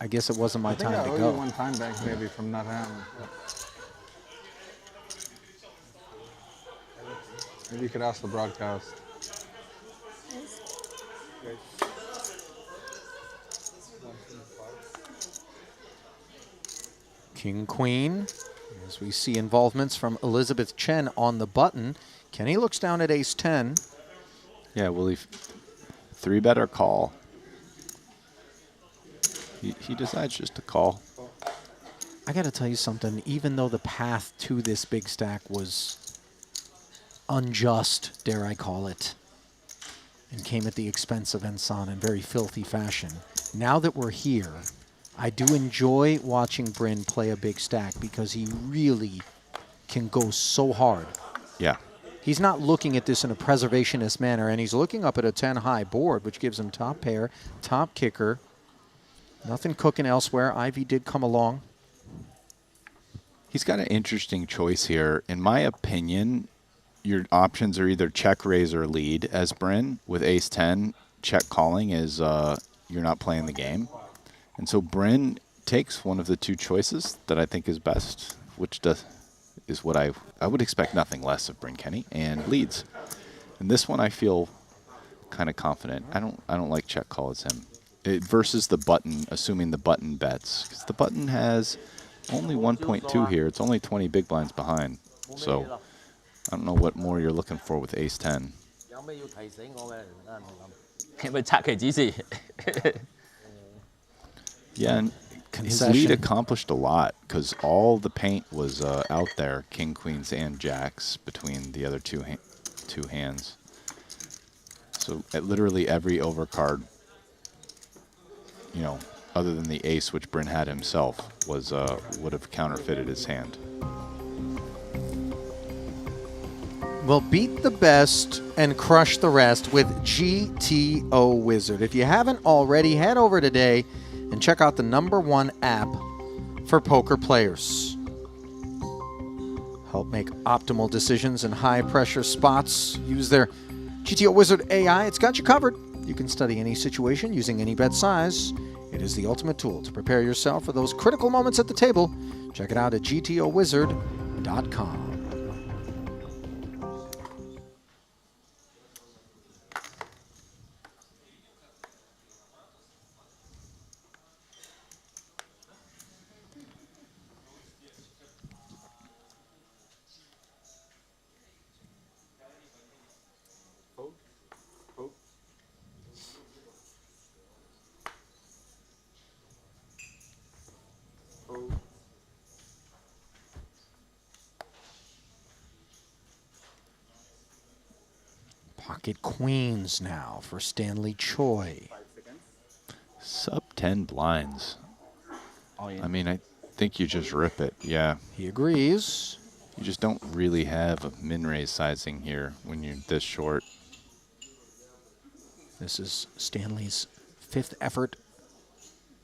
I guess it wasn't my
I think
time
I
to
owe
go.
you one time back maybe from not having. Maybe you could ask the broadcast.
King, queen. As we see involvements from Elizabeth Chen on the button. Kenny looks down at ace 10.
Yeah, will he 3-bet or call? He decides just to call.
I got to tell you something. Even though the path to this big stack was unjust, dare I call it, and came at the expense of Ensan in very filthy fashion, now that we're here, I do enjoy watching Bryn play a big stack because he really can go so hard.
Yeah.
He's not looking at this in a preservationist manner, and he's looking up at a 10-high board, which gives him top pair, top kicker. Nothing cooking elsewhere. Ivy did come along.
He's got an interesting choice here. In my opinion, your options are either check, raise, or lead as Bryn. With ace 10, check calling is you're not playing the game. And so Bryn takes one of the two choices that I think is best, which is what I would expect nothing less of Bryn Kenny, and leads. And this one I feel kind of confident. I don't like check call as him. Versus the button, assuming the button bets. Because the button has only 1.2 here. It's only 20 big blinds behind. So I don't know what more you're looking for with ace 10. Yeah, and his lead accomplished a lot because all the paint was out there, king, queens, and jacks between the other two hands. So at literally every overcard, you know, other than the ace, which Bryn had himself, was would have counterfeited his hand.
Well, beat the best and crush the rest with GTO Wizard. If you haven't already, head over today and check out the #1 app for poker players. Help make optimal decisions in high-pressure spots. Use their GTO Wizard AI. It's got you covered. You can study any situation using any bet size. It is the ultimate tool to prepare yourself for those critical moments at the table. Check it out at gtowizard.com. Pocket queens now for Stanley Choi.
Sub 10 blinds. I mean, I think you just rip it. Yeah.
He agrees.
You just don't really have a min-raise sizing here when you're this short.
This is Stanley's 5th effort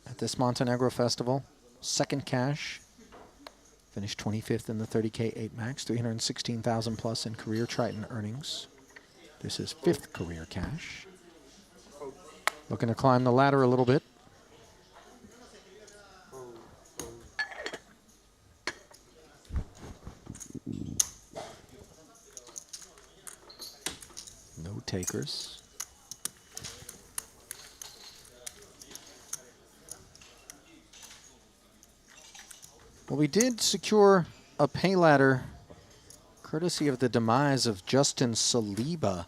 at this Montenegro festival. 2nd cash. Finished 25th in the 30K 8 max, 316,000 plus in career Triton earnings. This is 5th career cash. Looking to climb the ladder a little bit. No takers. Well, we did secure a pay ladder courtesy of the demise of Justin Saliba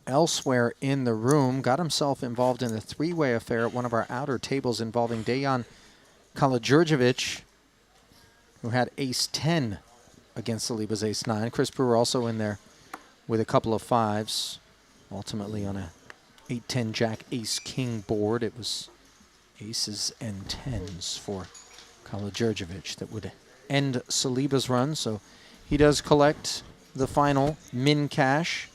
elsewhere in the room. Got himself involved in a 3-way affair at one of our outer tables involving Dejan Kalađurđević, who had ace-10 against Saliba's ace-9. Chris Brewer also in there with a couple of 5s, ultimately on a 8-10 Jack Ace King board. It was aces and tens for Kala-Djurdjevic that would end Saliba's run. So he does collect the final min cash,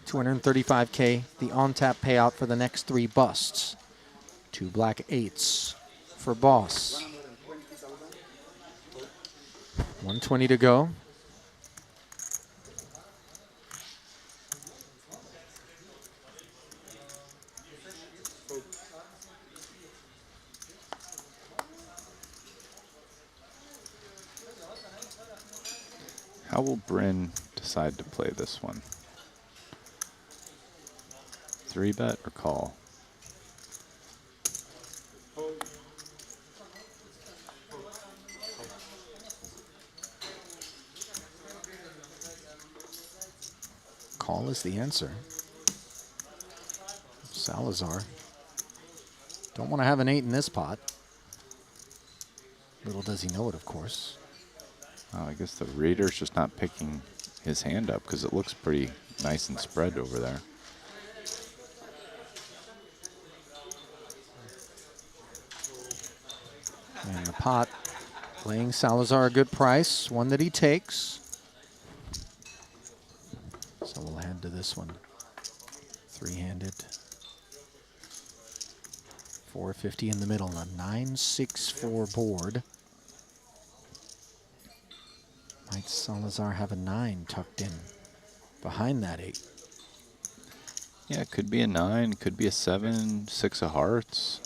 235K, the on-tap payout for the next 3 busts. 2 black 8s for Boss. 120 to go.
How will Bryn decide to play this one? 3-bet or call?
Call is the answer. Salazar. Don't want to have an 8 in this pot. Little does he know it, of course.
Oh, I guess the reader's just not picking his hand up because it looks pretty nice and spread over there.
And the pot laying Salazar a good price, one that he takes. So we'll head to this one. 3-handed. 450 in the middle, a 9-6-4 board. Might Salazar have a 9 tucked in behind that 8?
Yeah, it could be a 9, could be a 7, 6 of hearts.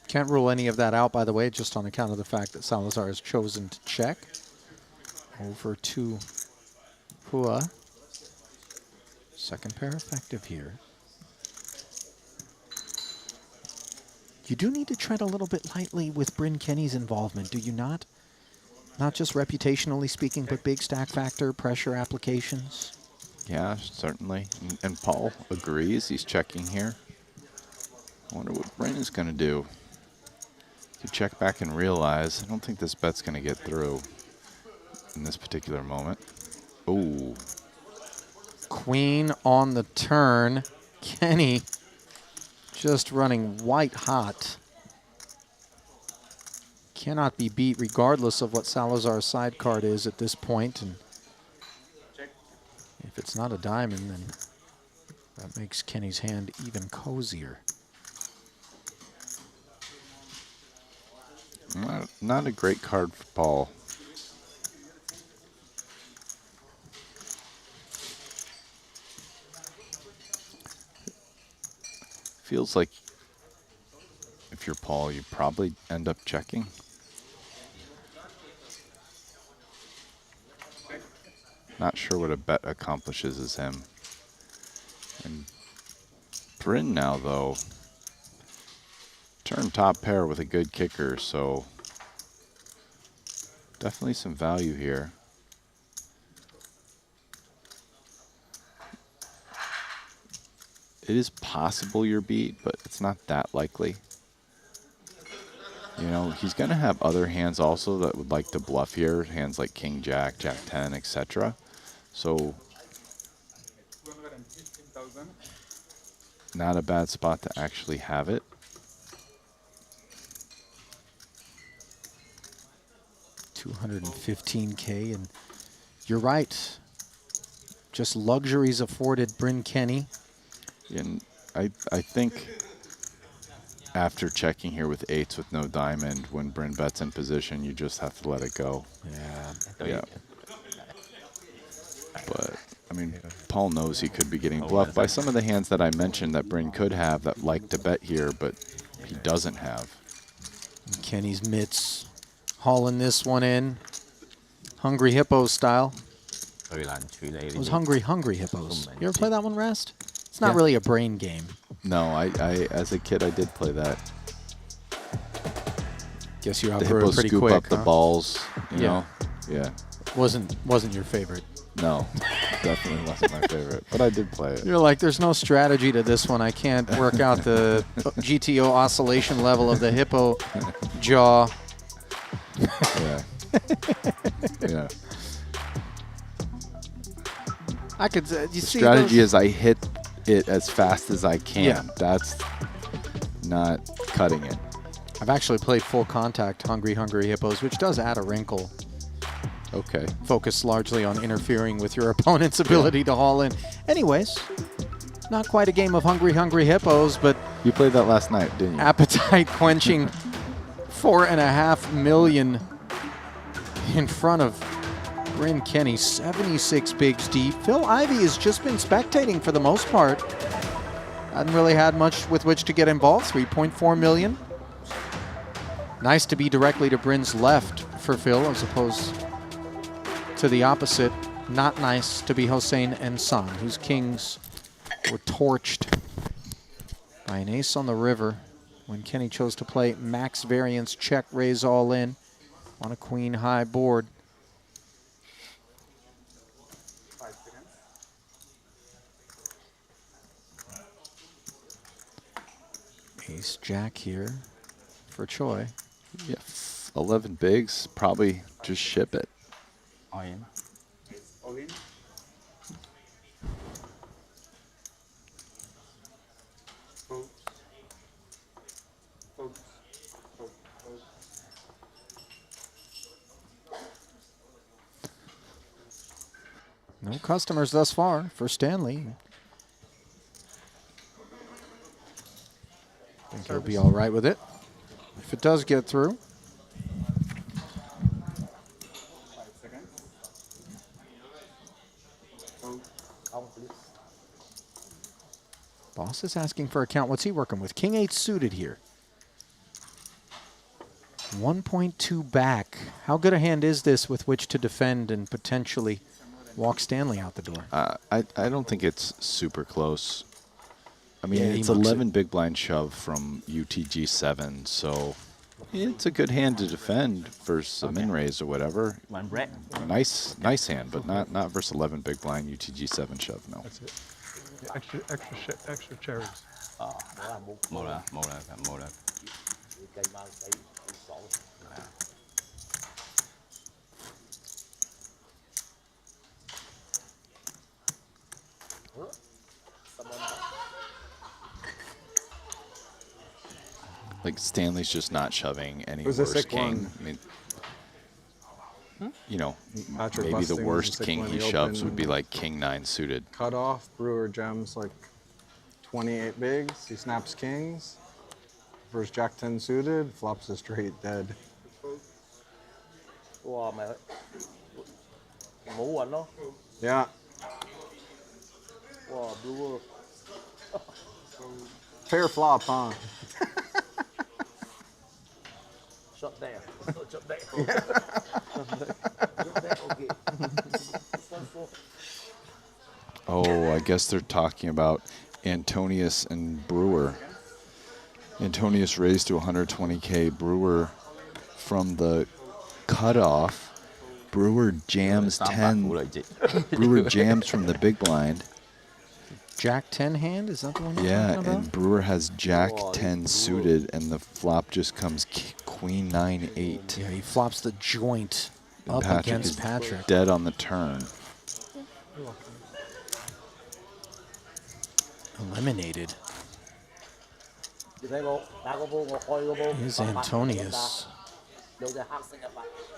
Can't rule any of that out, by the way, just on account of the fact that Salazar has chosen to check. Over to Pua. Second pair effective here. You do need to tread a little bit lightly with Bryn Kenny's involvement, do you not? Not just reputationally speaking, but big stack factor, pressure applications.
Yeah, certainly. And Paul agrees. He's checking here. I wonder what Bryn is going to do. You check back and realize, I don't think this bet's going to get through in this particular moment. Ooh.
Queen on the turn. Kenny just running white hot. Cannot be beat regardless of what Salazar's side card is at this point. And if it's not a diamond, then that makes Kenny's hand even cozier.
Not a great card for Paul. Feels like if you're Paul, you probably end up checking. Not sure what a bet accomplishes as him. And Bryn now, though, turn top pair with a good kicker, so definitely some value here. It is possible you're beat, but it's not that likely. You know, he's going to have other hands also that would like to bluff here, hands like King Jack, Jack 10, etc. So, not a bad spot to actually have it.
$215K, and you're right. Just luxuries afforded Bryn Kenny.
And I think after checking here with 8s with no diamond, when Bryn bets in position, you just have to let it go. Yeah. But, I mean, Paul knows he could be getting bluffed by some of the hands that I mentioned that Bryn could have that like to bet here, but he doesn't have.
And Kenny's mitts hauling this one in. Hungry Hippo style. Those hungry hippos. You ever play that one, Rest? It's not really a brain game.
No, I as a kid I did play that.
Guess you
the
outgrew
hippos
it pretty
scoop
quick,
up the
huh?
balls, you know? Yeah.
Wasn't your favorite.
No, definitely wasn't my favorite, but I did play it.
You're like, there's no strategy to this one. I can't work out the GTO oscillation level of the hippo jaw.
Yeah. Yeah.
I could. You
The
see
strategy
those?
is I hit it as fast as I can.
Yeah.
That's not cutting it.
I've actually played full contact Hungry Hippos, which does add a wrinkle.
Okay.
Focused largely on interfering with your opponent's ability to haul in. Anyways, not quite a game of Hungry Hippos, but
you played that last night, didn't you?
Appetite quenching 4.5 million in front of Bryn Kenny, 76 bigs deep. Phil Ivey has just been spectating for the most part. Hadn't really had much with which to get involved. 3.4 million. Nice to be directly to Bryn's left for Phil as opposed to the opposite. Not nice to be Hossein and San, whose kings were torched by an ace on the river when Kenny chose to play max variance check raise all in on a queen high board. Ace jack here for Choi.
Yeah, 11 bigs, probably just ship it.
All in.
No customers thus far for Stanley. I think he'll be all right with it. If it does get through. Boss is asking for a count. What's he working with? King 8 suited here. 1.2 back. How good a hand is this with which to defend and potentially walk Stanley out the door?
I don't think it's super close. I mean,
Yeah,
it's
he mugs
11 big blind shove from UTG7, so it's a good hand to defend versus a min raise or whatever.
One break.
Nice hand, but not versus 11 big blind UTG7 shove. No.
That's it. Extra cherries.
Mua ra.
Like Stanley's just not shoving any
Who's the
worse
sick
king.
one?
I mean, you know,
Patrick
maybe the
Busting was
worst
the sick
king
one.
he
He
shoves
opened
would be like king 9 suited.
Cut off, Brewer gems like 28 bigs. He snaps kings. Versus Jack 10 suited, flops a straight dead.
Wow, mày ngủ quỳnh đó.
Yeah.
Wow, Brewer.
Fair flop, huh?
Shut down. Shut down. Okay.
Oh, I guess they're talking about Antonius and Brewer. Antonius raised to 120K. Brewer from the cutoff. Brewer jams 10. Brewer jams from the big blind.
Jack 10 hand? Is that the one you're
Yeah,
talking about?
and Brewer has Jack 10 suited, and the flop just comes Queen 9 8.
Yeah, he flops the joint
And
up
Patrick
against
is
Patrick.
dead on the turn.
Eliminated is Antonius.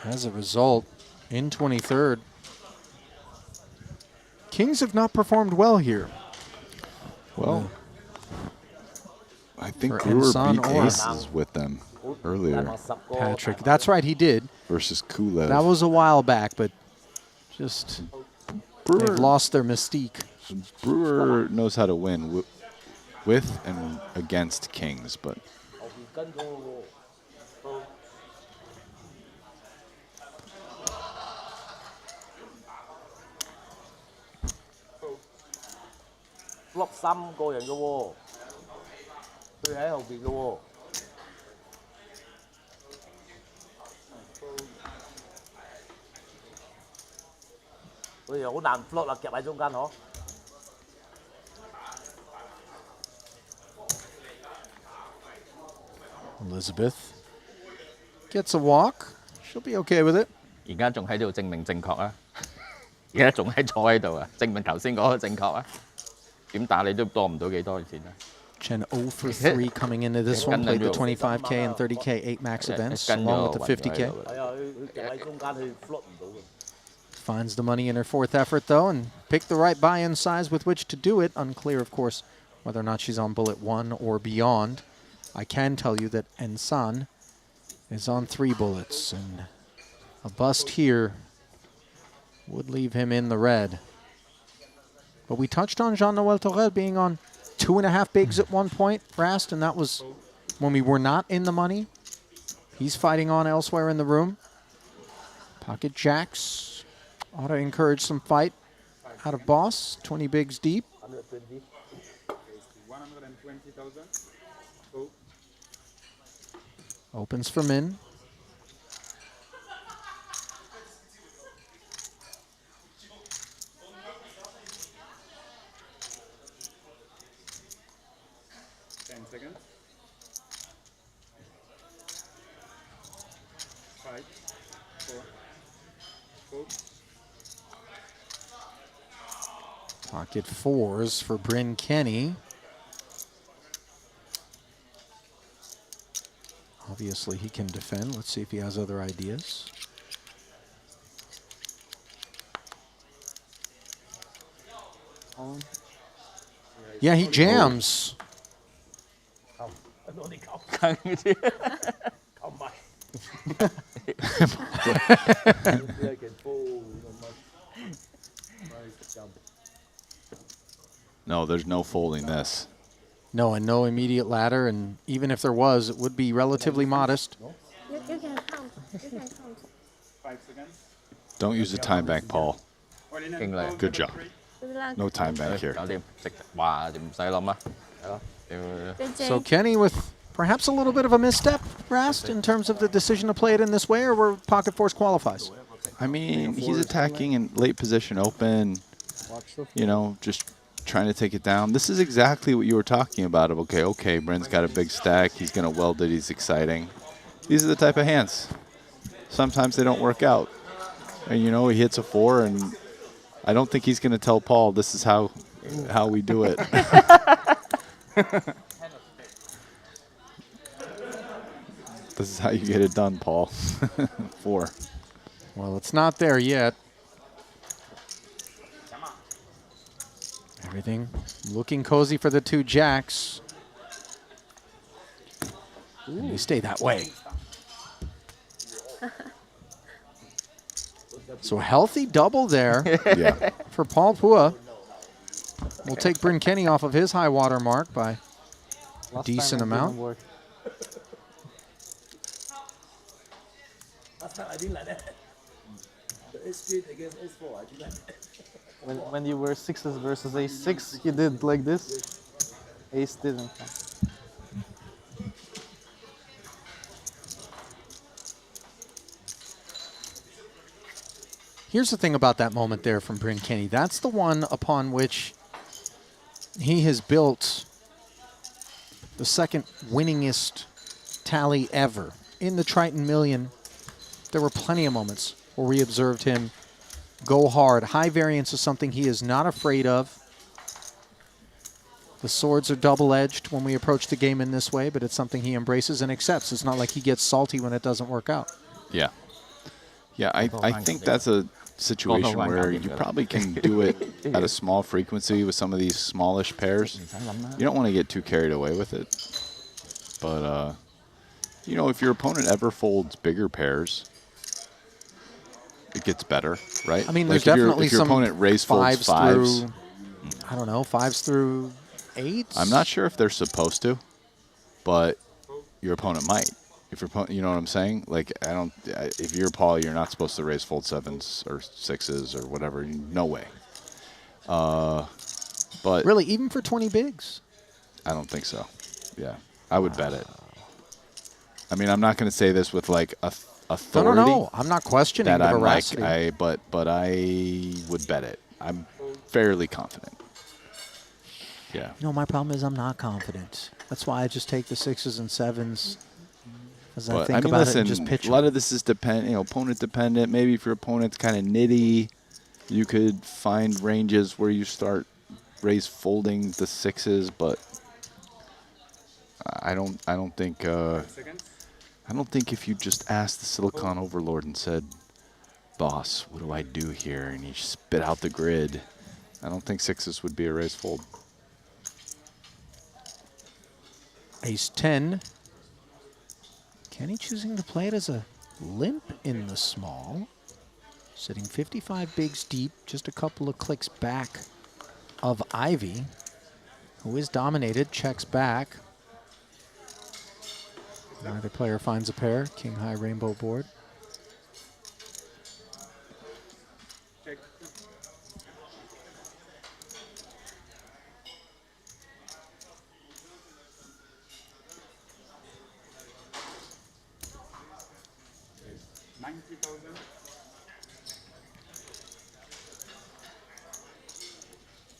As a result, in 23rd, Kings have not performed well here.
Well, I think
For
Brewer
Ensan
beat
or
aces with them earlier.
Patrick, that's right, he did.
Versus Kulev.
That was a while back, but just they've lost their mystique.
Brewer knows how to win with and against kings, but
Flop xăm cô人嘅喎，佢喺後邊嘅喎。佢又好難 flop 啦，夾喺中間嗬。
Elizabeth gets a walk. She'll be okay with it.
而家仲喺度證明正確啊！而家仲喺坐喺度啊，證明頭先嗰個正確啊！點打你都多唔到幾多錢啊？
Chen 0 for 3 coming into this one. Played the 25K and 30K 8 max events along with the 50K.
係啊，佢夾喺中間，佢 float 唔到嘅。
Finds the money in her fourth effort, though, and picked the right buy-in size with which to do it. Unclear, of course, whether or not she's on bullet 1 or beyond. I can tell you that Ensan is on 3 bullets, and a bust here would leave him in the red. But we touched on Jean-Noel Torel being on 2.5 bigs at one point, Rast, and that was when we were not in the money. He's fighting on elsewhere in the room. Pocket jacks ought to encourage some fight out of boss. 20 bigs deep.
120,000.
Opens for min.
Seconds. 5, 4, 4.
Pocket 4s for Bryn Kenny. Obviously, he can defend. Let's see if he has other ideas. Yeah, he jams.
No, there's no folding this.
No, and no immediate ladder, and even if there was, it would be relatively modest.
You can count. You can count. 5 seconds.
Don't use the time bank, Paul. Good job. No time bank here.
So Kenny with perhaps a little bit of a misstep, Rast, in terms of the decision to play it in this way, or where Pocket Force qualifies?
I mean, he's attacking in late position open, you know, just trying to take it down. This is exactly what you were talking about. Of okay, Bryn's got a big stack. He's going to weld it. He's exciting. These are the type of hands. Sometimes they don't work out. And, you know, he hits a 4, and I don't think he's going to tell Paul this is how we do it. This is how you get it done, Paul. 4.
Well, it's not there yet. Everything looking cozy for the 2 jacks. And they stay that way. So a healthy double there for Paul Pua. We'll take Bryn Kenny off of his high water mark by a decent amount.
Last time I didn't like that. The S3 against S4, I didn't like that.
When you were 6s versus A6, you did like this. Ace didn't.
Here's the thing about that moment there from Bryn Kenny. That's the one upon which he has built the second winningest tally ever. In the Triton Million, there were plenty of moments where we observed him go hard. High variance is something he is not afraid of. The swords are double-edged when we approach the game in this way, but it's something he embraces and accepts. It's not like he gets salty when it doesn't work out.
Yeah. Yeah, I think that's a situation where you probably can do it at a small frequency with some of these smallish pairs. You don't want to get too carried away with it. But, you know, if your opponent ever folds bigger pairs, it gets better, right?
I mean,
like
there's definitely
if your
some
opponent raise folds 5s
through, I don't know, 5s through 8s?
I'm not sure if they're supposed to, but your opponent might. If your opponent, you know what I'm saying? Like, if you're Paul, you're not supposed to raise fold 7s or 6s or whatever. No way. But
really, even for 20 bigs?
I don't think so. Yeah, I would bet it. I mean, I'm not going to say this with like authority.
No. I'm not questioning the veracity.
But I would bet it. I'm fairly confident. Yeah.
No, my problem is I'm not confident. That's why I just take the 6s and 7s. As I think about it and just pitch.
A lot of this is opponent dependent. Maybe if your opponent's kind of nitty, you could find ranges where you start raise folding the sixes, but I don't think if you just asked the Silicon Overlord and said, "Boss, what do I do here?" and he spit out the grid, I don't think sixes would be a raise fold.
Ace 10. Kenny choosing to play it as a limp in the small. Sitting 55 bigs deep, just a couple of clicks back of Ivy, who is dominated, checks back. Neither player finds a pair. King high rainbow board.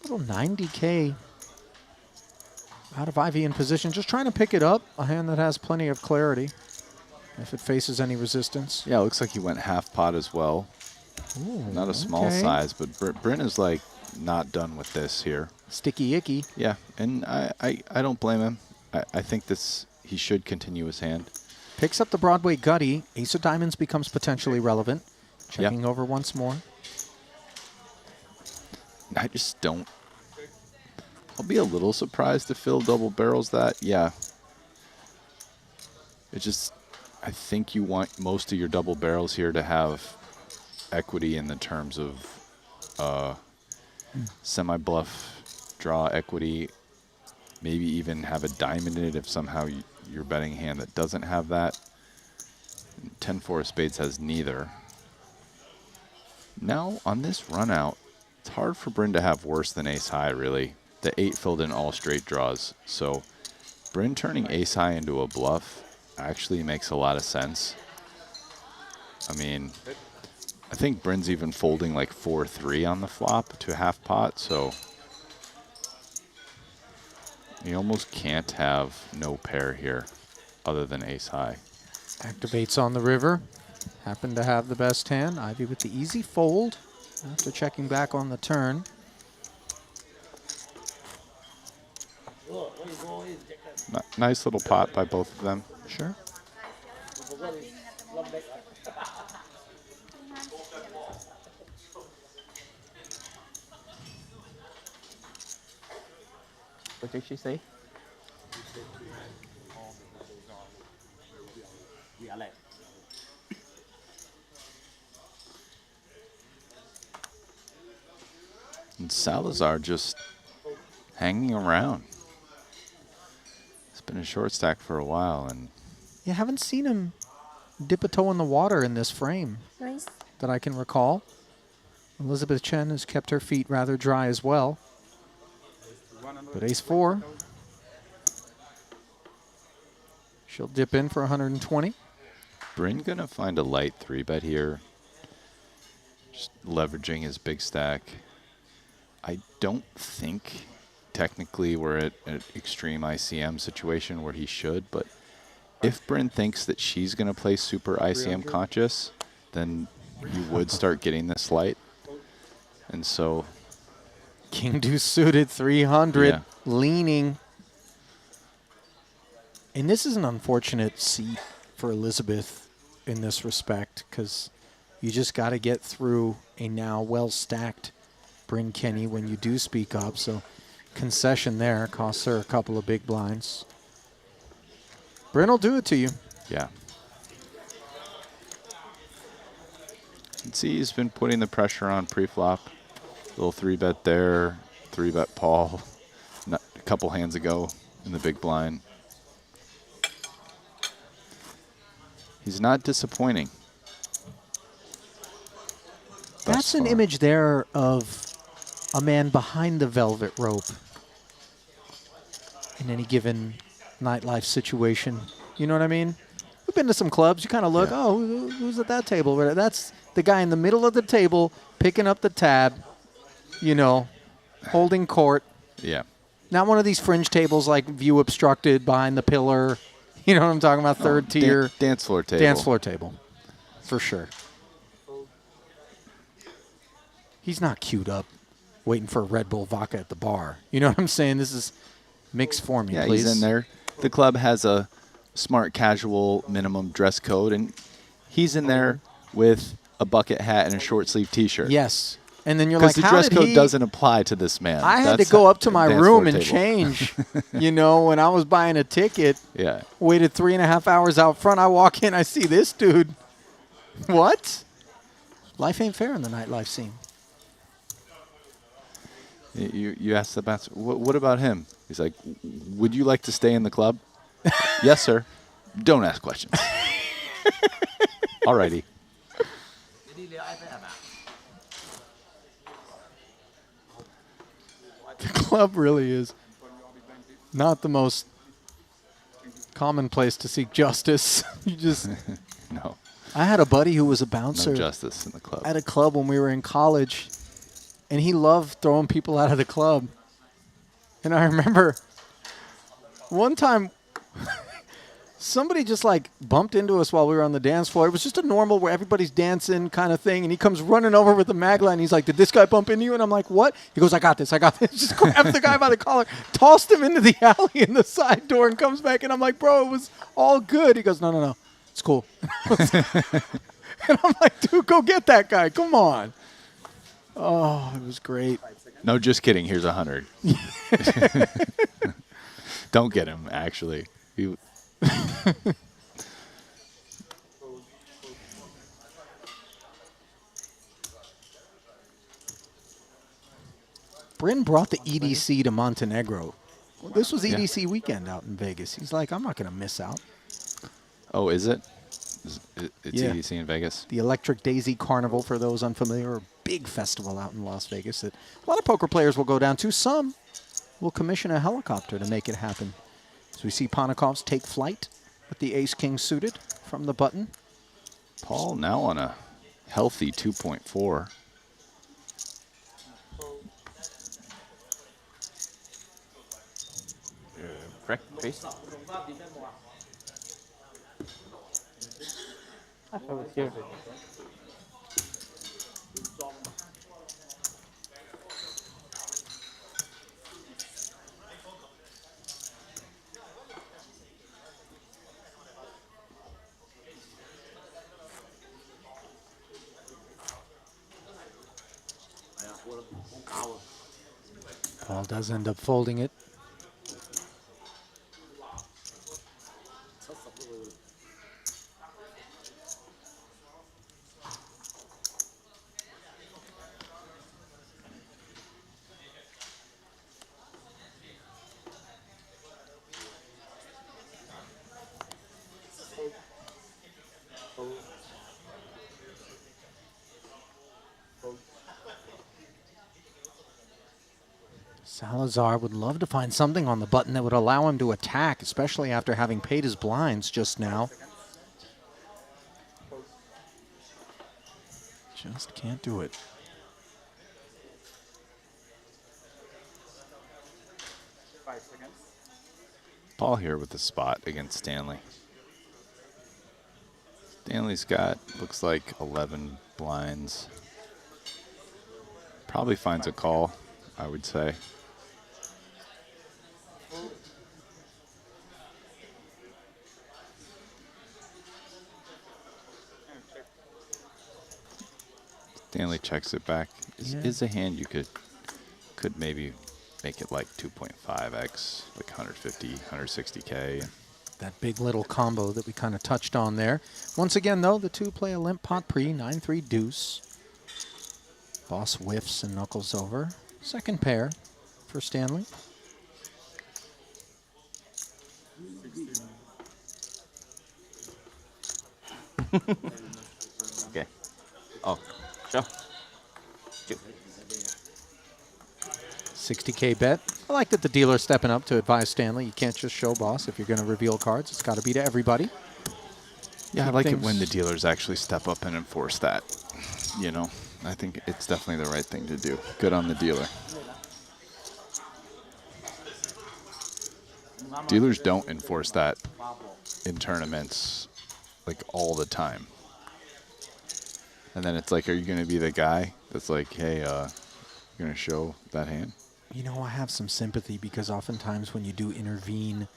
Little 90K out of Ivy in position, just trying to pick it up. A hand that has plenty of clarity if it faces any resistance.
Yeah, it looks like he went half pot as well.
Ooh,
not a small
okay.
size, but Bryn is like not done with this here.
Sticky icky.
Yeah, and I don't blame him. I think he should continue his hand.
Picks up the Broadway gutty. Ace of diamonds becomes potentially relevant. Checking over once more.
I just don't. I'll be a little surprised if Phil double barrels that. Yeah. It just, I think you want most of your double barrels here to have equity in the terms of semi-bluff draw equity. Maybe even have a diamond in it if somehow you're betting a hand that doesn't have that. 10-4 of spades has neither. Now, on this run out, it's hard for Bryn to have worse than ace high, really. The 8 filled in all straight draws. So Bryn turning ace high into a bluff actually makes a lot of sense. I mean, I think Bryn's even folding like 4-3 on the flop to half pot, so you almost can't have no pair here other than ace high.
Activates on the river. Happened to have the best hand. Ivy with the easy fold after checking back on the turn.
Nice little pot by both of them.
Sure.
What did she say?
And Salazar just hanging around. It's been a short stack for a while, and
You haven't seen him dip a toe in the water in this frame
Nice.
that I can recall. Elizabeth Chen has kept her feet rather dry as well. But ace 4. She'll dip in for 120.
Bryn gonna find a light 3-bet here. Just leveraging his big stack. I don't think technically we're at an extreme ICM situation where he should, but if Bryn thinks that she's gonna play super ICM conscious, then you would start getting this light. And so
King deuce suited 300,
Yeah.
leaning. And this is an unfortunate seat for Elizabeth in this respect, because you just got to get through a now well-stacked Bryn Kenny when you do speak up. So concession there costs her a couple of big blinds. Bryn will do it to you.
yeah. And see, he's been putting the pressure on pre-flop. Little 3-bet there, 3-bet Paul. Not, a couple hands ago in the big blind. He's not disappointing.
That's an image there of a man behind the velvet rope in any given nightlife situation. You know what I mean? We've been to some clubs. You kind of look, oh, who's at that table? That's the guy in the middle of the table picking up the tab, you know, holding court.
Yeah.
Not one of these fringe tables like view obstructed behind the pillar. You know what I'm talking about? Third tier.
Dance floor table.
Dance floor table, for sure. He's not queued up waiting for a Red Bull vodka at the bar. You know what I'm saying? This is mix for me,
Yeah,
please.
he's in there. The club has a smart casual minimum dress code, and he's in there with a bucket hat and a short sleeve T-shirt.
Yes. And then you're like,
because the
how
dress
did
code
he...
doesn't apply to this man.
I had to
That's
go up to
a
my
dance
room
floor
and
table.
change. You know, when I was buying a ticket,
Yeah.
waited 3.5 hours out front. I walk in, I see this dude. What? Life ain't fair in the nightlife scene.
You asked the bouncer, what about him? He's like, would you like to stay in the club? Yes, sir. Don't ask questions. Alrighty.
The club really is not the most common place to seek justice. You just
no.
I had a buddy who was a bouncer
No justice in the club.
at a club when we were in college, and he loved throwing people out of the club. And I remember one time somebody just like bumped into us while we were on the dance floor. It was just a normal where everybody's dancing kind of thing. And he comes running over with the mag line. He's like, did this guy bump into you? And I'm like, what? He goes, I got this. Just grabbed the guy by the collar, tossed him into the alley in the side door and comes back. And I'm like, bro, it was all good. He goes, no. It's cool. And I'm like, dude, go get that guy. Come on. Oh, it was great.
No, just kidding. Here's 100. Don't get him, actually.
Bryn brought the EDC to Montenegro. Well, this was
Yeah.
EDC weekend out in Vegas. He's like, I'm not going to miss out.
Oh, is it? It's
Yeah.
EDC in Vegas.
The Electric Daisy Carnival, for those unfamiliar, a big festival out in Las Vegas that a lot of poker players will go down to. Some will commission a helicopter to make it happen. So we see Ponikovs take flight with the ace-king suited from the button.
Paul now on a healthy 2.4.
Correct, face.
I thought it here.
Paul does end up folding it. Salazar would love to find something on the button that would allow him to attack, especially after having paid his blinds just now. Just can't do it.
Paul here with the spot against Stanley. Stanley's got, looks like 11 blinds. Probably finds a call, I would say. Stanley checks it back. Is a hand you could maybe make it like 2.5x, like 150, 160K.
That big little combo that we kind of touched on there. Once again, though, the two play a limp pot pre, 9-3 deuce. Boss whiffs and knuckles over. Second pair for Stanley.
Okay. Oh, sure.
60K bet. I like that the dealer's stepping up to advise Stanley. You can't just show boss if you're going to reveal cards. It's got to be to everybody.
Yeah, I
Keep
like it
things-
when the dealers actually step up and enforce that. You know, I think it's definitely the right thing to do. Good on the dealer. Dealers don't enforce that in tournaments like all the time. And then it's like, are you going to be the guy that's like, hey, You're going to show that hand?
You know, I have some sympathy because oftentimes when you do intervene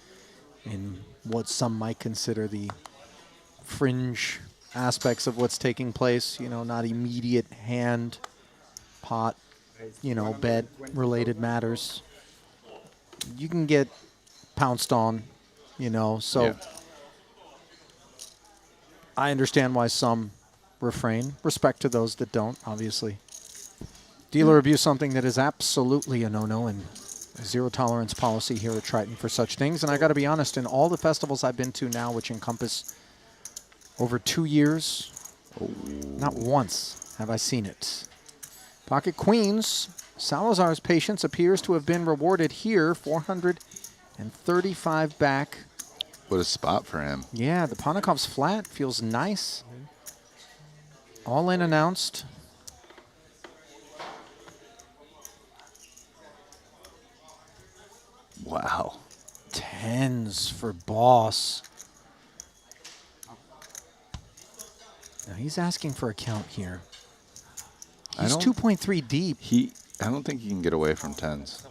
in what some might consider the fringe aspects of what's taking place, you know, not immediate hand, pot, you know, bet related matters, you can get pounced on, you know, so
Yeah.
I understand why some refrain. Respect to those that don't, obviously. Dealer abuse, something that is absolutely a no-no and a zero-tolerance policy here at Triton for such things. And I got to be honest, in all the festivals I've been to now, which encompass over 2 years, not once have I seen it. Pocket Queens, Salazar's patience appears to have been rewarded here, 435 back.
What a spot for him.
Yeah, the Ponikov's flat feels nice. All in announced.
Wow.
Tens for boss. Now he's asking for a count here. He's 2.3 deep.
I don't think he can get away from tens.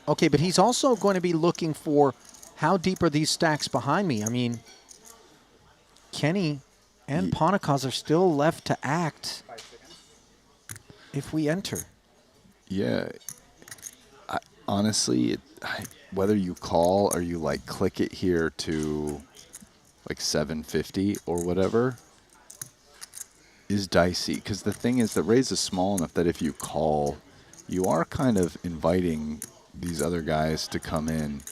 Okay, but he's also going to be looking for how deep are these stacks behind me. I mean, Kenny and Ponikovs are still left to act if we enter.
Yeah. Honestly, whether you call or you like click it here to like 750 or whatever is dicey. Because the thing is, the raise is small enough that if you call, you are kind of inviting these other guys to come in.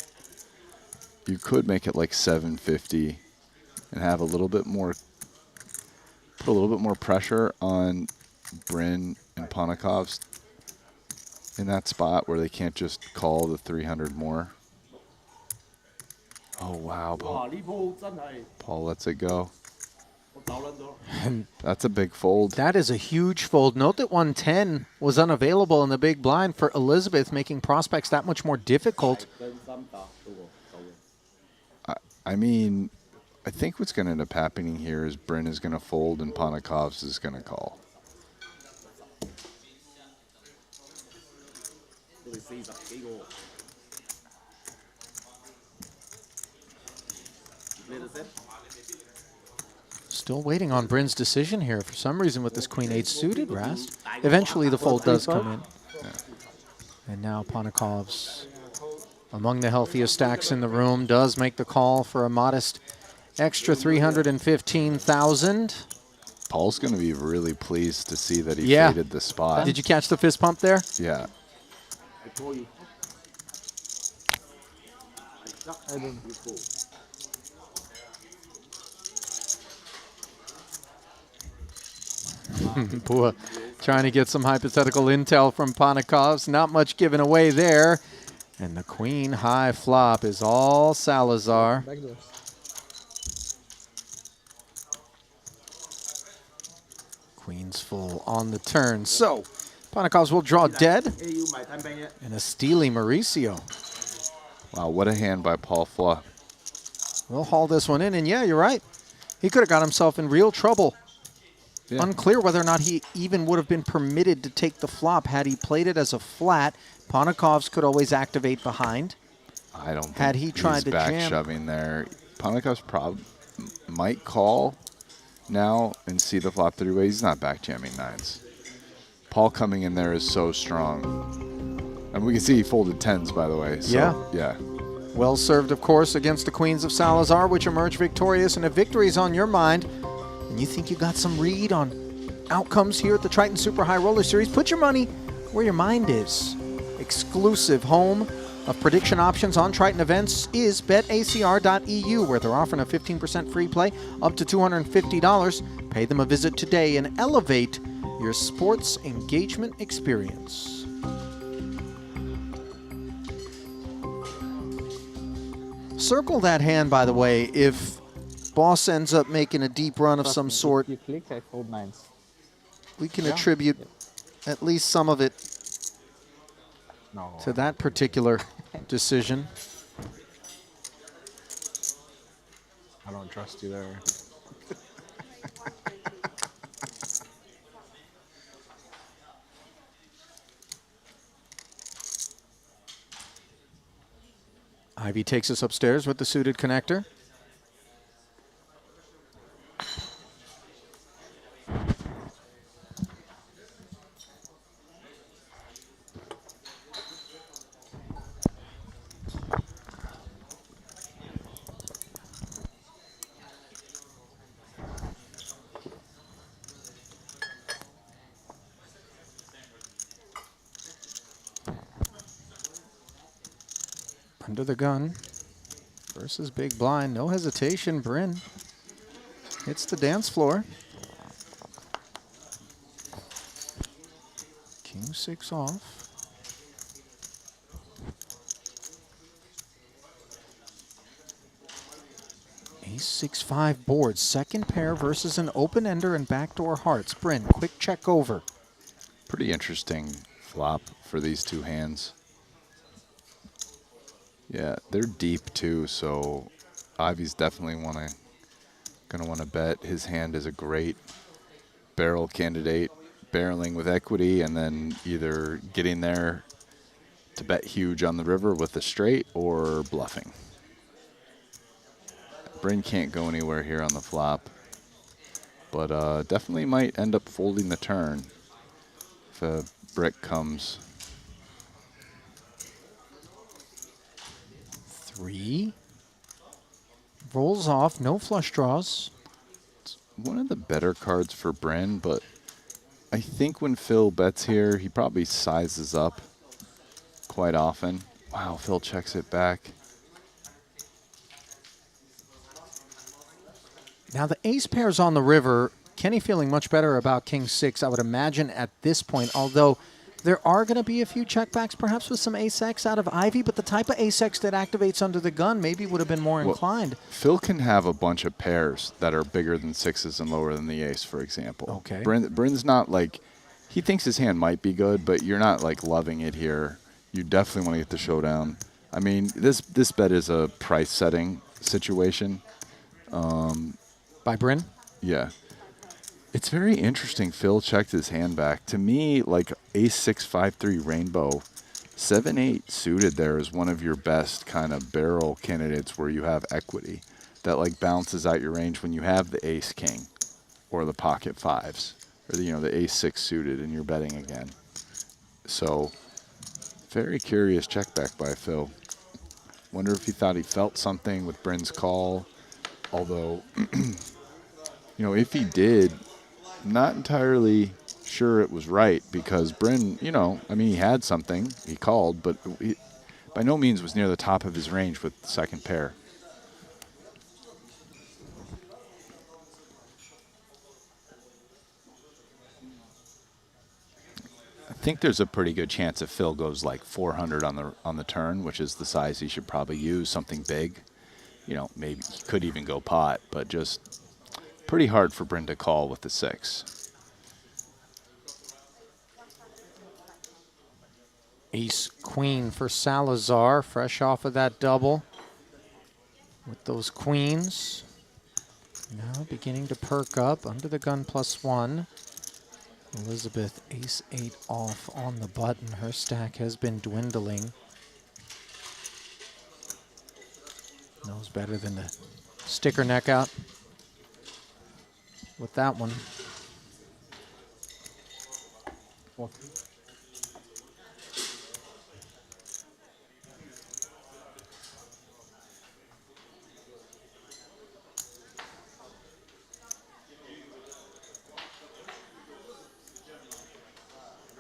You could make it like 750 and have a little bit more, put a little bit more pressure on Bryn and Ponikovs in that spot where they can't just call the 300 more. Oh, wow. Paul lets it go.
And
that's a big fold.
That is a huge fold. Note that 110 was unavailable in the big blind for Elizabeth, making prospects that much more difficult.
I mean, I think what's going to end up happening here is Bryn is going to fold and Ponikovs is going to call.
Still waiting on Bryn's decision here. For some reason with this Queen-8 suited, Rast. Eventually the fold does come in. And now Ponikovs, among the healthiest stacks in the room, does make the call for a modest extra 315,000.
Paul's going to be really pleased to see that he faded the spot.
Did you catch the fist pump there?
Yeah.
Boy, trying to get some hypothetical intel from Ponikovs. Not much given away there. And the queen high flop is all Salazar. Queen's full on the turn. So, Ponikovs will draw dead. And a steely Mauricio.
Wow, what a hand by Paul Fla.
We'll haul this one in. And yeah, you're right. He could have got himself in real trouble. Yeah. Unclear whether or not he even would have been permitted to take the flop had he played it as a flat. Ponikovs could always activate behind.
I don't think
had he tried to
back
jam.
shoving there. Ponikovs might call now and see the flop three-way. He's not back jamming nines. Paul coming in there is so strong. And we can see he folded tens, by the way. So, yeah.
Well served, of course, against the Queens of Salazar, which emerged victorious. And if victory is on your mind, and you think you got some read on outcomes here at the Triton Super High Roller Series, put your money where your mind is. Exclusive home of prediction options on Triton events is betacr.eu, where they're offering a 15% free play up to $250. Pay them a visit today and elevate your sports engagement experience. Circle that hand, by the way, if boss ends up making a deep run of some sort.
You click, I fold nines.
We can attribute at least some of it to that particular decision.
I don't trust you there.
Ivy takes us upstairs with the suited connector. Under the gun versus big blind. No hesitation. Bryn hits the dance floor. King 6 off. Ace 6-5 board. Second pair versus an open ender and backdoor hearts. Bryn, quick check over.
Pretty interesting flop for these two hands. Yeah, they're deep too, so Ivy's definitely gonna want to bet. His hand is a great barrel candidate, barreling with equity, and then either getting there to bet huge on the river with a straight or bluffing. Bryn can't go anywhere here on the flop, but definitely might end up folding the turn if a brick comes.
3. Rolls off, no flush draws.
It's one of the better cards for Bryn, but I think when Phil bets here, he probably sizes up quite often. Wow, Phil checks it back.
Now the ace pair's on the river. Kenny feeling much better about King 6, I would imagine, at this point, although there are going to be a few checkbacks, perhaps with some ace-x out of Ivy, but the type of ace-x that activates under the gun maybe would have been more inclined.
Phil can have a bunch of pairs that are bigger than 6s and lower than the ace, for example.
Okay.
Bryn's not like, he thinks his hand might be good, but you're not like loving it here. You definitely want to get the showdown. I mean, this bet is a price-setting situation.
By Bryn?
Yeah. It's very interesting. Phil checked his hand back. To me, like ace 6-5-3 rainbow, 7-8 suited there is one of your best kind of barrel candidates where you have equity that like balances out your range when you have the ace king or the pocket fives or the ace 6 suited and you're betting again. So very curious check back by Phil. Wonder if he thought he felt something with Bryn's call. Although, if he did, not entirely sure it was right because Bryn, he had something. He called, but he by no means was near the top of his range with the second pair. I think there's a pretty good chance if Phil goes like 400 on the turn, which is the size he should probably use, something big. Maybe he could even go pot, but just pretty hard for Bryn to call with the 6.
Ace queen for Salazar, fresh off of that double with those queens. Now beginning to perk up under the gun +1. Elizabeth ace 8 off on the button. Her stack has been dwindling. Knows better than to stick her neck out with that one.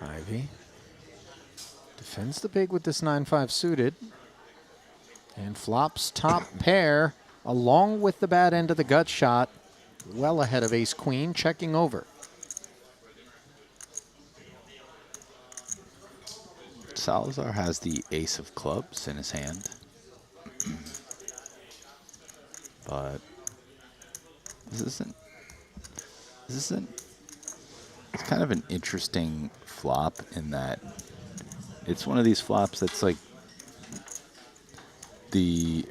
Ivy defends the big with this 9-5 suited. And flops top pair along with the bad end of the gut shot. Well ahead of ace queen, checking over.
Salazar has the ace of clubs in his hand. But this isn't it's kind of an interesting flop in that it's one of these flops that's like the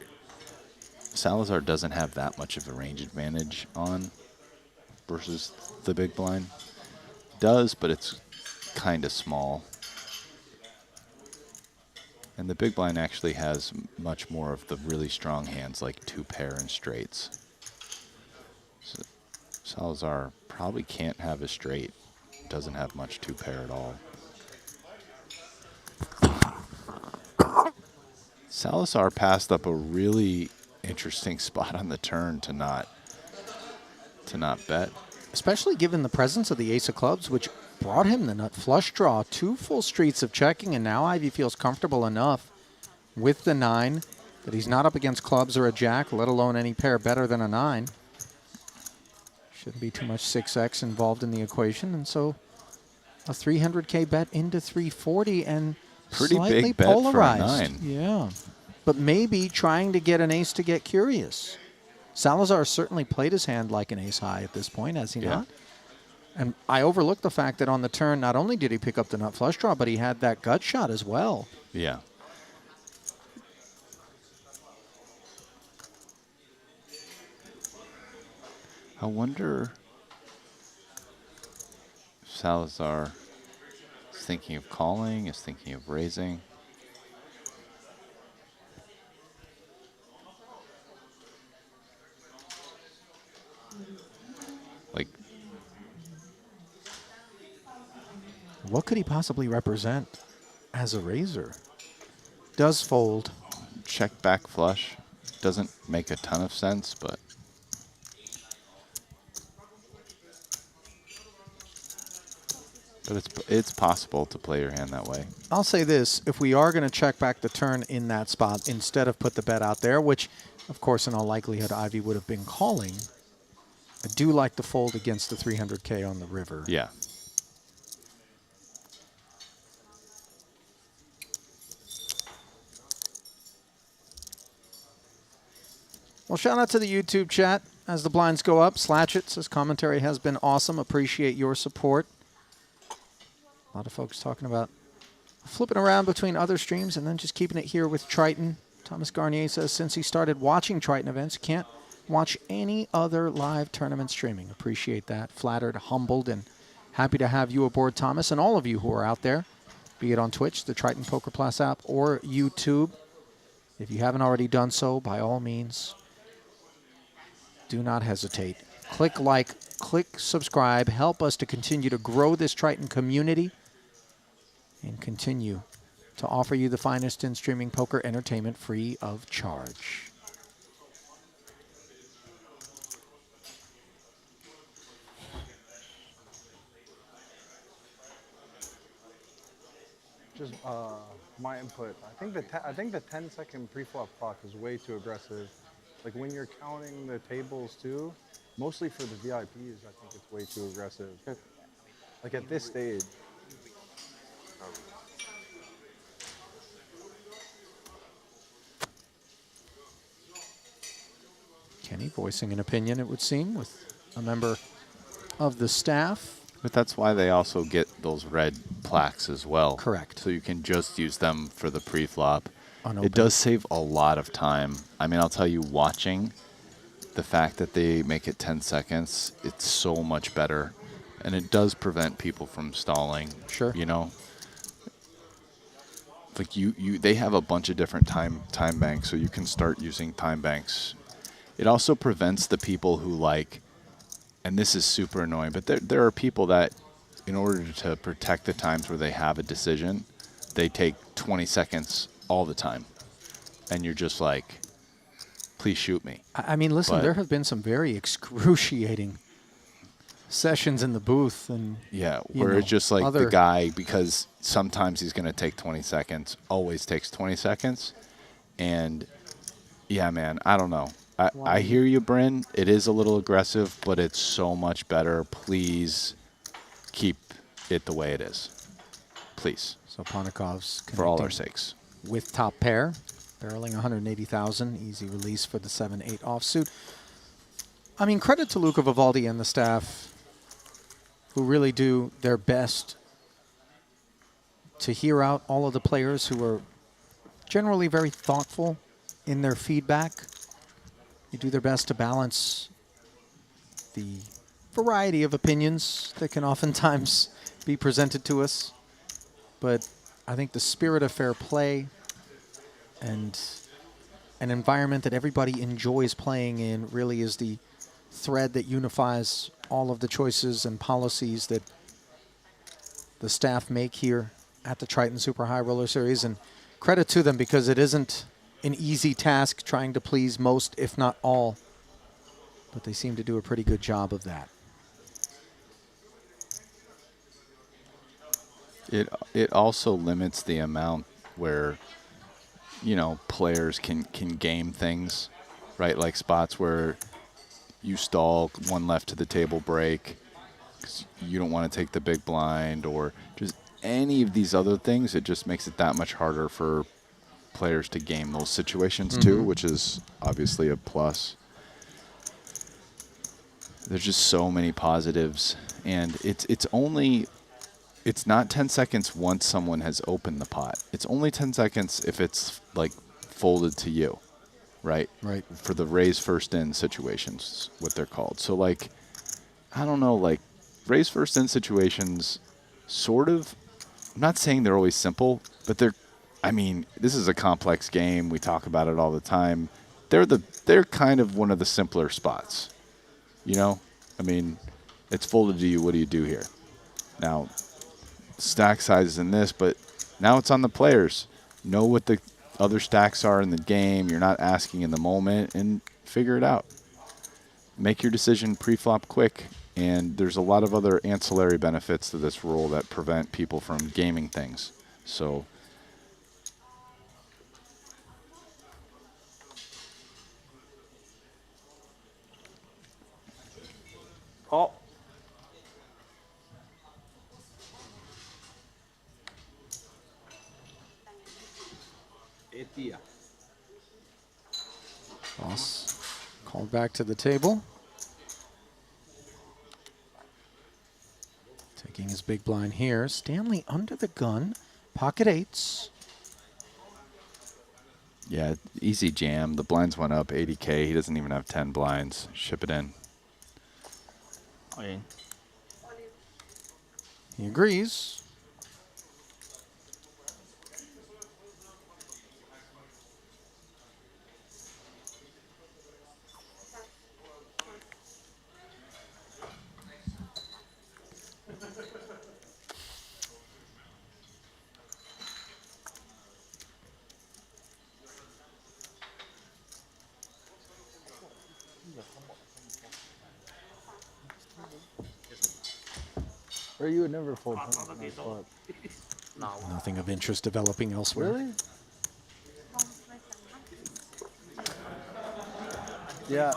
Salazar doesn't have that much of a range advantage on versus the big blind. Does, but it's kind of small. And the big blind actually has much more of the really strong hands, like 2-pair and straights. So Salazar probably can't have a straight. Doesn't have much 2-pair at all. Salazar passed up a really interesting spot on the turn to not bet.
Especially given the presence of the ace of clubs, which brought him the nut flush draw, 2 full streets of checking, and now Ivy feels comfortable enough with the 9 that he's not up against clubs or a jack, let alone any pair better than a 9. Shouldn't be too much 6x involved in the equation, and so a 300K bet into 340 and
pretty
slightly
big bet for a
polarized.
9.
Yeah, but maybe trying to get an ace to get curious. Salazar certainly played his hand like an ace high at this point, has he not? And I overlooked the fact that on the turn, not only did he pick up the nut flush draw, but he had that gut shot as well.
Yeah. I wonder if Salazar is thinking of calling, is thinking of raising. Like,
what could he possibly represent as a raiser? Does fold.
Check back flush. Doesn't make a ton of sense, but it's possible to play your hand that way.
I'll say this, if we are going to check back the turn in that spot instead of put the bet out there, which of course in all likelihood Ivy would have been calling, I do like the fold against the 300K on the river.
Yeah.
Well, shout out to the YouTube chat as the blinds go up. Slatchet says commentary has been awesome. Appreciate your support. A lot of folks talking about flipping around between other streams and then just keeping it here with Triton. Thomas Garnier says since he started watching Triton events, can't watch any other live tournament streaming. Appreciate that. Flattered, humbled, and happy to have you aboard, Thomas, and all of you who are out there, be it on Twitch, the Triton Poker Plus app, or YouTube. If you haven't already done so, by all means, do not hesitate. Click like, click subscribe. Help us to continue to grow this Triton community and continue to offer you the finest in streaming poker entertainment free of charge.
Just my input. I think the 10-second pre-flop clock is way too aggressive. Like when you're counting the tables too, mostly for the VIPs, I think it's way too aggressive. Like at this stage.
Kenny voicing an opinion, it would seem, with a member of the staff.
But that's why they also get those red plaques as well.
Correct.
So you can just use them for the pre-flop.
Unopened.
It does save a lot of time. I mean, I'll tell you, watching the fact that they make it 10 seconds, it's so much better. And it does prevent people from stalling.
Sure.
You know? Like they have a bunch of different time banks, so you can start using time banks. It also prevents the people who like, and this is super annoying, but there are people that, in order to protect the times where they have a decision, they take 20 seconds all the time. And you're just like, please shoot me.
I mean, listen,
But-
there have been some very excruciating sessions in the booth. And
Yeah,
you
where
know,
it's just like the
other-
guy, because sometimes he's going to take 20 seconds, always takes 20 seconds. And yeah, man, I don't know. I hear you, Bryn. It is a little aggressive, but it's so much better. Please keep it the way it is. Please.
So Ponikov's
For all our
connecting
sakes.
with top pair, barreling 180,000, easy release for the 7-8 offsuit. I mean, credit to Luca Vivaldi and the staff, who really do their best to hear out all of the players who are generally very thoughtful in their feedback. They do their best to balance the variety of opinions that can oftentimes be presented to us. But I think the spirit of fair play and an environment that everybody enjoys playing in really is the thread that unifies all of the choices and policies that the staff make here at the Triton Super High Roller Series. And credit to them, because it isn't an easy task trying to please most, if not all. But they seem to do a pretty good job of that.
It also limits the amount where, you know, players can game things, right? Like spots where you stall, one left to the table break, 'cause you don't want to take the big blind, or just any of these other things. It just makes it that much harder for players to game those situations too, which is obviously a plus. There's just so many positives, and it's not 10 seconds once someone has opened the pot. It's only 10 seconds if it's like folded to you, right?
Right.
For the raise first in situations, what they're called. So like, I don't know, like raise first in situations, sort of, I'm not saying they're always simple, but I mean, this is a complex game. We talk about it all the time. They're kind of one of the simpler spots, you know? I mean, it's folded to you. What do you do here? Now, stack sizes in this, but now it's on the players. Know what the other stacks are in the game. You're not asking in the moment, and figure it out. Make your decision pre-flop quick, and there's a lot of other ancillary benefits to this rule that prevent people from gaming things. So
Oh.
Boss called back to the table. Taking his big blind here. Stanley under the gun. Pocket eights.
yeah, easy jam. The blinds went up 80K. He doesn't even have 10 blinds. Ship it in.
Okay.
He agrees.
Or you would never fold.
Nothing of interest developing elsewhere.
Really? Yeah.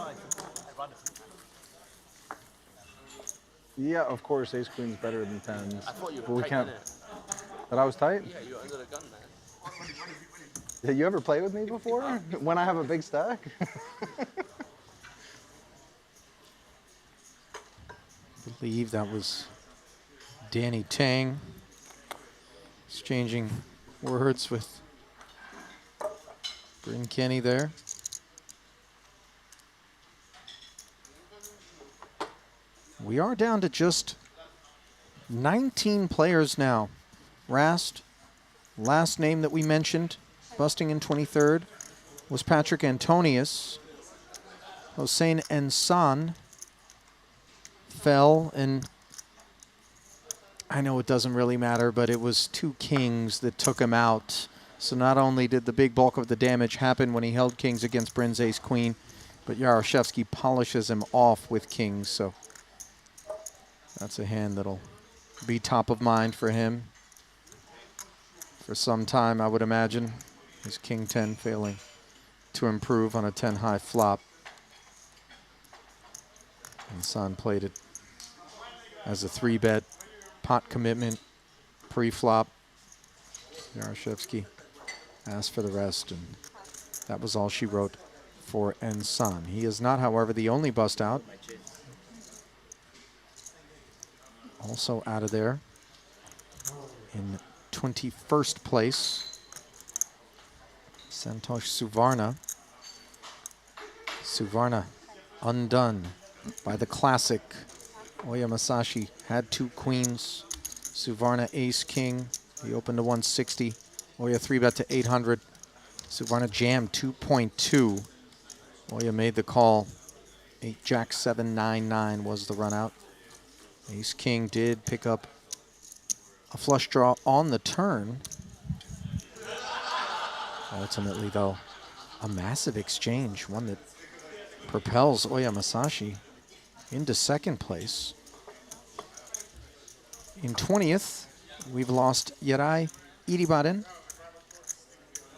Yeah, of course, ace queen's better than tens.
I thought you were
but we
tight,
can't.
innit?
That I was tight?
Yeah, you're under the gun, man.
Yeah, you ever play with me before? When I have a big stack?
I believe that was Danny Tang exchanging words with Bryn Kenny there. We are down to just 19 players now. Rast, last name that we mentioned, busting in 23rd, was Patrick Antonius. Hossein Ensan fell, and I know it doesn't really matter, but it was two kings that took him out. So not only did the big bulk of the damage happen when he held kings against Bryn's ace-queen, but Yaroshevsky polishes him off with kings. So that's a hand that'll be top of mind for him for some time, I would imagine. His king 10 failing to improve on a 10 high flop. And San played it as a 3-bet pot commitment pre-flop. Yaroshevsky asked for the rest, and that was all she wrote for Ensan. He is not, however, the only bust out. Also out of there in 21st place, Santosh Suvarna. Suvarna undone by the classic. Oya Masashi had two queens. Suvarna ace king. He opened to 160. Oya 3-bet to 800. Suvarna jammed 2.2. Oya made the call. 8 Jack 7 9 9 was the run out. Ace King did pick up a flush draw on the turn. Ultimately, though, a massive exchange, one that propels Oya Masashi into second place. In 20th, we've lost Yarai Iribaden.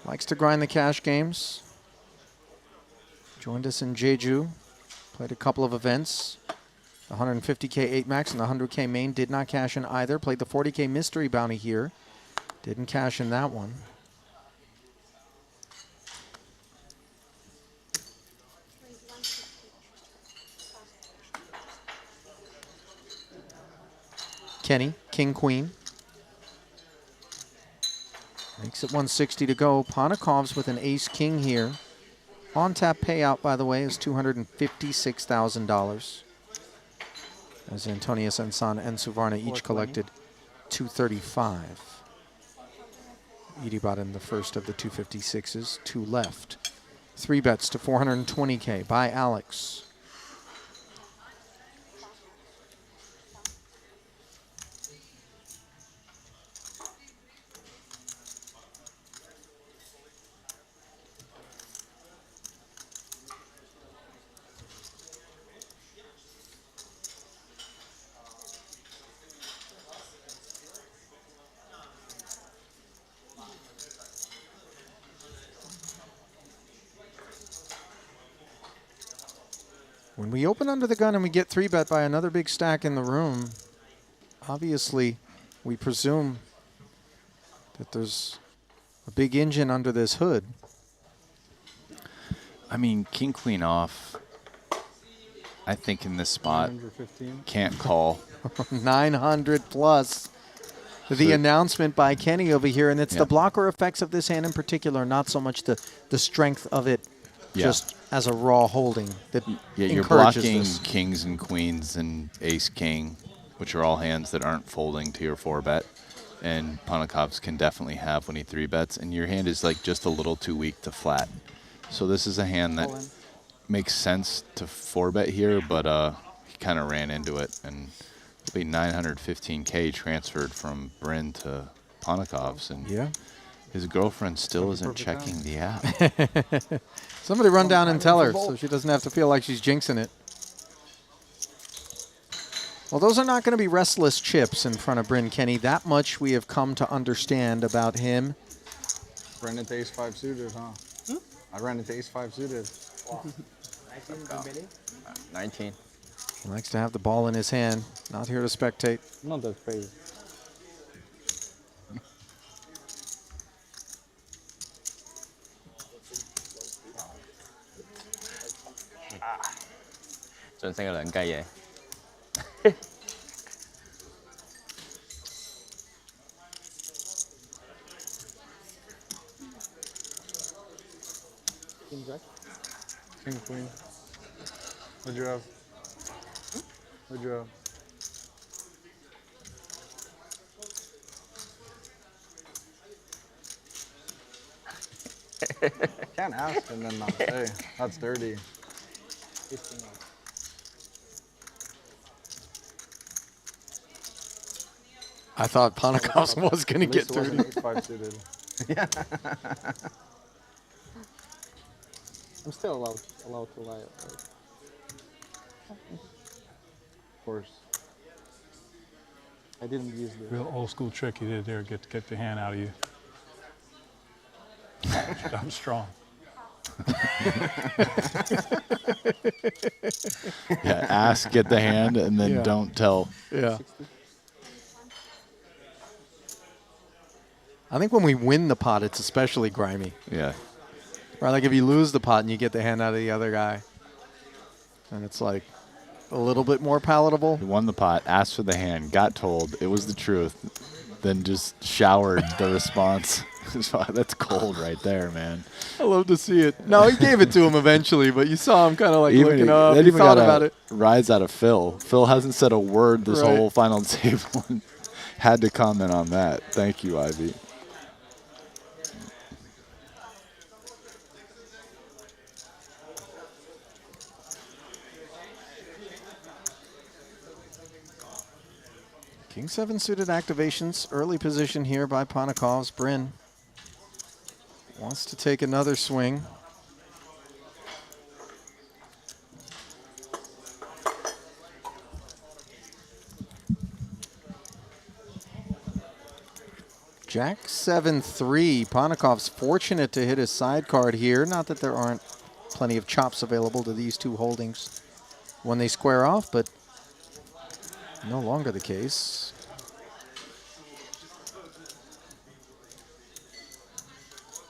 Likes to grind the cash games. Joined us in Jeju. Played a couple of events. The 150K 8 max and the 100K main did not cash in either. Played the 40K mystery bounty here. Didn't cash in that one. Kenny, King Queen. Makes it 160 to go. Ponikov's with an ace king here. On tap payout, by the way, is $256,000. As Antonius Ensan and Suvarna each collected 235. Iribaden, the first of the 256s, 2 left. 3 bets to 420K by Alex. When we open under the gun and we get 3-bet by another big stack in the room, obviously we presume that there's a big engine under this hood.
I mean, king, queen off, I think in this spot,
915.
can't call.
900 plus. The announcement by Kenny over here, and it's the blocker effects of this hand in particular, not so much the strength of it just as a raw holding that
You're
encourages
blocking
this.
kings and queens and ace king, which are all hands that aren't folding to your 4-bet. And Ponikovs can definitely have when he 3-bets, and your hand is like just a little too weak to flat. So this is a hand that makes sense to 4-bet here, but he kind of ran into it, and it'll be 915K transferred from Bryn to Ponikovs, and his girlfriend still isn't checking the app.
Somebody run down and tell her so she doesn't have to feel like she's jinxing it. Well, those are not going to be restless chips in front of Bryn Kenny. That much we have come to understand about him.
Ran into ace-5 suited, huh? I ran into ace-5 suited.
Wow.
19.
He likes to have the ball in his hand. Not here to spectate.
Not that crazy.
King Jack? King Queen. What'd you have? What'd you have? Can't ask and then not say. That's dirty.
I thought Ponikovs was going to get 30.
Ace-5 suited. Yeah.
I'm still allowed to lie.
Of course.
I didn't use the
Real old school trick you did there, get the hand out of you. I'm strong.
Yeah, ask, get the hand, and then don't tell.
Yeah. I think when we win the pot, it's especially grimy.
Yeah.
Right, like if you lose the pot and you get the hand out of the other guy, and it's like a little bit more palatable.
He won the pot, asked for the hand, got told it was the truth, then just showered the response. That's cold right there, man.
I love to see it. No, he gave it to him eventually, but you saw him kind of like looking up.
That
He
even
thought
got
about
a
it.
rise out of Phil. Phil hasn't said a word this
Right.
whole final table. And had to comment on that. Thank you, Ivy.
King 7 suited activations. Early position here by Ponikov's. Bryn wants to take another swing. Jack 7-3. Ponikov's fortunate to hit his side card here. Not that there aren't plenty of chops available to these two holdings when they square off, but no longer the case.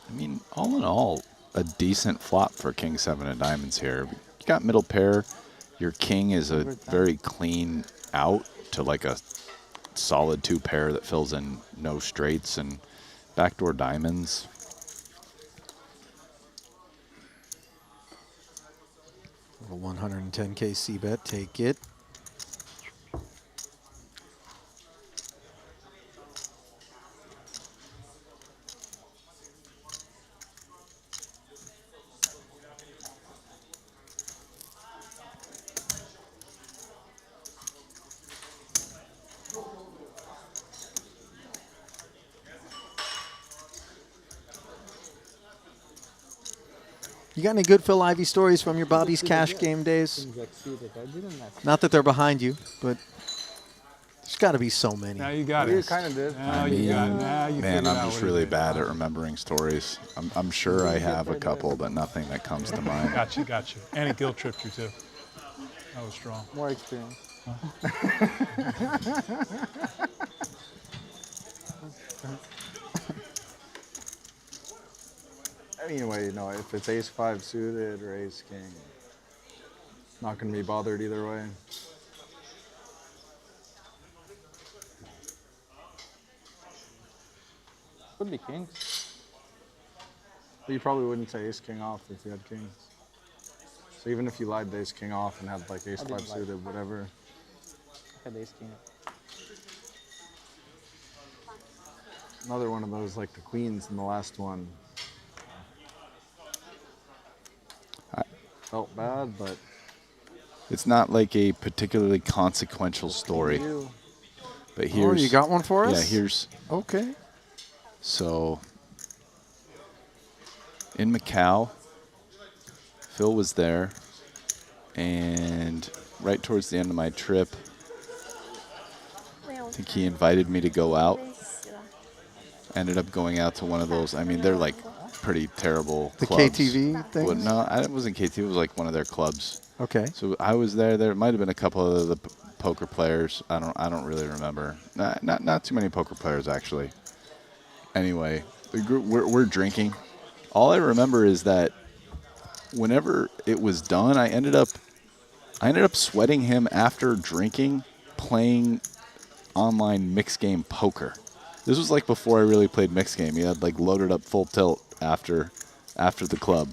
I mean, all in all, a decent flop for King 7 of diamonds here. You got middle pair. Your king is a very clean out to like a solid 2 pair that fills in no straights and backdoor diamonds.
A 110K C-bet, take it. You got any good Phil Ivey stories from your Bobby's Cash game days? Not that they're behind you, but there's got to be so many.
Now you got
You
it.
kind of did.
Now you got it. Now you
Man,
figured
I'm
out
just
what
really
it is.
bad at remembering stories. I'm sure I have a couple, but nothing that comes to mind.
Got you. And it guilt tripped you too. That was strong.
More experience. Anyway, you know, if it's ace-5 suited or ace-king, not going to be bothered either way.
Could be kings.
But you probably wouldn't say ace-king off if you had kings. So even if you lied the ace-king off and had like ace-5 suited, whatever.
I had ace king.
Another one of those like the queens in the last one. Felt bad, but
It's not like a particularly consequential story. But here's,
you got one for us?
Yeah, here's.
Okay.
So in Macau, Phil was there, and right towards the end of my trip, I think he invited me to go out. Ended up going out to one of those. I mean, they're like pretty terrible
The
clubs.
KTV things?
Well, no, it wasn't KTV. It was like one of their clubs.
Okay.
So I was there. There might have been a couple of the poker players. I don't really remember. Not too many poker players actually. Anyway, we're drinking. All I remember is that whenever it was done, I ended up sweating him after drinking, playing online mixed game poker. This was like before I really played mixed game. He had like loaded up full tilt after the club.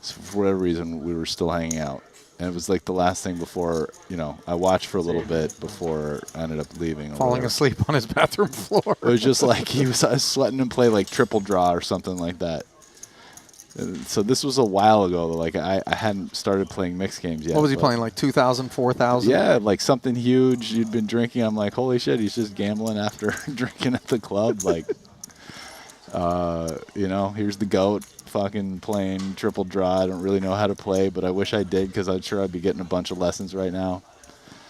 So for whatever reason, we were still hanging out. And it was like the last thing before, you know, I watched for a little bit before I ended up leaving.
Falling asleep on his bathroom floor.
It was just like I was sweating him play like triple draw or something like that. And so this was a while ago. Like I hadn't started playing mixed games yet.
What was he
but-
playing, like 2,000, 4,000?
Yeah, like something huge. You'd been drinking. I'm like, holy shit, he's just gambling after drinking at the club. Like, you know, here's the GOAT fucking playing triple draw. I don't really know how to play, but I wish I did because I'm sure I'd be getting a bunch of lessons right now.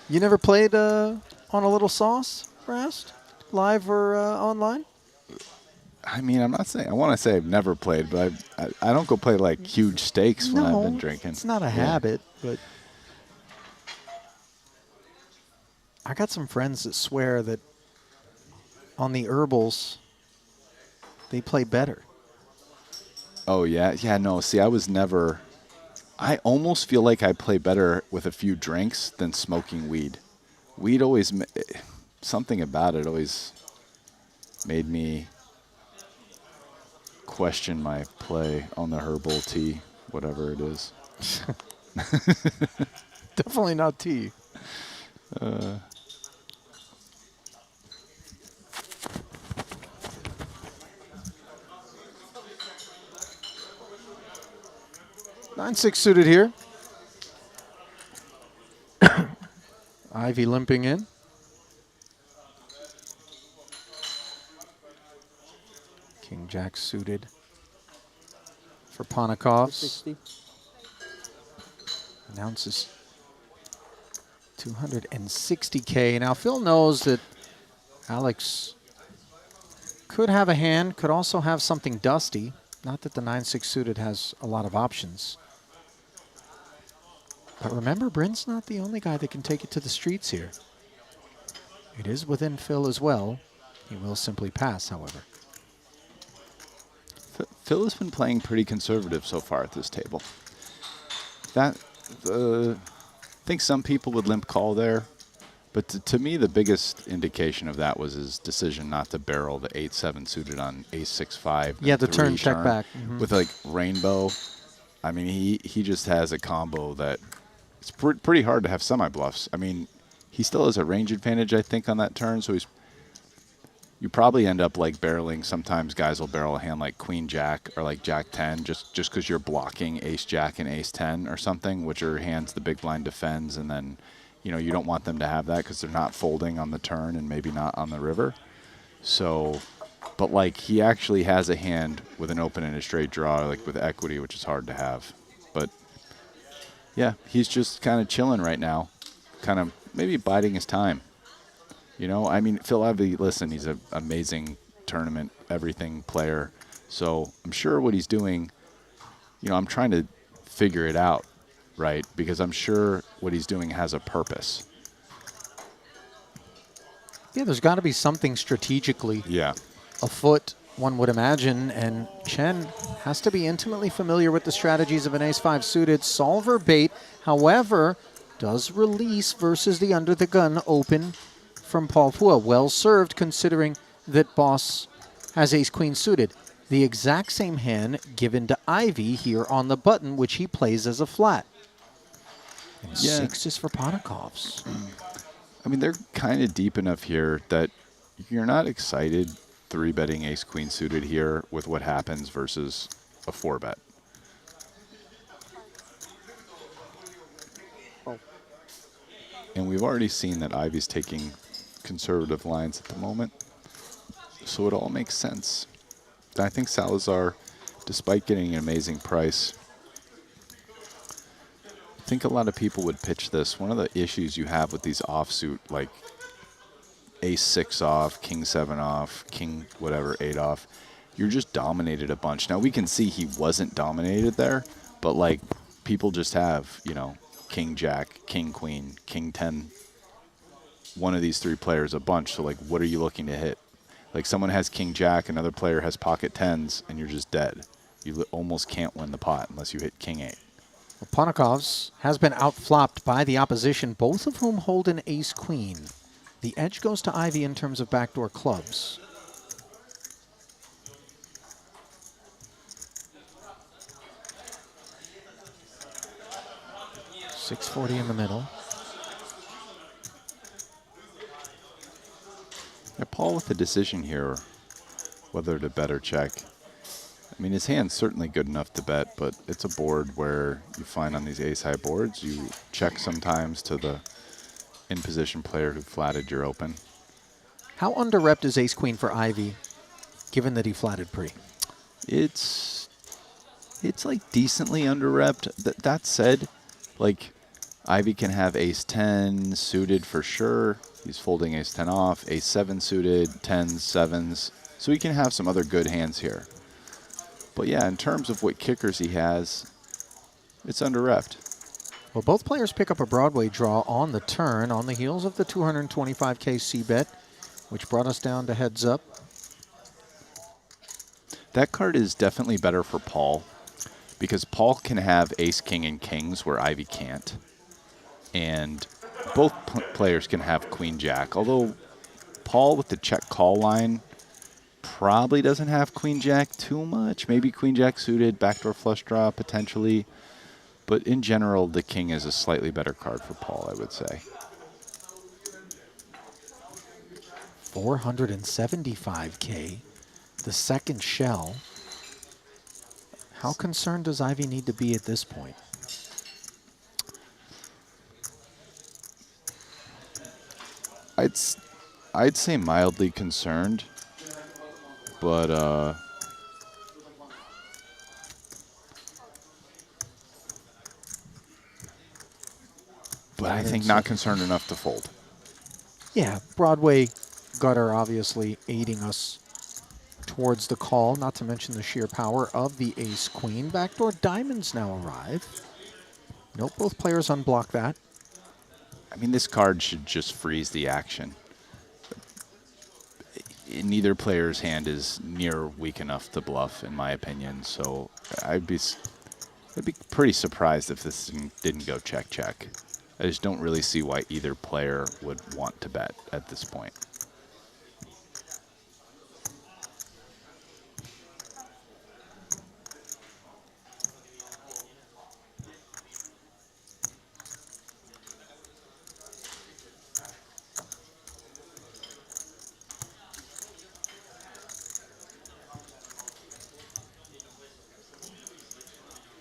You never played on a little sauce, Rast? Live or online?
I mean, I'm not saying, I want to say I've never played, but I don't go play like huge stakes when I've been drinking.
It's not a habit, but I got some friends that swear that on the herbals, they play better.
Oh, yeah. Yeah, no. See, I was never... I almost feel like I play better with a few drinks than smoking weed. Weed always... Something about it always made me question my play on the herbal tea, whatever it is.
Definitely not tea. Nine six suited here. Ivy limping in. Jack suited for Ponikovs.
60.
Announces 260K. Now, Phil knows that Alex could have a hand, could also have something dusty. Not that the 9-6 suited has a lot of options. But remember, Bryn's not the only guy that can take it to the streets here. It is within Phil as well. He will simply pass, however.
Phil has been playing pretty conservative so far at this table. I think some people would limp call there, but to me the biggest indication of that was his decision not to barrel the 8-7 suited on ace-6-5.
Yeah, the turn check back.
With like rainbow. I mean, he just has a combo that it's pretty hard to have semi-bluffs. I mean, he still has a range advantage, I think, on that turn, so you probably end up like barreling. Sometimes guys will barrel a hand like Queen Jack or like Jack 10 just because you're blocking Ace Jack and Ace 10 or something, which are hands the big blind defends, and then you don't want them to have that because they're not folding on the turn and maybe not on the river. So, but like he actually has a hand with an open and a straight draw, like with equity, which is hard to have. But yeah, he's just kind of chilling right now, kind of maybe biding his time. I mean, Phil Ivey, listen, he's an amazing tournament, everything player. So I'm sure what he's doing, I'm trying to figure it out, right? Because I'm sure what he's doing has a purpose.
Yeah, there's got to be something strategically afoot, one would imagine. And Chen has to be intimately familiar with the strategies of an ace-5 suited solver bait. However, does release versus the under the gun open from Paul Pua. Well served, considering that Boss has ace-queen suited. The exact same hand given to Ivy here on the button, which he plays as a flat. And 6 is for Ponikovs.
I mean, they're kind of deep enough here that you're not excited 3-betting ace-queen suited here with what happens versus a 4-bet. And we've already seen that Ivy's taking conservative lines at the moment, so it all makes sense. I think Salazar, despite getting an amazing price, I think a lot of people would pitch this. One of the issues you have with these offsuit, like ace-6 off, king-7 off, king whatever, 8 off, you're just dominated a bunch. Now, we can see he wasn't dominated there, but like people just have, king-jack, king-queen, king-10, one of these 3 players a bunch. So like, what are you looking to hit? Like someone has king-jack, another player has pocket 10s, and you're just dead. You almost can't win the pot unless you hit king-8.
Well, Ponikovs has been outflopped by the opposition, both of whom hold an ace-queen. The edge goes to Ivy in terms of backdoor clubs. .640 in the middle.
Yeah, Paul with the decision here, whether to bet or check. I mean, his hand's certainly good enough to bet, but it's a board where you find on these ace-high boards, you check sometimes to the in-position player who flatted your open.
How under-repped is ace-queen for Ivy, given that he flatted pre?
It's like decently under-repped. That said, like, Ivy can have ace-10 suited for sure. He's folding ace-10 off, ace-7 suited, 10s, 7s. So he can have some other good hands here. But yeah, in terms of what kickers he has, it's under-repped.
Well, both players pick up a Broadway draw on the turn on the heels of the 225K C-bet, which brought us down to heads up.
That card is definitely better for Paul because Paul can have ace, king, and kings where Ivy can't. And both players can have queen, jack, although Paul with the check call line probably doesn't have queen, jack too much. Maybe queen, jack suited, backdoor flush draw potentially. But in general, the king is a slightly better card for Paul, I would say.
475K, the second shell. How concerned does Ivy need to be at this point?
I'd say mildly concerned, but But I think not concerned enough to fold.
Yeah, Broadway gutter obviously aiding us towards the call, not to mention the sheer power of the ace-queen. Backdoor diamonds now arrive. Nope, both players unblock that.
I mean, this card should just freeze the action. Neither player's hand is near weak enough to bluff, in my opinion, so I'd be pretty surprised if this didn't go check-check. I just don't really see why either player would want to bet at this point.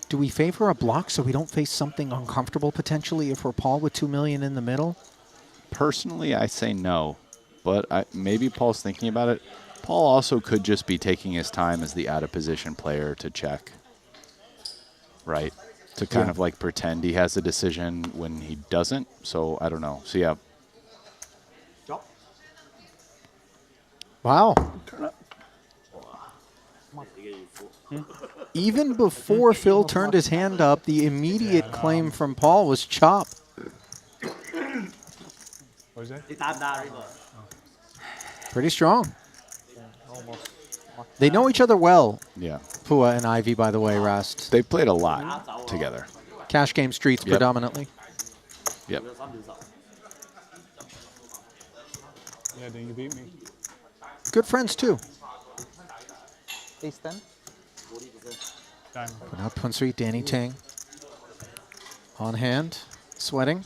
Do we favor a block so we don't face something uncomfortable potentially if we're Paul with 2 million in the middle?
Personally, I say no, but maybe Paul's thinking about it. Paul also could just be taking his time as the out-of-position player to check, right? To kind of like pretend he has a decision when he doesn't. So I don't know. So yeah.
Wow. Even before Phil turned his hand up, the immediate claim from Paul was chop.
What is that?
Pretty strong. They know each other well.
Yeah.
Pua and Ivy, by the way, Rast.
They played a lot together.
Cash game streets predominantly.
Yep.
Yeah, then you beat me.
Good friends, too.
Ace 10.
Out Punsri, Danny Tang. On hand, sweating.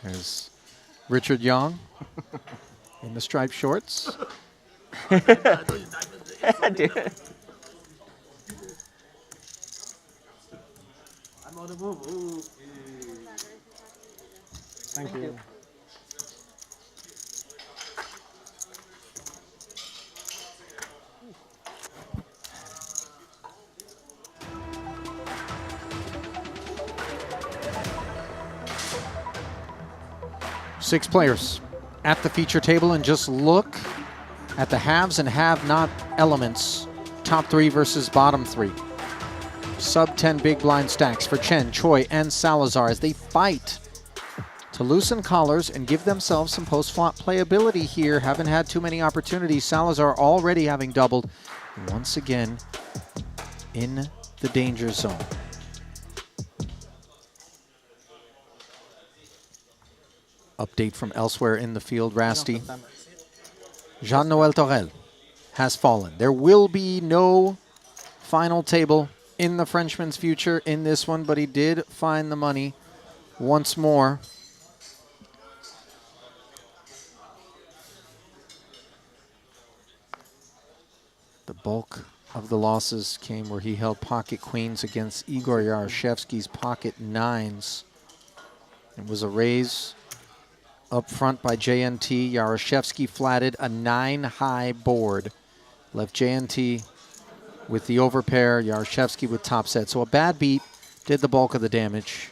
There's Richard Young in the striped shorts.
Thank you.
Six players at the feature table, and just look at the haves and have-not elements. Top three versus bottom three. Sub 10 big blind stacks for Chen, Choi, and Salazar as they fight to loosen collars and give themselves some post-flop playability here. Haven't had too many opportunities. Salazar already having doubled. Once again in the danger zone. Update from elsewhere in the field, Rasty. Jean-Noël Torel has fallen. There will be no final table in the Frenchman's future in this one, but he did find the money once more. The bulk of the losses came where he held pocket queens against Igor Yaroshevsky's pocket nines. It was a raise up front by JNT. Yaroshevsky flatted a 9-high board. Left JNT with the overpair, Yaroshevsky with top set. So a bad beat did the bulk of the damage.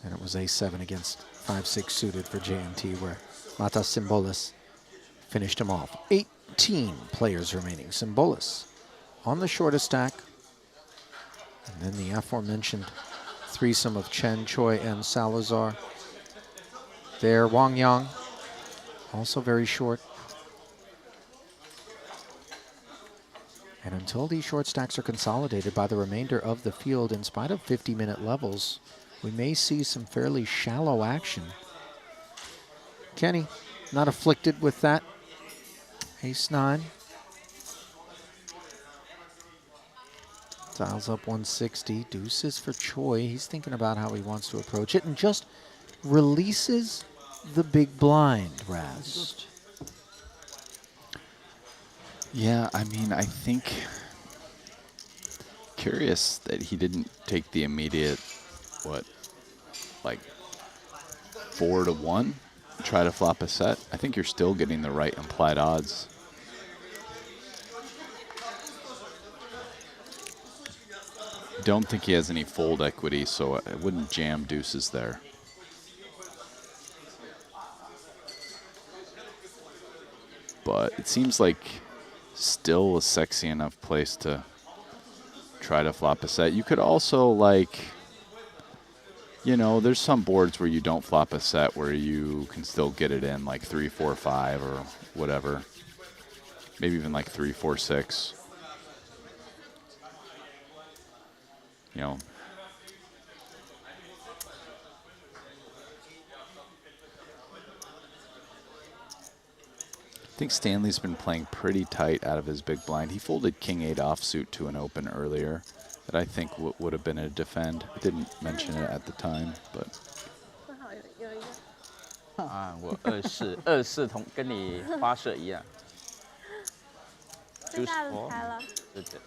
And it was A7 against 5-6 suited for JNT, where Matas Symbolis finished him off. 18 players remaining. Symbolis on the shortest stack. And then the aforementioned threesome of Chen, Choi, and Salazar. There, Wang Yang, also very short. And until these short stacks are consolidated by the remainder of the field, in spite of 50-minute levels, we may see some fairly shallow action. Kenny, not afflicted with that. Ace-9. Dials up 160. Deuces for Choi. He's thinking about how he wants to approach it, and just releases the big blind, Rast.
Yeah, I mean, I think curious that he didn't take the immediate, what, like 4-1, try to flop a set. I think you're still getting the right implied odds. don't think he has any fold equity, so I wouldn't jam deuces there. But it seems like still a sexy enough place to try to flop a set. You could also, like, you know, there's some boards where you don't flop a set where you can still get it in, like 3, 4, 5 or whatever. Maybe even like 3, 4, 6. You know. I think Stanley's been playing pretty tight out of his big blind. He folded King-8 offsuit to an open earlier that I think would have been a defend. I didn't mention it at the time, but.
啊，我24同跟你花色一样。
最大的牌了。
对对。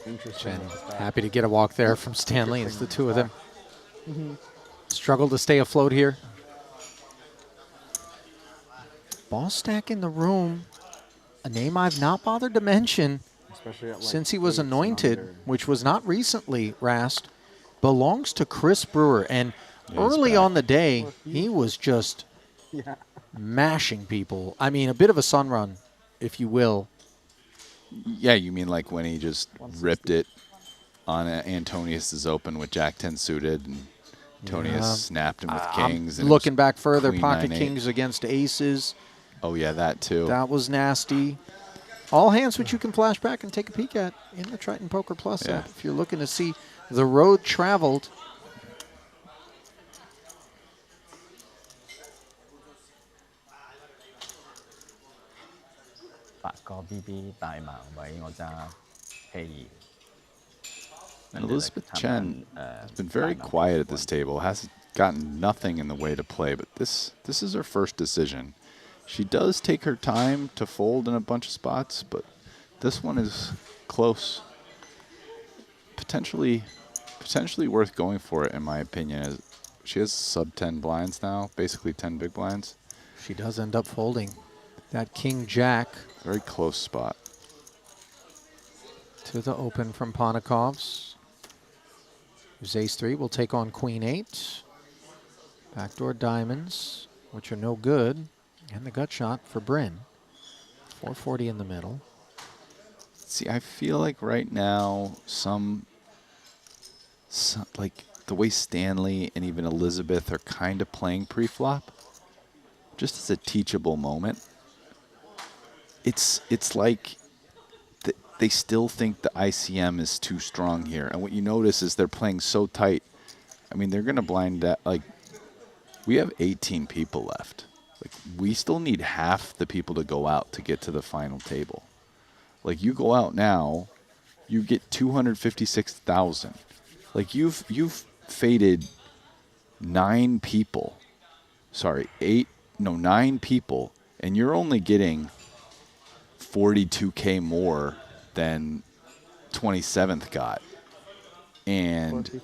And happy to get a walk there from Stanley. It's the two of them. Struggle to stay afloat here. Ball stack in the room. A name I've not bothered to mention since he was anointed, which was not recently, Rast, belongs to Chris Brewer. And early on the day, he was just mashing people. I mean, a bit of a sun run, if you will.
Yeah, you mean like when he just ripped it on Antonius's open with Jack-10 suited, and Antonius snapped him with kings. And
looking back further,
Queen
pocket
9-8.
kings against aces.
Oh, yeah, that too.
That was nasty. All hands which you can flash back and take a peek at in the Triton Poker Plus app if you're looking to see the road traveled.
And Elizabeth Chen has been very quiet at this table, hasn't gotten nothing in the way to play, but this is her first decision. She does take her time to fold in a bunch of spots, but this one is close. Potentially worth going for it, in my opinion. She has sub 10 blinds now, basically 10 big blinds.
She does end up folding that king-jack.
Very close spot.
To the open from Ponikov's. Here's ace-3 will take on queen-8. Backdoor diamonds, which are no good. And the gut shot for Bryn. 440 in the middle.
See, I feel like right now, some like the way Stanley and even Elizabeth are kind of playing pre-flop, just as a teachable moment. It's like they still think the ICM is too strong here. And what you notice is they're playing so tight. I mean, they're going to blind that. Like, we have 18 people left. Like, we still need half the people to go out to get to the final table. Like, you go out now, you get 256,000. Like, you've faded 9 people. Sorry, 9 people, and you're only getting 42K more than 27th got. And,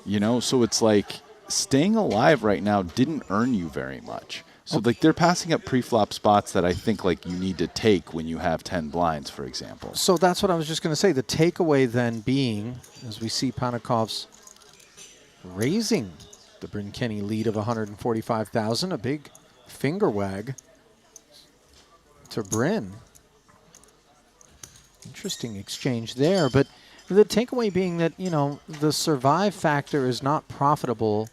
you know, so it's like staying alive right now didn't earn you very much. So, like, they're passing up pre-flop spots that I think, like, you need to take when you have 10 blinds, for example.
So that's what I was just going to say. The takeaway then being, as we see Panikov's raising the Bryn Kenny lead of 145,000, a big finger wag to Bryn. Interesting exchange there. But the takeaway being that, you know, the survive factor is not profitable.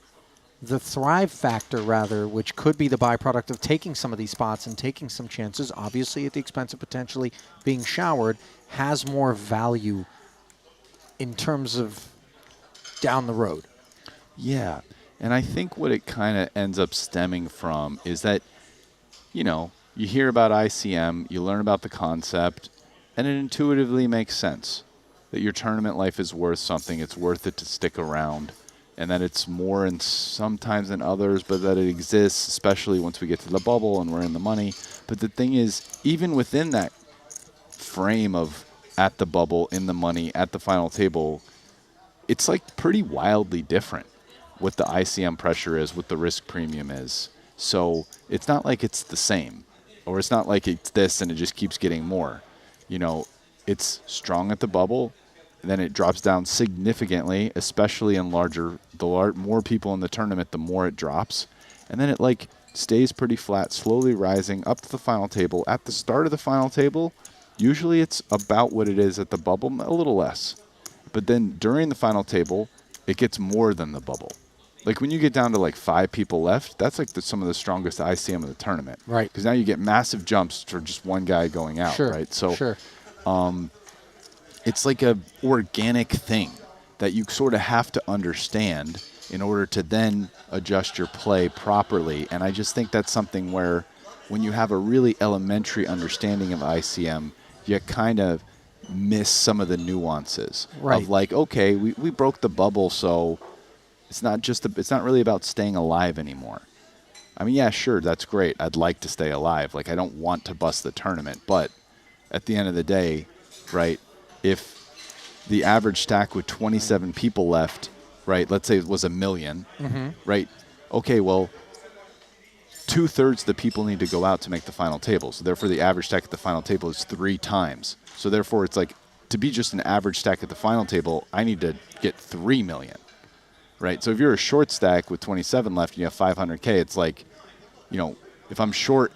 The thrive factor, rather, which could be the byproduct of taking some of these spots and taking some chances, obviously at the expense of potentially being showered, has more value in terms of down the road.
Yeah, and I think what it kind of ends up stemming from is that, you know, you hear about ICM, you learn about the concept, and it intuitively makes sense that your tournament life is worth something. It's worth it to stick around. And that it's more in sometimes than others, but that it exists, especially once we get to the bubble and we're in the money. But the thing is, even within that frame of at the bubble, in the money, at the final table, it's like pretty wildly different what the ICM pressure is, what the risk premium is. So it's not like it's the same, or it's not like it's this and it just keeps getting more. You know, it's strong at the bubble, and then it drops down significantly, especially in more people in the tournament, the more it drops. And then it like stays pretty flat, slowly rising up to the final table. At the start of the final table, usually it's about what it is at the bubble, a little less. But then during the final table, it gets more than the bubble. Like when you get down to like 5 people left, that's like some of the strongest ICM of the tournament.
Right.
Because now you get massive jumps for just one guy going out,
Sure,
right? So
sure.
It's like a organic thing that you sort of have to understand in order to then adjust your play properly. And I just think that's something where when you have a really elementary understanding of ICM, you kind of miss some of the nuances
Right.
of like, okay, we broke the bubble, so it's not really about staying alive anymore. I mean, yeah, sure, that's great. I'd like to stay alive. Like, I don't want to bust the tournament. But at the end of the day, right, if the average stack with 27 people left, right, let's say it was 1 million, right, okay, well, 2/3 of the people need to go out to make the final table. So therefore, the average stack at the final table is 3 times. So therefore, it's like, to be just an average stack at the final table, I need to get 3 million. Right, so if you're a short stack with 27 left and you have 500K, it's like, you know, if I'm short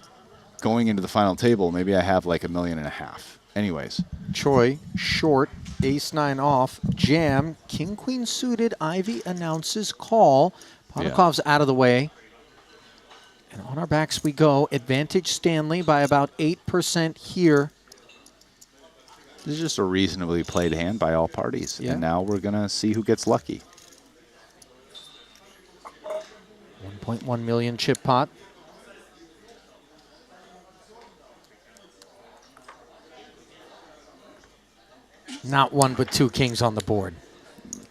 going into the final table, maybe I have like 1.5 million. Anyways.
Choi, short, ace-9 off, jam, king-queen suited, Ivy announces call. Potakov's out of the way. And on our backs we go. Advantage Stanley by about 8% here.
This is just a reasonably played hand by all parties.
Yeah.
And now we're going to see who gets lucky.
1.1 million chip pot. Not 1 but 2 kings on the board.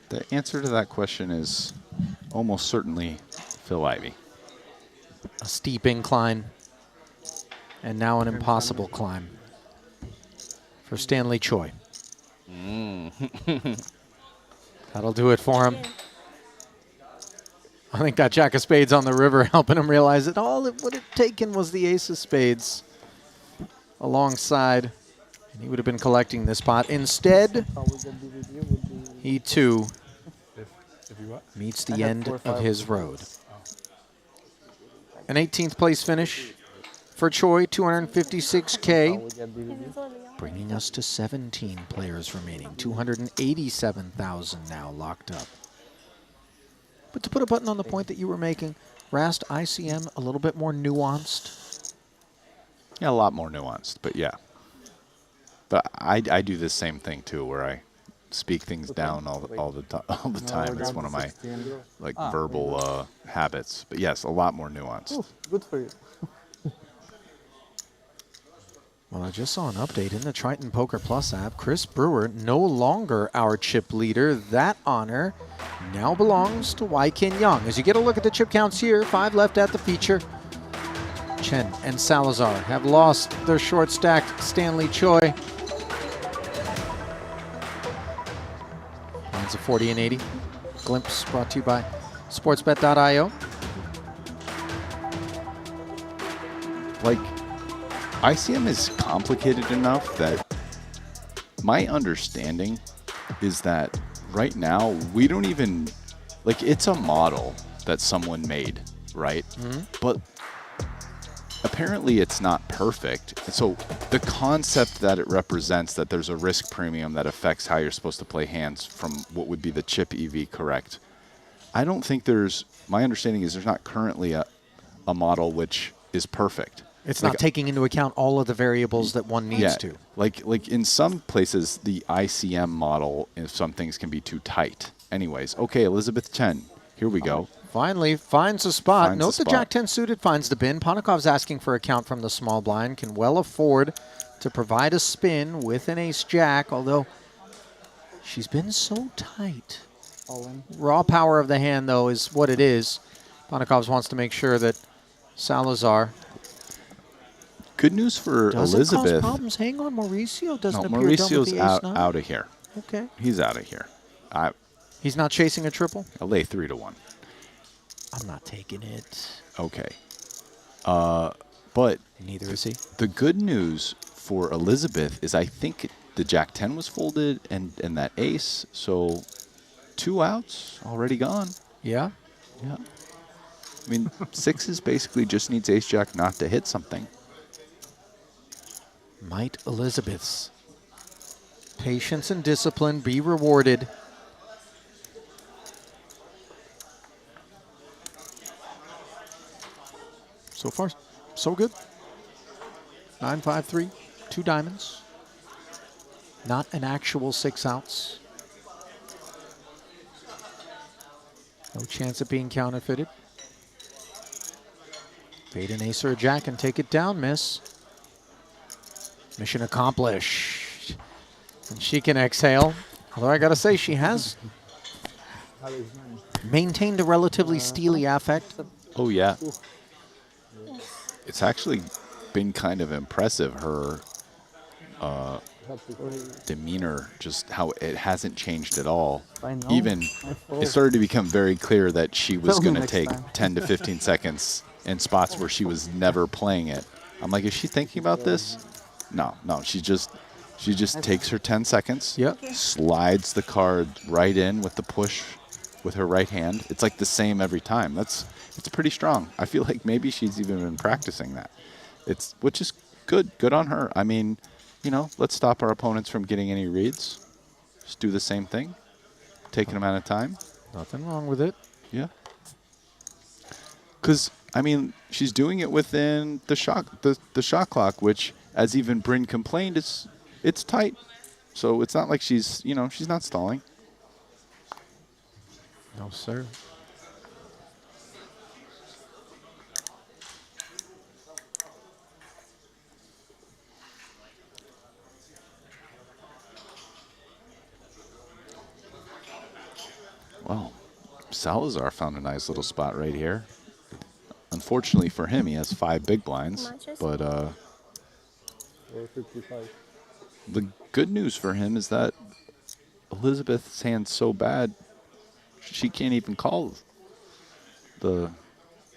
The answer to that question is almost certainly Phil Ivey.
A steep incline. And now an impossible climb for Stanley Choi. That'll do it for him. I think that Jack of Spades on the river helping him realize that all it would have taken was the Ace of Spades alongside, and he would have been collecting this pot. Instead, he too meets the end of his road. An 18th place finish for Choi, 256K, bringing us to 17 players remaining, 287,000 now locked up. But to put a button on the point that you were making, Rast ICM a little bit more nuanced?
Yeah, a lot more nuanced, but yeah. But I do the same thing too, where I speak things down all the time. It's one of my like verbal habits. But yes, a lot more nuanced.
Oh, good for you.
Well, I just saw an update in the Triton Poker Plus app. Chris Brewer, no longer our chip leader. That honor now belongs to Wai-Kin Young. As you get a look at the chip counts here, 5 left at the feature. Chen and Salazar have lost their short-stacked Stanley Choi. Lines of 40 and 80. Glimpse brought to you by sportsbet.io.
Like, ICM is complicated enough that my understanding is that right now we don't even, like, it's a model that someone made, right? But apparently it's not perfect. So the concept that it represents, that there's a risk premium that affects how you're supposed to play hands from what would be the chip EV correct, I don't think my understanding is there's not currently a model which is perfect.
It's not taking into account all of the variables that one needs to.
Like in some places, the ICM model, some things can be too tight. Anyways, okay, Elizabeth Chen, here we go.
Finally finds a spot. Note the Jack-10 suited finds the bin. Potakov's asking for a count from the small blind. Can well afford to provide a spin with an ace-jack, although she's been so tight. Raw power of the hand, though, is what it is. Potakovs wants to make sure that Salazar
Good news for
doesn't
Elizabeth.
cause problems. Hang on, Mauricio doesn't appear
Mauricio's
done with the ace-9.
out of here.
Okay.
He's out of here.
He's not chasing a triple?
I'll lay 3-1.
I'm not taking it.
Okay. But
neither is he.
The good news for Elizabeth is I think the Jack 10 was folded and that ace. So 2 outs already gone.
Yeah.
Yeah. I mean, 6s basically just needs ace jack not to hit something.
Might Elizabeth's patience and discipline be rewarded. So far, so good. 9-5-3, 2 diamonds. Not an actual 6 outs. No chance of being counterfeited. Fade an ace or a jack and take it down, miss. Mission accomplished. And she can exhale. Although I gotta say, she has maintained a relatively steely affect.
Oh, yeah. It's actually been kind of impressive, her demeanor, just how it hasn't changed at all. Even it started to become very clear that she was going to take 10 to 15 seconds in spots where she was never playing it. I'm like, is she thinking about this? No, she just takes her 10 seconds, slides the card right in with the push with her right hand. It's like the same every time. It's pretty strong. I feel like maybe she's even been practicing that. Which is good. Good on her. I mean, let's stop our opponents from getting any reads. Just do the same thing. Take an amount of time.
Nothing wrong with it.
Yeah. Because, I mean, she's doing it within the shot clock, which, as even Bryn complained, it's tight. So it's not like she's not stalling.
No, sir.
Well, Salazar found a nice little spot right here. Unfortunately for him, he has 5 big blinds, but the good news for him is that Elizabeth's hand's so bad, she can't even call the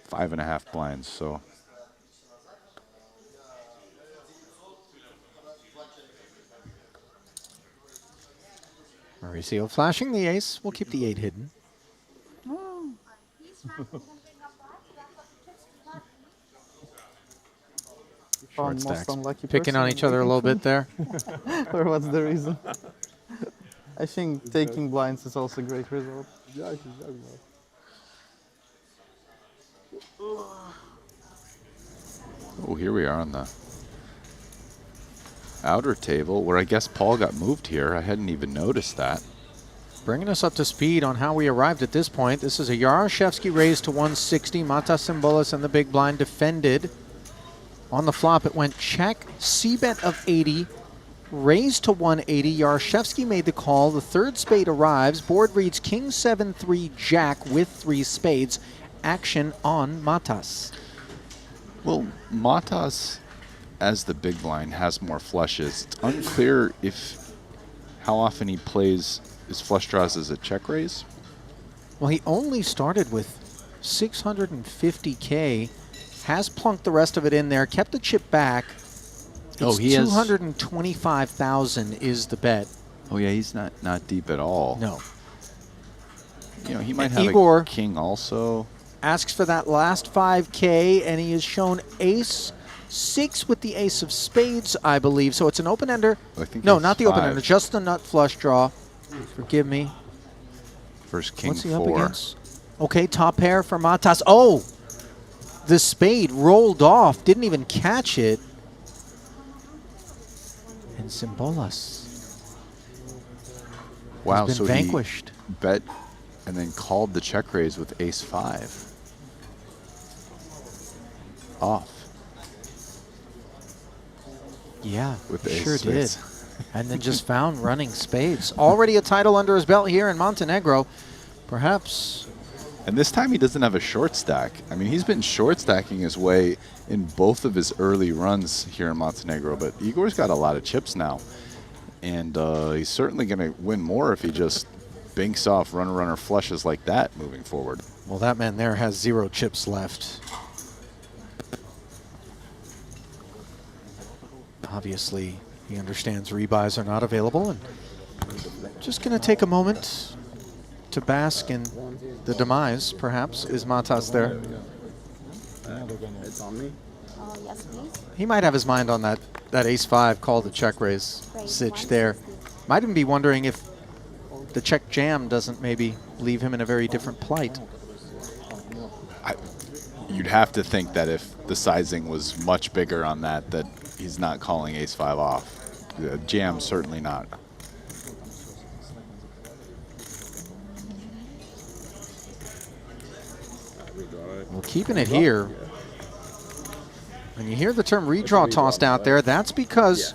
5.5 blinds, so.
Mauricio flashing the ace. We'll keep the 8 hidden. Short stacks. Picking on each other a little bit there.
Or what's the reason? I think taking blinds is also a great result.
Oh, here we are on the outer table, where I guess Paul got moved here. I hadn't even noticed that.
Bringing us up to speed on how we arrived at this point. This is a Yaroshevsky raise to 160. Matas Symbolis and the big blind defended. On the flop, it went check, c-bet of 80, raise to 180. Yaroshevsky made the call. The third spade arrives. Board reads King 7-3 Jack with 3 spades. Action on Matas.
Well, Matas, as the big blind, has more flushes. It's unclear how often he plays his flush draws as a check raise.
Well, he only started with 650K, has plunked the rest of it in there, kept the chip back. It's
he has
225,000 is the bet.
Oh yeah, he's not deep at all.
No.
He might have
Igor
a king also.
Asks for that last 5K, and he has shown ace 6 with the ace of spades, I believe. So it's an open-ender. No, not the open-ender, just the nut flush draw. Forgive me.
First king
What's he
4.
up against? Okay, top pair for Matas. Oh! The spade rolled off, didn't even catch it. And Symbolis.
Wow,
has been
so
vanquished.
He bet and then called the check raise with ace 5. Off.
Yeah,
with the
sure
ace
did.
spades.
And then just found running spades. Already a title under his belt here in Montenegro. Perhaps.
And this time he doesn't have a short stack. I mean, he's been short stacking his way in both of his early runs here in Montenegro, but Igor's got a lot of chips now. And he's certainly going to win more if he just binks off runner flushes like that moving forward.
Well, that man there has 0 chips left. Obviously He understands rebuys are not available, and just going to take a moment to bask in the demise, perhaps. Is Matas there?
It's on me.
Yes, please.
He might have his mind on that ace-5 call to check raise sitch there. Might even be wondering if the check jam doesn't maybe leave him in a very different plight.
You'd have to think that if the sizing was much bigger on that he's not calling ace-5 off. The jam, certainly not.
Well, keeping it here. When you hear the term redraw tossed out there, that's because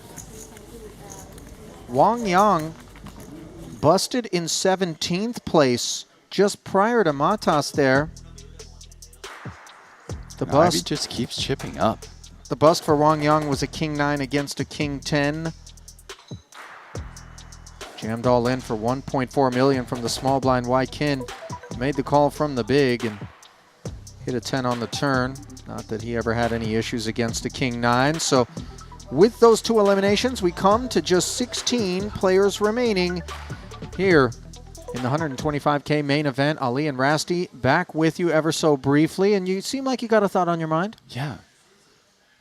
Wang Yang busted in 17th place just prior to Matas there. The bust
Ivy just keeps chipping up.
The bust for Wang Yang was a king-9 against a king-10. Jammed all in for 1.4 million from the small blind Wykin. Made the call from the big and hit a 10 on the turn. Not that he ever had any issues against a king-9. So with those 2 eliminations, we come to just 16 players remaining here in the 125K main event. Ali and Rasty back with you ever so briefly, and you seem like you got a thought on your mind.
Yeah.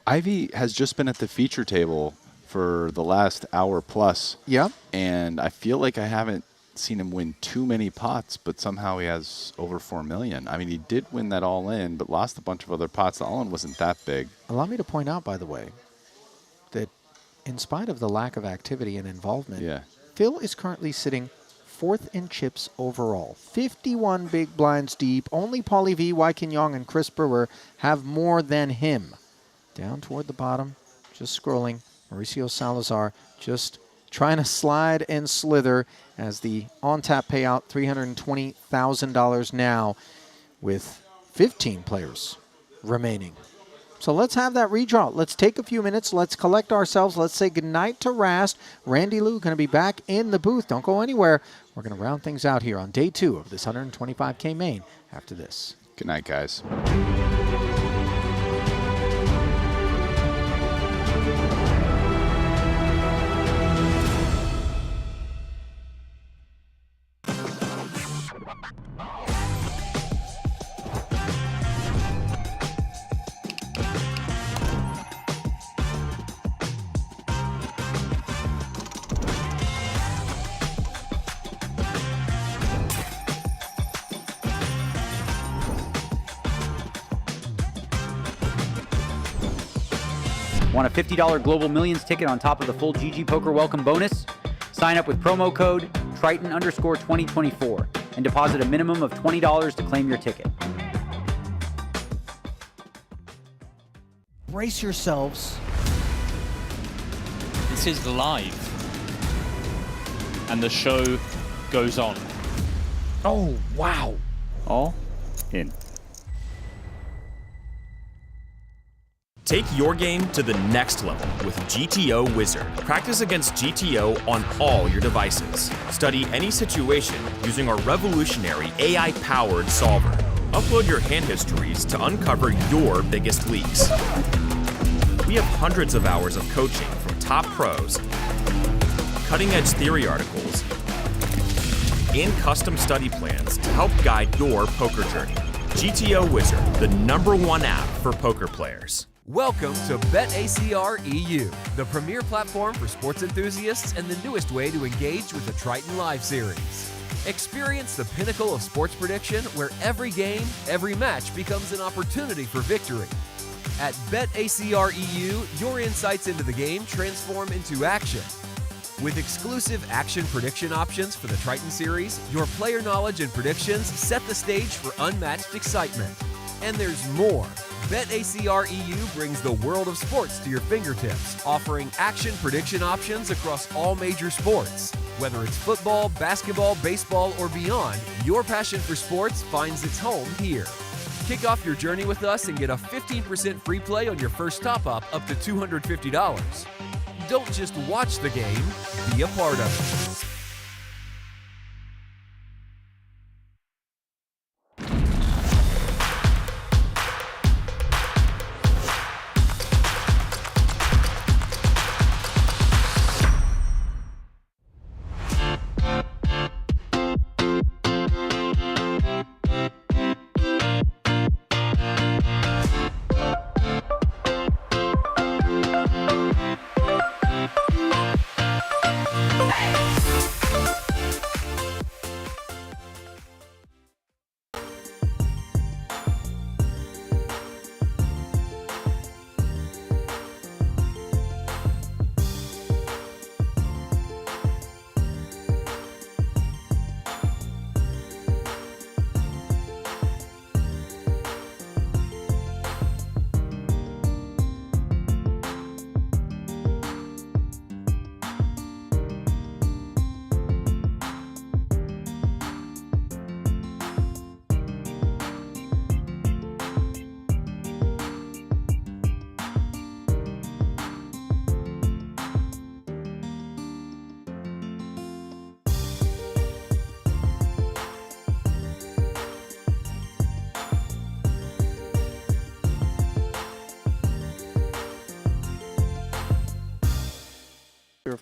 Ivy has just been at the feature table for the last hour plus.
Yeah.
And I feel like I haven't seen him win too many pots, but somehow he has over 4 million. I mean, he did win that all-in, but lost a bunch of other pots. The all-in wasn't that big.
Allow me to point out, by the way, that in spite of the lack of activity and involvement, Phil is currently sitting 4th in chips overall. 51 big blinds deep. Only Paulie V, Wykin Yong, and Chris Brewer have more than him. Down toward the bottom, just scrolling. Mauricio Salazar just trying to slide and slither as the on-tap payout, $320,000 now with 15 players remaining. So let's have that redraw. Let's take a few minutes. Let's collect ourselves. Let's say goodnight to Rast. Randy Lou going to be back in the booth. Don't go anywhere. We're going to round things out here on day 2 of this 125K main after this.
Good night, guys.
Want a $50 Global Millions ticket on top of the full GG Poker welcome bonus? Sign up with promo code Triton_2024 and deposit a minimum of $20 to claim your ticket.
Brace yourselves.
This is live. And the show goes on.
Oh, wow.
All in.
Take your game to the next level with GTO Wizard. Practice against GTO on all your devices. Study any situation using our revolutionary AI-powered solver. Upload your hand histories to uncover your biggest leaks. We have hundreds of hours of coaching from top pros, cutting-edge theory articles, and custom study plans to help guide your poker journey. GTO Wizard, the #1 app for poker players.
Welcome to BetACR EU, the premier platform for sports enthusiasts and the newest way to engage with the Triton Live series. Experience the pinnacle of sports prediction where every game, every match becomes an opportunity for victory. At BetACR EU, your insights into the game transform into action. With exclusive action prediction options for the Triton series, your player knowledge and predictions set the stage for unmatched excitement. And there's more. BetACR EU brings the world of sports to your fingertips, offering action prediction options across all major sports. Whether it's football, basketball, baseball, or beyond, your passion for sports finds its home here. Kick off your journey with us and get a 15% free play on your first top-up up to $250. Don't just watch the game, be a part of it.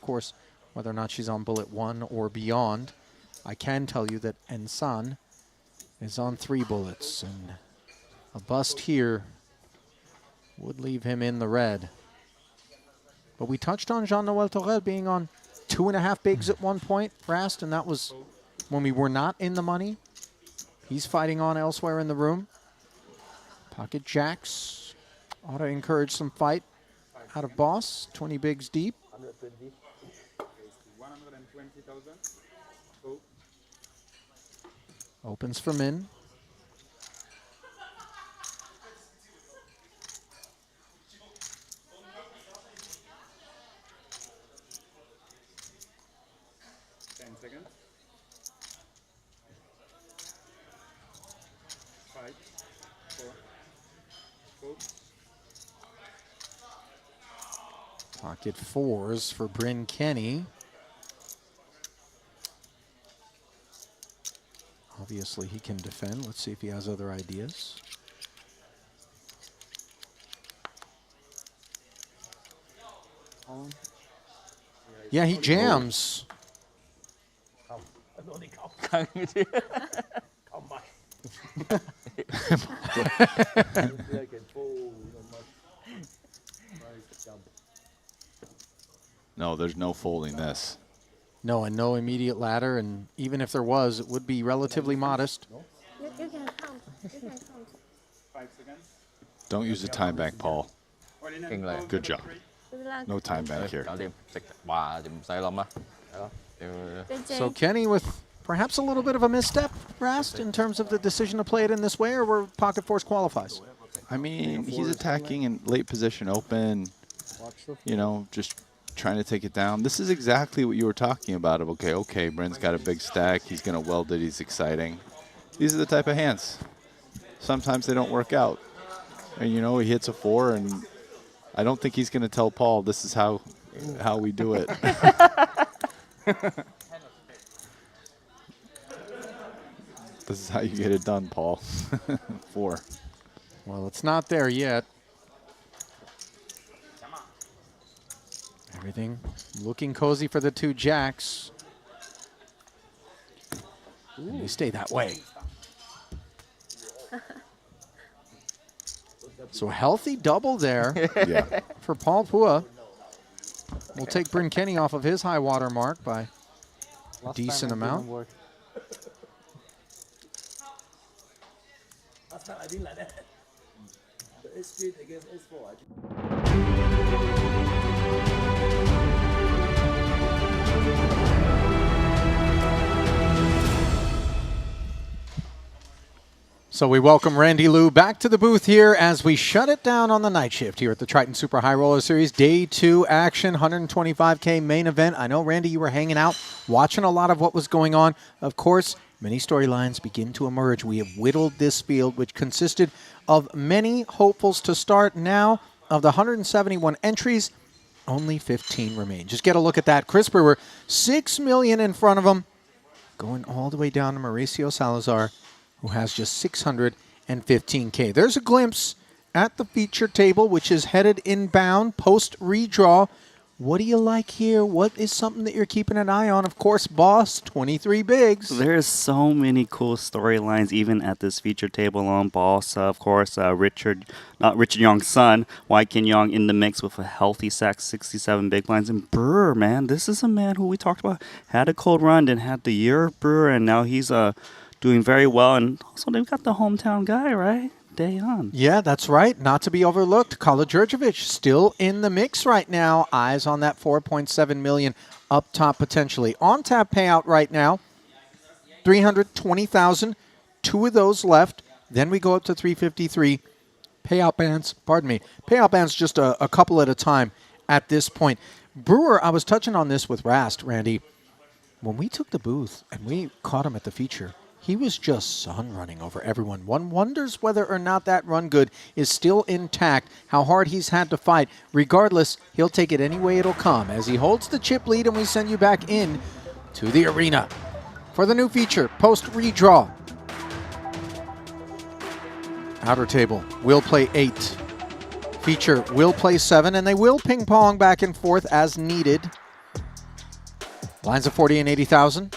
course, whether or not she's on bullet 1 or beyond. I can tell you that Ensan is on 3 bullets, and a bust here would leave him in the red. But we touched on Jean-Noel Torel being on 2.5 bigs at one point, Rast, and that was when we were not in the money. He's fighting on elsewhere in the room. Pocket jacks ought to encourage some fight out of boss. 20 bigs deep.
120,000.
Opens for min.
Seconds. 5, 4, 4.
Pocket 4s for Bryn Kenny. Obviously, he can defend. Let's see if he has other ideas. Yeah, he jams.
No, there's no folding this.
No, and no immediate ladder, and even if there was, it would be relatively modest.
You can count. You can count.
5 seconds.
Don't use the time bank, Paul. Good job. No time bank here.
So Kenny with perhaps a little bit of a misstep, Rast, in terms of the decision to play it in this way, or where Pocket Force qualifies?
I mean, he's attacking in late position open, you know, just trying to take it down. This is exactly what you were talking about. Okay, Bryn's got a big stack. He's going to weld it. He's exciting. These are the type of hands. Sometimes they don't work out. And, you know, he hits a 4, and I don't think he's going to tell Paul this is how we do it. This is how you get it done, Paul. 4.
Well, it's not there yet. Everything looking cozy for the 2 jacks. And they stay that way. So a healthy double there for Paul Pua. We'll take Bryn Kenny off of his high water mark by a decent amount.
Last time I didn't like that. The S3 against S4.
So we welcome Randy Liu back to the booth here as we shut it down on the night shift here at the Triton Super High Roller Series. Day 2 action, 125K main event. I know, Randy, you were hanging out, watching a lot of what was going on. Of course, many storylines begin to emerge. We have whittled this field, which consisted of many hopefuls to start. Now, of the 171 entries, only 15 remain. Just get a look at that. Chris Brewer, $6 million in front of him, going all the way down to Mauricio Salazar, who has just 615K. There's a glimpse at the feature table, which is headed inbound post-redraw. What do you like here? What is something that you're keeping an eye on? Of course, boss, 23 bigs.
There's so many cool storylines even at this feature table on boss. Of course, Richard Young's son, Waikin Young, in the mix with a healthy sack, 67 big blinds. And Brewer, man, this is a man who we talked about, had a cold run, then had the year Brewer, and now he's doing very well. And also they've got the hometown guy, right? Dayan.
Yeah, that's right. Not to be overlooked. Kala Djurdjevic still in the mix right now. Eyes on that 4.7 million up top potentially. On tap payout right now, 320,000. 2 of those left. Then we go up to 353. Payout bands, payout bands just a couple at a time at this point. Brewer, I was touching on this with Rast, Randy. When we took the booth and we caught him at the feature, he was just sun running over everyone. One wonders whether or not that run good is still intact, how hard he's had to fight. Regardless, he'll take it any way it'll come as he holds the chip lead, and we send you back in to the arena for the new feature, post-redraw. Outer table will play 8. Feature will play 7, and they will ping-pong back and forth as needed. Blinds of 40 and 80,000.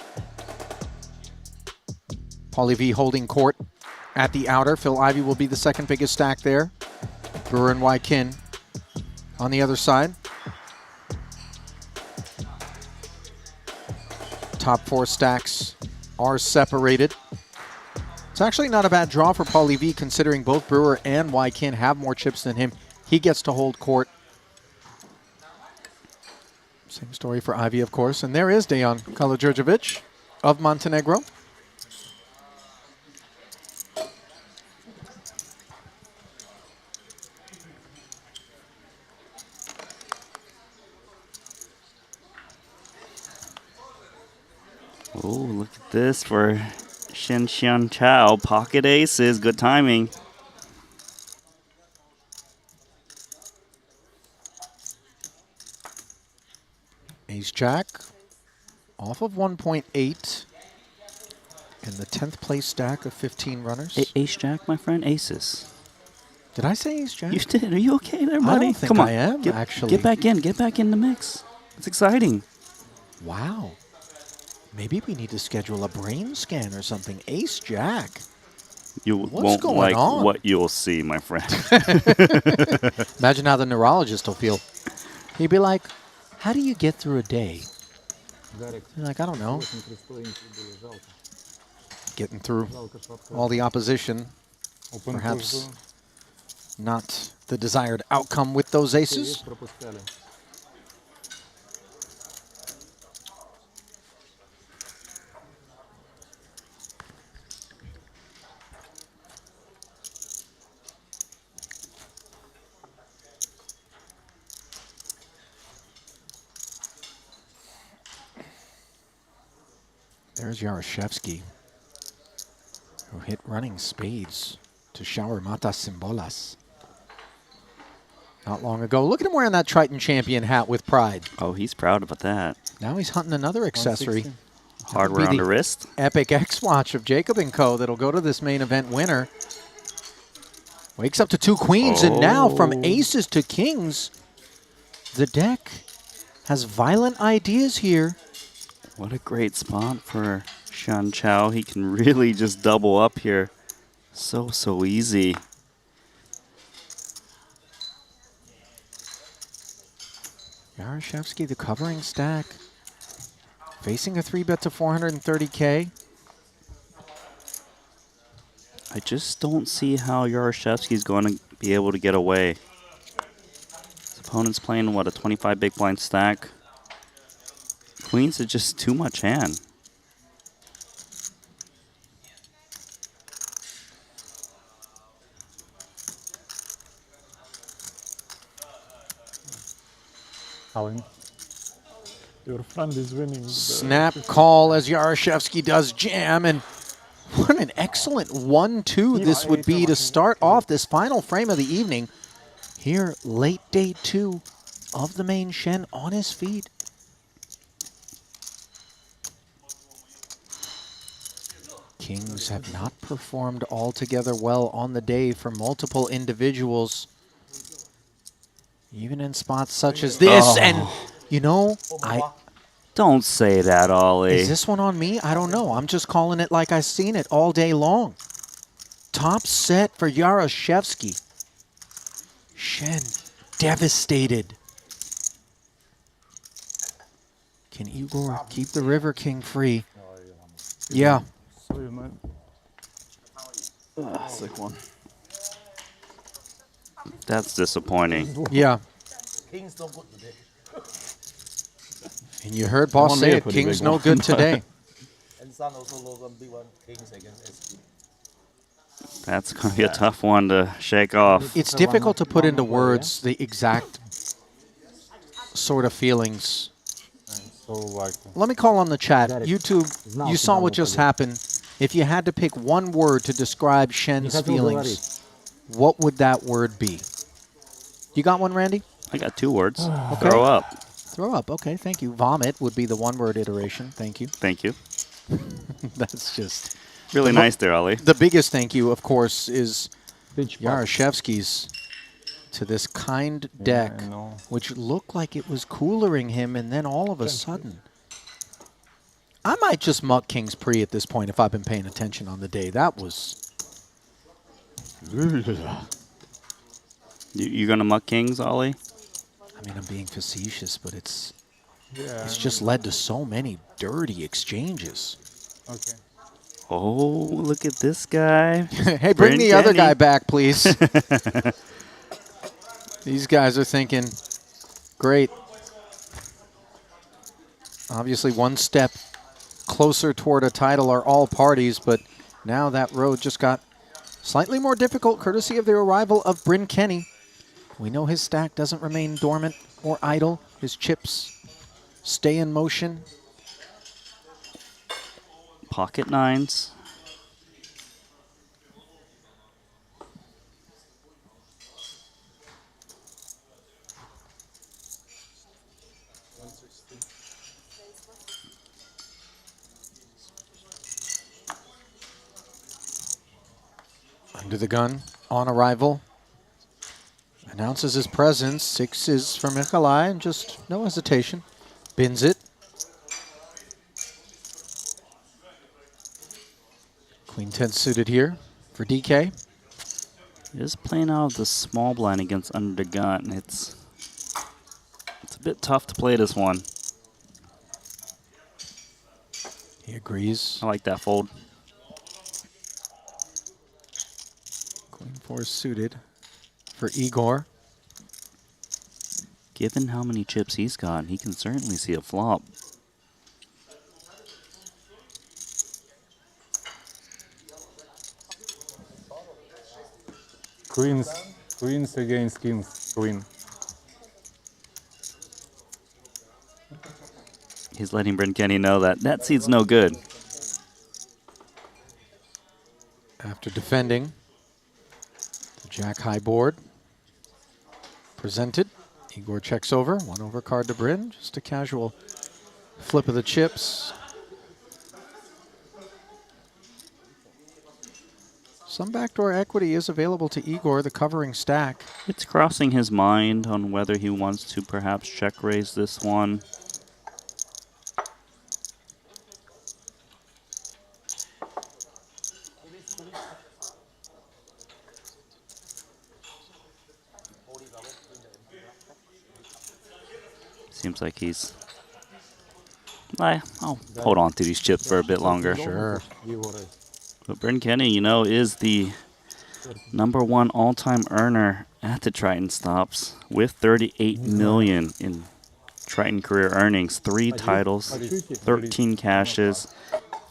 Paulie V holding court at the outer. Phil Ivey will be the second biggest stack there. Brewer and Wykin on the other side. Top 4 stacks are separated. It's actually not a bad draw for Paulie V, considering both Brewer and Wykin have more chips than him. He gets to hold court. Same story for Ivy, of course. And there is Dejan Kalođerđević of Montenegro.
Oh, look at this for Shen Chao. Pocket aces. Good timing.
Ace-Jack off of 1.8 in the 10th place stack of 15 runners.
Ace-Jack, my friend? Aces.
Did I say Ace-Jack?
You did. Are you okay there, buddy?
I don't think
Come on.
I am, actually.
Get back in. Get back in the mix. It's exciting.
Wow. Maybe we need to schedule a brain scan or something. Ace-Jack.
You
What's
won't
going
like
on?
what you'll see, my friend.
Imagine how the neurologist will feel. He'd be like, how do you get through a day? You're like, I don't know. Getting through all the opposition. Perhaps not the desired outcome with those aces. There's Yaroshevsky, who hit running spades to shower Matas Simbolas not long ago. Look at him wearing that Triton champion hat with pride.
Oh, he's proud about that.
Now he's hunting another accessory.
Hardware on the wrist.
Epic X-Watch of Jacob & Co. that'll go to this main event winner. Wakes up to 2 queens, and now from aces to kings, the deck has violent ideas here.
What a great spot for Shen Chao. He can really just double up here. So easy.
Yaroshevsky, the covering stack, facing a 3-bet to 430K.
I just don't see how Yaroshevsky's going to be able to get away. His opponent's playing, what, a 25 big blind stack? Queens is just too much hand.
Alan, your friend is winning.
Snap call as Yaroshevsky does jam, and what an excellent 1-2 this would be to start off this final frame of the evening. Here, late day 2 of the main Shen on his feet. Kings have not performed altogether well on the day for multiple individuals, even in spots such as this. And, you know,
Don't say that, Ollie.
Is this one on me? I don't know. I'm just calling it like I've seen it all day long. Top set for Yaroshevsky. Shen devastated. Can Igor keep the River King free? Yeah.
Sick one. That's disappointing.
Yeah.
King's no good today.
And you heard boss say it, King's no good today.
And Sun also low on big one, Kings against SP.
That's going to be a tough one to shake off.
It's difficult to put into words the exact sort of feelings. Let me call on the chat. YouTube, you saw what just happened. If you had to pick one word to describe Shen's feelings, what would that word be? You got one, Randy?
I got 2 words.
Okay.
Throw up.
Throw up, okay, thank you. Vomit would be the one-word iteration. Thank you.
Thank you.
That's just...
Really nice there, Ollie.
The biggest thank you, of course, is Yaroshevsky's to this kind deck, which looked like it was coolering him, and then all of a sudden, I might just muck King's Pre at this point if I've been paying attention on the day. That was...
You gonna muck kings, Ollie?
I mean, I'm being facetious, but it's
Yeah.
just led to so many dirty exchanges.
Okay.
Oh, look at this guy.
Hey, bring the other guy back, please. These guys are thinking, great. Obviously, one step closer toward a title are all parties, but now that road just got slightly more difficult courtesy of the arrival of Bryn Kenny. We know his stack doesn't remain dormant or idle. His chips stay in motion.
Pocket nines.
Under the gun, on arrival. Announces his presence. 6 is for Nikolai, and just no hesitation. Bins it. Queen 10 suited here for DK.
Just playing out of the small blind against under the gun. It's a bit tough to play this one.
He agrees.
I like that fold.
Queen 4 suited for Igor.
Given how many chips he's got, he can certainly see a flop.
Queens against kings. Queen.
He's letting Bryn Kenny know that seat's no good.
After defending, the Jack high board presented. Igor checks over, 1 over card to Bryn. Just a casual flip of the chips. Some backdoor equity is available to Igor, the covering stack.
It's crossing his mind on whether he wants to perhaps check raise this one. Seems like he's... I'll hold on to these chips for a bit longer.
Sure.
But Bryn Kenny, you know, is the #1 all-time earner at the Triton stops with 38 million in Triton career earnings, 3 titles, 13 cashes.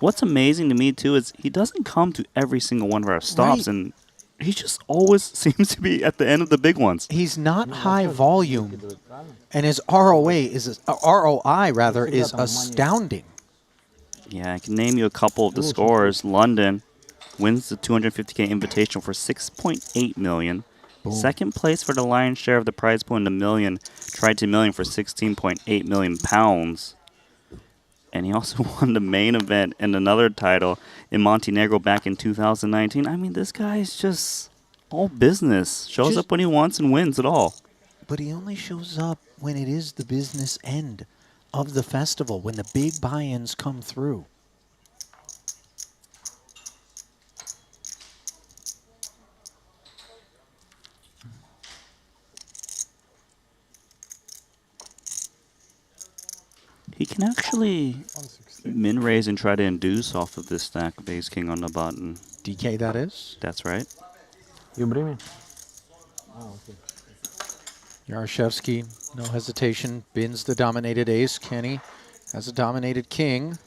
What's amazing to me too is he doesn't come to every single one of our stops, and he just always seems to be at the end of the big ones.
He's not high volume, and his ROI is astounding.
Yeah, I can name you a couple of the scores. London wins the 250K Invitational for 6.8 million.
Boom.
Second place for the lion's share of the prize pool in the million, Triton Million for 16.8 million pounds. And he also won the main event and another title in Montenegro back in 2019. I mean, this guy is just all business. Shows up when he wants and wins it all.
But he only shows up when it is the business end of the festival, when the big buy-ins come through.
He can actually min raise and try to induce off of this stack of ace king on the button.
DK, that is?
That's right.
You bring me? Oh, okay.
Yaroshevsky, no hesitation, bins the dominated ace. Kenny has a dominated king.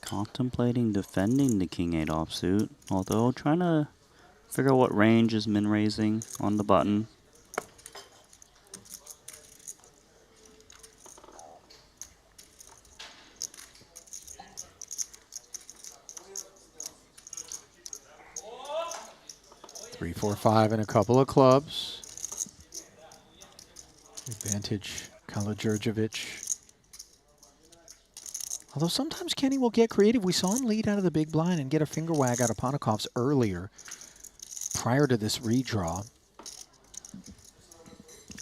Contemplating defending the king-8 offsuit, although trying to figure out what range is min-raising on the button.
Three, 4, 5, and a couple of clubs. Advantage, Kala-Djurdjevic. Although sometimes Kenny will get creative. We saw him lead out of the big blind and get a finger wag out of Ponikov's earlier, prior to this redraw.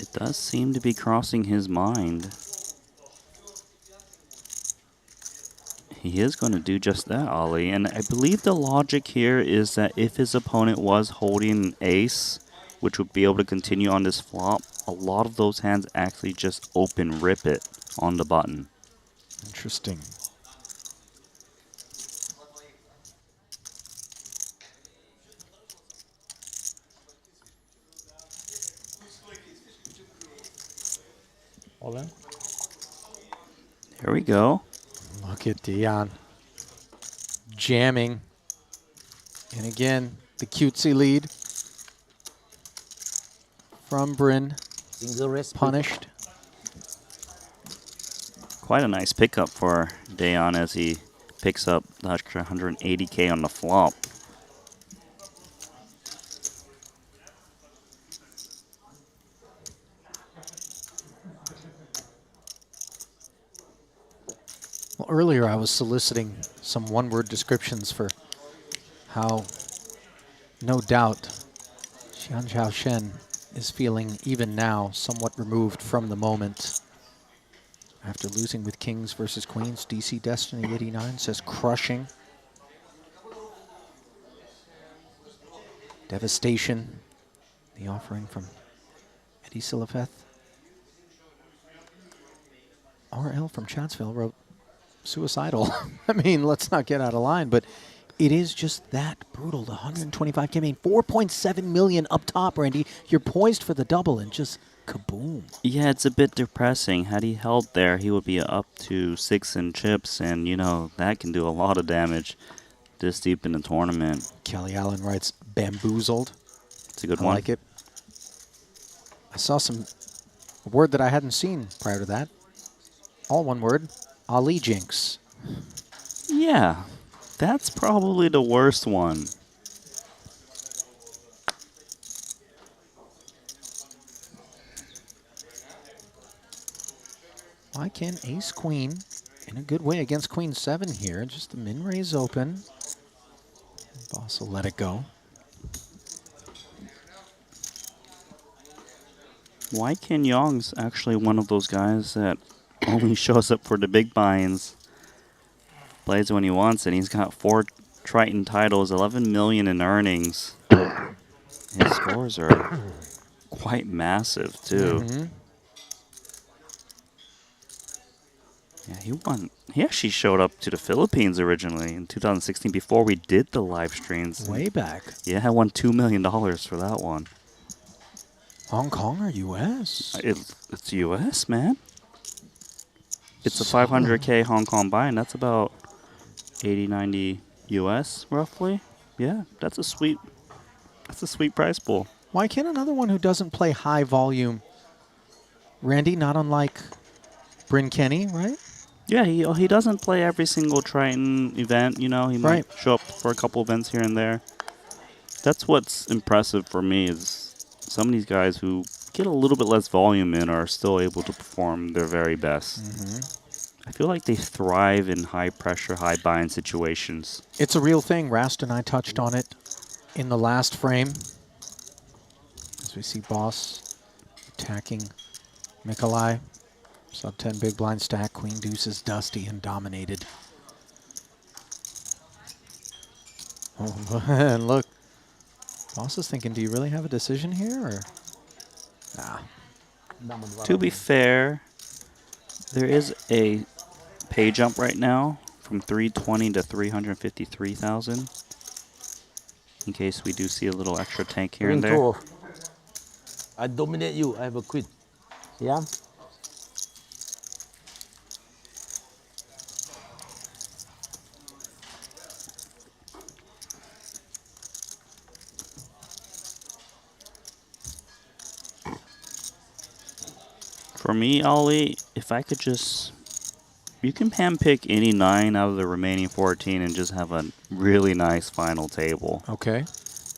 It does seem to be crossing his mind. He is going to do just that, Ollie. And I believe the logic here is that if his opponent was holding an ace, which would be able to continue on this flop, a lot of those hands actually just open rip it on the button.
Interesting.
All in.
Here we go.
Look at Dion jamming. And again, the cutesy lead from Bryn.
Single risk.
Punished.
Quite a nice pickup for Dayon as he picks up the extra 180K on the flop.
Well, earlier I was soliciting some one-word descriptions for how, no doubt, Xian Zhao Shen is feeling even now somewhat removed from the moment. After losing with kings versus queens, DC Destiny 89 says crushing. Devastation, the offering from Eddie Silafeth. RL from Chatsville wrote suicidal. I mean, let's not get out of line, but it is just that brutal. The 125K, I mean, 4.7 million up top, Randy. You're poised for the double and just kaboom.
Yeah, it's a bit depressing. Had he held there, he would be up to 6 in chips, and, you know, that can do a lot of damage this deep in the tournament.
Kelly Allen writes, bamboozled.
It's a good
I
one.
like it. I saw a word that I hadn't seen prior to that. All one word, Ali Jinx.
Yeah, that's probably the worst one.
Why can ace queen in a good way against queen 7 here? Just the min raise open. Boss will let it go.
Why Ken Yong's actually one of those guys that only shows up for the big binds. Plays when he wants it. He's got 4 Triton titles, 11 million in earnings. His scores are quite massive too. Yeah, he won. He actually showed up to the Philippines originally in 2016 before we did the live streams.
Way back.
Yeah, I won $2 million for that one.
Hong Kong or US?
It's US, man. It's a 500K Hong Kong buy, and that's about 80, 90 US roughly. Yeah, that's a sweet prize pool.
Why can't another one who doesn't play high volume, Randy, not unlike Bryn Kenny, right?
Yeah, he doesn't play every single Triton event, you know. He might show up for a couple events here and there. That's what's impressive for me is some of these guys who get a little bit less volume in are still able to perform their very best. I feel like they thrive in high pressure, high bind situations.
It's a real thing. Rast and I touched on it in the last frame. As we see Boss attacking Mikolai. Sub 10 big blind stack. Queen deuce is dusty and dominated. Oh, and look. Boss is thinking, do you really have a decision here? Or? Nah.
To be fair, there is a pay jump right now from 320 to 353,000. In case we do see a little extra tank here and there.
I dominate you. I have a queen.
Yeah.
For me, Ollie, if I could just... You can handpick any 9 out of the remaining 14 and just have a really nice final table.
Okay.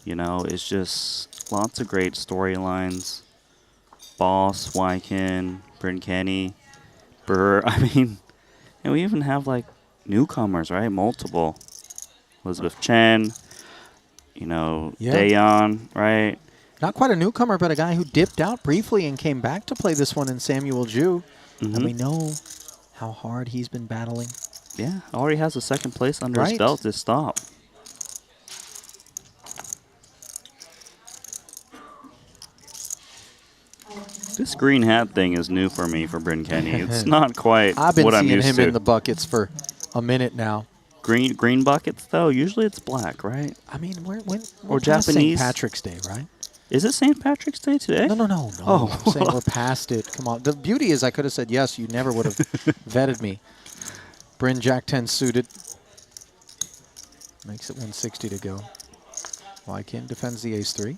You know, it's just lots of great storylines. Boss, Wykin, Bryn Kenny, Burr. I mean, and we even have, like, newcomers, right? Multiple. Elizabeth Chen, you know, Dayon, right?
Not quite a newcomer, but a guy who dipped out briefly and came back to play this one in Samuel Ju. And we know how hard he's been battling.
Yeah, already has a second place under his belt this stop. This green hat thing is new for me for Bryn Kenny. It's not quite
I've been
what I'm
seeing
used
him
to.
in the buckets for a minute now.
Green buckets though. Usually it's black, right?
I mean, we're
or
past
Japanese.
St. Patrick's Day, right?
Is it St. Patrick's Day today?
No.
Oh,
I'm saying we're past it. Come on. The beauty is I could have said yes. You never would have vetted me. Bryn Jack 10 suited. Makes it 160 to go. Wykin defends the ace-3.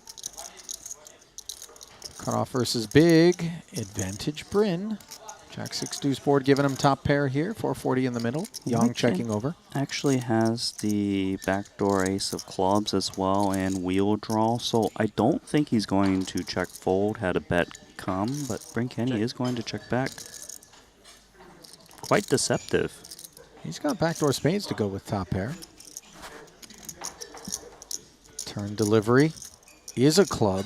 Cutoff versus big. Advantage Bryn. Jack 6 deuce board giving him top pair here. 440 in the middle. Young checking over.
Actually has the backdoor ace of clubs as well and wheel draw. So I don't think he's going to check fold had a bet come, but Bryn Kenny is going to check back. Quite deceptive.
He's got backdoor spades to go with top pair. Turn delivery is a club.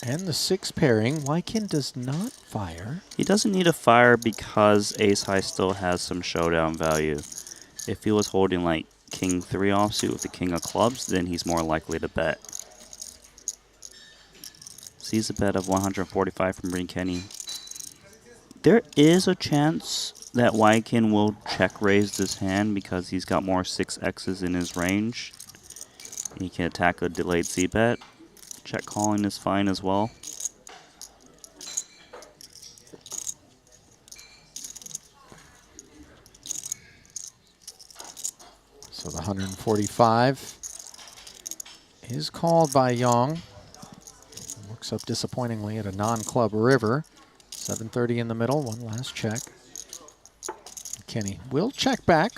And the 6 pairing, Wykin does not fire.
He doesn't need a fire because ace high still has some showdown value. If he was holding like king 3 offsuit with the king of clubs, then he's more likely to bet. Sees a bet of 145 from Bryn Kenny. There is a chance that Wykin will check raise this hand because he's got more 6x's in his range. He can attack a delayed c-bet. Check calling is fine as well.
So the 145 is called by Yang. Looks up disappointingly at a non-club river. 730 in the middle, one last check. Kenny will check back.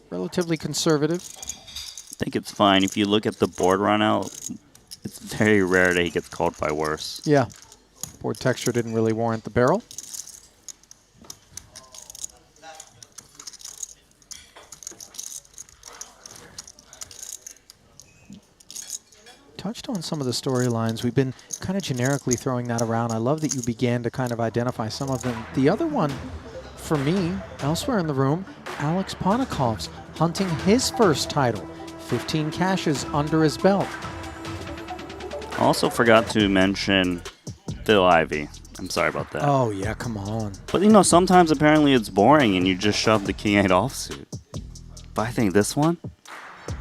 Relatively conservative.
I think it's fine. If you look at the board run out, it's very rare that he gets called by worse.
Yeah. Board texture didn't really warrant the barrel. Touched on some of the storylines. We've been kind of generically throwing that around. I love that you began to kind of identify some of them. The other one, for me, elsewhere in the room, Alex Ponikov's hunting his first title. 15 cashes under his belt.
I also forgot to mention Phil Ivey. I'm sorry about that.
Oh, yeah, come on.
But, you know, sometimes apparently it's boring and you just shove the king 8 offsuit. But I think this one,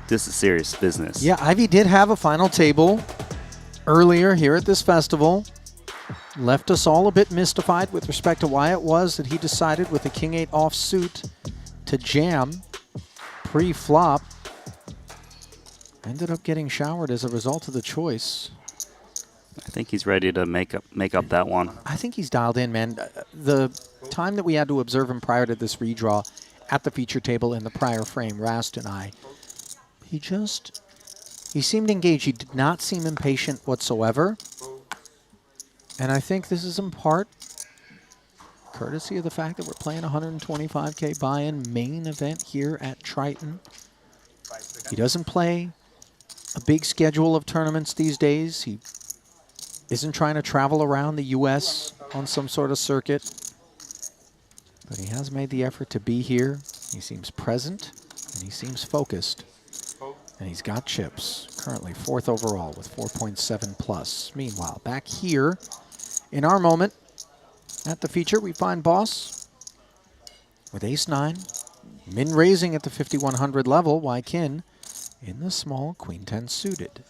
this is serious business.
Yeah, Ivy did have a final table earlier here at this festival. Left us all a bit mystified with respect to why it was that he decided with the king 8 offsuit to jam pre-flop. Ended up getting showered as a result of the choice.
I think he's ready to make up that one.
I think he's dialed in, man. The time that we had to observe him prior to this redraw at the feature table in the prior frame, Rast and I, he seemed engaged. He did not seem impatient whatsoever. And I think this is in part courtesy of the fact that we're playing 125K buy-in main event here at Triton. He doesn't play a big schedule of tournaments these days. He isn't trying to travel around the U.S. on some sort of circuit. But he has made the effort to be here. He seems present, and he seems focused. And he's got chips. Currently 4th overall with 4.7 plus. Meanwhile, back here in our moment at the feature, we find Boss with ace-9. Min raising at the 5100 level. Wykin in the small queen 10 suited.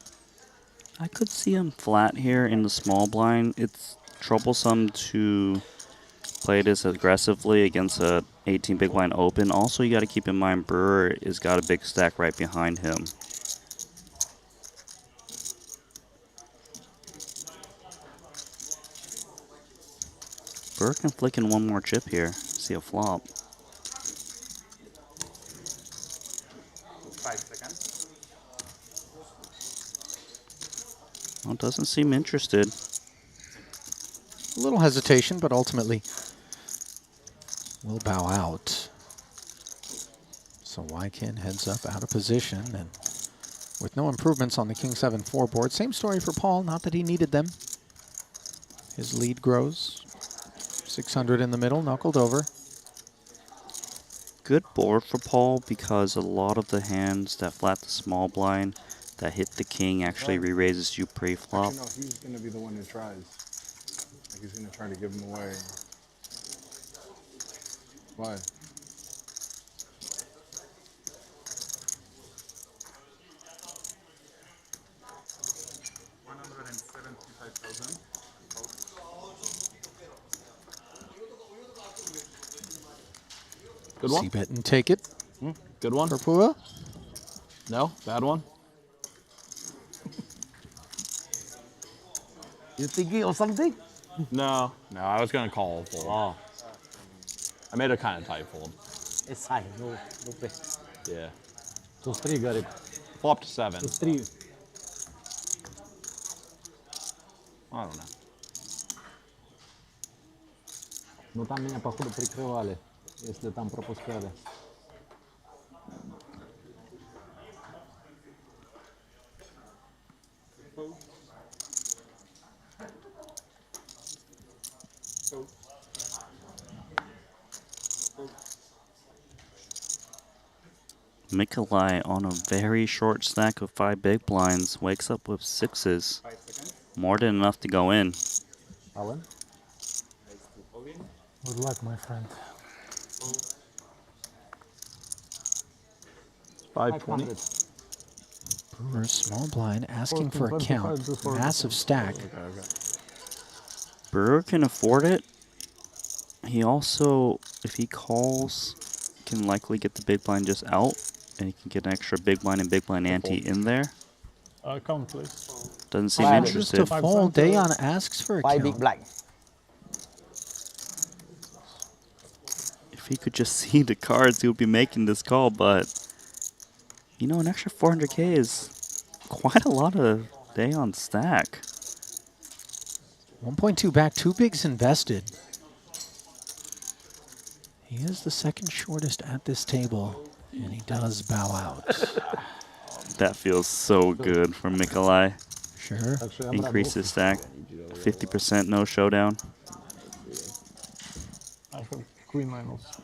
I could see him flat here in the small blind. It's troublesome to play this aggressively against a 18 big blind open. Also, you got to keep in mind Brewer has got a big stack right behind him. Brewer can flick in one more chip here. See a flop.
5 seconds.
Well, doesn't seem interested.
A little hesitation, but ultimately will bow out. So Wykin heads up out of position and with no improvements on the King 7-4 board. Same story for Paul, not that he needed them. His lead grows. 600 in the middle, knuckled over.
Good board for Paul because a lot of the hands that flat the small blind that hit the king actually re-raises you pre-flop.
Actually, no, he's going to be the one who tries. Like he's going to try to give him away. Why?
Good one.
C-bet and take it.
Good one.
For Pua.
No, bad one.
You thinking of something?
No, I was gonna call fold.
Oh.
I made a kind of tight fold.
It's high, no pay.
Yeah.
Those 3 got it.
Flop to 7.
Those 3.
I don't know.
Но там меня, походу, прикрывали, если там пропускали.
Mikolai on a very short stack of 5 big blinds wakes up with 6s. More than enough to go in.
Alan? Good luck, my friend.
520.
Brewers small blind asking for a count. Massive stack.
Brewer can afford it. He also, if he calls, can likely get the big blind just out, and he can get an extra big blind and big blind ante in there.
Count, please.
Doesn't seem
Just
interested.
to fold, Dayon asks for a
5
count.
big blind.
If he could just see the cards, he would be making this call, but you know, an extra 400k is quite a lot of Dayon stack.
1.2 back, 2 bigs invested. He is the second shortest at this table, and he does bow out.
That feels so good for Mikolai.
Sure.
Increase his stack. 50% no showdown.
I have queen 9 also.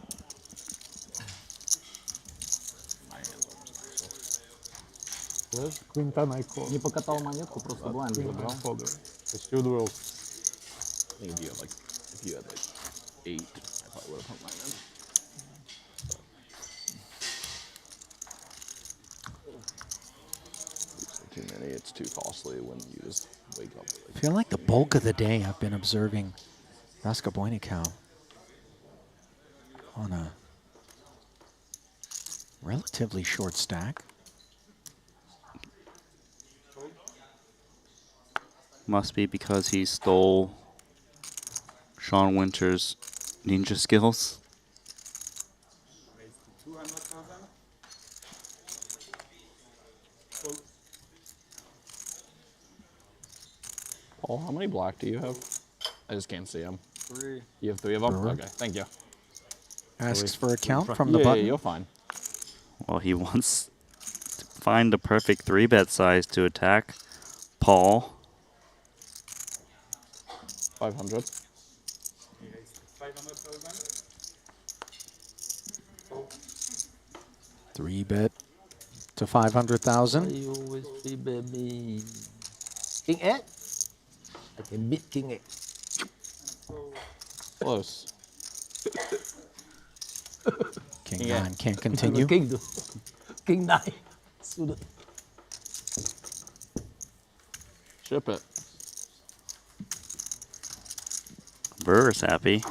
Queen 10 I call. Не покатал монетку, просто блайнд забрал.
I still do well.
I think if you had like 8, I probably would have put mine in. Too many, it's too costly when you just wake up.
I feel like the bulk of the day I've been observing Raskolnikov on a relatively short stack.
Must be because he stole Sean Winter's ninja skills.
Paul, how many black do you have? I just can't see them.
3.
You have 3 of them?
Brewer.
Okay, thank you.
Asks for a count from the
Yeah,
button.
you're fine.
Well, he wants to find the perfect 3-bet size to attack Paul.
500.
3-bet to 500,000.
You always 3-bet me. King 8? I can beat King 8.
Close.
King 9 can't continue.
King 2. King 9. Sudah.
Ship it.
Brewer's happy.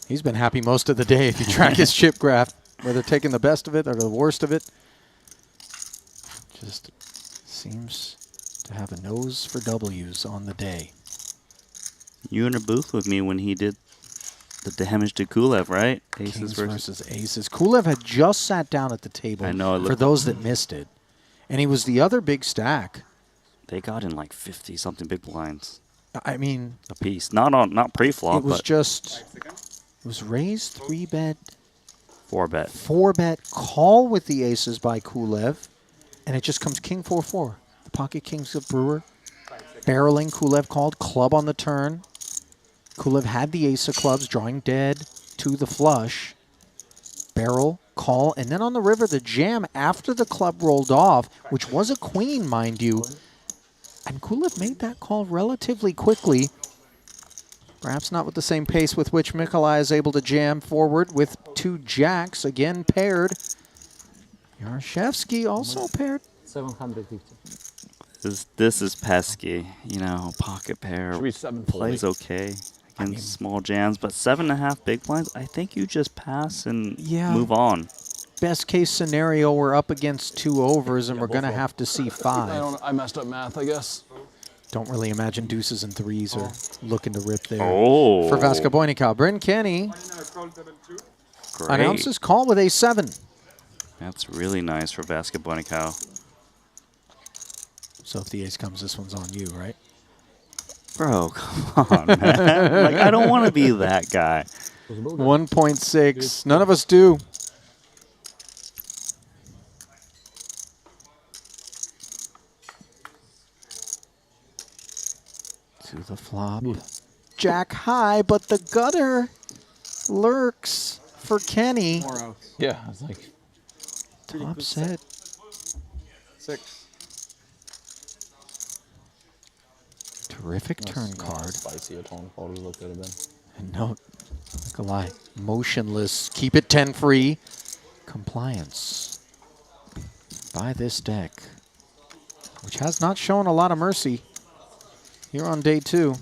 He's been happy most of the day if you track his chip graph, whether taking the best of it or the worst of it. Just seems to have a nose for W's on the day.
You in a booth with me when he did the damage to Kulev, right? Aces
Kings
versus
versus aces. Kulev had just sat down at the table
I know, it
for
looked-
those that missed it. And he was the other big stack.
They got in like 50 something big blinds
I mean,
a piece. Not pre-flop,
it was
but
just, it was raised 3-bet
4-bet.
4-bet call with the aces by Kulev, and it just comes king 4-4. The pocket kings of Brewer. Barreling, Kulev called, club on the turn. Kulev had the ace of clubs, drawing dead to the flush. Barrel, call, and then on the river, the jam after the club rolled off, which was a queen, mind you. And Kulev made that call relatively quickly. Perhaps not with the same pace with which Mikolai is able to jam forward with 2 jacks, again paired. Yarshevsky also paired.
750.
This is pesky. You know, pocket pair
Should be 740.
plays okay against small jams, but 7.5 big blinds, I think you just pass and move on.
Best case scenario, we're up against 2 overs, and we're going to have to see 5.
I messed up math, I guess.
Don't really imagine deuces and 3s are looking to rip there.
Oh.
For Vasca Boynikov, Bryn Kenny
Great.
announces call with a7.
That's really nice for Vasca Bonikau.
So if the ace comes, this one's on you, right?
Bro, come on, man. Like, I don't want to be that guy.
1.6. None of us do. To the flop. Jack high, but the gutter lurks for Kenny.
Yeah, I was like...
Top set.
6.
Terrific turn card.
Spicy a tone call look could have been.
And note, Nikolai, motionless. Keep it 10 free. Compliance by this deck, which has not shown a lot of mercy here on day 2.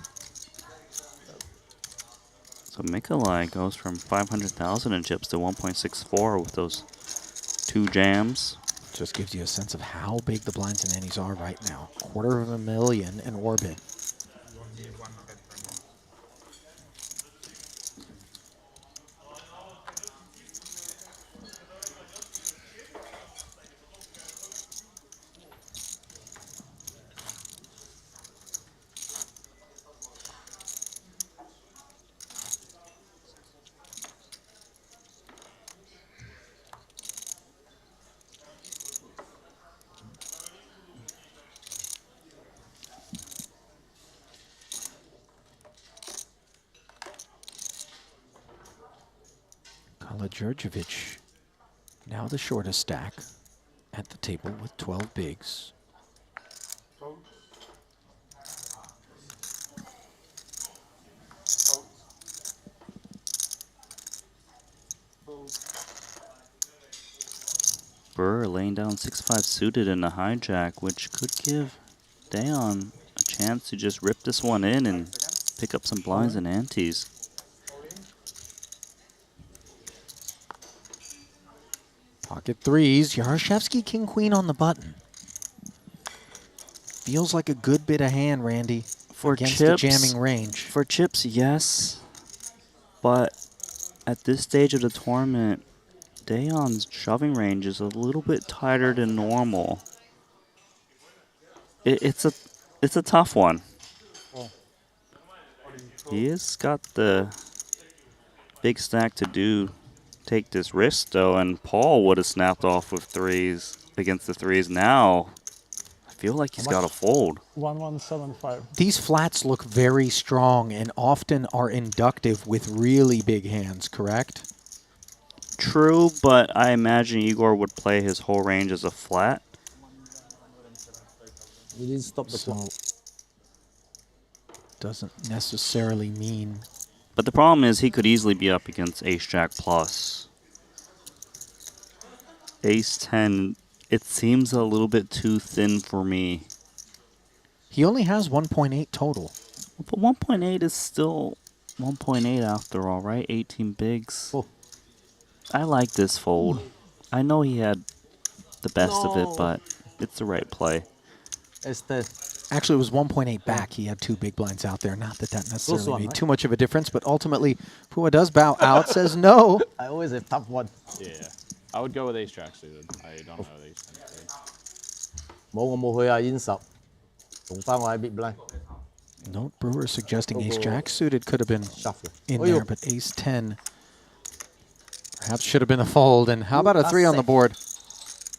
So Mikolai goes from 500,000 in chips to 1.64 with those 2 jams.
Just gives you a sense of how big the blinds and antes are right now. $250,000 in orbit. Djurdjevic, now the shortest stack at the table with 12 bigs.
Burr laying down 6-5 suited in a hijack, which could give Dayon a chance to just rip this one in and pick up some blinds and antes.
Pocket 3s. Yarshevsky, king, queen on the button. Feels like a good bit of hand, Randy,
for
against
chips,
the jamming range.
For chips, yes. But at this stage of the tournament, Dayon's shoving range is a little bit tighter than normal. It's a tough one. He has got the big stack to take this risk though, and Paul would have snapped off with 3s against the 3s. Now I feel like he's got to fold.
1175.
These flats look very strong and often are inductive with really big hands, correct?
True, but I imagine Igor would play his whole range as a flat.
You didn't stop the clock.
Doesn't necessarily mean.
But the problem is he could easily be up against Ace-Jack plus. Ace-10, it seems a little bit too thin for me.
He only has 1.8 total.
But 1.8 is still 1.8 after all, right? 18 bigs.
Oh.
I like this fold. I know he had the best of it, but it's the right play.
Actually, it was 1.8 back. He had 2 big blinds out there. Not that that necessarily made too much of a difference, but ultimately, Pua does bow out, says no.
I always have top one.
Yeah. I would go with ace-jack suited. I don't know the ace-10 suited.
冇我冇去啊，煙十，同翻我喺 big blind。
Note Brewer suggesting ace-jack suited could have been in there, but ace-10 Perhaps should have been a fold. And how about a 3 on the board,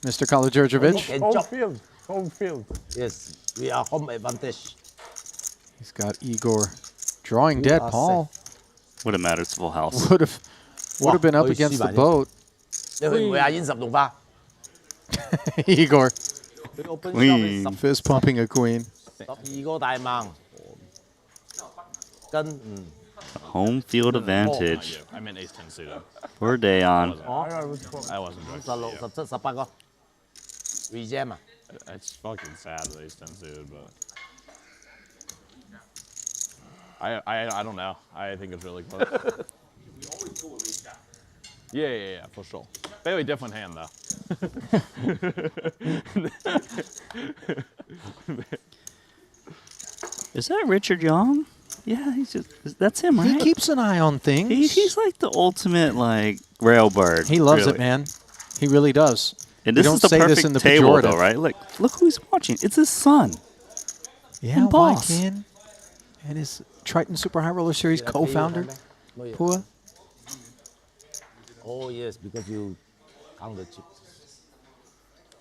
Mr. Kalodzerjevich?
Home field. Home field.
Yes, we are home advantage.
He's got Igor drawing dead, Paul.
Would have mattered, it's full house.
Would have been up against the boat. Igor.
Queen.
Fist pumping a queen.
Home field advantage.
I meant ace 10 suited.
For Dayon.
I wasn't joking. It's fucking sad that ace 10 suited, but I don't know. I think it's really close. Yeah, for sure. Very different hand though.
Is that Richard Young? Yeah, that's him, right?
He keeps an eye on things.
He's like the ultimate like railbird.
He loves
really.
it, man. He really does.
And
We
this
don't
is the
say
perfect
this in the
table,
pejorative.
though, right? Look who he's watching. It's his son.
Yeah,
and boss.
Wykin and his Triton Super High Roller Series co-founder, Pua.
Oh yes, because you count the chips.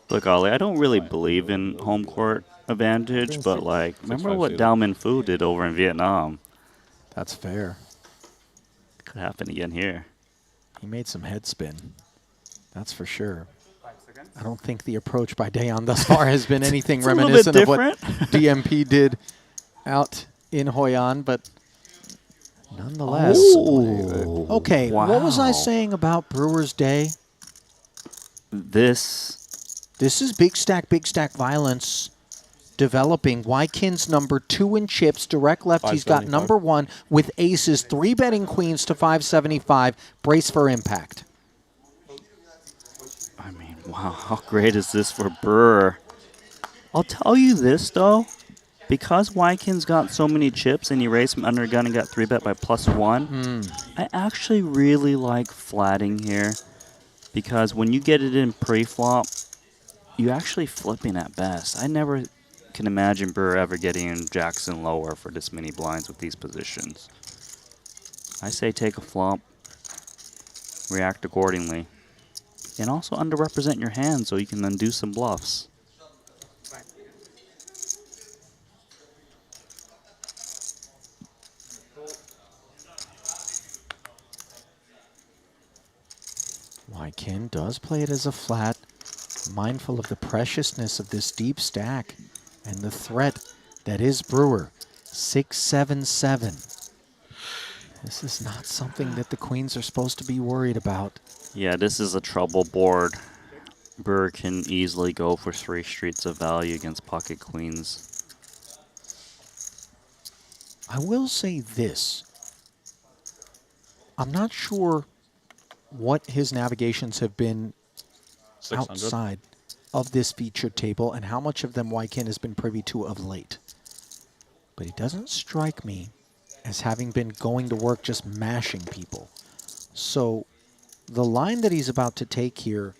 Look, Ollie, I don't really believe in home court advantage, but like, remember what Dao Min Fu did over in Vietnam?
That's fair.
Could happen again here.
He made some head spin. That's for sure. I don't think the approach by Dayon thus far has been anything
It's a little
reminiscent
bit
of what
different.
DMP did out in Hoi An, but nonetheless.
Oh,
Okay, what was I
wow.
saying about Brewer's Day?
This
is big stack violence developing. Wykin's number 2 in chips, direct left. He's got
575.
number 1 with aces, 3 betting queens to 575. Brace for impact.
Wow, how great is this for Brewer? I'll tell you this, though. Because Wykin's got so many chips and he raised from under gun and got 3-bet by +1, I actually really like flatting here. Because when you get it in pre-flop, you actually flipping at best. I never can imagine Brewer ever getting in Jackson lower for this many blinds with these positions. I say take a flop, react accordingly. And also underrepresent your hand so you can undo some bluffs.
Wykin does play it as a flat, mindful of the preciousness of this deep stack and the threat that is Brewer. 677. This is not something that the queens are supposed to be worried about.
Yeah, this is a trouble board. Brewer can easily go for 3 streets of value against pocket queens.
I will say this. I'm not sure what his navigations have been
600.
outside of this featured table and how much of them Wykin has been privy to of late. But he doesn't strike me as having been going to work just mashing people. So the line that he's about to take here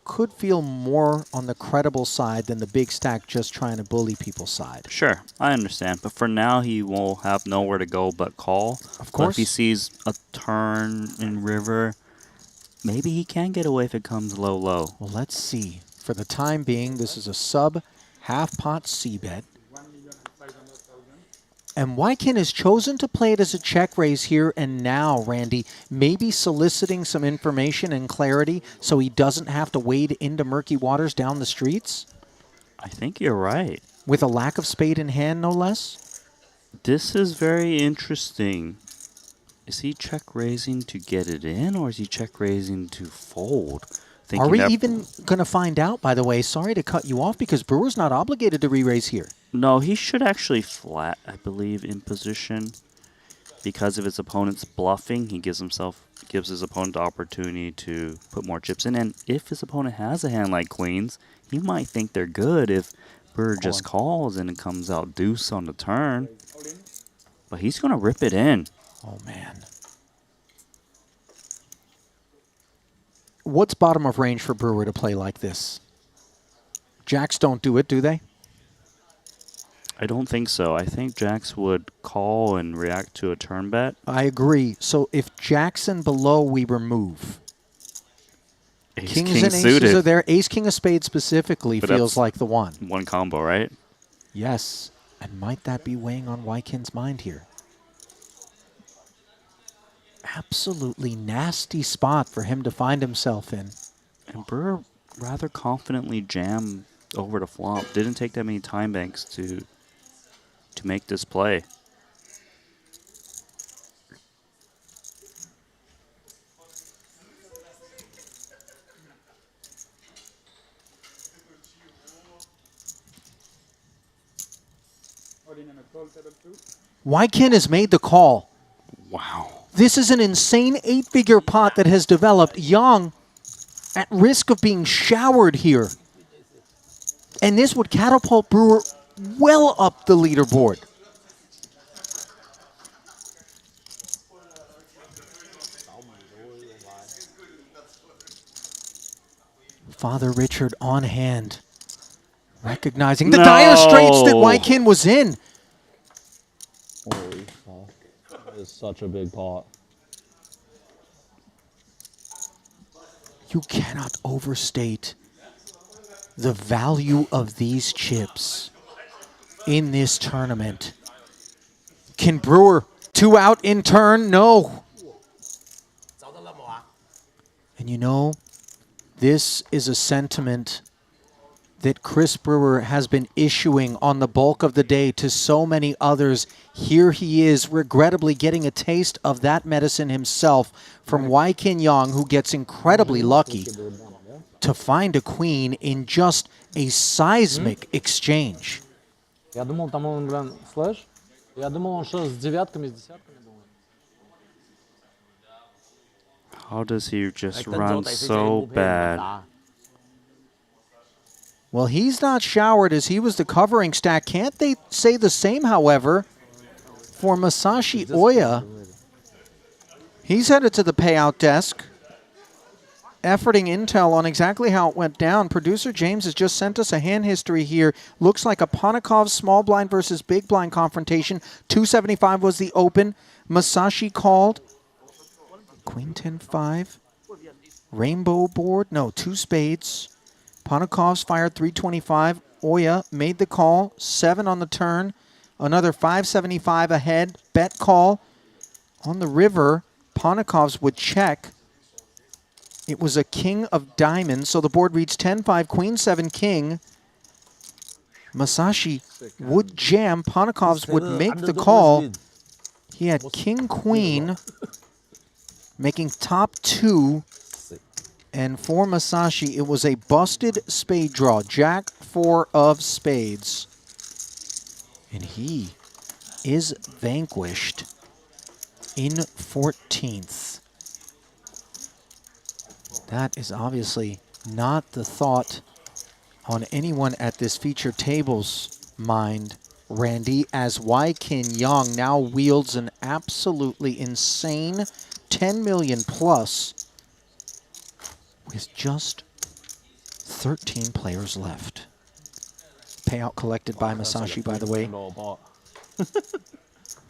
could feel more on the credible side than the big stack just trying to bully people's side.
Sure, I understand. But for now, he will have nowhere to go but call.
Of
But
course.
if he sees a turn in river, maybe he can get away if it comes low-low.
Well, let's see. For the time being, this is a sub half pot c-bet. And Wykin has chosen to play it as a check raise here and now, Randy, maybe soliciting some information and clarity so he doesn't have to wade into murky waters down the streets?
I think you're right.
With a lack of spade in hand, no less?
This is very interesting. Is he check raising to get it in, or is he check raising to fold?
Are we even going to find out, by the way? Sorry to cut you off, because Brewer's not obligated to re-raise here.
No, he should actually flat, I believe, in position. Because if his opponent's bluffing, he gives his opponent the opportunity to put more chips in. And if his opponent has a hand like queens, he might think they're good if Brewer just calls and it comes out deuce on the turn. But he's going to rip it in.
Oh, man. What's bottom of range for Brewer to play like this? Jacks don't do it, do they?
I don't think so. I think Jacks would call and react to a turn bet.
I agree. So if Jackson below, we remove. Kings and aces
suited.
are there. Ace, king of spades specifically
But
feels
that's
like the one.
One combo, right?
Yes. And might that be weighing on Wykin's mind here? Absolutely nasty spot for him to find himself in.
And Brewer rather confidently jammed over the flop. Didn't take that many time banks to make this play.
Wykin has made the call.
Wow.
This is an insane 8-figure pot that has developed. Young at risk of being showered here. And this would catapult Brewer well up the leaderboard. Father Richard on hand, recognizing the dire straits that Wykin was in.
Holy fuck. That is such a big pot.
You cannot overstate the value of these chips in this tournament. Can Brewer 2 out in turn? No. And you know, this is a sentiment that Chris Brewer has been issuing on the bulk of the day to so many others. Here he is, regrettably getting a taste of that medicine himself from Wykin Young, who gets incredibly lucky to find a queen in just a seismic exchange.
Я думал, там он, блин, слэш. Я думал, он шел с девятками, с десятками.
How does he just run so bad?
Well, he's not showered as he was the covering stack. Can't they say the same, however, for Masashi Oya? He's headed to the payout desk, efforting intel on exactly how it went down. Producer James has just sent us a hand history here. Looks like a Panikov small blind versus big blind confrontation. 275 was the open. Masashi called. Queen 10-5. Rainbow board. No, 2 spades. Panikov's fired 325. Oya made the call. 7 on the turn. Another 575 ahead. Bet call. On the river, Panikov's would check. It was a king of diamonds, so the board reads 10-5, queen 7, king. Masashi would jam. Panikov's would make the call. He had king, queen, making top 2. And for Masashi, it was a busted spade draw. Jack 4 of spades. And he is vanquished in 14th. That is obviously not the thought on anyone at this feature table's mind, Randy, as Wykin Young now wields an absolutely insane 10 million plus with just 13 players left. Payout collected by Masashi, by the way.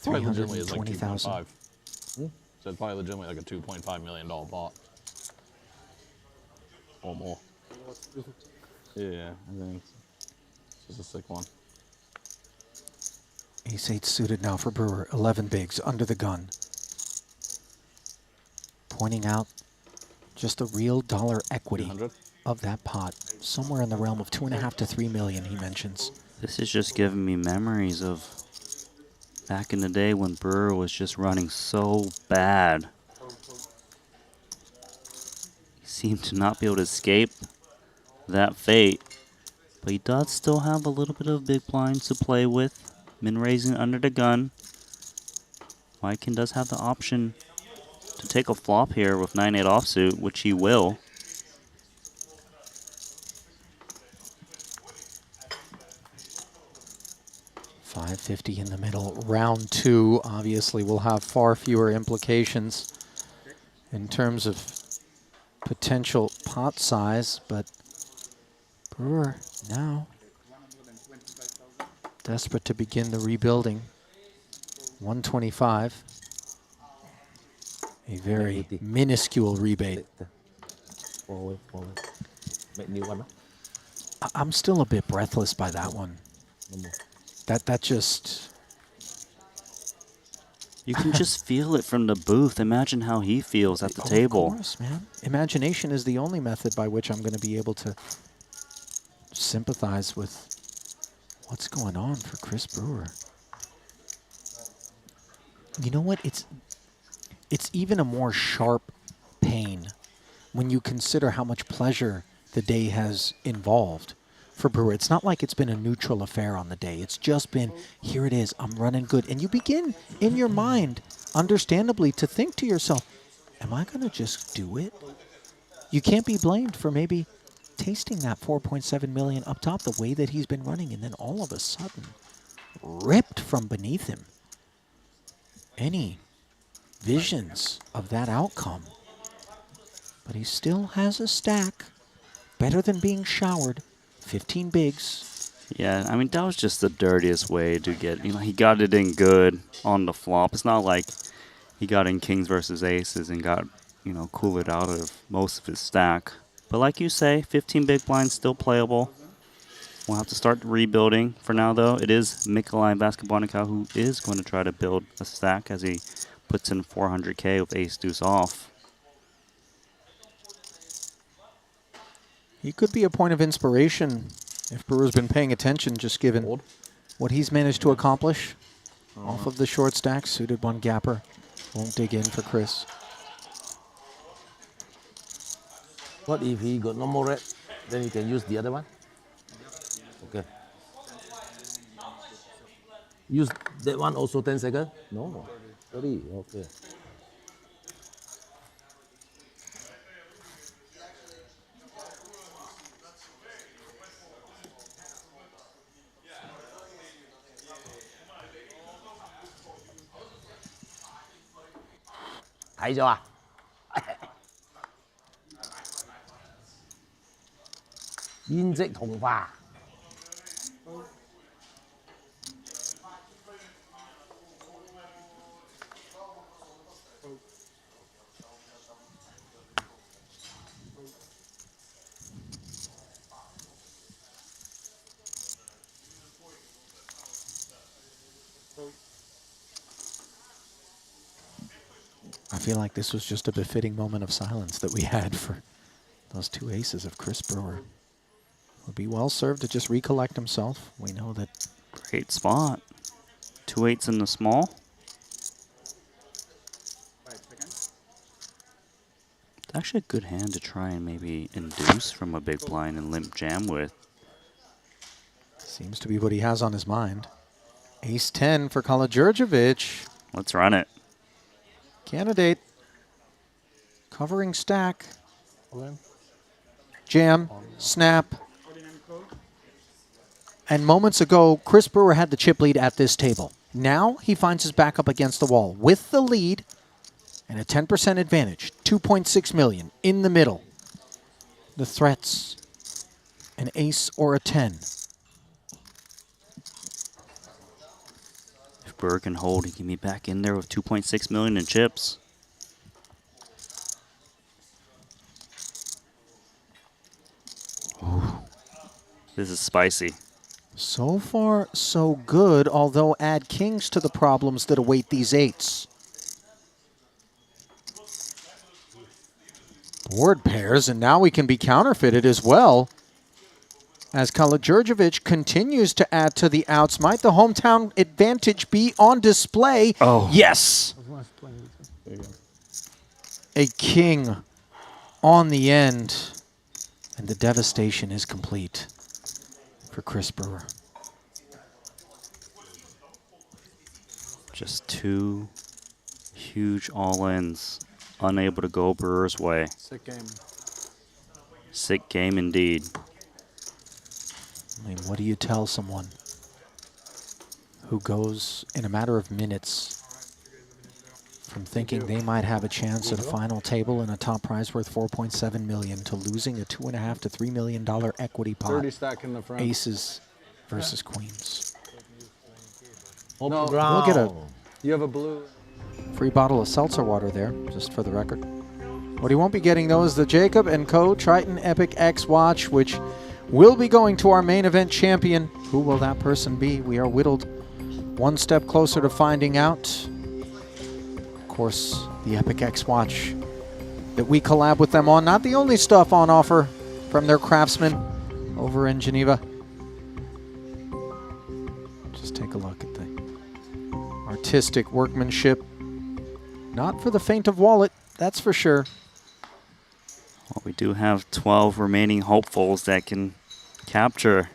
320,000.
So it's probably legitimately like a $2.5 million pot. Or more. Yeah, I think it's just a sick one.
Ace-8 suited now for Brewer. 11 bigs under the gun. Pointing out just the real dollar equity of that pot. Somewhere in the realm of 2.5 to 3 million, he mentions.
This is just giving me memories of back in the day when Brewer was just running so bad. He seemed to not be able to escape that fate, but he does still have a little bit of big blinds to play with. Min raising under the gun. Wykin does have the option to take a flop here with 9-8 offsuit, which he will.
$550 in the middle. Round 2 obviously will have far fewer implications in terms of potential pot size, but Brewer now desperate to begin the rebuilding. 125. A very minuscule rebate.
Forward. Make new one.
I'm still a bit breathless by that one.
No more.
That just...
You can just feel it from the booth. Imagine how he feels at the table.
Of course, man. Imagination is the only method by which I'm going to be able to sympathize with what's going on for Chris Brewer. You know what? It's even a more sharp pain when you consider how much pleasure the day has involved for Brewer. It's not like it's been a neutral affair on the day. It's just been, here it is, I'm running good. And you begin, in your mind, understandably, to think to yourself, am I going to just do it? You can't be blamed for maybe tasting that 4.7 million up top the way that he's been running, and then all of a sudden, ripped from beneath him. Any visions of that outcome? But he still has a stack. Better than being showered. 15 bigs.
Yeah, I mean, that was just the dirtiest way to get, you know, he got it in good on the flop. It's not like he got in kings versus aces and got, you know, cooled out of most of his stack. But like you say, 15 big blinds still playable. We'll have to start rebuilding. For now, though, it is Mikolai Basketbalnikov who is going to try to build a stack as he puts in 400K with ace deuce off.
He could be a point of inspiration if Brewer's been paying attention, just given what he's managed to accomplish off of the short stack. Suited one gapper. Won't dig in for Chris.
What if he got no more red? Then he can use the other one? Okay. Use that one also 10 seconds? No. 30, okay. Thấy chưa? Yên dịch同化.
I feel like this was just a befitting moment of silence that we had for those two aces of Chris Brewer. Would be well served to just recollect himself. We know that.
Great spot. 2 eights in the small. It's actually a good hand to try and maybe induce from a big blind and limp jam with.
Seems to be what he has on his mind. Ace 10 for Kalogjurjevic.
Let's run it.
Candidate. Covering stack. Jam. Snap. And moments ago, Chris Brewer had the chip lead at this table. Now he finds his back up against the wall with the lead and a 10% advantage. 2.6 million in the middle. The threats. An ace or a 10.
If Brewer can hold, he can be back in there with 2.6 million in chips. Ooh. This is spicy.
So far, so good, although add kings to the problems that await these eights. Board pairs, and now we can be counterfeited as well. As Kalogjurjevic continues to add to the outs, might the hometown advantage be on display?
Oh.
Yes! A king on the end, and the devastation is complete for Chris Brewer.
Just two huge all-ins, unable to go Brewer's way.
Sick game.
Sick game indeed.
I mean, what do you tell someone who goes in a matter of minutes from thinking they might have a chance at a final table and a top prize worth 4.7 million to losing a $2.5 to $3 million equity pot?
30 stack in the front.
Aces versus queens.
No,
We'll get a
you have a blue.
free bottle of seltzer water there, just for the record. What he won't be getting, though, is the Jacob & Co. Triton Epic X watch, which will be going to our main event champion. Who will that person be? We are whittled one step closer to finding out. Of course, the Epic X watch that we collab with them on. Not the only stuff on offer from their craftsmen over in Geneva. Just take a look at the artistic workmanship. Not for the faint of wallet, that's for sure.
Well, we do have 12 remaining hopefuls that can capture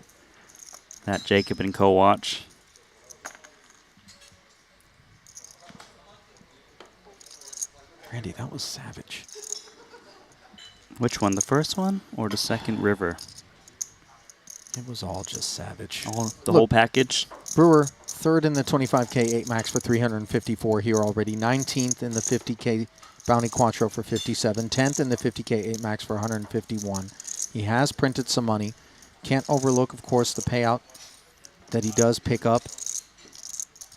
that Jacob & Co. watch.
Randy, that was savage.
Which one, the first one or the second river?
It was all just savage.
The whole package?
Brewer, third in the 25K 8 max for 354 here already. 19th in the 50K Bounty Quattro for 57. 10th in the 50K 8 max for 151. He has printed some money. Can't overlook, of course, the payout that he does pick up,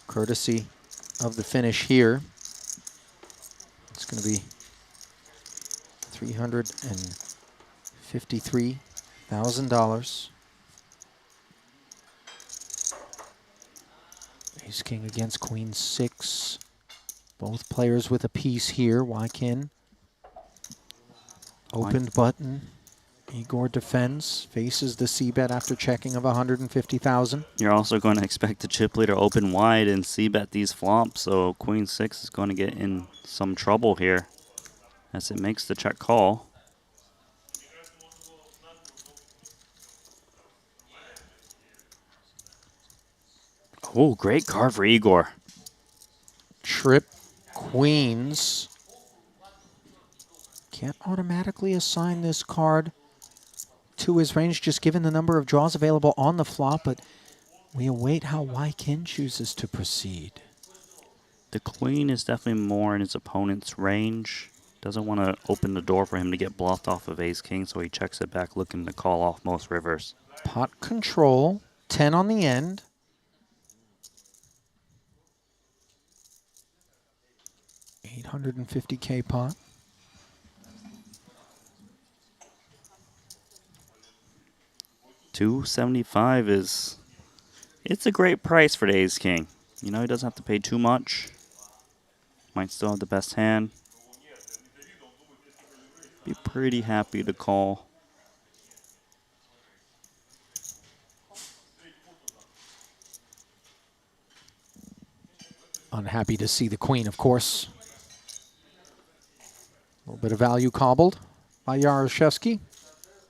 courtesy of the finish here. It's going to be $353,000. Ace King against Queen 6. Both players with a piece here. Wykin. Opened button. Igor defends. Faces the c-bet after checking of 150,000.
You're also going to expect the chip leader open wide and c-bet these flops, so Queen 6 is going to get in some trouble here as it makes the check call. Oh, great card for Igor.
Trip Queens. Can't automatically assign this card to his range, just given the number of draws available on the flop, but we await how Wykin chooses to proceed.
The queen is definitely more in his opponent's range. Doesn't want to open the door for him to get bluffed off of ace king, so he checks it back looking to call off most rivers.
Pot control, 10 on the end. $850K pot.
$275 is, it's a great price for the ace king. You know, he doesn't have to pay too much. Might still have the best hand. Be pretty happy to call.
Unhappy to see the queen, of course. A little bit of value cobbled by Yaroshevsky,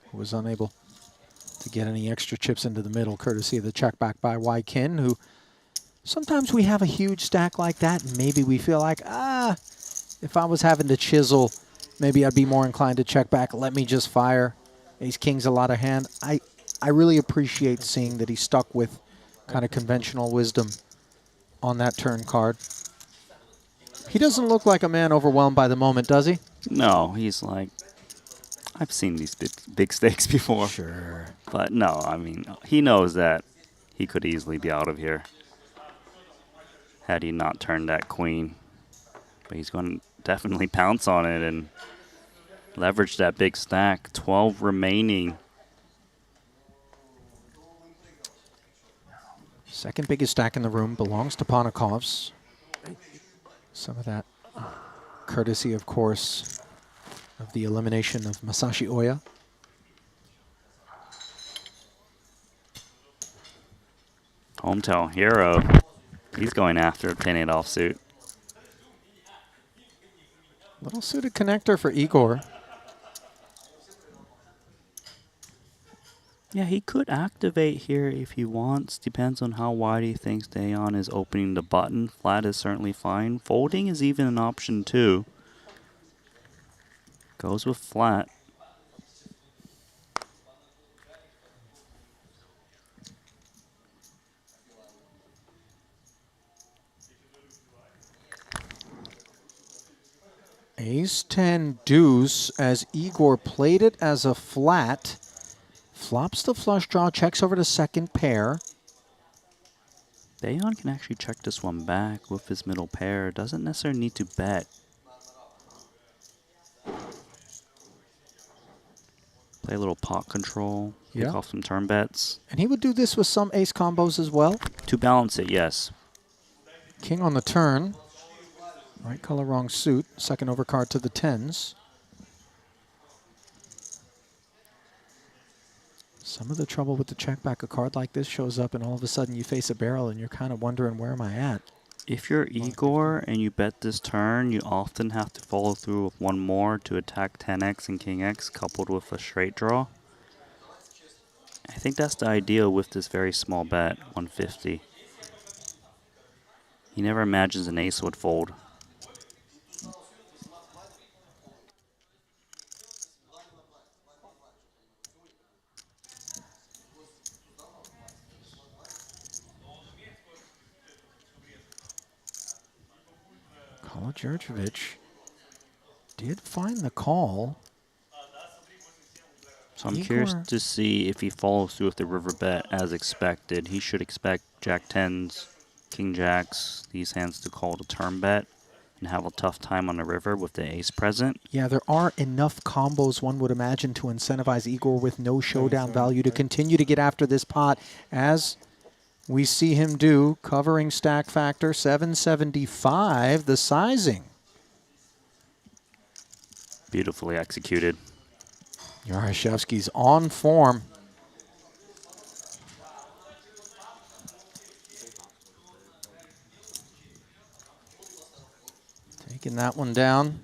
who was unable to get any extra chips into the middle, courtesy of the check back by Wykin, who sometimes we have a huge stack like that, and maybe we feel like, if I was having to chisel, maybe I'd be more inclined to check back. Let me just fire. Ace King's a lot of hand. I really appreciate seeing that he stuck with kind of conventional wisdom on that turn card. He doesn't look like a man overwhelmed by the moment, does he?
No, he's like, I've seen these big stakes before.
Sure.
But no, I mean, he knows that he could easily be out of here had he not turned that queen. But he's going to definitely pounce on it and leverage that big stack. 12 remaining.
Second biggest stack in the room belongs to Ponikov's. Some of that courtesy, of course, of the elimination of Masashi Oya.
Hometown hero. He's going after a 10-8 offsuit.
Little suited connector for Igor.
Yeah, he could activate here if he wants. Depends on how wide he thinks Dayon is opening the button. Flat is certainly fine. Folding is even an option too. Goes with flat.
Ace 10 deuce as Igor played it as a flat. Flops the flush draw, checks over to second pair.
Dayon can actually check this one back with his middle pair. Doesn't necessarily need to bet. Play a little pot control. Pick
Yeah.
off some turn bets.
And he would do this with some ace combos as well.
To balance it, yes.
King on the turn. Right color, wrong suit. Second overcard to the tens. Some of the trouble with the check back, a card like this shows up and all of a sudden you face a barrel and you're kind of wondering, where am I at?
If you're Igor and you bet this turn, you often have to follow through with one more to attack 10x and king x coupled with a straight draw. I think that's the idea with this very small bet, 150. He never imagines an ace would fold.
Jurjevic did find the call.
So I'm
Igor.
curious to see if he follows through with the river bet as expected. He should expect jack 10s, king jacks, these hands to call the turn bet and have a tough time on the river with the ace present.
Yeah, there are enough combos, one would imagine, to incentivize Igor with no showdown value to continue to get after this pot, as we see him do. Covering stack factor, 775, the sizing.
Beautifully executed.
Yarashevsky's on form. Taking that one down.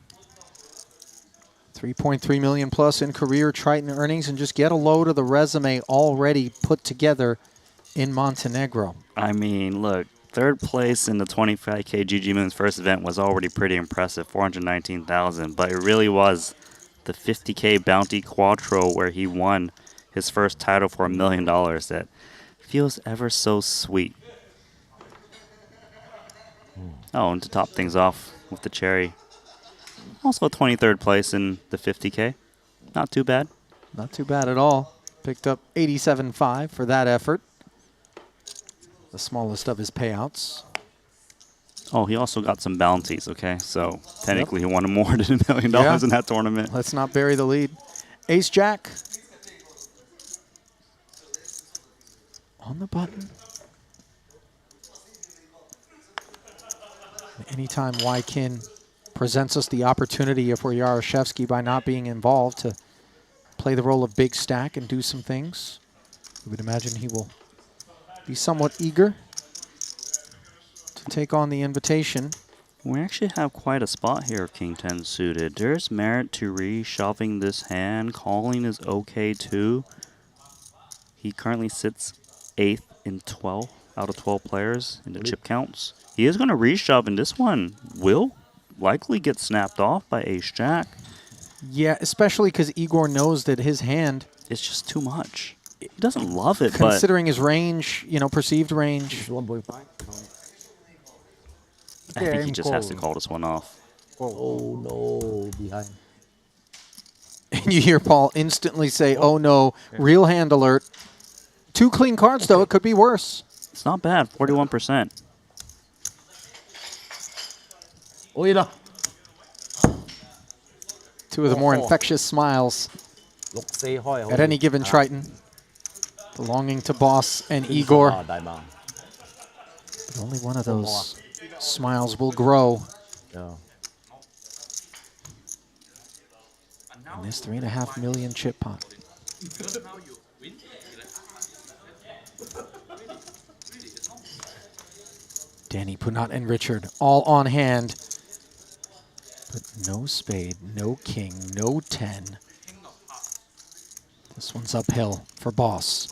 3.3 million plus in career Triton earnings, and just get a load of the resume already put together in Montenegro.
I mean, look, third place in the 25K GG Moon's first event was already pretty impressive, 419,000, but it really was the 50K Bounty Quattro where he won his first title for $1 million that feels ever so sweet. Oh, and to top things off with the cherry, also 23rd place in the 50K. Not too bad.
Not too bad at all. Picked up 87.5 for that effort. The smallest of his payouts.
Oh, he also got some bounties, okay? So technically he won more than $1 million in that tournament.
Let's not bury the lead. Ace-Jack. On the button. Anytime Wykin presents us the opportunity, if we're Yarashevsky, by not being involved, to play the role of big stack and do some things, we would imagine he will be somewhat eager to take on the invitation.
We actually have quite a spot here, King 10 suited. There's merit to re-shoving this hand. Calling is okay too. He currently sits 8th in 12 out of 12 players in the chip counts. He is going to re-shove, and this one will likely get snapped off by Ace-Jack.
Yeah, especially because Igor knows that his hand...
It's just too much. He doesn't love it,
considering his range, you know, perceived range.
I think he just has to call this one off.
Oh no, behind.
And you hear Paul instantly say, oh no, real hand alert. 2 clean cards, though. It could be worse.
It's not bad, 41%.
Oh, yeah.
2 of the more infectious smiles at any given Triton, belonging to Boss and Igor. But only one of those smiles will grow in this 3.5 million chip pot. Danny, Punat, and Richard all on hand. But no spade, no king, no 10. This one's uphill for Boss.